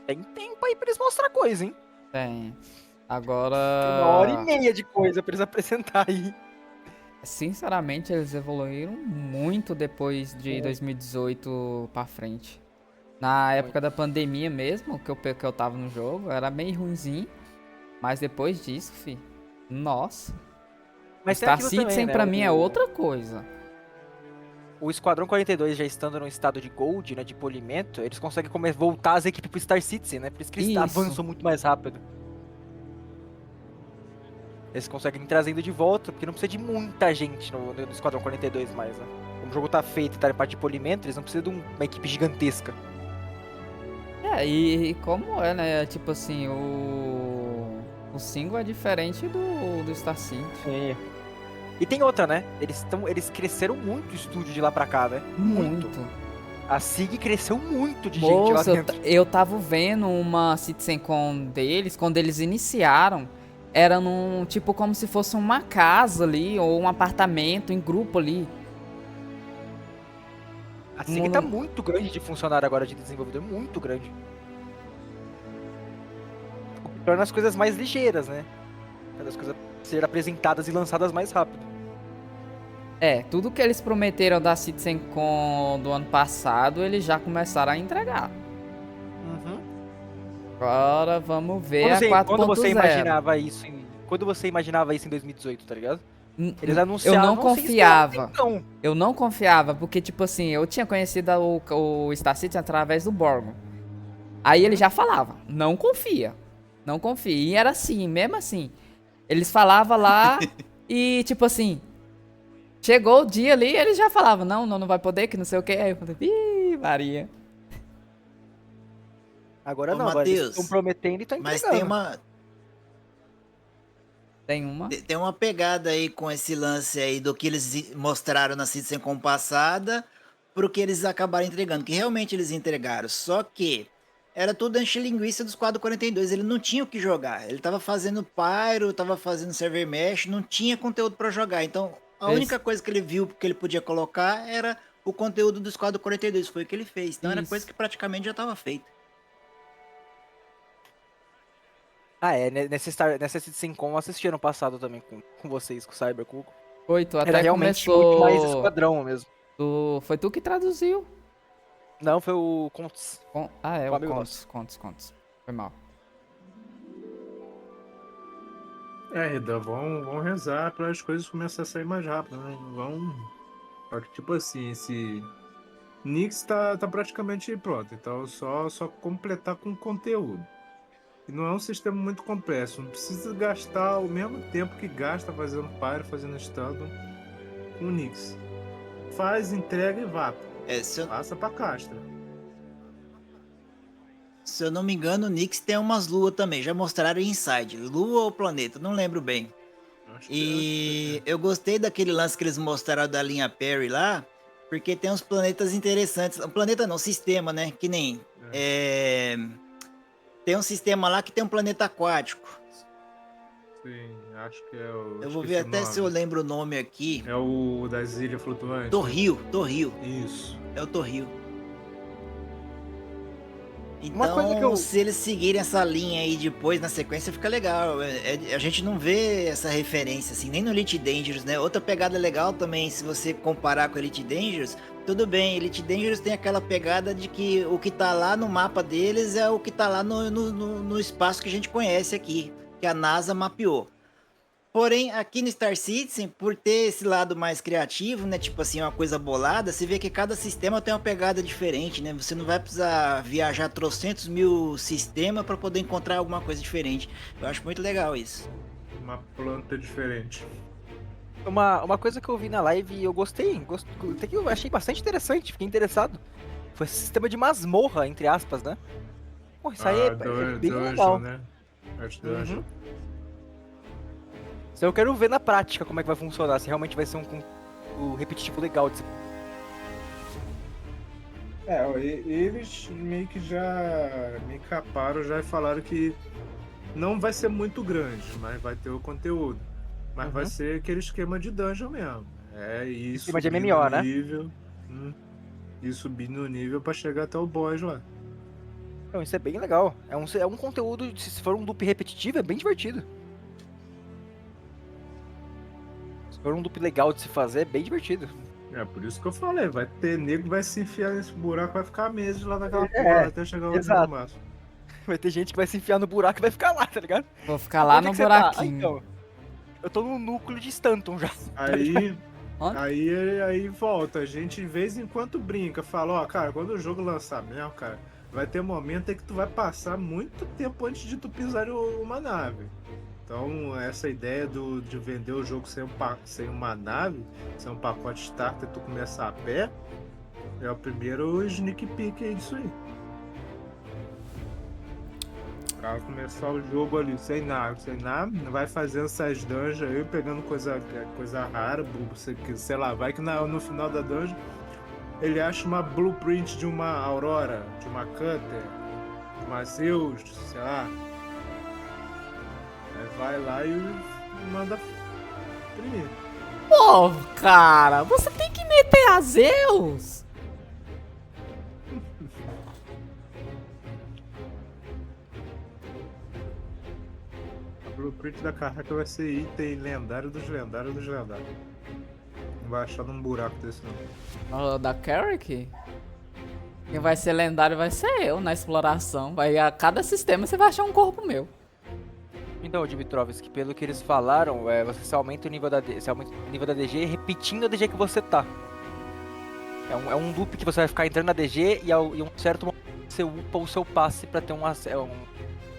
Tem tempo aí pra eles mostrar coisa, hein? Tem. Agora... Tem 1h30 de coisa pra eles apresentar aí. Sinceramente, eles evoluíram muito depois de 2018 pra frente. Na época da pandemia mesmo, que eu tava no jogo, era meio ruinzinho. Mas depois disso, fi, nossa. Mas Star Citizen pra mim é outra coisa. O Esquadrão 42 já estando no estado de Gold, né, de polimento, eles conseguem voltar as equipes pro Star Citizen, né? Por isso que eles avançam muito mais rápido. Eles conseguem ir trazendo de volta, porque não precisa de muita gente no Esquadrão 42 mais, né? Como o jogo tá feito e tá em parte de polimento, eles não precisam de uma equipe gigantesca. E como é, né? Tipo assim, o single é diferente do Star Citizen. E tem outra, né? Eles cresceram muito o estúdio de lá pra cá, né? Muito. A SIG cresceu muito de gente lá dentro. Eu tava vendo uma Citizencon deles, quando eles iniciaram, era num, tipo, como se fosse uma casa ali, ou um apartamento em grupo ali. A SIG tá muito grande de funcionário agora, de desenvolvedor, muito grande. O que torna as coisas mais ligeiras, né? As coisas serem apresentadas e lançadas mais rápido. Tudo que eles prometeram da Citizencon do ano passado, eles já começaram a entregar. Agora vamos ver a 4.0. Quando você imaginava isso em 2018, tá ligado? Eles anunciaram... Eu não confiava. Eu não confiava, porque, tipo assim, eu tinha conhecido o Star Citizen através do Borgo. Aí ele já falava, não confia. Não confia. E era assim, mesmo assim. Eles falavam lá e, tipo assim, chegou o dia ali, eles já falavam, não vai poder, que não sei o que. Aí eu falei, ih, Maria. Agora não, agora eles estão prometendo e estão entregando. Mas tem uma pegada aí com esse lance aí do que eles mostraram na Citizencon passada pro que eles acabaram entregando, que realmente eles entregaram, só que era tudo enche linguiça dos quadros 42, ele não tinha o que jogar, ele tava fazendo Pyro, tava fazendo server mesh, não tinha conteúdo para jogar, então a única coisa que ele viu que ele podia colocar era o conteúdo dos quadros 42, foi o que ele fez, então era coisa que praticamente já tava feita. Nessa Citizencon eu assisti ano passado também com vocês, com o Cyber, com o Hugo. Foi, tu até Era realmente começou... muito mais esquadrão mesmo. Foi tu que traduziu? Não, foi o Contes. O Contes. Foi mal. Rida, vão rezar para as coisas começarem a sair mais rápido, né? Só que, tipo assim, esse Nix tá praticamente pronto, então só completar com conteúdo. E não é um sistema muito complexo, não precisa gastar o mesmo tempo que gasta fazendo Pyro, fazendo estando com o Nix. Faz, entrega e vá. Passa pra Castra. Se eu não me engano, o Nix tem umas luas também. Já mostraram Inside. Lua ou planeta, não lembro bem. Eu gostei daquele lance que eles mostraram da linha Perry lá, porque tem uns planetas interessantes. Planeta não, sistema, né? Que nem... Tem um sistema lá que tem um planeta aquático. Sim, acho que é o... Eu vou ver até se eu lembro o nome aqui. É o das ilhas flutuantes. Torrio. Isso. É o Torrio. Então, se eles seguirem essa linha aí depois, na sequência, fica legal. A gente não vê essa referência, assim, nem no Elite Dangerous, né? Outra pegada legal também, se você comparar com o Elite Dangerous, tudo bem, Elite Dangerous tem aquela pegada de que o que tá lá no mapa deles é o que tá lá no espaço que a gente conhece aqui, que a NASA mapeou. Porém, aqui no Star Citizen, por ter esse lado mais criativo, né, tipo assim, uma coisa bolada, você vê que cada sistema tem uma pegada diferente, né? Você não vai precisar viajar trocentos mil sistemas para poder encontrar alguma coisa diferente. Eu acho muito legal isso. Uma planta diferente. Uma coisa que eu vi na live e eu gostei, até que eu achei bastante interessante, fiquei interessado. Foi esse sistema de masmorra, entre aspas, né? Pô, isso aí é bem legal. Né? Dungeon. Eu quero ver na prática como é que vai funcionar, se realmente vai ser um repetitivo legal. Eles meio que já me caparam, já falaram que não vai ser muito grande, mas vai ter o conteúdo. Mas vai ser aquele esquema de dungeon mesmo. Isso. Esquema de MMO, né? E subir no nível pra chegar até o boss lá. Então, isso é bem legal. É um conteúdo, se for um loop repetitivo, é bem divertido. Se for um loop legal de se fazer, é bem divertido. Por isso que eu falei, vai ter nego que vai se enfiar nesse buraco, vai ficar meses lá naquela porra até chegar lá no máximo. Vai ter gente que vai se enfiar no buraco e vai ficar lá, tá ligado? Vou ficar lá no buraquinho. Então, eu tô no núcleo de Stanton já. Aí volta, a gente de vez em quando brinca, fala, cara, quando o jogo lançar mesmo, cara, vai ter momento em que tu vai passar muito tempo antes de tu pisar uma nave. Então, essa ideia de vender o jogo sem uma nave, sem um pacote starter, tu começar a pé, é o primeiro sneak peek aí disso aí. Pra começar o jogo ali, sem nave, vai fazendo essas dungeons aí, pegando coisa rara, sei lá, vai que no final da dungeon ele acha uma blueprint de uma Aurora, de uma Cutter, de uma Zeus, sei lá. Vai lá e manda primeiro. Pô, cara, você tem que meter a Zeus. A blueprint da carraca vai ser item lendário dos lendários dos lendários. Não vai achar num buraco desse não. Da Carrick? Quem vai ser lendário vai ser eu na exploração. A cada sistema você vai achar um corpo meu. Então, Dimitrovski, pelo que eles falaram, você aumenta o nível da DG repetindo a DG que você tá. É um loop que você vai ficar entrando na DG e em um certo momento você upa o seu passe pra ter um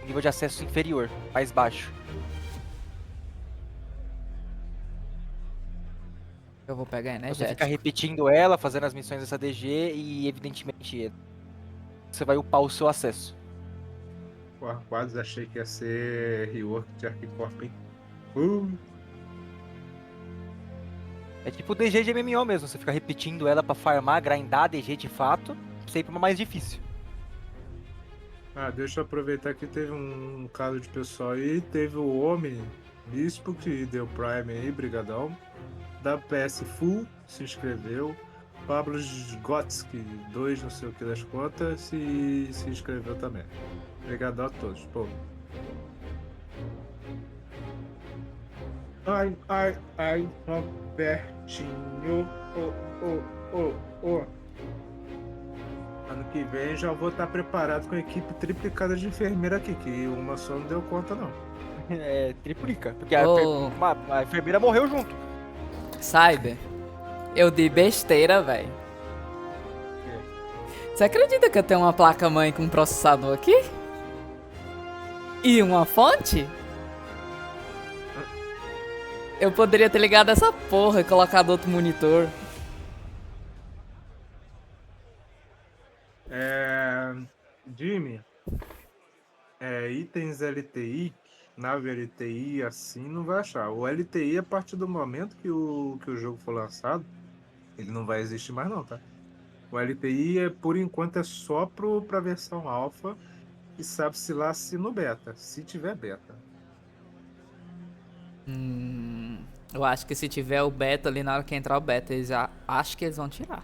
nível de acesso inferior, mais baixo. Eu vou pegar energético. Você fica repetindo ela, fazendo as missões dessa DG e, evidentemente, você vai upar o seu acesso. Quase achei que ia ser rework de Arquicorp, hein? É tipo DG de MMO mesmo, você fica repetindo ela pra farmar, grindar DG de fato, sempre mais difícil. Deixa eu aproveitar que teve um caso de pessoal aí, teve o Homem Bispo que deu Prime aí, brigadão. Da PS Full, se inscreveu. Pablo Gotsky, 2 não sei o que das contas, e se inscreveu também. Obrigado a todos, pô. Ai, Robertinho. Ô. Ano que vem já vou estar preparado com a equipe triplicada de enfermeira aqui, que uma só não deu conta, não. É, triplica, porque Ô. a enfermeira morreu junto. Cyber, eu dei besteira, velho. Você acredita que eu tenho uma placa-mãe com um processador aqui? E uma fonte? Eu poderia ter ligado essa porra e colocado outro monitor. Jimmy, itens LTI, nave LTI, assim não vai achar. O LTI, a partir do momento que o jogo for lançado, ele não vai existir mais não, tá? O LTI, por enquanto, é só pra versão alfa e sabe-se lá se no beta, se tiver beta. Eu acho que se tiver o beta ali, na hora que entrar o beta, eles já acho que eles vão tirar.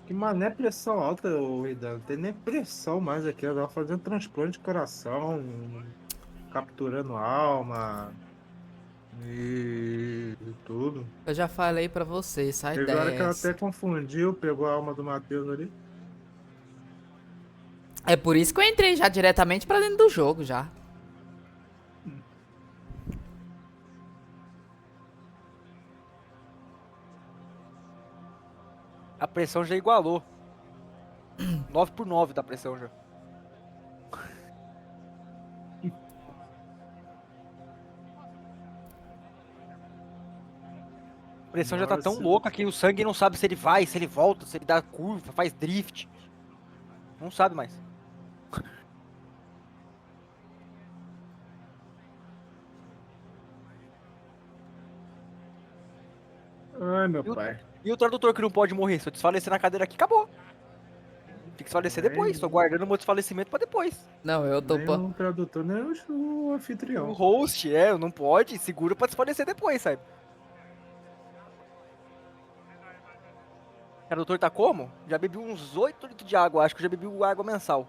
Que mané pressão alta, Ridan. Não tem nem pressão mais aqui. Eu tava fazendo transplante de coração, capturando alma e tudo. Eu já falei pra você, sai Teve hora que ela dessa. até confundiu, pegou a alma do Matheus ali. É por isso que eu entrei já diretamente pra dentro do jogo, já. A pressão já igualou. 9/9 da pressão já. A pressão já tá tão louca que o sangue não sabe se ele vai, se ele volta, se ele dá curva, faz drift. Não sabe mais. Ai, meu pai. E o tradutor que não pode morrer? Se eu desfalecer na cadeira aqui, acabou. Tem que desfalecer depois. Tô guardando o meu desfalecimento pra depois. Não, eu tô... Nem o tradutor, nem o anfitrião. O host, não pode. Segura pra desfalecer depois, sabe? O tradutor tá como? Já bebi uns 8 litros de água. Acho que eu já bebi água mensal.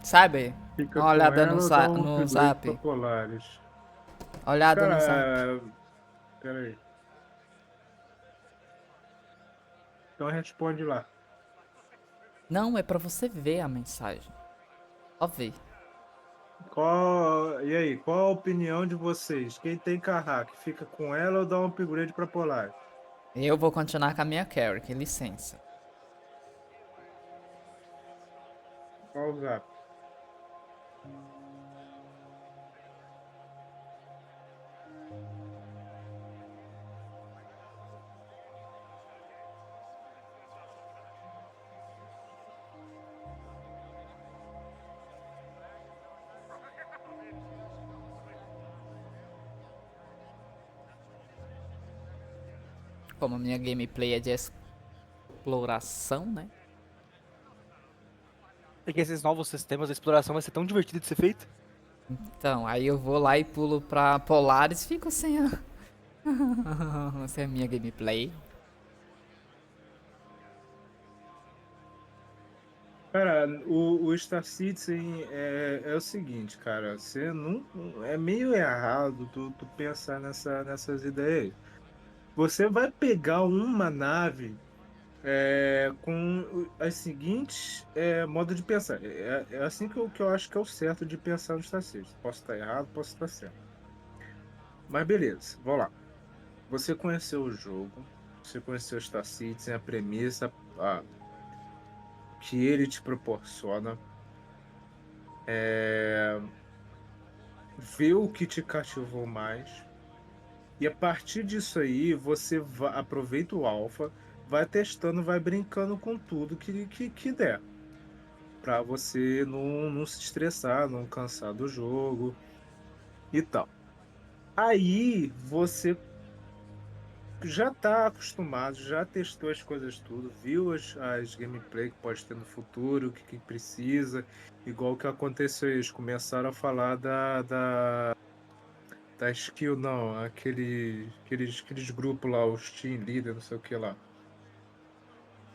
Sabe? Fica Uma olhada no, no zap. Polaris. Olhada Cara, no zap. Peraí. Então responde lá. Não, é pra você ver a mensagem. Só ver. E aí, qual a opinião de vocês? Quem tem Carrack, fica com ela ou dá um upgrade pra Polaris? Eu vou continuar com a minha Carrick, licença. Qual o zap? Como a minha gameplay é de exploração, né? É que esses novos sistemas de exploração vai ser tão divertido de ser feito. Então, aí eu vou lá e pulo pra Polaris e fico sem a... sem a minha gameplay. Cara, o Star Citizen é o seguinte, cara. Você não... É meio errado tu pensar nessas ideias. Você vai pegar uma nave com as seguintes modos de pensar. É assim que eu acho que é o certo de pensar no Star Citizen. Posso estar errado, posso estar certo. Mas beleza, vamos lá. Você conheceu o jogo, você conheceu o Star Citizen, a premissa que ele te proporciona. Vê o que te cativou mais. E a partir disso aí, você aproveita o alpha, vai testando, vai brincando com tudo que der. Pra você não se estressar, não cansar do jogo e tal. Aí você já tá acostumado, já testou as coisas tudo, viu as gameplay que pode ter no futuro, o que precisa. Igual que aconteceu, eles começaram a falar Da skill, não. Aqueles grupos lá, os team leader, não sei o que lá.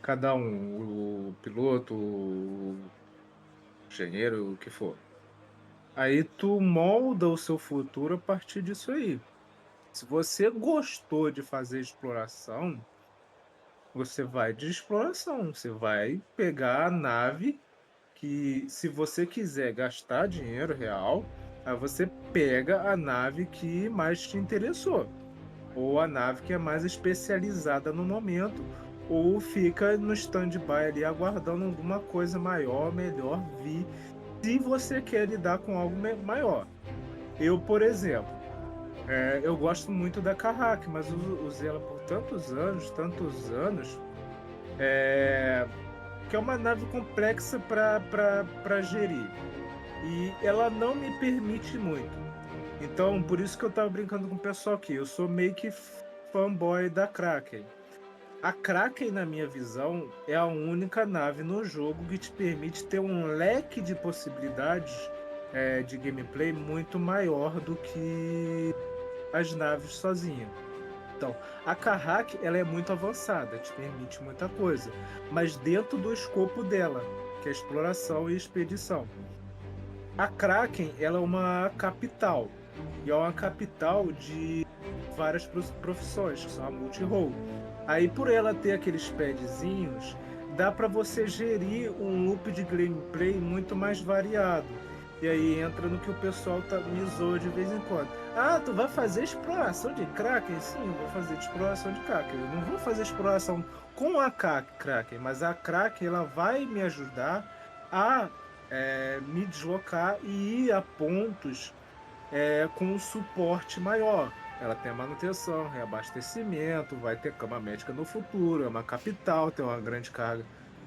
Cada um, o piloto, o engenheiro, o que for. Aí tu molda o seu futuro a partir disso aí. Se você gostou de fazer exploração, você vai de exploração. Você vai pegar a nave que, se você quiser gastar dinheiro real, aí você pega a nave que mais te interessou. Ou a nave que é mais especializada no momento, ou fica no stand-by ali aguardando alguma coisa maior, melhor vir, se você quer lidar com algo maior. Eu, por exemplo, eu gosto muito da Carrack, mas usei ela por tantos anos, que é uma nave complexa para gerir. E ela não me permite muito. Então, por isso que eu tava brincando com o pessoal aqui. Eu sou meio que fanboy da Kraken. A Kraken, na minha visão, é a única nave no jogo que te permite ter um leque de possibilidades de gameplay muito maior do que as naves sozinhas. Então, a Carrack, ela é muito avançada, te permite muita coisa, mas dentro do escopo dela, que é exploração e expedição. A Kraken, ela é uma capital, e é uma capital de várias profissões, que são a multi-role. Aí, por ela ter aqueles padzinhos, dá para você gerir um loop de gameplay muito mais variado. E aí entra no que o pessoal me zoa de vez em quando. Ah, tu vai fazer exploração de Kraken? Sim, eu vou fazer exploração de Kraken. Eu não vou fazer exploração com a Kraken, mas a Kraken ela vai me ajudar a me deslocar e ir a pontos com um suporte maior. Ela tem a manutenção, reabastecimento, vai ter cama médica no futuro, é uma capital, tem uma grande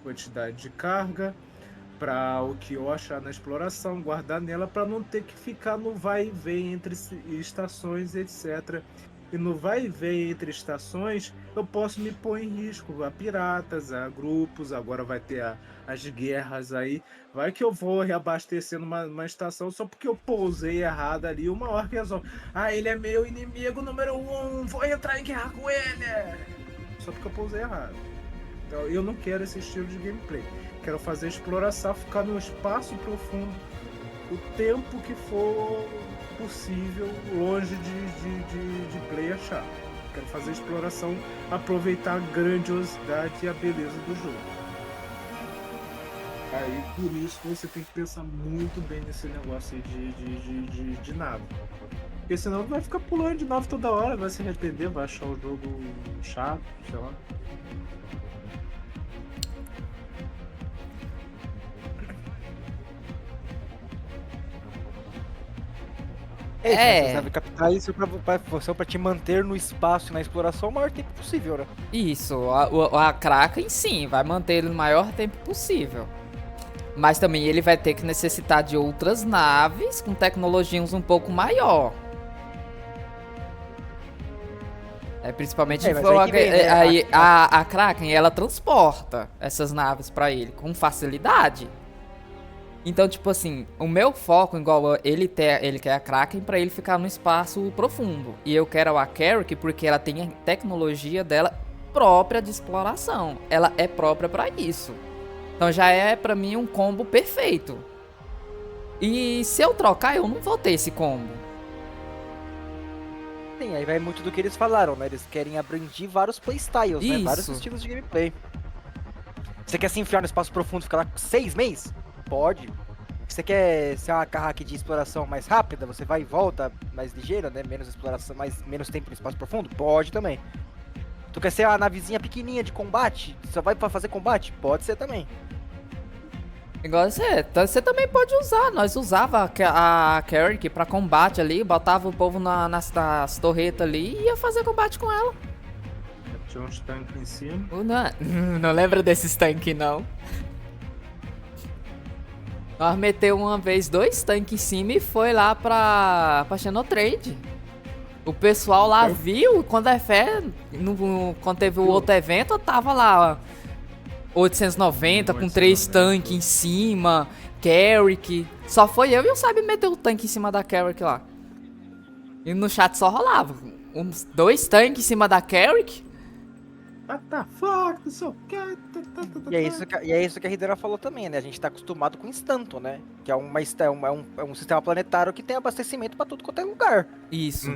quantidade de carga para o que eu achar na exploração, guardar nela para não ter que ficar no vai e vem entre estações, etc. E no vai e vem entre estações, eu posso me pôr em risco a piratas, a grupos, agora vai ter as guerras aí. Vai que eu vou reabastecer numa estação só porque eu pousei errado ali, uma hora que resolve. Ah, ele é meu inimigo número 1, vou entrar em guerra com ele! Só porque eu pousei errado. Então eu não quero esse estilo de gameplay. Quero fazer exploração, ficar no espaço profundo o tempo que for possível, longe de play achar. Quero fazer exploração, aproveitar a grandiosidade e a beleza do jogo. Aí, por isso, você tem que pensar muito bem nesse negócio aí de nave. Porque senão vai ficar pulando de nave toda hora, vai se arrepender, vai achar o jogo chato, sei lá. Essas naves capitais são pra te manter no espaço e na exploração o maior tempo possível, né? Isso, a Kraken sim, vai manter ele no maior tempo possível. Mas também ele vai ter que necessitar de outras naves com tecnologias um pouco maior. Principalmente a Kraken, ela transporta essas naves pra ele com facilidade. Então, tipo assim, o meu foco, igual ele quer a Kraken pra ele ficar no espaço profundo. E eu quero a Carrick porque ela tem a tecnologia dela própria de exploração. Ela é própria pra isso. Então já é pra mim um combo perfeito. E se eu trocar, eu não vou ter esse combo. Sim, aí vai muito do que eles falaram, né? Eles querem abranger vários playstyles, né? Vários estilos de gameplay. Você quer se enfiar no espaço profundo e ficar lá 6 meses? Pode. Você quer ser uma carraque de exploração mais rápida? Você vai e volta mais ligeira, né? Menos exploração, menos tempo no espaço profundo? Pode também. Tu quer ser uma navezinha pequenininha de combate? Só vai pra fazer combate? Pode ser também. Igual você também pode usar. Nós usava a Carrick pra combate ali, botava o povo nas torretas ali e ia fazer combate com ela. Tinha uns tanques em cima. Não lembra desses tanques, não. Nós meteu uma vez 2 tanques em cima e foi lá pra Xenotrade. O pessoal lá viu, quando quando teve o outro evento, eu tava lá, 890 com 3 tanques em cima, Carrick. Só foi eu e o Sabe meter o tanque em cima da Carrick lá. E no chat só rolava. Uns 2 tanques em cima da Carrick. What the fuck, não sei o que. E é isso que a Hidera falou também, né? A gente tá acostumado com Instanto, né? Que é um sistema planetário que tem abastecimento pra tudo quanto é lugar. Isso.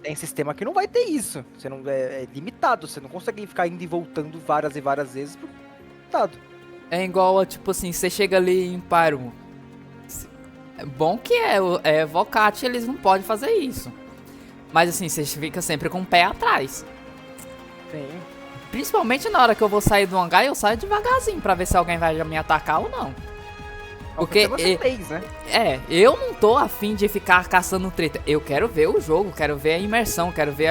Tem sistema que não vai ter isso. Você não é limitado, você não consegue ficar indo e voltando várias e várias vezes por limitado. É igual, tipo assim, você chega ali em Parum. É bom que é Vocati, eles não podem fazer isso. Mas assim, você fica sempre com o pé atrás. Sim. Principalmente na hora que eu vou sair do hangar, eu saio devagarzinho pra ver se alguém vai me atacar ou não. Porque eu não tô afim de ficar caçando treta. Eu quero ver o jogo, quero ver a imersão, quero ver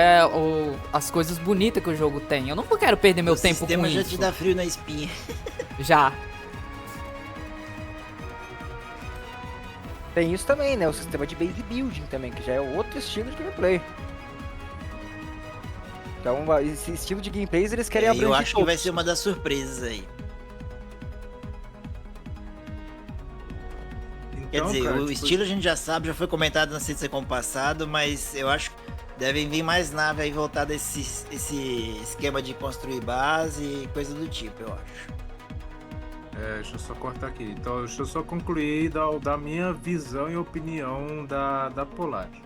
as coisas bonitas que o jogo tem. Eu não quero perder meu tempo com isso. O sistema já te dá frio na espinha. Já. Tem isso também, né? O sistema de base building também, que já é outro estilo de gameplay. Então, esse estilo de gameplays eles querem abranger. Eu acho que vai ser uma das surpresas aí. Então, quer dizer, cara, o estilo a gente já sabe, já foi comentado na Citizencon passado, mas eu acho que devem vir mais naves aí voltadas a esse esquema de construir base e coisa do tipo, eu acho. Deixa eu só cortar aqui. Então, deixa eu só concluir da minha visão e opinião da Polaris.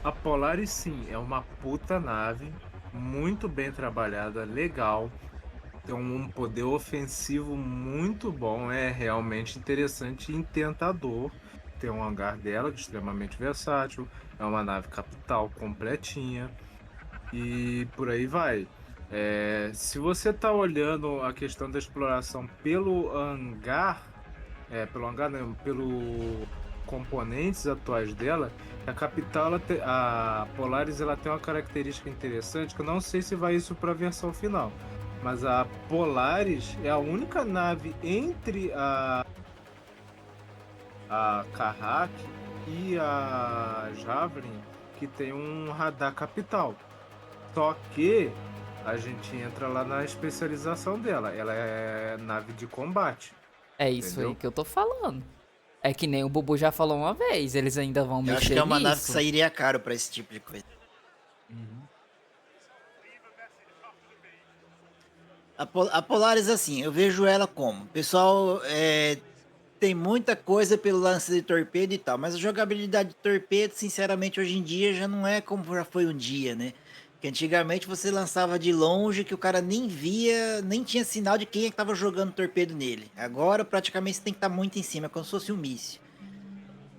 A Polaris, sim, é uma puta nave, muito bem trabalhada, legal, tem um poder ofensivo muito bom, é realmente interessante e tentador. Tem um hangar dela, que é extremamente versátil, é uma nave capital completinha e por aí vai. Se você está olhando a questão da exploração pelo hangar, pelo componentes atuais dela, a capital, a Polaris, ela tem uma característica interessante que eu não sei se vai isso para a versão final, mas a Polaris é a única nave entre a Carrack e a Javelin que tem um radar capital. Só que a gente entra lá na especialização dela. Ela é nave de combate. É isso, entendeu? Aí que eu tô falando. É que nem o Bubu já falou uma vez, eles ainda vão mexer nisso. Eu acho que é uma nave que sairia caro pra esse tipo de coisa. A Polaris, assim, eu vejo ela como... Pessoal, tem muita coisa pelo lance de torpedo e tal, mas a jogabilidade de torpedo, sinceramente, hoje em dia já não é como já foi um dia, né? Que antigamente você lançava de longe, que o cara nem via, nem tinha sinal de quem é que tava jogando torpedo nele. Agora, praticamente, você tem que estar muito em cima, é como se fosse um míssil.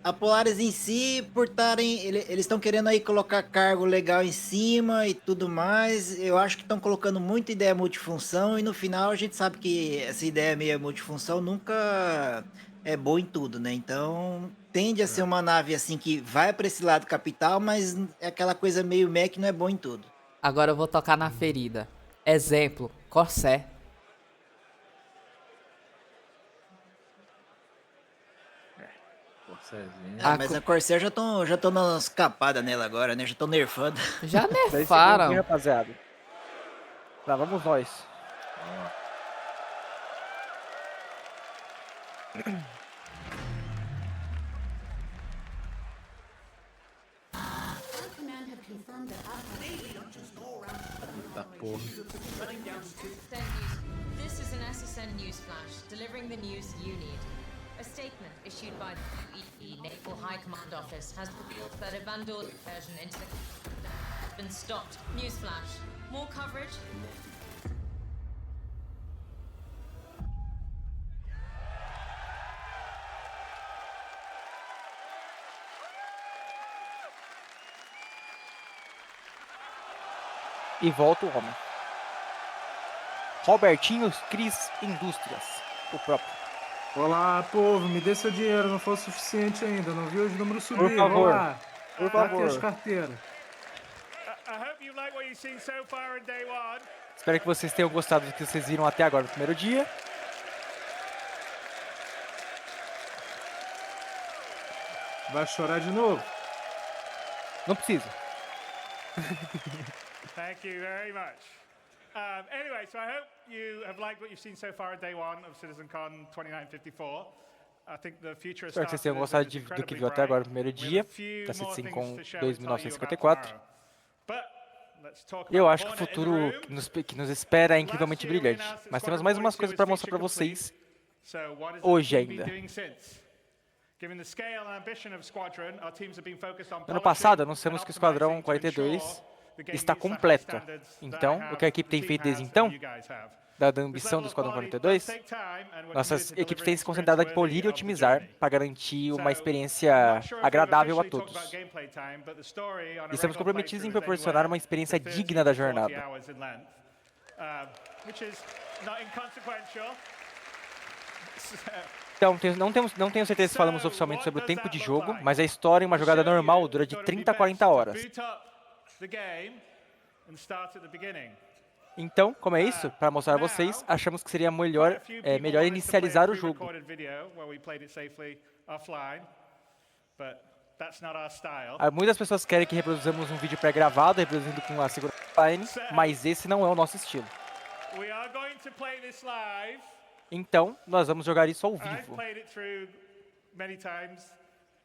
A Polaris em si, por estarem... Eles estão querendo aí colocar cargo legal em cima e tudo mais. Eu acho que estão colocando muita ideia multifunção e no final a gente sabe que essa ideia meio multifunção nunca é boa em tudo, né? Então, tende a ser uma nave assim que vai para esse lado capital, mas é aquela coisa meio meh que não é boa em tudo. Agora eu vou tocar na ferida. Exemplo, Corsair. Mas a Corsair já estão dando umas capadas nela agora, né? Já estão nerfando. Já nerfaram. Rapaziada. Lá vamos nós. Tá porra. This is an SSN news flash, delivering the news you need. A statement issued by the UEE Naval High Command Office has revealed that a Vandal incursion into the has been stopped. News flash. More coverage. E volta o homem. Robertinho Cris Indústrias. O próprio. Olá, povo, me dê seu dinheiro, não foi o suficiente ainda, não viu os números subir, por favor. Olá. Por tá favor. aqui as carteiras. Espero que vocês tenham gostado do que vocês viram até agora no primeiro dia. Vai chorar de novo? Não precisa. Thank you very much. Anyway, so I hope you have liked what you've seen so far on day one of Citizencon 2954. Espero que vocês tenham gostado do que viu até agora no primeiro dia da Citizencon 2954. Eu acho que o futuro que nos espera é incrivelmente brilhante. Mas temos mais umas coisas para mostrar para vocês hoje ainda. No ano passado, anunciamos que o Esquadrão 42 está completo. Então, o que a equipe tem feito desde então, dada a ambição do Esquadrão 42, nossas equipes têm se concentrado em polir e otimizar para garantir uma experiência agradável a todos. E estamos comprometidos em proporcionar uma experiência digna da jornada. Então, não tenho certeza se falamos oficialmente sobre o tempo de jogo, mas a história em uma jogada normal dura de 30 a 40 horas. Então, como é isso, para mostrar a vocês, achamos que seria melhor inicializar o jogo. Muitas pessoas querem que reproduzamos um vídeo pré-gravado, reproduzindo com a segurança online, mas esse não é o nosso estilo. Então, nós vamos jogar isso ao vivo.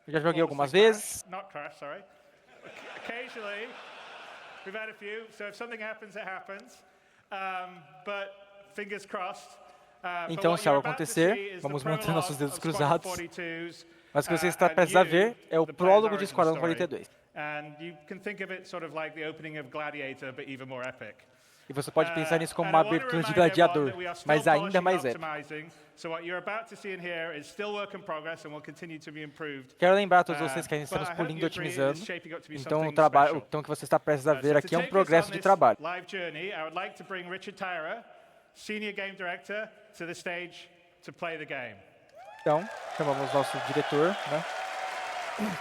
Eu já joguei algumas vezes. Então, se algo acontecer, vamos manter nossos dedos cruzados. Mas o que você está prestes a ver é o prólogo de Esquadrão 42. E você pode pensar nisso como uma abertura de Gladiador, mas ainda mais épico. Quero lembrar a todos vocês que ainda estamos polindo e otimizando, então o que você está prestes a ver aqui é um progresso de trabalho. Então, chamamos nosso diretor, né,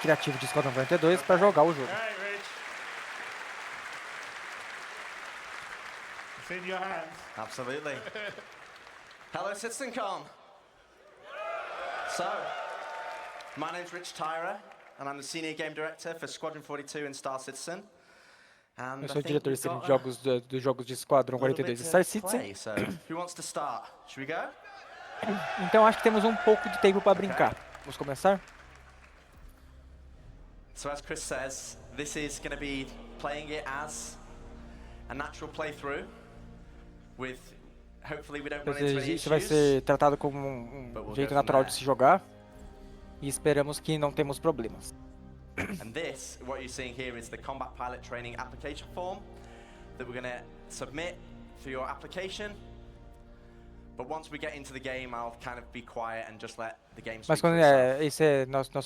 criativo de Esquadrão 42, para jogar o jogo. It's in your hands. Absolutely. Hello, Citizencon. So, my name's Rich Tyra, and I'm the Senior Game Director for Squadron 42 in Star Citizen. Eu sou o diretor de jogos dos jogos de Esquadrão 42 e Star Citizen. Who wants to start? Should we go? Então acho que temos um pouco de tempo para brincar. Vamos começar? So as Chris says, this is going to be playing it as a natural playthrough. Isso vai ser tratado como um jeito natural de se jogar e esperamos que não temos problemas. And this, what you're seeing here, is the Combat Pilot Training application form that we're going to submit for your application. But once we get into the game, I'll kind of be quiet and just let the game speak. Mas quando esse é nossa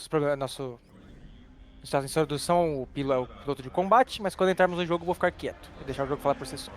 introdução, o piloto de combate, mas quando entrarmos no jogo, eu vou ficar quieto e deixar o jogo falar por si só.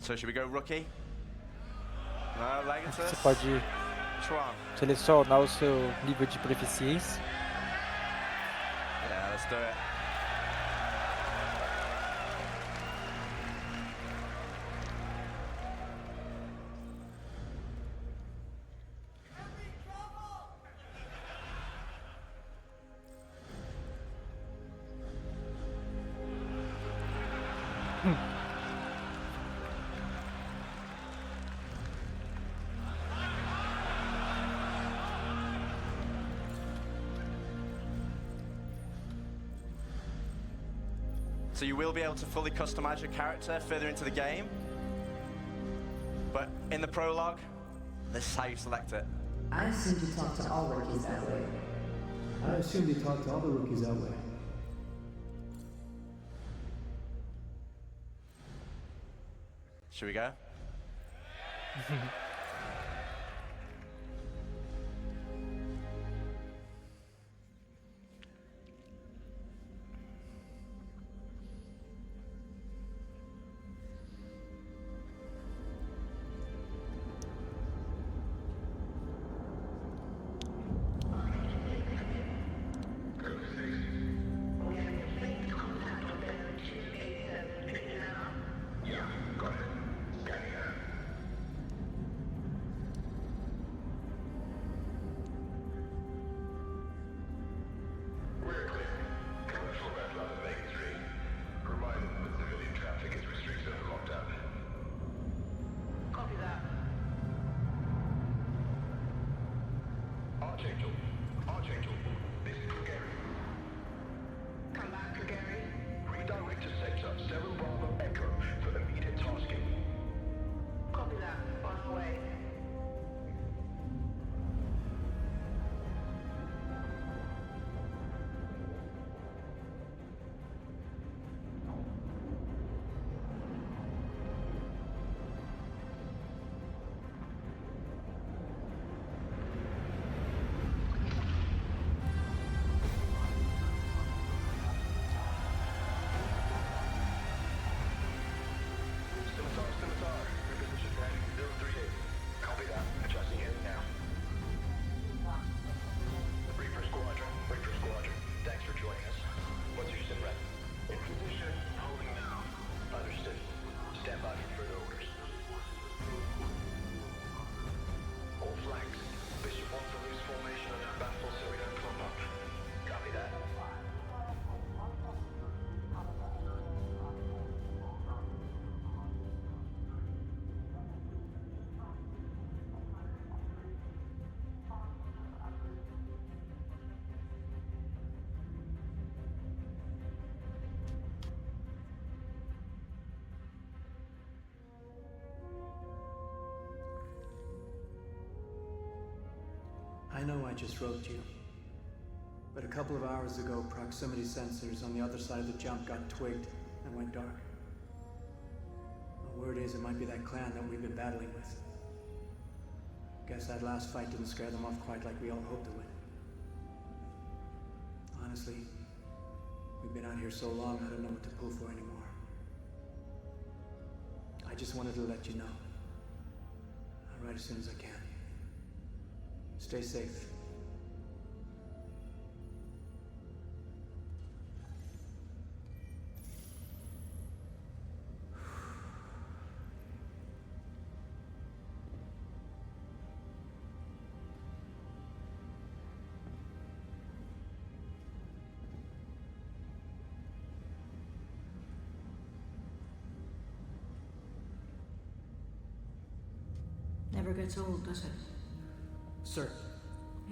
So should we go rookie? No, Legatus? Você pode selecionar o seu nível de proficiência. Yeah, let's do it. So you will be able to fully customize your character further into the game. But in the prologue, this is how you select it. I assumed you talked to all rookies that way. I assumed you talked to all the rookies that way. Should we go? I know I just wrote you, but a couple of hours ago, proximity sensors on the other side of the jump got twigged and went dark. The word is it might be that clan that we've been battling with. Guess that last fight didn't scare them off quite like we all hoped it would. Honestly, we've been out here so long, I don't know what to pull for anymore. I just wanted to let you know. I'll write as soon as I can. Stay safe. Never gets old, does it? Sir.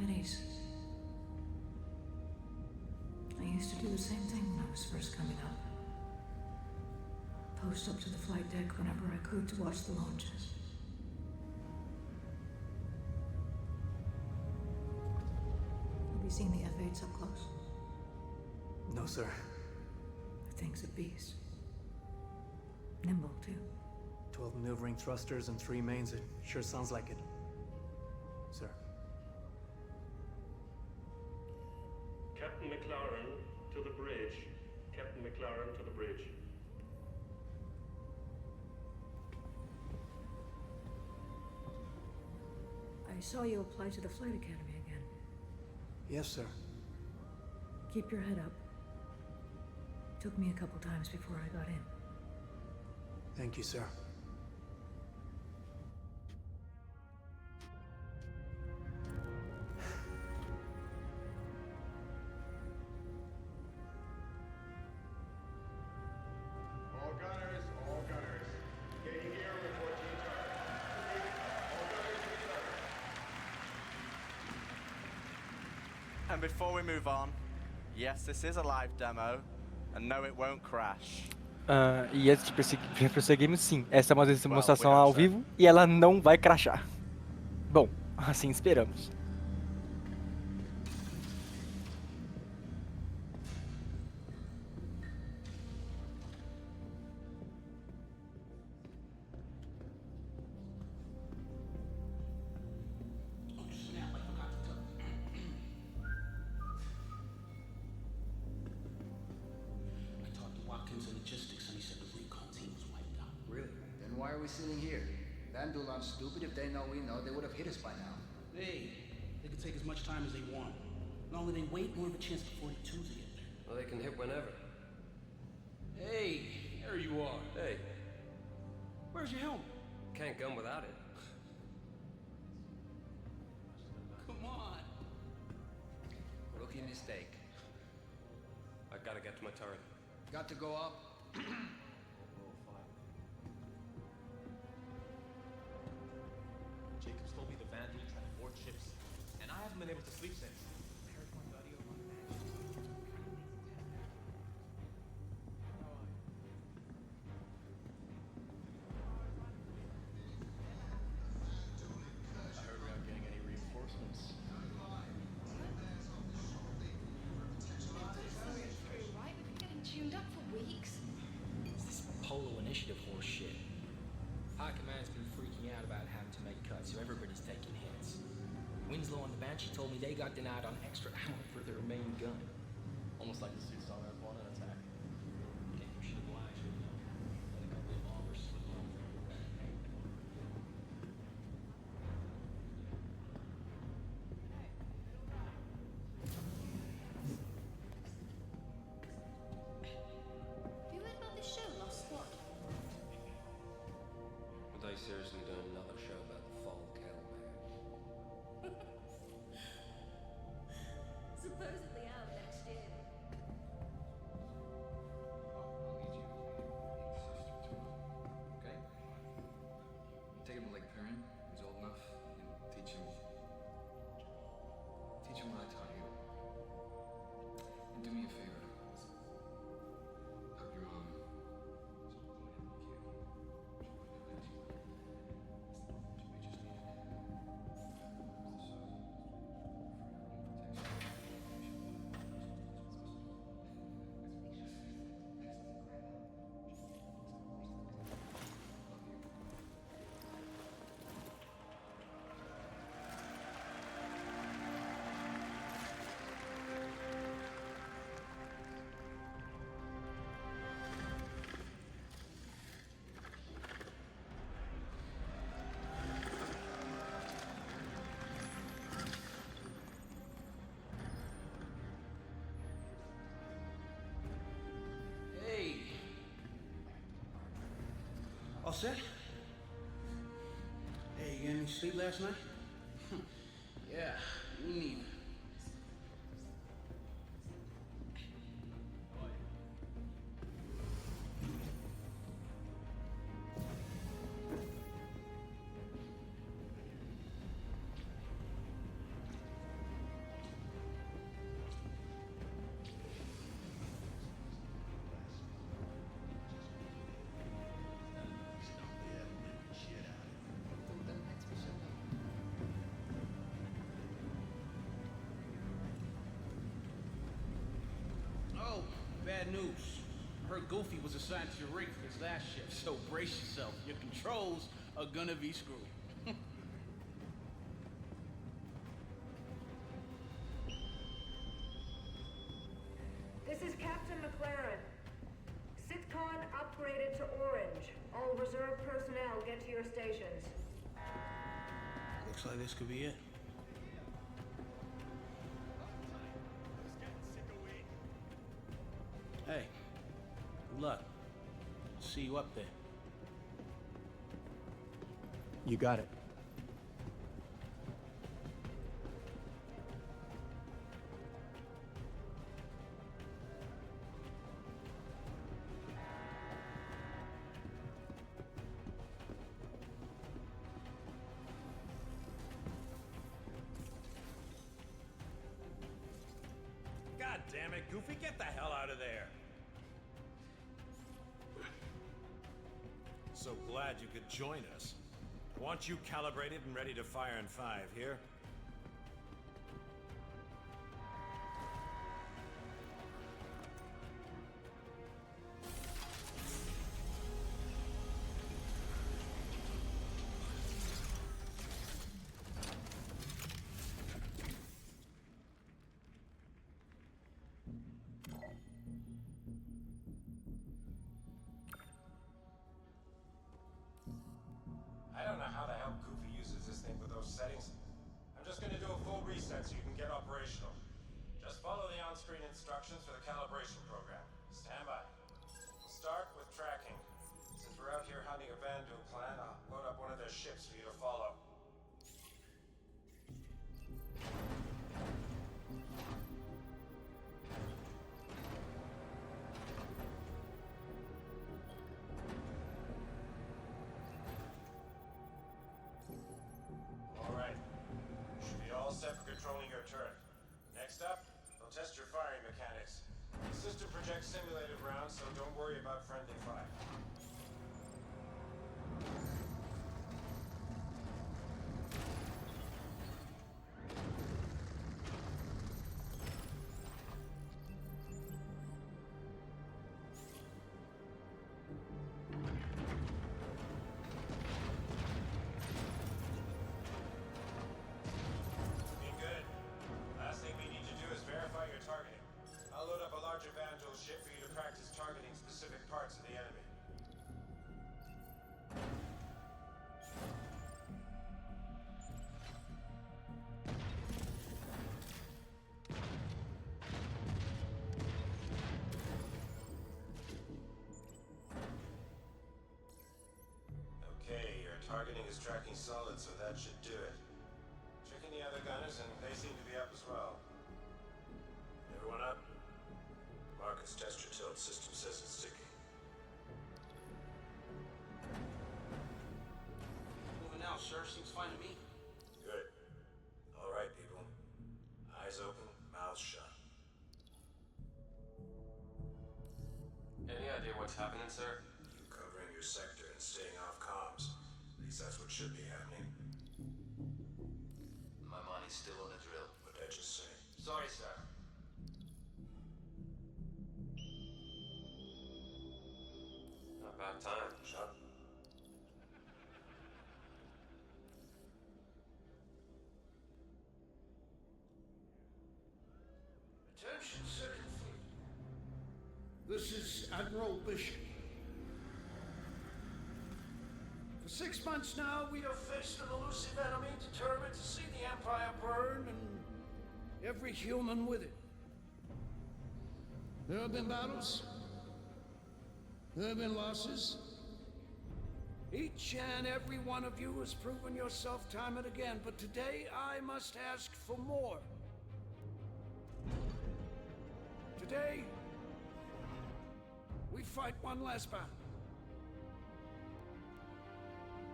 It is. I used to do the same thing when I was first coming up. Post up to the flight deck whenever I could to watch the launches. Have you seen the F-8s up close? No, sir. The thing's a beast. Nimble, too. 12 maneuvering thrusters and 3 mains. It sure sounds like it. Sir. Captain McLaren to the bridge. Captain McLaren to the bridge. I saw you apply to the Flight Academy again. Yes, sir. Keep your head up. Took me a couple times before I got in. Thank you, sir. All gunners. Getting gear, report to your turret. All gunners to your turret. And before we move on, yes, this is a live demo, And no, it won't crash. E antes de prosseguirmos, sim, essa é uma demonstração ao vivo e ela não vai crashar. Bom, assim esperamos. Why are we sitting here? Vandal aren't stupid. If they know we know, they would have hit us by now. Hey, they can take as much time as they want. Not only they wait, more of a chance for 42s to get there. Well, they can hit whenever. Hey, there you are. Hey. Where's your helmet? Can't gun without it. Come on. Rookie mistake. I gotta get to my turret. Got to go up. Jacobs told me the Vandal tried to board ships, and I haven't been able to sleep since. I heard we aren't getting any reinforcements. Right, we've been getting tuned up for weeks. It's this Polo Initiative horse shit. High Command's been freaking out about having to make cuts, so everybody's taking hits. Winslow and the Banshee told me they got denied on extra ammo for their main gun. Almost like the suits on our opponent attack. Damn shit, why I should know. Let a couple of bombers slip over. Have you heard about this show, Lost Squad? Are they seriously doing another show about the fall of Caliban? Supposedly out next year. Okay? Take him to Lake Perrin. He's old enough. And teach him what I taught you. And do me a favor. Hug your mom. Hey. All set? Hey, you get any sleep last night? Yeah, me neither. Oh, bad news. I heard Goofy was assigned to your rig for his last shift, so brace yourself. Your controls are gonna be screwed. This is Captain McLaren. Citizencon upgraded to orange. All reserve personnel get to your stations. Looks like this could be it. Hey, good luck. See you up there. You got it. God damn it, Goofy, get the hell out of there. So glad you could join us. I want you calibrated and ready to fire in 5, here? I don't know how the hell Goofy uses this thing with those settings. I'm just gonna do a full reset so you can get operational. Just follow the on-screen instructions for the calibration program. Stand by. We'll start with tracking. Since we're out here hunting a Vandal clan, I'll load up one of their ships for you to follow. Set for controlling your turret. Next up, we'll test your firing mechanics. The system projects simulated rounds, so don't worry about friendly fire. Ship for you to practice targeting specific parts of the enemy. Okay, your targeting is tracking solid, so that should do it. Checking the other gunners, and they seem to be up as well. Everyone up? Marcus, test your tilt. System says it's sticky. Moving now, sir. Seems fine to me. Good. All right, people. Eyes open, mouths shut. Any idea what's happening, sir? You covering your sector and staying off comms. At least that's what should be happening. My money's still on the drill. What'd I just say? Sorry, sir. About time. Shut. Attention, Second Fleet. This is Admiral Bishop. For 6 months now, we have faced an elusive enemy determined to see the Empire burn and every human with it. There have been battles. There have been losses. Each and every one of you has proven yourself time and again, but today I must ask for more. Today, we fight one last battle.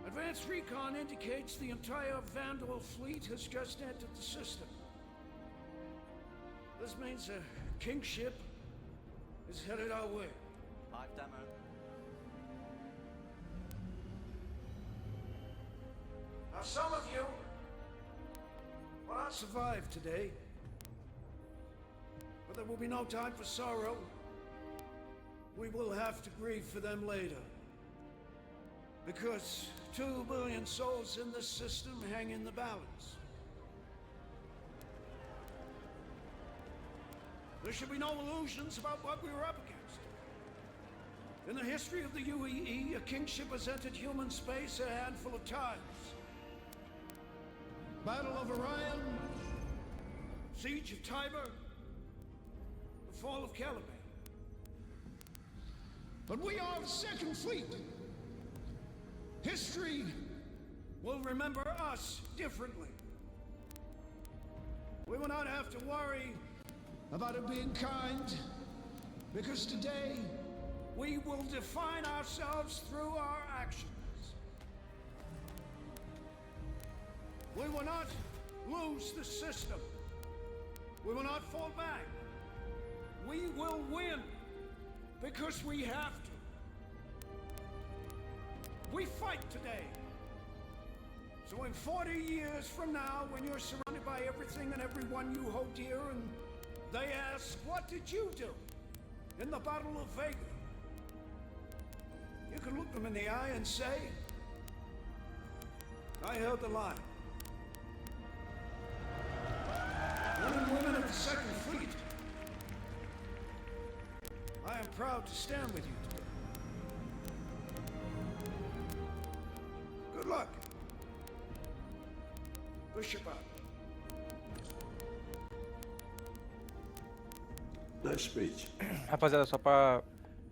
Advanced recon indicates the entire Vandal fleet has just entered the system. This means a kingship is headed our way. Live demo. Now some of you will not survive today, but there will be no time for sorrow. We will have to grieve for them later. Because 2 billion souls in this system hang in the balance. There should be no illusions about what we were up against. In the history of the UEE, a kingship has entered human space a handful of times. Battle of Orion, Siege of Tiber, the fall of Caliban. But we are the Second Fleet. History will remember us differently. We will not have to worry about it being kind, because today we will define ourselves through our actions. We will not lose the system. We will not fall back. We will win because we have to. We fight today. So in 40 years from now, when you're surrounded by everything and everyone you hold dear, and they ask, what did you do in the Battle of Vega? You can look them in the eye and say, I held the line. Men and women of the Second Fleet, I am proud to stand with you today. Good luck. Bishop out. Nice speech. Rapaziada, só pra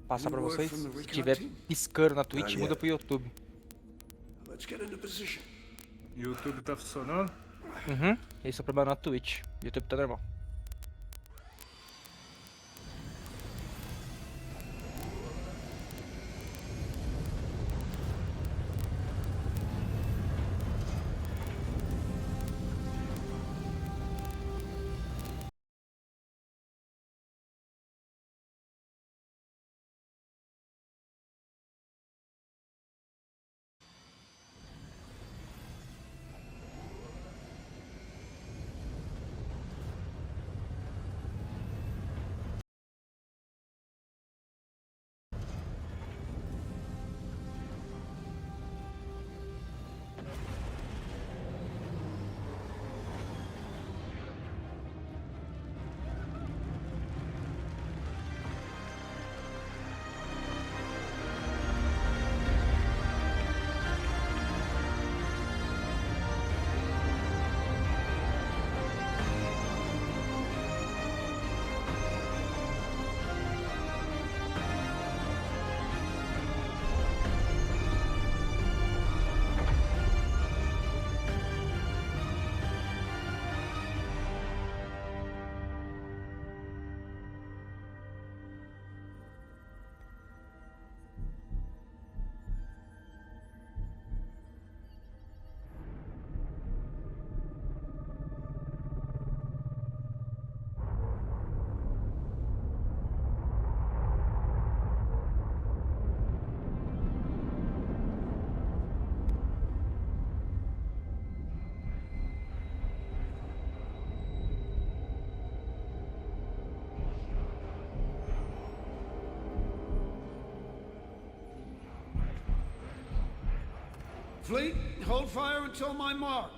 passar pra vocês, se tiver piscando na Twitch, muda pro YouTube. Let's get into position. YouTube tá funcionando? Uhum, esse é o problema na Twitch. YouTube tá normal. Fleet, hold fire until my mark.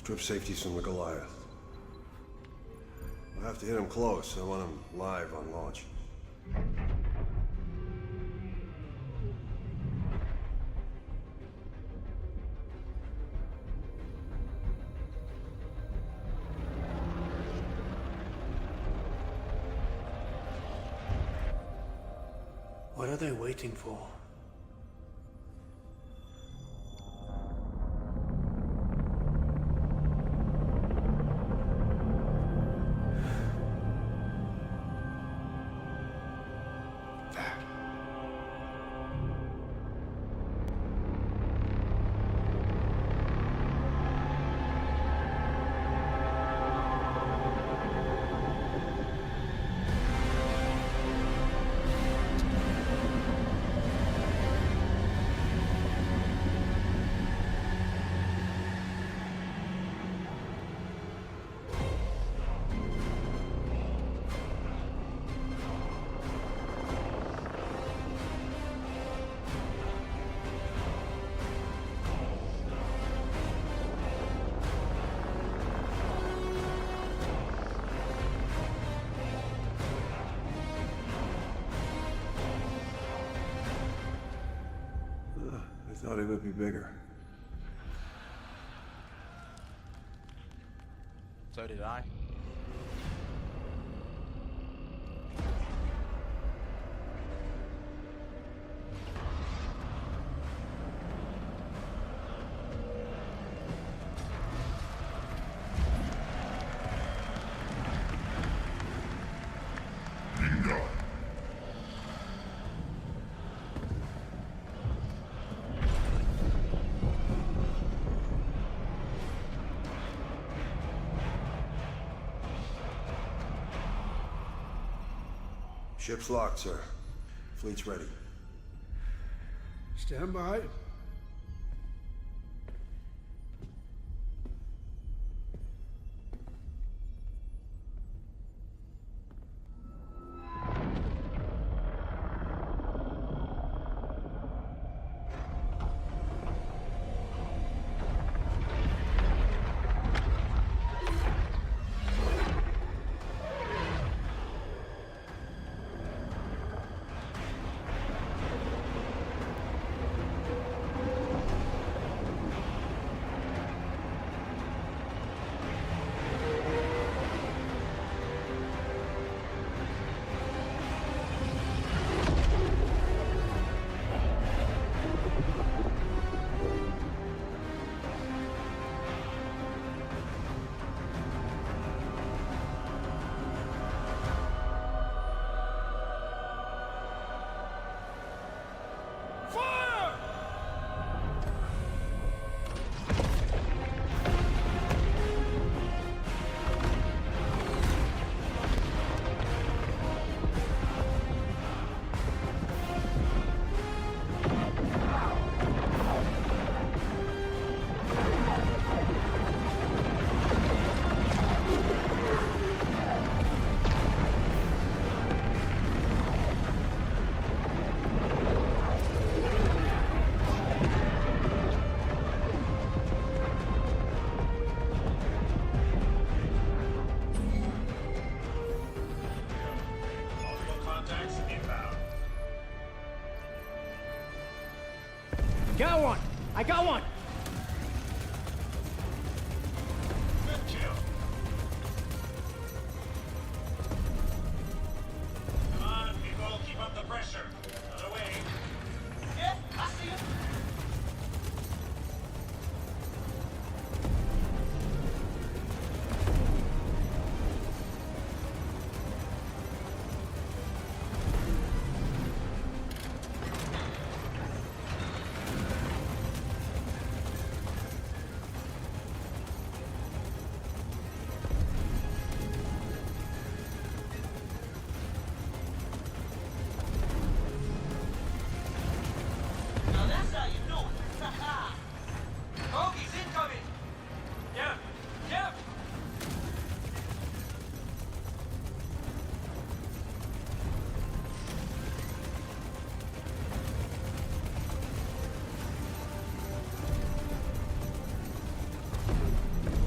Strip safeties from the Goliath. We'll have to hit him close. I want him live on launch. What are they waiting for? Thought he would be bigger. So did I. Ship's locked, sir. Fleet's ready. Stand by. Got one! I got one! Good kill. Come on, people, keep up the pressure. Other way. Yeah, I see you. Now that's how you do it. Ha-ha! Bogies incoming! Yeah, yeah.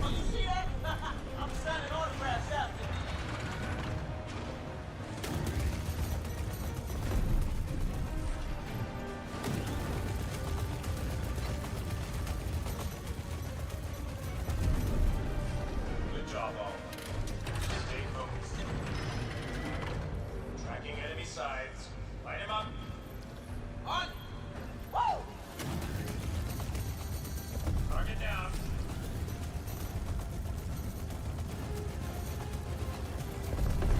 Oh, you see that? I'm signing autographs after. Good job, all. Stay focused. Tracking enemy sides. Light him up. On! Woo! Target down.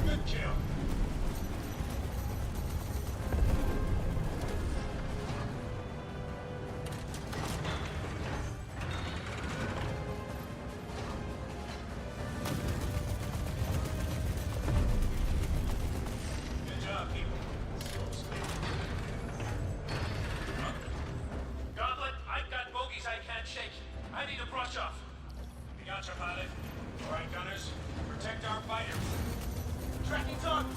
Good kill. Good job, people. Slow speed. Gauntlet, I've got bogies I can't shake. I need a brush off. We got your pilot. All right, gunners. Protect our fighters. Tracking target.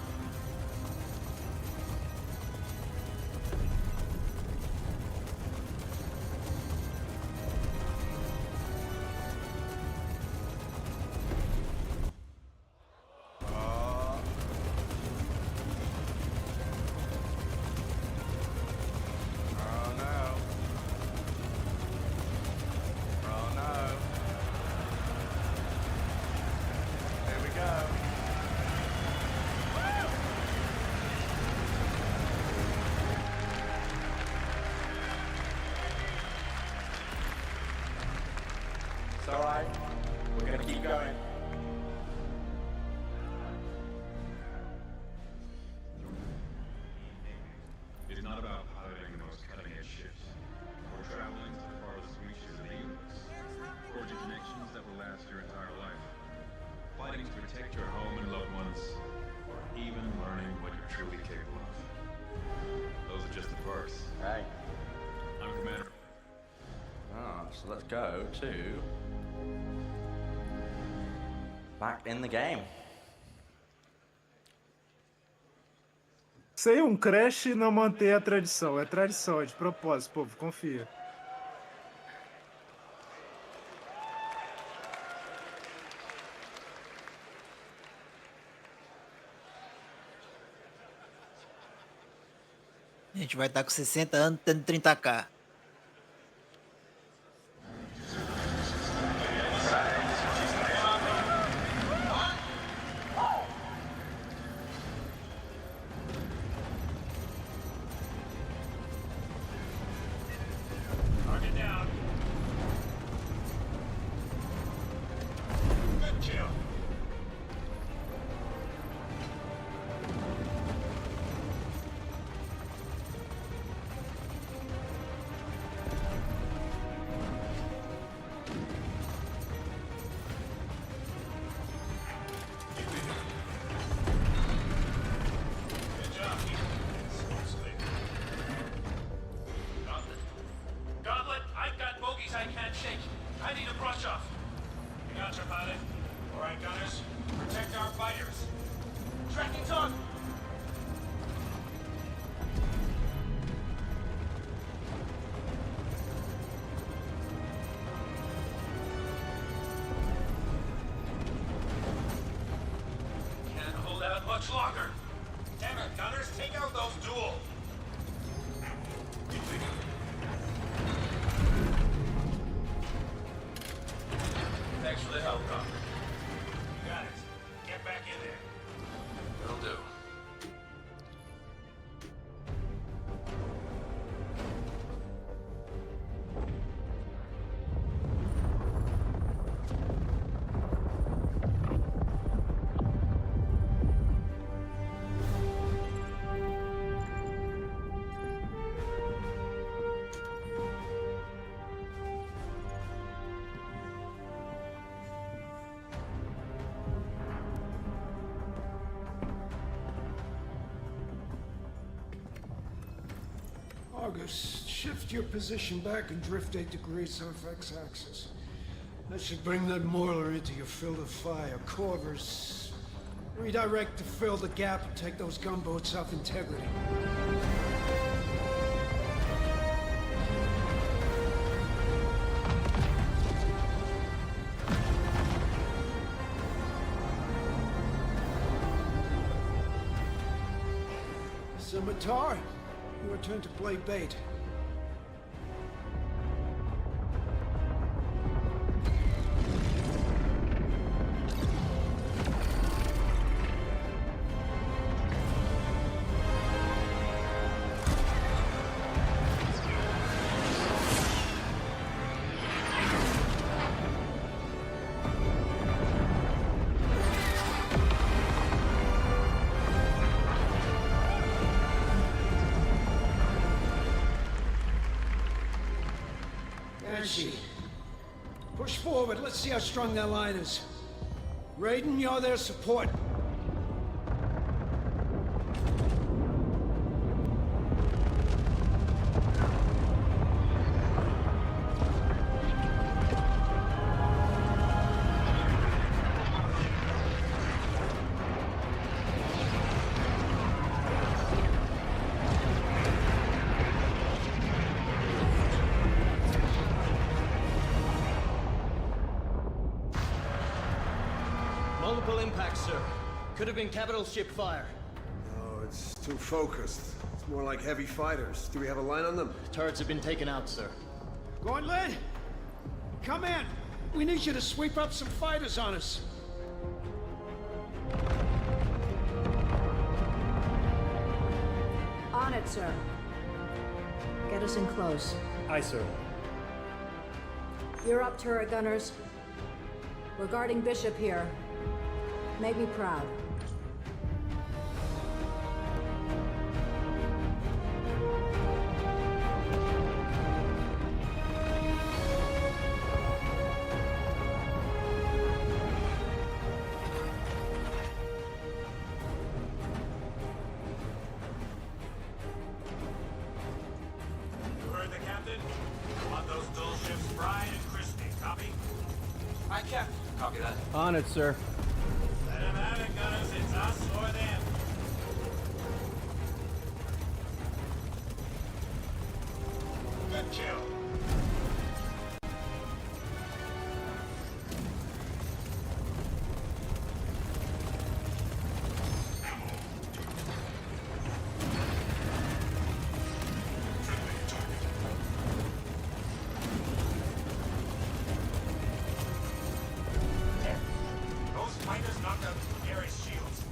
Oh no. It's alright. We're gonna keep going. It's not about piloting the most cutting-edge ships, or traveling to the farthest reaches of the universe, forging connections that will last your entire life, fighting to protect your home and loved ones, or even learning what you're truly capable of. Those are just the perks. Hey. I'm Commander. So let's go to back in the game. Isso aí é um crash e não manter a tradição. É tradição, é de propósito, povo, confia. A gente vai estar com 60 anos tendo 30k. Target down. Good kill. Good job. Seriously. Gauntlet, I've got bogeys I can't shake. I need a brush off. You got your pilot. All right, gunners, protect our fighters. Tracking's on. Can't hold out much longer. Damn it, gunners, take out those duel. Thanks for the help, Doc. You got it. Get back in there. Will do. August, shift your position back and drift 8 degrees off x-axis. That should bring that Moiler into your field of fire. Corvus, redirect to fill the gap and take those gunboats off integrity. Scimitar, you return to play bait. Push forward, let's see how strong that line is. Raiden, you're their support. Multiple impacts, sir. Could have been capital ship fire. No, it's too focused. It's more like heavy fighters. Do we have a line on them? Turrets have been taken out, sir. Gauntlet, come in. We need you to sweep up some fighters on us. On it, sir. Get us in close. Aye, sir. You're up, turret gunners. We're guarding Bishop here. Make me proud. You heard the captain? Want those dual ships fried and crispy, copy? Aye, Captain. Copy that. On it, sir. Let them have it, gunners. It's us or them. Good kill. Those fighters knocked out Gary's shields.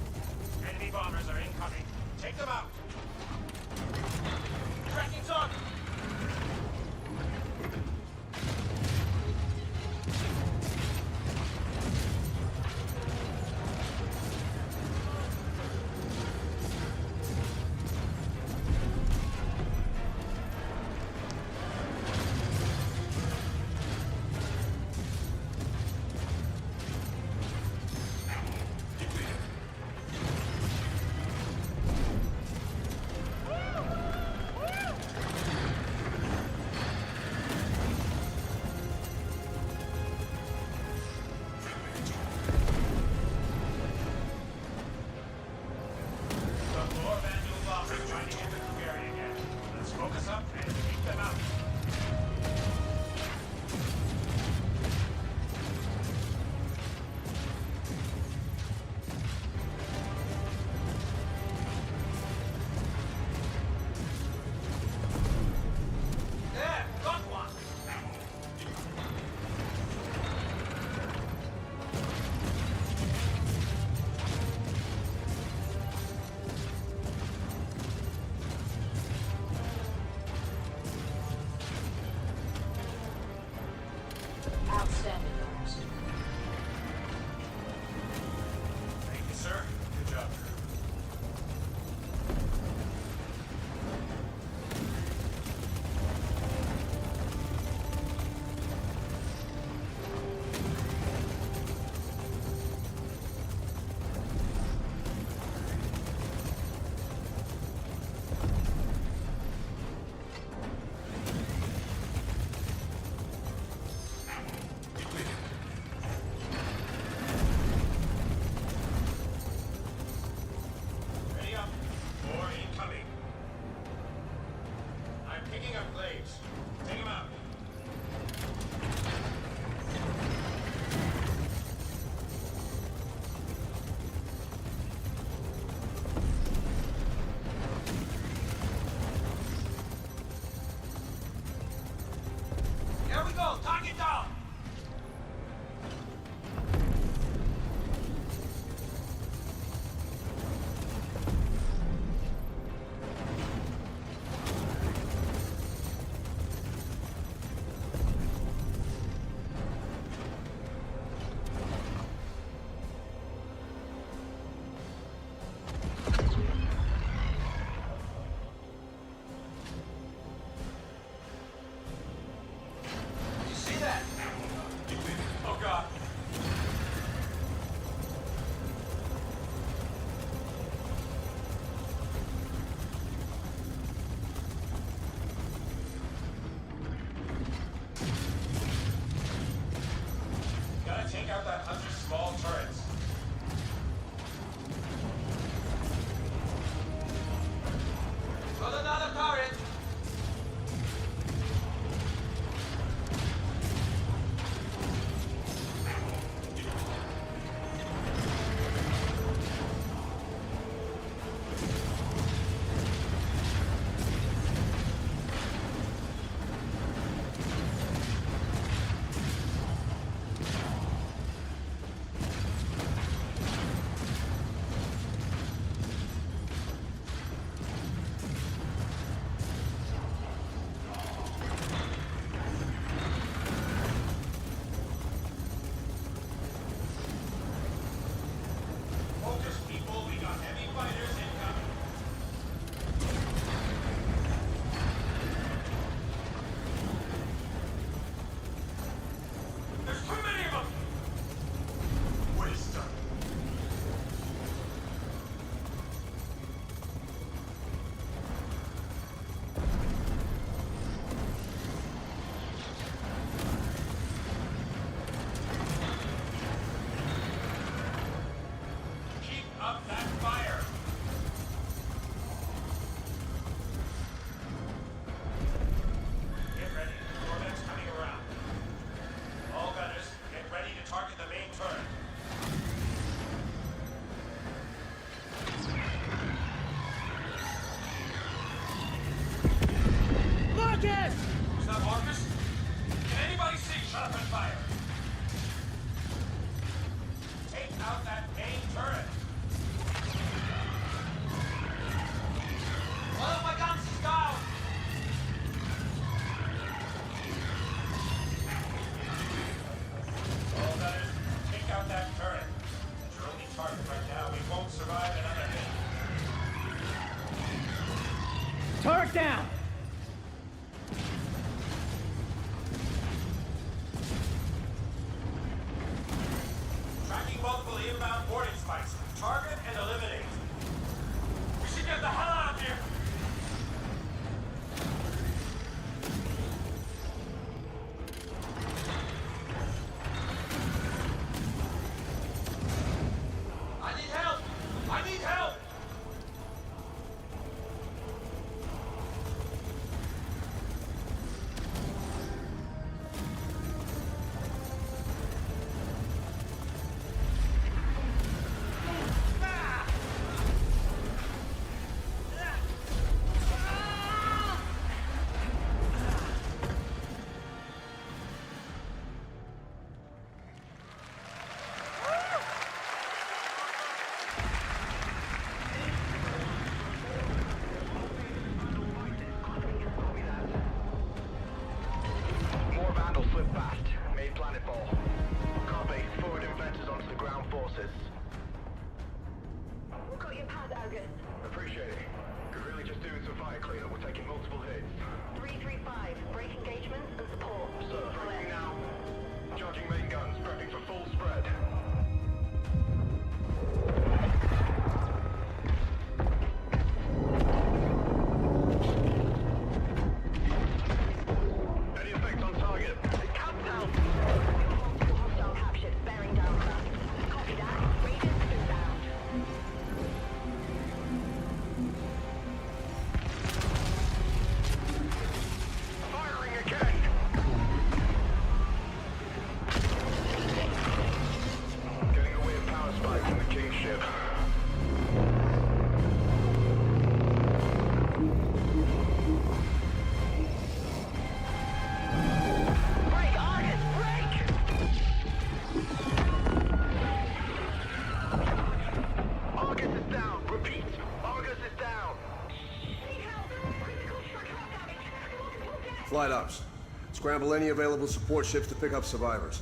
Flight ops. Scramble any available support ships to pick up survivors.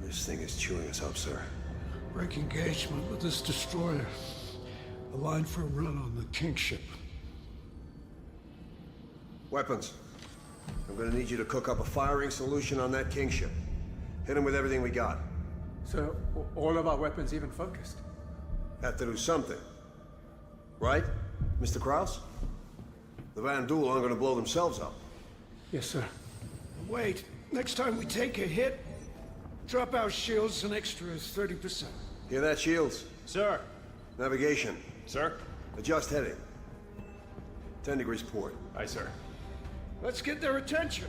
This thing is chewing us up, sir. Break engagement with this destroyer. Align for a run on the King ship. Weapons. I'm gonna need you to cook up a firing solution on that King ship. Hit him with everything we got. So, all of our weapons even focused? Have to do something. Right, Mr. Krause? The Van Duel aren't gonna blow themselves up. Yes, sir. Wait, next time we take a hit, drop our shields an extra 30%. Hear that, Shields? Sir. Navigation. Sir. Adjust heading. 10 degrees port. Aye, sir. Let's get their attention.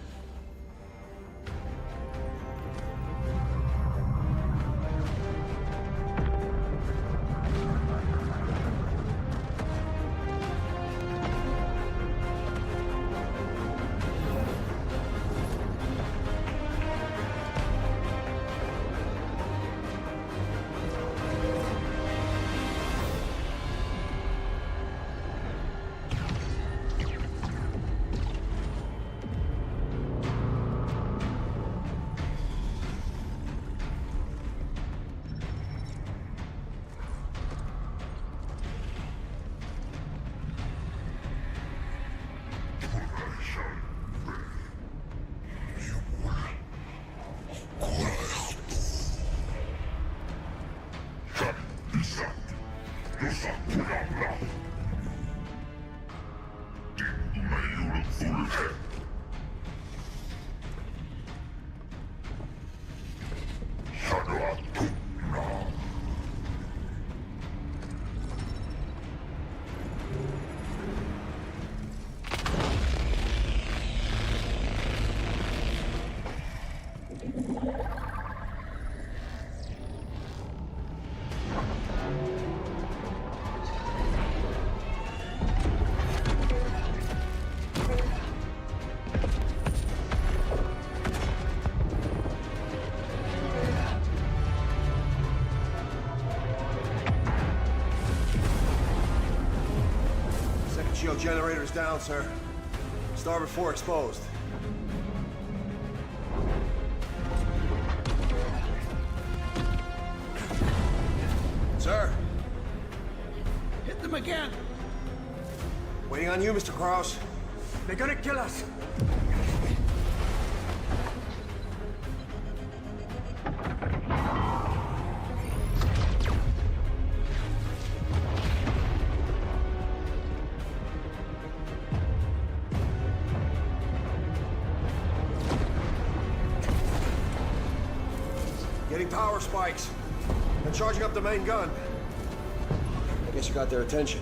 Shield generators down, sir. Starboard 4 exposed. Sir. Hit them again. Waiting on you, Mr. Krause. They're gonna kill us. Getting power spikes. And charging up the main gun. I guess you got their attention.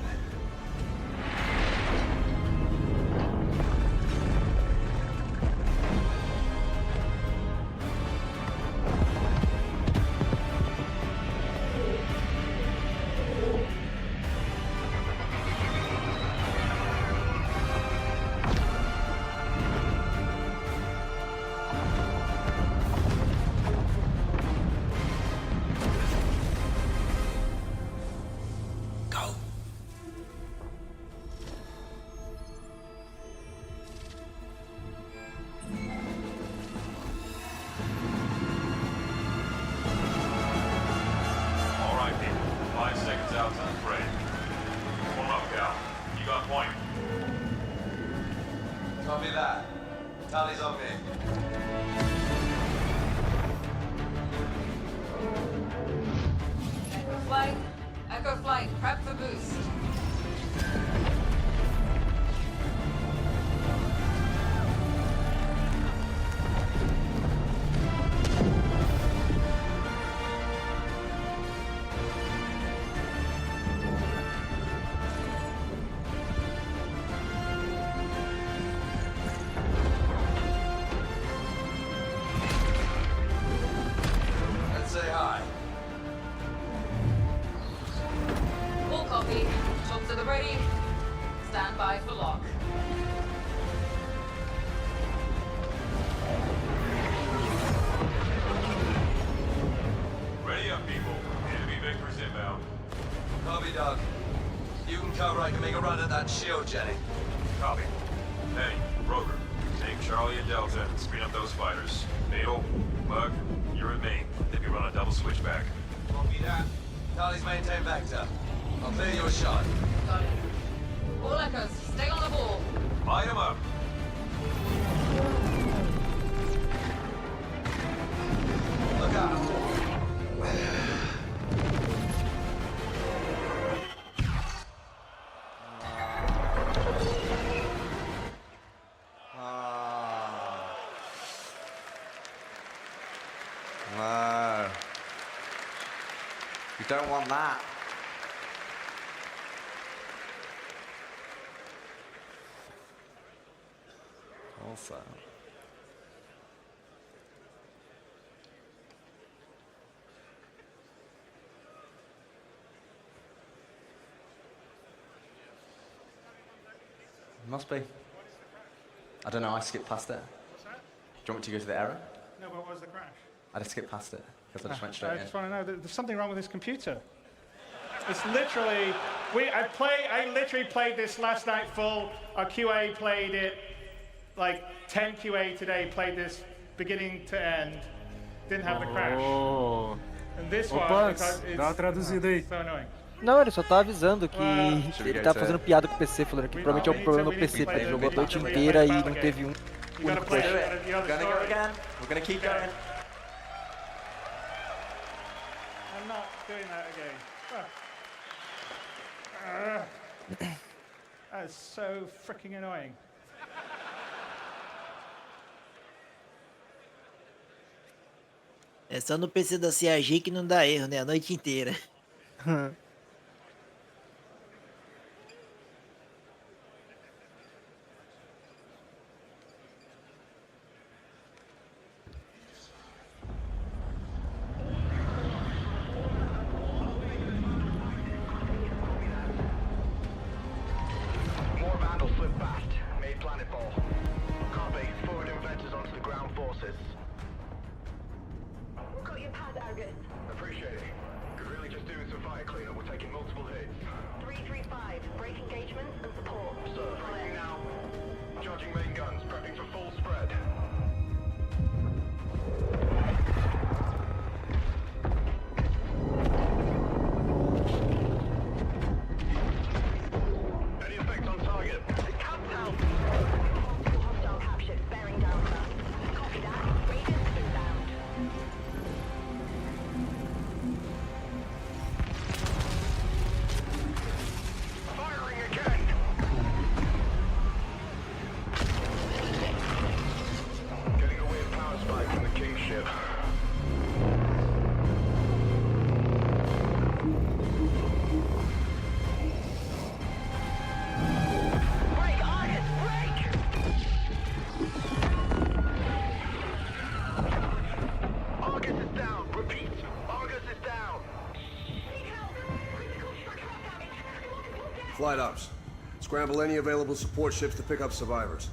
Copy that. Tally's on me. Flight. Echo Flight, prep for boost. Say hi. Full copy. Shots at the ready. Stand by for lock. Ready up, people. Enemy vectors inbound. Copy, Doug. You can cover. I can make a run at that shield jetting. Copy. Charlie and Delta and screen up those fighters. Beetle, Bug, you're at me. Then we run a double switchback. Copy that. Charlie's maintain vector. I'll clear your shot. Got it. All echoes, stay on the ball. Light 'em up. Look out. No. You don't want that. Also. Must be. I don't know, I skipped past it. Do you want me to go to the error? No, but what was the crash? I just skipped past it, because I just went straight I in. just want to know, there's something wrong with this computer. It's literally, I literally played this last night full. Our QA played it, like 10 QA today played this beginning to end. Didn't have the crash. Oh. And this one, Bugs, it's dá uma traduzida aí. so annoying. Não, ele só tá avisando que ele tá fazendo piada com o PC, falando que provavelmente é um problema no PC, porque ele jogou a noite inteira e não teve um único crash. Gonna go again. We're gonna keep going. I'm not doing that again. That is so freaking annoying. É só no PC da CAG que não dá erro, né? A noite inteira. More vandals slip past. Made planetfall. Copy. Forward inventors onto the ground forces. We've got your pad, Argus. Appreciate it. Could really just doing some fire cleanup. We're taking multiple hits. 335, break engagement and support. Sir, briefing now. Charging main guns, prepping for full spread. Any effect on target? Countdown. Multiple hostile captured, bearing down on us. Copy that. Radiant inbound. Firing again! Getting a weird power spike from the King ship. Break, Argus, break! Argus is down. Repeat. Argus is down. Flight ops. Scramble any available support ships to pick up survivors.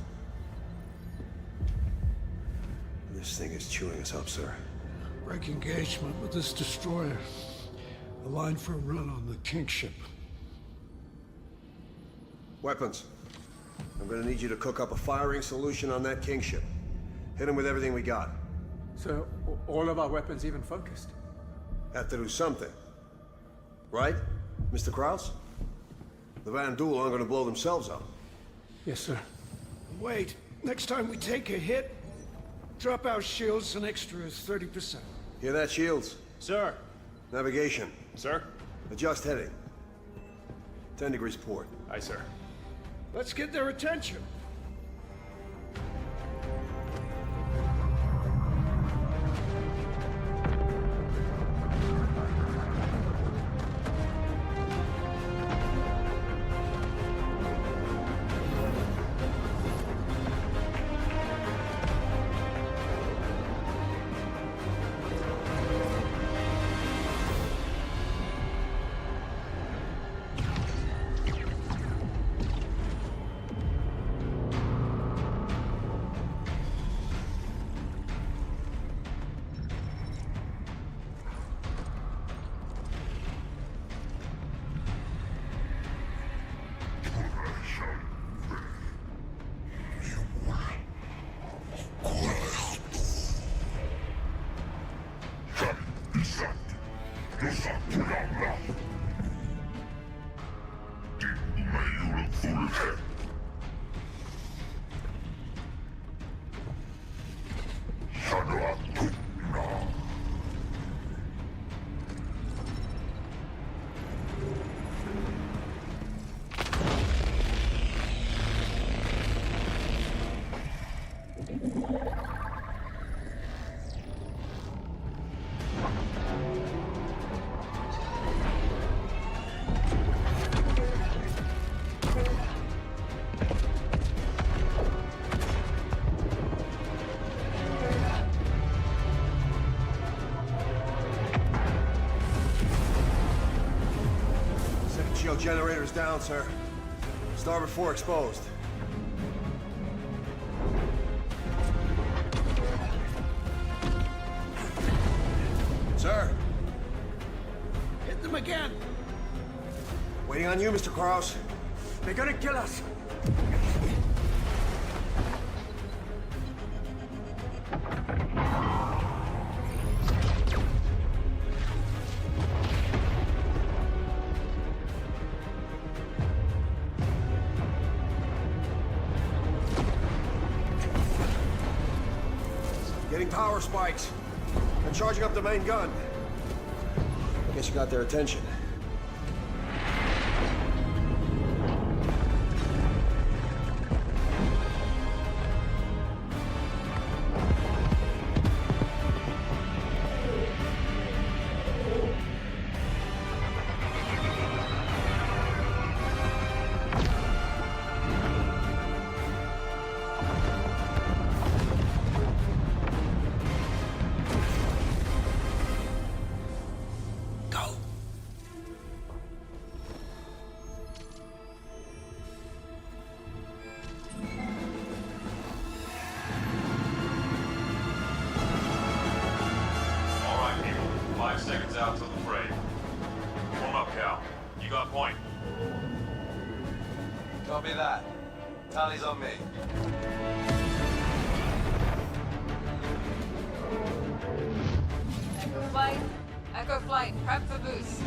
This thing is chewing us up, sir. Break engagement with this destroyer. Align for a run on the King ship. Weapons. I'm gonna need you to cook up a firing solution on that King ship. Hit him with everything we got. So, all of our weapons even focused? Have to do something. Right, Mr. Krause? The Van Duel aren't gonna blow themselves up. Yes, sir. Wait, next time we take a hit, drop our shields an extra 30%. Hear that, Shields? Sir. Navigation. Sir. Adjust heading. 10 degrees port. Aye, sir. Let's get their attention. Shield generators down, sir. Starboard 4 exposed. Sir. Hit them again. Waiting on you, Mr. Krause. They're gonna kill us. Getting power spikes. And charging up the main gun. Guess you got their attention. Out to the fray. Warm up, Cal. You got point. Copy that. Tally's on me. Flight. Echo flight. Prep for boost.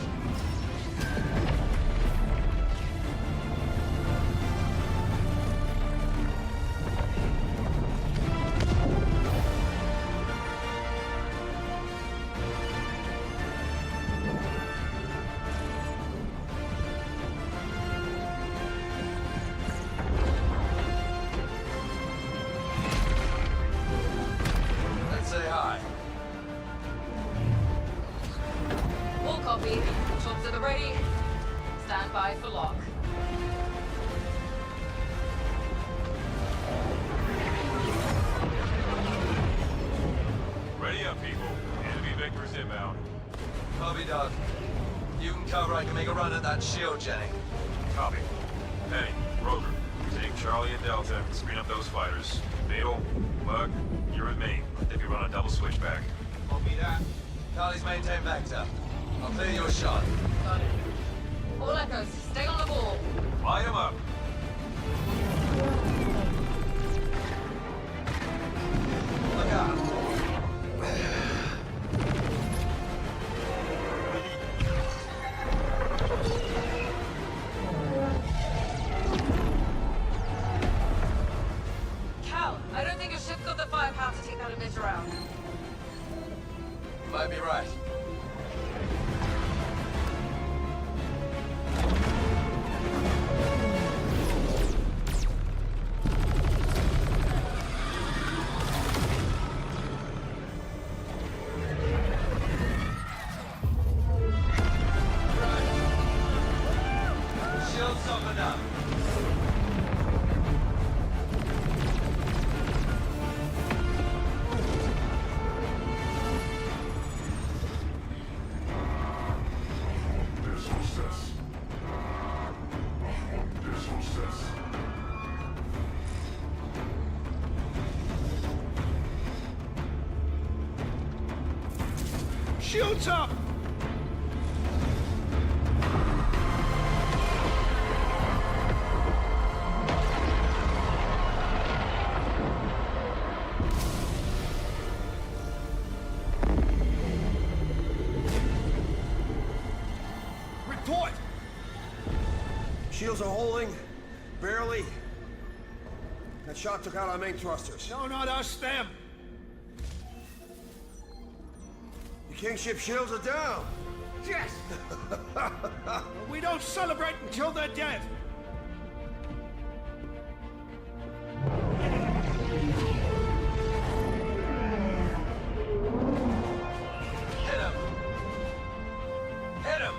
Copy. Shots at the ready. Stand by for lock. Ready up, people. Enemy vectors inbound. Copy, Doug. You can cover. I can make a run at that shield, Jenny. Copy. Penny, Roger, take Charlie and Delta and screen up those fighters. Beetle, Bug, you're with me. If you run a double switchback. Copy that. Charlie's maintain vector. I'll clear you a shot. Got it. All echoes, stay on the ball. Light him up. Look out. Cal, I don't think your ship's got the firepower to take that emitter out. You might be right. Shield's opened up. Shields up! shields are holding. Barely. That shot took out our main thrusters. No, not us, them. The Kingship shields are down. Yes! We don't celebrate until they're dead. Hit him! Hit him!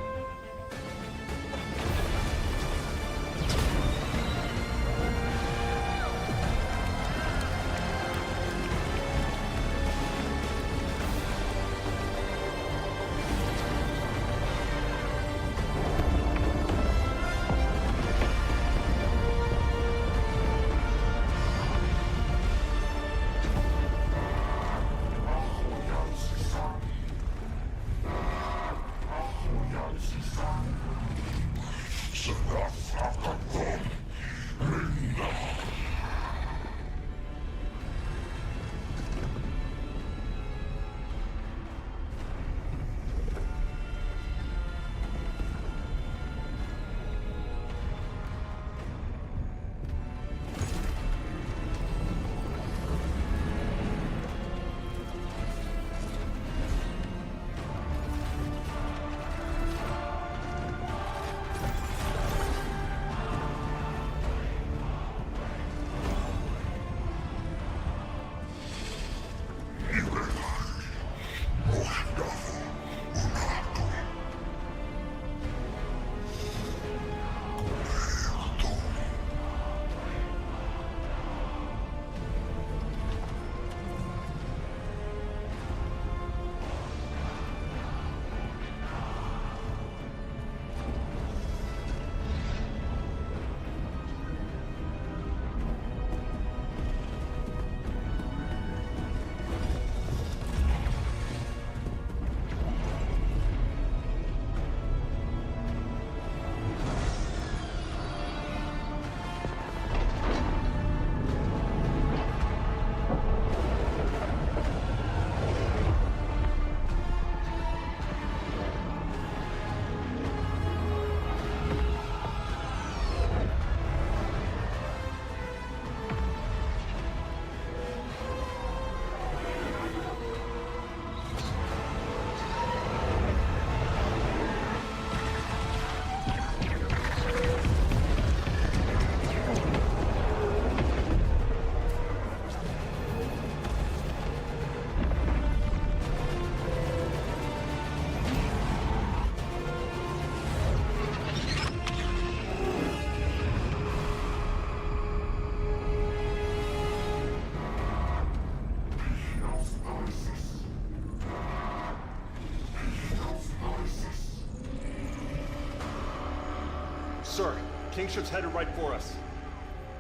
Sir, Kingship's headed right for us.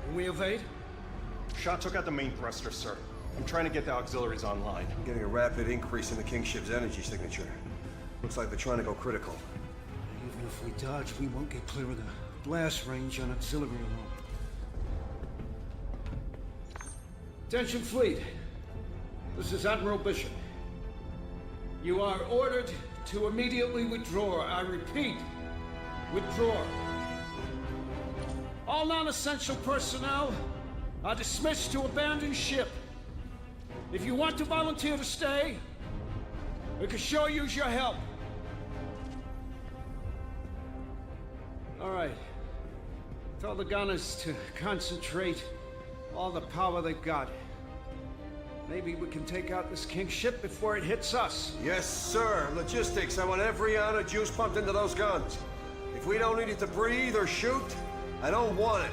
Can we evade? Shot took out the main thruster, sir. I'm trying to get the auxiliaries online. I'm getting a rapid increase in the Kingship's energy signature. Looks like they're trying to go critical. Even if we dodge, we won't get clear of the blast range on auxiliary alone. Attention, fleet. This is Admiral Bishop. You are ordered to immediately withdraw. I repeat, withdraw. All non-essential personnel are dismissed to abandon ship. If you want to volunteer to stay, we could sure use your help. All right. Tell the gunners to concentrate all the power they've got. Maybe we can take out this Kingship before it hits us. Yes, sir. Logistics. I want every ounce of juice pumped into those guns. If we don't need it to breathe or shoot, I don't want it.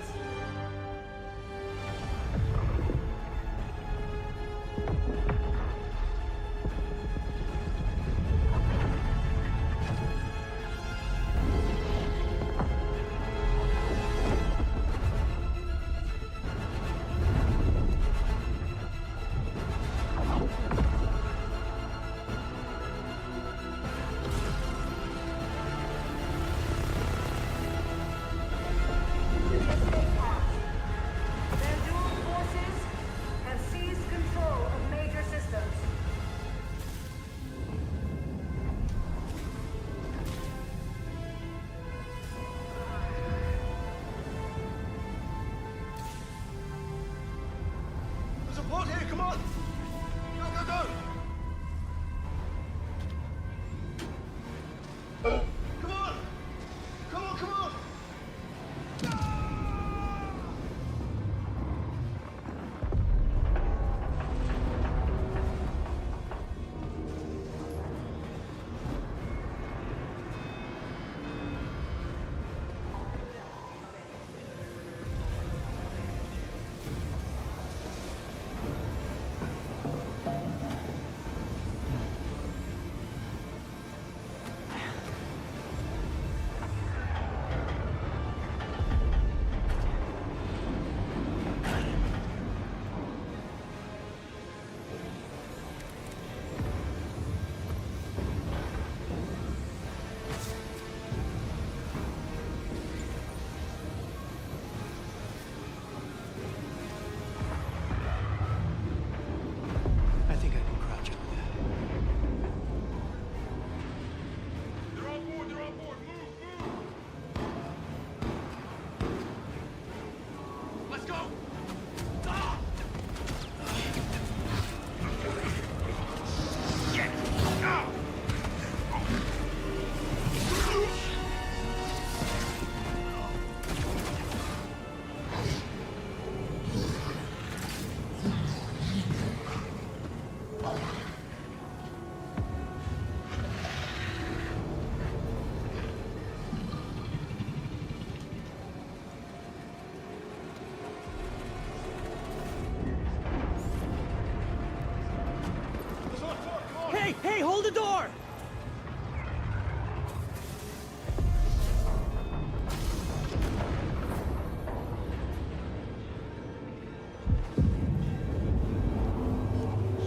Hey, hold the door!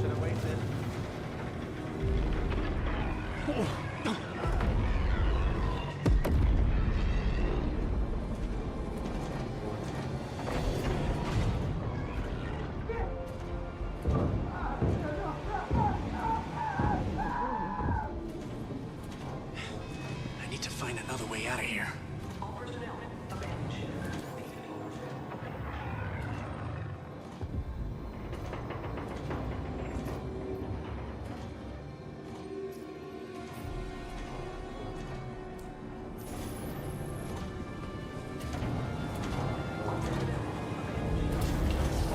Should have waited. I need to find another way out of here. All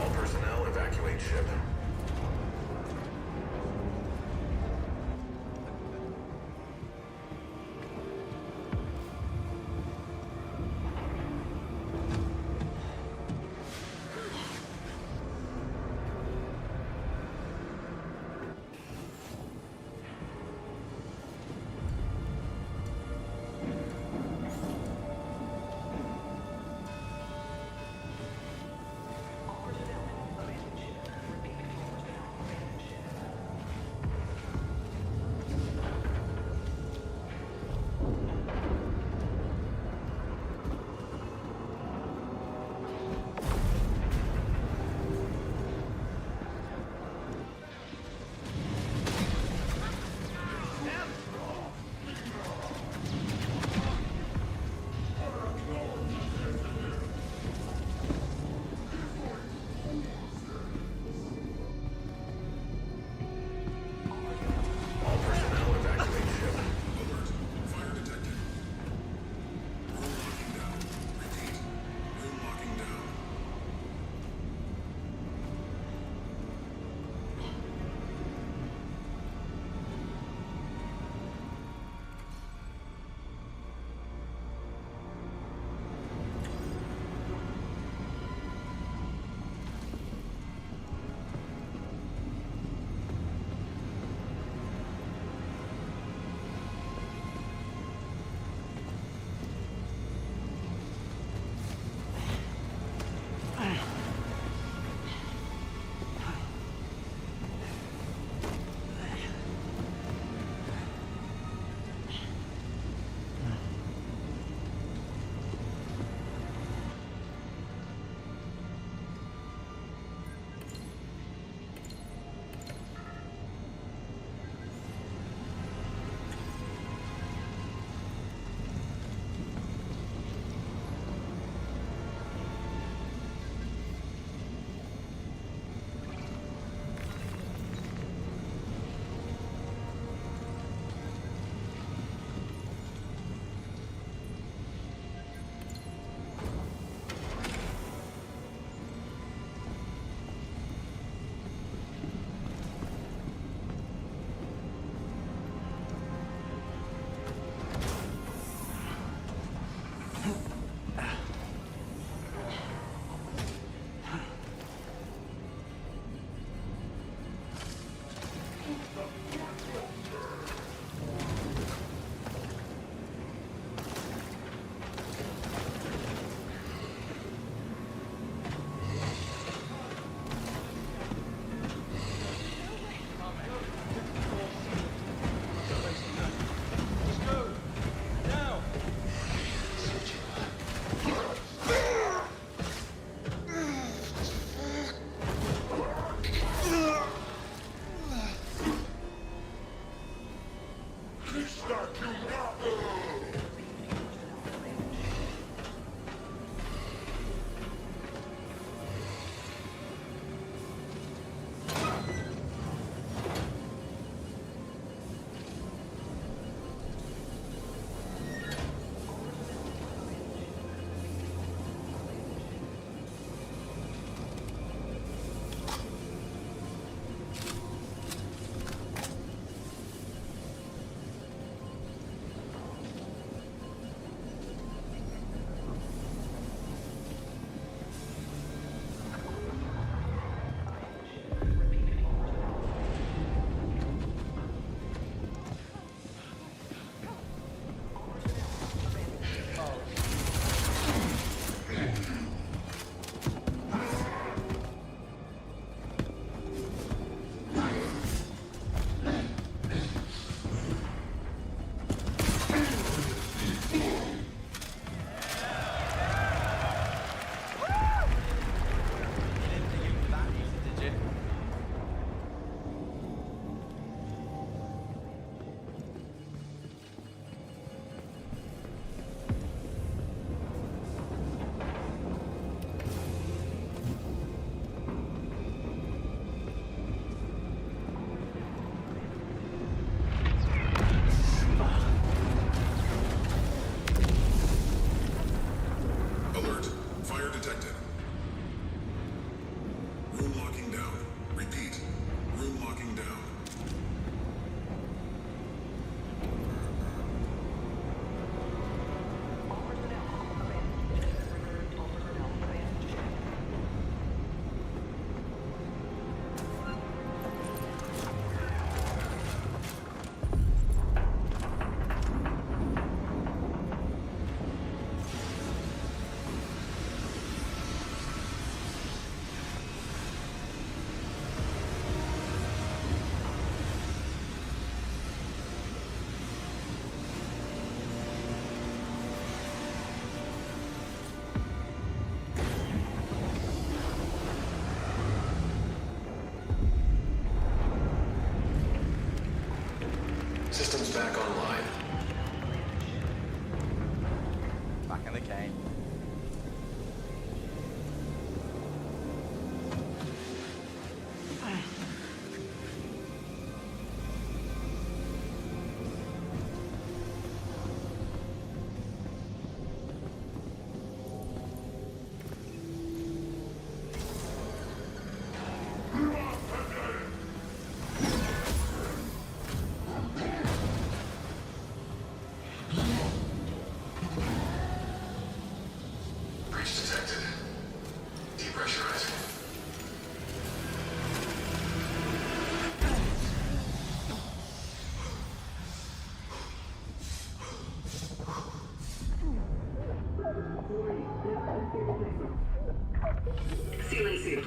personnel evacuate ship. back online. Back in the game. Breach detected. Depressurizing. Sealing suit.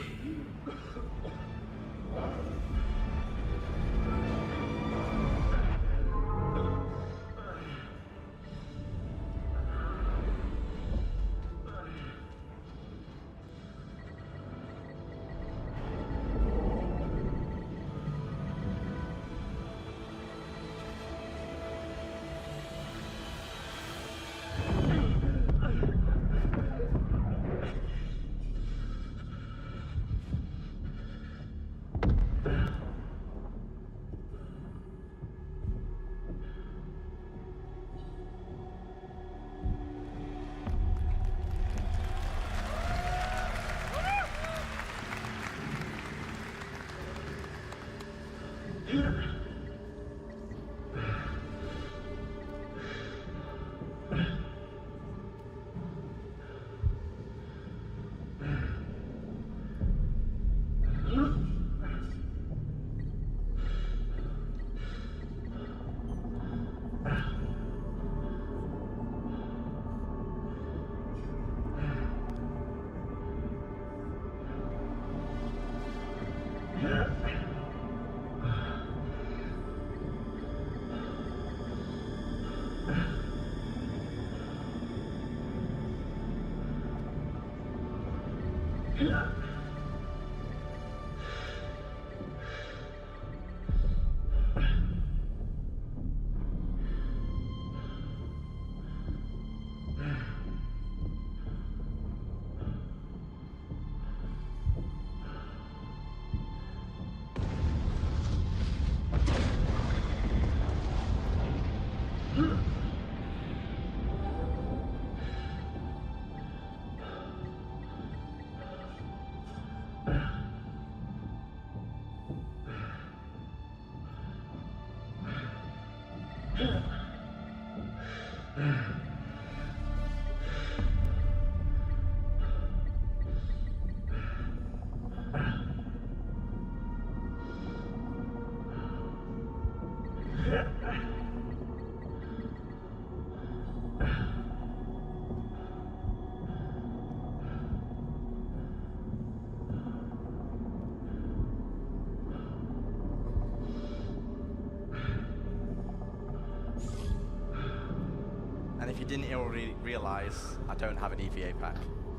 And if you didn't already realize, I don't have an EVA pack.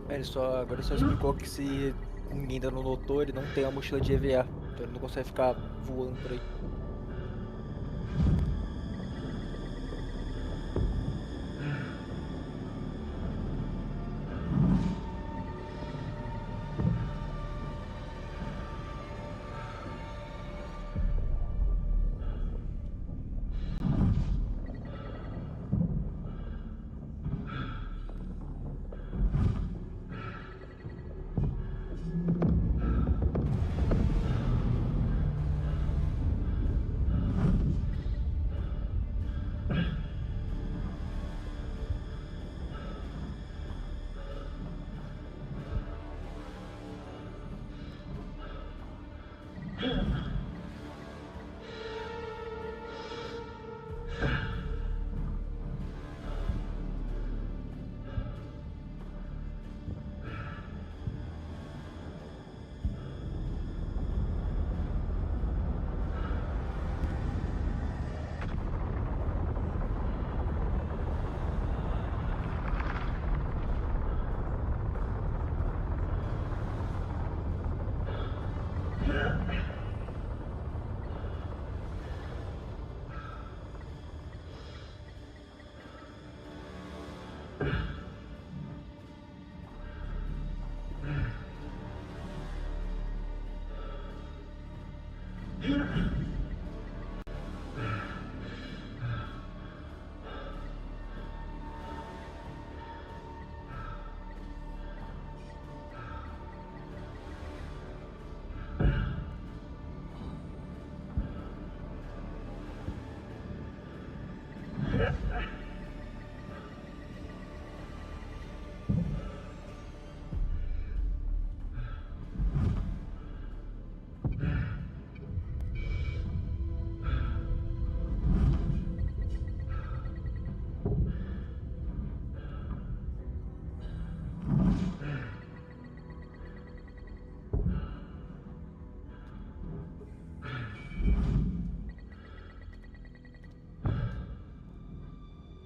Agora ele só explicou que se ninguém ainda não notou, ele não tem a mochila de EVA. Então ele não consegue ficar voando por aí.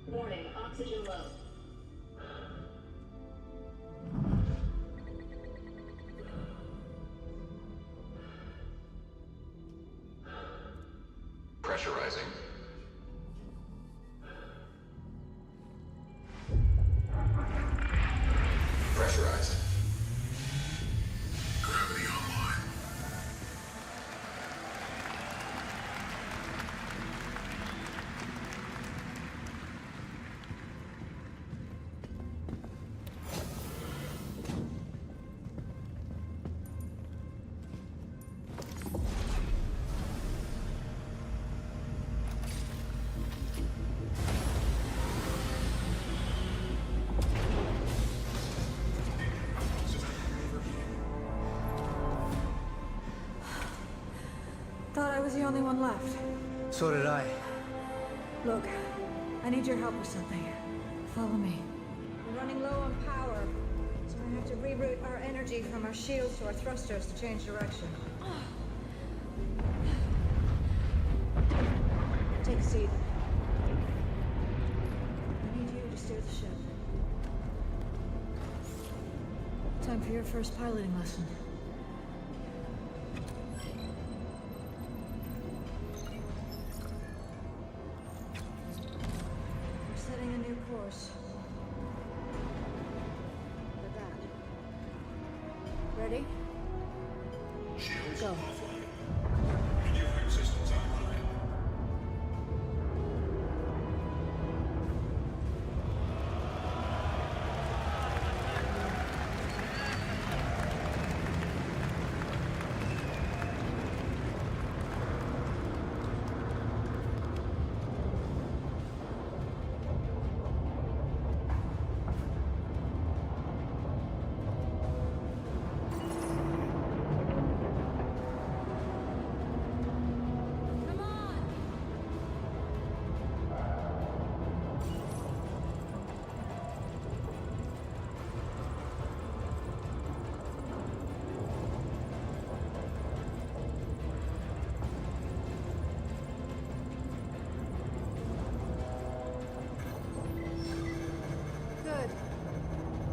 Warning, oxygen low. Pressurizing. Pressurized. Gravity online. Thought I was the only one left. So did I. Look, I need your help with something. Follow me. We're running low on power, so I have to reroute our energy from our shields to our thrusters to change direction. Take a seat. I need you to steer the ship. Time for your first piloting lesson. We're setting a new course. Like that. Ready? Go. Maneuvering systems online.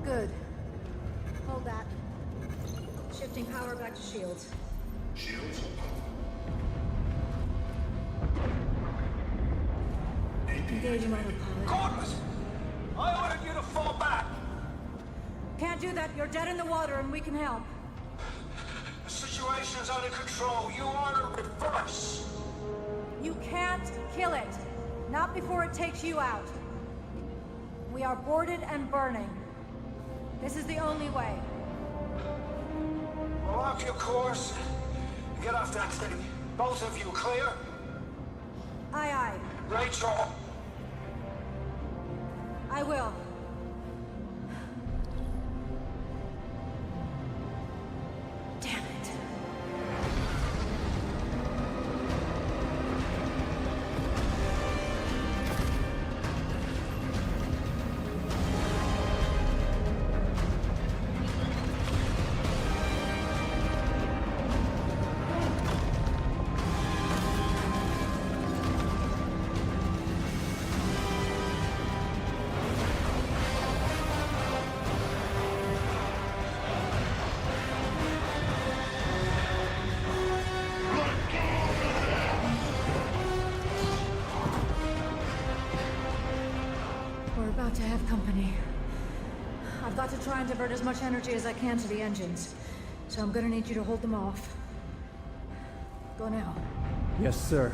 Good. Hold that. Shifting power back to shields. Shields? Engaging autopilot. Corpus! I ordered you to fall back! Can't do that. You're dead in the water and we can help. The situation's under control. You are to reverse! You can't kill it. Not before it takes you out. We are boarded and burning. This is the only way. Lock your course. And get off that thing. Both of you, clear? Aye, aye. Rachel! I will. Damn it. We're about to have company. I've got to try and divert as much energy as I can to the engines. So I'm gonna need you to hold them off. Go now. Yes, sir.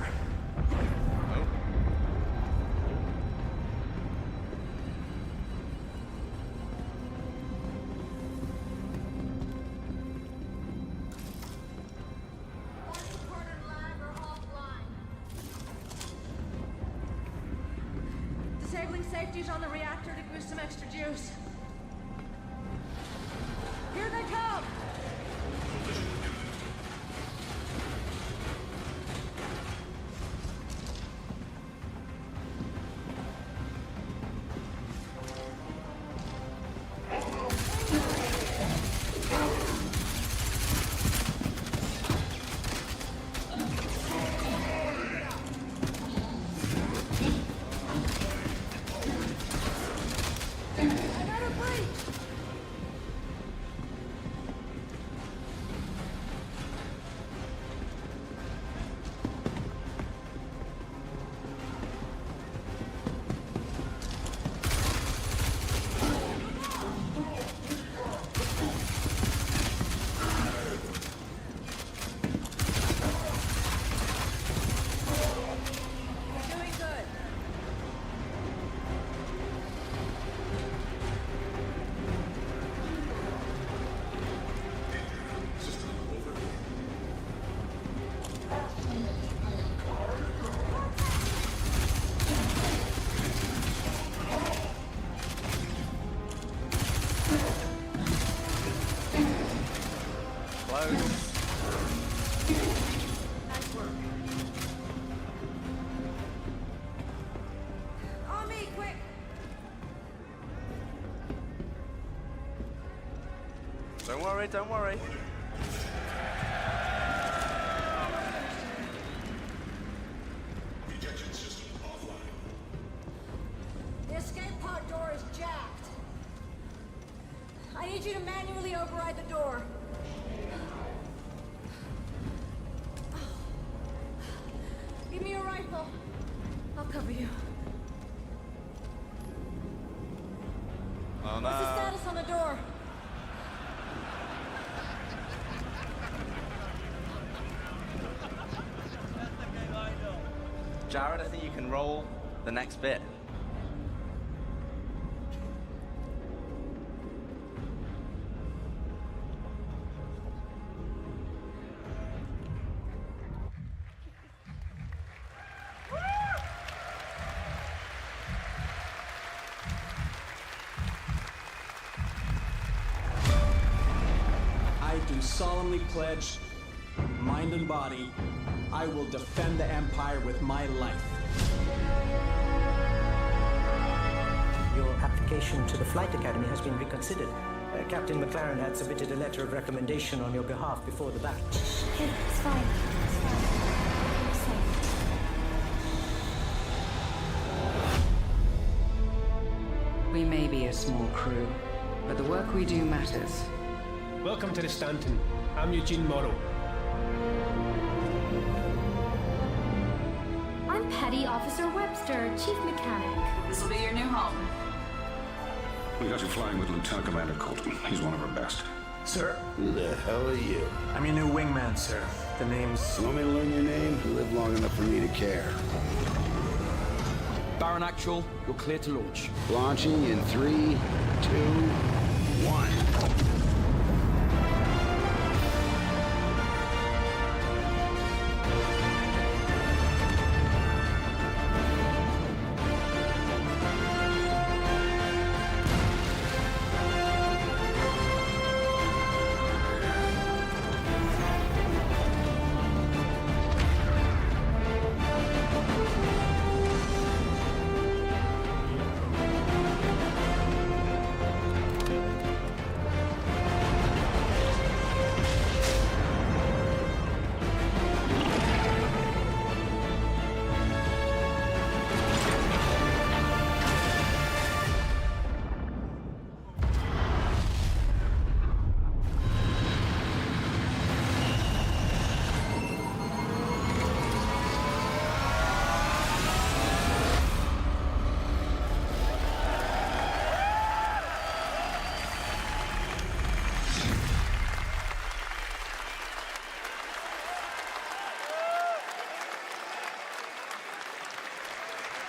Disabling safeties on the reactor to boost some extra juice. Here they come! On me, quick! Don't worry, don't worry. Ejection system offline. The escape pod door is jacked. I need you to manually override the door. Give me your rifle. I'll cover you. Oh no. What's the status on the door? Jared, I think you can roll the next bit. I do solemnly pledge, mind and body, I will defend the Empire with my life. Your application to the Flight Academy has been reconsidered. Captain McLaren had submitted a letter of recommendation on your behalf before the battle. Okay, it's fine. It's fine. I'm safe. We may be a small crew, but the work we do matters. Welcome to the Stanton. I'm Eugene Morrow. I'm Petty Officer Webster, Chief Mechanic. This will be your new home. We got you flying with Lieutenant Commander Colton. He's one of our best. Sir? Who the hell are you? I'm your new wingman, sir. The name's... You want me to learn your name? You live long enough for me to care. Baron Actual, you're clear to launch. Launching in 3, 2, 1.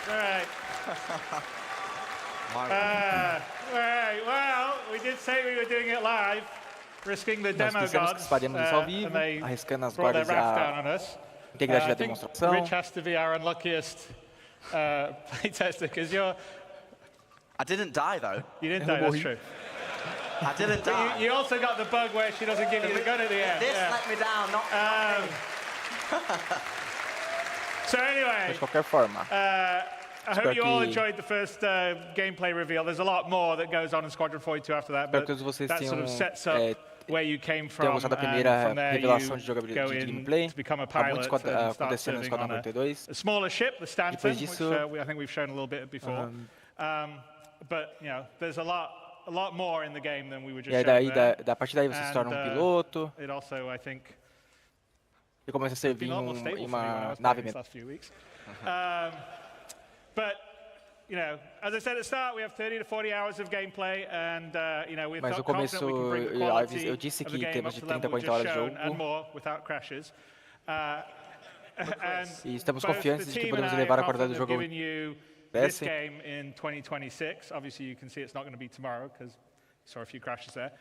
Right. Right. Well, we did say we were doing it live, risking the Nós demo dissemos que gods, faríamos isso ao vivo, and they arriscando as brought their guardas wrath down a on us. integridade I da think demonstração. Rich has to be our unluckiest playtester because you're. I didn't die though. You didn't die. That's true. I didn't die. You also got the bug where she doesn't give you the gun at the end. This let me down, not me. So anyway, De qualquer forma. I hope you all enjoyed the first gameplay reveal. There's a lot more that goes on in Squadron 42 after that, but that sort of sets up where you came from, and a primeira from there revelação de you jogabilidade go de in gameplay. to become a Há muito pilot and start acontecendo no serving Esquadrão on 42. a smaller ship, the Stanton, Depois disso, which I think we've shown a little bit before. But you know, there's a lot more in the game than we were just showing there. A partir daí você se torna piloto. It also, I think, e começa a servir em uma nave mesmo. But you know, as I said at the start, we have 30 to 40 hours of gameplay, and you know, we're confident we can bring the quality of the game up to the level we've just shown and more without crashes. E estamos confiantes de que podemos levar a qualidade do jogo this game in 2026. Obviously, you can see it's not going to be tomorrow because you saw a few crashes there.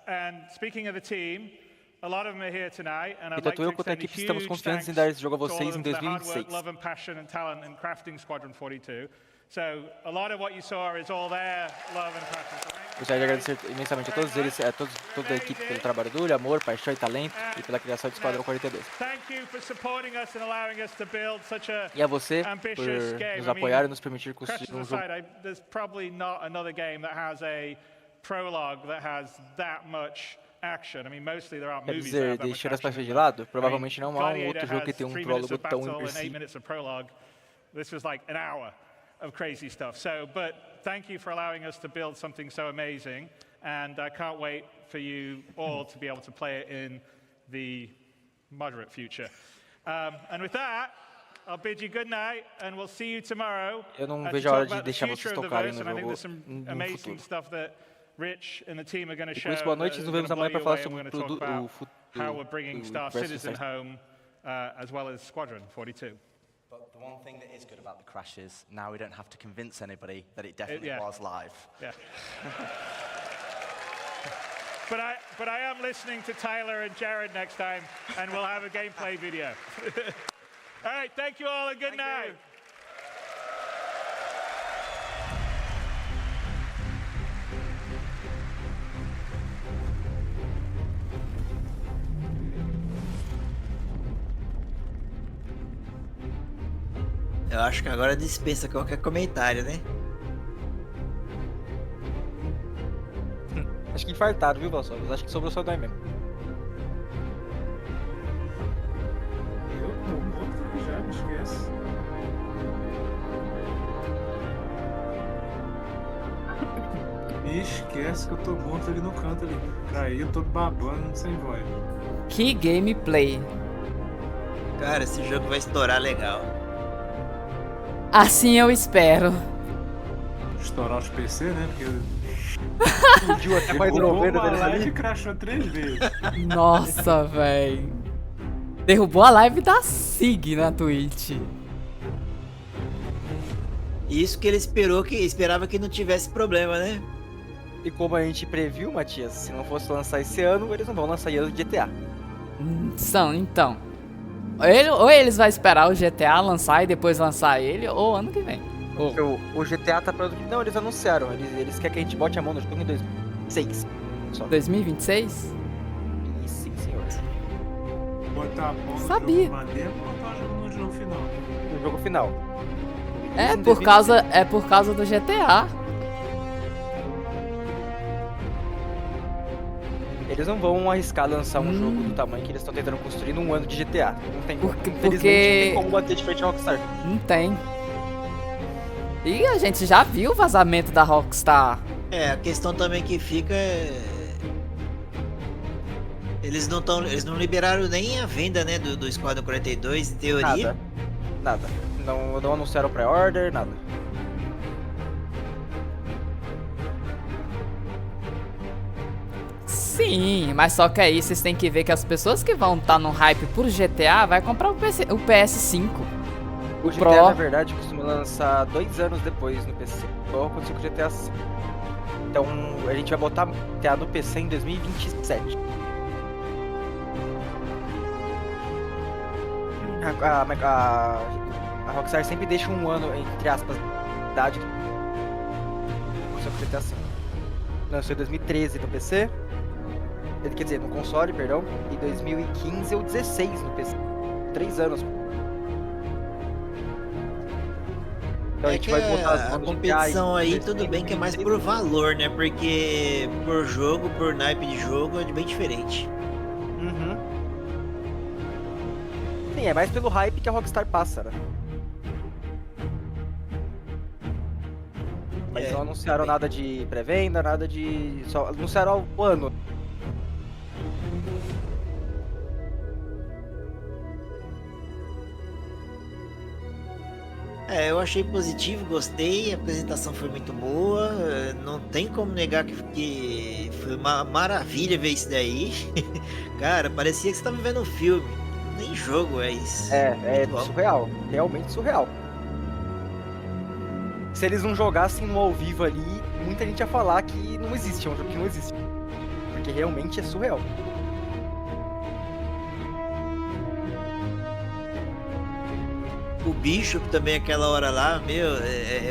And speaking of the team, a lot of them are here tonight, and I'd like to extend a huge thanks to all of them for the hard work, love and passion and talent in crafting Squadron 42. So a lot of what you saw is all their love and passion. Gostaria de agradecer imensamente a todos eles, a toda a equipe pelo trabalho duro, amor, paixão e talento e pela criação de Esquadrão 42. E a você por nos apoiar e nos permitir construir um jogo. There's probably not another game that has a prologue that has that much action. I mean, mostly there aren't movies that have that much deixando as action. paixões de lado, provavelmente não há outro jogo que tenha prólogo tão imersivo. This was like an hour of crazy stuff. So, but thank you for allowing us to build something so amazing, and I can't wait for you all to be able to play it in the moderate future. And with that, I'll bid you good night, and we'll see you tomorrow. Eu não vejo a hora de deixar vocês tocarem no jogo no futuro. Rich and the team are going to show. Boa noite, nos vemos amanhã para falar sobre o how we're bringing Star Citizen home, as well as Squadron 42. But the one thing that is good about the crashes, now we don't have to convince anybody that it definitely was live. Yeah. But I am listening to Tyler and Jared next time, and we'll have a gameplay video. All right, thank you all, and good night. Eu acho que agora dispensa qualquer comentário, né? Acho que infartaram, viu, Valsol? Acho que sobrou só nós mesmo. Eu tô morto já, me esquece. Me esquece que eu tô morto ali no canto ali. Caí, eu tô babando sem voz. Que gameplay. Cara, esse jogo vai estourar legal. Assim eu espero. Estourar os PC, né? Porque explodiu até mais hidrogênio a live e crashou 3 vezes. Nossa, velho. Derrubou a live da SIG na Twitch. Isso que ele esperava que não tivesse problema, né? E como a gente previu, Matias, se não fosse lançar esse ano, eles não vão lançar o GTA. Então. Ou eles vão esperar o GTA lançar e depois lançar ele, ou ano que vem. O GTA tá produzindo. Não, eles anunciaram. Eles querem que a gente bote a mão no jogo em 2026. Só. 2026? Sim, senhor. Botar a mão no Sabia. jogo maneiro ou botar no jogo final? No jogo final. É por causa do GTA. Eles não vão arriscar lançar um jogo do tamanho que eles estão tentando construir num ano de GTA. Não tem como. Infelizmente, não tem como bater de frente a Rockstar. Não tem. E a gente já viu o vazamento da Rockstar. A questão também que fica é... Eles não liberaram nem a venda, né, do Squadron 42, em teoria. Nada. Não anunciaram pré-order, nada. Sim, mas só que aí vocês têm que ver que as pessoas que vão estar no hype por GTA vai comprar o PS5. O GTA, Pro. na verdade, costuma lançar 2 anos depois no PC. Igual aconteceu com o GTA V. Então, a gente vai botar GTA no PC em 2027. A Rockstar sempre deixa um ano, entre aspas, de idade. Aconteceu com o GTA V. Lançou em 2013 no PC. Quer dizer, no console, perdão. E 2015 ou 16 no PC. 3 anos. Então a gente vai botar as a bandas de competição GTA em aí, tudo bem que é mais por valor, né? Porque por jogo, por naipe de jogo, é bem diferente. Uhum. Sim, é mais pelo hype que a Rockstar passa, né? Mas não anunciaram nada de pré-venda, nada de... Só anunciaram o ano. Eu achei positivo, gostei, a apresentação foi muito boa, não tem como negar que foi uma maravilha ver isso daí. Cara, parecia que você tava vendo um filme, nem jogo é isso. É Muito bom. surreal, realmente surreal. Se eles não jogassem no ao vivo ali, muita gente ia falar que não existe, é um jogo que não existe. Porque realmente é surreal. O Bishop também, aquela hora lá, meu,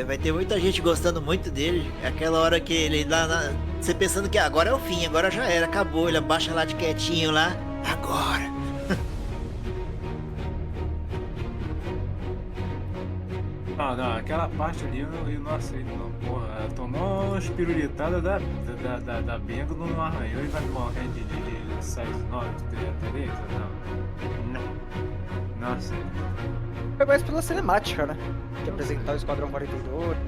vai ter muita gente gostando muito dele. Aquela hora que ele lá, você pensando que agora é o fim, agora já era, acabou. Ele abaixa lá de quietinho lá, agora. Não, aquela parte ali eu não aceito, não. Porra, ela tomou uma espirulhitada da Benga, não arranhou e vai morrer de size 9, beleza? Não aceito. É mais pela cinemática, né? De apresentar o Esquadrão 42.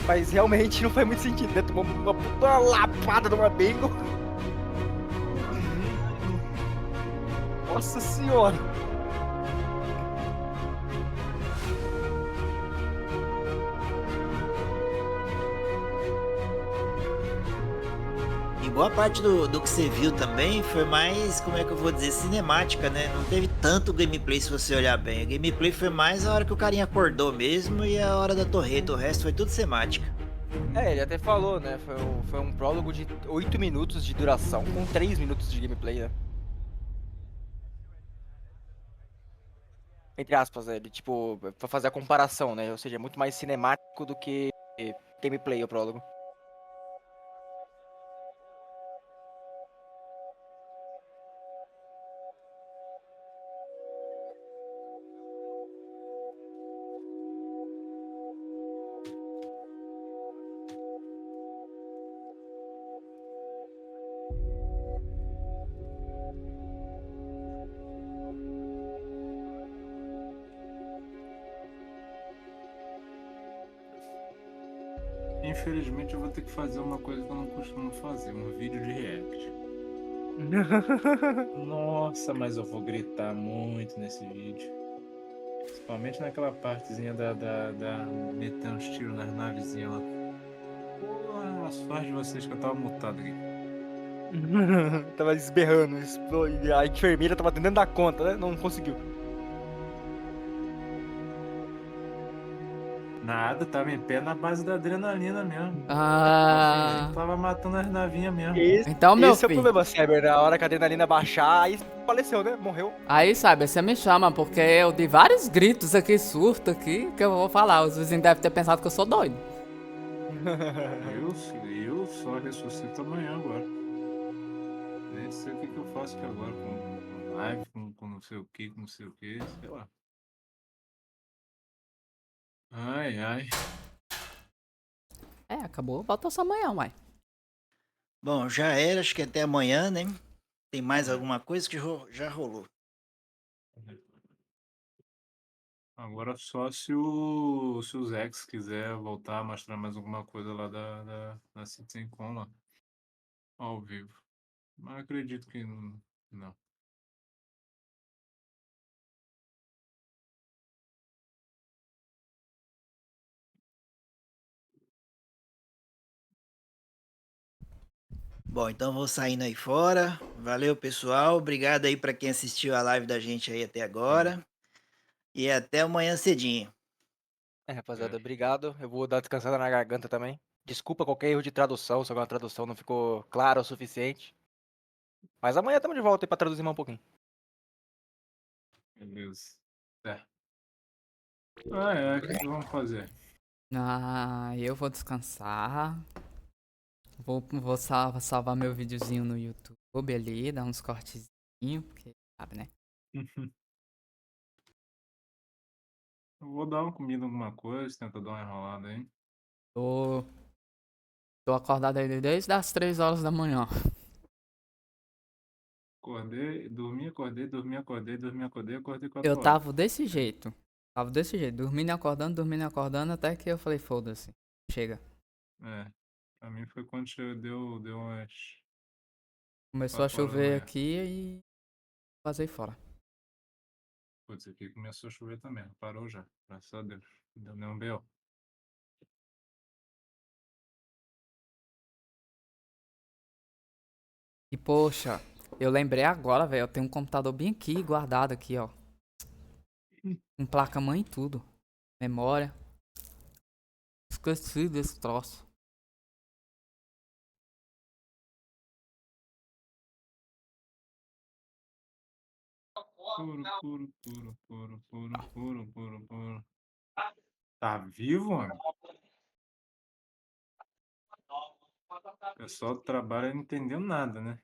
Mas realmente não faz muito sentido, né? Tomou uma puta lapada numa Bengal. Nossa senhora! E boa parte do que você viu também foi mais, como é que eu vou dizer, cinemática, né? Não teve tanto gameplay se você olhar bem. O gameplay foi mais a hora que o carinha acordou mesmo e a hora da torreta. O resto foi tudo temática. Ele até falou, né? Foi um prólogo de 8 minutos de duração, com 3 minutos de gameplay, né? Entre aspas, né? Ele, tipo, pra fazer a comparação, né? Ou seja, é muito mais cinemático do que gameplay o prólogo. Infelizmente eu vou ter que fazer uma coisa que eu não costumo fazer, um vídeo de react. Nossa, mas eu vou gritar muito nesse vídeo. Principalmente naquela partezinha da metendo uns tiros nas navezinhas lá. Pô, a sorte de vocês que eu tava mutado aqui. Tava esberrando, e a enfermeira tava tentando dar conta, né? Não conseguiu. Nada, tava em pé na base da adrenalina mesmo. Ah. Tava matando as navinhas mesmo. Então, meu Esse é o filho. problema, Cyber. Na hora que a adrenalina baixar, aí faleceu, né? Morreu. Aí, sabe, você me chama, porque eu dei vários gritos aqui, surto aqui, que eu vou falar. Os vizinhos devem ter pensado que eu sou doido. Eu só ressuscito amanhã agora. Nem sei o que eu faço aqui agora com live, com não sei o que, com não sei o que, sei lá. Ai. Acabou. Volta só amanhã, uai. Bom, já era, acho que até amanhã, né? Tem mais alguma coisa que já rolou? Agora só se o Zex quiser voltar a mostrar mais alguma coisa lá da Citizencon lá. Ao vivo. Mas acredito que não. Bom, então vou saindo aí fora. Valeu, pessoal. Obrigado aí para quem assistiu a live da gente aí até agora. E até amanhã cedinho. Rapaziada, obrigado. Eu vou dar descansada na garganta também. Desculpa qualquer erro de tradução, se alguma tradução não ficou clara o suficiente. Mas amanhã estamos de volta aí pra traduzir mais um pouquinho. Beleza. É. O que vamos fazer? Eu vou descansar. Vou salvar meu videozinho no YouTube ali, dar uns cortezinhos, porque sabe, né? Eu vou dar uma comida, alguma coisa, tenta dar uma enrolada aí. Tô acordado aí desde as 3 horas da manhã. Acordei, dormi, acordei, dormi, acordei, dormi, acordei, acordei 4 Eu horas. tava desse jeito. Dormindo e acordando, até que eu falei, foda-se. Chega. Pra mim foi quando deu umas Começou a 4 horas da chover manhã. aqui e vazei fora. Putz, aqui começou a chover também. Parou já, graças a Deus. Não deu nenhum B.O. E poxa, eu lembrei agora, velho. Eu tenho um computador bem aqui, guardado aqui, ó. Com placa-mãe e tudo. Memória. Esqueci desse troço. Puro. Tá vivo, homem? O pessoal do trabalho não entendeu nada, né?